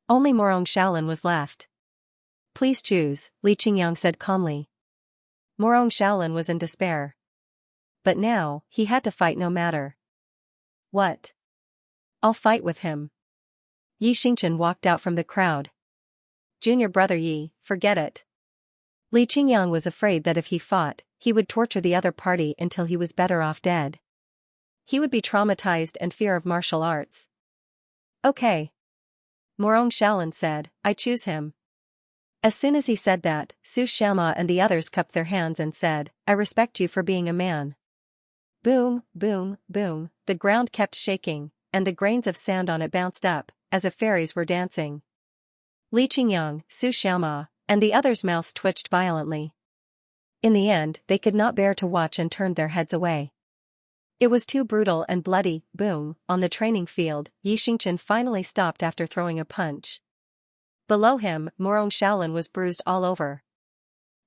Only Morong Shaolin was left. Please choose, Li Qingyang said calmly. Morong Shaolin was in despair. But now, he had to fight no matter. What? I'll fight with him. Yi Xingchen walked out from the crowd. Junior brother Yi, forget it. Li Qingyang was afraid that if he fought, he would torture the other party until he was better off dead. He would be traumatized and fear of martial arts. Okay. Morong Shaolin said, I choose him. As soon as he said that, Su Xiaoma and the others cupped their hands and said, I respect you for being a man. Boom, boom, boom, the ground kept shaking, and the grains of sand on it bounced up, as if fairies were dancing. Li Qingyang, Su Xiaoma, and the others' mouths twitched violently. In the end, they could not bear to watch and turned their heads away. It was too brutal and bloody. Boom, on the training field, Yi Xingchen finally stopped after throwing a punch. Below him, Morong Shaolin was bruised all over.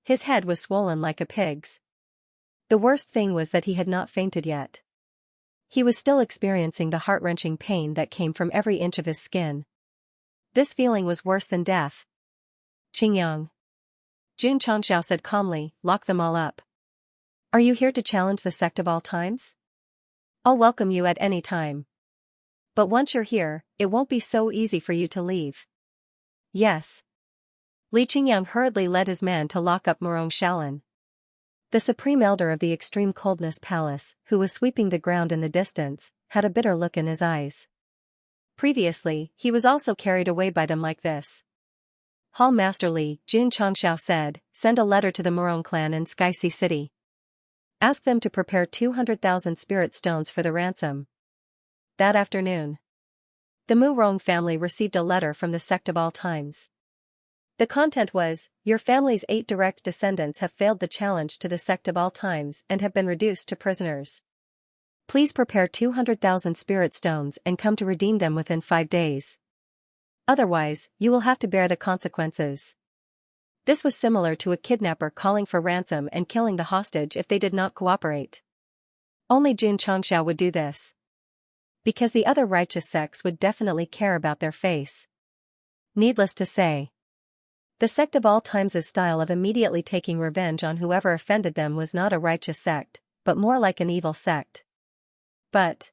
His head was swollen like a pig's. The worst thing was that he had not fainted yet. He was still experiencing the heart-wrenching pain that came from every inch of his skin. This feeling was worse than death. Qingyang. Jun Changxiao said calmly, lock them all up. Are you here to challenge the Sect of all times? I'll welcome you at any time. But once you're here, it won't be so easy for you to leave. Yes. Li Qingyang hurriedly led his men to lock up Morong Shaolin. The supreme elder of the extreme coldness palace, who was sweeping the ground in the distance, had a bitter look in his eyes. Previously, he was also carried away by them like this. Hall Master Li, Jun Changxiao said, send a letter to the Morong clan in Xianxia City. Ask them to prepare 200,000 spirit stones for the ransom. That afternoon, the Murong family received a letter from the Sect of all times. The content was, your family's 8 direct descendants have failed the challenge to the Sect of all times and have been reduced to prisoners. Please prepare 200,000 spirit stones and come to redeem them within 5 days. Otherwise, you will have to bear the consequences. This was similar to a kidnapper calling for ransom and killing the hostage if they did not cooperate. Only Xianxia would do this. Because the other righteous sects would definitely care about their face. Needless to say, the sect of all times' style of immediately taking revenge on whoever offended them was not a righteous sect, but more like an evil sect. But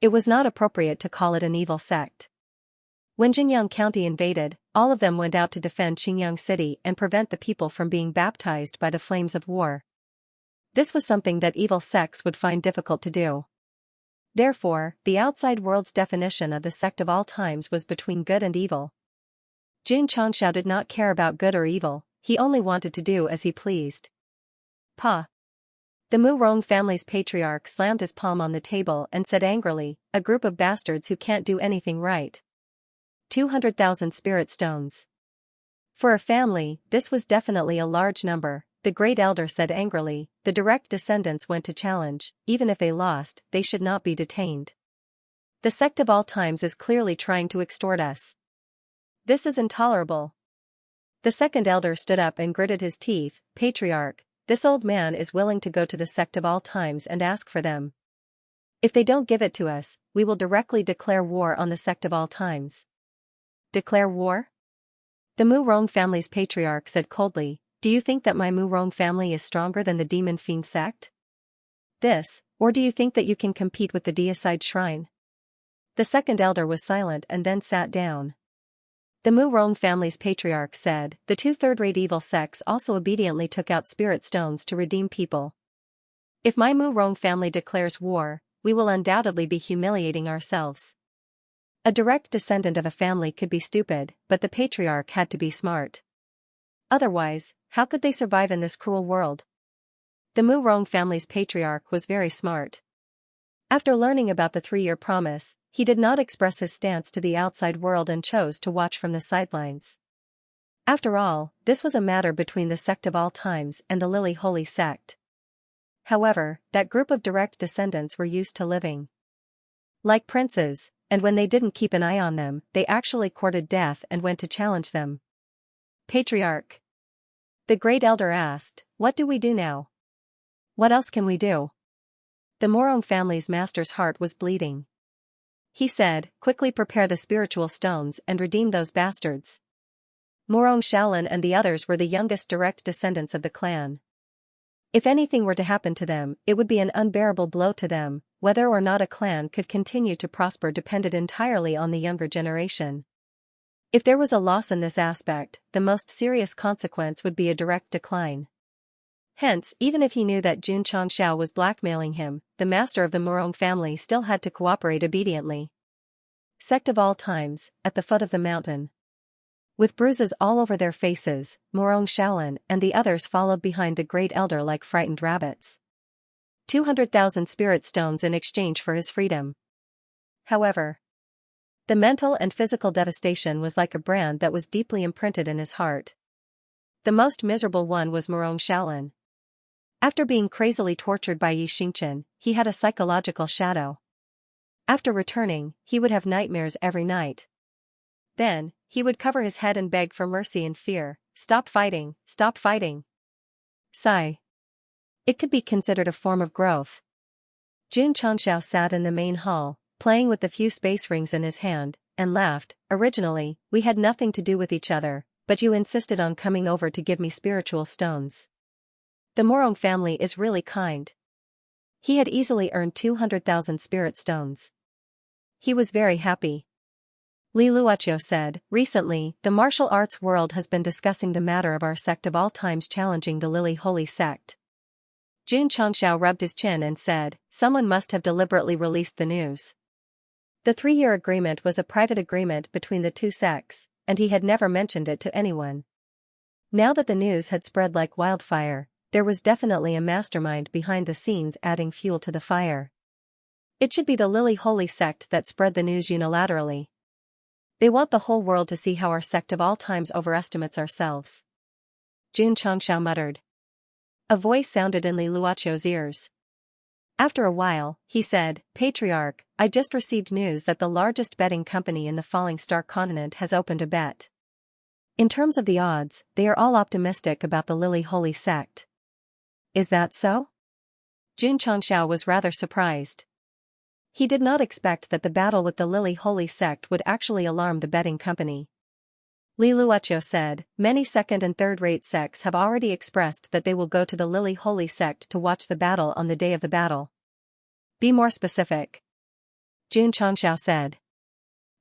it was not appropriate to call it an evil sect. When Jinyang County invaded, all of them went out to defend Xingyang City and prevent the people from being baptized by the flames of war. This was something that evil sects would find difficult to do. Therefore, the outside world's definition of the sect of all times was between good and evil. Jin Changxiao did not care about good or evil, he only wanted to do as he pleased. Pa! The Mu Rong family's patriarch slammed his palm on the table and said angrily, "A group of bastards who can't do anything right. 200,000 spirit stones." For a family, this was definitely a large number, the great elder said angrily. The direct descendants went to challenge, even if they lost, they should not be detained. The sect of all times is clearly trying to extort us. This is intolerable. The second elder stood up and gritted his teeth. Patriarch, this old man is willing to go to the sect of all times and ask for them. If they don't give it to us, we will directly declare war on the sect of all times. Declare war? The Mu Rong family's patriarch said coldly, "Do you think that my Mu Rong family is stronger than the demon fiend sect? This, or do you think that you can compete with the deicide shrine?" The second elder was silent and then sat down. The Mu Rong family's patriarch said, "The two third-rate evil sects also obediently took out spirit stones to redeem people. If my Mu Rong family declares war, we will undoubtedly be humiliating ourselves." A direct descendant of a family could be stupid, but the patriarch had to be smart. Otherwise, how could they survive in this cruel world? The Mu Rong family's patriarch was very smart. After learning about the 3-year promise, he did not express his stance to the outside world and chose to watch from the sidelines. After all, this was a matter between the sect of all times and the Lily Holy sect. However, that group of direct descendants were used to living like princes, and when they didn't keep an eye on them, they actually courted death and went to challenge them. Patriarch, the great elder asked, "What do we do now? What else can we do?" The Morong family's master's heart was bleeding. He said, "Quickly prepare the spiritual stones and redeem those bastards." Morong Shaolin and the others were the youngest direct descendants of the clan. If anything were to happen to them, it would be an unbearable blow to them. Whether or not a clan could continue to prosper depended entirely on the younger generation. If there was a loss in this aspect, the most serious consequence would be a direct decline. Hence, even if he knew that Jun Changxiao was blackmailing him, the master of the Morong family still had to cooperate obediently. Sect of all times, at the foot of the mountain. With bruises all over their faces, Morong Shaolin and the others followed behind the great elder like frightened rabbits. 200,000 spirit stones in exchange for his freedom. However, the mental and physical devastation was like a brand that was deeply imprinted in his heart. The most miserable one was Morong Shaolin. After being crazily tortured by Yi Xingchen, he had a psychological shadow. After returning, he would have nightmares every night. Then, he would cover his head and beg for mercy in fear, "Stop fighting, stop fighting." Sigh. It could be considered a form of growth. Jun Changxiao sat in the main hall, playing with the few space rings in his hand, and laughed. "Originally, we had nothing to do with each other, but you insisted on coming over to give me spiritual stones. The Morong family is really kind." He had easily earned 200,000 spirit stones. He was very happy. Li Luoqiu said, "Recently, the martial arts world has been discussing the matter of our sect of all times challenging the Lily Holy sect." Jun Changxiao rubbed his chin and said, "Someone must have deliberately released the news." The 3-year agreement was a private agreement between the two sects, and he had never mentioned it to anyone. Now that the news had spread like wildfire, there was definitely a mastermind behind the scenes adding fuel to the fire. It should be the Lily Holy sect that spread the news unilaterally. They want the whole world to see how our sect of all times overestimates ourselves. Jun Changxiao muttered. A voice sounded in Li Luoqiu's ears. After a while, he said, "Patriarch, I just received news that the largest betting company in the Falling Star continent has opened a bet. In terms of the odds, they are all optimistic about the Lily Holy Sect. Is that so? Xianxia was rather surprised. He did not expect that the battle with the Lily Holy Sect would actually alarm the betting company. Li Luoqiu said, many second and third-rate sects have already expressed that they will go to the Lily Holy Sect to watch the battle on the day of the battle. Be more specific. Xianxia said.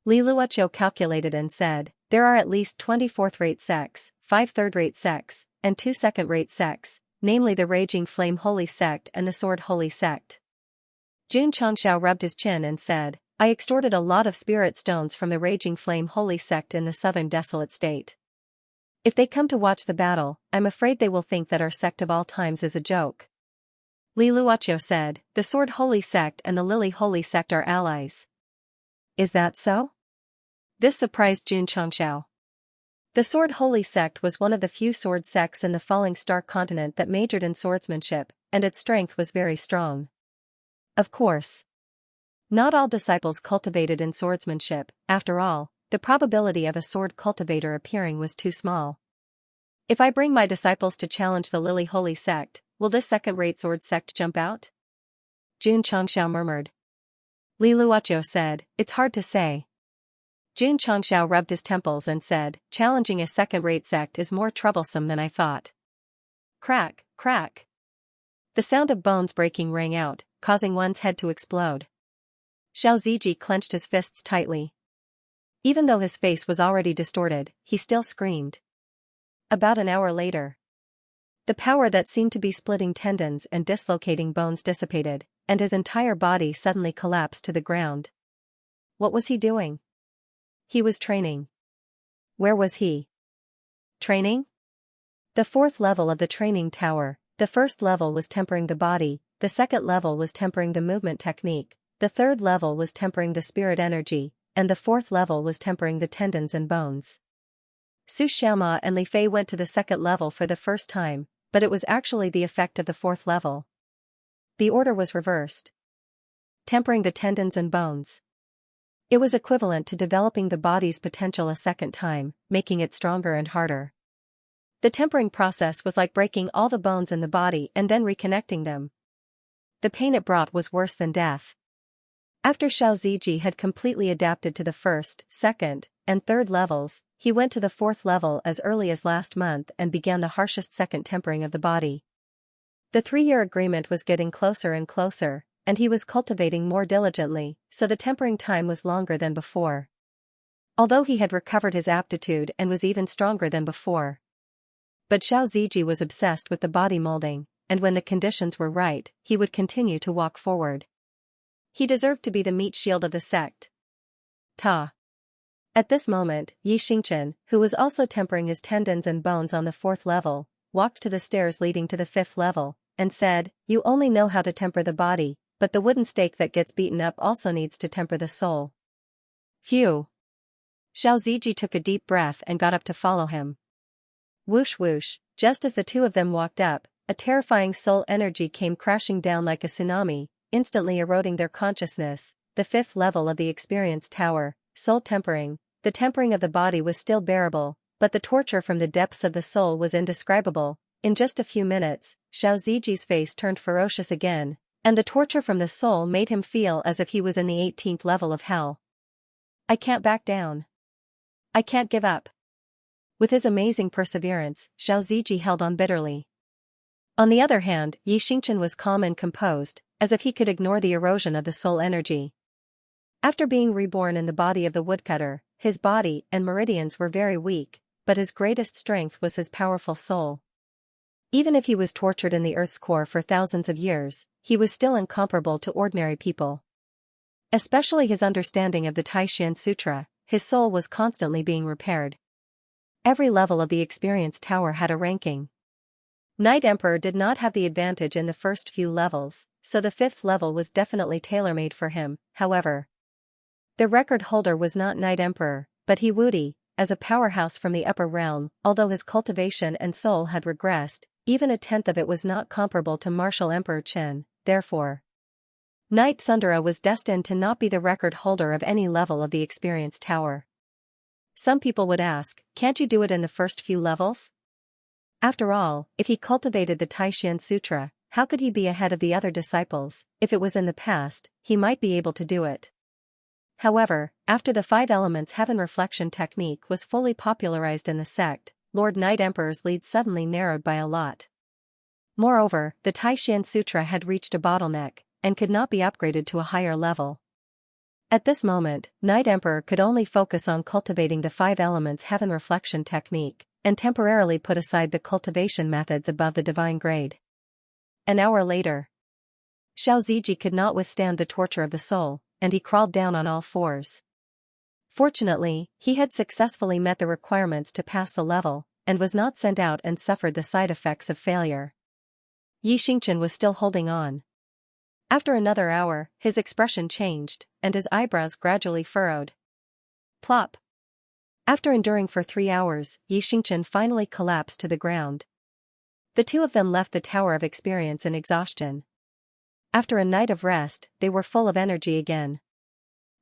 Li Luoqiu calculated and said, there are at least 20 fourth-rate sects, 5 third-rate sects, and 2 second-rate sects, namely the Raging Flame Holy Sect and the Sword Holy Sect. Xianxia rubbed his chin and said, I extorted a lot of spirit stones from the Raging Flame Holy Sect in the southern desolate state. If they come to watch the battle, I'm afraid they will think that our sect of all times is a joke. Li Luoqiu said, the Sword Holy Sect and the Lily Holy Sect are allies. Is that so? This surprised Xianxia. The Sword Holy Sect was one of the few sword sects in the Falling Star continent that majored in swordsmanship, and its strength was very strong. Of course. Not all disciples cultivated in swordsmanship, after all, the probability of a sword cultivator appearing was too small. If I bring my disciples to challenge the Lily Holy Sect, will this second-rate sword sect jump out? Xianxia murmured. Li Luoqiu said, it's hard to say. Xianxia rubbed his temples and said, challenging a second-rate sect is more troublesome than I thought. Crack, crack. The sound of bones breaking rang out, causing one's head to explode. Xiaoxia clenched his fists tightly. Even though his face was already distorted, he still screamed. About an hour later, the power that seemed to be splitting tendons and dislocating bones dissipated, and his entire body suddenly collapsed to the ground. What was he doing? He was training. Where was he? Training? The fourth level of the training tower. The first level was tempering the body, the second level was tempering the movement technique, the third level was tempering the spirit energy, and the fourth level was tempering the tendons and bones. Su Xiaoma and Li Fei went to the second level for the first time, but it was actually the effect of the fourth level. The order was reversed. Tempering the tendons and bones. It was equivalent to developing the body's potential a second time, making it stronger and harder. The tempering process was like breaking all the bones in the body and then reconnecting them. The pain it brought was worse than death. After Xiaoxia had completely adapted to the first, second, and third levels, he went to the fourth level as early as last month and began the harshest second tempering of the body. The 3-year agreement was getting closer and closer, and he was cultivating more diligently, so the tempering time was longer than before. Although he had recovered his aptitude and was even stronger than before. But Xiaoxia was obsessed with the body molding, and when the conditions were right, he would continue to walk forward. He deserved to be the meat shield of the sect. Ta. At this moment, Xianxia, who was also tempering his tendons and bones on the fourth level, walked to the stairs leading to the fifth level, and said, you only know how to temper the body, but the wooden stake that gets beaten up also needs to temper the soul. Phew. Xiaoxia took a deep breath and got up to follow him. Whoosh whoosh, just as the two of them walked up, a terrifying soul energy came crashing down like a tsunami, instantly eroding their consciousness. The fifth level of the experience tower, soul tempering. The tempering of the body was still bearable, but the torture from the depths of the soul was indescribable. In just a few minutes, Xiaoxia's face turned ferocious again, and the torture from the soul made him feel as if he was in the 18th level of hell. I can't back down. I can't give up. With his amazing perseverance, Xiaoxia held on bitterly. On the other hand, Xianxia was calm and composed, as if he could ignore the erosion of the soul energy. After being reborn in the body of the woodcutter, his body and meridians were very weak, but his greatest strength was his powerful soul. Even if he was tortured in the earth's core for thousands of years, he was still incomparable to ordinary people. Especially his understanding of the Taishan Sutra, his soul was constantly being repaired. Every level of the experience tower had a ranking. Knight Emperor did not have the advantage in the first few levels, so the fifth level was definitely tailor-made for him. However, the record holder was not Knight Emperor, but He Wuti, as a powerhouse from the upper realm. Although his cultivation and soul had regressed, even a tenth of it was not comparable to Martial Emperor Qin. Therefore, Knight Sundara was destined to not be the record holder of any level of the experience tower. Some people would ask, can't you do it in the first few levels? After all, if he cultivated the Taishan Sutra, how could he be ahead of the other disciples? If it was in the past, he might be able to do it. However, after the 5 elements heaven reflection technique was fully popularized in the sect, Lord Knight Emperor's lead suddenly narrowed by a lot. Moreover, the Taishan Sutra had reached a bottleneck, and could not be upgraded to a higher level. At this moment, Knight Emperor could only focus on cultivating the 5 elements heaven reflection technique, and temporarily put aside the cultivation methods above the divine grade. An hour later, Xiao Ziji could not withstand the torture of the soul, and he crawled down on all fours. Fortunately, he had successfully met the requirements to pass the level, and was not sent out and suffered the side effects of failure. Xianxia was still holding on. After another hour, his expression changed, and his eyebrows gradually furrowed. Plop! After enduring for 3 hours, Xianxia finally collapsed to the ground. The two of them left the Tower of Experience in exhaustion. After a night of rest, they were full of energy again.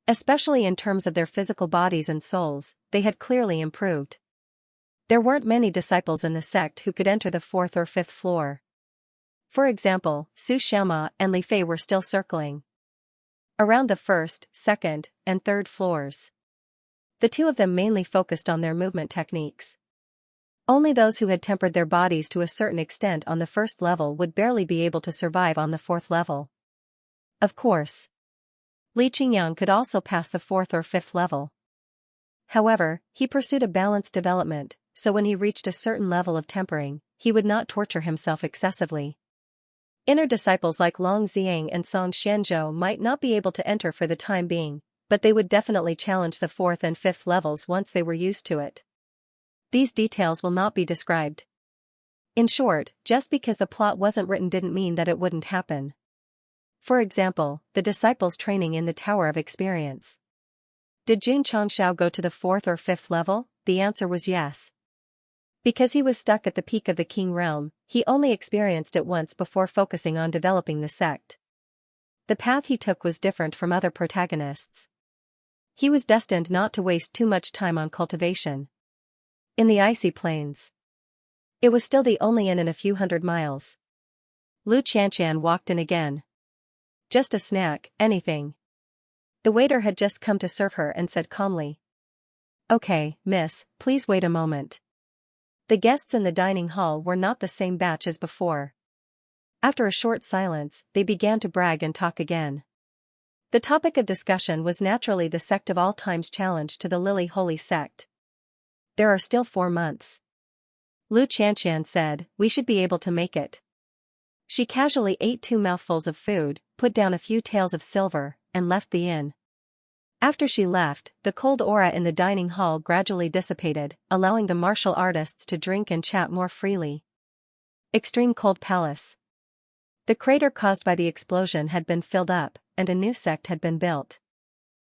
Especially in terms of their physical bodies and souls, they had clearly improved. There weren't many disciples in the sect who could enter the 4th or 5th floor. For example, Su Xiaoma and Li Fei were still circling around the 1st, 2nd, and 3rd floors. The two of them mainly focused on their movement techniques. Only those who had tempered their bodies to a certain extent on the 1st level would barely be able to survive on the 4th level. Of course, Li Qingyang could also pass the 4th or 5th level. However, he pursued a balanced development, so when he reached a certain level of tempering, he would not torture himself excessively. Inner disciples like Long Xiang and Song Xianzhou might not be able to enter for the time being, but they would definitely challenge the 4th and 5th levels once they were used to it. These details will not be described. In short, just because the plot wasn't written didn't mean that it wouldn't happen. For example, the disciples training in the Tower of Experience. Did Jun Changshao go to the 4th or 5th level? The answer was yes. Because he was stuck at the peak of the King realm, he only experienced it once before focusing on developing the sect. The path he took was different from other protagonists. He was destined not to waste too much time on cultivation. In the icy plains, it was still the only inn in a few hundred miles. Lu Qianqian walked in again. Just a snack, anything. The waiter had just come to serve her and said calmly, "Okay, miss, please wait a moment." The guests in the dining hall were not the same batch as before. After a short silence, they began to brag and talk again. The topic of discussion was naturally the Sect of All Times challenge to the Lily Holy Sect. There are still 4 months. Lu Qianqian said, "We should be able to make it." She casually ate 2 mouthfuls of food, put down a few taels of silver, and left the inn. After she left, the cold aura in the dining hall gradually dissipated, allowing the martial artists to drink and chat more freely. Extreme Cold Palace. The crater caused by the explosion had been filled up, and a new sect had been built.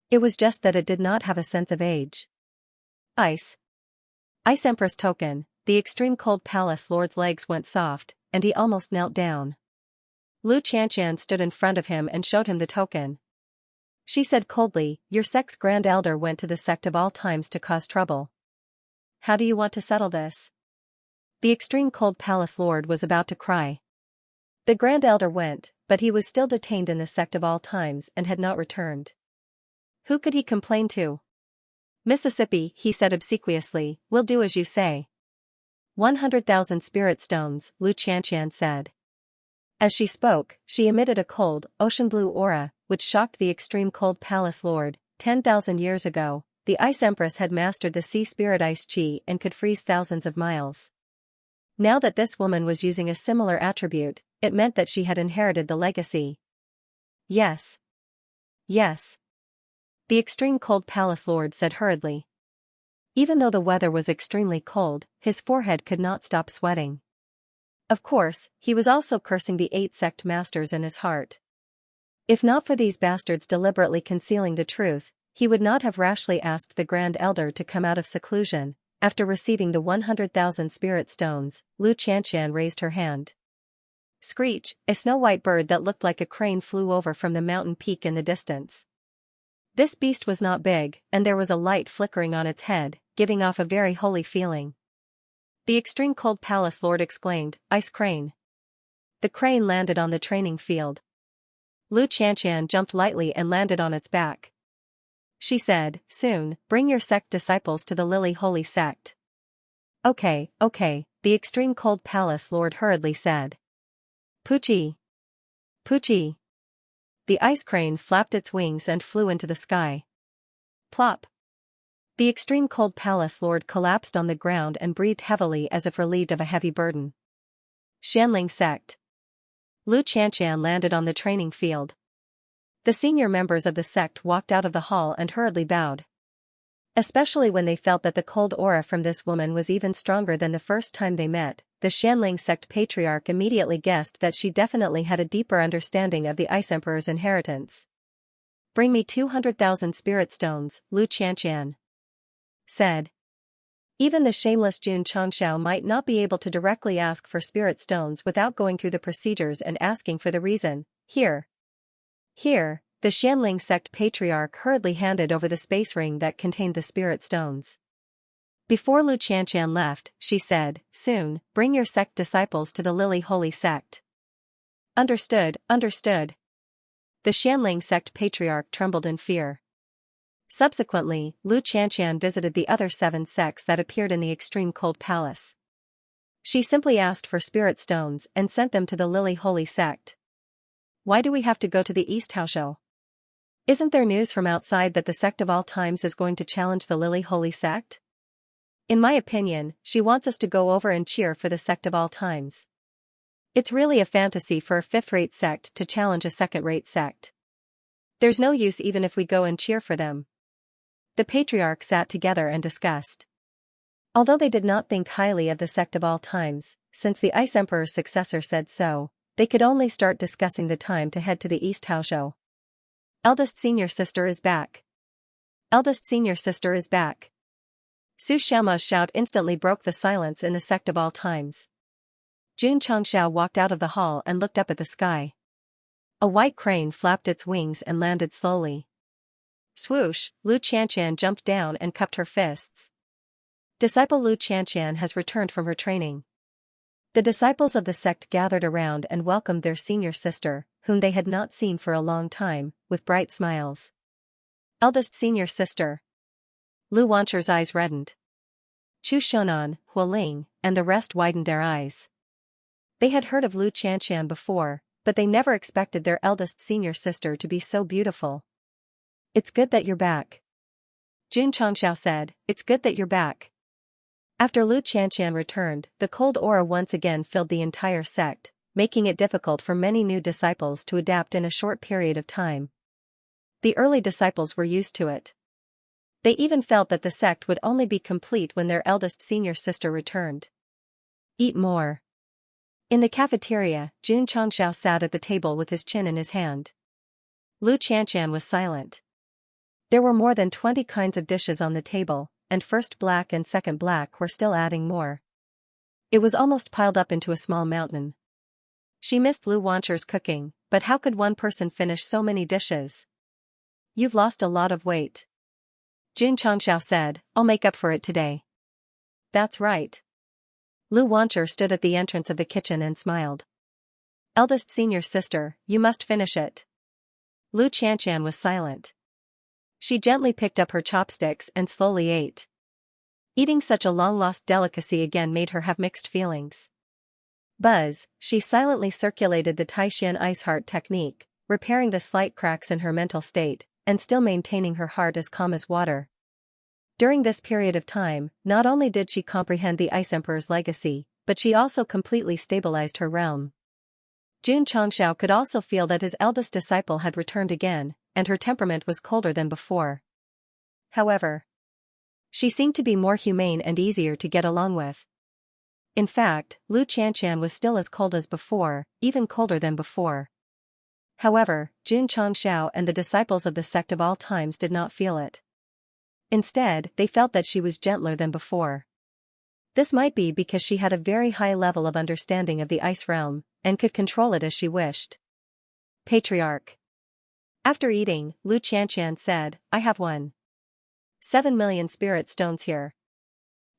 It was just that it did not have a sense of age. Ice Empress token. The Extreme Cold Palace Lord's legs went soft, and he almost knelt down. Lu Qianqian stood in front of him and showed him the token. She said coldly, "Your sect's Grand Elder went to the Sect of All Times to cause trouble. How do you want to settle this?" The Extreme Cold Palace Lord was about to cry. The Grand Elder went, but he was still detained in the Sect of All Times and had not returned. Who could he complain to? "Mississippi," he said obsequiously, "will do as you say." 100,000 spirit stones, Lu Qianqian said. As she spoke, she emitted a cold, ocean-blue aura, which shocked the Extreme Cold Palace Lord. 10,000 years ago, the Ice Empress had mastered the sea spirit ice chi and could freeze thousands of miles. Now that this woman was using a similar attribute, it meant that she had inherited the legacy. Yes. Yes. The Extreme Cold Palace Lord said hurriedly. Even though the weather was extremely cold, his forehead could not stop sweating. Of course, he was also cursing the 8 sect masters in his heart. If not for these bastards deliberately concealing the truth, he would not have rashly asked the Grand Elder to come out of seclusion. After receiving the 100,000 spirit stones, Lu Qianqian raised her hand. Screech, a snow-white bird that looked like a crane flew over from the mountain peak in the distance. This beast was not big, and there was a light flickering on its head, giving off a very holy feeling. The extreme cold palace lord exclaimed, "Ice crane." The crane landed on the training field. Lu Xianxia jumped lightly and landed on its back. She said, "Soon, bring your sect disciples to the Lily Holy Sect." Okay, the extreme cold palace lord hurriedly said. Poochie! Poochie! The ice crane flapped its wings and flew into the sky. Plop! The extreme cold palace lord collapsed on the ground and breathed heavily as if relieved of a heavy burden. Xianling Sect. Lu Xianxia landed on the training field. The senior members of the sect walked out of the hall and hurriedly bowed. Especially when they felt that the cold aura from this woman was even stronger than the first time they met, the Xianling sect patriarch immediately guessed that she definitely had a deeper understanding of the Ice Emperor's inheritance. "Bring me 200,000 spirit stones," Lu Qianqian said. Even the shameless Jun Chongxiao might not be able to directly ask for spirit stones without going through the procedures and asking for the reason. Here, the Xianling sect patriarch hurriedly handed over the space ring that contained the spirit stones. Before Lu Qianqian left, she said, "Soon, bring your sect disciples to the Lily Holy Sect." Understood. The Xianling sect patriarch trembled in fear. Subsequently, Lu Qianqian visited the other 7 sects that appeared in the extreme cold palace. She simply asked for spirit stones and sent them to the Lily Holy Sect. Why do we have to go to the East Haosho? Isn't there news from outside that the Sect of All Times is going to challenge the Lily Holy Sect? In my opinion, she wants us to go over and cheer for the Sect of All Times. It's really a fantasy for a 5th-rate sect to challenge a 2nd-rate sect. There's no use even if we go and cheer for them. The patriarch sat together and discussed. Although they did not think highly of the Sect of All Times, since the Ice Emperor's successor said so, they could only start discussing the time to head to the East Haosho. Eldest senior sister is back. Eldest senior sister is back. Su Xiaoma's shout instantly broke the silence in the Sect of All Times. Jun Chongxiao walked out of the hall and looked up at the sky. A white crane flapped its wings and landed slowly. Swoosh, Lu Qianqian jumped down and cupped her fists. Disciple Lu Qianqian has returned from her training. The disciples of the sect gathered around and welcomed their senior sister, whom they had not seen for a long time, with bright smiles. Eldest senior sister. Lu Wancher's eyes reddened. Chu Shonan, Hualing, and the rest widened their eyes. They had heard of Lu Qianqian before, but they never expected their eldest senior sister to be so beautiful. "It's good that you're back." Jun Chongxiao said, "It's good that you're back." After Lu Qianqian returned, the cold aura once again filled the entire sect, making it difficult for many new disciples to adapt in a short period of time. The early disciples were used to it. They even felt that the sect would only be complete when their eldest senior sister returned. Eat more. In the cafeteria, Jun Chongxiao sat at the table with his chin in his hand. Lu Qianqian was silent. There were more than 20 kinds of dishes on the table, and first black and second black were still adding more. It was almost piled up into a small mountain. She missed Lu Wancher's cooking, but how could one person finish so many dishes? "You've lost a lot of weight," Jun Chongxiao said. "I'll make up for it today." "That's right." Lu Wancher stood at the entrance of the kitchen and smiled. "Eldest senior sister, you must finish it." Lu Qianqian was silent. She gently picked up her chopsticks and slowly ate. Eating such a long-lost delicacy again made her have mixed feelings. Buzz, she silently circulated the Taishan ice heart technique, repairing the slight cracks in her mental state, and still maintaining her heart as calm as water. During this period of time, not only did she comprehend the Ice Emperor's legacy, but she also completely stabilized her realm. Jun Chongxiao could also feel that his eldest disciple had returned again, and her temperament was colder than before. However, she seemed to be more humane and easier to get along with. In fact, Lu Qianqian was still as cold as before, even colder than before. However, Jun Chongxiao and the disciples of the Sect of All Times did not feel it. Instead, they felt that she was gentler than before. This might be because she had a very high level of understanding of the ice realm, and could control it as she wished. Patriarch. After eating, Xianxia said, I have 7 million spirit stones here.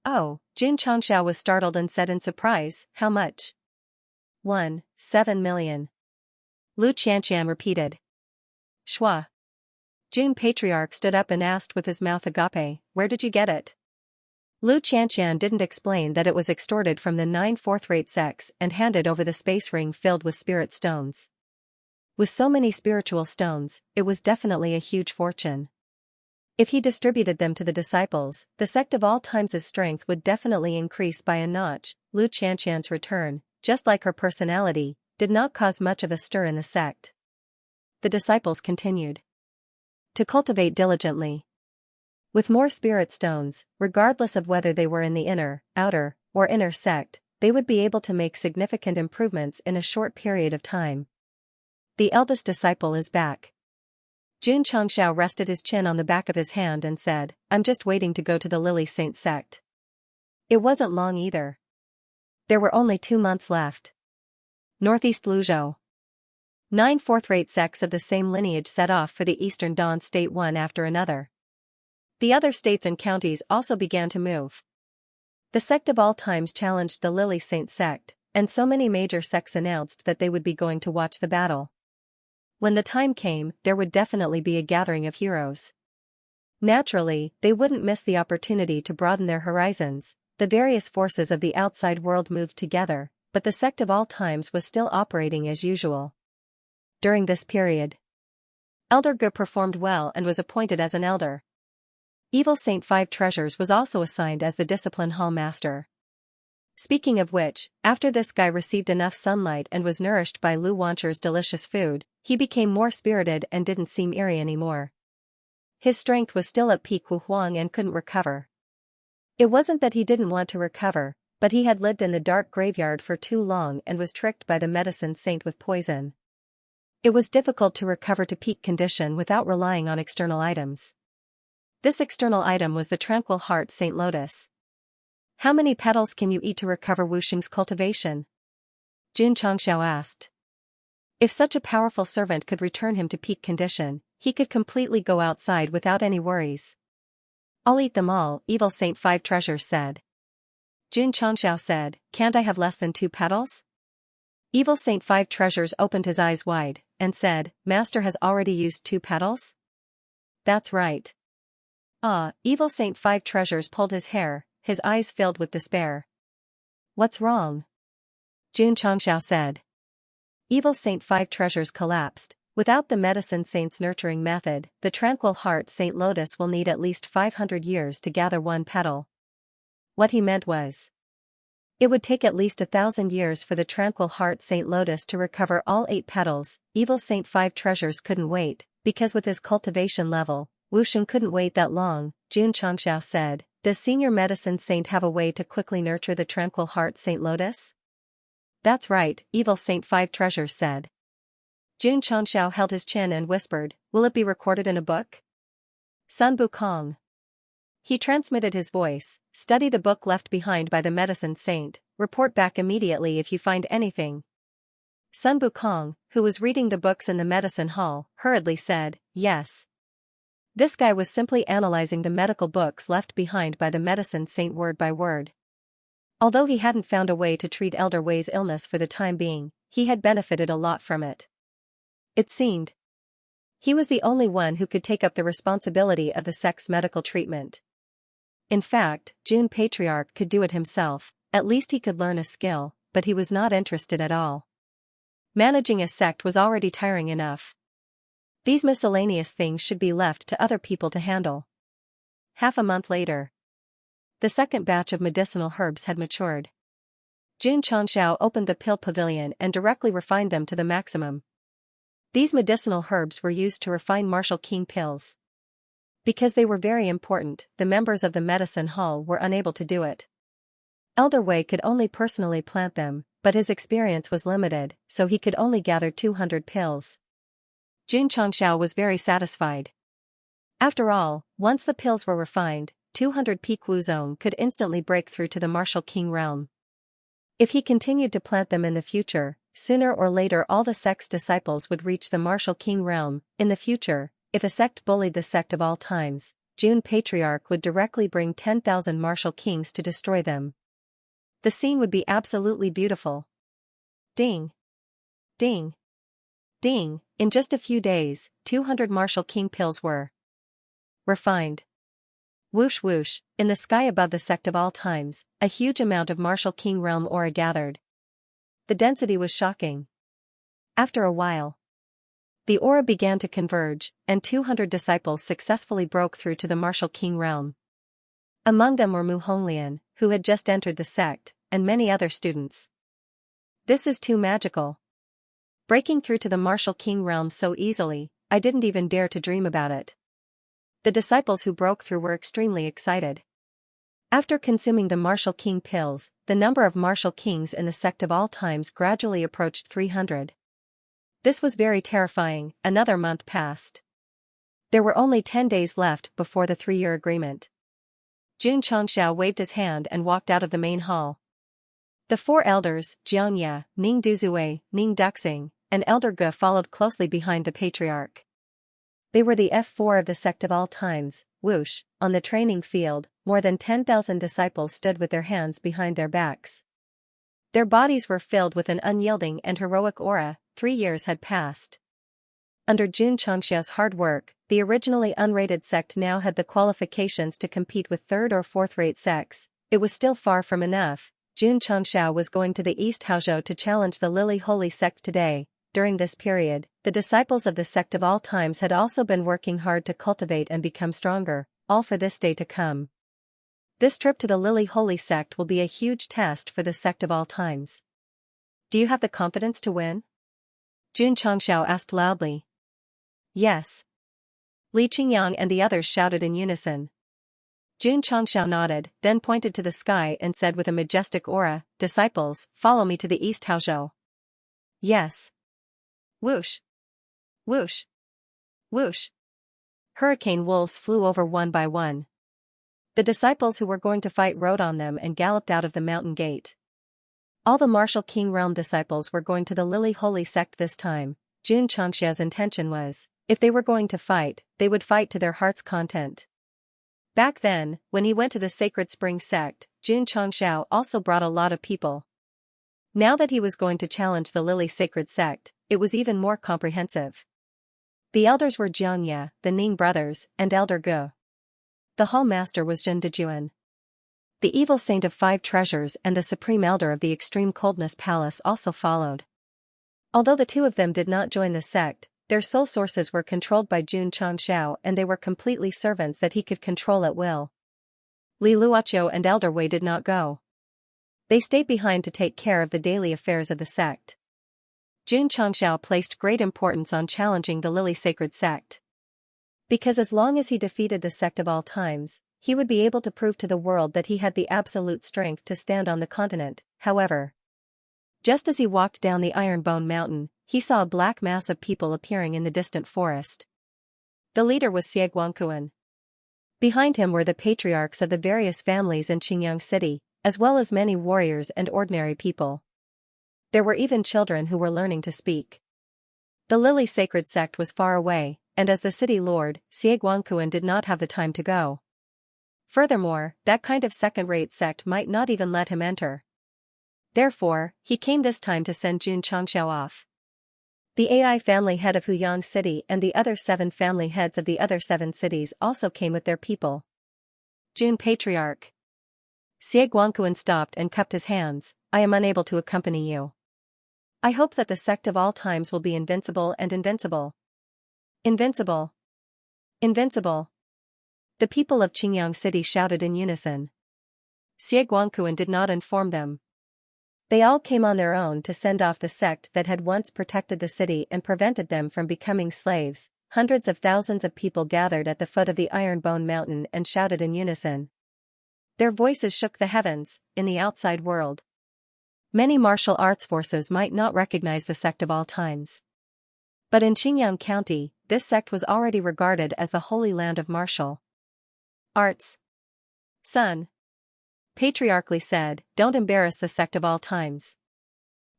Oh, Xianxia was startled and said in surprise, how much? 7 million. Xianxia repeated. Shua. June Patriarch stood up and asked with his mouth agape, where did you get it? Xianxia didn't explain that it was extorted from the 9 fourth-rate sects and handed over the space ring filled with spirit stones. With so many spiritual stones, it was definitely a huge fortune. If he distributed them to the disciples, the sect of all times' strength would definitely increase by a notch. Xianxia's return, just like her personality, did not cause much of a stir in the sect. The disciples continued to cultivate diligently. With more spirit stones, regardless of whether they were in the inner, outer, or inner sect, they would be able to make significant improvements in a short period of time. The eldest disciple is back. Xianxia rested his chin on the back of his hand and said, I'm just waiting to go to the Lily Saint sect. It wasn't long either. There were only 2 months left. Northeast Luzhou. 9 fourth-rate sects of the same lineage set off for the Eastern Don state one after another. The other states and counties also began to move. The sect of all times challenged the Lily Saint sect, and so many major sects announced that they would be going to watch the battle. When the time came, there would definitely be a gathering of heroes. Naturally, they wouldn't miss the opportunity to broaden their horizons. The various forces of the outside world moved together, but the sect of all times was still operating as usual. During this period, Elder Ge performed well and was appointed as an elder. Evil Saint Five Treasures was also assigned as the discipline hall master. Speaking of which, after this guy received enough sunlight and was nourished by Lu Wancher's delicious food, he became more spirited and didn't seem eerie anymore. His strength was still at peak Wu Huang and couldn't recover. It wasn't that he didn't want to recover, but he had lived in the dark graveyard for too long and was tricked by the medicine saint with poison. It was difficult to recover to peak condition without relying on external items. This external item was the Tranquil Heart Saint Lotus. How many petals can you eat to recover Wuxing's cultivation? Xianxia asked. If such a powerful servant could return him to peak condition, he could completely go outside without any worries. I'll eat them all, Evil Saint Five Treasures said. Xianxia said, can't I have less than 2 petals? Evil Saint Five Treasures opened his eyes wide, and said, Master has already used 2 petals? That's right. Evil Saint Five Treasures pulled his hair, his eyes filled with despair. What's wrong? Xianxia said. Evil Saint Five Treasures collapsed. Without the medicine saint's nurturing method, the Tranquil Heart Saint Lotus will need at least 500 years to gather 1 petal. What he meant was, it would take at least 1,000 years for the Tranquil Heart Saint Lotus to recover all 8 petals. Evil Saint Five Treasures couldn't wait, because with his cultivation level, Wuxing couldn't wait that long. Xianxia said, does Senior Medicine Saint have a way to quickly nurture the Tranquil Heart Saint Lotus? That's right, Evil Saint Five Treasures said. Xianxia held his chin and whispered, will it be recorded in a book? Sun Bukong. He transmitted his voice, study the book left behind by the medicine saint, report back immediately if you find anything. Sun Bukong, who was reading the books in the medicine hall, hurriedly said, yes. This guy was simply analyzing the medical books left behind by the medicine saint word by word. Although he hadn't found a way to treat Elder Wei's illness for the time being, he had benefited a lot from it. It seemed he was the only one who could take up the responsibility of the sect's medical treatment. In fact, June Patriarch could do it himself, at least he could learn a skill, but he was not interested at all. Managing a sect was already tiring enough. These miscellaneous things should be left to other people to handle. Half a month later, the second batch of medicinal herbs had matured. Xianxia opened the pill pavilion and directly refined them to the maximum. These medicinal herbs were used to refine Marshal King pills. Because they were very important, the members of the medicine hall were unable to do it. Elder Wei could only personally plant them, but his experience was limited, so he could only gather 200 pills. Xianxia was very satisfied. After all, once the pills were refined, 200 peak Wu zone could instantly break through to the Marshal King realm. If he continued to plant them in the future, sooner or later all the sect's disciples would reach the martial king realm. In the future, if a sect bullied the sect of all times, June Patriarch would directly bring 10,000 martial kings to destroy them. The scene would be absolutely beautiful. Ding! Ding! Ding! In just a few days, 200 martial king pills were refined. Whoosh whoosh, in the sky above the sect of all times, a huge amount of martial king realm aura gathered. The density was shocking. After a while, the aura began to converge, and 200 disciples successfully broke through to the martial king realm. Among them were Mu Honglian, who had just entered the sect, and many other students. This is too magical. Breaking through to the martial king realm so easily, I didn't even dare to dream about it. The disciples who broke through were extremely excited. After consuming the martial king pills, the number of martial kings in the sect of all times gradually approached 300. This was very terrifying. Another month passed. There were only 10 days left before the 3-year agreement. Jun Xianxia waved his hand and walked out of the main hall. The 4 elders, Xianxia, Ning Duzue, Ning Duxing, and Elder Ge followed closely behind the patriarch. They were the F4 of the sect of all times. Whoosh, on the training field, more than 10,000 disciples stood with their hands behind their backs. Their bodies were filled with an unyielding and heroic aura. 3 years had passed. Under Jun Xianxia's hard work, the originally unrated sect now had the qualifications to compete with 3rd or 4th-rate sects. It was still far from enough. Jun Xianxia was going to the East Haozhou to challenge the Lily Holy Sect today. During this period, the disciples of the sect of all times had also been working hard to cultivate and become stronger, all for this day to come. This trip to the Lily Holy Sect will be a huge test for the sect of all times. Do you have the confidence to win? Jun Xianxiao asked loudly. Yes. Li Qingyang and the others shouted in unison. Jun Xianxiao nodded, then pointed to the sky and said with a majestic aura, "Disciples, follow me to the East Haozhou." Yes. Whoosh! Whoosh! Whoosh! Hurricane wolves flew over one by one. The disciples who were going to fight rode on them and galloped out of the mountain gate. All the martial king realm disciples were going to the Lily Holy Sect this time. Jun Xianxia's intention was, if they were going to fight, they would fight to their heart's content. Back then, when he went to the Sacred Spring Sect, Jun Xianxiao also brought a lot of people. Now that he was going to challenge the Lily Sacred Sect, it was even more comprehensive. The elders were Xianxia, the Ning brothers, and Elder Ge. The hall master was Jun Dejuan. The evil saint of 5 treasures and the supreme elder of the extreme coldness palace also followed. Although the 2 of them did not join the sect, their soul sources were controlled by Jun Xianxiao and they were completely servants that he could control at will. Li Luoqiu and Elder Wei did not go. They stayed behind to take care of the daily affairs of the sect. Jun Xianxiao placed great importance on challenging the Lily Sacred Sect. Because as long as he defeated the sect of all times, he would be able to prove to the world that he had the absolute strength to stand on the continent. However, just as he walked down the Ironbone Mountain, he saw a black mass of people appearing in the distant forest. The leader was Xie Guangquan. Behind him were the patriarchs of the various families in Qingyang City, as well as many warriors and ordinary people. There were even children who were learning to speak. The Lily Sacred Sect was far away, and as the city lord, Xie Guangquan did not have the time to go. Furthermore, that kind of second-rate sect might not even let him enter. Therefore, he came this time to send Jun Xianxiao off. The AI family head of Huyang City and the other 7 family heads of the other 7 cities also came with their people. Jun Patriarch. Xie Guangquan stopped and cupped his hands. I am unable to accompany you. I hope that the sect of all times will be invincible and invincible. Invincible. Invincible. The people of Qingyang City shouted in unison. Xie Guangquan did not inform them. They all came on their own to send off the sect that had once protected the city and prevented them from becoming slaves. Hundreds of thousands of people gathered at the foot of the Ironbone Mountain and shouted in unison. Their voices shook the heavens. In the outside world, many martial arts forces might not recognize the sect of all times. But in Qingyang County, this sect was already regarded as the holy land of martial arts. Son, patriarchally said, don't embarrass the sect of all times.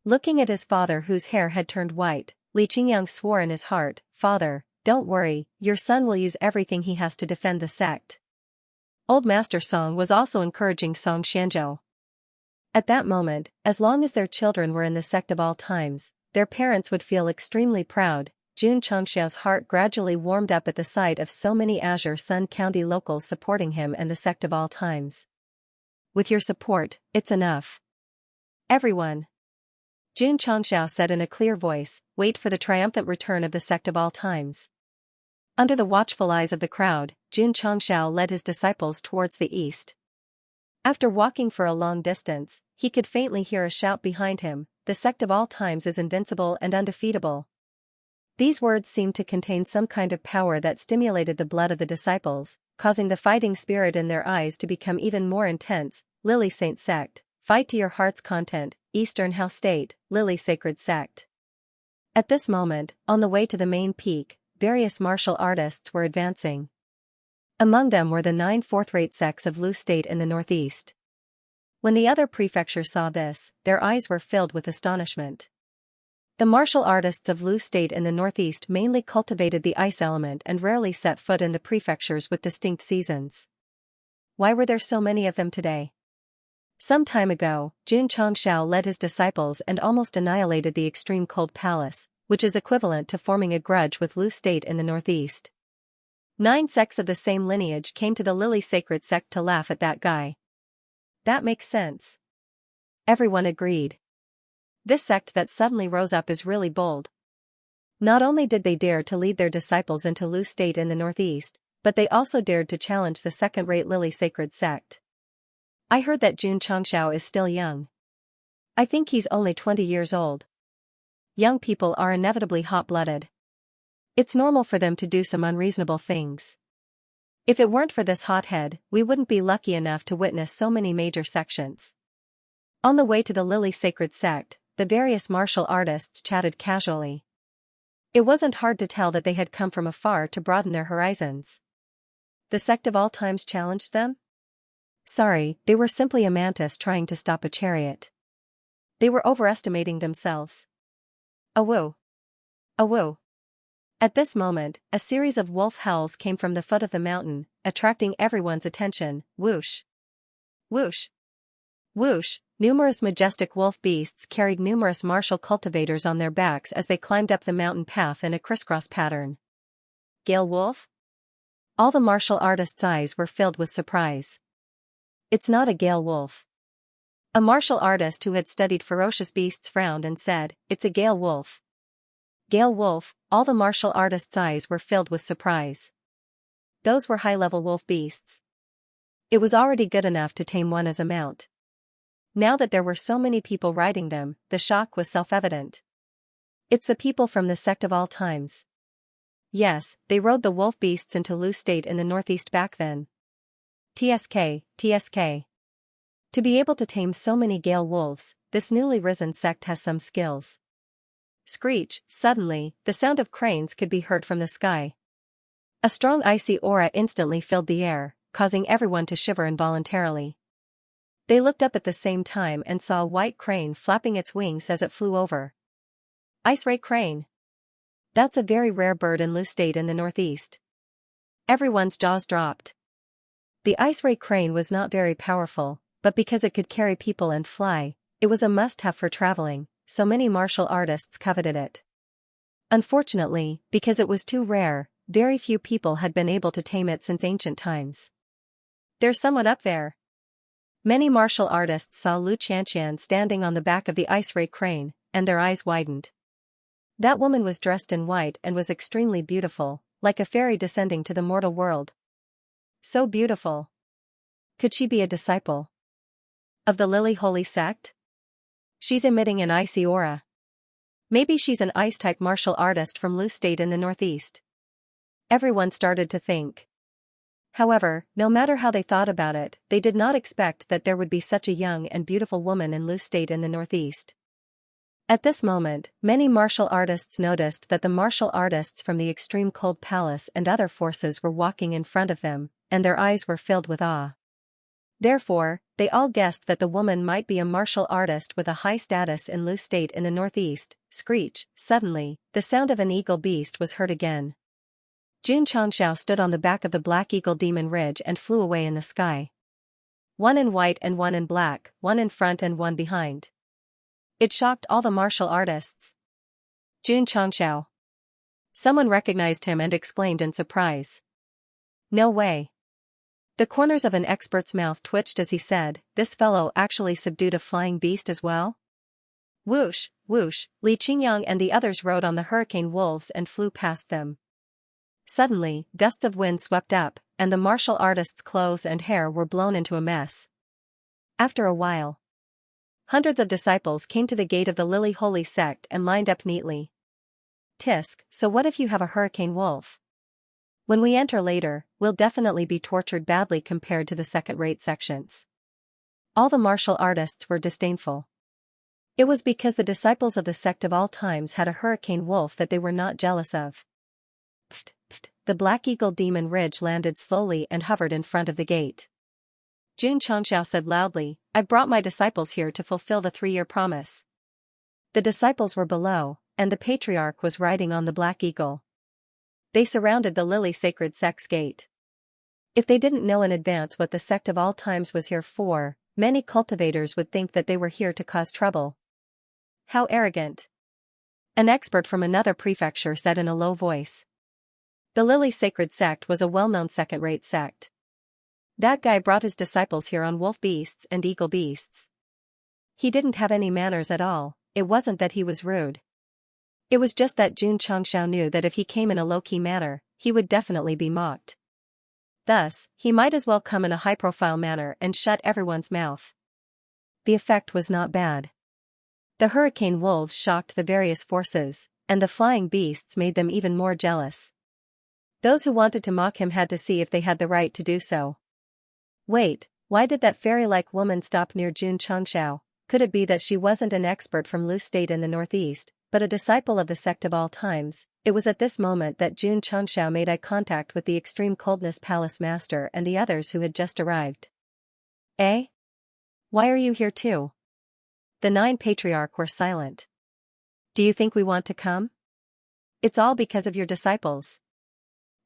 Looking at his father whose hair had turned white, Li Qingyang swore in his heart, "Father, don't worry, your son will use everything he has to defend the sect." Old Master Song was also encouraging Song Xianzhou. At that moment, as long as their children were in the sect of all times, their parents would feel extremely proud. Jun Chengxiao's heart gradually warmed up at the sight of so many Azure Sun County locals supporting him and the sect of all times. "With your support, it's enough. Everyone," Jun Chengxiao said in a clear voice, "wait for the triumphant return of the sect of all times." Under the watchful eyes of the crowd, Jun Chengxiao led his disciples towards the east. After walking for a long distance, he could faintly hear a shout behind him, "The sect of all times is invincible and undefeatable." These words seemed to contain some kind of power that stimulated the blood of the disciples, causing the fighting spirit in their eyes to become even more intense. Lily Saint Sect, fight to your heart's content, Eastern House State, Lily Sacred Sect. At this moment, on the way to the main peak, various martial artists were advancing. Among them were the 9 fourth-rate sects of Lu State in the northeast. When the other prefectures saw this, their eyes were filled with astonishment. The martial artists of Lu State in the northeast mainly cultivated the ice element and rarely set foot in the prefectures with distinct seasons. Why were there so many of them today? Some time ago, Jun Chengxiao led his disciples and almost annihilated the extreme cold palace, which is equivalent to forming a grudge with Lu State in the northeast. 9 sects of the same lineage came to the Lily Sacred Sect to laugh at that guy. That makes sense. Everyone agreed. This sect that suddenly rose up is really bold. Not only did they dare to lead their disciples into Lu State in the northeast, but they also dared to challenge the second-rate Lily Sacred Sect. I heard that Jun Chengxiao is still young. I think he's only 20 years old. Young people are inevitably hot-blooded. It's normal for them to do some unreasonable things. If it weren't for this hothead, we wouldn't be lucky enough to witness so many major sections. On the way to the Lily Sacred Sect, the various martial artists chatted casually. It wasn't hard to tell that they had come from afar to broaden their horizons. The sect of all times challenged them? Sorry, they were simply a mantis trying to stop a chariot. They were overestimating themselves. Awoo! Awoo! At this moment, a series of wolf howls came from the foot of the mountain, attracting everyone's attention. Whoosh! Whoosh! Whoosh! Numerous majestic wolf beasts carried numerous martial cultivators on their backs as they climbed up the mountain path in a crisscross pattern. Gale wolf? All the martial artists' eyes were filled with surprise. It's not a gale wolf. A martial artist who had studied ferocious beasts frowned and said, "It's a gale wolf." Gale wolf, all the martial artists' eyes were filled with surprise. Those were high-level wolf beasts. It was already good enough to tame one as a mount. Now that there were so many people riding them, the shock was self-evident. It's the people from the sect of all times. Yes, they rode the wolf beasts into Lu State in the northeast back then. TSK, TSK. To be able to tame so many gale wolves, this newly risen sect has some skills. Screech! Suddenly, the sound of cranes could be heard from the sky. A strong icy aura instantly filled the air, causing everyone to shiver involuntarily. They looked up at the same time and saw a white crane flapping its wings as it flew over. Ice ray crane. That's a very rare bird in Lu State in the northeast. Everyone's jaws dropped. The ice ray crane was not very powerful, but because it could carry people and fly, it was a must-have for traveling, so many martial artists coveted it. Unfortunately, because it was too rare, very few people had been able to tame it since ancient times. There's someone up there. Many martial artists saw Lu Qianxian standing on the back of the ice ray crane, and their eyes widened. That woman was dressed in white and was extremely beautiful, like a fairy descending to the mortal world. So beautiful. Could she be a disciple of the Lily Holy Sect? She's emitting an icy aura. Maybe she's an ice-type martial artist from Lu State in the northeast. Everyone started to think. However, no matter how they thought about it, they did not expect that there would be such a young and beautiful woman in Lu State in the northeast. At this moment, many martial artists noticed that the martial artists from the extreme cold palace and other forces were walking in front of them, and their eyes were filled with awe. Therefore, they all guessed that the woman might be a martial artist with a high status in Lu State in the northeast. Screech, suddenly, the sound of an eagle beast was heard again. Jun Changxiao stood on the back of the black eagle demon ridge and flew away in the sky. One in white and one in black, one in front and one behind. It shocked all the martial artists. Jun Changxiao. Someone recognized him and exclaimed in surprise. No way. The corners of an expert's mouth twitched as he said, this fellow actually subdued a flying beast as well? Whoosh, whoosh, Li Qingyang and the others rode on the hurricane wolves and flew past them. Suddenly, gusts of wind swept up, and the martial artist's clothes and hair were blown into a mess. After a while, hundreds of disciples came to the gate of the Lily Holy Sect and lined up neatly. Tisk, so what if you have a hurricane wolf? When we enter later, we'll definitely be tortured badly compared to the second-rate sections. All the martial artists were disdainful. It was because the disciples of the sect of all times had a hurricane wolf that they were not jealous of. Pft, pft, the Black Eagle Demon Ridge landed slowly and hovered in front of the gate. Jun Changxiao said loudly, I brought my disciples here to fulfill the 3-year promise. The disciples were below, and the patriarch was riding on the Black Eagle. They surrounded the Lily Sacred Sect's gate. If they didn't know in advance what the sect of all times was here for, many cultivators would think that they were here to cause trouble. How arrogant! An expert from another prefecture said in a low voice. The Lily Sacred Sect was a well-known second-rate sect. That guy brought his disciples here on wolf beasts and eagle beasts. He didn't have any manners at all. It wasn't that he was rude. It was just that Jun Changxiao knew that if he came in a low-key manner, he would definitely be mocked. Thus, he might as well come in a high-profile manner and shut everyone's mouth. The effect was not bad. The hurricane wolves shocked the various forces, and the flying beasts made them even more jealous. Those who wanted to mock him had to see if they had the right to do so. Wait, why did that fairy-like woman stop near Jun Changxiao? Could it be that she wasn't an expert from Lu State in the northeast, but a disciple of the sect of all times? It was at this moment that Jun Changxiao made eye contact with the Extreme Coldness Palace Master and the others who had just arrived. Eh? Why are you here too? The 9 patriarchs were silent. Do you think we want to come? It's all because of your disciples.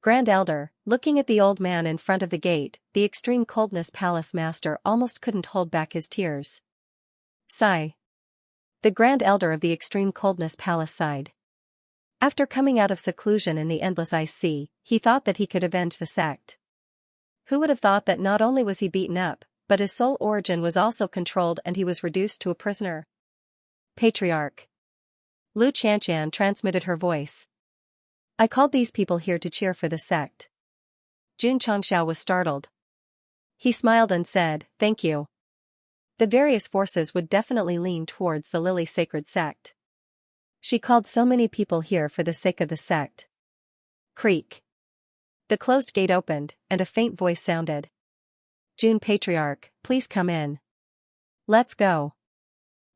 Grand Elder, looking at the old man in front of the gate, the Extreme Coldness Palace Master almost couldn't hold back his tears. Sigh. The Grand Elder of the Extreme Coldness Palace sighed. After coming out of seclusion in the Endless Ice Sea, he thought that he could avenge the sect. Who would have thought that not only was he beaten up, but his soul origin was also controlled and he was reduced to a prisoner? Patriarch. Lu Qianxian transmitted her voice. I called these people here to cheer for the sect. Jun Changxiao was startled. He smiled and said, thank you. The various forces would definitely lean towards the Lily Sacred Sect. She called so many people here for the sake of the sect. Creak. The closed gate opened, and a faint voice sounded. Jun Patriarch, please come in. Let's go.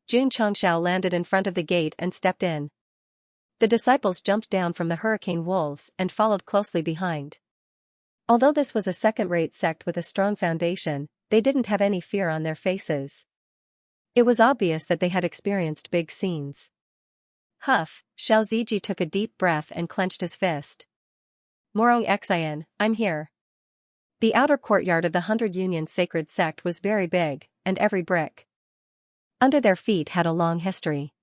Jun Changxiao landed in front of the gate and stepped in. The disciples jumped down from the hurricane wolves and followed closely behind. Although this was a second-rate sect with a strong foundation, they didn't have any fear on their faces. It was obvious that they had experienced big scenes. Huff, Xiao Ziji took a deep breath and clenched his fist. Morong Xian, I'm here. The outer courtyard of the 100 Union Sacred Sect was very big, and every brick under their feet had a long history.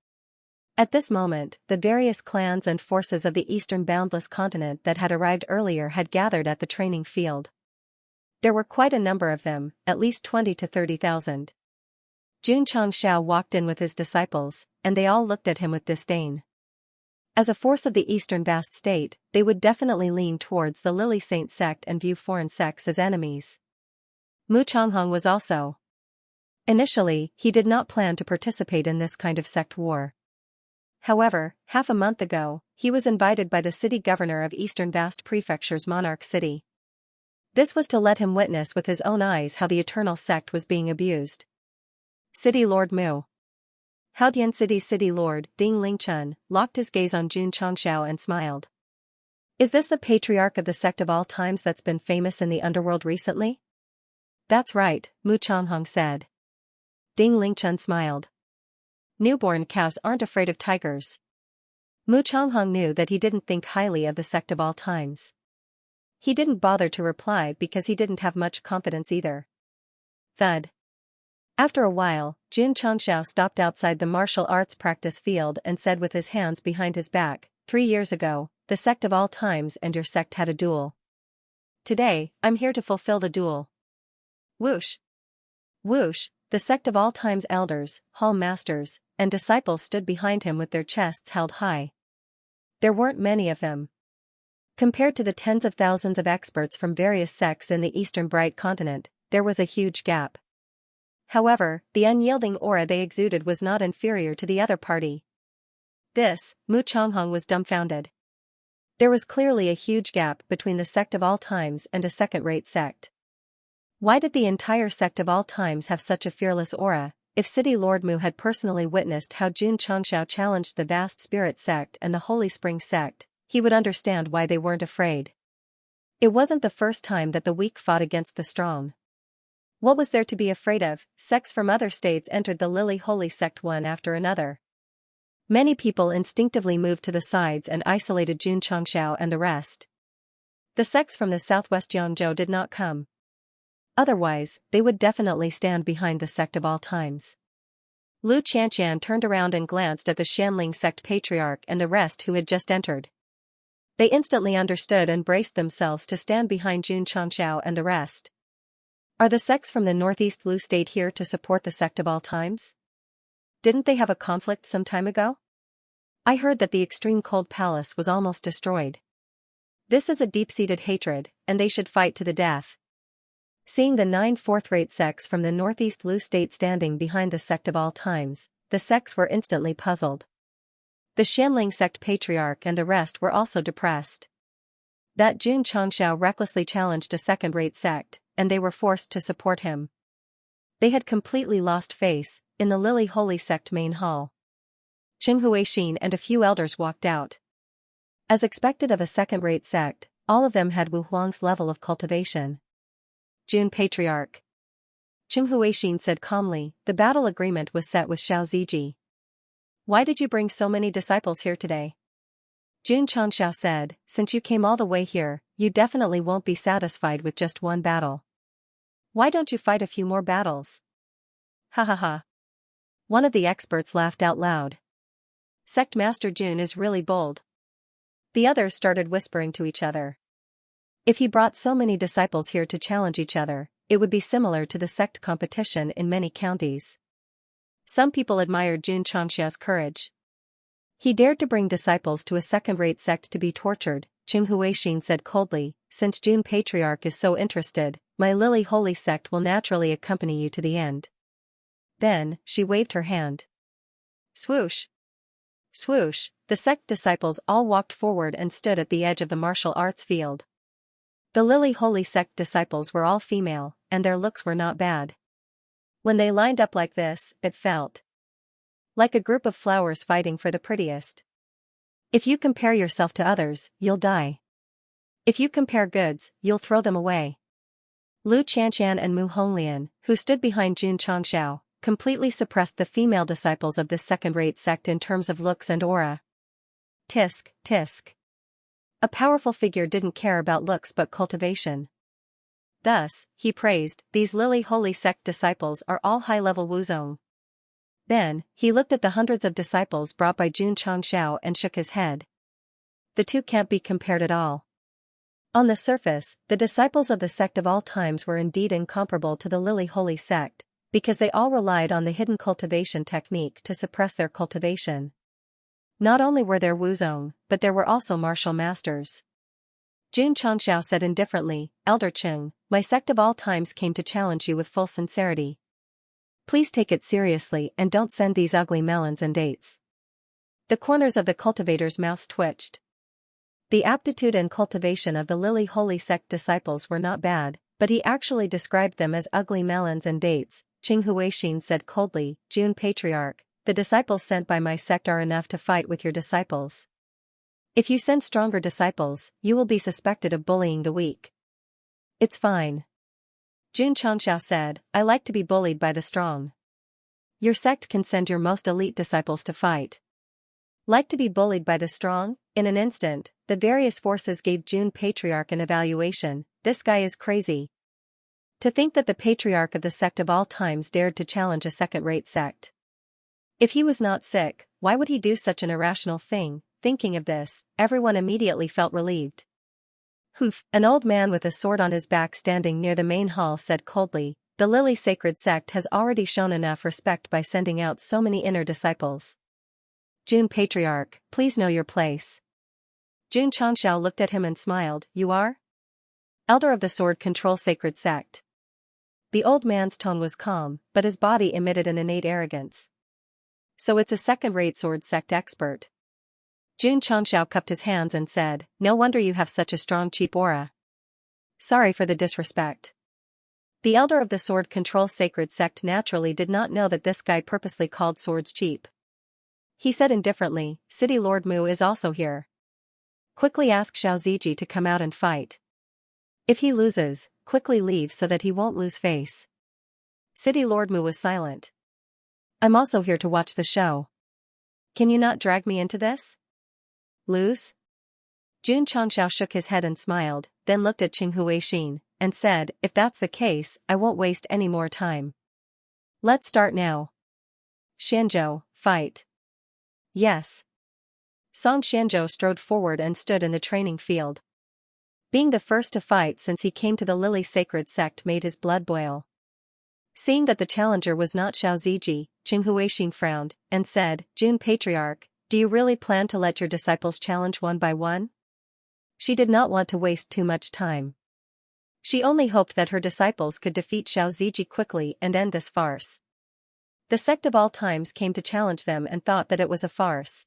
At this moment, the various clans and forces of the eastern boundless continent that had arrived earlier had gathered at the training field. There were quite a number of them, at least 20 to 30,000. Jun Changxiao walked in with his disciples, and they all looked at him with disdain. As a force of the eastern vast state, they would definitely lean towards the Lily Saint sect and view foreign sects as enemies. Mu Changhong was also. Initially, he did not plan to participate in this kind of sect war. However, half a month ago, he was invited by the city governor of Eastern Vast Prefecture's monarch city. This was to let him witness with his own eyes how the eternal sect was being abused. City Lord Mu. Haodian City Lord Ding Lingchun locked his gaze on Jun Changxiao and smiled. Is this the patriarch of the sect of all times that's been famous in the underworld recently? That's right, Mu Changhong said. Ding Lingchun smiled. Newborn cows aren't afraid of tigers. Mu Changhong knew that he didn't think highly of the sect of all times. He didn't bother to reply because he didn't have much confidence either. Thud. After a while, Jun Changxiao stopped outside the martial arts practice field and said with his hands behind his back, 3 years ago, the sect of all times and your sect had a duel. Today, I'm here to fulfill the duel. Whoosh. Whoosh, the sect of all times elders, hall masters, and disciples stood behind him with their chests held high. There weren't many of them. Compared to the tens of thousands of experts from various sects in the eastern bright continent, there was a huge gap. However, the unyielding aura they exuded was not inferior to the other party. This, Mu Changhong was dumbfounded. There was clearly a huge gap between the sect of all times and a second-rate sect. Why did the entire sect of all times have such a fearless aura? If City Lord Mu had personally witnessed how Jun Changxiao challenged the vast spirit sect and the Holy Spring sect, he would understand why they weren't afraid. It wasn't the first time that the weak fought against the strong. What was there to be afraid of? Sects from other states entered the Lily Holy sect one after another. Many people instinctively moved to the sides and isolated Jun Changxiao and the rest. The sects from the southwest Yangzhou did not come. Otherwise, they would definitely stand behind the sect of all times. Lu Qianxian turned around and glanced at the Xianling sect patriarch and the rest who had just entered. They instantly understood and braced themselves to stand behind Jun Changxiao and the rest. Are the sects from the northeast Lu state here to support the sect of all times? Didn't they have a conflict some time ago? I heard that the extreme cold palace was almost destroyed. This is a deep-seated hatred, and they should fight to the death. Seeing the 9 fourth-rate sects from the northeast Lu state standing behind the sect of all times, the sects were instantly puzzled. The Xianling sect patriarch and the rest were also depressed. That Jun Changxiao recklessly challenged a second-rate sect, and they were forced to support him. They had completely lost face. In the Lily Holy sect main hall, Qing Huixin and a few elders walked out. As expected of a second-rate sect, all of them had Wu Huang's level of cultivation. Jun Patriarch. Qing Huixin said calmly, the battle agreement was set with Xiao Ziji. Why did you bring so many disciples here today? Jun Changxiao said, since you came all the way here, you definitely won't be satisfied with just one battle. Why don't you fight a few more battles? Ha ha ha. One of the experts laughed out loud. Sect Master Jun is really bold. The others started whispering to each other. If he brought so many disciples here to challenge each other, it would be similar to the sect competition in many counties. Some people admired Jun Changxiao's courage. He dared to bring disciples to a second-rate sect to be tortured, Qing Huixin said coldly, since Jun Patriarch is so interested, my Lily Holy sect will naturally accompany you to the end. Then, she waved her hand. Swoosh! Swoosh, the sect disciples all walked forward and stood at the edge of the martial arts field. The Lily Holy sect disciples were all female, and their looks were not bad. When they lined up like this, it felt like a group of flowers fighting for the prettiest. If you compare yourself to others, you'll die. If you compare goods, you'll throw them away. Lu Qianxian and Mu Honglian, who stood behind Jun Changxiao, completely suppressed the female disciples of this second-rate sect in terms of looks and aura. Tisk, tisk. A powerful figure didn't care about looks but cultivation. Thus, he praised, these Lily Holy sect disciples are all high-level Wuzong. Then, he looked at the hundreds of disciples brought by Jun Changxiao and shook his head. The two can't be compared at all. On the surface, the disciples of the sect of all times were indeed incomparable to the Lily Holy sect, because they all relied on the hidden cultivation technique to suppress their cultivation. Not only were there Wuzong, but there were also martial masters. Jun Changxiao said indifferently, Elder Qing, my sect of all times came to challenge you with full sincerity. Please take it seriously and don't send these ugly melons and dates. The corners of the cultivator's mouths twitched. The aptitude and cultivation of the Lily Holy sect disciples were not bad, but he actually described them as ugly melons and dates. Qing Huixin said coldly, Jun Patriarch, the disciples sent by my sect are enough to fight with your disciples. If you send stronger disciples, you will be suspected of bullying the weak. It's fine. Xianxia said, I like to be bullied by the strong. Your sect can send your most elite disciples to fight. Like to be bullied by the strong? In an instant, the various forces gave June Patriarch an evaluation. This guy is crazy. To think that the Patriarch of the sect of all times dared to challenge a second-rate sect. If he was not sick, why would he do such an irrational thing? Thinking of this, everyone immediately felt relieved. Humph, an old man with a sword on his back standing near the main hall said coldly, the Lily Sacred Sect has already shown enough respect by sending out so many inner disciples. June Patriarch, please know your place. June Changxiao looked at him and smiled, you are? Elder of the Sword Control Sacred Sect. The old man's tone was calm, but his body emitted an innate arrogance. So it's a second-rate sword sect expert. June Changxiao cupped his hands and said, no wonder you have such a strong cheap aura. Sorry for the disrespect. The elder of the Sword Control Sacred Sect naturally did not know that this guy purposely called swords cheap. He said indifferently, City Lord Mu is also here. Quickly ask Xiaoziji to come out and fight. If he loses, quickly leave so that he won't lose face. City Lord Mu was silent. I'm also here to watch the show. Can you not drag me into this? Lose? June Changxiao shook his head and smiled, then looked at Qing Huixin, and said, if that's the case, I won't waste any more time. Let's start now. Xianzhou, fight. Yes. Song Xianzhou strode forward and stood in the training field. Being the first to fight since he came to the Lily Sacred Sect made his blood boil. Seeing that the challenger was not Xiaoziji, Qing Huixin frowned, and said, June Patriarch, do you really plan to let your disciples challenge one by one? She did not want to waste too much time. She only hoped that her disciples could defeat Xiaoziji quickly and end this farce. The sect of all times came to challenge them and thought that it was a farce.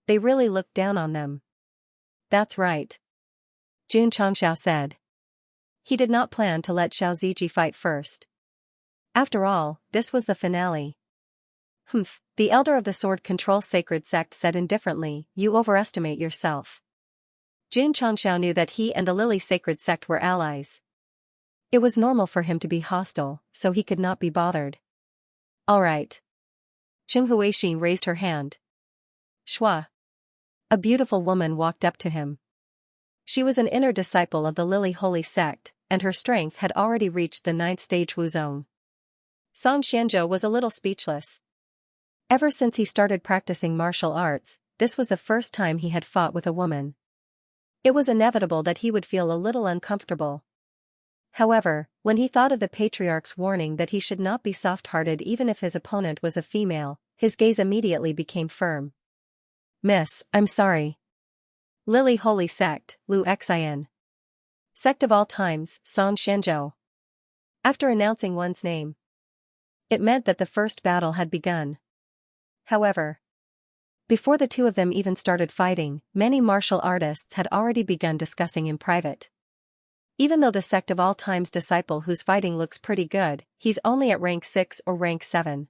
They really looked down on them. That's right. June Changxiao said. He did not plan to let Xiaoziji fight first. After all, this was the finale. Humph, the elder of the Sword Control Sacred Sect said indifferently, you overestimate yourself. June Changxiao knew that he and the Lily Sacred Sect were allies. It was normal for him to be hostile, so he could not be bothered. All right. Qing Huixin raised her hand. Shua. A beautiful woman walked up to him. She was an inner disciple of the Lily Holy Sect, and her strength had already reached the 9th stage Wu Zone. Song Xianzhou was a little speechless. Ever since he started practicing martial arts, this was the first time he had fought with a woman. It was inevitable that he would feel a little uncomfortable. However, when he thought of the Patriarch's warning that he should not be soft-hearted even if his opponent was a female, his gaze immediately became firm. Miss, I'm sorry. Lily Holy Sect, Lu Xian. Sect of all times, Song Xianzhou. After announcing one's name, it meant that the first battle had begun. However, before the two of them even started fighting, many martial artists had already begun discussing in private. Even though the Sect of all times disciple whose fighting looks pretty good, he's only at rank 6 or rank 7.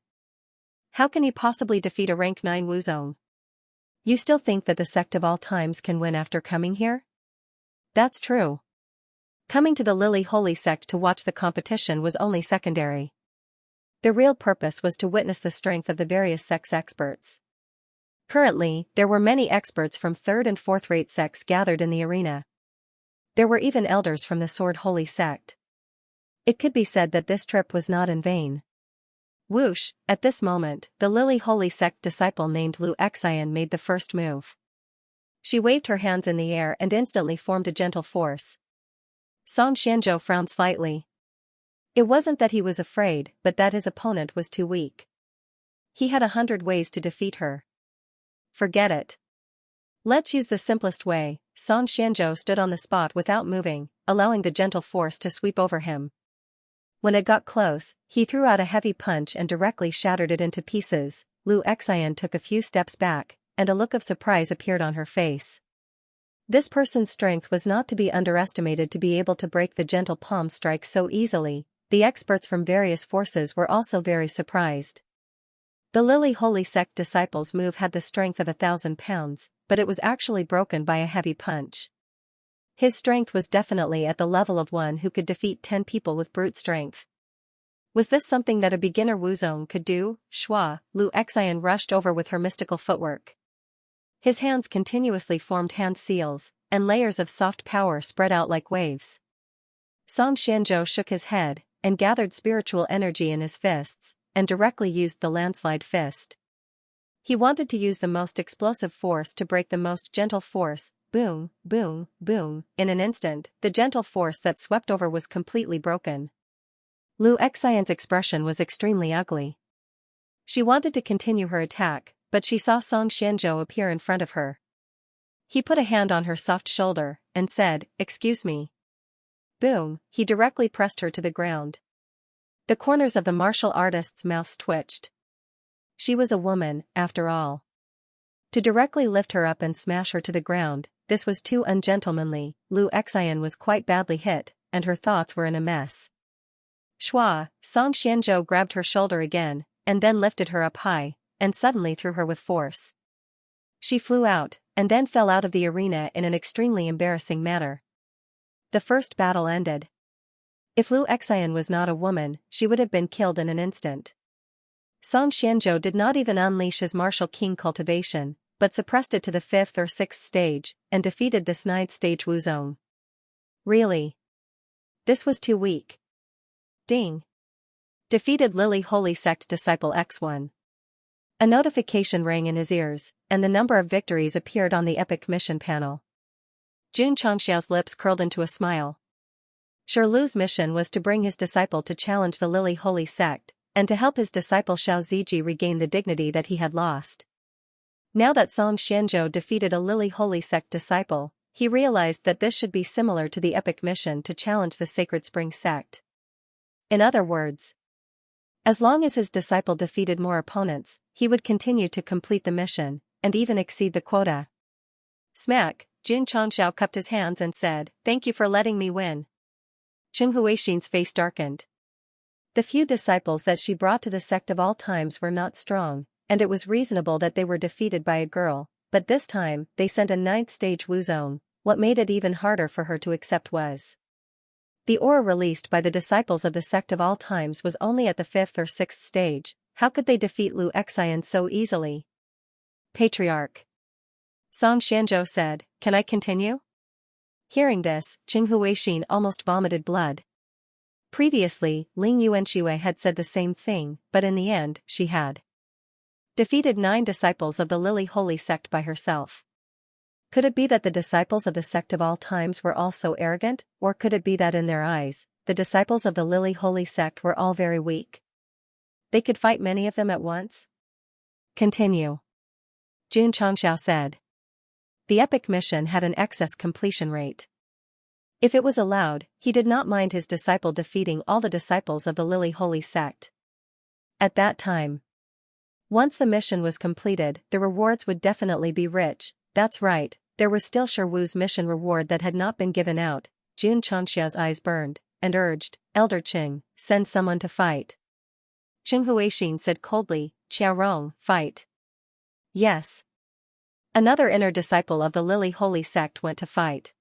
How can he possibly defeat a rank 9 Wu Zone? You still think that the Sect of all times can win after coming here? That's true. Coming to the Lily Holy Sect to watch the competition was only secondary. The real purpose was to witness the strength of the various sects experts. Currently, there were many experts from 3rd and 4th-rate sects gathered in the arena. There were even elders from the Sword Holy Sect. It could be said that this trip was not in vain. Whoosh, at this moment, the Lily Holy Sect disciple named Lu Xian made the first move. She waved her hands in the air and instantly formed a gentle force. Song Xianzhou frowned slightly. It wasn't that he was afraid, but that his opponent was too weak. He had 100 ways to defeat her. Forget it. Let's use the simplest way. Song Xianzhou stood on the spot without moving, allowing the gentle force to sweep over him. When it got close, he threw out a heavy punch and directly shattered it into pieces. Lu Xian took a few steps back, and a look of surprise appeared on her face. This person's strength was not to be underestimated to be able to break the gentle palm strike so easily. The experts from various forces were also very surprised. The Lily Holy Sect disciples' move had the strength of 1,000 pounds, but it was actually broken by a heavy punch. His strength was definitely at the level of one who could defeat 10 people with brute strength. Was this something that a beginner Wuzong could do? Shua, Lu Xian rushed over with her mystical footwork. His hands continuously formed hand seals, and layers of soft power spread out like waves. Song Xianzhou shook his head, and gathered spiritual energy in his fists, and directly used the landslide fist. He wanted to use the most explosive force to break the most gentle force. Boom, boom, boom. In an instant, the gentle force that swept over was completely broken. Lu Xian's expression was extremely ugly. She wanted to continue her attack, but she saw Song Xianzhou appear in front of her. He put a hand on her soft shoulder, and said, "Excuse me." Boom, he directly pressed her to the ground. The corners of the martial artist's mouths twitched. She was a woman, after all. To directly lift her up and smash her to the ground, this was too ungentlemanly. Lu Xian was quite badly hit, and her thoughts were in a mess. Shua, Song Xianzhou grabbed her shoulder again, and then lifted her up high, and suddenly threw her with force. She flew out, and then fell out of the arena in an extremely embarrassing manner. The first battle ended. If Lu Xian was not a woman, she would have been killed in an instant. Song Xianzhou did not even unleash his martial king cultivation, but suppressed it to the 5th or 6th stage, and defeated this 9th stage Wuzong. Really? This was too weak. Ding. Defeated Lily Holy Sect Disciple X1. A notification rang in his ears, and the number of victories appeared on the epic mission panel. Jun Changxiao's lips curled into a smile. Sure, Lu's mission was to bring his disciple to challenge the Lily Holy Sect, and to help his disciple Xiao Ziji regain the dignity that he had lost. Now that Song Xianzhou defeated a Lily Holy Sect disciple, he realized that this should be similar to the epic mission to challenge the Sacred Spring Sect. In other words, as long as his disciple defeated more opponents, he would continue to complete the mission, and even exceed the quota. Smack, Jun Changxiao cupped his hands and said, "Thank you for letting me win." Cheng Huixin's face darkened. The few disciples that she brought to the sect of all times were not strong, and it was reasonable that they were defeated by a girl, but this time, they sent a 9th stage Wuzong. What made it even harder for her to accept was the aura released by the disciples of the sect of all times was only at the 5th or 6th stage. How could they defeat Lu Xian so easily? Patriarch. Song Xianzhou said, "Can I continue?" Hearing this, Cheng Huixin almost vomited blood. Previously, Ling Yuanxiwei had said the same thing, but in the end, she had defeated 9 disciples of the Lily Holy Sect by herself. Could it be that the disciples of the sect of all times were all so arrogant, or could it be that in their eyes, the disciples of the Lily Holy Sect were all very weak? They could fight many of them at once? Continue. Jun Changxiao said. The epic mission had an excess completion rate. If it was allowed, he did not mind his disciple defeating all the disciples of the Lily Holy Sect. At that time, once the mission was completed, the rewards would definitely be rich. That's right, there was still Sher Wu's mission reward that had not been given out. Jun Changxiao's eyes burned, and urged, "Elder Cheng, send someone to fight." Cheng Huixin said coldly, "Qiaorong, fight." Yes. Another inner disciple of the Lily Holy Sect went to fight.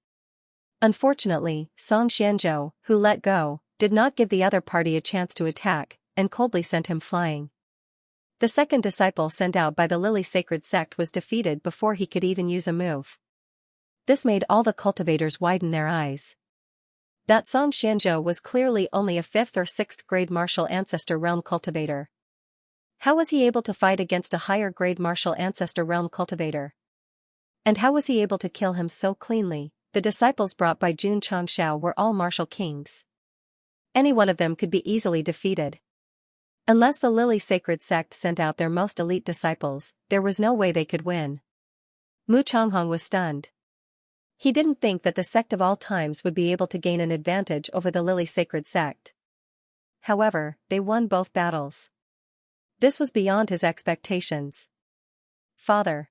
Unfortunately, Song Xianzhou, who let go, did not give the other party a chance to attack, and coldly sent him flying. The second disciple sent out by the Lily Sacred Sect was defeated before he could even use a move. This made all the cultivators widen their eyes. That Song Xianzhou was clearly only a 5th or 6th grade martial ancestor realm cultivator. How was he able to fight against a higher grade martial ancestor realm cultivator? And how was he able to kill him so cleanly? The disciples brought by Jun Changxiao were all martial kings. Any one of them could be easily defeated. Unless the Lily Sacred Sect sent out their most elite disciples, there was no way they could win. Mu Changhong was stunned. He didn't think that the sect of all times would be able to gain an advantage over the Lily Sacred Sect. However, they won both battles. This was beyond his expectations. "Father."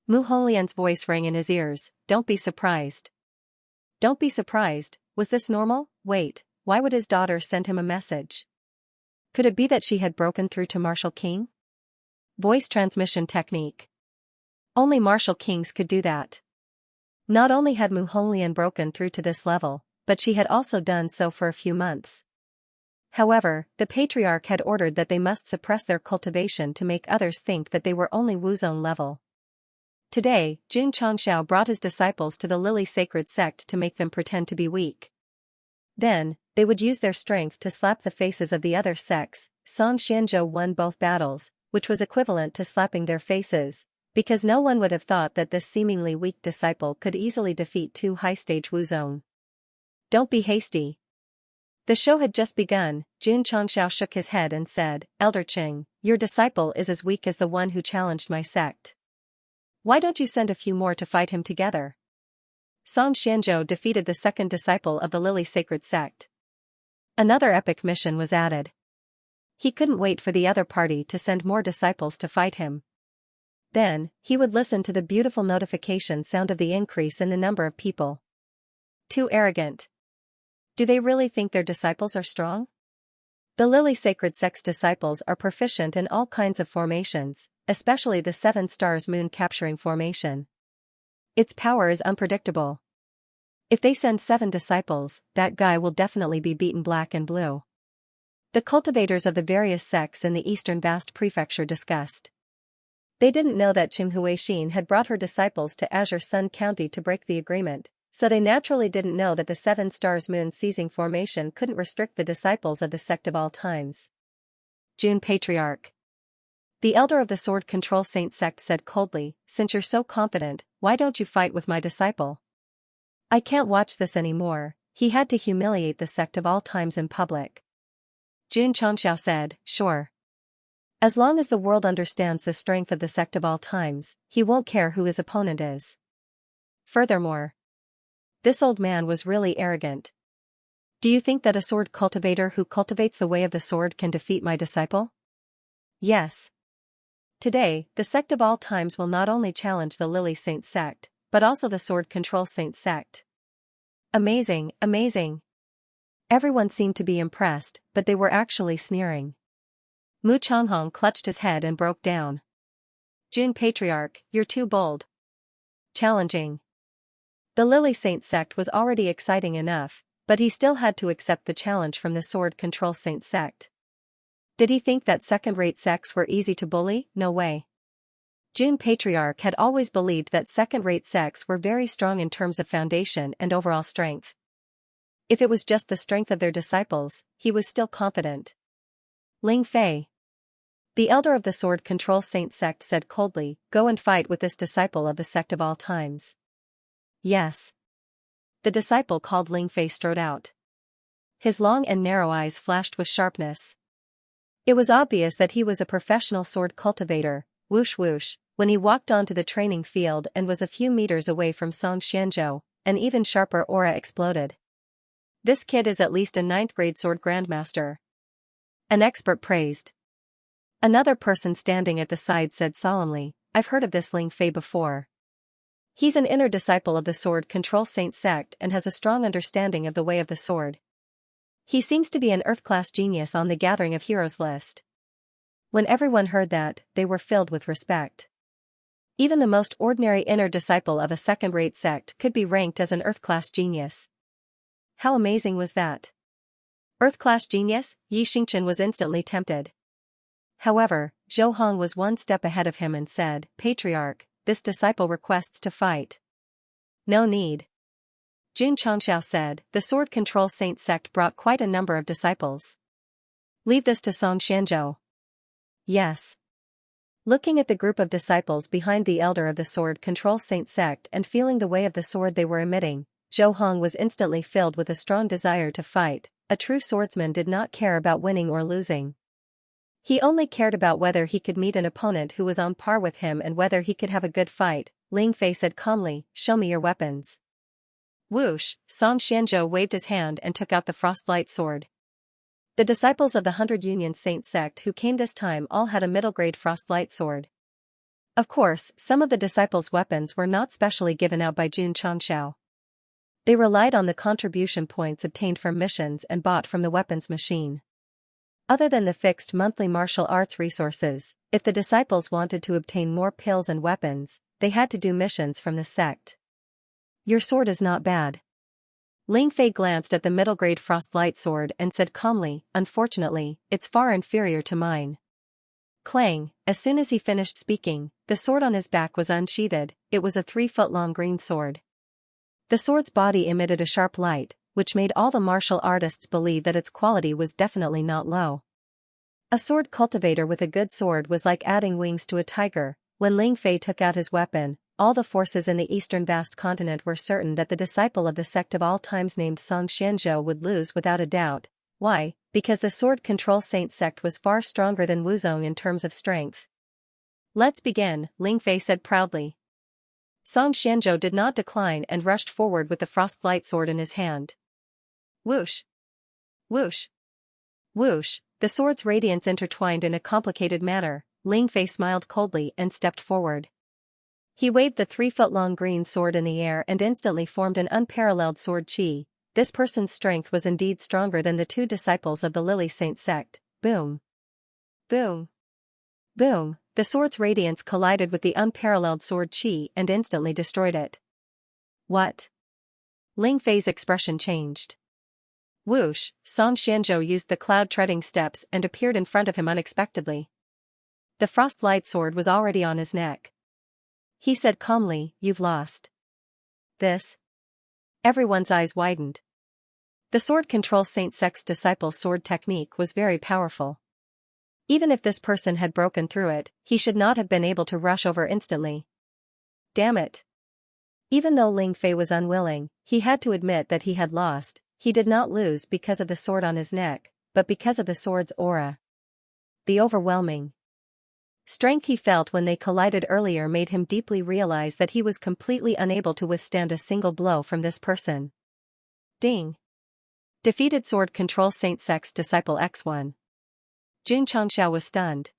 Mu Holian's voice rang in his ears, "Don't be surprised." Don't be surprised, was this normal? Wait, why would his daughter send him a message? Could it be that she had broken through to Martial King? Voice transmission technique. Only Martial Kings could do that. Not only had Mu Honglian broken through to this level, but she had also done so for a few months. However, the patriarch had ordered that they must suppress their cultivation to make others think that they were only Wuzone level. Today, Jun Changxiao brought his disciples to the Lily Sacred Sect to make them pretend to be weak. Then, they would use their strength to slap the faces of the other sects. Song Xianzhou won both battles, which was equivalent to slapping their faces, because no one would have thought that this seemingly weak disciple could easily defeat two high-stage Wuzone. Don't be hasty. The show had just begun. Jun Changxiao shook his head and said, Elder Qing, your disciple is as weak as the one who challenged my sect. Why don't you send a few more to fight him together? Song Xianzhou defeated the second disciple of the Lily Sacred Sect. Another epic mission was added. He couldn't wait for the other party to send more disciples to fight him. Then, he would listen to the beautiful notification sound of the increase in the number of people. Too arrogant. Do they really think their disciples are strong? The Lily Sacred Sect's disciples are proficient in all kinds of formations, especially the 7 stars moon capturing formation. Its power is unpredictable. If they send 7 disciples, that guy will definitely be beaten black and blue. The cultivators of the various sects in the Eastern Vast Prefecture discussed. They didn't know that Qing Huixin had brought her disciples to Azure Sun County to break the agreement, so they naturally didn't know that the 7 stars moon seizing formation couldn't restrict the disciples of the sect of all times. June Patriarch. The elder of the Sword Control Saint sect said coldly, since you're so confident, why don't you fight with my disciple? I can't watch this anymore. He had to humiliate the sect of all times in public. Jun Changxiao said, sure. As long as the world understands the strength of the sect of all times, he won't care who his opponent is. Furthermore, this old man was really arrogant. Do you think that a sword cultivator who cultivates the way of the sword can defeat my disciple? Yes. Today, the sect of all times will not only challenge the Lily Saint sect, but also the Sword Control Saint sect. Amazing, amazing. Everyone seemed to be impressed, but they were actually sneering. Mu Changhong clutched his head and broke down. Jun Patriarch, you're too bold. Challenging. The Lily Saint sect was already exciting enough, but he still had to accept the challenge from the Sword Control Saint sect. Did he think that second-rate sects were easy to bully? No way. Jun Patriarch had always believed that second-rate sects were very strong in terms of foundation and overall strength. If it was just the strength of their disciples, he was still confident. Ling Fei. The elder of the Sword Control Saint sect said coldly, go and fight with this disciple of the sect of all times. Yes. The disciple called Ling Fei strode out. His long and narrow eyes flashed with sharpness. It was obvious that he was a professional sword cultivator. Whoosh whoosh, when he walked onto the training field and was a few meters away from Song Xianzhou, an even sharper aura exploded. This kid is at least a 9th-grade sword grandmaster. An expert praised. Another person standing at the side said solemnly, I've heard of this Ling Fei before. He's an inner disciple of the Sword Control Saint sect and has a strong understanding of the way of the sword. He seems to be an Earth-class genius on the Gathering of Heroes list. When everyone heard that, they were filled with respect. Even the most ordinary inner disciple of a second-rate sect could be ranked as an Earth-class genius. How amazing was that? Earth-class genius? Yi Xingchen was instantly tempted. However, Zhou Hong was one step ahead of him and said, Patriarch, this disciple requests to fight. No need. Jun Changxiao said, the Sword Control Saint sect brought quite a number of disciples. Leave this to Song Xianzhou. Yes. Looking at the group of disciples behind the elder of the Sword Control Saint sect and feeling the way of the sword they were emitting, Zhou Hong was instantly filled with a strong desire to fight. A true swordsman did not care about winning or losing. He only cared about whether he could meet an opponent who was on par with him and whether he could have a good fight. Ling Fei said calmly, show me your weapons. Whoosh, Song Xianzhou waved his hand and took out the frostlight sword. The disciples of the 100 Union Saint sect who came this time all had a middle-grade frostlight sword. Of course, some of the disciples' weapons were not specially given out by Jun Changxiao. They relied on the contribution points obtained from missions and bought from the weapons machine. Other than the fixed monthly martial arts resources, if the disciples wanted to obtain more pills and weapons, they had to do missions from the sect. Your sword is not bad. Ling Fei glanced at the middle-grade frostlight sword and said calmly, unfortunately, it's far inferior to mine. Clang, as soon as he finished speaking, the sword on his back was unsheathed. It was a 3-foot-long green sword. The sword's body emitted a sharp light, which made all the martial artists believe that its quality was definitely not low. A sword cultivator with a good sword was like adding wings to a tiger. When Ling Fei took out his weapon, all the forces in the eastern vast continent were certain that the disciple of the sect of all times named Xianxia would lose without a doubt. Why? Because the sword control saint sect was far stronger than Wuzong in terms of strength. Let's begin, Ling Fei said proudly. Song Xianzhou did not decline and rushed forward with the frostlight sword in his hand. Whoosh! Whoosh! Whoosh! The sword's radiance intertwined in a complicated manner. Ling Fei smiled coldly and stepped forward. He waved the 3-foot-long green sword in the air and instantly formed an unparalleled sword chi. This person's strength was indeed stronger than the 2 disciples of the Lily Saint sect. Boom! Boom! Boom! The sword's radiance collided with the unparalleled sword chi and instantly destroyed it. What? Ling Fei's expression changed. Whoosh! Song Xianzhou used the cloud-treading steps and appeared in front of him unexpectedly. The frostlight sword was already on his neck. He said calmly, "You've lost." This? Everyone's eyes widened. The sword control Saint Sect's disciple's sword technique was very powerful. Even if this person had broken through it, he should not have been able to rush over instantly. Damn it. Even though Ling Fei was unwilling, he had to admit that he had lost. He did not lose because of the sword on his neck, but because of the sword's aura. The overwhelming strength he felt when they collided earlier made him deeply realize that he was completely unable to withstand a single blow from this person. Ding! Defeated sword control Saint Sect's disciple X1. Xianxia was stunned.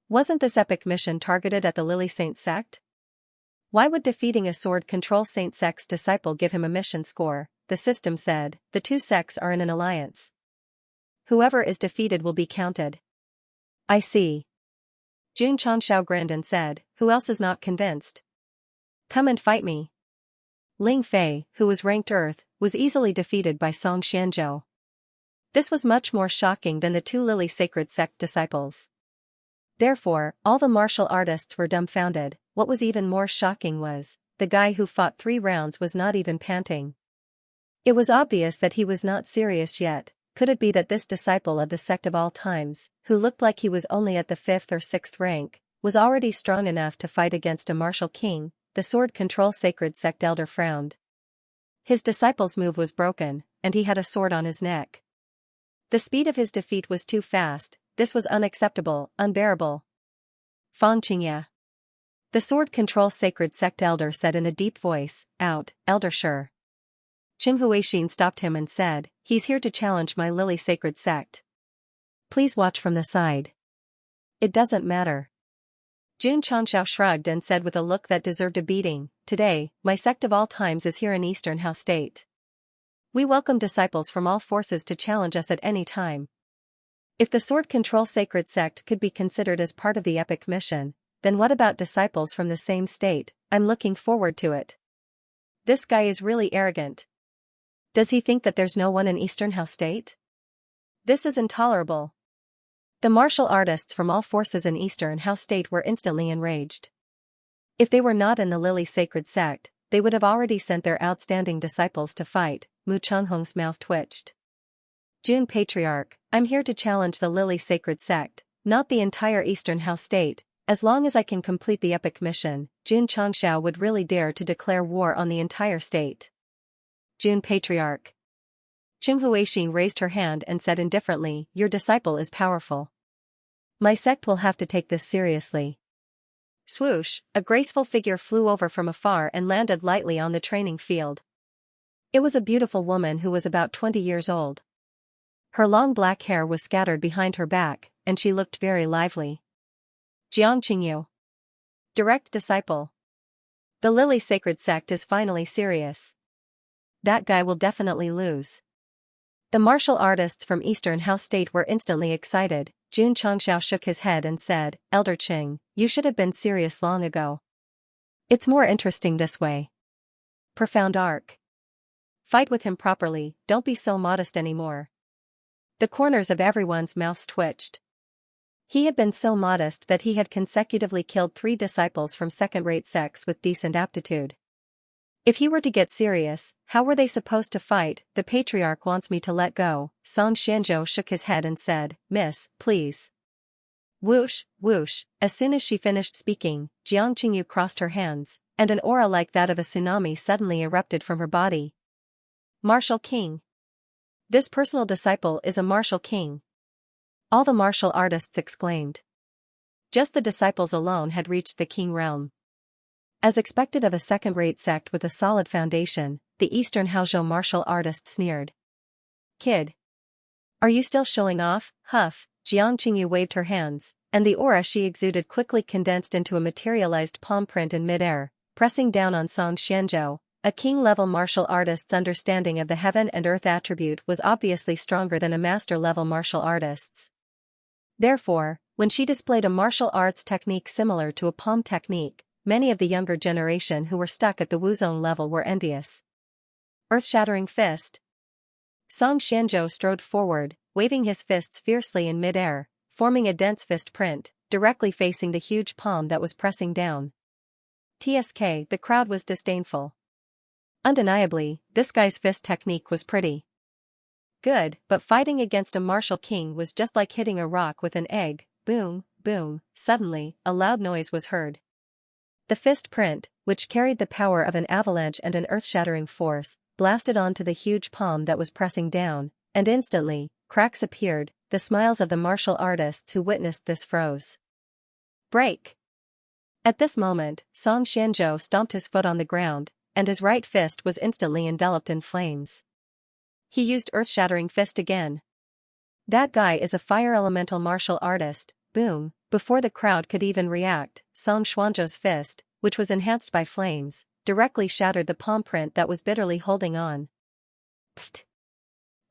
Wasn't this epic mission targeted at the Lily Saint sect? Why would defeating a sword control Saint Sect's disciple give him a mission score? The system said, the 2 sects are in an alliance. Whoever is defeated will be counted. I see. Xianxia grinned and said, who else is not convinced? Come and fight me. Ling Fei, who was ranked Earth, was easily defeated by Song Xianzhou. This was much more shocking than the 2 Lily Sacred Sect disciples. Therefore, all the martial artists were dumbfounded. What was even more shocking was, the guy who fought 3 rounds was not even panting. It was obvious that he was not serious yet. Could it be that this disciple of the sect of all times, who looked like he was only at the 5th or 6th rank, was already strong enough to fight against a martial king? The sword control sacred sect elder frowned. His disciple's move was broken, and he had a sword on his neck. The speed of his defeat was too fast. This was unacceptable, unbearable. Fang Qingya. The sword control sacred sect elder said in a deep voice, out, elder sure. Qing Huixin stopped him and said, he's here to challenge my Lily Sacred Sect. Please watch from the side. It doesn't matter. Xianxia shrugged and said with a look that deserved a beating, today, my sect of all times is here in Eastern Hao State. We welcome disciples from all forces to challenge us at any time. If the sword control sacred sect could be considered as part of the epic mission, then what about disciples from the same state? I'm looking forward to it. This guy is really arrogant. Does he think that there's no one in Eastern Hao State? This is intolerable. The martial artists from all forces in Eastern Hao State were instantly enraged. If they were not in the Lily Sacred Sect, they would have already sent their outstanding disciples to fight. Mu Chenghong's mouth twitched. Jun Patriarch, I'm here to challenge the Lily Sacred Sect, not the entire Eastern Hao State. As long as I can complete the epic mission, Jun Changxiao would really dare to declare war on the entire state. Jun Patriarch. Qing Huixin raised her hand and said indifferently, your disciple is powerful. My sect will have to take this seriously. Swoosh, a graceful figure flew over from afar and landed lightly on the training field. It was a beautiful woman who was about 20 years old. Her long black hair was scattered behind her back, and she looked very lively. Jiang Qingyu. Direct disciple. The Lily Sacred Sect is finally serious. That guy will definitely lose. The martial artists from Eastern Hao State were instantly excited. Jun Changxiao shook his head and said, Elder Qing, you should have been serious long ago. It's more interesting this way. Profound arc. Fight with him properly, don't be so modest anymore. The corners of everyone's mouths twitched. He had been so modest that he had consecutively killed 3 disciples from second-rate sects with decent aptitude. If he were to get serious, how were they supposed to fight? The patriarch wants me to let go. Song Xianzhou shook his head and said, Miss, please. Whoosh, whoosh, as soon as she finished speaking, Jiang Qingyu crossed her hands, and an aura like that of a tsunami suddenly erupted from her body. Martial King. This personal disciple is a martial king. All the martial artists exclaimed. Just the disciples alone had reached the king realm. As expected of a second-rate sect with a solid foundation, the Eastern Haozhou martial artist sneered. Kid. Are you still showing off? Huff, Jiang Qingyu waved her hands, and the aura she exuded quickly condensed into a materialized palm print in midair, pressing down on Song Xianzhou. A king-level martial artist's understanding of the heaven and earth attribute was obviously stronger than a master-level martial artist's. Therefore, when she displayed a martial arts technique similar to a palm technique, many of the younger generation who were stuck at the Wuzong level were envious. Earth-shattering fist. Song Xianzhou strode forward, waving his fists fiercely in mid-air, forming a dense fist print, directly facing the huge palm that was pressing down. TSK, the crowd was disdainful. Undeniably, this guy's fist technique was pretty good, but fighting against a martial king was just like hitting a rock with an egg. Boom, boom, suddenly, a loud noise was heard. The fist print, which carried the power of an avalanche and an earth-shattering force, blasted onto the huge palm that was pressing down, and instantly, cracks appeared. The smiles of the martial artists who witnessed this froze. Break! At this moment, Song Xianzhou stomped his foot on the ground, and his right fist was instantly enveloped in flames. He used earth-shattering fist again. That guy is a fire elemental martial artist. Boom! Before the crowd could even react, Song Xianzhou's fist, which was enhanced by flames, directly shattered the palm print that was bitterly holding on. Pfft!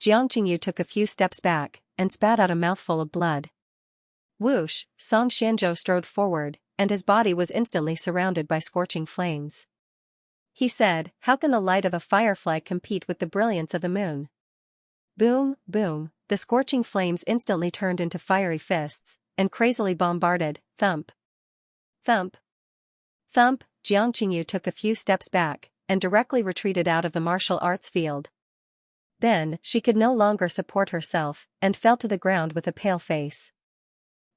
Jiang Qingyu took a few steps back, and spat out a mouthful of blood. Whoosh! Song Xianzhou strode forward, and his body was instantly surrounded by scorching flames. He said, how can the light of a firefly compete with the brilliance of the moon? Boom, boom, the scorching flames instantly turned into fiery fists, and crazily bombarded. Thump. Thump. Thump. Jiang Qingyu took a few steps back, and directly retreated out of the martial arts field. Then, she could no longer support herself, and fell to the ground with a pale face.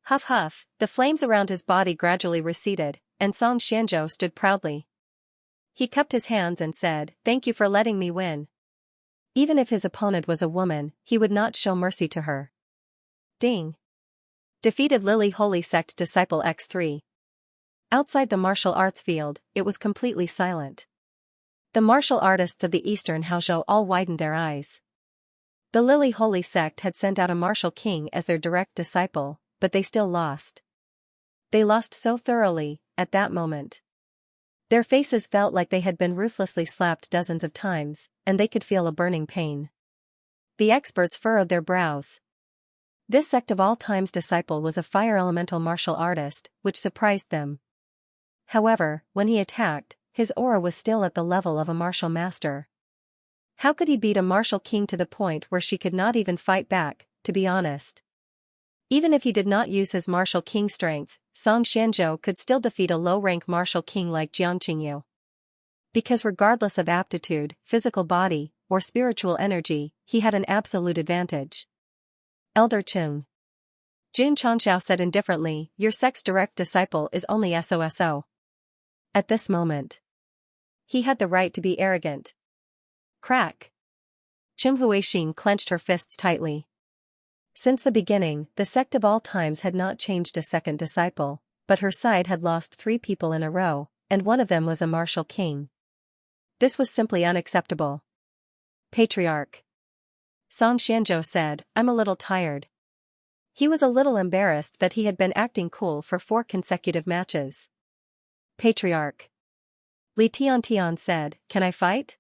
Huff huff, the flames around his body gradually receded, and Song Xianzhou stood proudly. He cupped his hands and said, thank you for letting me win. Even if his opponent was a woman, he would not show mercy to her. Ding. Defeated Lily Holy Sect Disciple X3. Outside the martial arts field, it was completely silent. The martial artists of the Eastern Haozhou all widened their eyes. The Lily Holy Sect had sent out a martial king as their direct disciple, but they still lost. They lost so thoroughly, at that moment. Their faces felt like they had been ruthlessly slapped dozens of times, and they could feel a burning pain. The experts furrowed their brows. This sect of all time's disciple was a fire elemental martial artist, which surprised them. However, when he attacked, his aura was still at the level of a martial master. How could he beat a martial king to the point where she could not even fight back, to be honest? Even if he did not use his martial king strength, Song Xianzhou could still defeat a low-rank martial king like Jiang Qingyu. Because regardless of aptitude, physical body, or spiritual energy, he had an absolute advantage. Elder Chung. Jun Changxiao said indifferently, your sect's direct disciple is only SOSO. At this moment, he had the right to be arrogant. Crack. Chim Huixin clenched her fists tightly. Since the beginning, the sect of all times had not changed a second disciple, but her side had lost 3 people in a row, and one of them was a martial king. This was simply unacceptable. Patriarch. Song Xianzhou said, I'm a little tired. He was a little embarrassed that he had been acting cool for 4 consecutive matches. Patriarch. Li Tiantian said, can I fight?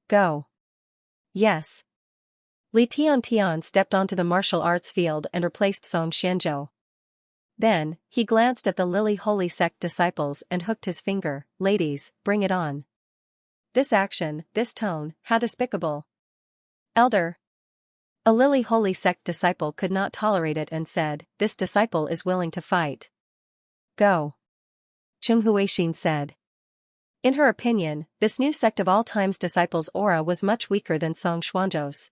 Go. Yes. Li Tiantian stepped onto the martial arts field and replaced Song Xianzhou. Then, he glanced at the Lily Holy Sect disciples and hooked his finger, ladies, bring it on. this action, this tone, how despicable. Elder. A Lily Holy Sect disciple could not tolerate it and said, this disciple is willing to fight. Go. Huixin said. In her opinion, this new Sect of all times disciples' aura was much weaker than Song Xuanzhou's.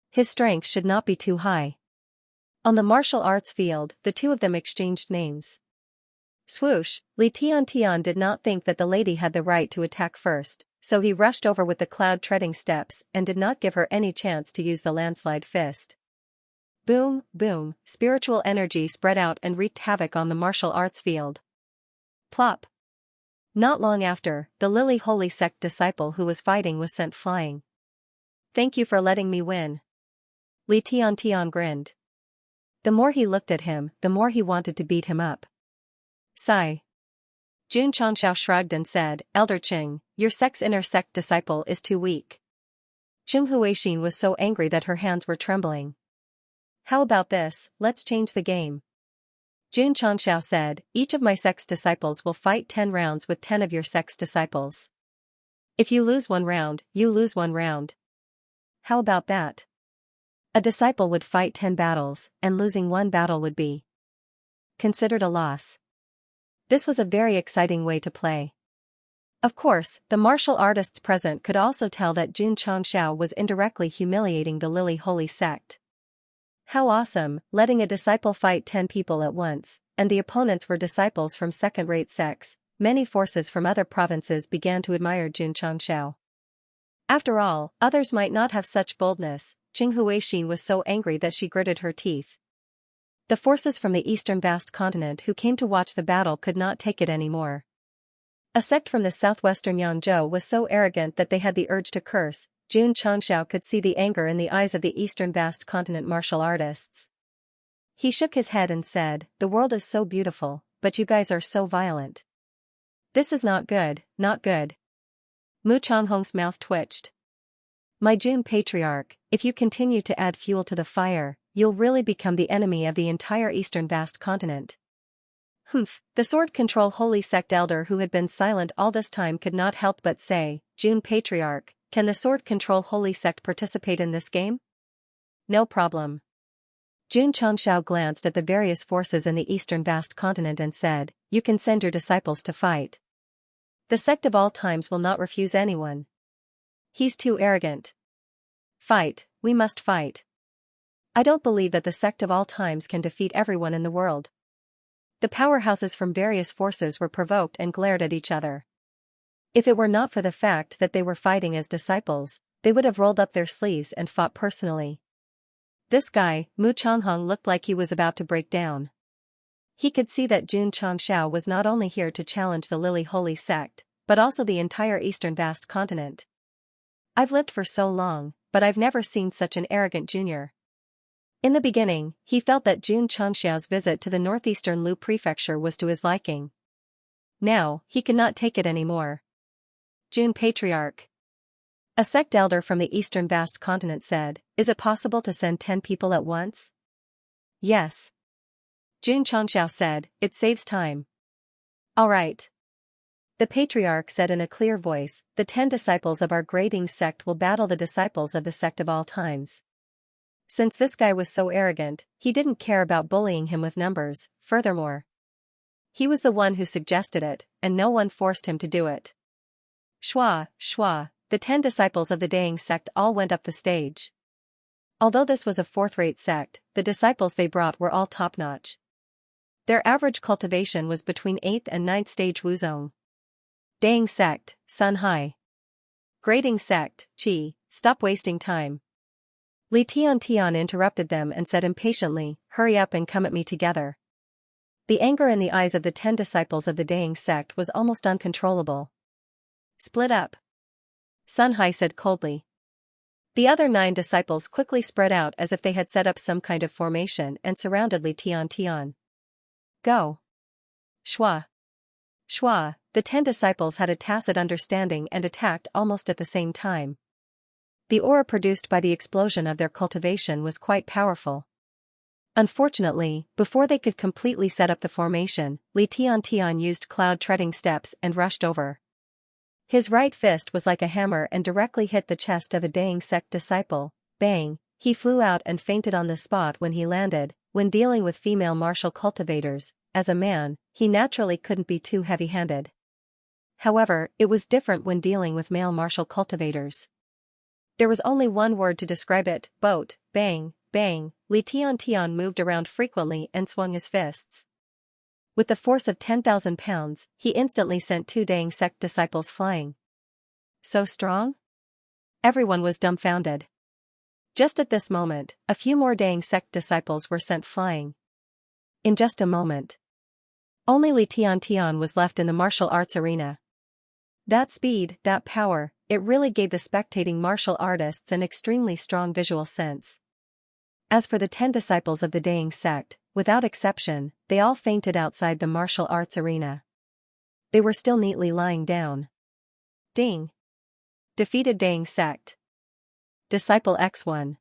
His strength should not be too high. On the martial arts field, the two of them exchanged names. Swoosh, Li Tian did not think that the lady had the right to attack first, so he rushed over with the cloud-treading steps and did not give her any chance to use the landslide fist. Boom, boom, spiritual energy spread out and wreaked havoc on the martial arts field. Plop. Not long after, the Lily Holy Sect disciple who was fighting was sent flying. Thank you for letting me win. Li Tian grinned. The more he looked at him, the more he wanted to beat him up. Sigh. Jun Changxiao shrugged and said, Elder Qing, your sect's inner sect disciple is too weak. Qing Huixin was so angry that her hands were trembling. How about this, let's change the game. Jun Changxiao said, each of my sect's disciples will fight 10 rounds with 10 of your sect's disciples. If you lose 1 round, you lose 1 round. How about that? A disciple would fight 10 battles, and losing 1 battle would be considered a loss. This was a very exciting way to play. Of course, the martial artists present could also tell that Jun Changxiao was indirectly humiliating the Lily Holy Sect. How awesome, letting a disciple fight 10 people at once, and the opponents were disciples from second-rate sects. Many forces from other provinces began to admire Jun Changxiao. After all, others might not have such boldness. Qing Huixin was so angry that she gritted her teeth. The forces from the eastern vast continent who came to watch the battle could not take it anymore. A sect from the southwestern Yangzhou was so arrogant that they had the urge to curse. Jun Changxiao could see the anger in the eyes of the eastern vast continent martial artists. He shook his head and said, the world is so beautiful, but you guys are so violent. This is not good, not good. Mu Changhong's mouth twitched. My Jun Patriarch, if you continue to add fuel to the fire, you'll really become the enemy of the entire eastern vast continent. Humph, the Sword Control Holy Sect elder who had been silent all this time could not help but say, Jun Patriarch, can the Sword Control Holy Sect participate in this game? No problem. Jun Changxiao glanced at the various forces in the eastern vast continent and said, you can send your disciples to fight. The Sect of all times will not refuse anyone. He's too arrogant. Fight, we must fight. I don't believe that the Sect of all times can defeat everyone in the world. The powerhouses from various forces were provoked and glared at each other. If it were not for the fact that they were fighting as disciples, they would have rolled up their sleeves and fought personally. This guy, Mu Changhong, looked like he was about to break down. He could see that Jun Changxiao was not only here to challenge the Lily Holy Sect, but also the entire eastern vast continent. I've lived for so long, but I've never seen such an arrogant junior. In the beginning, he felt that Jun Changxiao's visit to the northeastern Lu prefecture was to his liking. Now, he could not take it anymore. Jun Patriarch. A sect elder from the eastern vast continent said, is it possible to send 10 people at once? Yes. Jun Changxiao said, it saves time. All right. The Patriarch said in a clear voice, the 10 disciples of our grading sect will battle the disciples of the Sect of all times. Since this guy was so arrogant, he didn't care about bullying him with numbers. Furthermore, he was the one who suggested it, and no one forced him to do it. Shua, shua, the 10 disciples of the Daying sect all went up the stage. Although this was a fourth-rate sect, the disciples they brought were all top-notch. Their average cultivation was between 8th and 9th stage Wuzong. Daying sect, Sun Hai. Grading sect, Qi, stop wasting time. Li Tian interrupted them and said impatiently, hurry up and come at me together. The anger in the eyes of the 10 disciples of the Daying sect was almost uncontrollable. Split up. Sun Hai said coldly. The other 9 disciples quickly spread out as if they had set up some kind of formation and surrounded Li Tian. Go. Shua. Shua, the 10 disciples had a tacit understanding and attacked almost at the same time. The aura produced by the explosion of their cultivation was quite powerful. Unfortunately, before they could completely set up the formation, Li Tian used cloud-treading steps and rushed over. His right fist was like a hammer and directly hit the chest of a Dang Sect disciple. Bang, he flew out and fainted on the spot when he landed. When dealing with female martial cultivators, as a man, he naturally couldn't be too heavy-handed. However, it was different when dealing with male martial cultivators. There was only one word to describe it: boat. Bang, bang. Li Tian moved around frequently and swung his fists. With the force of 10,000 pounds, he instantly sent 2 Dang Sect disciples flying. So strong? Everyone was dumbfounded. Just at this moment, a few more Dang Sect disciples were sent flying. In just a moment, only Li Tian was left in the martial arts arena. That speed, that power, it really gave the spectating martial artists an extremely strong visual sense. As for the 10 disciples of the Dang Sect, without exception, they all fainted outside the martial arts arena. They were still neatly lying down. Ding. Defeated Dang Sect. Disciple X1.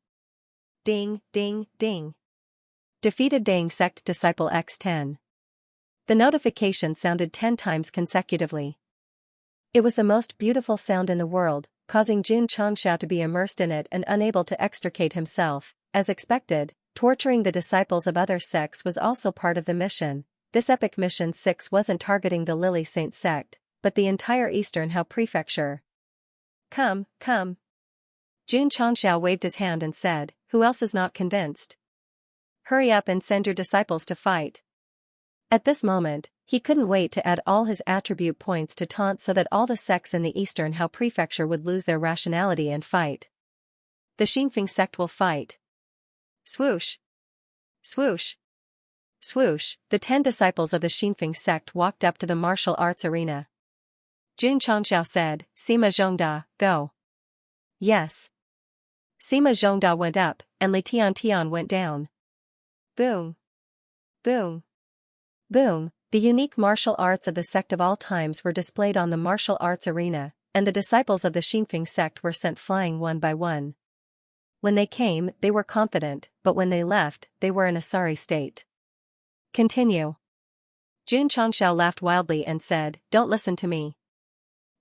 Ding, ding, ding. Defeated Dang Sect Disciple X10. The notification sounded 10 times consecutively. It was the most beautiful sound in the world, causing Xianxia to be immersed in it and unable to extricate himself. As expected, torturing the disciples of other sects was also part of the mission. This epic mission 6 wasn't targeting the Lily Saint sect, but the entire Eastern Hao prefecture. Come, come. Xianxia waved his hand and said, "Who else is not convinced? Hurry up and send your disciples to fight." At this moment, he couldn't wait to add all his attribute points to taunt so that all the sects in the Eastern Hao prefecture would lose their rationality and fight. The Xianxia sect will fight. Swoosh. Swoosh. Swoosh. The 10 disciples of the Xianxia sect walked up to the martial arts arena. Xianxia said, "Sima Zhongda, go." Yes. Sima Zhongda went up, and Li Tian went down. Boom. Boom. Boom. The unique martial arts of the sect of all times were displayed on the martial arts arena, and the disciples of the Xianxia sect were sent flying one by one. When they came, they were confident, but when they left, they were in a sorry state. Continue. Xianxia laughed wildly and said, "Don't listen to me."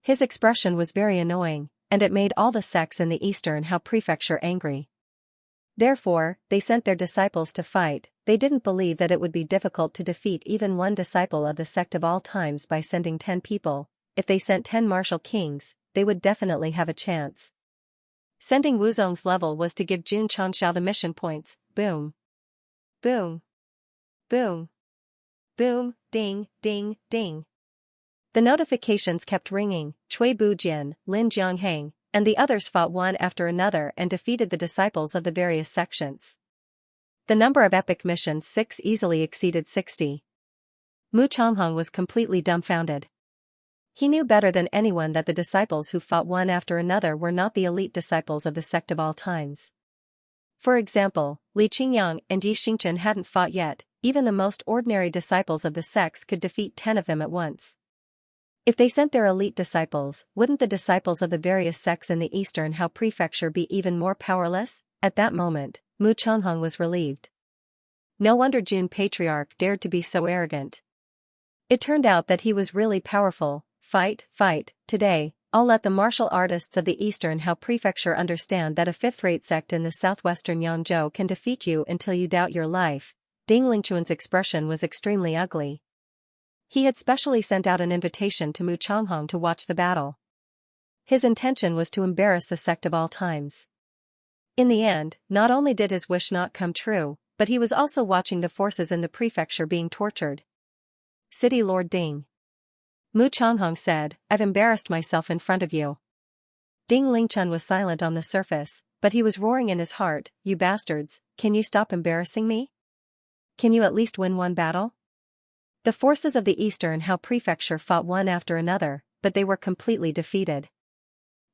His expression was very annoying, and it made all the sects in the Eastern Hao prefecture angry. Therefore, they sent their disciples to fight. They didn't believe that it would be difficult to defeat even one disciple of the sect of all times by sending 10 people. If they sent 10 martial kings, they would definitely have a chance. Sending Wuzong's level was to give Xianxia the mission points. Boom. Boom. Boom. Boom, ding, ding, ding. The notifications kept ringing. Cui Bujian, Lin Jiangheng, and the others fought one after another and defeated the disciples of the various sections. The number of epic missions 6 easily exceeded 60. Mu Changhong was completely dumbfounded. He knew better than anyone that the disciples who fought one after another were not the elite disciples of the sect of all times. For example, Li Qingyang and Yi Xingchen hadn't fought yet. Even the most ordinary disciples of the sects could defeat 10 of them at once. If they sent their elite disciples, wouldn't the disciples of the various sects in the Eastern Hao prefecture be even more powerless? At that moment, Mu Changhong was relieved. No wonder Jun Patriarch dared to be so arrogant. It turned out that he was really powerful. Fight, fight. Today, I'll let the martial artists of the Eastern Hao prefecture understand that a 5th-rate sect in the southwestern Yangzhou can defeat you until you doubt your life. Ding Lingquan's expression was extremely ugly. He had specially sent out an invitation to Mu Changhong to watch the battle. His intention was to embarrass the sect of all times. In the end, not only did his wish not come true, but he was also watching the forces in the prefecture being tortured. City Lord Ding. Mu Changhong said, "I've embarrassed myself in front of you." Ding Lingquan was silent on the surface, but he was roaring in his heart, "You bastards, can you stop embarrassing me? Can you at least win one battle?" The forces of the Eastern Hao prefecture fought one after another, but they were completely defeated.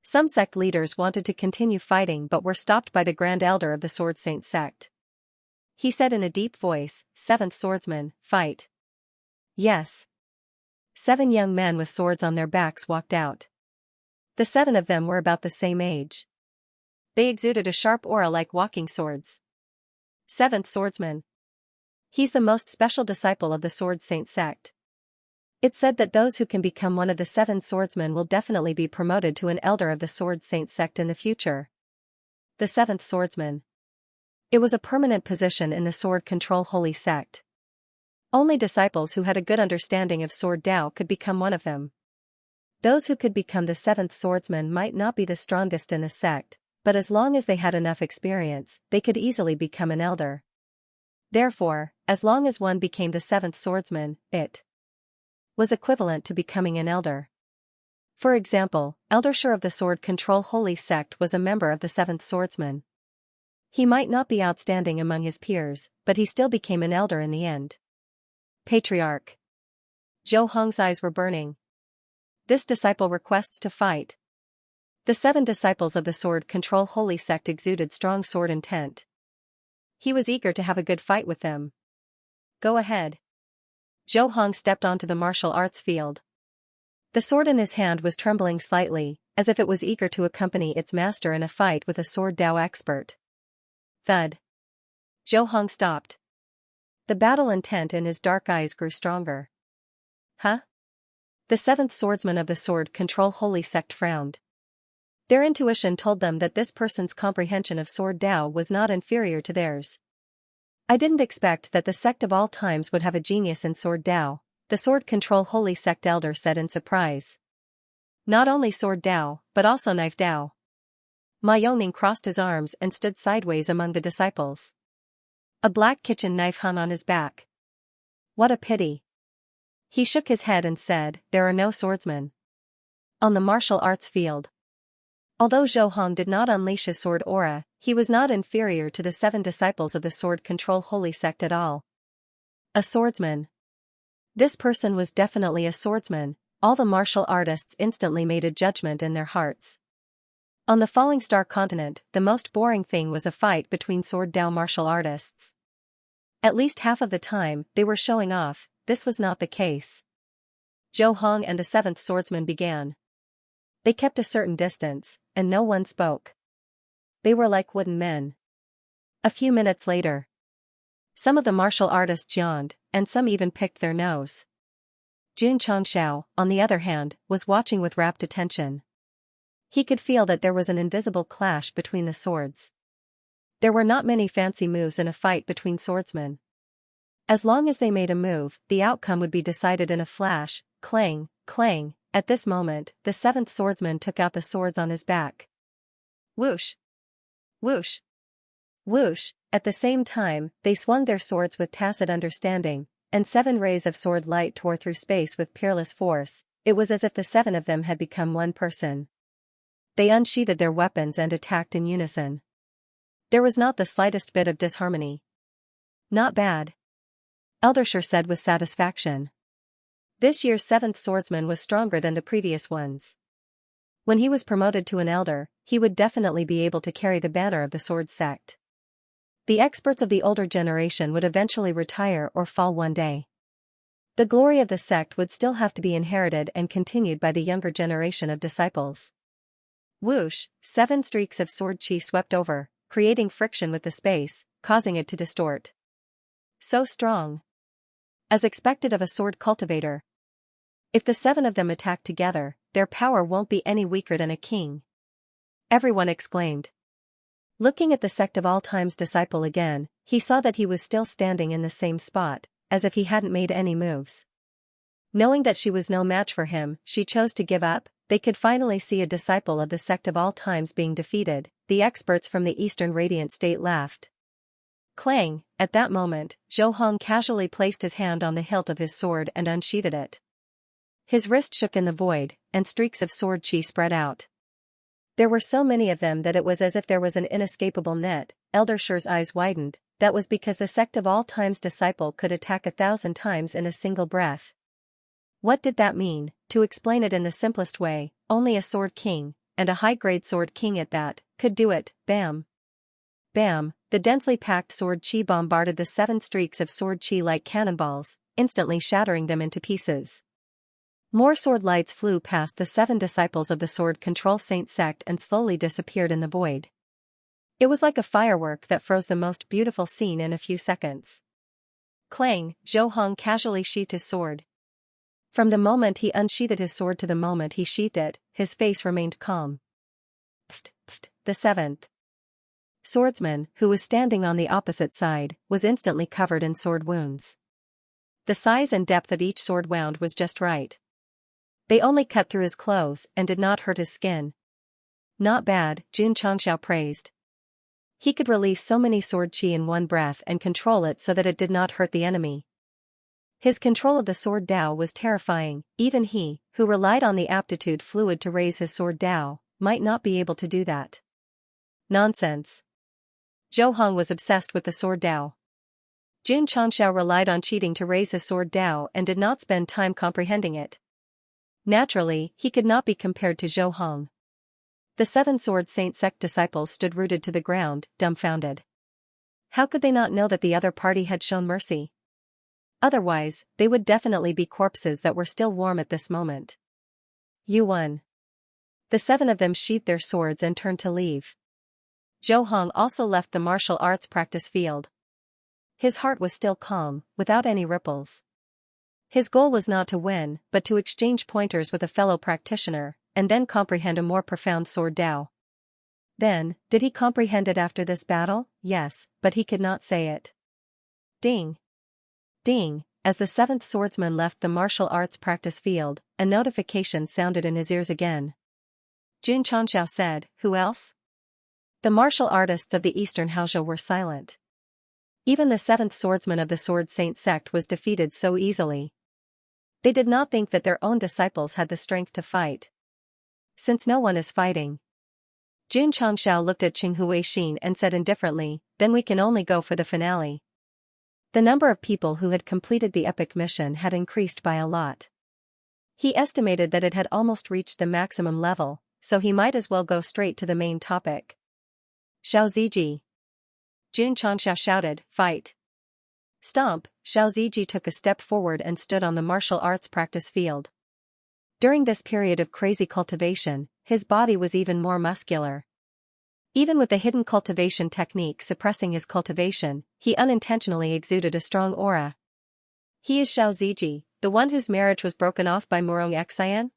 Some sect leaders wanted to continue fighting but were stopped by the Grand Elder of the Sword Saint sect. He said in a deep voice, "7th swordsman, fight." Yes. 7 young men with swords on their backs walked out. The 7 of them were about the same age. They exuded a sharp aura like walking swords. 7th swordsman. He's the most special disciple of the Sword Saint sect. It said that those who can become one of the 7 swordsmen will definitely be promoted to an elder of the Sword Saint sect in the future. The 7th swordsman. It was a permanent position in the Sword Control Holy Sect. Only disciples who had a good understanding of Sword Dao could become one of them. Those who could become the 7th swordsman might not be the strongest in the sect, but as long as they had enough experience, they could easily become an elder. Therefore, as long as one became the 7th swordsman, it was equivalent to becoming an elder. For example, Elder Shur of the Sword Control Holy Sect was a member of the 7th swordsman. He might not be outstanding among his peers, but he still became an elder in the end. Patriarch. Zhou Hong's eyes were burning. This disciple requests to fight. The 7 disciples of the Sword Control Holy Sect exuded strong sword intent. He was eager to have a good fight with them. Go ahead. Zhou Hong stepped onto the martial arts field. The sword in his hand was trembling slightly, as if it was eager to accompany its master in a fight with a Sword Dao expert. Thud. Zhou Hong stopped. The battle intent in his dark eyes grew stronger. Huh? The 7th swordsman of the Sword Control Holy Sect frowned. Their intuition told them that this person's comprehension of Sword Dao was not inferior to theirs. I didn't expect that the sect of all times would have a genius in Sword Dao, the Sword Control Holy Sect elder said in surprise. Not only Sword Dao, but also Knife Dao. Ma Yongning crossed his arms and stood sideways among the disciples. A black kitchen knife hung on his back. What a pity. He shook his head and said, there are no swordsmen on the martial arts field. Although Zhou Hong did not unleash his sword aura, he was not inferior to the 7 disciples of the Sword Control Holy Sect at all. A swordsman. This person was definitely a swordsman. All the martial artists instantly made a judgment in their hearts. On the Falling Star continent, the most boring thing was a fight between Sword Dao martial artists. At least half of the time, they were showing off. This was not the case. Zhou Hong and the 7th swordsman began. They kept a certain distance, and no one spoke. They were like wooden men. A few minutes later, some of the martial artists yawned, and some even picked their nose. Jun Chongxiao, on the other hand, was watching with rapt attention. He could feel that there was an invisible clash between the swords. There were not many fancy moves in a fight between swordsmen. As long as they made a move, the outcome would be decided in a flash. Clang, clang. At this moment, the 7th swordsman took out the swords on his back. Whoosh! Whoosh! Whoosh! At the same time, they swung their swords with tacit understanding, and 7 rays of sword light tore through space with peerless force. It was as if the 7 of them had become one person. They unsheathed their weapons and attacked in unison. There was not the slightest bit of disharmony. Not bad. Elder Shur said with satisfaction. This year's 7th swordsman was stronger than the previous ones. When he was promoted to an elder, he would definitely be able to carry the banner of the sword sect. The experts of the older generation would eventually retire or fall one day. The glory of the sect would still have to be inherited and continued by the younger generation of disciples. Whoosh! 7 streaks of sword chi swept over, creating friction with the space, causing it to distort. So strong. As expected of a sword cultivator. If the 7 of them attack together, their power won't be any weaker than a king. Everyone exclaimed. Looking at the Sect of All Time's disciple again, he saw that he was still standing in the same spot, as if he hadn't made any moves. Knowing that she was no match for him, she chose to give up. They could finally see a disciple of the Sect of All Times being defeated. The experts from the Eastern Radiant State laughed. Clang! At that moment, Zhou Hong casually placed his hand on the hilt of his sword and unsheathed it. His wrist shook in the void, and streaks of sword chi spread out. There were so many of them that it was as if there was an inescapable net. Elder Shur's eyes widened. That was because the Sect of All Time's disciple could attack 1,000 times in a single breath. What did that mean? To explain it in the simplest way, only a sword king, and a high-grade sword king at that, could do it. Bam! Bam! The densely packed sword chi bombarded the 7 streaks of sword chi like cannonballs, instantly shattering them into pieces. More sword lights flew past the 7 disciples of the Sword Control Saint sect and slowly disappeared in the void. It was like a firework that froze the most beautiful scene in a few seconds. Clang! Zhou Hong casually sheathed his sword. From the moment he unsheathed his sword to the moment he sheathed it, his face remained calm. Pft, pft. The seventh swordsman, who was standing on the opposite side, was instantly covered in sword wounds. The size and depth of each sword wound was just right. They only cut through his clothes and did not hurt his skin. Not bad, Xianxia praised. He could release so many sword chi in one breath and control it so that it did not hurt the enemy. His control of the sword Dao was terrifying. Even he, who relied on the aptitude fluid to raise his sword Dao, might not be able to do that. Nonsense. Zhou Hong was obsessed with the sword Dao. Xianxia relied on cheating to raise his sword Dao and did not spend time comprehending it. Naturally, he could not be compared to Zhou Hong. The seven sword Saint Sect disciples stood rooted to the ground, dumbfounded. How could they not know that the other party had shown mercy? Otherwise, they would definitely be corpses that were still warm at this moment. You won. The seven of them sheathed their swords and turned to leave. Zhou Hong also left the martial arts practice field. His heart was still calm, without any ripples. His goal was not to win, but to exchange pointers with a fellow practitioner, and then comprehend a more profound sword Dao. Then, did he comprehend it after this battle? Yes, but he could not say it. Ding! Ding! As the seventh swordsman left the martial arts practice field, a notification sounded in his ears again. Xianxia said, "Who else?" The martial artists of the Eastern Haozhou were silent. Even the seventh swordsman of the Sword Saint Sect was defeated so easily. They did not think that their own disciples had the strength to fight. Since no one is fighting. Xianxia looked at Qing Huixin and said indifferently, "Then we can only go for the finale." The number of people who had completed the epic mission had increased by a lot. He estimated that it had almost reached the maximum level, so he might as well go straight to the main topic. Xiao Ziji! Xianxia shouted, "Fight!" Stomp! Xiao Ziji took a step forward and stood on the martial arts practice field. During this period of crazy cultivation, his body was even more muscular. Even with the hidden cultivation technique suppressing his cultivation, he unintentionally exuded a strong aura. He is Xiao Ziji, the one whose marriage was broken off by Murong Xian?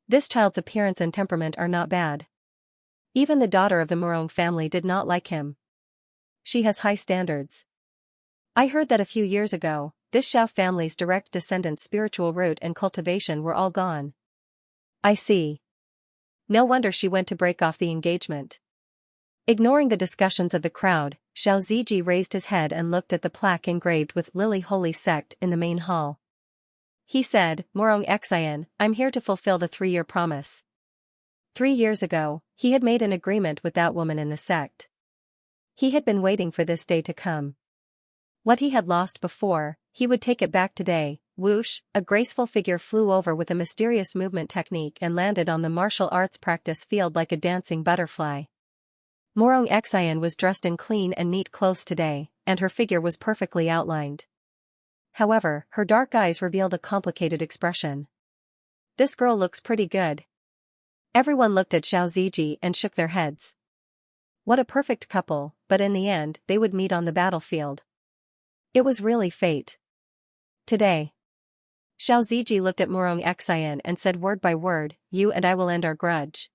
This child's appearance and temperament are not bad. Even the daughter of the Murong family did not like him. She has high standards. I heard that a few years ago, this Xiao family's direct descendants' spiritual root and cultivation were all gone. I see. No wonder she went to break off the engagement. Ignoring the discussions of the crowd, Xiao Ziji raised his head and looked at the plaque engraved with Lily Holy Sect in the main hall. He said, "Murong Xian, I'm here to fulfill the 3-year promise." 3 years ago, he had made an agreement with that woman in the sect. He had been waiting for this day to come. What he had lost before, he would take it back today. Whoosh, a graceful figure flew over with a mysterious movement technique and landed on the martial arts practice field like a dancing butterfly. Murong Xian was dressed in clean and neat clothes today, and her figure was perfectly outlined. However, her dark eyes revealed a complicated expression. This girl looks pretty good. Everyone looked at Xiao Ziji and shook their heads. What a perfect couple, but in the end, they would meet on the battlefield. It was really fate. Today. Xiao Ziji looked at Murong Xian and said word by word, "You and I will end our grudge."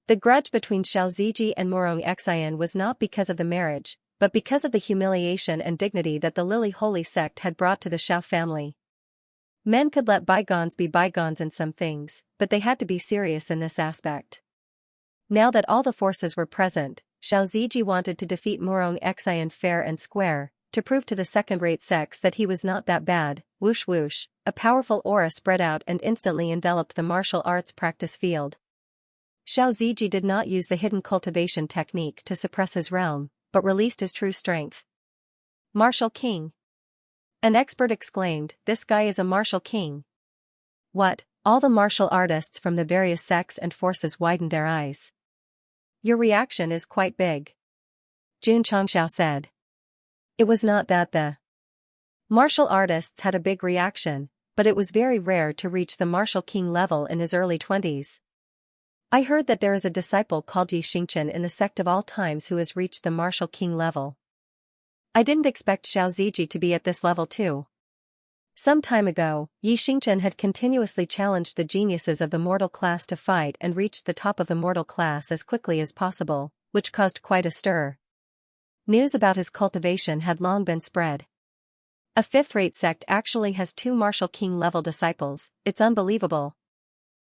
The grudge between Xiao Ziji and Murong Xian was not because of the marriage, but because of the humiliation and dignity that the Lily Holy Sect had brought to the Xiao family. Men could let bygones be bygones in some things, but they had to be serious in this aspect. Now that all the forces were present, Xiao Ziji wanted to defeat Murong Xian fair and square, to prove to the second-rate sects that he was not that bad. Whoosh whoosh, a powerful aura spread out and instantly enveloped the martial arts practice field. Xiao Ziji did not use the hidden cultivation technique to suppress his realm, but released his true strength. Martial King! An expert exclaimed, "This guy is a martial king." What? All the martial artists from the various sects and forces widened their eyes. Your reaction is quite big. Xianxia said. It was not that the martial artists had a big reaction, but it was very rare to reach the martial king level in his early 20s. I heard that there is a disciple called Xianxia in the sect of all times who has reached the martial king level. I didn't expect Xiao Ziji to be at this level too. Some time ago, Xianxia had continuously challenged the geniuses of the mortal class to fight and reached the top of the mortal class as quickly as possible, which caused quite a stir. News about his cultivation had long been spread. A fifth-rate sect actually has 2 martial king-level disciples, it's unbelievable.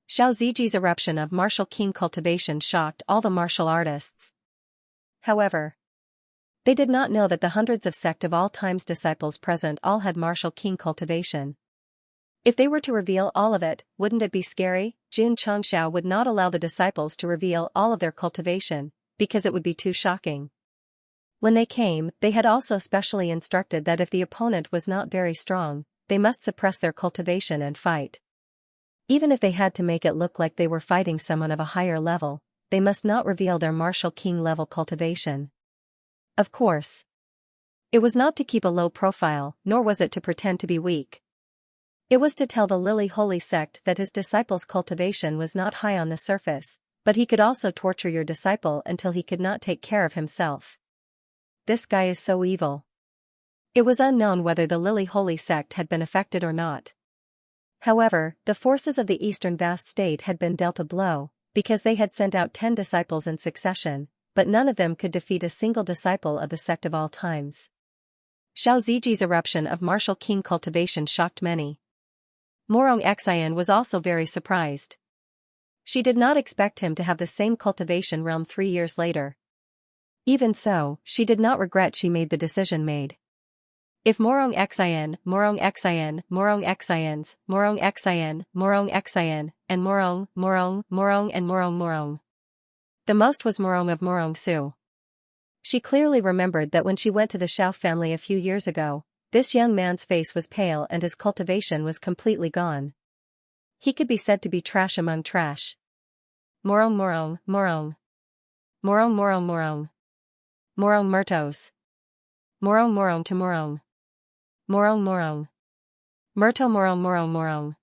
Xiao Ziji's eruption of martial king cultivation shocked all the martial artists. However, they did not know that the hundreds of Sect of all times disciples present all had martial king cultivation. If they were to reveal all of it, wouldn't it be scary? Xianxia would not allow the disciples to reveal all of their cultivation, because it would be too shocking. When they came, they had also specially instructed that if the opponent was not very strong, they must suppress their cultivation and fight. Even if they had to make it look like they were fighting someone of a higher level, they must not reveal their martial king level cultivation. Of course, it was not to keep a low profile, nor was it to pretend to be weak. It was to tell the Lily Holy Sect that his disciple's cultivation was not high on the surface, but he could also torture your disciple until he could not take care of himself. This guy is so evil. It was unknown whether the Lily Holy Sect had been affected or not. However, the forces of the Eastern Vast State had been dealt a blow, because they had sent out 10 disciples in succession, but none of them could defeat a single disciple of the Sect of all times. Xiao Ziji's eruption of martial king cultivation shocked many. Xianxia was also very surprised. She did not expect him to have the same cultivation realm 3 years later. Even so, she did not regret she made the decision made. If Xianxia, Xianxians, Xianxian, and Morong, the most was Morong of Morong Su. She clearly remembered that when she went to the Xiao family a few years ago, this young man's face was pale and his cultivation was completely gone. He could be said to be trash among trash. Morong. Morong Murtos. Morong to Morong. Morong. Murto Morong.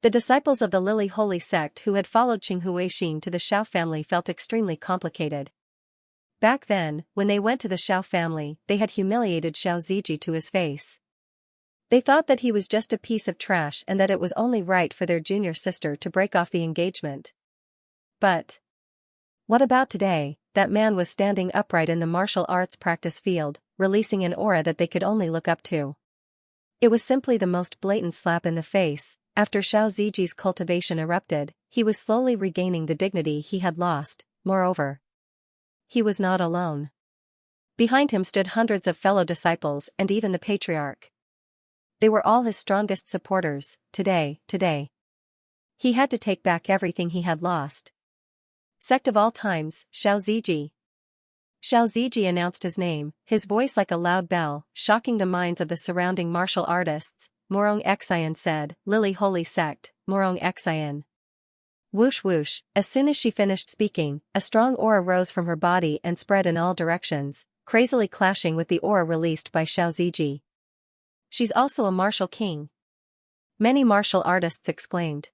The disciples of the Lily Holy Sect who had followed Qinghuixin to the Xiao family felt extremely complicated. Back then, when they went to the Xiao family, they had humiliated Xiao Ziji to his face. They thought that he was just a piece of trash and that it was only right for their junior sister to break off the engagement. But what about today? That man was standing upright in the martial arts practice field, releasing an aura that they could only look up to. It was simply the most blatant slap in the face. After Xiao Ziji's cultivation erupted, he was slowly regaining the dignity he had lost. Moreover, he was not alone. Behind him stood hundreds of fellow disciples and even the patriarch. They were all his strongest supporters. Today. He had to take back everything he had lost. Sect of all times, Xiao Ziji. Xiao Ziji announced his name, his voice like a loud bell, shocking the minds of the surrounding martial artists. Xian said, Lily Holy Sect, Xian. Whoosh whoosh, as soon as she finished speaking, a strong aura rose from her body and spread in all directions, crazily clashing with the aura released by Xiao Ziji. She's also a martial king. Many martial artists exclaimed.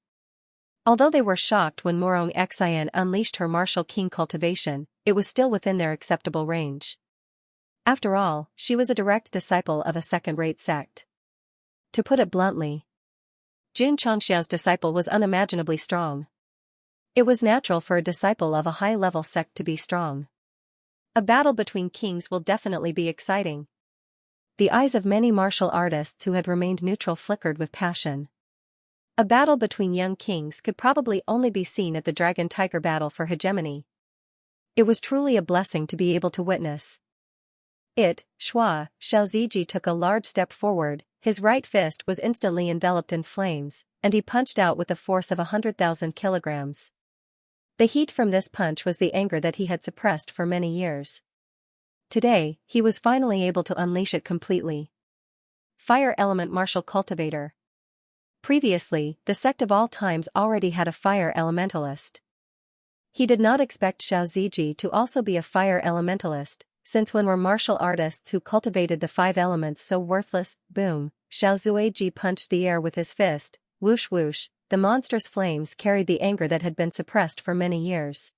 Although they were shocked when Xian unleashed her martial king cultivation, it was still within their acceptable range. After all, she was a direct disciple of a second-rate sect. To put it bluntly, Xianxia's disciple was unimaginably strong. It was natural for a disciple of a high-level sect to be strong. A battle between kings will definitely be exciting. The eyes of many martial artists who had remained neutral flickered with passion. A battle between young kings could probably only be seen at the Dragon-Tiger battle for hegemony. It was truly a blessing to be able to witness. Xiao Ziji took a large step forward, his right fist was instantly enveloped in flames, and he punched out with the force of 100,000 kilograms. The heat from this punch was the anger that he had suppressed for many years. Today, he was finally able to unleash it completely. Fire Element Martial Cultivator. Previously, the Sect of all times already had a fire elementalist. He did not expect Xiao Ziji to also be a fire elementalist, since when were martial artists who cultivated the 5 elements so worthless? Boom, Xiao Zuiji punched the air with his fist, whoosh whoosh, the monstrous flames carried the anger that had been suppressed for many years.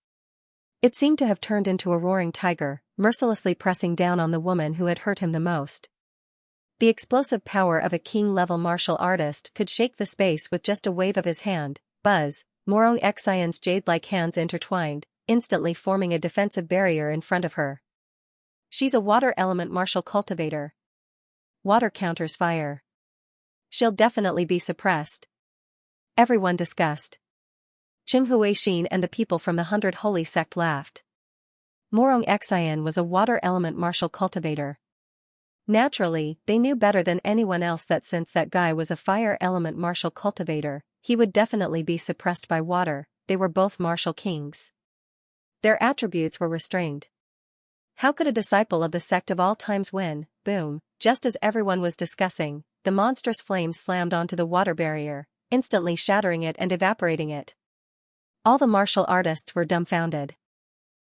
It seemed to have turned into a roaring tiger, mercilessly pressing down on the woman who had hurt him the most. The explosive power of a king-level martial artist could shake the space with just a wave of his hand. Buzz, Morong Xian's jade-like hands intertwined, instantly forming a defensive barrier in front of her. She's a water element martial cultivator. Water counters fire. She'll definitely be suppressed. Everyone discussed. Cultivation and the people from the 100 Holy Sect laughed. Morong Xian was a water element martial cultivator. Naturally, they knew better than anyone else that since that guy was a fire element martial cultivator, he would definitely be suppressed by water. They were both martial kings. Their attributes were restrained. How could a disciple of the sect of all times win? Boom, just as everyone was discussing, the monstrous flames slammed onto the water barrier, instantly shattering it and evaporating it. All the martial artists were dumbfounded.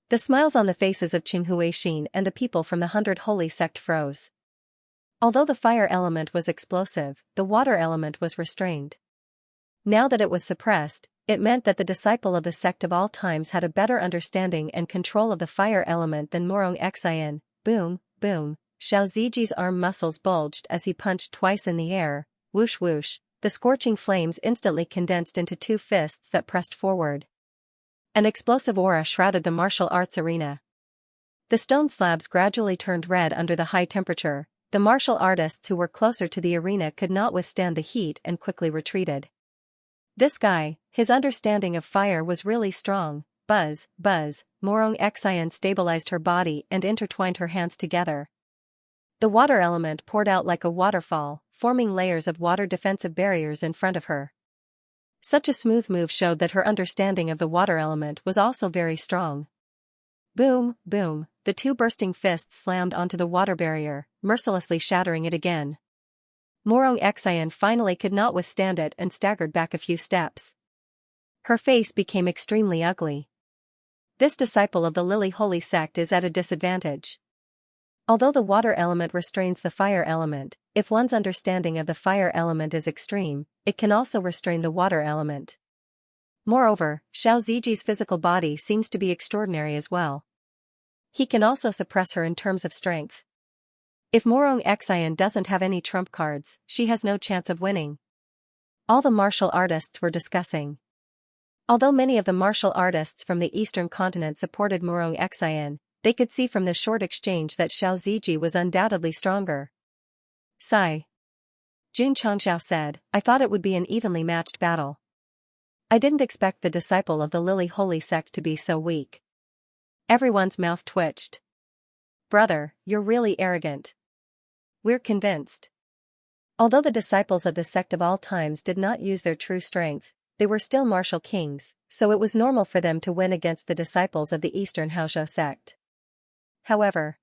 The smiles on the faces of Cultivation and the people from the 100 Holy Sect froze. Although the fire element was explosive, the water element was restrained. Now that it was suppressed, it meant that the disciple of the sect of all times had a better understanding and control of the fire element than Morong Xian. Boom, boom, Xiao Ziji's arm muscles bulged as he punched twice in the air. Whoosh whoosh, the scorching flames instantly condensed into two fists that pressed forward. An explosive aura shrouded the martial arts arena. The stone slabs gradually turned red under the high temperature. The martial artists who were closer to the arena could not withstand the heat and quickly retreated. This guy, his understanding of fire was really strong. Buzz, buzz, Morong Xian stabilized her body and intertwined her hands together. The water element poured out like a waterfall, forming layers of water defensive barriers in front of her. Such a smooth move showed that her understanding of the water element was also very strong. Boom, boom, the two bursting fists slammed onto the water barrier, mercilessly shattering it again. Morong Xian finally could not withstand it and staggered back a few steps. Her face became extremely ugly. This disciple of the Lily Holy Sect is at a disadvantage. Although the water element restrains the fire element, if one's understanding of the fire element is extreme, it can also restrain the water element. Moreover, Xiao Ziji's physical body seems to be extraordinary as well. He can also suppress her in terms of strength. If Morong Xian doesn't have any trump cards, she has no chance of winning. All the martial artists were discussing. Although many of the martial artists from the eastern continent supported Morong Xian, they could see from the short exchange that Xiao Ziji was undoubtedly stronger. Sigh. Xianxia said, I thought it would be an evenly matched battle. I didn't expect the disciple of the Lily Holy Sect to be so weak. Everyone's mouth twitched. Brother, you're really arrogant. We're convinced. Although the disciples of the sect of all times did not use their true strength, they were still martial kings, so it was normal for them to win against the disciples of the Eastern Haozhou sect. However,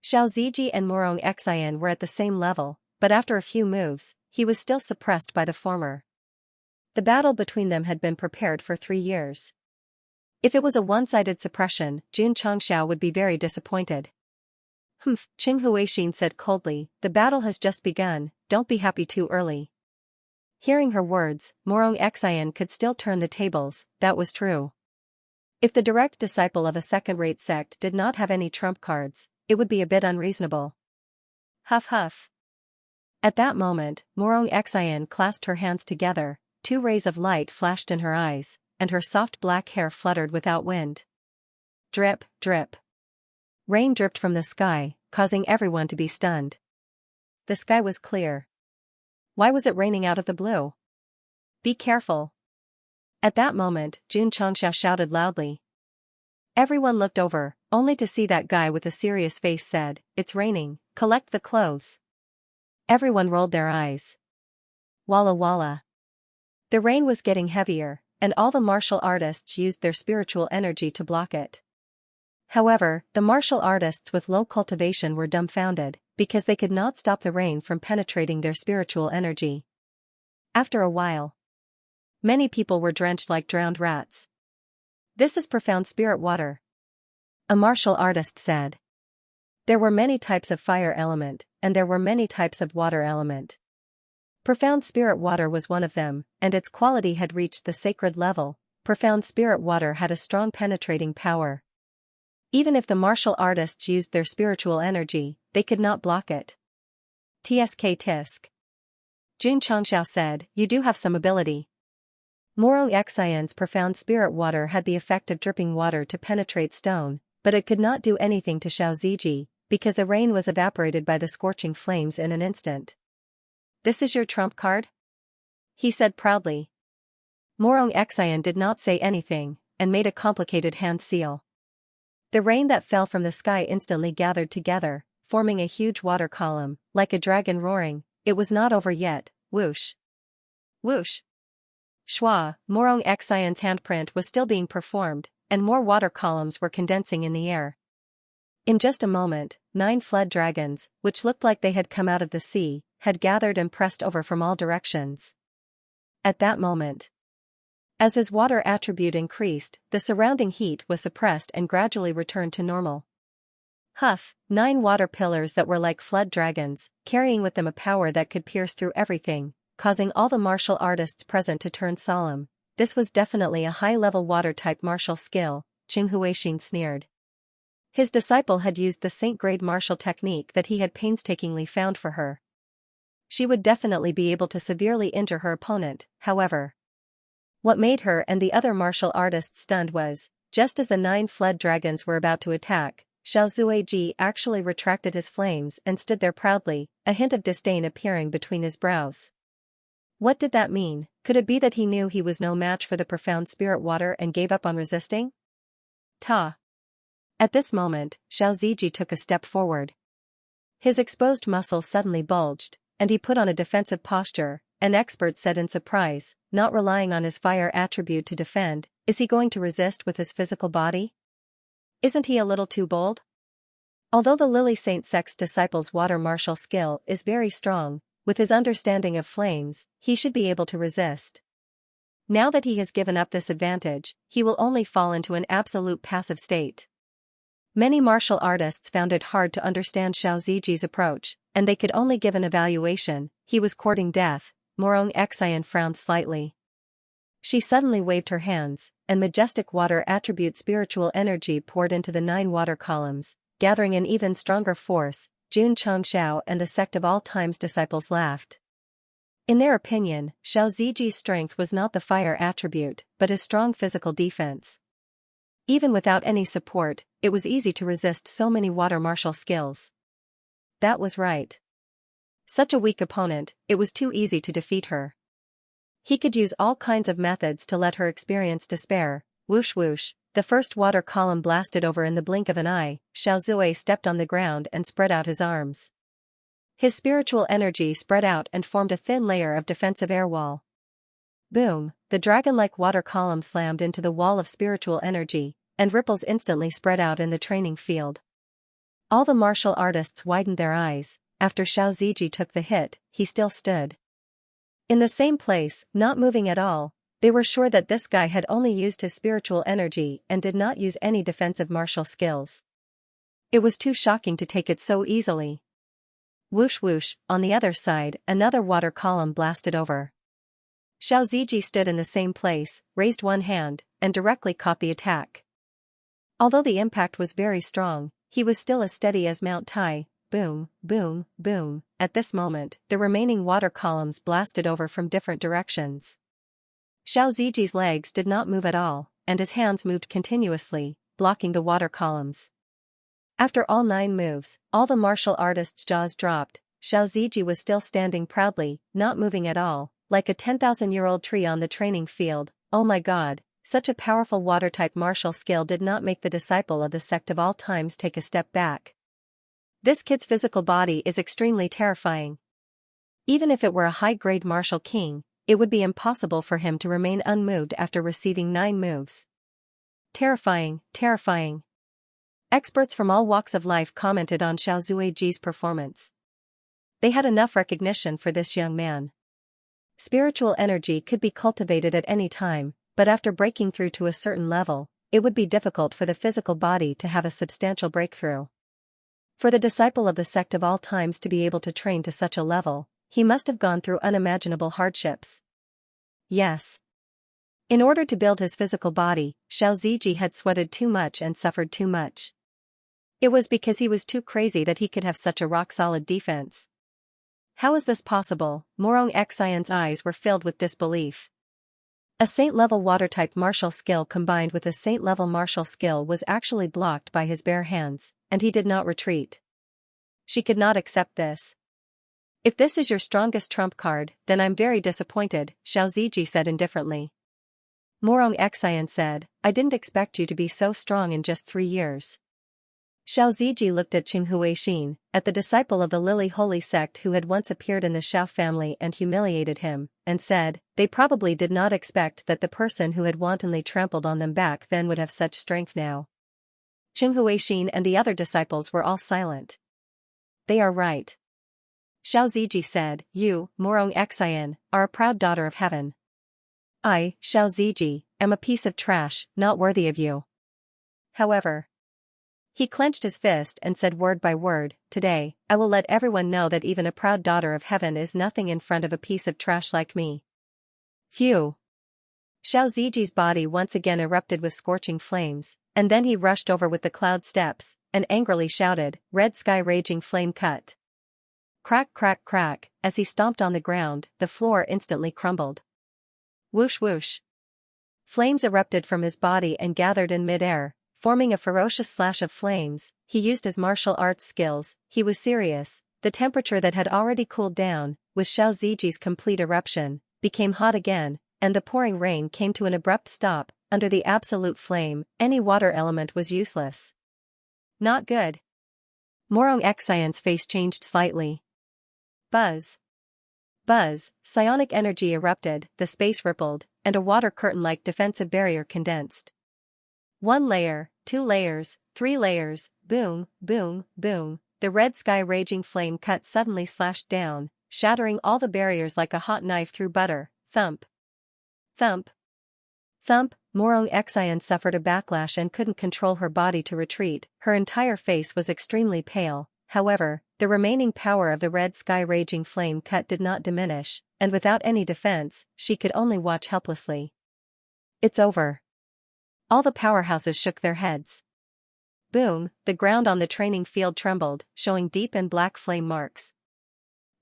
Xiao Ziji and Morong Xian were at the same level, but after a few moves, he was still suppressed by the former. The battle between them had been prepared for 3 years. If it was a one-sided suppression, Xianxia would be very disappointed. Humph, Cultivation said coldly, the battle has just begun, don't be happy too early. Hearing her words, Morong Xian could still turn the tables, that was true. If the direct disciple of a second-rate sect did not have any trump cards, it would be a bit unreasonable. Huff huff. At that moment, Morong Xian clasped her hands together, 2 rays of light flashed in her eyes, and her soft black hair fluttered without wind. Drip, drip. Rain dripped from the sky, causing everyone to be stunned. The sky was clear. Why was it raining out of the blue? Be careful. At that moment, Xianxia shouted loudly. Everyone looked over, only to see that guy with a serious face said, it's raining, collect the clothes. Everyone rolled their eyes. Walla walla. The rain was getting heavier, and all the martial artists used their spiritual energy to block it. However, the martial artists with low cultivation were dumbfounded, because they could not stop the rain from penetrating their spiritual energy. After a while, many people were drenched like drowned rats. This is profound spirit water, a martial artist said. There were many types of fire element, and there were many types of water element. Profound spirit water was one of them, and its quality had reached the sacred level. Profound spirit water had a strong penetrating power. Even if the martial artists used their spiritual energy, they could not block it. Tisk. Jun Chongxiao said, "You do have some ability." Moro Xian's profound spirit water had the effect of dripping water to penetrate stone, but it could not do anything to Xiao Ziji, because the rain was evaporated by the scorching flames in an instant. "This is your trump card?" he said proudly. Moro Xian did not say anything, and made a complicated hand seal. The rain that fell from the sky instantly gathered together, forming a huge water column, like a dragon roaring. It was not over yet. Whoosh. Whoosh. Schwa, Moro Xian's handprint was still being performed, and more water columns were condensing in the air. In just a moment, 9 flood dragons, which looked like they had come out of the sea, had gathered and pressed over from all directions. At that moment, as his water attribute increased, the surrounding heat was suppressed and gradually returned to normal. Huff, 9 water pillars that were like flood dragons, carrying with them a power that could pierce through everything, causing all the martial artists present to turn solemn. This was definitely a high-level water-type martial skill, Qing Huixin sneered. His disciple had used the Saint-grade martial technique that he had painstakingly found for her. She would definitely be able to severely injure her opponent, however. What made her and the other martial artists stunned was, just as the 9 flood dragons were about to attack, Xiao Zuiji actually retracted his flames and stood there proudly, a hint of disdain appearing between his brows. What did that mean? Could it be that he knew he was no match for the profound spirit water and gave up on resisting? Ta! At this moment, Xiao Ziji took a step forward. His exposed muscles suddenly bulged, and he put on a defensive posture. An expert said in surprise, not relying on his fire attribute to defend, is he going to resist with his physical body? Isn't he a little too bold? Although the Lily Saint Sect's disciple's water martial skill is very strong, with his understanding of flames, he should be able to resist. Now that he has given up this advantage, he will only fall into an absolute passive state. Many martial artists found it hard to understand Xiao Ziji's approach, and they could only give an evaluation. He was courting death. Moro Xian frowned slightly. She suddenly waved her hands, and majestic water attribute spiritual energy poured into the 9 water columns, gathering an even stronger force. Jun Chongxiao and the Sect of All Time's disciples laughed. In their opinion, Xiao Ziji's strength was not the fire attribute, but his strong physical defense. Even without any support, it was easy to resist so many water martial skills. That was right. Such a weak opponent, it was too easy to defeat her. He could use all kinds of methods to let her experience despair. Whoosh whoosh, the first water column blasted over in the blink of an eye. Xiao Zui stepped on the ground and spread out his arms. His spiritual energy spread out and formed a thin layer of defensive air wall. Boom, the dragon-like water column slammed into the wall of spiritual energy, and ripples instantly spread out in the training field. All the martial artists widened their eyes. After Xiao Ziji took the hit, he still stood in the same place, not moving at all. They were sure that this guy had only used his spiritual energy and did not use any defensive martial skills. It was too shocking to take it so easily. Whoosh whoosh, on the other side, another water column blasted over. Xiao Ziji stood in the same place, raised one hand, and directly caught the attack. Although the impact was very strong, he was still as steady as Mount Tai. Boom, boom, boom. At this moment, the remaining water columns blasted over from different directions. Xiao Ziji's legs did not move at all, and his hands moved continuously, blocking the water columns. After all 9 moves, all the martial artists' jaws dropped. Xiao Ziji was still standing proudly, not moving at all, like a 10,000-year-old tree on the training field. Oh my god, such a powerful water-type martial skill did not make the disciple of the Sect of All Times take a step back. This kid's physical body is extremely terrifying. Even if it were a high-grade martial king, it would be impossible for him to remain unmoved after receiving 9 moves. Terrifying, terrifying. Experts from all walks of life commented on Xiao Zuiji's performance. They had enough recognition for this young man. Spiritual energy could be cultivated at any time, but after breaking through to a certain level, it would be difficult for the physical body to have a substantial breakthrough. For the disciple of the Sect of All Times to be able to train to such a level, he must have gone through unimaginable hardships. Yes. In order to build his physical body, Xiao Ziji had sweated too much and suffered too much. It was because he was too crazy that he could have such a rock-solid defense. How is this possible? Morong Xian's eyes were filled with disbelief. A saint-level water-type martial skill combined with a saint-level martial skill was actually blocked by his bare hands, and he did not retreat. She could not accept this. If this is your strongest trump card, then I'm very disappointed, Xiaoziji said indifferently. Morong Xian said, I didn't expect you to be so strong in just 3 years. Xiaoziji looked at Qing Huixin, at the disciple of the Lily Holy Sect who had once appeared in the Xiao family and humiliated him, and said, they probably did not expect that the person who had wantonly trampled on them back then would have such strength now. Qing Huixin and the other disciples were all silent. They are right. Xiaoziji said, you, Morong Xian, are a proud daughter of heaven. I, Xiaoziji, am a piece of trash, not worthy of you. However, he clenched his fist and said word by word, today, I will let everyone know that even a proud daughter of heaven is nothing in front of a piece of trash like me. Phew. Xiaoziji's body once again erupted with scorching flames, and then he rushed over with the cloud steps, and angrily shouted, red sky raging flame cut. Crack crack crack, as he stomped on the ground, the floor instantly crumbled. Whoosh whoosh. Flames erupted from his body and gathered in mid-air, forming a ferocious slash of flames. He used his martial arts skills, he was serious. The temperature that had already cooled down, with Xiaoziji's complete eruption, became hot again, and the pouring rain came to an abrupt stop. Under the absolute flame, any water element was useless. Not good. Morong Xian's face changed slightly. Buzz. Buzz, psionic energy erupted, the space rippled, and a water curtain-like defensive barrier condensed. 1 layer, 2 layers, 3 layers, boom, boom, boom, the red sky raging flame cut suddenly slashed down, shattering all the barriers like a hot knife through butter. Thump. Thump. Thump. Morong Xian suffered a backlash and couldn't control her body to retreat. Her entire face was extremely pale. However, the remaining power of the red sky raging flame cut did not diminish, and without any defense, she could only watch helplessly. It's over. All the powerhouses shook their heads. Boom, the ground on the training field trembled, showing deep and black flame marks.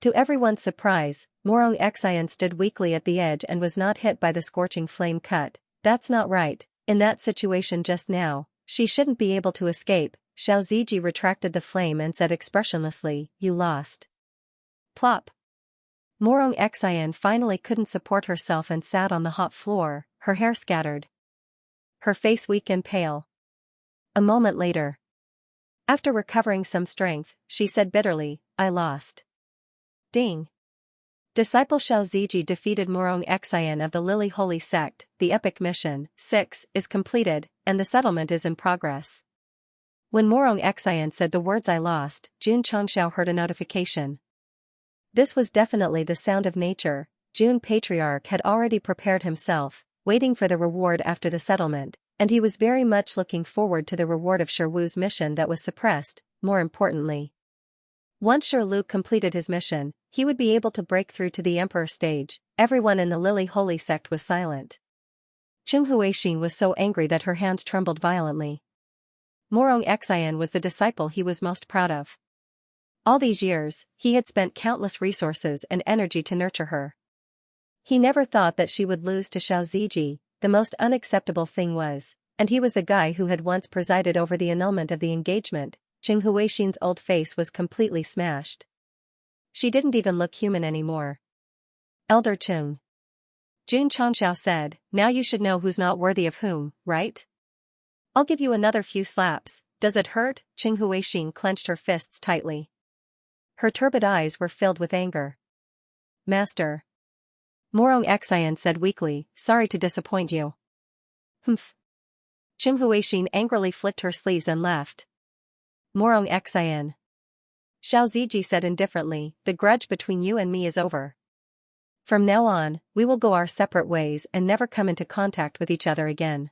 To everyone's surprise, Morong Xian stood weakly at the edge and was not hit by the scorching flame cut. That's not right, in that situation just now, she shouldn't be able to escape. Xiaoziji retracted the flame and said expressionlessly, you lost. Plop. Morong Xian finally couldn't support herself and sat on the hot floor, her hair scattered. Her face weak and pale. A moment later, after recovering some strength, she said bitterly, I lost. Ding. Disciple Xiaoziji defeated Morong Xian of the Lily Holy Sect. The epic mission, 6, is completed, and the settlement is in progress. When Morong Xian said the words I lost, Jun Chongxiao heard a notification. This was definitely the sound of nature. Jun Patriarch had already prepared himself, waiting for the reward after the settlement, and he was very much looking forward to the reward of Shiwu's mission that was suppressed. More importantly, once Shiwu completed his mission, he would be able to break through to the Emperor stage. Everyone in the Lily Holy Sect was silent. Qing Huixin was so angry that her hands trembled violently. Morong Xian was the disciple he was most proud of. All these years, he had spent countless resources and energy to nurture her. He never thought that she would lose to Xiaoziji. The most unacceptable thing was, and he was the guy who had once presided over the annulment of the engagement. Qing Huixin's old face was completely smashed. She didn't even look human anymore. Elder Qing. Jun Chongxiao said, now you should know who's not worthy of whom, right? I'll give you another few slaps. Does it hurt? Qing Huixin clenched her fists tightly. Her turbid eyes were filled with anger. Master. Morong Xian said weakly, sorry to disappoint you. Humph. Qing Huixin angrily flicked her sleeves and left. Morong Xian. Xiaoziji said indifferently, the grudge between you and me is over. From now on, we will go our separate ways and never come into contact with each other again.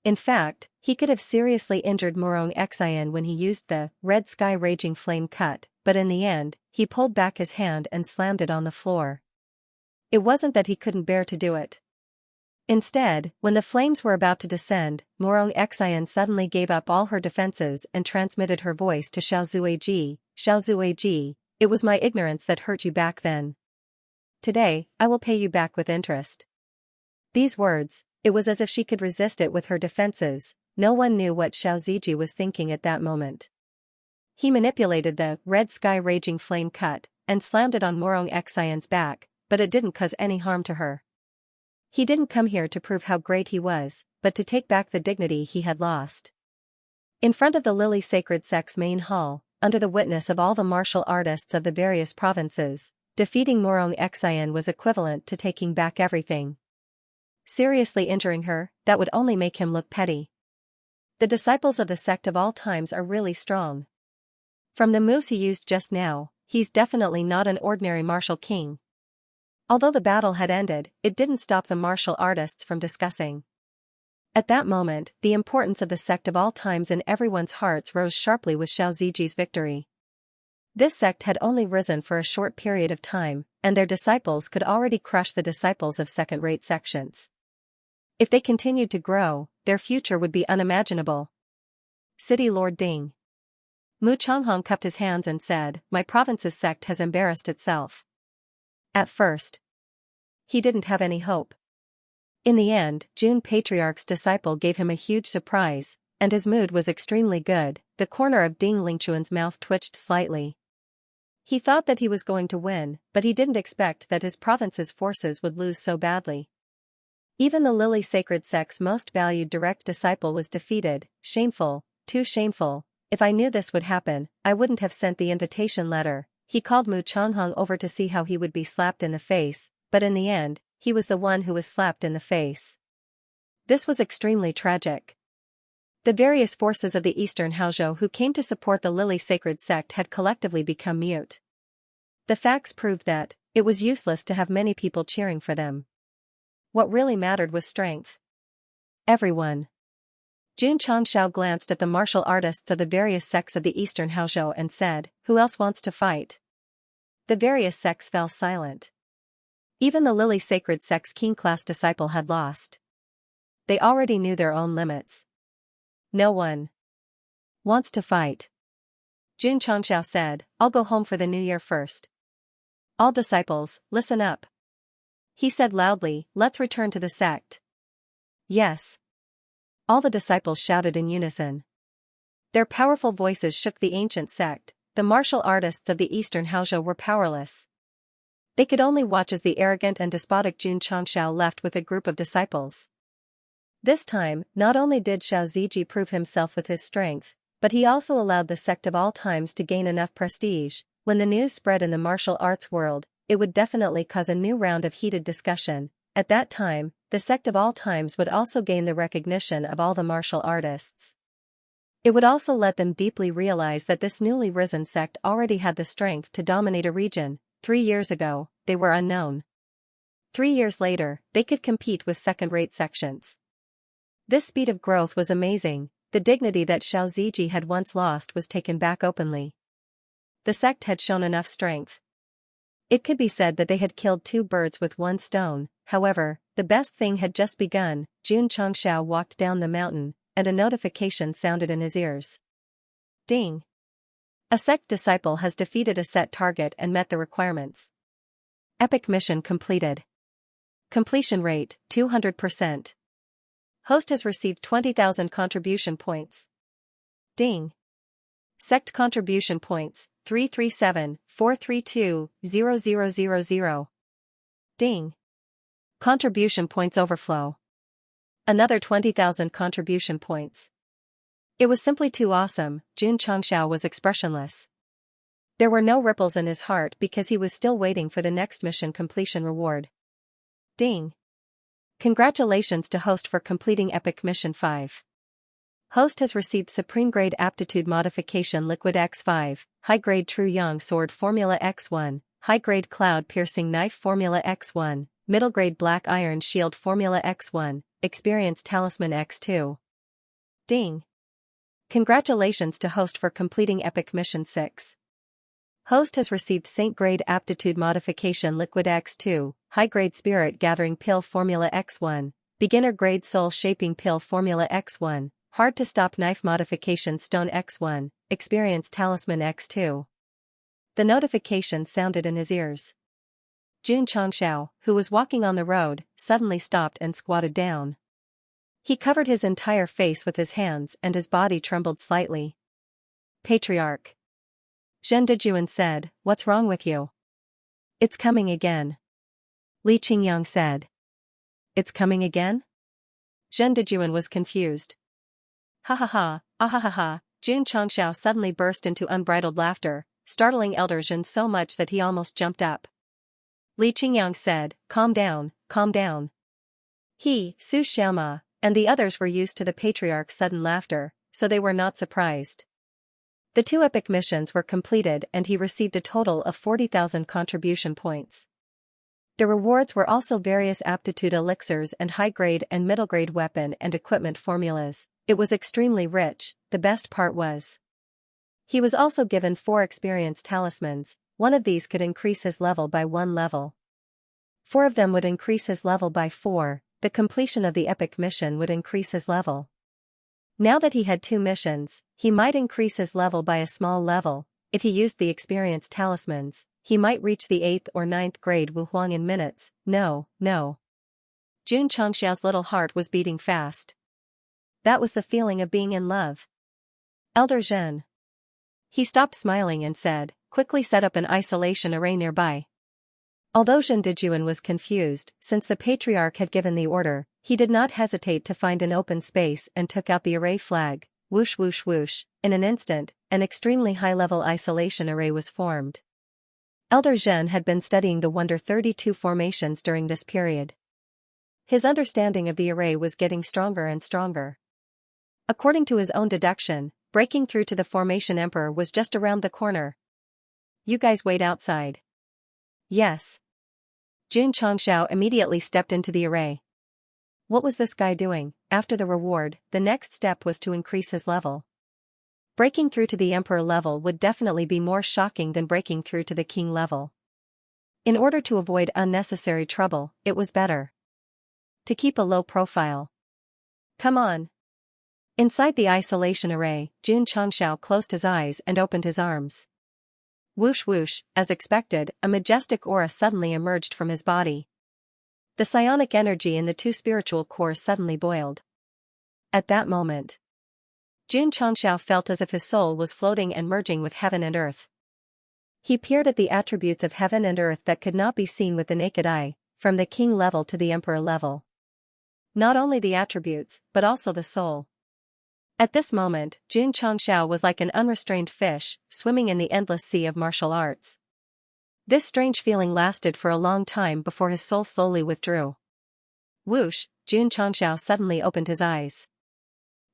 In fact, he could have seriously injured Morong Xian when he used the red sky raging flame cut, but in the end, he pulled back his hand and slammed it on the floor. It wasn't that he couldn't bear to do it. Instead, when the flames were about to descend, Morong Xian suddenly gave up all her defenses and transmitted her voice to Xiaozuiji. Xiaozuiji, it was my ignorance that hurt you back then. Today, I will pay you back with interest. These words, it was as if she could resist it with her defenses. No one knew what Xianxia was thinking at that moment. He manipulated the red sky raging flame cut and slammed it on Morong Xian's back, but it didn't cause any harm to her. He didn't come here to prove how great he was, but to take back the dignity he had lost. In front of the Lily Sacred Sect's main hall, under the witness of all the martial artists of the various provinces, defeating Morong Xian was equivalent to taking back everything. Seriously injuring her, that would only make him look petty. The disciples of the sect of all times are really strong. From the moves he used just now, he's definitely not an ordinary martial king. Although the battle had ended, it didn't stop the martial artists from discussing. At that moment, the importance of the sect of all times in everyone's hearts rose sharply with Xiaoziji's victory. This sect had only risen for a short period of time, and their disciples could already crush the disciples of second-rate sections. If they continued to grow, their future would be unimaginable. City Lord Ding. Mu Changhong cupped his hands and said, "My province's sect has embarrassed itself." At first, he didn't have any hope. In the end, Jun Patriarch's disciple gave him a huge surprise, and his mood was extremely good. The corner of Ding Lingchuan's mouth twitched slightly. He thought that he was going to win, but he didn't expect that his province's forces would lose so badly. Even the Lily Sacred Sect's most valued direct disciple was defeated. Shameful, too shameful. If I knew this would happen, I wouldn't have sent the invitation letter. He called Mu Changhong over to see how he would be slapped in the face, but in the end, he was the one who was slapped in the face. This was extremely tragic. The various forces of the Eastern Haozhou who came to support the Lily Sacred Sect had collectively become mute. The facts proved that it was useless to have many people cheering for them. What really mattered was strength. Everyone. Jun Changshao glanced at the martial artists of the various sects of the Eastern Haozhou and said, "Who else wants to fight?" The various sects fell silent. Even the Lily Sacred Sect's king-class disciple had lost. They already knew their own limits. No one wants to fight. Jun Changshao said, "I'll go home for the new year first. All disciples, listen up." He said loudly, "Let's return to the sect." Yes. All the disciples shouted in unison. Their powerful voices shook the ancient sect. The martial artists of the Eastern Haozhou were powerless. They could only watch as the arrogant and despotic Jun Changshao left with a group of disciples. This time, not only did Xiaoziji prove himself with his strength, but he also allowed the sect of all times to gain enough prestige. When the news spread in the martial arts world, it would definitely cause a new round of heated discussion. At that time, the sect of all times would also gain the recognition of all the martial artists. It would also let them deeply realize that this newly risen sect already had the strength to dominate a region. 3 years ago, they were unknown. 3 years later, they could compete with second-rate sections. This speed of growth was amazing. The dignity that Xiaoziji had once lost was taken back openly. The sect had shown enough strength. It could be said that they had killed 2 birds with 1 stone. However, the best thing had just begun. Jun Changshao walked down the mountain, and a notification sounded in his ears. Ding! A sect disciple has defeated a set target and met the requirements. Epic mission completed. Completion rate, 200%. Host has received 20,000 contribution points. Ding! Sect contribution points, 337,432,0000. Ding! Contribution points overflow. Another 20,000 contribution points. It was simply too awesome. Jun Changshao was expressionless. There were no ripples in his heart because he was still waiting for the next mission completion reward. Ding! Congratulations to Host for completing Epic Mission 5. Host has received Supreme Grade Aptitude Modification Liquid X5, High Grade True Yang Sword Formula X1, High Grade Cloud Piercing Knife Formula X1, Middle Grade Black Iron Shield Formula X1, Experience Talisman X2. Ding! Congratulations to Host for completing Epic Mission 6. Host has received Saint Grade Aptitude Modification Liquid X2, High Grade Spirit Gathering Pill Formula X1, Beginner Grade Soul Shaping Pill Formula X1, Hard to Stop Knife Modification Stone X1, Experience Talisman X2. The notification sounded in his ears. Jun Changxiao, who was walking on the road, suddenly stopped and squatted down. He covered his entire face with his hands and his body trembled slightly. Patriarch. Zhen Dejuan said, "What's wrong with you?" "It's coming again." Li Qingyang said. "It's coming again?" Zhen Dejuan was confused. Ha ha ha, ah ha ha ha. Jun Changxiao suddenly burst into unbridled laughter, startling Elder Zhen so much that he almost jumped up. Li Qingyang said, calm down, calm down. He, Su Xiaoma, and the others were used to the patriarch's sudden laughter, so they were not surprised. The 2 epic missions were completed and he received a total of 40,000 contribution points. The rewards were also various aptitude elixirs and high-grade and middle-grade weapon and equipment formulas. It was extremely rich. The best part was he was also given 4 experience talismans. One of these could increase his level by 1 level. 4 of them would increase his level by 4. The completion of the epic mission would increase his level. Now that he had 2 missions, he might increase his level by a small level. If he used the experience talismans, he might reach the 8th or 9th grade Wuhuang in minutes. No. Jun Changxiao's little heart was beating fast. That was the feeling of being in love. Elder Zhen. He stopped smiling and said, quickly set up an isolation array nearby. Although Zhen Dejuan was confused, since the patriarch had given the order, he did not hesitate to find an open space and took out the array flag. Whoosh whoosh whoosh. In an instant, an extremely high-level isolation array was formed. Elder Zhen had been studying the Wonder 32 formations during this period. His understanding of the array was getting stronger and stronger. According to his own deduction, breaking through to the formation emperor was just around the corner. You guys wait outside. Yes. Jun Changxiao immediately stepped into the array. What was this guy doing? After the reward, the next step was to increase his level. Breaking through to the emperor level would definitely be more shocking than breaking through to the king level. In order to avoid unnecessary trouble, it was better to keep a low profile. Come on. Inside the isolation array, Jun Changxiao closed his eyes and opened his arms. Whoosh whoosh, as expected, a majestic aura suddenly emerged from his body. The psionic energy in the 2 spiritual cores suddenly boiled. At that moment, Jun Changxiao felt as if his soul was floating and merging with heaven and earth. He peered at the attributes of heaven and earth that could not be seen with the naked eye, from the king level to the emperor level. Not only the attributes, but also the soul. At this moment, Jun Changxiao was like an unrestrained fish, swimming in the endless sea of martial arts. This strange feeling lasted for a long time before his soul slowly withdrew. Whoosh, Jun Changxiao suddenly opened his eyes.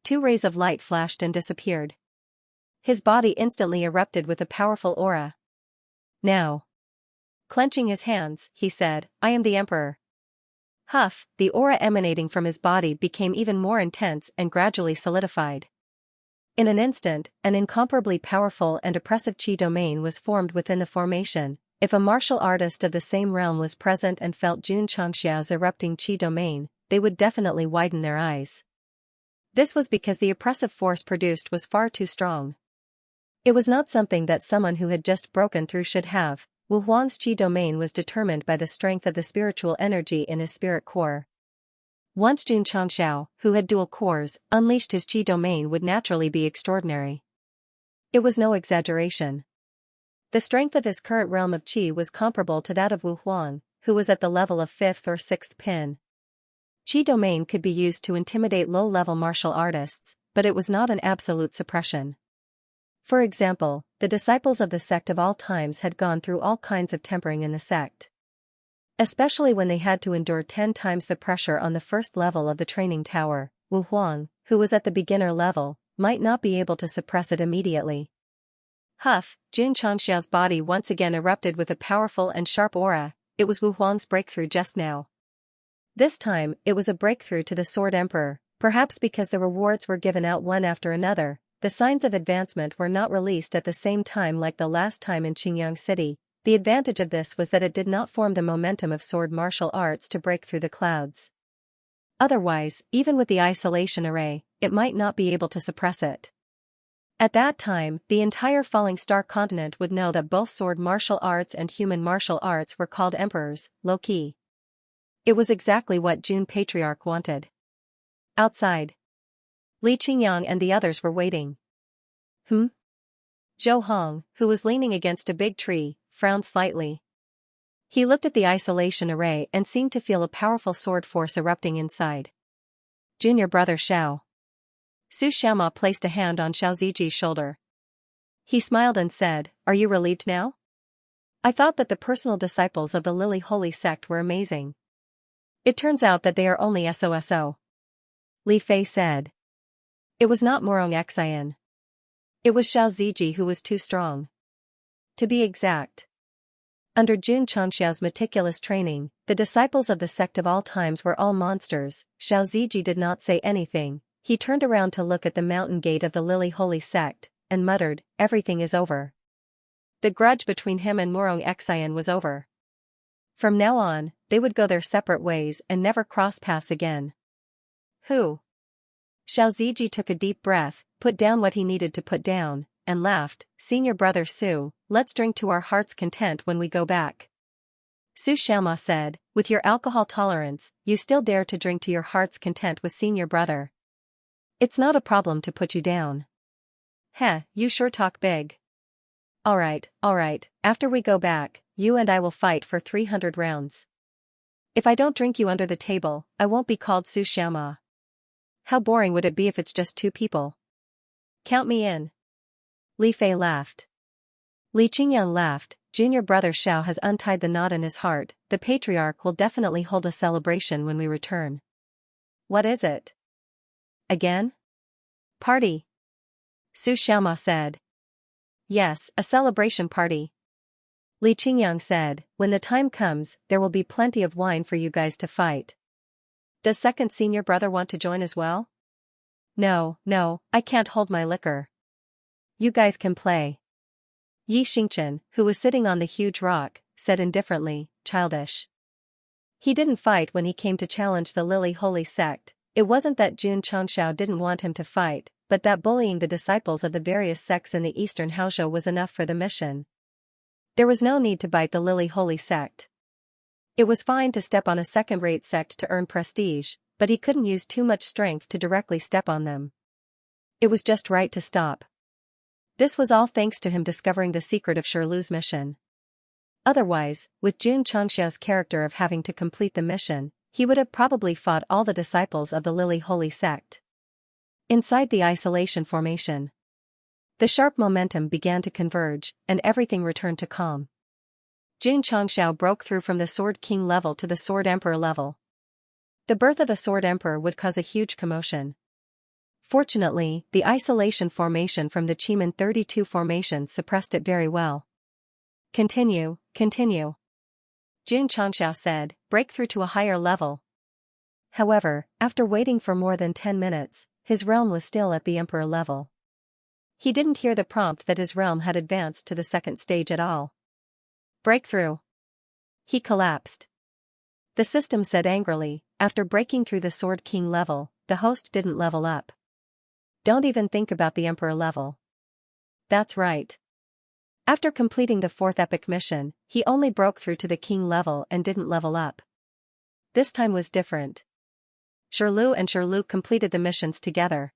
2 rays of light flashed and disappeared. His body instantly erupted with a powerful aura. Now. Clenching his hands, he said, I am the emperor. Huff, the aura emanating from his body became even more intense and gradually solidified. In an instant, an incomparably powerful and oppressive chi domain was formed within the formation. If a martial artist of the same realm was present and felt Jun Changxiao's erupting chi domain, they would definitely widen their eyes. This was because the oppressive force produced was far too strong. It was not something that someone who had just broken through should have. Wu Huang's chi domain was determined by the strength of the spiritual energy in his spirit core. Once Jun Changxiao, who had dual cores, unleashed his chi domain would naturally be extraordinary. It was no exaggeration. The strength of his current realm of chi was comparable to that of Wu Huang, who was at the level of 5th or 6th pin. Chi domain could be used to intimidate low-level martial artists, but it was not an absolute suppression. For example, the disciples of the sect of all times had gone through all kinds of tempering in the sect. Especially when they had to endure 10 times the pressure on the first level of the training tower, Wu Huang, who was at the beginner level, might not be able to suppress it immediately. Huff, Jun Changxiao's body once again erupted with a powerful and sharp aura. It was Wu Huang's breakthrough just now. This time, it was a breakthrough to the Sword Emperor, perhaps because the rewards were given out one after another. The signs of advancement were not released at the same time like the last time in Qingyang City. The advantage of this was that it did not form the momentum of sword martial arts to break through the clouds. Otherwise, even with the isolation array, it might not be able to suppress it. At that time, the entire Falling Star continent would know that both sword martial arts and human martial arts were called emperors, low-key. It was exactly what June Patriarch wanted. Outside, Li Qingyang and the others were waiting. Zhou Hong, who was leaning against a big tree, frowned slightly. He looked at the isolation array and seemed to feel a powerful sword force erupting inside. Junior brother Xiao. Su Xiaoma placed a hand on Xiao Ziji's shoulder. He smiled and said, "Are you relieved now? I thought that the personal disciples of the Lily Holy Sect were amazing. It turns out that they are only SOSO. Li Fei said. It was not Morong Xian. It was Xiao Ziji who was too strong. To be exact. Under Jun Changxiao's meticulous training, the disciples of the sect of all times were all monsters. Xiao Ziji did not say anything. He turned around to look at the mountain gate of the Lily Holy Sect, and muttered, "Everything is over." The grudge between him and Morong Xian was over. From now on, they would go their separate ways and never cross paths again. Who? Xiao Ziji took a deep breath, put down what he needed to put down, and laughed. "Senior brother Su, let's drink to our heart's content when we go back." Su Xiaoma said, "With your alcohol tolerance, you still dare to drink to your heart's content with senior brother. It's not a problem to put you down. Heh, you sure talk big. Alright, after we go back, you and I will fight for 300 rounds. If I don't drink you under the table, I won't be called Su Xiaoma. How boring would it be if it's just two people? Count me in." Li Fei laughed. Li Qingyang laughed. "Junior brother Xiao has untied the knot in his heart. The patriarch will definitely hold a celebration when we return." "What is it? Again? Party?" Su Xiaoma said. "Yes, a celebration party." Li Qingyang said, "When the time comes, there will be plenty of wine for you guys to fight. Does second senior brother want to join as well?" No, I can't hold my liquor. You guys can play." Yi Xingchen, who was sitting on the huge rock, said indifferently, "Childish." He didn't fight when he came to challenge the Lily Holy Sect. It wasn't that Jun Changxiao didn't want him to fight, but that bullying the disciples of the various sects in the eastern Haozhou was enough for the mission. There was no need to bite the Lily Holy Sect. It was fine to step on a second-rate sect to earn prestige, but he couldn't use too much strength to directly step on them. It was just right to stop. This was all thanks to him discovering the secret of Shirlu's mission. Otherwise, with Jun Changxiao's character of having to complete the mission, he would have probably fought all the disciples of the Lily Holy Sect. Inside the isolation formation, the sharp momentum began to converge, and everything returned to calm. Jun Changxiao broke through from the Sword King level to the Sword Emperor level. The birth of the Sword Emperor would cause a huge commotion. Fortunately, the isolation formation from the Chiman 32 formation suppressed it very well. Continue. Jun Changxiao said, "Break through to a higher level." However, after waiting for more than 10 minutes, his realm was still at the Emperor level. He didn't hear the prompt that his realm had advanced to the second stage at all. Breakthrough. He collapsed. The system said angrily, "After breaking through the Sword King level, the host didn't level up. Don't even think about the Emperor level." That's right. After completing the fourth epic mission, he only broke through to the King level and didn't level up. This time was different. Shirlu and Shirlu completed the missions together.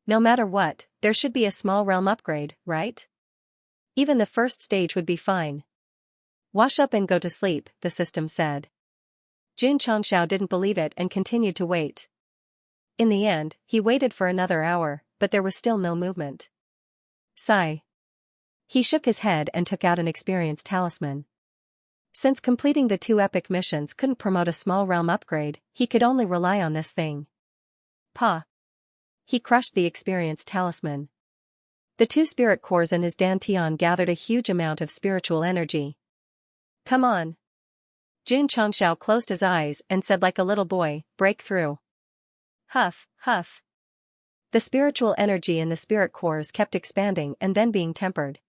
No matter what, there should be a small realm upgrade, right? Even the first stage would be fine. Wash up and go to sleep, the system said. Jun Changxiao didn't believe it and continued to wait. In the end, he waited for another hour, but there was still no movement. Sigh. He shook his head and took out an experience talisman. Since completing the 2 epic missions couldn't promote a small realm upgrade, he could only rely on this thing. Pa. He crushed the experience talisman. The 2 spirit cores in his dantian gathered a huge amount of spiritual energy. Come on. Jun Changxiao closed his eyes and said like a little boy, "Break through." Huff. The spiritual energy in the spirit cores kept expanding and then being tempered.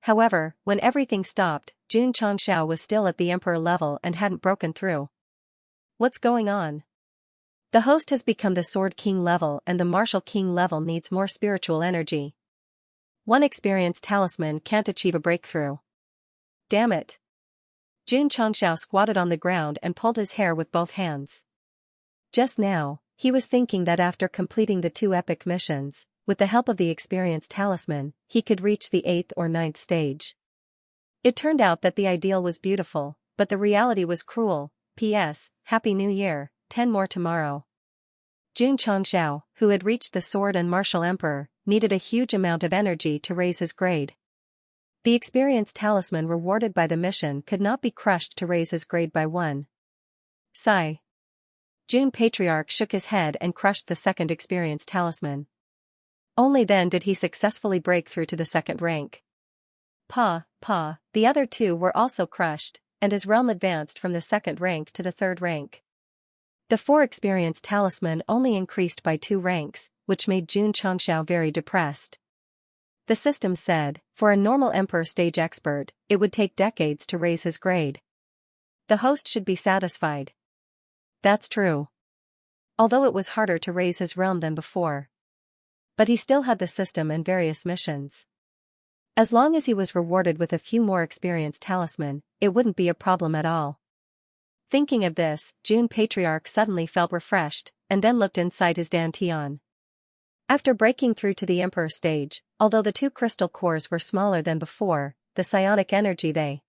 However, when everything stopped, Jun Changxiao was still at the Emperor level and hadn't broken through. What's going on? The host has become the Sword King level and the Martial King level needs more spiritual energy. One experience talisman can't achieve a breakthrough. Damn it. Xianxia squatted on the ground and pulled his hair with both hands. Just now, he was thinking that after completing the 2 epic missions, with the help of the experience talisman, he could reach the 8th or 9th stage. It turned out that the ideal was beautiful, but the reality was cruel. P.S. Happy New Year, 10 more tomorrow. Xianxia, who had reached the Sword and Martial Emperor, needed a huge amount of energy to raise his grade. The experience talisman rewarded by the mission could not be crushed to raise his grade by 1. Sigh. June Patriarch shook his head and crushed the 2nd experience talisman. Only then did he successfully break through to the 2nd rank. The other 2 were also crushed, and his realm advanced from the 2nd rank to the 3rd rank. The 4 experience talisman only increased by 2 ranks, which made Xianxia very depressed. The system said, for a normal Emperor stage expert, it would take decades to raise his grade. The host should be satisfied. That's true. Although it was harder to raise his realm than before. But he still had the system and various missions. As long as he was rewarded with a few more experience talisman, it wouldn't be a problem at all. Thinking of this, June Patriarch suddenly felt refreshed, and then looked inside his dantian. After breaking through to the Emperor stage, although the 2 crystal cores were smaller than before, the psionic energy they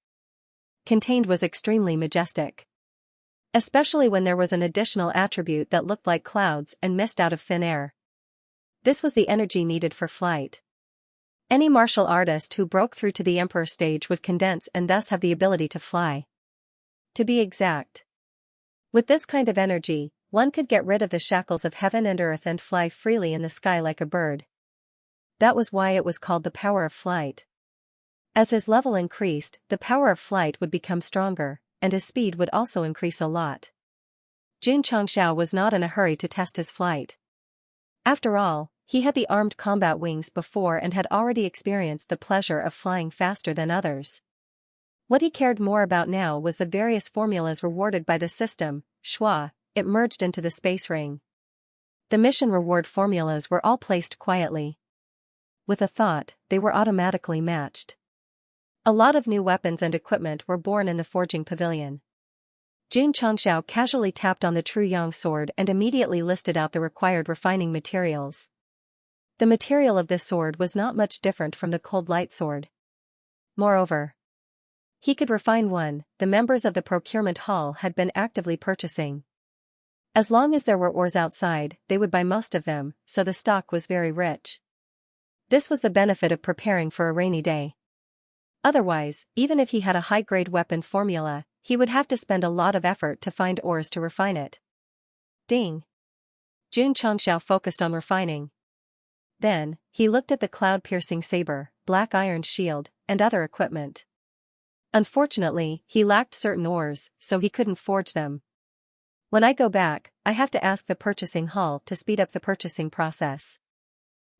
contained was extremely majestic. Especially when there was an additional attribute that looked like clouds and mist out of thin air. This was the energy needed for flight. Any martial artist who broke through to the Emperor stage would condense and thus have the ability to fly. To be exact. With this kind of energy, one could get rid of the shackles of heaven and earth and fly freely in the sky like a bird. That was why it was called the power of flight. As his level increased, the power of flight would become stronger, and his speed would also increase a lot. Xianxia was not in a hurry to test his flight. After all, he had the armed combat wings before and had already experienced the pleasure of flying faster than others. What he cared more about now was the various formulas rewarded by the system. Schwa, it merged into the space ring. The mission reward formulas were all placed quietly. With a thought, they were automatically matched. A lot of new weapons and equipment were born in the forging pavilion. Xianxia casually tapped on the True Yang sword and immediately listed out the required refining materials. The material of this sword was not much different from the cold light sword. Moreover, he could refine one the members of the procurement hall had been actively purchasing. As long as there were ores outside, they would buy most of them, so the stock was very rich. This was the benefit of preparing for a rainy day. Otherwise, even if he had a high-grade weapon formula, he would have to spend a lot of effort to find ores to refine it. Ding! Xianxia focused on refining. Then, he looked at the cloud-piercing saber, black iron shield, and other equipment. Unfortunately, he lacked certain ores, so he couldn't forge them. When I go back, I have to ask the purchasing hall to speed up the purchasing process.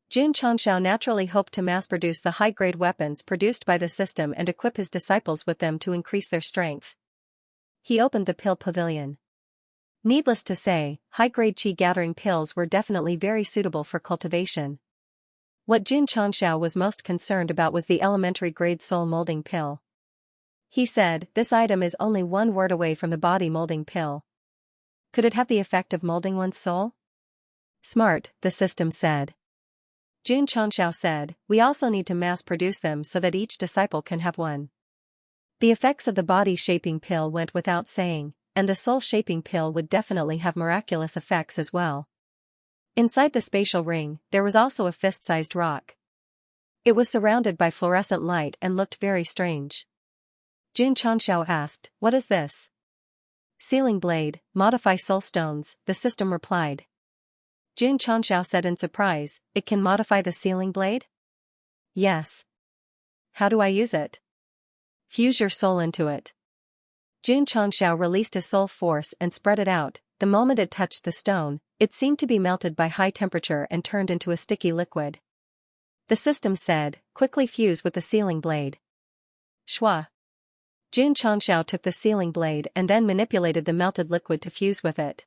Xianxia naturally hoped to mass-produce the high-grade weapons produced by the system and equip his disciples with them to increase their strength. He opened the pill pavilion. Needless to say, high-grade chi-gathering pills were definitely very suitable for cultivation. What Xianxia was most concerned about was the elementary-grade soul molding pill. He said, this item is only 1 word away from the body molding pill. Could it have the effect of molding one's soul? Smart, the system said. Xianxia said, we also need to mass-produce them so that each disciple can have one. The effects of the body-shaping pill went without saying, and the soul-shaping pill would definitely have miraculous effects as well. Inside the spatial ring, there was also a fist-sized rock. It was surrounded by fluorescent light and looked very strange. Xianxia asked, what is this? Sealing blade, modify soul stones, the system replied. Xianxia said in surprise, it can modify the sealing blade? Yes. How do I use it? Fuse your soul into it. Xianxia released his soul force and spread it out. The moment it touched the stone, it seemed to be melted by high temperature and turned into a sticky liquid. The system said, quickly fuse with the sealing blade. Schwa. Xianxia took the sealing blade and then manipulated the melted liquid to fuse with it.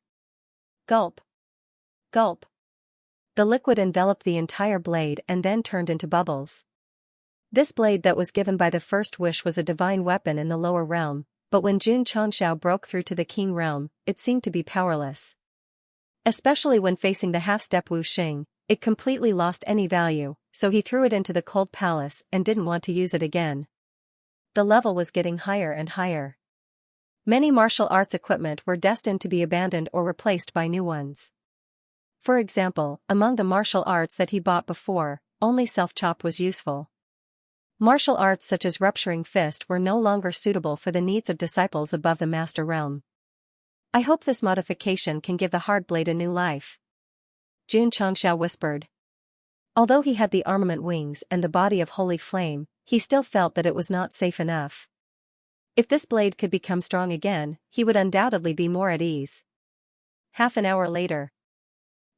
Gulp. Gulp. The liquid enveloped the entire blade and then turned into bubbles. This blade that was given by the first wish was a divine weapon in the lower realm, but when Jun Changxiao broke through to the king realm, it seemed to be powerless. Especially when facing the half-step Wu Xing, it completely lost any value, so he threw it into the cold palace and didn't want to use it again. The level was getting higher and higher. Many martial arts equipment were destined to be abandoned or replaced by new ones. For example, among the martial arts that he bought before, only self-chop was useful. Martial arts such as rupturing fist were no longer suitable for the needs of disciples above the master realm. I hope this modification can give the hard blade a new life, Jun Changxiao whispered. Although he had the armament wings and the body of holy flame, he still felt that it was not safe enough. If this blade could become strong again, he would undoubtedly be more at ease. Half an hour later,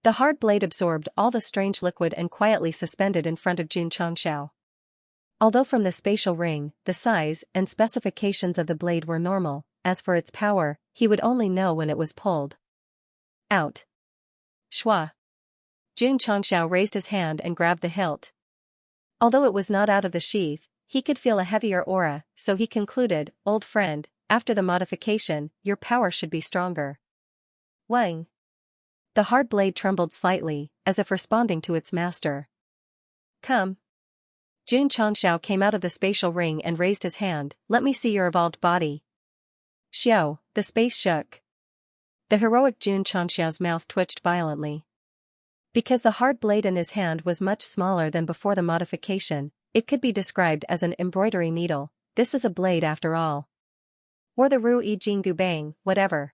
the hard blade absorbed all the strange liquid and quietly suspended in front of Jun Changxiao. Although from the spatial ring, the size and specifications of the blade were normal, as for its power, he would only know when it was pulled out. Shua. Jun Changxiao raised his hand and grabbed the hilt. Although it was not out of the sheath, he could feel a heavier aura, so he concluded, "Old friend, after the modification, your power should be stronger." Wang. The hard blade trembled slightly, as if responding to its master. Come. Jun Changxiao came out of the spatial ring and raised his hand, "Let me see your evolved body." Xiao, the space shook. The heroic Jun Changxiao's mouth twitched violently. Because the hard blade in his hand was much smaller than before the modification, it could be described as an embroidery needle. This is a blade after all. Or the Ru Yi Jingu Bang, whatever.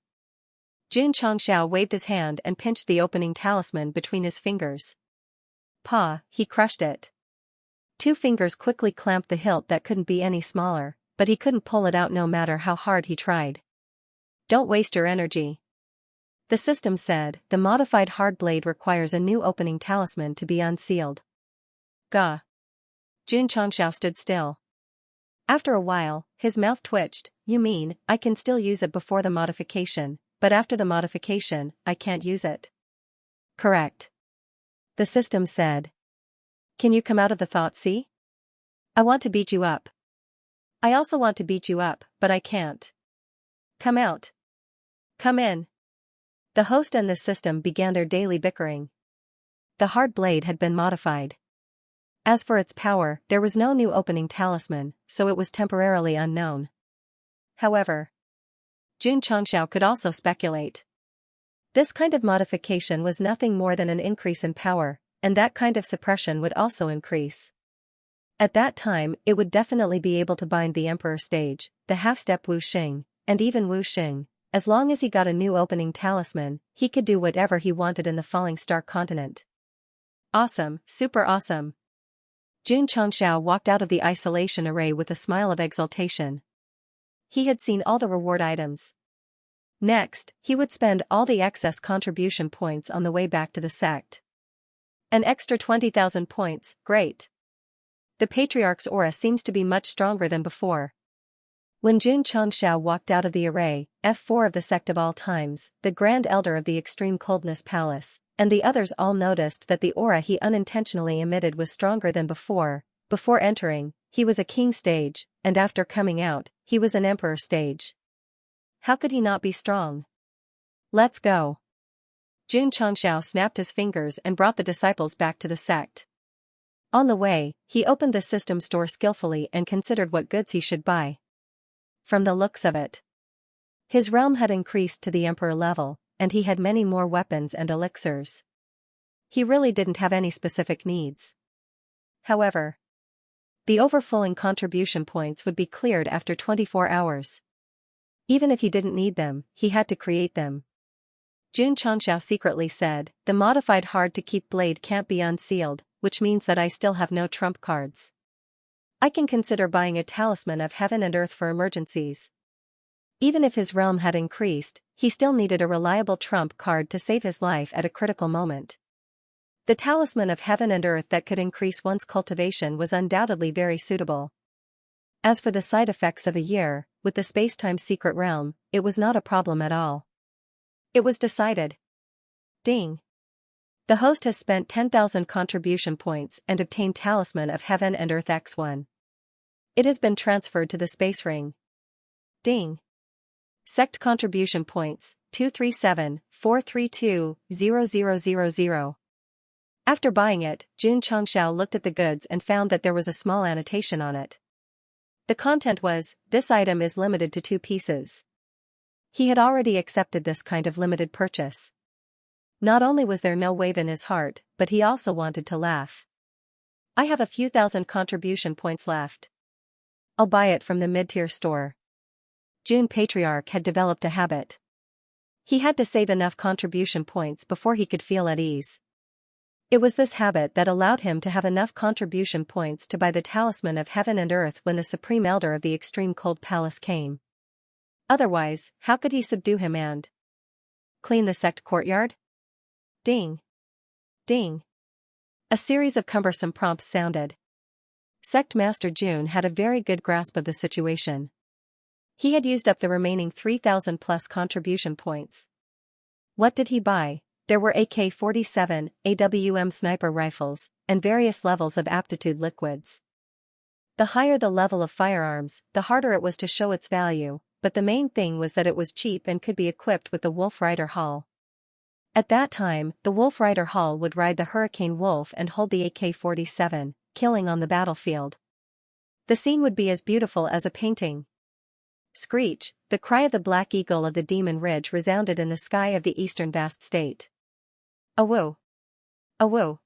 Jun Changxiao waved his hand and pinched the opening talisman between his fingers. Pa, he crushed it. 2 fingers quickly clamped the hilt that couldn't be any smaller, but he couldn't pull it out no matter how hard he tried. Don't waste your energy. The system said, the modified hard blade requires a new opening talisman to be unsealed. Gah. Jun Changxiao stood still. After a while, his mouth twitched. You mean, I can still use it before the modification, but after the modification, I can't use it? Correct. The system said. Can you come out of the thought sea? I want to beat you up. I also want to beat you up, but I can't. Come out. Come in. The host and the system began their daily bickering. The hard blade had been modified. As for its power, there was no new opening talisman, so it was temporarily unknown. However, Jun Changxiao could also speculate. This kind of modification was nothing more than an increase in power, and that kind of suppression would also increase. At that time, it would definitely be able to bind the Emperor stage, the half-step Wu Xing, and even Wu Xing. As long as he got a new opening talisman, he could do whatever he wanted in the Falling Star continent. Awesome, super awesome. Jun Changxiao walked out of the isolation array with a smile of exultation. He had seen all the reward items. Next, he would spend all the excess contribution points on the way back to the sect. An extra 20,000 points, great. The Patriarch's aura seems to be much stronger than before. When Jun Changxiao walked out of the array, F4 of the sect of all times, the Grand Elder of the Extreme Coldness Palace, and the others all noticed that the aura he unintentionally emitted was stronger than before. Before entering, he was a king stage, and after coming out, he was an emperor stage. How could he not be strong? Let's go. Jun Changxiao snapped his fingers and brought the disciples back to the sect. On the way, he opened the system store skillfully and considered what goods he should buy. From the looks of it, his realm had increased to the emperor level, and he had many more weapons and elixirs. He really didn't have any specific needs. However, the overflowing contribution points would be cleared after 24 hours. Even if he didn't need them, he had to create them. Jun Changxiao secretly said, the modified hard-to-keep blade can't be unsealed, which means that I still have no trump cards. I can consider buying a talisman of heaven and earth for emergencies. Even if his realm had increased, he still needed a reliable trump card to save his life at a critical moment. The talisman of heaven and earth that could increase one's cultivation was undoubtedly very suitable. As for the side effects of a year, with the space-time secret realm, it was not a problem at all. It was decided. Ding. The host has spent 10,000 contribution points and obtained Talisman of Heaven and Earth X1. It has been transferred to the space ring. Ding. Sect contribution points, 237-432-0000. After buying it, Xianxia looked at the goods and found that there was a small annotation on it. The content was, "This item is limited to 2 pieces." He had already accepted this kind of limited purchase. Not only was there no wave in his heart, but he also wanted to laugh. "I have a few thousand contribution points left. I'll buy it from the mid-tier store." June Patriarch had developed a habit. He had to save enough contribution points before he could feel at ease. It was this habit that allowed him to have enough contribution points to buy the talisman of heaven and earth when the Supreme Elder of the Extreme Cold Palace came. Otherwise, how could he subdue him and clean the sect courtyard? Ding. Ding. A series of cumbersome prompts sounded. Sect Master June had a very good grasp of the situation. He had used up the remaining 3,000 plus contribution points. What did he buy? There were AK-47, AWM sniper rifles, and various levels of aptitude liquids. The higher the level of firearms, the harder it was to show its value, but the main thing was that it was cheap and could be equipped with the Wolf Rider Hall. At that time, the Wolf Rider Hall would ride the Hurricane Wolf and hold the AK-47, killing on the battlefield. The scene would be as beautiful as a painting. Screech, the cry of the Black Eagle of the Demon Ridge resounded in the sky of the eastern vast state. Awoo! Awoo!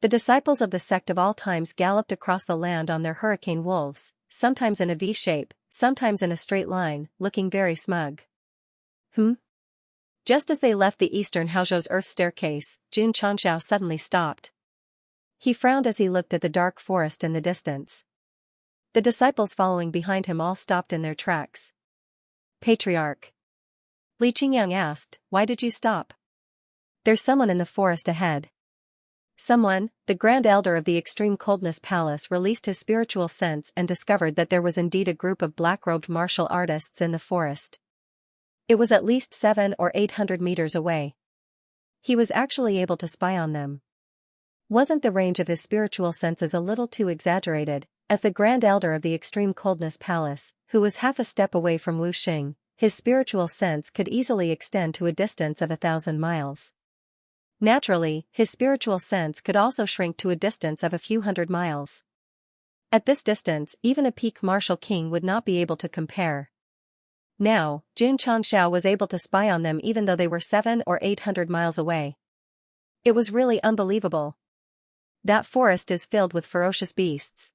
The disciples of the sect of all times galloped across the land on their hurricane wolves, sometimes in a V shape, sometimes in a straight line, looking very smug. Just as they left the eastern Haozhou's earth staircase, Xianxia suddenly stopped. He frowned as he looked at the dark forest in the distance. The disciples following behind him all stopped in their tracks. Patriarch. Li Qingyang asked, "Why did you stop?" "There's someone in the forest ahead." Someone, the Grand Elder of the Extreme Coldness Palace released his spiritual sense and discovered that there was indeed a group of black-robed martial artists in the forest. It was at least 700 or 800 meters away. He was actually able to spy on them. Wasn't the range of his spiritual senses a little too exaggerated? As the Grand Elder of the Extreme Coldness Palace, who was half a step away from Wu Xing, his spiritual sense could easily extend to a distance of 1,000 miles. Naturally, his spiritual sense could also shrink to a distance of a few hundred miles. At this distance, even a peak martial king would not be able to compare. Now, Xianxia was able to spy on them even though they were 700 or 800 miles away. It was really unbelievable. That forest is filled with ferocious beasts.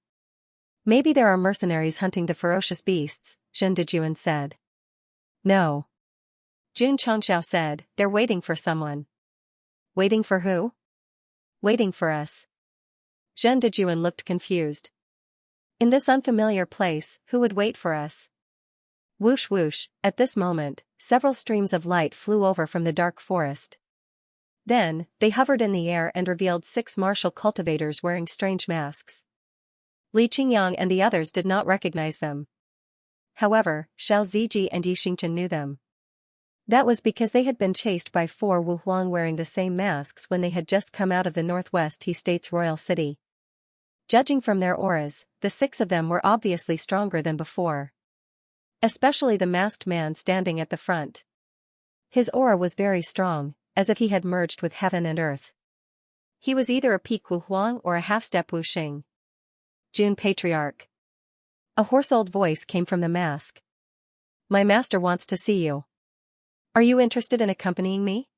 "Maybe there are mercenaries hunting the ferocious beasts," Zhen Dejun said. "No." Xianxia said, "They're waiting for someone." "Waiting for who?" "Waiting for us." Zhen Dejun looked confused. "In this unfamiliar place, who would wait for us?" Whoosh whoosh, at this moment, several streams of light flew over from the dark forest. Then, they hovered in the air and revealed 6 martial cultivators wearing strange masks. Li Qingyang and the others did not recognize them. However, Xiao Ziji and Yi Xingchen knew them. That was because they had been chased by 4 Wu Huang wearing the same masks when they had just come out of the Northwest He State's royal city. Judging from their auras, the 6 of them were obviously stronger than before. Especially the masked man standing at the front. His aura was very strong, as if he had merged with heaven and earth. He was either a peak Wu Huang or a half-step Wu Xing. June Patriarch. A hoarse old voice came from the mask. "My master wants to see you. Are you interested in accompanying me?"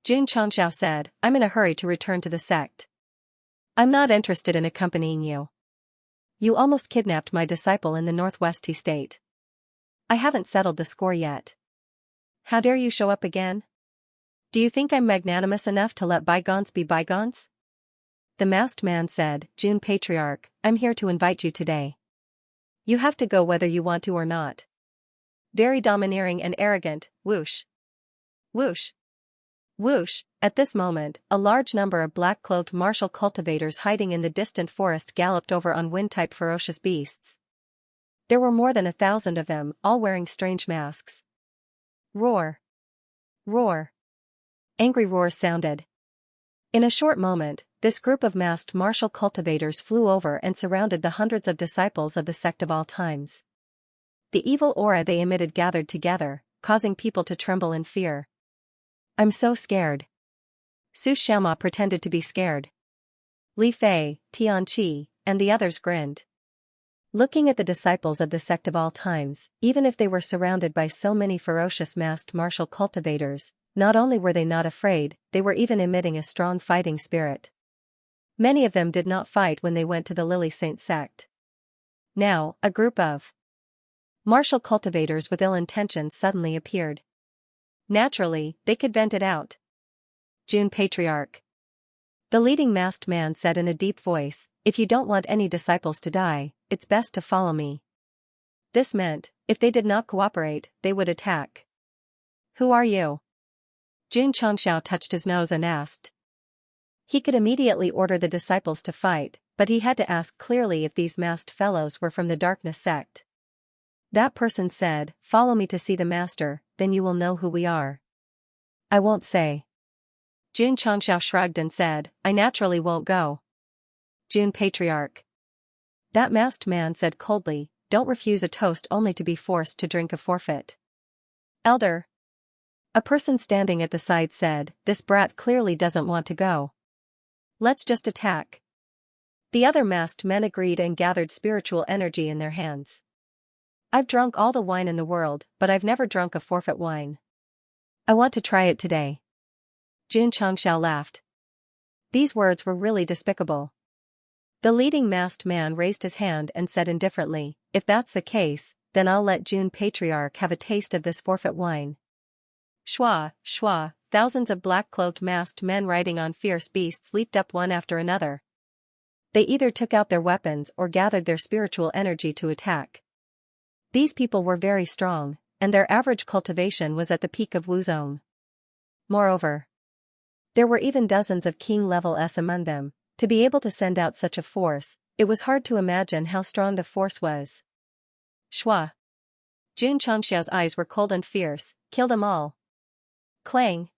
Xianxia said, "I'm in a hurry to return to the sect." "I'm not interested in accompanying you. You almost kidnapped my disciple in the Northwest He State. I haven't settled the score yet. How dare you show up again? Do you think I'm magnanimous enough to let bygones be bygones?" The masked man said, "June Patriarch, I'm here to invite you today. You have to go whether you want to or not." Very domineering and arrogant, whoosh. Whoosh. Whoosh. At this moment, a large number of black-cloaked martial cultivators hiding in the distant forest galloped over on wind-type ferocious beasts. There were more than 1,000 of them, all wearing strange masks. Roar. Roar. Angry roars sounded. In a short moment, this group of masked martial cultivators flew over and surrounded the hundreds of disciples of the sect of all times. The evil aura they emitted gathered together, causing people to tremble in fear. "I'm so scared." Xianxia pretended to be scared. Li Fei, Xianxia, and the others grinned. Looking at the disciples of the sect of all times, even if they were surrounded by so many ferocious masked martial cultivators, not only were they not afraid, they were even emitting a strong fighting spirit. Many of them did not fight when they went to the Lily Saint sect. Now, a group of martial cultivators with ill intentions suddenly appeared. Naturally, they could vent it out. "June Patriarch," the leading masked man said in a deep voice, "if you don't want any disciples to die, it's best to follow me." This meant, if they did not cooperate, they would attack. "Who are you?" Jun Changxiao touched his nose and asked. He could immediately order the disciples to fight, but he had to ask clearly if these masked fellows were from the Darkness sect. That person said, "Follow me to see the master, then you will know who we are." "I won't say." Jun Changxiao shrugged and said, "I naturally won't go." "June Patriarch," that masked man said coldly, "don't refuse a toast only to be forced to drink a forfeit." "Elder," a person standing at the side said, "this brat clearly doesn't want to go. Let's just attack." The other masked men agreed and gathered spiritual energy in their hands. "I've drunk all the wine in the world, but I've never drunk a forfeit wine. I want to try it today." Jun Changxiao laughed. These words were really despicable. The leading masked man raised his hand and said indifferently, "If that's the case, then I'll let June Patriarch have a taste of this forfeit wine." Shwa, shwa, thousands of black-cloaked masked men riding on fierce beasts leaped up one after another. They either took out their weapons or gathered their spiritual energy to attack. These people were very strong, and their average cultivation was at the peak of Wuzong. Moreover, there were even dozens of king-level S among them. To be able to send out such a force, it was hard to imagine how strong the force was. Shwa. Jun Changxiao's eyes were cold and fierce. "Kill them all." Clang.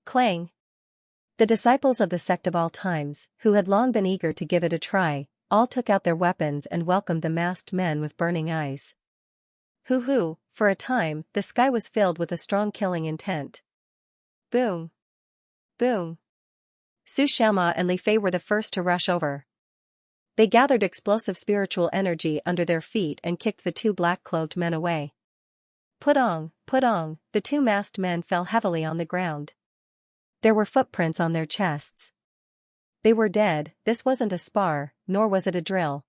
Clang. The disciples of the sect of all times, who had long been eager to give it a try, all took out their weapons and welcomed the masked men with burning eyes. Hoo-hoo, for a time, the sky was filled with a strong killing intent. Boom. Boom. Xianxia and Li Fei were the first to rush over. They gathered explosive spiritual energy under their feet and kicked the two black-cloaked men away. Put-ong, the two masked men fell heavily on the ground. There were footprints on their chests. They were dead. This wasn't a spar, nor was it a drill.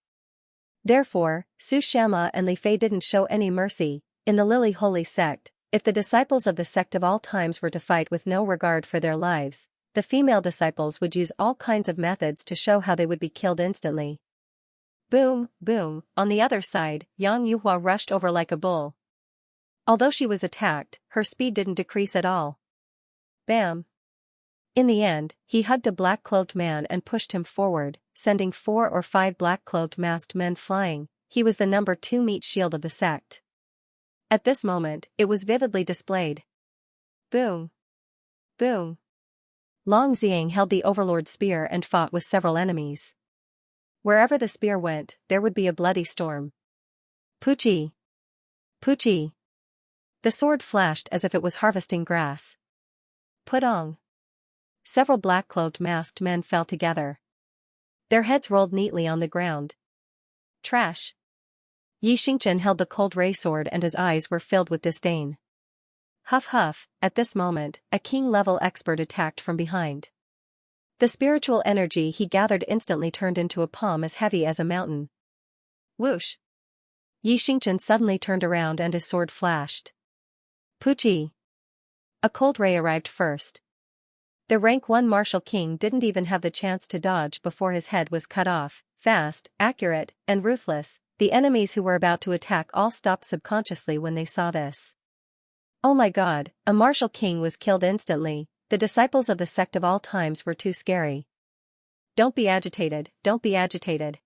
Therefore, Xianxia and Li Fei didn't show any mercy. In the Lily Holy Sect, if the disciples of the sect of all times were to fight with no regard for their lives, the female disciples would use all kinds of methods to show how they would be killed instantly. Boom, boom. On the other side, Yang Yuhua rushed over like a bull. Although she was attacked, her speed didn't decrease at all. Bam. In the end, he hugged a black-cloaked man and pushed him forward, sending 4 or 5 black-cloaked masked men flying. He was the number 2 meat shield of the sect. At this moment, it was vividly displayed. Boom. Boom. Long Xiang held the Overlord's spear and fought with several enemies. Wherever the spear went, there would be a bloody storm. Puchi! Puchi! The sword flashed as if it was harvesting grass. Put-ong! Several black-cloaked masked men fell together. Their heads rolled neatly on the ground. Trash! Xianxia held the cold ray sword and his eyes were filled with disdain. Huff huff, at this moment, a king-level expert attacked from behind. The spiritual energy he gathered instantly turned into a palm as heavy as a mountain. Whoosh! Xianxia suddenly turned around and his sword flashed. Puchi! A cold ray arrived first. The rank 1 martial king didn't even have the chance to dodge before his head was cut off. Fast, accurate, and ruthless, the enemies who were about to attack all stopped subconsciously when they saw this. Oh my god, a martial king was killed instantly. The disciples of the sect of all times were too scary. Don't be agitated, don't be agitated.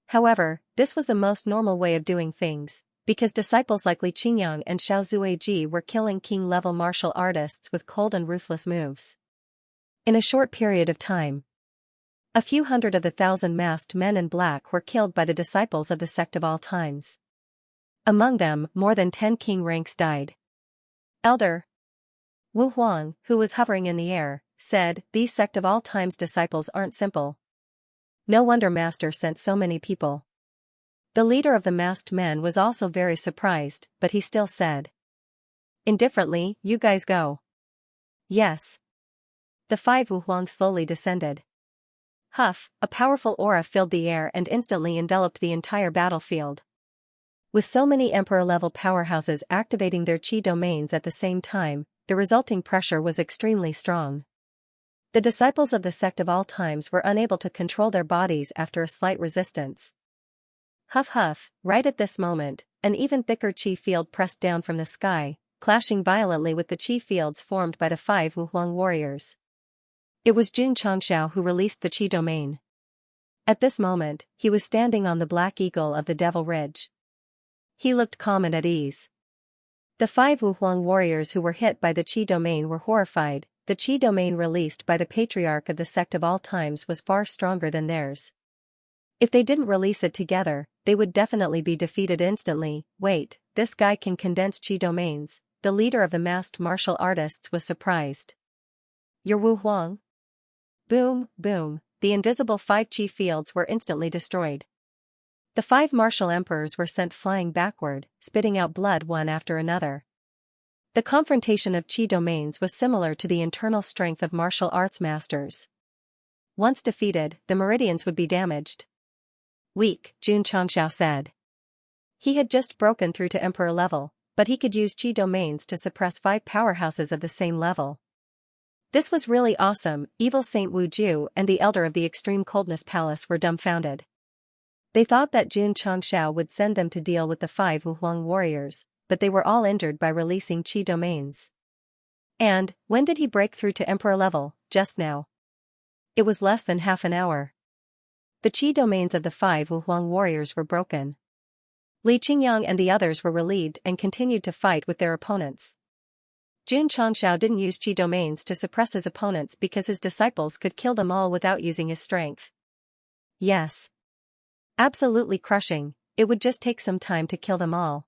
However, this was the most normal way of doing things, because disciples like Li Qingyang and Xiao Zueji were killing king-level martial artists with cold and ruthless moves. In a short period of time, a few hundred of the 1,000 masked men in black were killed by the disciples of the Sect of all times. Among them, more than 10 king ranks died. Elder Wu Huang, who was hovering in the air, said, "These Sect of all times disciples aren't simple. No wonder Master sent so many people." The leader of the masked men was also very surprised, but he still said indifferently, "You guys go." Yes. The 5 Wu Huang slowly descended. Huff, a powerful aura filled the air and instantly enveloped the entire battlefield. With so many Emperor-level powerhouses activating their Qi domains at the same time, the resulting pressure was extremely strong. The disciples of the Sect of all times were unable to control their bodies after a slight resistance. Huff huff, right at this moment, an even thicker Qi field pressed down from the sky, clashing violently with the Qi fields formed by the 5 Wu Huang warriors. It was Xianxia who released the Qi domain. At this moment, he was standing on the Black Eagle of the Devil Ridge. He looked calm and at ease. The 5 Wu Huang warriors who were hit by the Qi domain were horrified. The Qi domain released by the patriarch of the Sect of all times was far stronger than theirs. If they didn't release it together, they would definitely be defeated instantly. Wait, this guy can condense Qi domains. The leader of the masked martial artists was surprised. You're Wu Huang? Boom, boom, the invisible 5 Qi fields were instantly destroyed. The 5 martial emperors were sent flying backward, spitting out blood one after another. The confrontation of Qi domains was similar to the internal strength of martial arts masters. Once defeated, the meridians would be damaged. Weak, Xianxia said. He had just broken through to emperor level, but he could use Qi domains to suppress 5 powerhouses of the same level. This was really awesome. Evil Saint Wu Ju and the Elder of the Extreme Coldness Palace were dumbfounded. They thought that Xianxia would send them to deal with the 5 Wu Huang warriors, but they were all injured by releasing Qi domains. And, when did he break through to emperor level? Just now. It was less than half an hour. The Qi domains of the 5 Wu Huang warriors were broken. Li Qingyang and the others were relieved and continued to fight with their opponents. Xianxia didn't use Qi domains to suppress his opponents because his disciples could kill them all without using his strength. Yes. Absolutely crushing, it would just take some time to kill them all.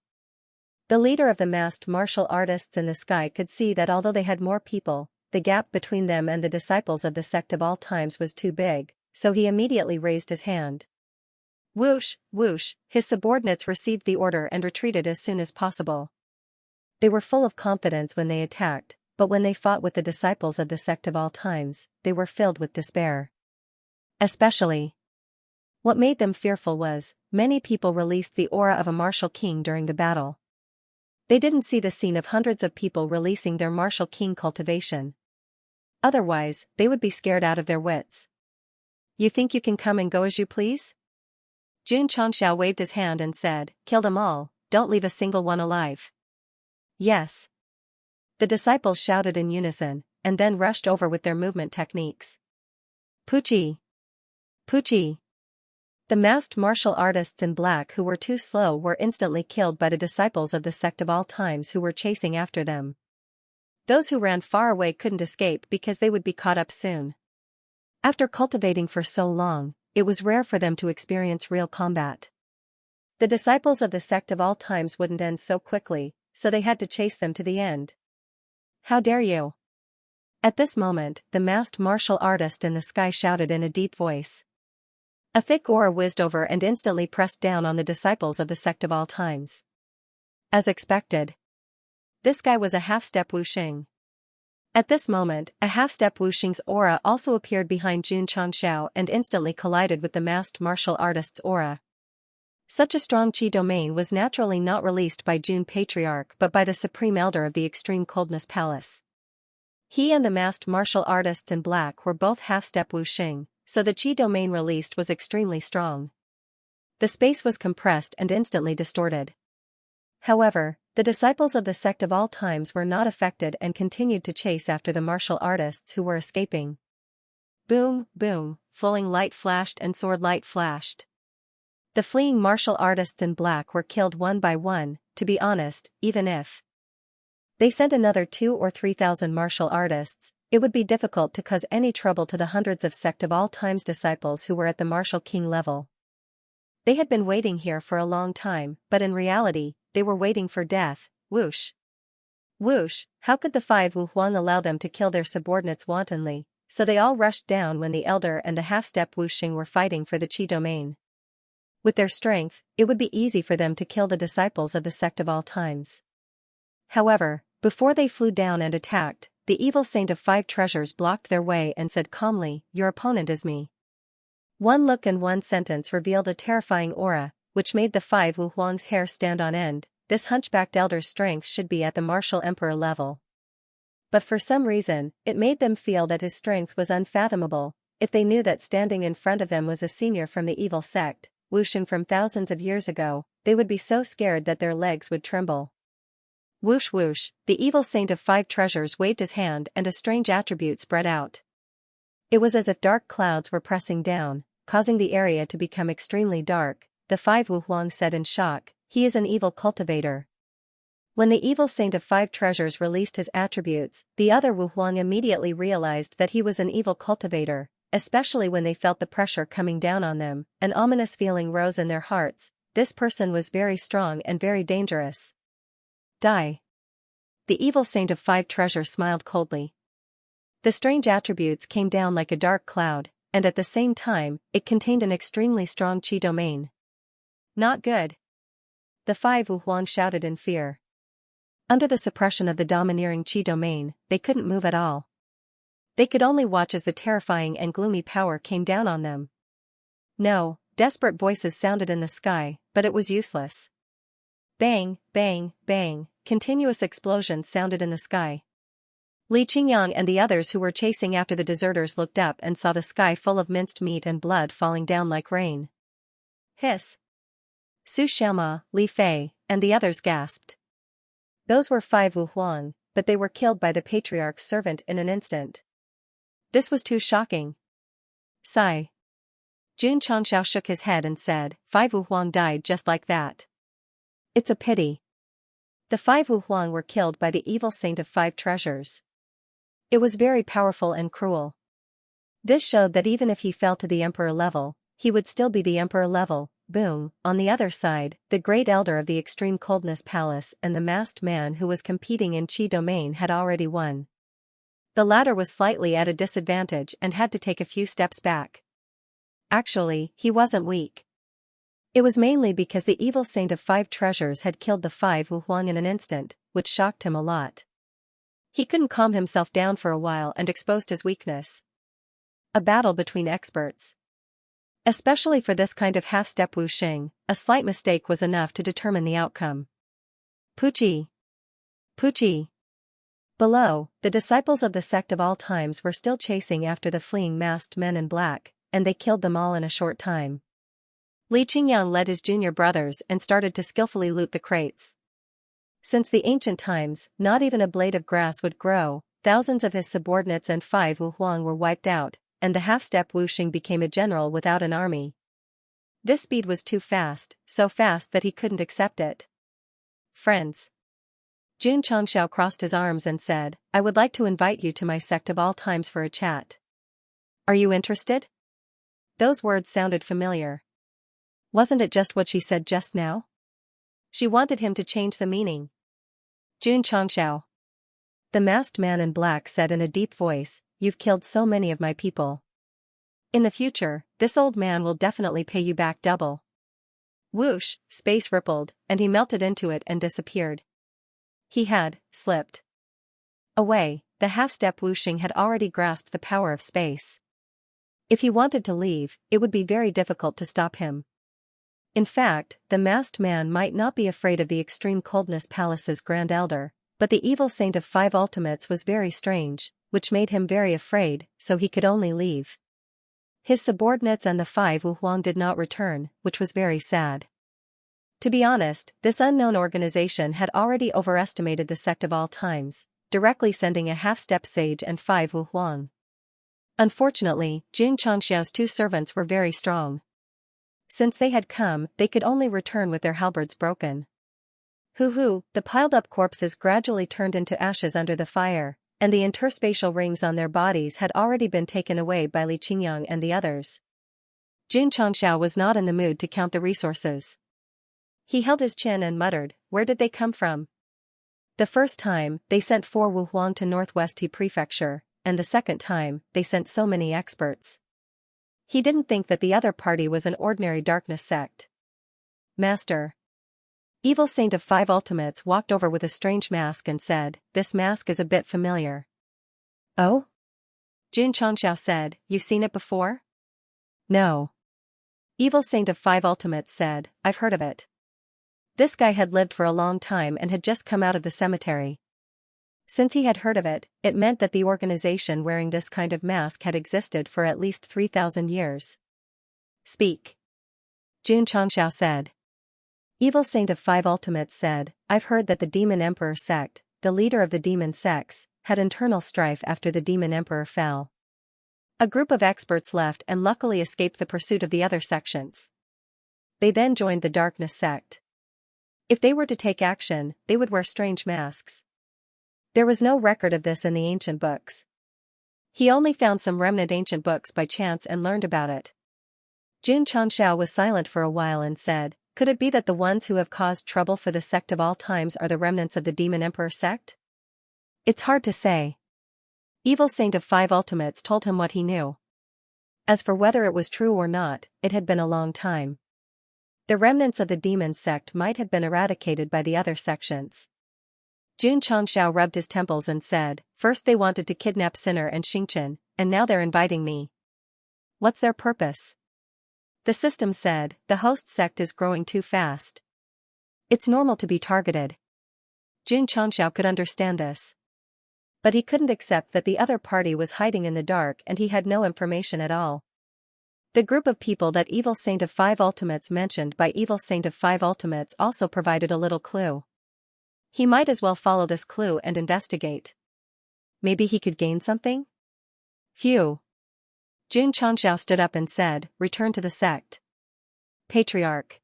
The leader of the masked martial artists in the sky could see that although they had more people, the gap between them and the disciples of the Sect of all times was too big, so he immediately raised his hand. Whoosh, whoosh, his subordinates received the order and retreated as soon as possible. They were full of confidence when they attacked, but when they fought with the disciples of the Sect of all times, they were filled with despair. Especially, what made them fearful was, many people released the aura of a martial king during the battle. They didn't see the scene of hundreds of people releasing their martial king cultivation. Otherwise, they would be scared out of their wits. You think you can come and go as you please? Xianxia waved his hand and said, "Kill them all, don't leave a single one alive." Yes. The disciples shouted in unison, and then rushed over with their movement techniques. Puchi! Puchi! The masked martial artists in black who were too slow were instantly killed by the disciples of the Sect of all times who were chasing after them. Those who ran far away couldn't escape because they would be caught up soon. After cultivating for so long, it was rare for them to experience real combat. The disciples of the Sect of all times wouldn't end so quickly, so they had to chase them to the end. How dare you! At this moment, the masked martial artist in the sky shouted in a deep voice. A thick aura whizzed over and instantly pressed down on the disciples of the Sect of all times. As expected, this guy was a half-step Wuxing. At this moment, a half-step Wuxing's aura also appeared behind Xianxia and instantly collided with the masked martial artist's aura. Such a strong Qi domain was naturally not released by Jun Patriarch but by the Supreme Elder of the Extreme Coldness Palace. He and the masked martial artists in black were both half-step Wuxing, so the Qi domain released was extremely strong. The space was compressed and instantly distorted. However, the disciples of the Sect of all times were not affected and continued to chase after the martial artists who were escaping. Boom, boom, flowing light flashed and sword light flashed. The fleeing martial artists in black were killed one by one. To be honest, even if they sent another 2,000 or 3,000 martial artists, it would be difficult to cause any trouble to the hundreds of Sect of all times disciples who were at the martial king level. They had been waiting here for a long time, but in reality, they were waiting for death. Whoosh! Whoosh! How could the five Wu Huang allow them to kill their subordinates wantonly? So they all rushed down when the elder and the half-step Wu Xing were fighting for the Qi domain. With their strength, it would be easy for them to kill the disciples of the Sect of all times. However, before they flew down and attacked, the evil saint of five treasures blocked their way and said calmly, "Your opponent is me." One look and one sentence revealed a terrifying aura, which made the five Wu Huang's hair stand on end. This hunchbacked elder's strength should be at the martial emperor level. But for some reason, it made them feel that his strength was unfathomable. If they knew that standing in front of them was a senior from the evil sect, Wu Xing from thousands of years ago, they would be so scared that their legs would tremble. Whoosh whoosh, the evil saint of five treasures waved his hand and a strange attribute spread out. It was as if dark clouds were pressing down, causing the area to become extremely dark. The five Wu Huang said in shock, "He is an evil cultivator." When the evil saint of five treasures released his attributes, the other Wu Huang immediately realized that he was an evil cultivator, especially when they felt the pressure coming down on them. An ominous feeling rose in their hearts. This person was very strong and very dangerous. Die. The evil saint of five treasures smiled coldly. The strange attributes came down like a dark cloud, and at the same time, it contained an extremely strong Qi domain. Not good. The five Wu Huang shouted in fear. Under the suppression of the domineering Qi domain, they couldn't move at all. They could only watch as the terrifying and gloomy power came down on them. No, desperate voices sounded in the sky, but it was useless. Bang, bang, bang, continuous explosions sounded in the sky. Li Qingyang and the others who were chasing after the deserters looked up and saw the sky full of minced meat and blood falling down like rain. Hiss! Su Xiaoma, Li Fei, and the others gasped. Those were five Wu Huang, but they were killed by the patriarch's servant in an instant. This was too shocking. Sigh. Jun Changxiao shook his head and said, "Five Wu Huang died just like that. It's a pity." The five Wu Huang were killed by the evil saint of five treasures. It was very powerful and cruel. This showed that even if he fell to the emperor level, he would still be the emperor level. Boom. On the other side, the great elder of the extreme coldness palace and the masked man who was competing in Qi domain had already won. The latter was slightly at a disadvantage and had to take a few steps back. Actually, he wasn't weak. It was mainly because the evil saint of five treasures had killed the five Wu Huang in an instant, which shocked him a lot. He couldn't calm himself down for a while and exposed his weakness. A battle between experts. Especially for this kind of half-step Wu Xing, a slight mistake was enough to determine the outcome. Puchi! Puchi! Below, the disciples of the Sect of all times were still chasing after the fleeing masked men in black, and they killed them all in a short time. Li Qingyang led his junior brothers and started to skillfully loot the crates. Since the ancient times, not even a blade of grass would grow. Thousands of his subordinates and five Wu Huang were wiped out, and the half-step Wu Xing became a general without an army. This speed was too fast, so fast that he couldn't accept it. Friends. Jun Changxiao crossed his arms and said, "I would like to invite you to my Sect of all times for a chat. Are you interested?" Those words sounded familiar. Wasn't it just what she said just now? She wanted him to change the meaning. Jun Changxiao. The masked man in black said in a deep voice, "You've killed so many of my people. In the future, this old man will definitely pay you back double." Whoosh, space rippled, and he melted into it and disappeared. He had slipped away. The half-step Wu Xing had already grasped the power of space. If he wanted to leave, it would be very difficult to stop him. In fact, the masked man might not be afraid of the extreme coldness palace's grand elder, but the evil saint of five ultimates was very strange, which made him very afraid, so he could only leave. His subordinates and the five Wu Huang did not return, which was very sad. To be honest, this unknown organization had already overestimated the Sect of all times, directly sending a half-step sage and five Wu Huang. Unfortunately, Jun Changxiao's two servants were very strong. Since they had come, they could only return with their halberds broken. Hoo-hoo, the piled-up corpses gradually turned into ashes under the fire. and the interspatial rings on their bodies had already been taken away by Li Qingyang and the others. Jun Changxiao was not in the mood to count the resources. He held his chin and muttered, "Where did they come from?" The first time, they sent 4 Wuhuang to Northwest He Prefecture, and the second time, they sent so many experts. He didn't think that the other party was an ordinary darkness sect. "Master." Evil Saint of 5 Ultimates walked over with a strange mask and said, "This mask is a bit familiar." "Oh?" Jun Changxiao said, "You've seen it before?" "No." Evil Saint of 5 Ultimates said, "I've heard of it." This guy had lived for a long time and had just come out of the cemetery. Since he had heard of it, it meant that the organization wearing this kind of mask had existed for at least 3,000 years. "Speak." Jun Changxiao said. Evil Saint of 5 Ultimates said, "I've heard that the Demon Emperor Sect, the leader of the demon sects, had internal strife after the Demon Emperor fell. A group of experts left and luckily escaped the pursuit of the other sections. They then joined the Darkness Sect. If they were to take action, they would wear strange masks. There was no record of this in the ancient books. He only found some remnant ancient books by chance and learned about it." Jun Changxiao was silent for a while and said, "Could it be that the ones who have caused trouble for the sect of all times are the remnants of the Demon Emperor Sect?" "It's hard to say." Evil Saint of 5 Ultimates told him what he knew. As for whether it was true or not, it had been a long time. The remnants of the demon sect might have been eradicated by the other sections. Jun Changxiao rubbed his temples and said, "First they wanted to kidnap Sinner and Xingchen, and now they're inviting me. What's their purpose?" The system said, "The host sect is growing too fast. It's normal to be targeted." Jun Changxiao could understand this. But he couldn't accept that the other party was hiding in the dark and he had no information at all. The group of people that Evil Saint of 5 Ultimates mentioned by Evil Saint of 5 Ultimates also provided a little clue. He might as well follow this clue and investigate. Maybe he could gain something? Phew. Jun Changxiao stood up and said, "Return to the sect." Patriarch.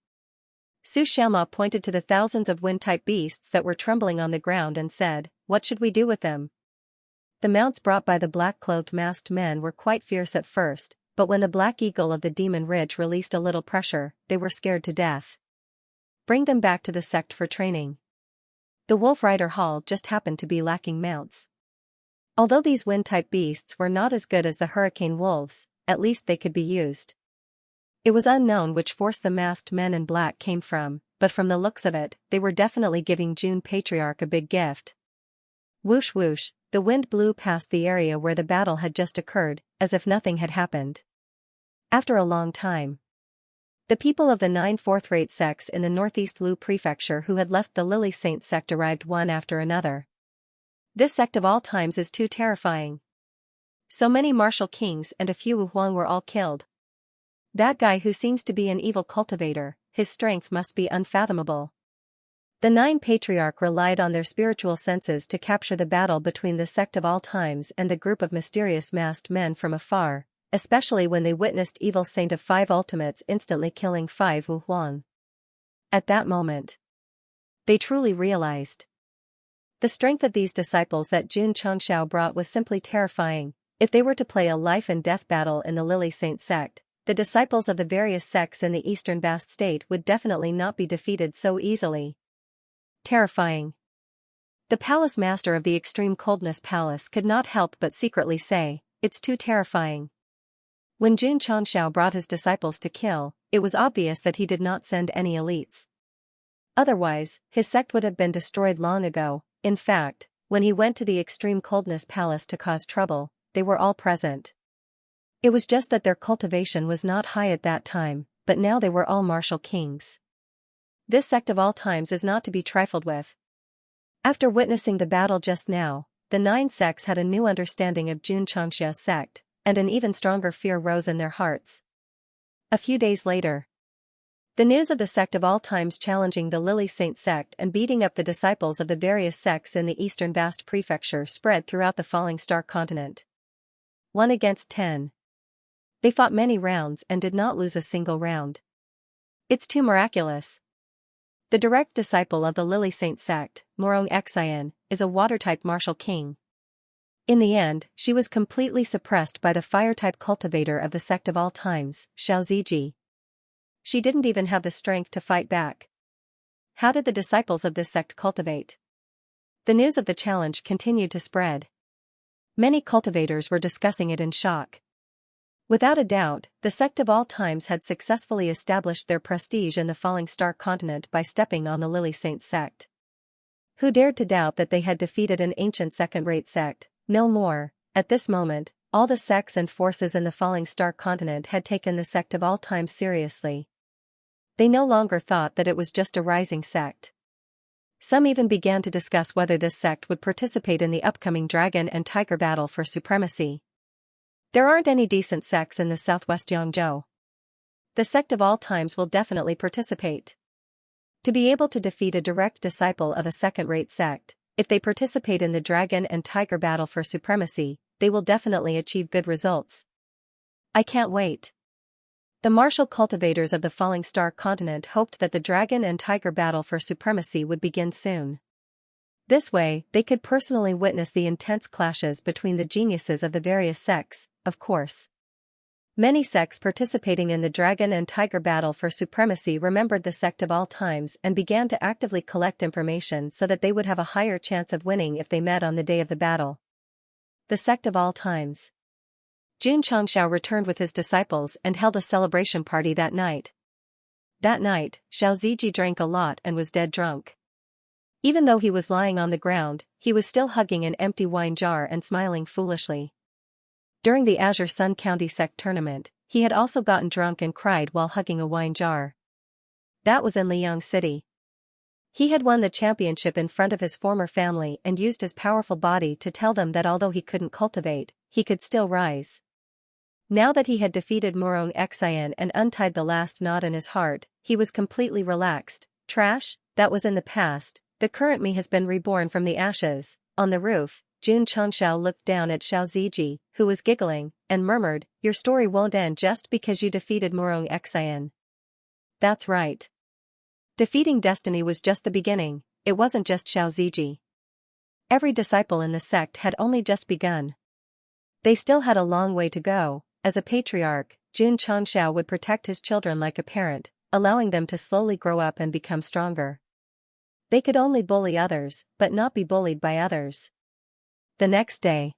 Su Xiaoma pointed to the thousands of wind-type beasts that were trembling on the ground and said, "What should we do with them?" The mounts brought by the black-clothed masked men were quite fierce at first, but when the Black Eagle of the Demon Ridge released a little pressure, they were scared to death. "Bring them back to the sect for training." The Wolf Rider Hall just happened to be lacking mounts. Although these wind-type beasts were not as good as the hurricane wolves, at least they could be used. It was unknown which force the masked men in black came from, but from the looks of it, they were definitely giving Jun Patriarch a big gift. Whoosh whoosh, the wind blew past the area where the battle had just occurred, as if nothing had happened. After a long time, the people of the 9 fourth-rate sects in the Northeast Lu Prefecture who had left the Lily Saint sect arrived one after another. This sect of all times is too terrifying. So many martial kings and a few Wuhuang were all killed. That guy who seems to be an evil cultivator, his strength must be unfathomable. The 9 Patriarch relied on their spiritual senses to capture the battle between the sect of all times and the group of mysterious masked men from afar, especially when they witnessed Evil Saint of 5 Ultimates instantly killing 5 Wuhuang. At that moment, they truly realized the strength of these disciples that Jun Changxiao brought was simply terrifying. If they were to play a life-and-death battle in the Lily Saint sect, the disciples of the various sects in the eastern vast state would definitely not be defeated so easily. Terrifying. The palace master of the Extreme Coldness Palace could not help but secretly say, "It's too terrifying." When Jun Changxiao brought his disciples to kill, it was obvious that he did not send any elites. Otherwise, his sect would have been destroyed long ago. In fact, when he went to the Extreme Coldness Palace to cause trouble, they were all present. It was just that their cultivation was not high at that time, but now they were all martial kings. This sect of all times is not to be trifled with. After witnessing the battle just now, the 9 sects had a new understanding of Jun Changxiao's sect, and an even stronger fear rose in their hearts. A few days later, the news of the sect of all times challenging the Lily Saint sect and beating up the disciples of the various sects in the eastern vast prefecture spread throughout the Falling Star continent. 1 against 10. They fought many rounds and did not lose a single round. It's too miraculous. The direct disciple of the Lily Saint sect, Morong Xian, is a water-type martial king. In the end, she was completely suppressed by the fire-type cultivator of the Sect of all times, Xianxia. She didn't even have the strength to fight back. How did the disciples of this sect cultivate? The news of the challenge continued to spread. Many cultivators were discussing it in shock. Without a doubt, the Sect of all times had successfully established their prestige in the falling star continent by stepping on the Lily Saint sect. Who dared to doubt that they had defeated an ancient second-rate sect? No more. At this moment, all the sects and forces in the falling star continent had taken the Sect of all times seriously. They no longer thought that it was just a rising sect. Some even began to discuss whether this sect would participate in the upcoming dragon and tiger battle for supremacy. There aren't any decent sects in the southwest Yangzhou. The Sect of all times will definitely participate. To be able to defeat a direct disciple of a second-rate sect, if they participate in the dragon and tiger battle for supremacy, they will definitely achieve good results. I can't wait. The martial cultivators of the falling star continent hoped that the dragon and tiger battle for supremacy would begin soon. This way, they could personally witness the intense clashes between the geniuses of the various sects, of course. Many sects participating in the dragon and tiger battle for supremacy remembered the Sect of all times and began to actively collect information so that they would have a higher chance of winning if they met on the day of the battle. The Sect of all times. Xianxia returned with his disciples and held a celebration party that night. That night, Xiaoziji drank a lot and was dead drunk. Even though he was lying on the ground, he was still hugging an empty wine jar and smiling foolishly. During the Azure Sun County Sect tournament, he had also gotten drunk and cried while hugging a wine jar. That was in Liang City. He had won the championship in front of his former family and used his powerful body to tell them that although he couldn't cultivate, he could still rise. Now that he had defeated Xianxia and untied the last knot in his heart, he was completely relaxed. Trash, that was in the past, the current me has been reborn from the ashes. On the roof, Xianxia looked down at Xiaoziji, who was giggling, and murmured, "Your story won't end just because you defeated Xianxia." That's right. Defeating destiny was just the beginning, it wasn't just Xiaoziji. Every disciple in the sect had only just begun. They still had a long way to go. As a patriarch, Xianxia would protect his children like a parent, allowing them to slowly grow up and become stronger. They could only bully others, but not be bullied by others. The next day,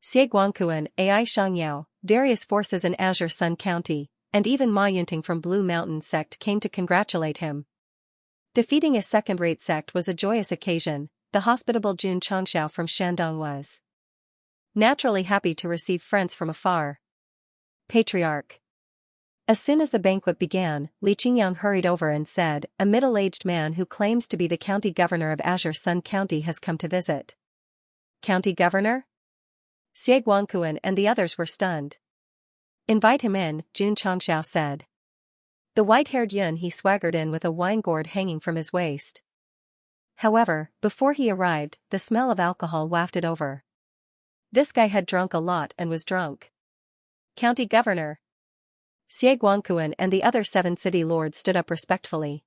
Xie Guangquan, Ai Xiangyao, various forces in Azure Sun County, and even Ma Yunting from Blue Mountain Sect came to congratulate him. Defeating a second-rate sect was a joyous occasion. The hospitable Xianxia from Shandong was naturally happy to receive friends from afar. Patriarch. As soon as the banquet began, Li Qingyang hurried over and said, "A middle-aged man who claims to be the county governor of Azure Sun County has come to visit." County governor? Xie Guangquan and the others were stunned. "Invite him in," Xianxia said. The white-haired Yun he swaggered in with a wine gourd hanging from his waist. However, before he arrived, the smell of alcohol wafted over. This guy had drunk a lot and was drunk. County governor. Xie Guangquan and the other 7 city lords stood up respectfully.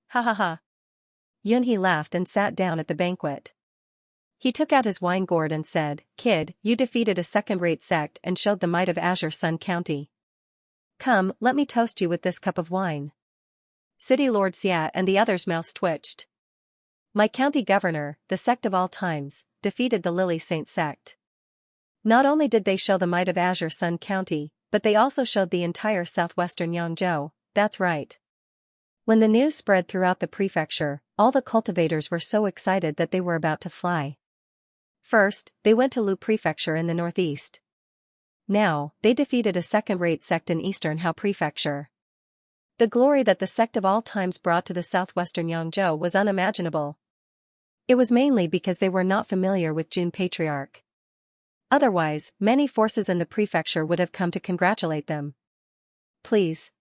Ha ha ha. Yun he laughed and sat down at the banquet. He took out his wine gourd and said, "Kid, you defeated a second-rate sect and showed the might of Azure Sun County. Come, let me toast you with this cup of wine." City Lord Xia and the others' mouths twitched. My county governor, the Sect of all times, defeated the Lily Saint Sect. Not only did they show the might of Azure Sun County, but they also showed the entire southwestern Yangzhou. That's right. When the news spread throughout the prefecture, all the cultivators were so excited that they were about to fly. First, they went to Lu Prefecture in the northeast. Now, they defeated a second-rate sect in eastern Hao Prefecture. The glory that the Sect of all times brought to the southwestern Yangzhou was unimaginable. It was mainly because they were not familiar with Jun Patriarch. Otherwise, many forces in the prefecture would have come to congratulate them. Please.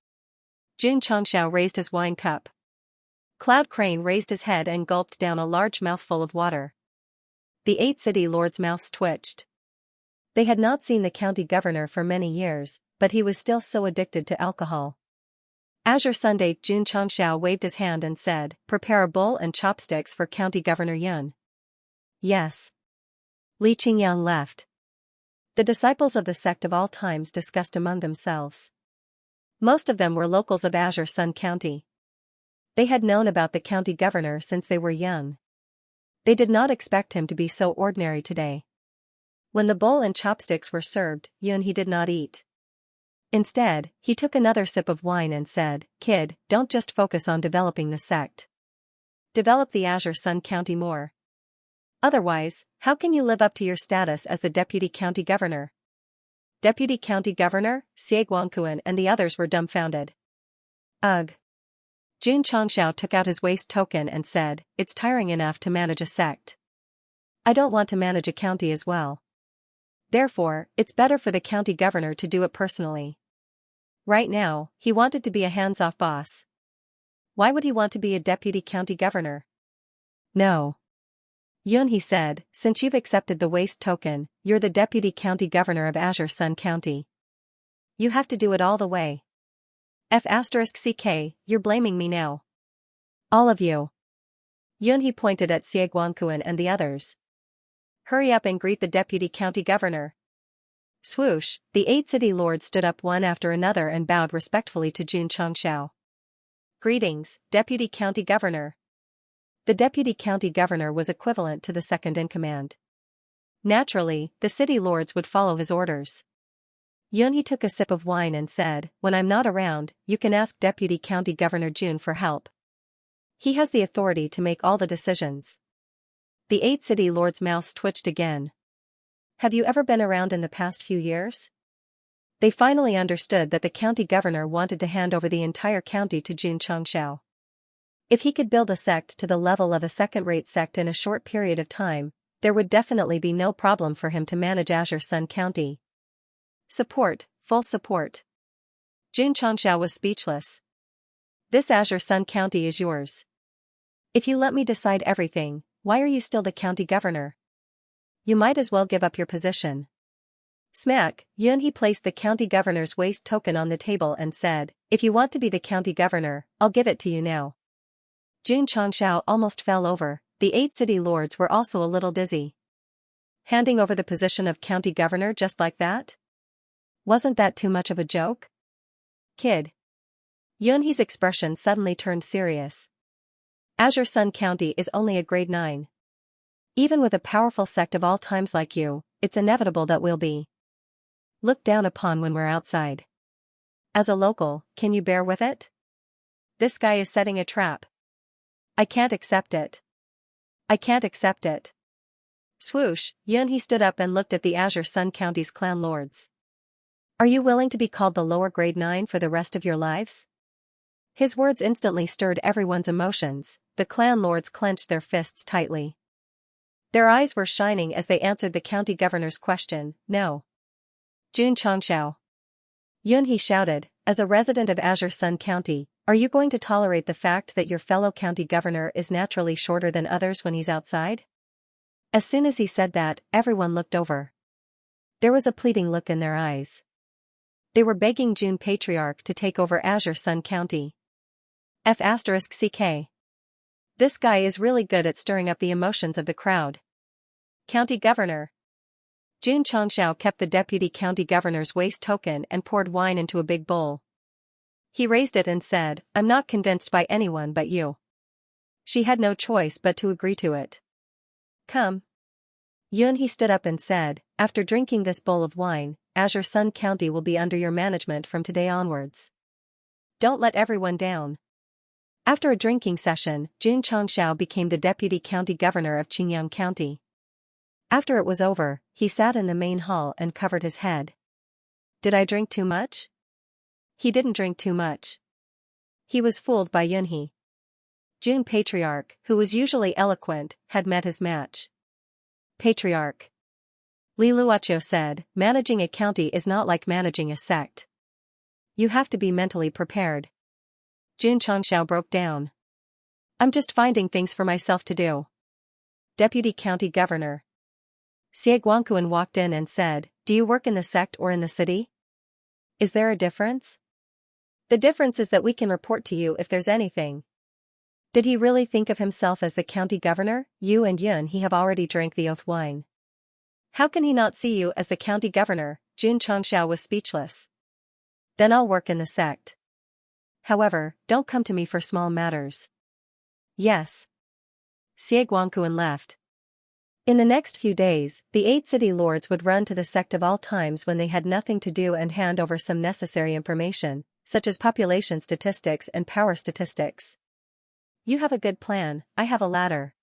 Xianxia raised his wine cup. Cloud Crane raised his head and gulped down a large mouthful of water. The 8 city lords' mouths twitched. They had not seen the county governor for many years, but he was still so addicted to alcohol. Azure Sunday, Xianxia waved his hand and said, "Prepare a bowl and chopsticks for County Governor Yun." Yes. Li Qingyang left. The disciples of the sect of all times discussed among themselves. Most of them were locals of Azure Sun County. They had known about the county governor since they were young. They did not expect him to be so ordinary today. When the bowl and chopsticks were served, He did not eat. Instead, he took another sip of wine and said, "Kid, don't just focus on developing the sect. Develop the Azure Sun County more. Otherwise, how can you live up to your status as the deputy county governor?" Deputy county governor, Xianxia and the others were dumbfounded. Ugh. Jun Changxiao took out his waist token and said, "It's tiring enough to manage a sect. I don't want to manage a county as well. Therefore, it's better for the county governor to do it personally." Right now, he wanted to be a hands-off boss. Why would he want to be a deputy county governor? No. He said, "Since you've accepted the waist token, you're the deputy county governor of Azure Sun County. You have to do it all the way. F***ck, you're blaming me now. All of you." He pointed at Xianxia and the others. "Hurry up and greet the deputy county governor." Swoosh, the 8 city lords stood up one after another and bowed respectfully to Jun Changxiao. "Greetings, deputy county governor." The deputy county governor was equivalent to the second-in-command. Naturally, the city lords would follow his orders. He took a sip of wine and said, "When I'm not around, you can ask Deputy County Governor Jun for help. He has the authority to make all the decisions." The 8 city lords' mouths twitched again. Have you ever been around in the past few years? They finally understood that the county governor wanted to hand over the entire county to Jun Changxiao. If he could build a sect to the level of a second-rate sect in a short period of time, there would definitely be no problem for him to manage Azure Sun County. Support, full support. Jun Changxiao was speechless. This Azure Sun County is yours. If you let me decide everything, why are you still the county governor? You might as well give up your position. Smack, he placed the county governor's waist token on the table and said, "If you want to be the county governor, I'll give it to you now." Jun Changxiao almost fell over. The 8 city lords were also a little dizzy. Handing over the position of county governor just like that? Wasn't that too much of a joke? Kid. He's expression suddenly turned serious. Azure Sun County is only a grade 9. Even with a powerful sect of all times like you, it's inevitable that we'll be looked down upon when we're outside. As a local, can you bear with it? This guy is setting a trap. I can't accept it. I can't accept it. Swoosh, he stood up and looked at the Azure Sun County's clan lords. Are you willing to be called the lower grade 9 for the rest of your lives? His words instantly stirred everyone's emotions. The clan lords clenched their fists tightly. Their eyes were shining as they answered the county governor's question, "No." Jun Changxiao. He shouted, "As a resident of Azure Sun County, are you going to tolerate the fact that your fellow county governor is naturally shorter than others when he's outside?" As soon as he said that, everyone looked over. There was a pleading look in their eyes. They were begging Jun Patriarch to take over Azure Sun County. F***ck. This guy is really good at stirring up the emotions of the crowd. County governor. Jun Changxiao kept the deputy county governor's waist token and poured wine into a big bowl. He raised it and said, "I'm not convinced by anyone but you." She had no choice but to agree to it. "Come." He stood up and said, "After drinking this bowl of wine, Azure Sun County will be under your management from today onwards. Don't let everyone down." After a drinking session, Jun Changxiao became the deputy county governor of Qingyang County. After it was over, he sat in the main hall and covered his head. Did I drink too much? He didn't drink too much. He was fooled by Yunhe. Jun Patriarch, who was usually eloquent, had met his match. Patriarch. Li Luoqiu said, "Managing a county is not like managing a sect. You have to be mentally prepared." Jun Changxiao broke down. "I'm just finding things for myself to do." Deputy County Governor. Xianxia walked in and said, "Do you work in the sect or in the city? Is there a difference?" "The difference is that we can report to you if there's anything." Did he really think of himself as the county governor? You and Yun he have already drank the oath wine. How can he not see you as the county governor? Xianxia was speechless. Then I'll work in the sect. However, don't come to me for small matters. Yes. Xie Guangquan left. In the next few days, the 8 city lords would run to the sect of all times when they had nothing to do and hand over some necessary information, such as population statistics and power statistics. You have a good plan, I have a ladder.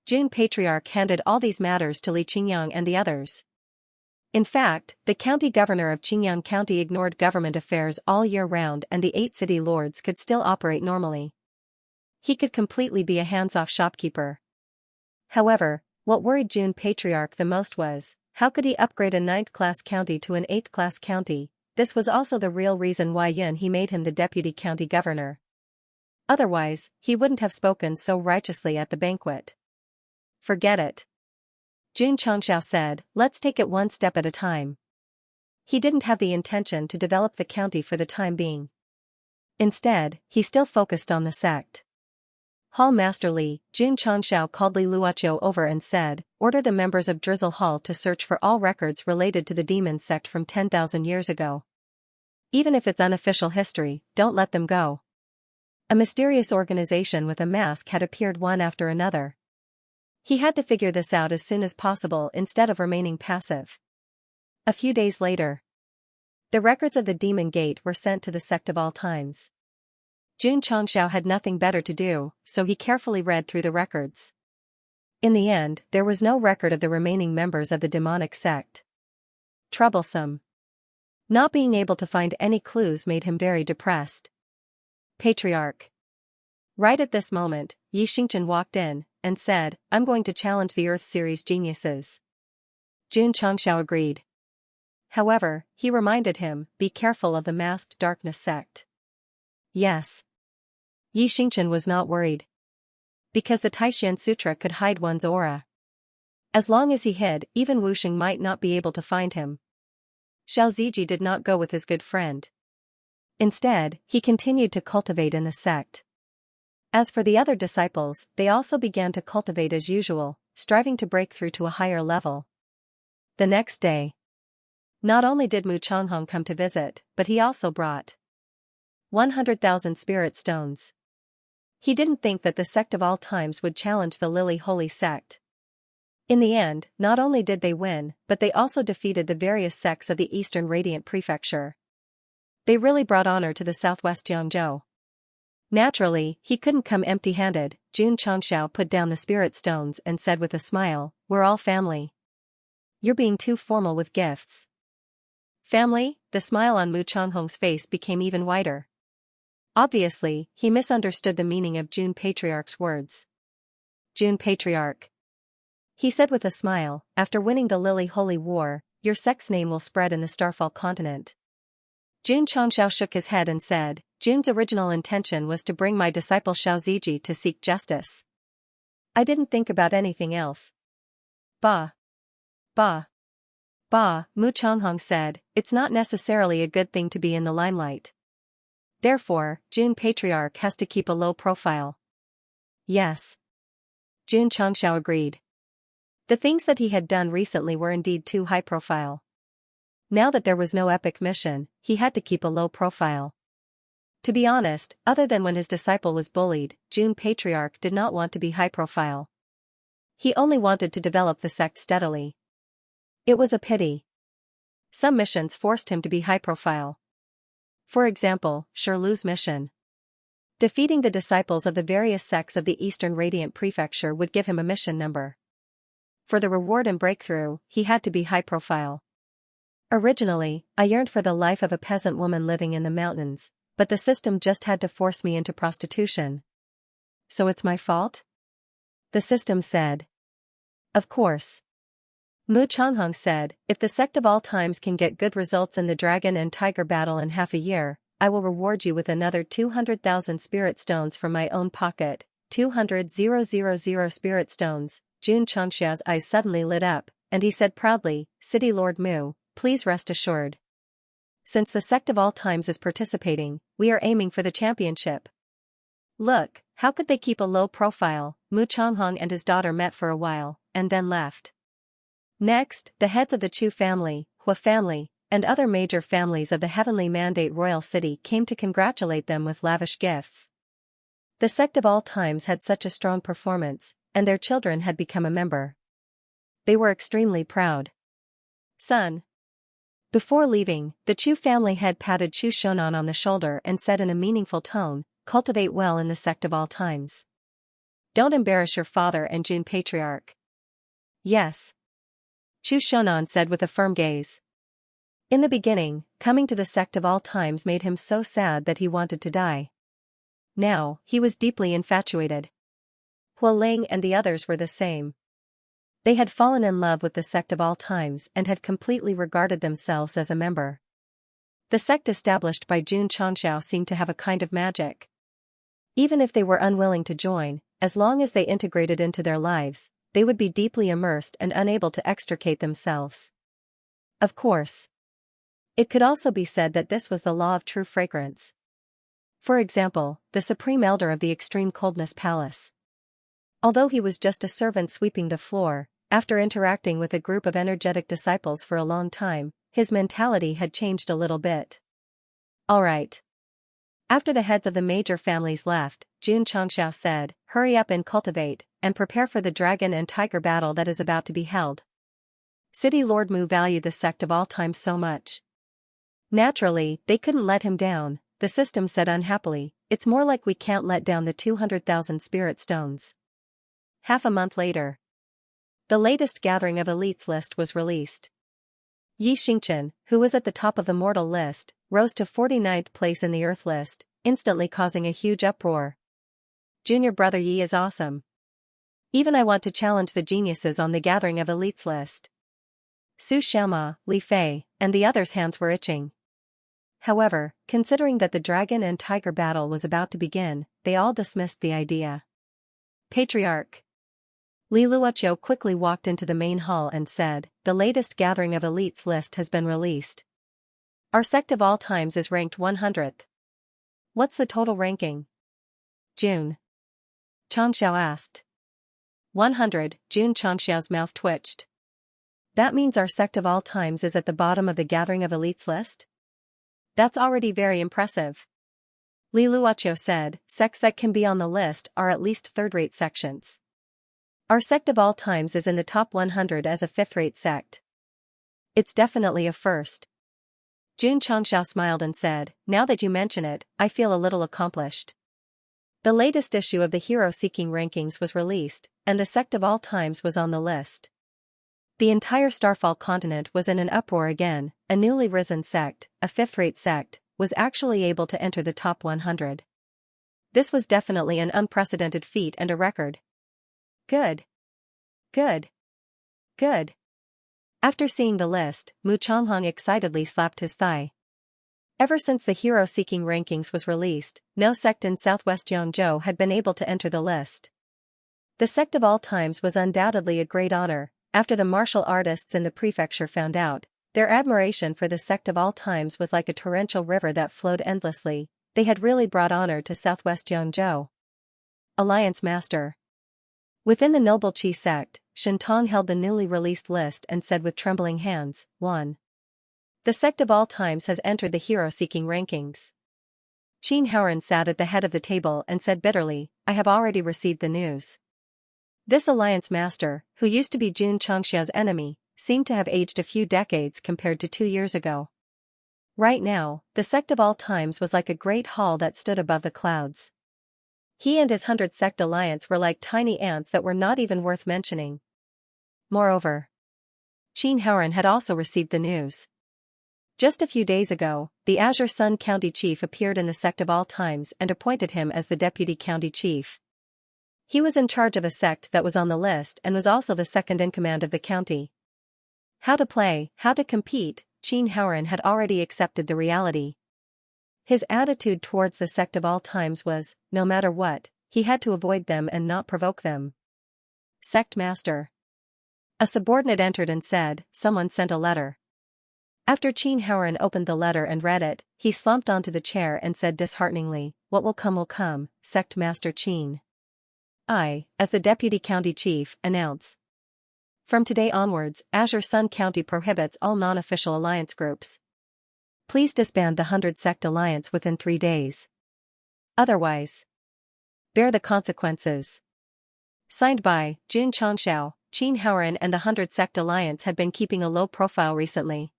June Patriarch handed all these matters to Li Qingyang and the others. In fact, the county governor of Qingyang County ignored government affairs all year round and the 8 city lords could still operate normally. He could completely be a hands-off shopkeeper. However, what worried June Patriarch the most was, how could he upgrade a 9th-class county to an 8th-class county? This was also the real reason why he made him the deputy county governor. Otherwise, he wouldn't have spoken so righteously at the banquet. Forget it. Jun Changxiao said, let's take it one step at a time. He didn't have the intention to develop the county for the time being. Instead, he still focused on the sect. Hall Master Li, Jun Changxiao called Li Luoqiu over and said, order the members of Drizzle Hall to search for all records related to the demon sect from 10,000 years ago. Even if it's unofficial history, don't let them go. A mysterious organization with a mask had appeared one after another. He had to figure this out as soon as possible instead of remaining passive. A few days later, the records of the Demon Gate were sent to the Sect of all times. Jun Changxiao had nothing better to do, so he carefully read through the records. In the end, there was no record of the remaining members of the demonic sect. Troublesome. Not being able to find any clues made him very depressed. Patriarch. Right at this moment, Yi Xingchen walked in and said, I'm going to challenge the Earth Series geniuses. Jun Changxiao agreed. However, he reminded him, be careful of the masked darkness sect. Yes. Yi Xingchen was not worried. Because the Taishan Sutra could hide one's aura. As long as he hid, even Wuxing might not be able to find him. Xiao Ziji did not go with his good friend. Instead, he continued to cultivate in the sect. As for the other disciples, they also began to cultivate as usual, striving to break through to a higher level. The next day, not only did Mu Changhong come to visit, but he also brought 100,000 spirit stones. He didn't think that the Sect of all times would challenge the Lily Holy Sect. In the end, not only did they win, but they also defeated the various sects of the Eastern Radiant Prefecture. They really brought honor to the Southwest Jiangzhou. Naturally, he couldn't come empty-handed. Jun Changxiao put down the spirit stones and said with a smile, we're all family. You're being too formal with gifts. Family? The smile on Mu Changhong's face became even wider. Obviously, he misunderstood the meaning of Jun Patriarch's words. Jun Patriarch. He said with a smile, after winning the Lily Holy War, your sect's name will spread in the Starfall continent. Jun Changxiao shook his head and said, Jun's original intention was to bring my disciple Xiao Ziji to seek justice. I didn't think about anything else. Bah. Bah. Bah, Mu Changhong said, it's not necessarily a good thing to be in the limelight. Therefore, Jun Patriarch has to keep a low profile. Yes. Jun Changxiao agreed. The things that he had done recently were indeed too high profile. Now that there was no epic mission, he had to keep a low profile. To be honest, other than when his disciple was bullied, Jun Patriarch did not want to be high profile. He only wanted to develop the sect steadily. It was a pity. Some missions forced him to be high profile. For example, Shirlu's mission. Defeating the disciples of the various sects of the Eastern Radiant Prefecture would give him a mission number. For the reward and breakthrough, he had to be high profile. Originally, I yearned for the life of a peasant woman living in the mountains, but the system just had to force me into prostitution. So it's my fault? The system said. Of course. Mu Changhong said, if the Sect of all times can get good results in the dragon and tiger battle in half a year, I will reward you with another 200,000 spirit stones from my own pocket. 200,000 spirit stones. Jun Changxiao's eyes suddenly lit up, and he said proudly, City Lord Mu, please rest assured. Since the Sect of all times is participating, we are aiming for the championship. Look, how could they keep a low profile? Mu Changhong and his daughter met for a while, and then left. Next, the heads of the Chu family, Hua family, and other major families of the Heavenly Mandate royal city came to congratulate them with lavish gifts. The sect of all times had such a strong performance, and their children had become a member. They were extremely proud. Son. Before leaving, the Chu family head patted Chu Shonan on the shoulder and said in a meaningful tone, "Cultivate well in the sect of all times. Don't embarrass your father and Jun Patriarch." "Yes." Chu Shonan said with a firm gaze. In the beginning, coming to the sect of all times made him so sad that he wanted to die. Now, he was deeply infatuated. Hua Ling and the others were the same. They had fallen in love with the sect of all times and had completely regarded themselves as a member. The sect established by Jun Changxiao seemed to have a kind of magic. Even if they were unwilling to join, as long as they integrated into their lives, they would be deeply immersed and unable to extricate themselves. Of course. It could also be said that this was the law of true fragrance. For example, the Supreme Elder of the Extreme Coldness Palace. Although he was just a servant sweeping the floor, after interacting with a group of energetic disciples for a long time, his mentality had changed a little bit. Alright. After the heads of the major families left, Jun Changxiao said, "Hurry up and cultivate, and prepare for the dragon and tiger battle that is about to be held." City Lord Mu valued the sect of all times so much. Naturally, they couldn't let him down, the system said unhappily. It's more like we can't let down the 200,000 spirit stones. Half a month later. The latest gathering of elites list was released. Yi Xingchen, who was at the top of the mortal list, rose to 49th place in the earth list, instantly causing a huge uproar. Junior brother Yi is awesome. Even I want to challenge the geniuses on the gathering of elites list. Su Xiaoma, Li Fei, and the others' hands were itching. However, considering that the dragon and tiger battle was about to begin, they all dismissed the idea. Patriarch. Li Luoqiu quickly walked into the main hall and said, "The latest gathering of elites list has been released. Our sect of all times is ranked 100th. What's the total ranking?" Jun Changxiao asked. 100, Jun Changxiao's mouth twitched. That means our sect of all times is at the bottom of the gathering of elites list? That's already very impressive. Li Luoqiu said, "Sects that can be on the list are at least third-rate sections. Our sect of all times is in the top 100 as a fifth-rate sect. It's definitely a first." Jun Changxiao smiled and said, "Now that you mention it, I feel a little accomplished." The latest issue of the Hero-Seeking Rankings was released, and the sect of all times was on the list. The entire Starfall continent was in an uproar again. A newly risen sect, a fifth-rate sect, was actually able to enter the top 100. This was definitely an unprecedented feat and a record. Good. Good. Good. After seeing the list, Mu Changhong excitedly slapped his thigh. Ever since the Hero-Seeking Rankings was released, no sect in southwest Yangzhou had been able to enter the list. The sect of all times was undoubtedly a great honor. After the martial artists in the prefecture found out, their admiration for the sect of all times was like a torrential river that flowed endlessly. They had really brought honor to southwest Yangzhou. Alliance Master. Within the Noble Qi sect, Shentong held the newly released list and said with trembling hands, 1. The sect of all times has entered the hero-seeking rankings. Qin Haoran sat at the head of the table and said bitterly, "I have already received the news." This alliance master, who used to be Jun Changxiao's enemy, seemed to have aged a few decades compared to 2 years ago. Right now, the sect of all times was like a great hall that stood above the clouds. He and his 100-sect alliance were like tiny ants that were not even worth mentioning. Moreover, Qin Haoran had also received the news. Just a few days ago, the Azure Sun County Chief appeared in the sect of all times and appointed him as the Deputy County Chief. He was in charge of a sect that was on the list and was also the second in command of the county. How to play, how to compete, Qin Haoran had already accepted the reality. His attitude towards the sect of all times was, no matter what, he had to avoid them and not provoke them. Sect Master. A subordinate entered and said, "Someone sent a letter." After Qin Haoran opened the letter and read it, he slumped onto the chair and said dishearteningly, "What will come, Sect Master Qin. I, as the Deputy County Chief, announce." From today onwards, Azure Sun County prohibits all non-official alliance groups. Please disband the 100 Sect Alliance within 3 days. Otherwise, bear the consequences. Signed by Jun Changxiao. Qin Haoran and the 100 Sect Alliance had been keeping a low profile recently.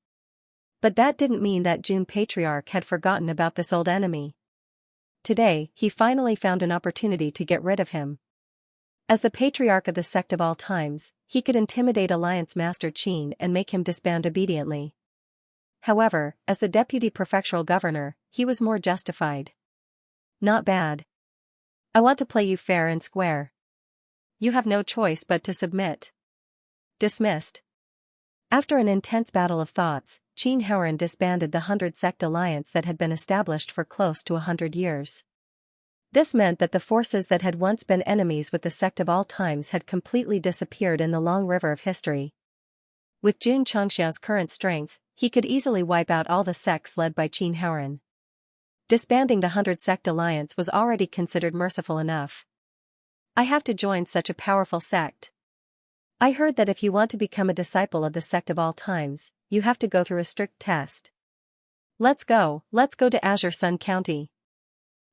But that didn't mean that Jun Patriarch had forgotten about this old enemy. Today, he finally found an opportunity to get rid of him. As the Patriarch of the Sect of all times, he could intimidate Alliance Master Qin and make him disband obediently. However, as the Deputy Prefectural Governor, he was more justified. Not bad. I want to play you fair and square. You have no choice but to submit. Dismissed. After an intense battle of thoughts, Qin Haoran disbanded the 100 Sect Alliance that had been established for close to 100 years. This meant that the forces that had once been enemies with the Sect of all times had completely disappeared in the long river of history. With Jun Changxiao's current strength, he could easily wipe out all the sects led by Qin Haoran. Disbanding the 100 Sect Alliance was already considered merciful enough. I have to join such a powerful sect. I heard that if you want to become a disciple of the Sect of all times, you have to go through a strict test. Let's go to Azure Sun County.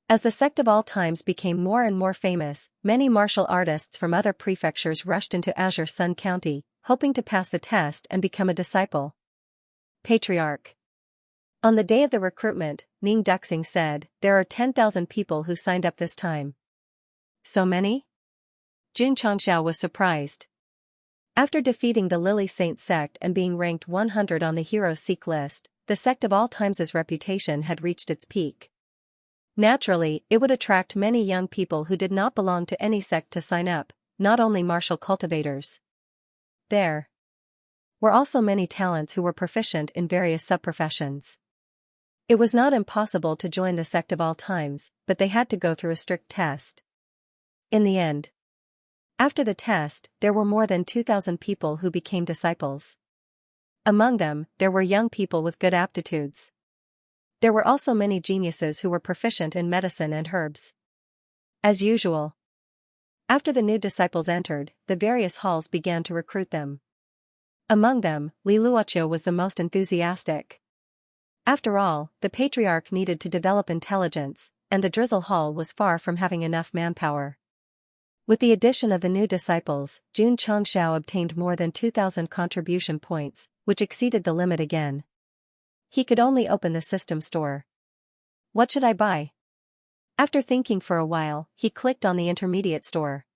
As the Sect of all times became more and more famous, many martial artists from other prefectures rushed into Azure Sun County, hoping to pass the test and become a disciple. Patriarch. On the day of the recruitment, Ning Duxing said, there are 10,000 people who signed up this time. So many? Jun Changxiao was surprised. After defeating the Lily Saint sect and being ranked 100 on the Heroes Seek list, the Sect of all times' reputation had reached its peak. Naturally, it would attract many young people who did not belong to any sect to sign up, not only martial cultivators. There were also many talents who were proficient in various subprofessions. It was not impossible to join the Sect of all times, but they had to go through a strict test. In the end, after the test, there were more than 2,000 people who became disciples. Among them, there were young people with good aptitudes. There were also many geniuses who were proficient in medicine and herbs. As usual, after the new disciples entered, the various halls began to recruit them. Among them, Li Luoqiu was the most enthusiastic. After all, the Patriarch needed to develop intelligence, and the Drizzle Hall was far from having enough manpower. With the addition of the new disciples, Jun Changxiao obtained more than 2,000 contribution points, which exceeded the limit again. He could only open the system store. What should I buy? After thinking for a while, he clicked on the intermediate store.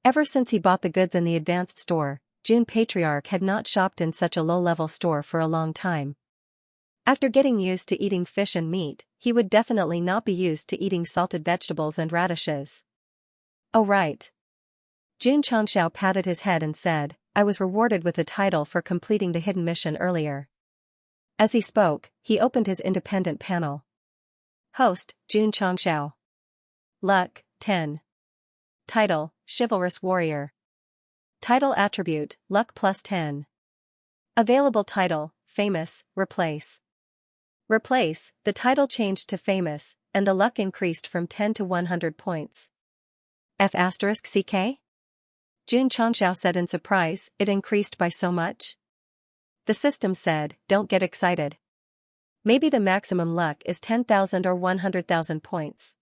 Ever since he bought the goods in the advanced store, Jun Patriarch had not shopped in such a low-level store for a long time. After getting used to eating fish and meat, he would definitely not be used to eating salted vegetables and radishes. Oh right. Jun Changxiao patted his head and said, I was rewarded with a title for completing the hidden mission earlier. As he spoke, he opened his independent panel. Host, Jun Changxiao. Luck, 10. Title, Chivalrous Warrior. Title attribute, Luck plus 10. Available title, Famous, replace. Replace, the title changed to Famous, and the luck increased from 10 to 100 points. F***CK? Jun Changxiao said in surprise, it increased by so much? The system said, don't get excited. Maybe the maximum luck is 10,000 or 100,000 points.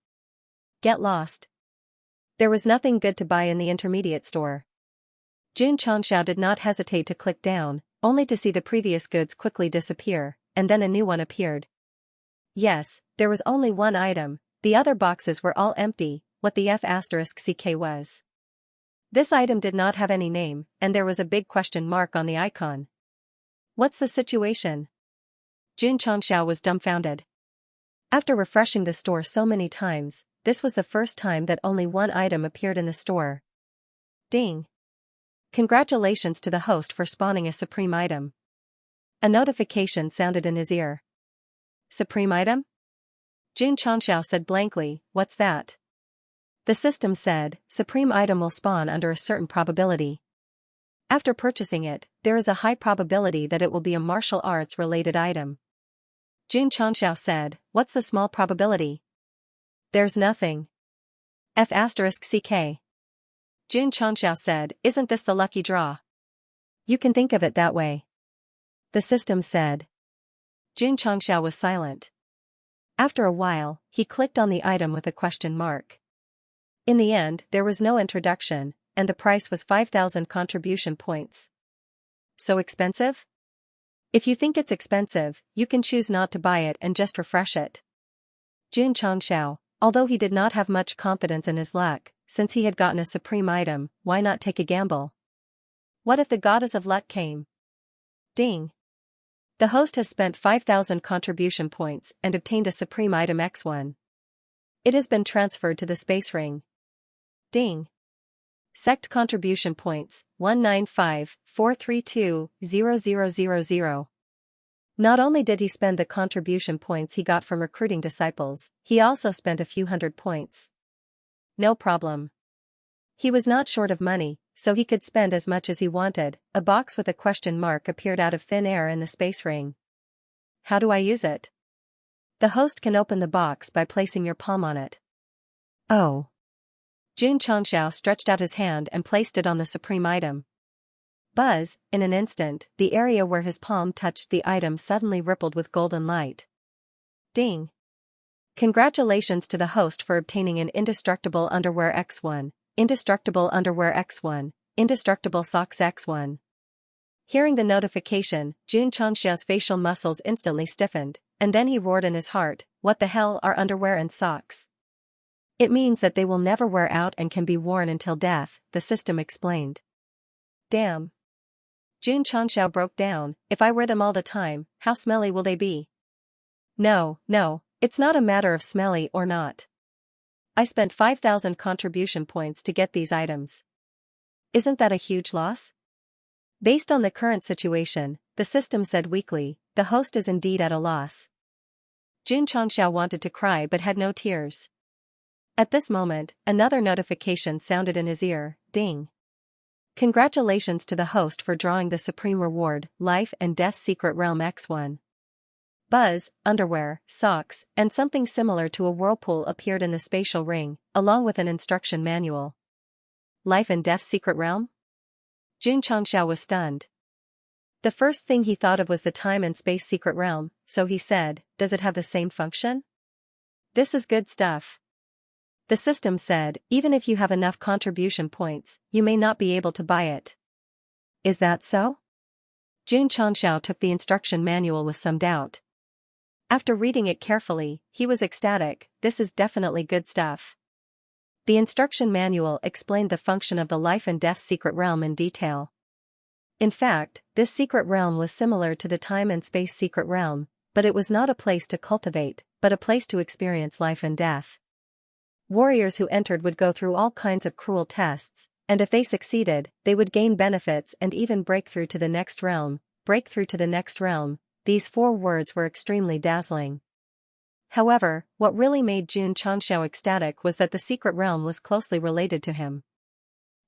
Get lost. There was nothing good to buy in the intermediate store. Jun Changxiao did not hesitate to click down, only to see the previous goods quickly disappear, and then a new one appeared. Yes, there was only one item, the other boxes were all empty, what the F***CK was. This item did not have any name, and there was a big question mark on the icon. What's the situation? Jun Changxiao was dumbfounded. After refreshing the store so many times, this was the first time that only one item appeared in the store. Ding! Congratulations to the host for spawning a supreme item. A notification sounded in his ear. Supreme item? Jun Changxiao said blankly, what's that? The system said, supreme item will spawn under a certain probability. After purchasing it, there is a high probability that it will be a martial arts related item. Jun Changxiao said, what's the small probability? There's nothing. F***CK. Jun Changxiao said, isn't this the lucky draw? You can think of it that way, the system said. Xianxia was silent. After a while, he clicked on the item with a question mark. In the end, there was no introduction, and the price was 5,000 contribution points. So expensive? If you think it's expensive, you can choose not to buy it and just refresh it. Xianxia, although he did not have much confidence in his luck, since he had gotten a supreme item, why not take a gamble? What if the goddess of luck came? Ding! The host has spent 5,000 contribution points and obtained a supreme item X1. It has been transferred to the space ring. Ding! Sect contribution points, 195,432,0000. Not only did he spend the contribution points he got from recruiting disciples, he also spent a few hundred points. No problem. He was not short of money, so he could spend as much as he wanted. A box with a question mark appeared out of thin air in the space ring. How do I use it? The host can open the box by placing your palm on it. Oh. Xianxia stretched out his hand and placed it on the supreme item. Buzz, in an instant, the area where his palm touched the item suddenly rippled with golden light. Ding! Congratulations to the host for obtaining an indestructible underwear X1, indestructible underwear X1, indestructible socks X1. Hearing the notification, Xianxia's facial muscles instantly stiffened, and then he roared in his heart, "What the hell are underwear and socks?" It means that they will never wear out and can be worn until death, the system explained. Damn. Xianxia broke down, if I wear them all the time, how smelly will they be? No, it's not a matter of smelly or not. I spent 5,000 contribution points to get these items. Isn't that a huge loss? Based on the current situation, the system said weakly, the host is indeed at a loss. Xianxia wanted to cry but had no tears. At this moment, another notification sounded in his ear, ding. Congratulations to the host for drawing the supreme reward, Life and Death Secret Realm X1. Buzz, underwear, socks, and something similar to a whirlpool appeared in the spatial ring, along with an instruction manual. Life and Death Secret Realm? Xianxia was stunned. The first thing he thought of was the Time and Space Secret Realm, so he said, does it have the same function? This is good stuff. The system said, even if you have enough contribution points, you may not be able to buy it. Is that so? Xianxia took the instruction manual with some doubt. After reading it carefully, he was ecstatic, this is definitely good stuff. The instruction manual explained the function of the Life and Death Secret Realm in detail. In fact, this secret realm was similar to the Time and Space Secret Realm, but it was not a place to cultivate, but a place to experience life and death. Warriors who entered would go through all kinds of cruel tests, and if they succeeded, they would gain benefits and even break through to the next realm. Break through to the next realm, these 4 words were extremely dazzling. However, what really made Xianxia ecstatic was that the secret realm was closely related to him.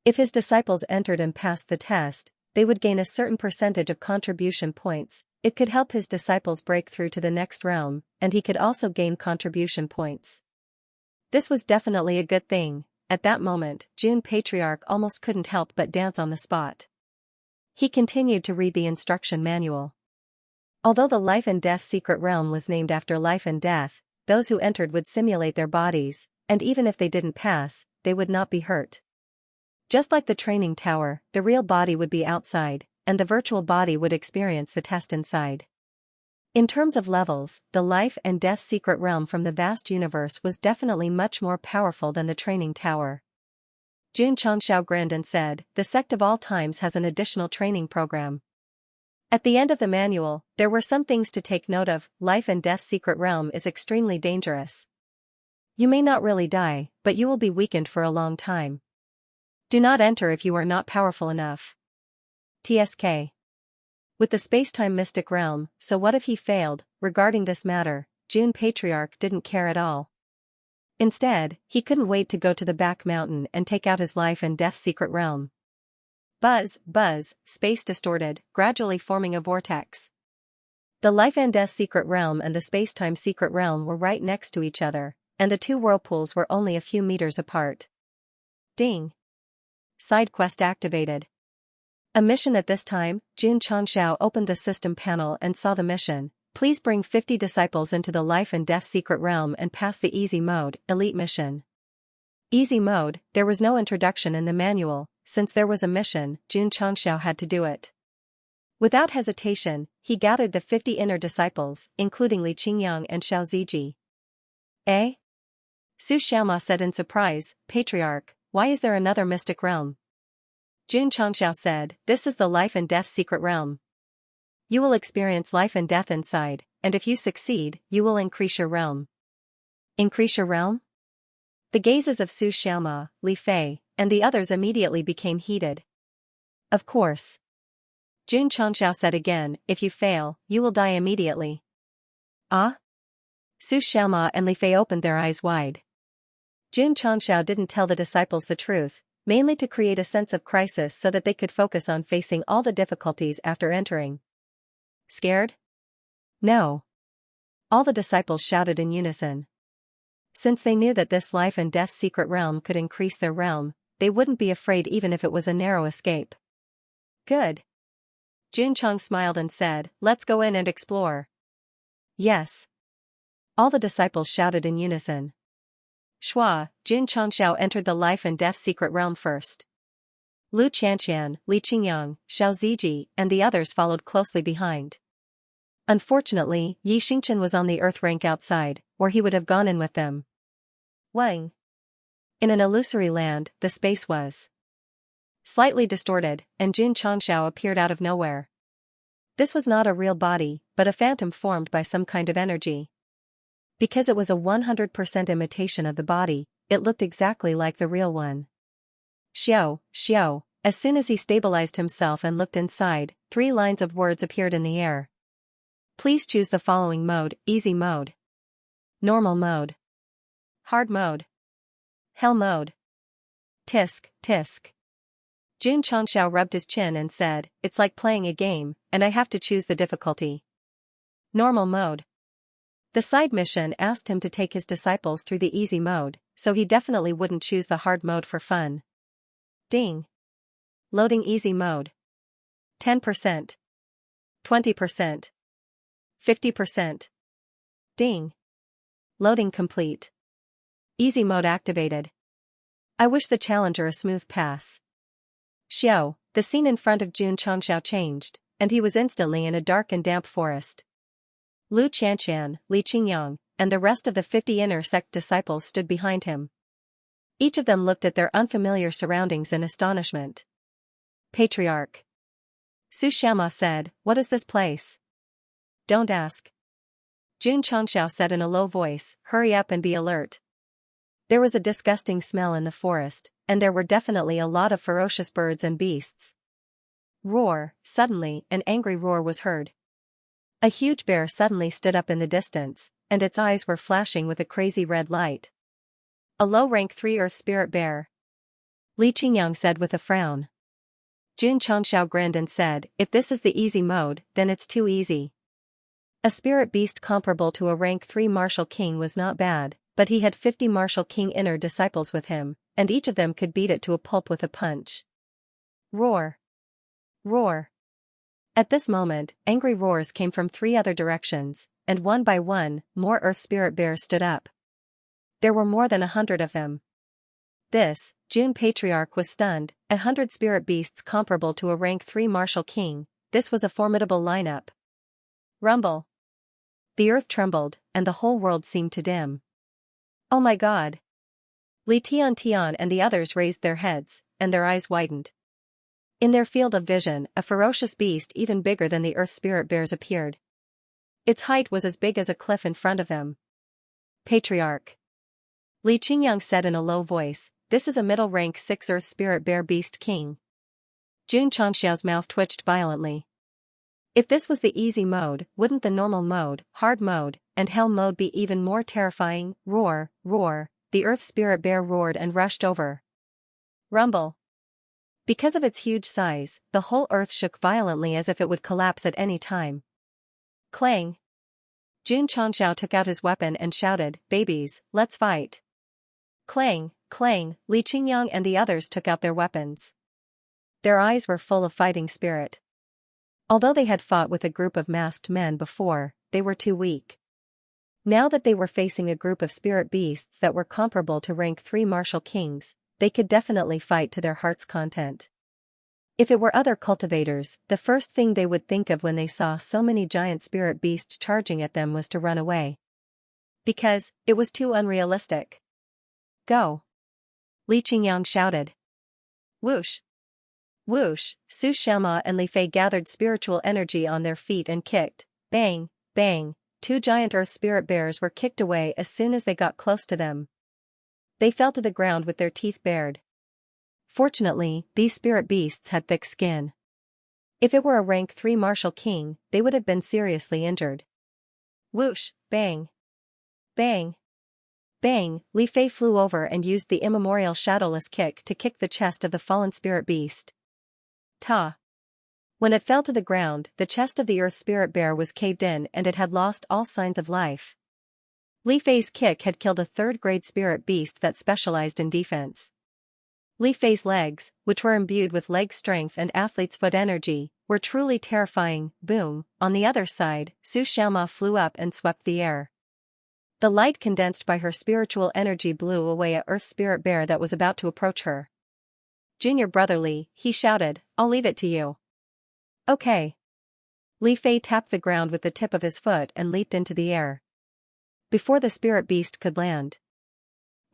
If his disciples entered and passed the test, they would gain a certain percentage of contribution points. It could help his disciples break through to the next realm, and he could also gain contribution points. This was definitely a good thing. At that moment, June Patriarch almost couldn't help but dance on the spot. He continued to read the instruction manual. Although the Life and Death Secret Realm was named after life and death, those who entered would simulate their bodies, and even if they didn't pass, they would not be hurt. Just like the training tower, the real body would be outside, and the virtual body would experience the test inside. In terms of levels, the Life and Death Secret Realm from the vast universe was definitely much more powerful than the training tower. Xianxia grinned and said, the Sect of all times has an additional training program. At the end of the manual, there were some things to take note of. Life and Death Secret Realm is extremely dangerous. You may not really die, but you will be weakened for a long time. Do not enter if you are not powerful enough. TSK. With the space-time mystic realm, so what if he failed? Regarding this matter, June Patriarch didn't care at all. Instead, he couldn't wait to go to the back mountain and take out his Life and Death Secret Realm. Buzz, buzz, space distorted, gradually forming a vortex. The Life and Death Secret Realm and the space-time secret realm were right next to each other, and the 2 whirlpools were only a few meters apart. Ding. Side quest activated. A mission at this time. Xianxia opened the system panel and saw the mission. Please bring 50 disciples into the life and death secret realm and pass the easy mode, elite mission. Easy mode, there was no introduction in the manual. Since there was a mission, Xianxia had to do it. Without hesitation, he gathered the 50 inner disciples, including Li Qingyang and Xiao Ziji. Eh? Su Xiaoma said in surprise, Patriarch, why is there another mystic realm? Xianxia said, this is the life and death secret realm. You will experience life and death inside, and if you succeed, you will increase your realm. Increase your realm? The gazes of Su Xiaoma, Li Fei, and the others immediately became heated. Of course. Xianxia said again, if you fail, you will die immediately. Ah? Su Xiaoma and Li Fei opened their eyes wide. Xianxia didn't tell the disciples the truth, mainly to create a sense of crisis so that they could focus on facing all the difficulties after entering. Scared? No. All the disciples shouted in unison. Since they knew that this life and death secret realm could increase their realm, they wouldn't be afraid even if it was a narrow escape. Good. Junchang smiled and said, let's go in and explore. Yes. All the disciples shouted in unison. Shua, Junchangxiao entered the life and death secret realm first. Lu Qianxian, Li Qingyang, Xiao Ziji, and the others followed closely behind. Unfortunately, Yi Xingchen was on the earth rank outside, or he would have gone in with them. Wang. In an illusory land, the space was slightly distorted, and Jun Changxiao appeared out of nowhere. This was not a real body, but a phantom formed by some kind of energy. Because it was a 100% imitation of the body, it looked exactly like the real one. Xiao. As soon as he stabilized himself and looked inside, 3 lines of words appeared in the air. Please choose the following mode: easy mode, normal mode, hard mode, hell mode. Tisk. Jun Changxiao rubbed his chin and said, it's like playing a game, and I have to choose the difficulty. Normal mode. The side mission asked him to take his disciples through the easy mode, so he definitely wouldn't choose the hard mode for fun. Ding. Loading easy mode. 10%. 20%. 50%. Ding. Loading complete. Easy mode activated. I wish the challenger a smooth pass. Xiao, the scene in front of Jun Changxiao changed, and he was instantly in a dark and damp forest. Lu Qianxian, Li Qingyang, and the rest of the 50 inner sect disciples stood behind him. Each of them looked at their unfamiliar surroundings in astonishment. Patriarch. Su Xiaoma said, what is this place? Don't ask. Jun Changxiao said in a low voice, hurry up and be alert. There was a disgusting smell in the forest, and there were definitely a lot of ferocious birds and beasts. Roar. Suddenly, an angry roar was heard. A huge bear suddenly stood up in the distance, and its eyes were flashing with a crazy red light. A low-rank 3 Earth Spirit Bear. Li Qingyang said with a frown. Jun Changxiao grinned and said, if this is the easy mode, then it's too easy. A spirit beast comparable to a rank 3 Martial King was not bad, but he had 50 Martial King inner disciples with him, and each of them could beat it to a pulp with a punch. Roar. Roar. At this moment, angry roars came from 3 other directions, and one by one, more Earth Spirit Bears stood up. There were more than 100 of them. This, Jun Patriarch was stunned, 100 spirit beasts comparable to a rank 3 Martial King, this was a formidable lineup. Rumble. The earth trembled, and the whole world seemed to dim. Oh my god. Li Tian and the others raised their heads, and their eyes widened. In their field of vision, a ferocious beast even bigger than the Earth Spirit Bears appeared. Its height was as big as a cliff in front of them. Patriarch. Li Qingyang said in a low voice, this is a middle-rank 6 Earth Spirit Bear Beast King. Jun Changxiao's mouth twitched violently. If this was the easy mode, wouldn't the normal mode, hard mode, and hell mode be even more terrifying? Roar. The Earth Spirit Bear roared and rushed over. Rumble. Because of its huge size, the whole earth shook violently as if it would collapse at any time. Clang. Jun Changxiao took out his weapon and shouted, babies, let's fight. Clang. Li Qingyang and the others took out their weapons. Their eyes were full of fighting spirit. Although they had fought with a group of masked men before, they were too weak. Now that they were facing a group of spirit beasts that were comparable to rank 3 martial kings, they could definitely fight to their heart's content. If it were other cultivators, the first thing they would think of when they saw so many giant spirit beasts charging at them was to run away. Because it was too unrealistic. Go! Xianxia shouted. Whoosh! Whoosh! Xianxia and Li Fei gathered spiritual energy on their feet and kicked. Bang! Bang! 2 giant earth spirit bears were kicked away as soon as they got close to them. They fell to the ground with their teeth bared. Fortunately, these spirit beasts had thick skin. If it were a rank 3 martial king, they would have been seriously injured. Whoosh! Bang! Bang! Bang! Li Fei flew over and used the immemorial shadowless kick to kick the chest of the fallen spirit beast. Ta! When it fell to the ground, the chest of the earth spirit bear was caved in and it had lost all signs of life. Li Fei's kick had killed a 3rd-grade spirit beast that specialized in defense. Li Fei's legs, which were imbued with leg strength and athlete's foot energy, were truly terrifying. Boom! On the other side, Xianxia flew up and swept the air. The light condensed by her spiritual energy blew away a earth spirit bear that was about to approach her. Junior brother Li, he shouted, I'll leave it to you. Okay. Li Fei tapped the ground with the tip of his foot and leaped into the air. Before the spirit beast could land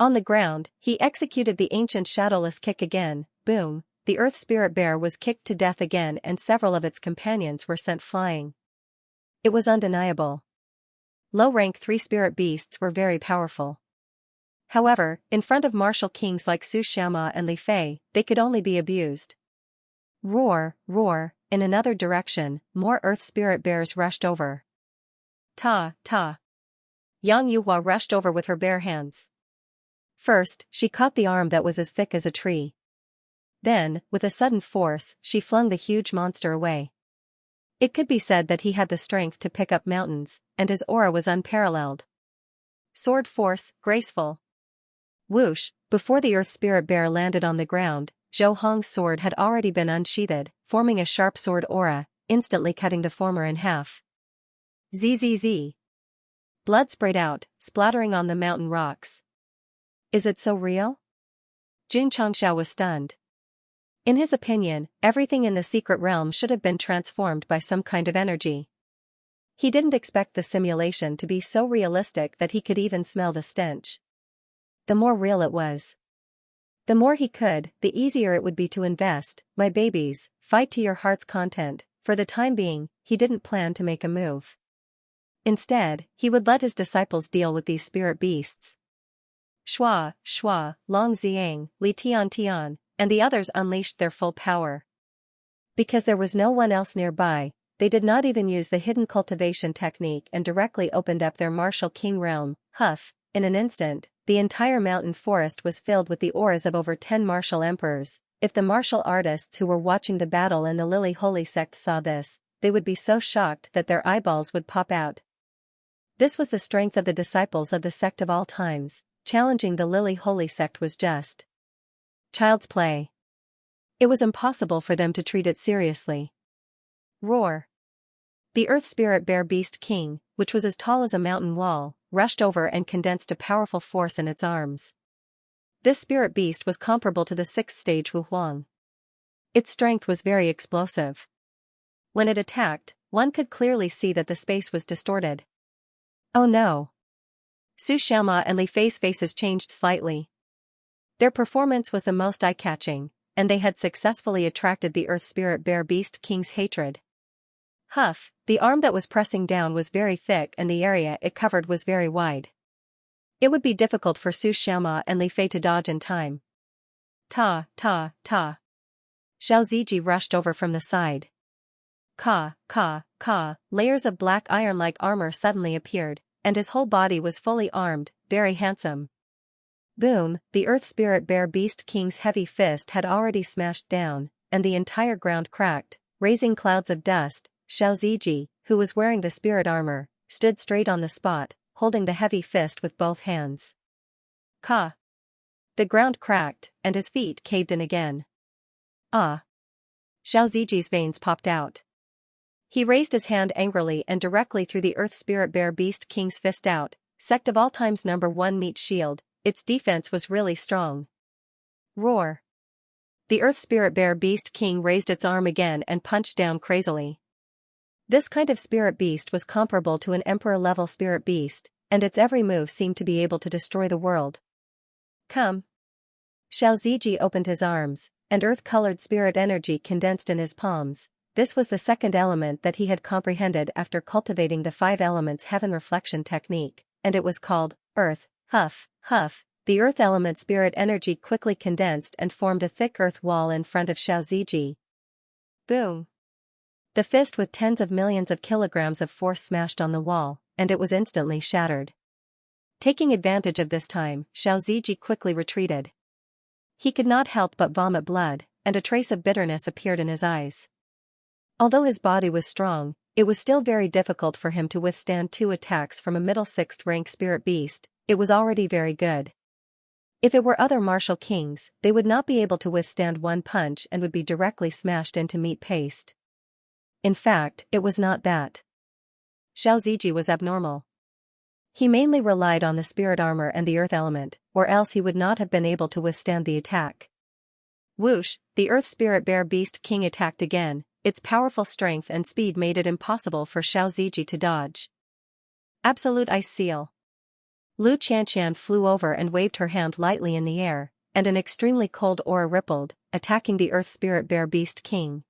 on the ground, he executed the ancient shadowless kick again. Boom! The earth spirit bear was kicked to death again and several of its companions were sent flying. It was undeniable. Low-rank 3 spirit beasts were very powerful. However, in front of martial kings like Xianxia and Li Fei, they could only be abused. Roar! Roar! In another direction, more earth spirit bears rushed over. Ta! Ta! Yang Yuhua rushed over with her bare hands. First, she caught the arm that was as thick as a tree. Then, with a sudden force, she flung the huge monster away. It could be said that he had the strength to pick up mountains, and his aura was unparalleled. Sword force, graceful. Whoosh! Before the earth spirit bear landed on the ground, Zhou Hong's sword had already been unsheathed, forming a sharp sword aura, instantly cutting the former in half. Zzz. Blood sprayed out, splattering on the mountain rocks. Is it so real? Xianxia was stunned. In his opinion, everything in the secret realm should have been transformed by some kind of energy. He didn't expect the simulation to be so realistic that he could even smell the stench. The more real it was, the more he could, the easier it would be to invest. My babies, fight to your heart's content. For the time being, he didn't plan to make a move. Instead, he would let his disciples deal with these spirit beasts. Shua, Shua, Long Xiang, Li Tian, and the others unleashed their full power. Because there was no one else nearby, they did not even use the hidden cultivation technique and directly opened up their martial king realm. Huff! In an instant, the entire mountain forest was filled with the auras of over 10 martial emperors. If the martial artists who were watching the battle in the Lily Holy Sect saw this, they would be so shocked that their eyeballs would pop out. This was the strength of the disciples of the sect of all times. Challenging the Lily Holy Sect was just child's play. It was impossible for them to treat it seriously. Roar! The earth spirit bear beast king, which was as tall as a mountain wall, rushed over and condensed a powerful force in its arms. This spirit beast was comparable to the 6th stage Wu Huang. Its strength was very explosive. When it attacked, one could clearly see that the space was distorted. Oh no! Xianxia and Li Fei's faces changed slightly. Their performance was the most eye-catching, and they had successfully attracted the earth spirit bear beast king's hatred. Huff! The arm that was pressing down was very thick and the area it covered was very wide. It would be difficult for Xianxia and Li Fei to dodge in time. Ta! Ta! Ta! Xiao Ziji rushed over from the side. Ka! Ka! Ka! Layers of black iron-like armor suddenly appeared, and his whole body was fully armed, very handsome. Boom! The earth spirit bear beast king's heavy fist had already smashed down, and the entire ground cracked, raising clouds of dust. Xiao Ziji, who was wearing the spirit armor, stood straight on the spot, holding the heavy fist with both hands. Ka! The ground cracked, and his feet caved in again. Ah! Xiao Ziji's veins popped out. He raised his hand angrily and directly threw the Earth Spirit Bear Beast King's fist out. Sect of all times #1 meat shield, its defense was really strong. Roar. The Earth Spirit Bear Beast King raised its arm again and punched down crazily. This kind of spirit beast was comparable to an emperor-level spirit beast, and its every move seemed to be able to destroy the world. Come. Xiao Ziji opened his arms, and earth-colored spirit energy condensed in his palms. This was the second element that he had comprehended after cultivating the 5 elements heaven reflection technique, and it was called Earth. Huff, huff. The earth element spirit energy quickly condensed and formed a thick earth wall in front of Xiao Ziji. Boom. The fist with tens of millions of kilograms of force smashed on the wall, and it was instantly shattered. Taking advantage of this time, Xiao Ziji quickly retreated. He could not help but vomit blood, and a trace of bitterness appeared in his eyes. Although his body was strong, it was still very difficult for him to withstand 2 attacks from a middle 6th rank spirit beast. It was already very good. If it were other martial kings, they would not be able to withstand 1 punch and would be directly smashed into meat paste. In fact, it was not that. Xiao Ziji was abnormal. He mainly relied on the spirit armor and the earth element, or else he would not have been able to withstand the attack. Whoosh, the Earth Spirit Bear Beast King attacked again. Its powerful strength and speed made it impossible for Xiao Ziji to dodge. Absolute Ice Seal. Lu Xianxia flew over and waved her hand lightly in the air, and an extremely cold aura rippled, attacking the Earth Spirit Bear Beast King.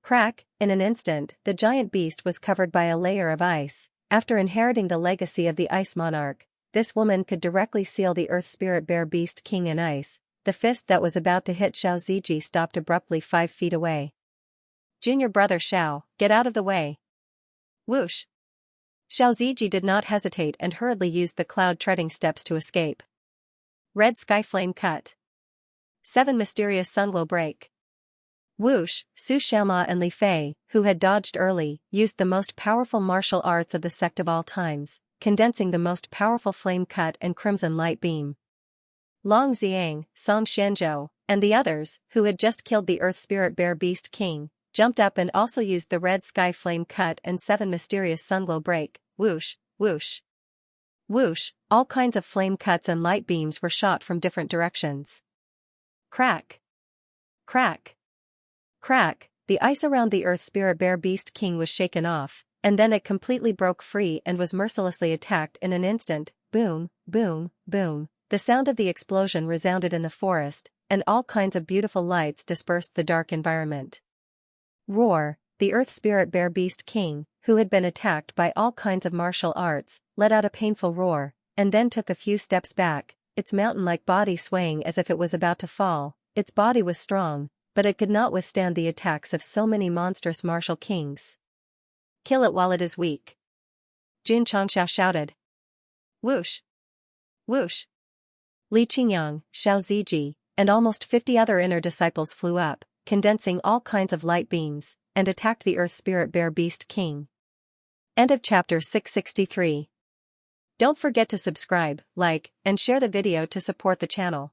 Crack, in an instant, the giant beast was covered by a layer of ice. After inheriting the legacy of the Ice Monarch, this woman could directly seal the Earth Spirit Bear Beast King in ice. The fist that was about to hit Xiao Ziji stopped abruptly 5 feet away. Junior brother Xiao, get out of the way. Whoosh. Xiao Ziji did not hesitate and hurriedly used the cloud-treading steps to escape. Red Sky Flame Cut. 7 Mysterious Sunglow Break. Whoosh, Su Xiaoma and Li Fei, who had dodged early, used the most powerful martial arts of the sect of all times, condensing the most powerful Flame Cut and Crimson Light Beam. Long Xiang, Song Xianzhou, and the others, who had just killed the Earth Spirit Bear Beast King, jumped up and also used the Red Sky Flame Cut and 7 Mysterious Sunglow Break. Whoosh, whoosh. Whoosh, all kinds of flame cuts and light beams were shot from different directions. Crack. Crack. Crack, the ice around the Earth Spirit Bear Beast King was shaken off, and then it completely broke free and was mercilessly attacked in an instant. Boom, boom, boom. The sound of the explosion resounded in the forest, and all kinds of beautiful lights dispersed the dark environment. Roar, the Earth Spirit Bear Beast King, who had been attacked by all kinds of martial arts, let out a painful roar, and then took a few steps back, its mountain-like body swaying as if it was about to fall. Its body was strong, but it could not withstand the attacks of so many monstrous martial kings. Kill it while it is weak. Jun Xianxia shouted. Whoosh. Whoosh. Li Qingyang, Xiao Ziji, and almost 50 other inner disciples flew up, condensing all kinds of light beams, and attacked the Earth Spirit Bear Beast King. End of chapter 663. Don't forget to subscribe, like, and share the video to support the channel.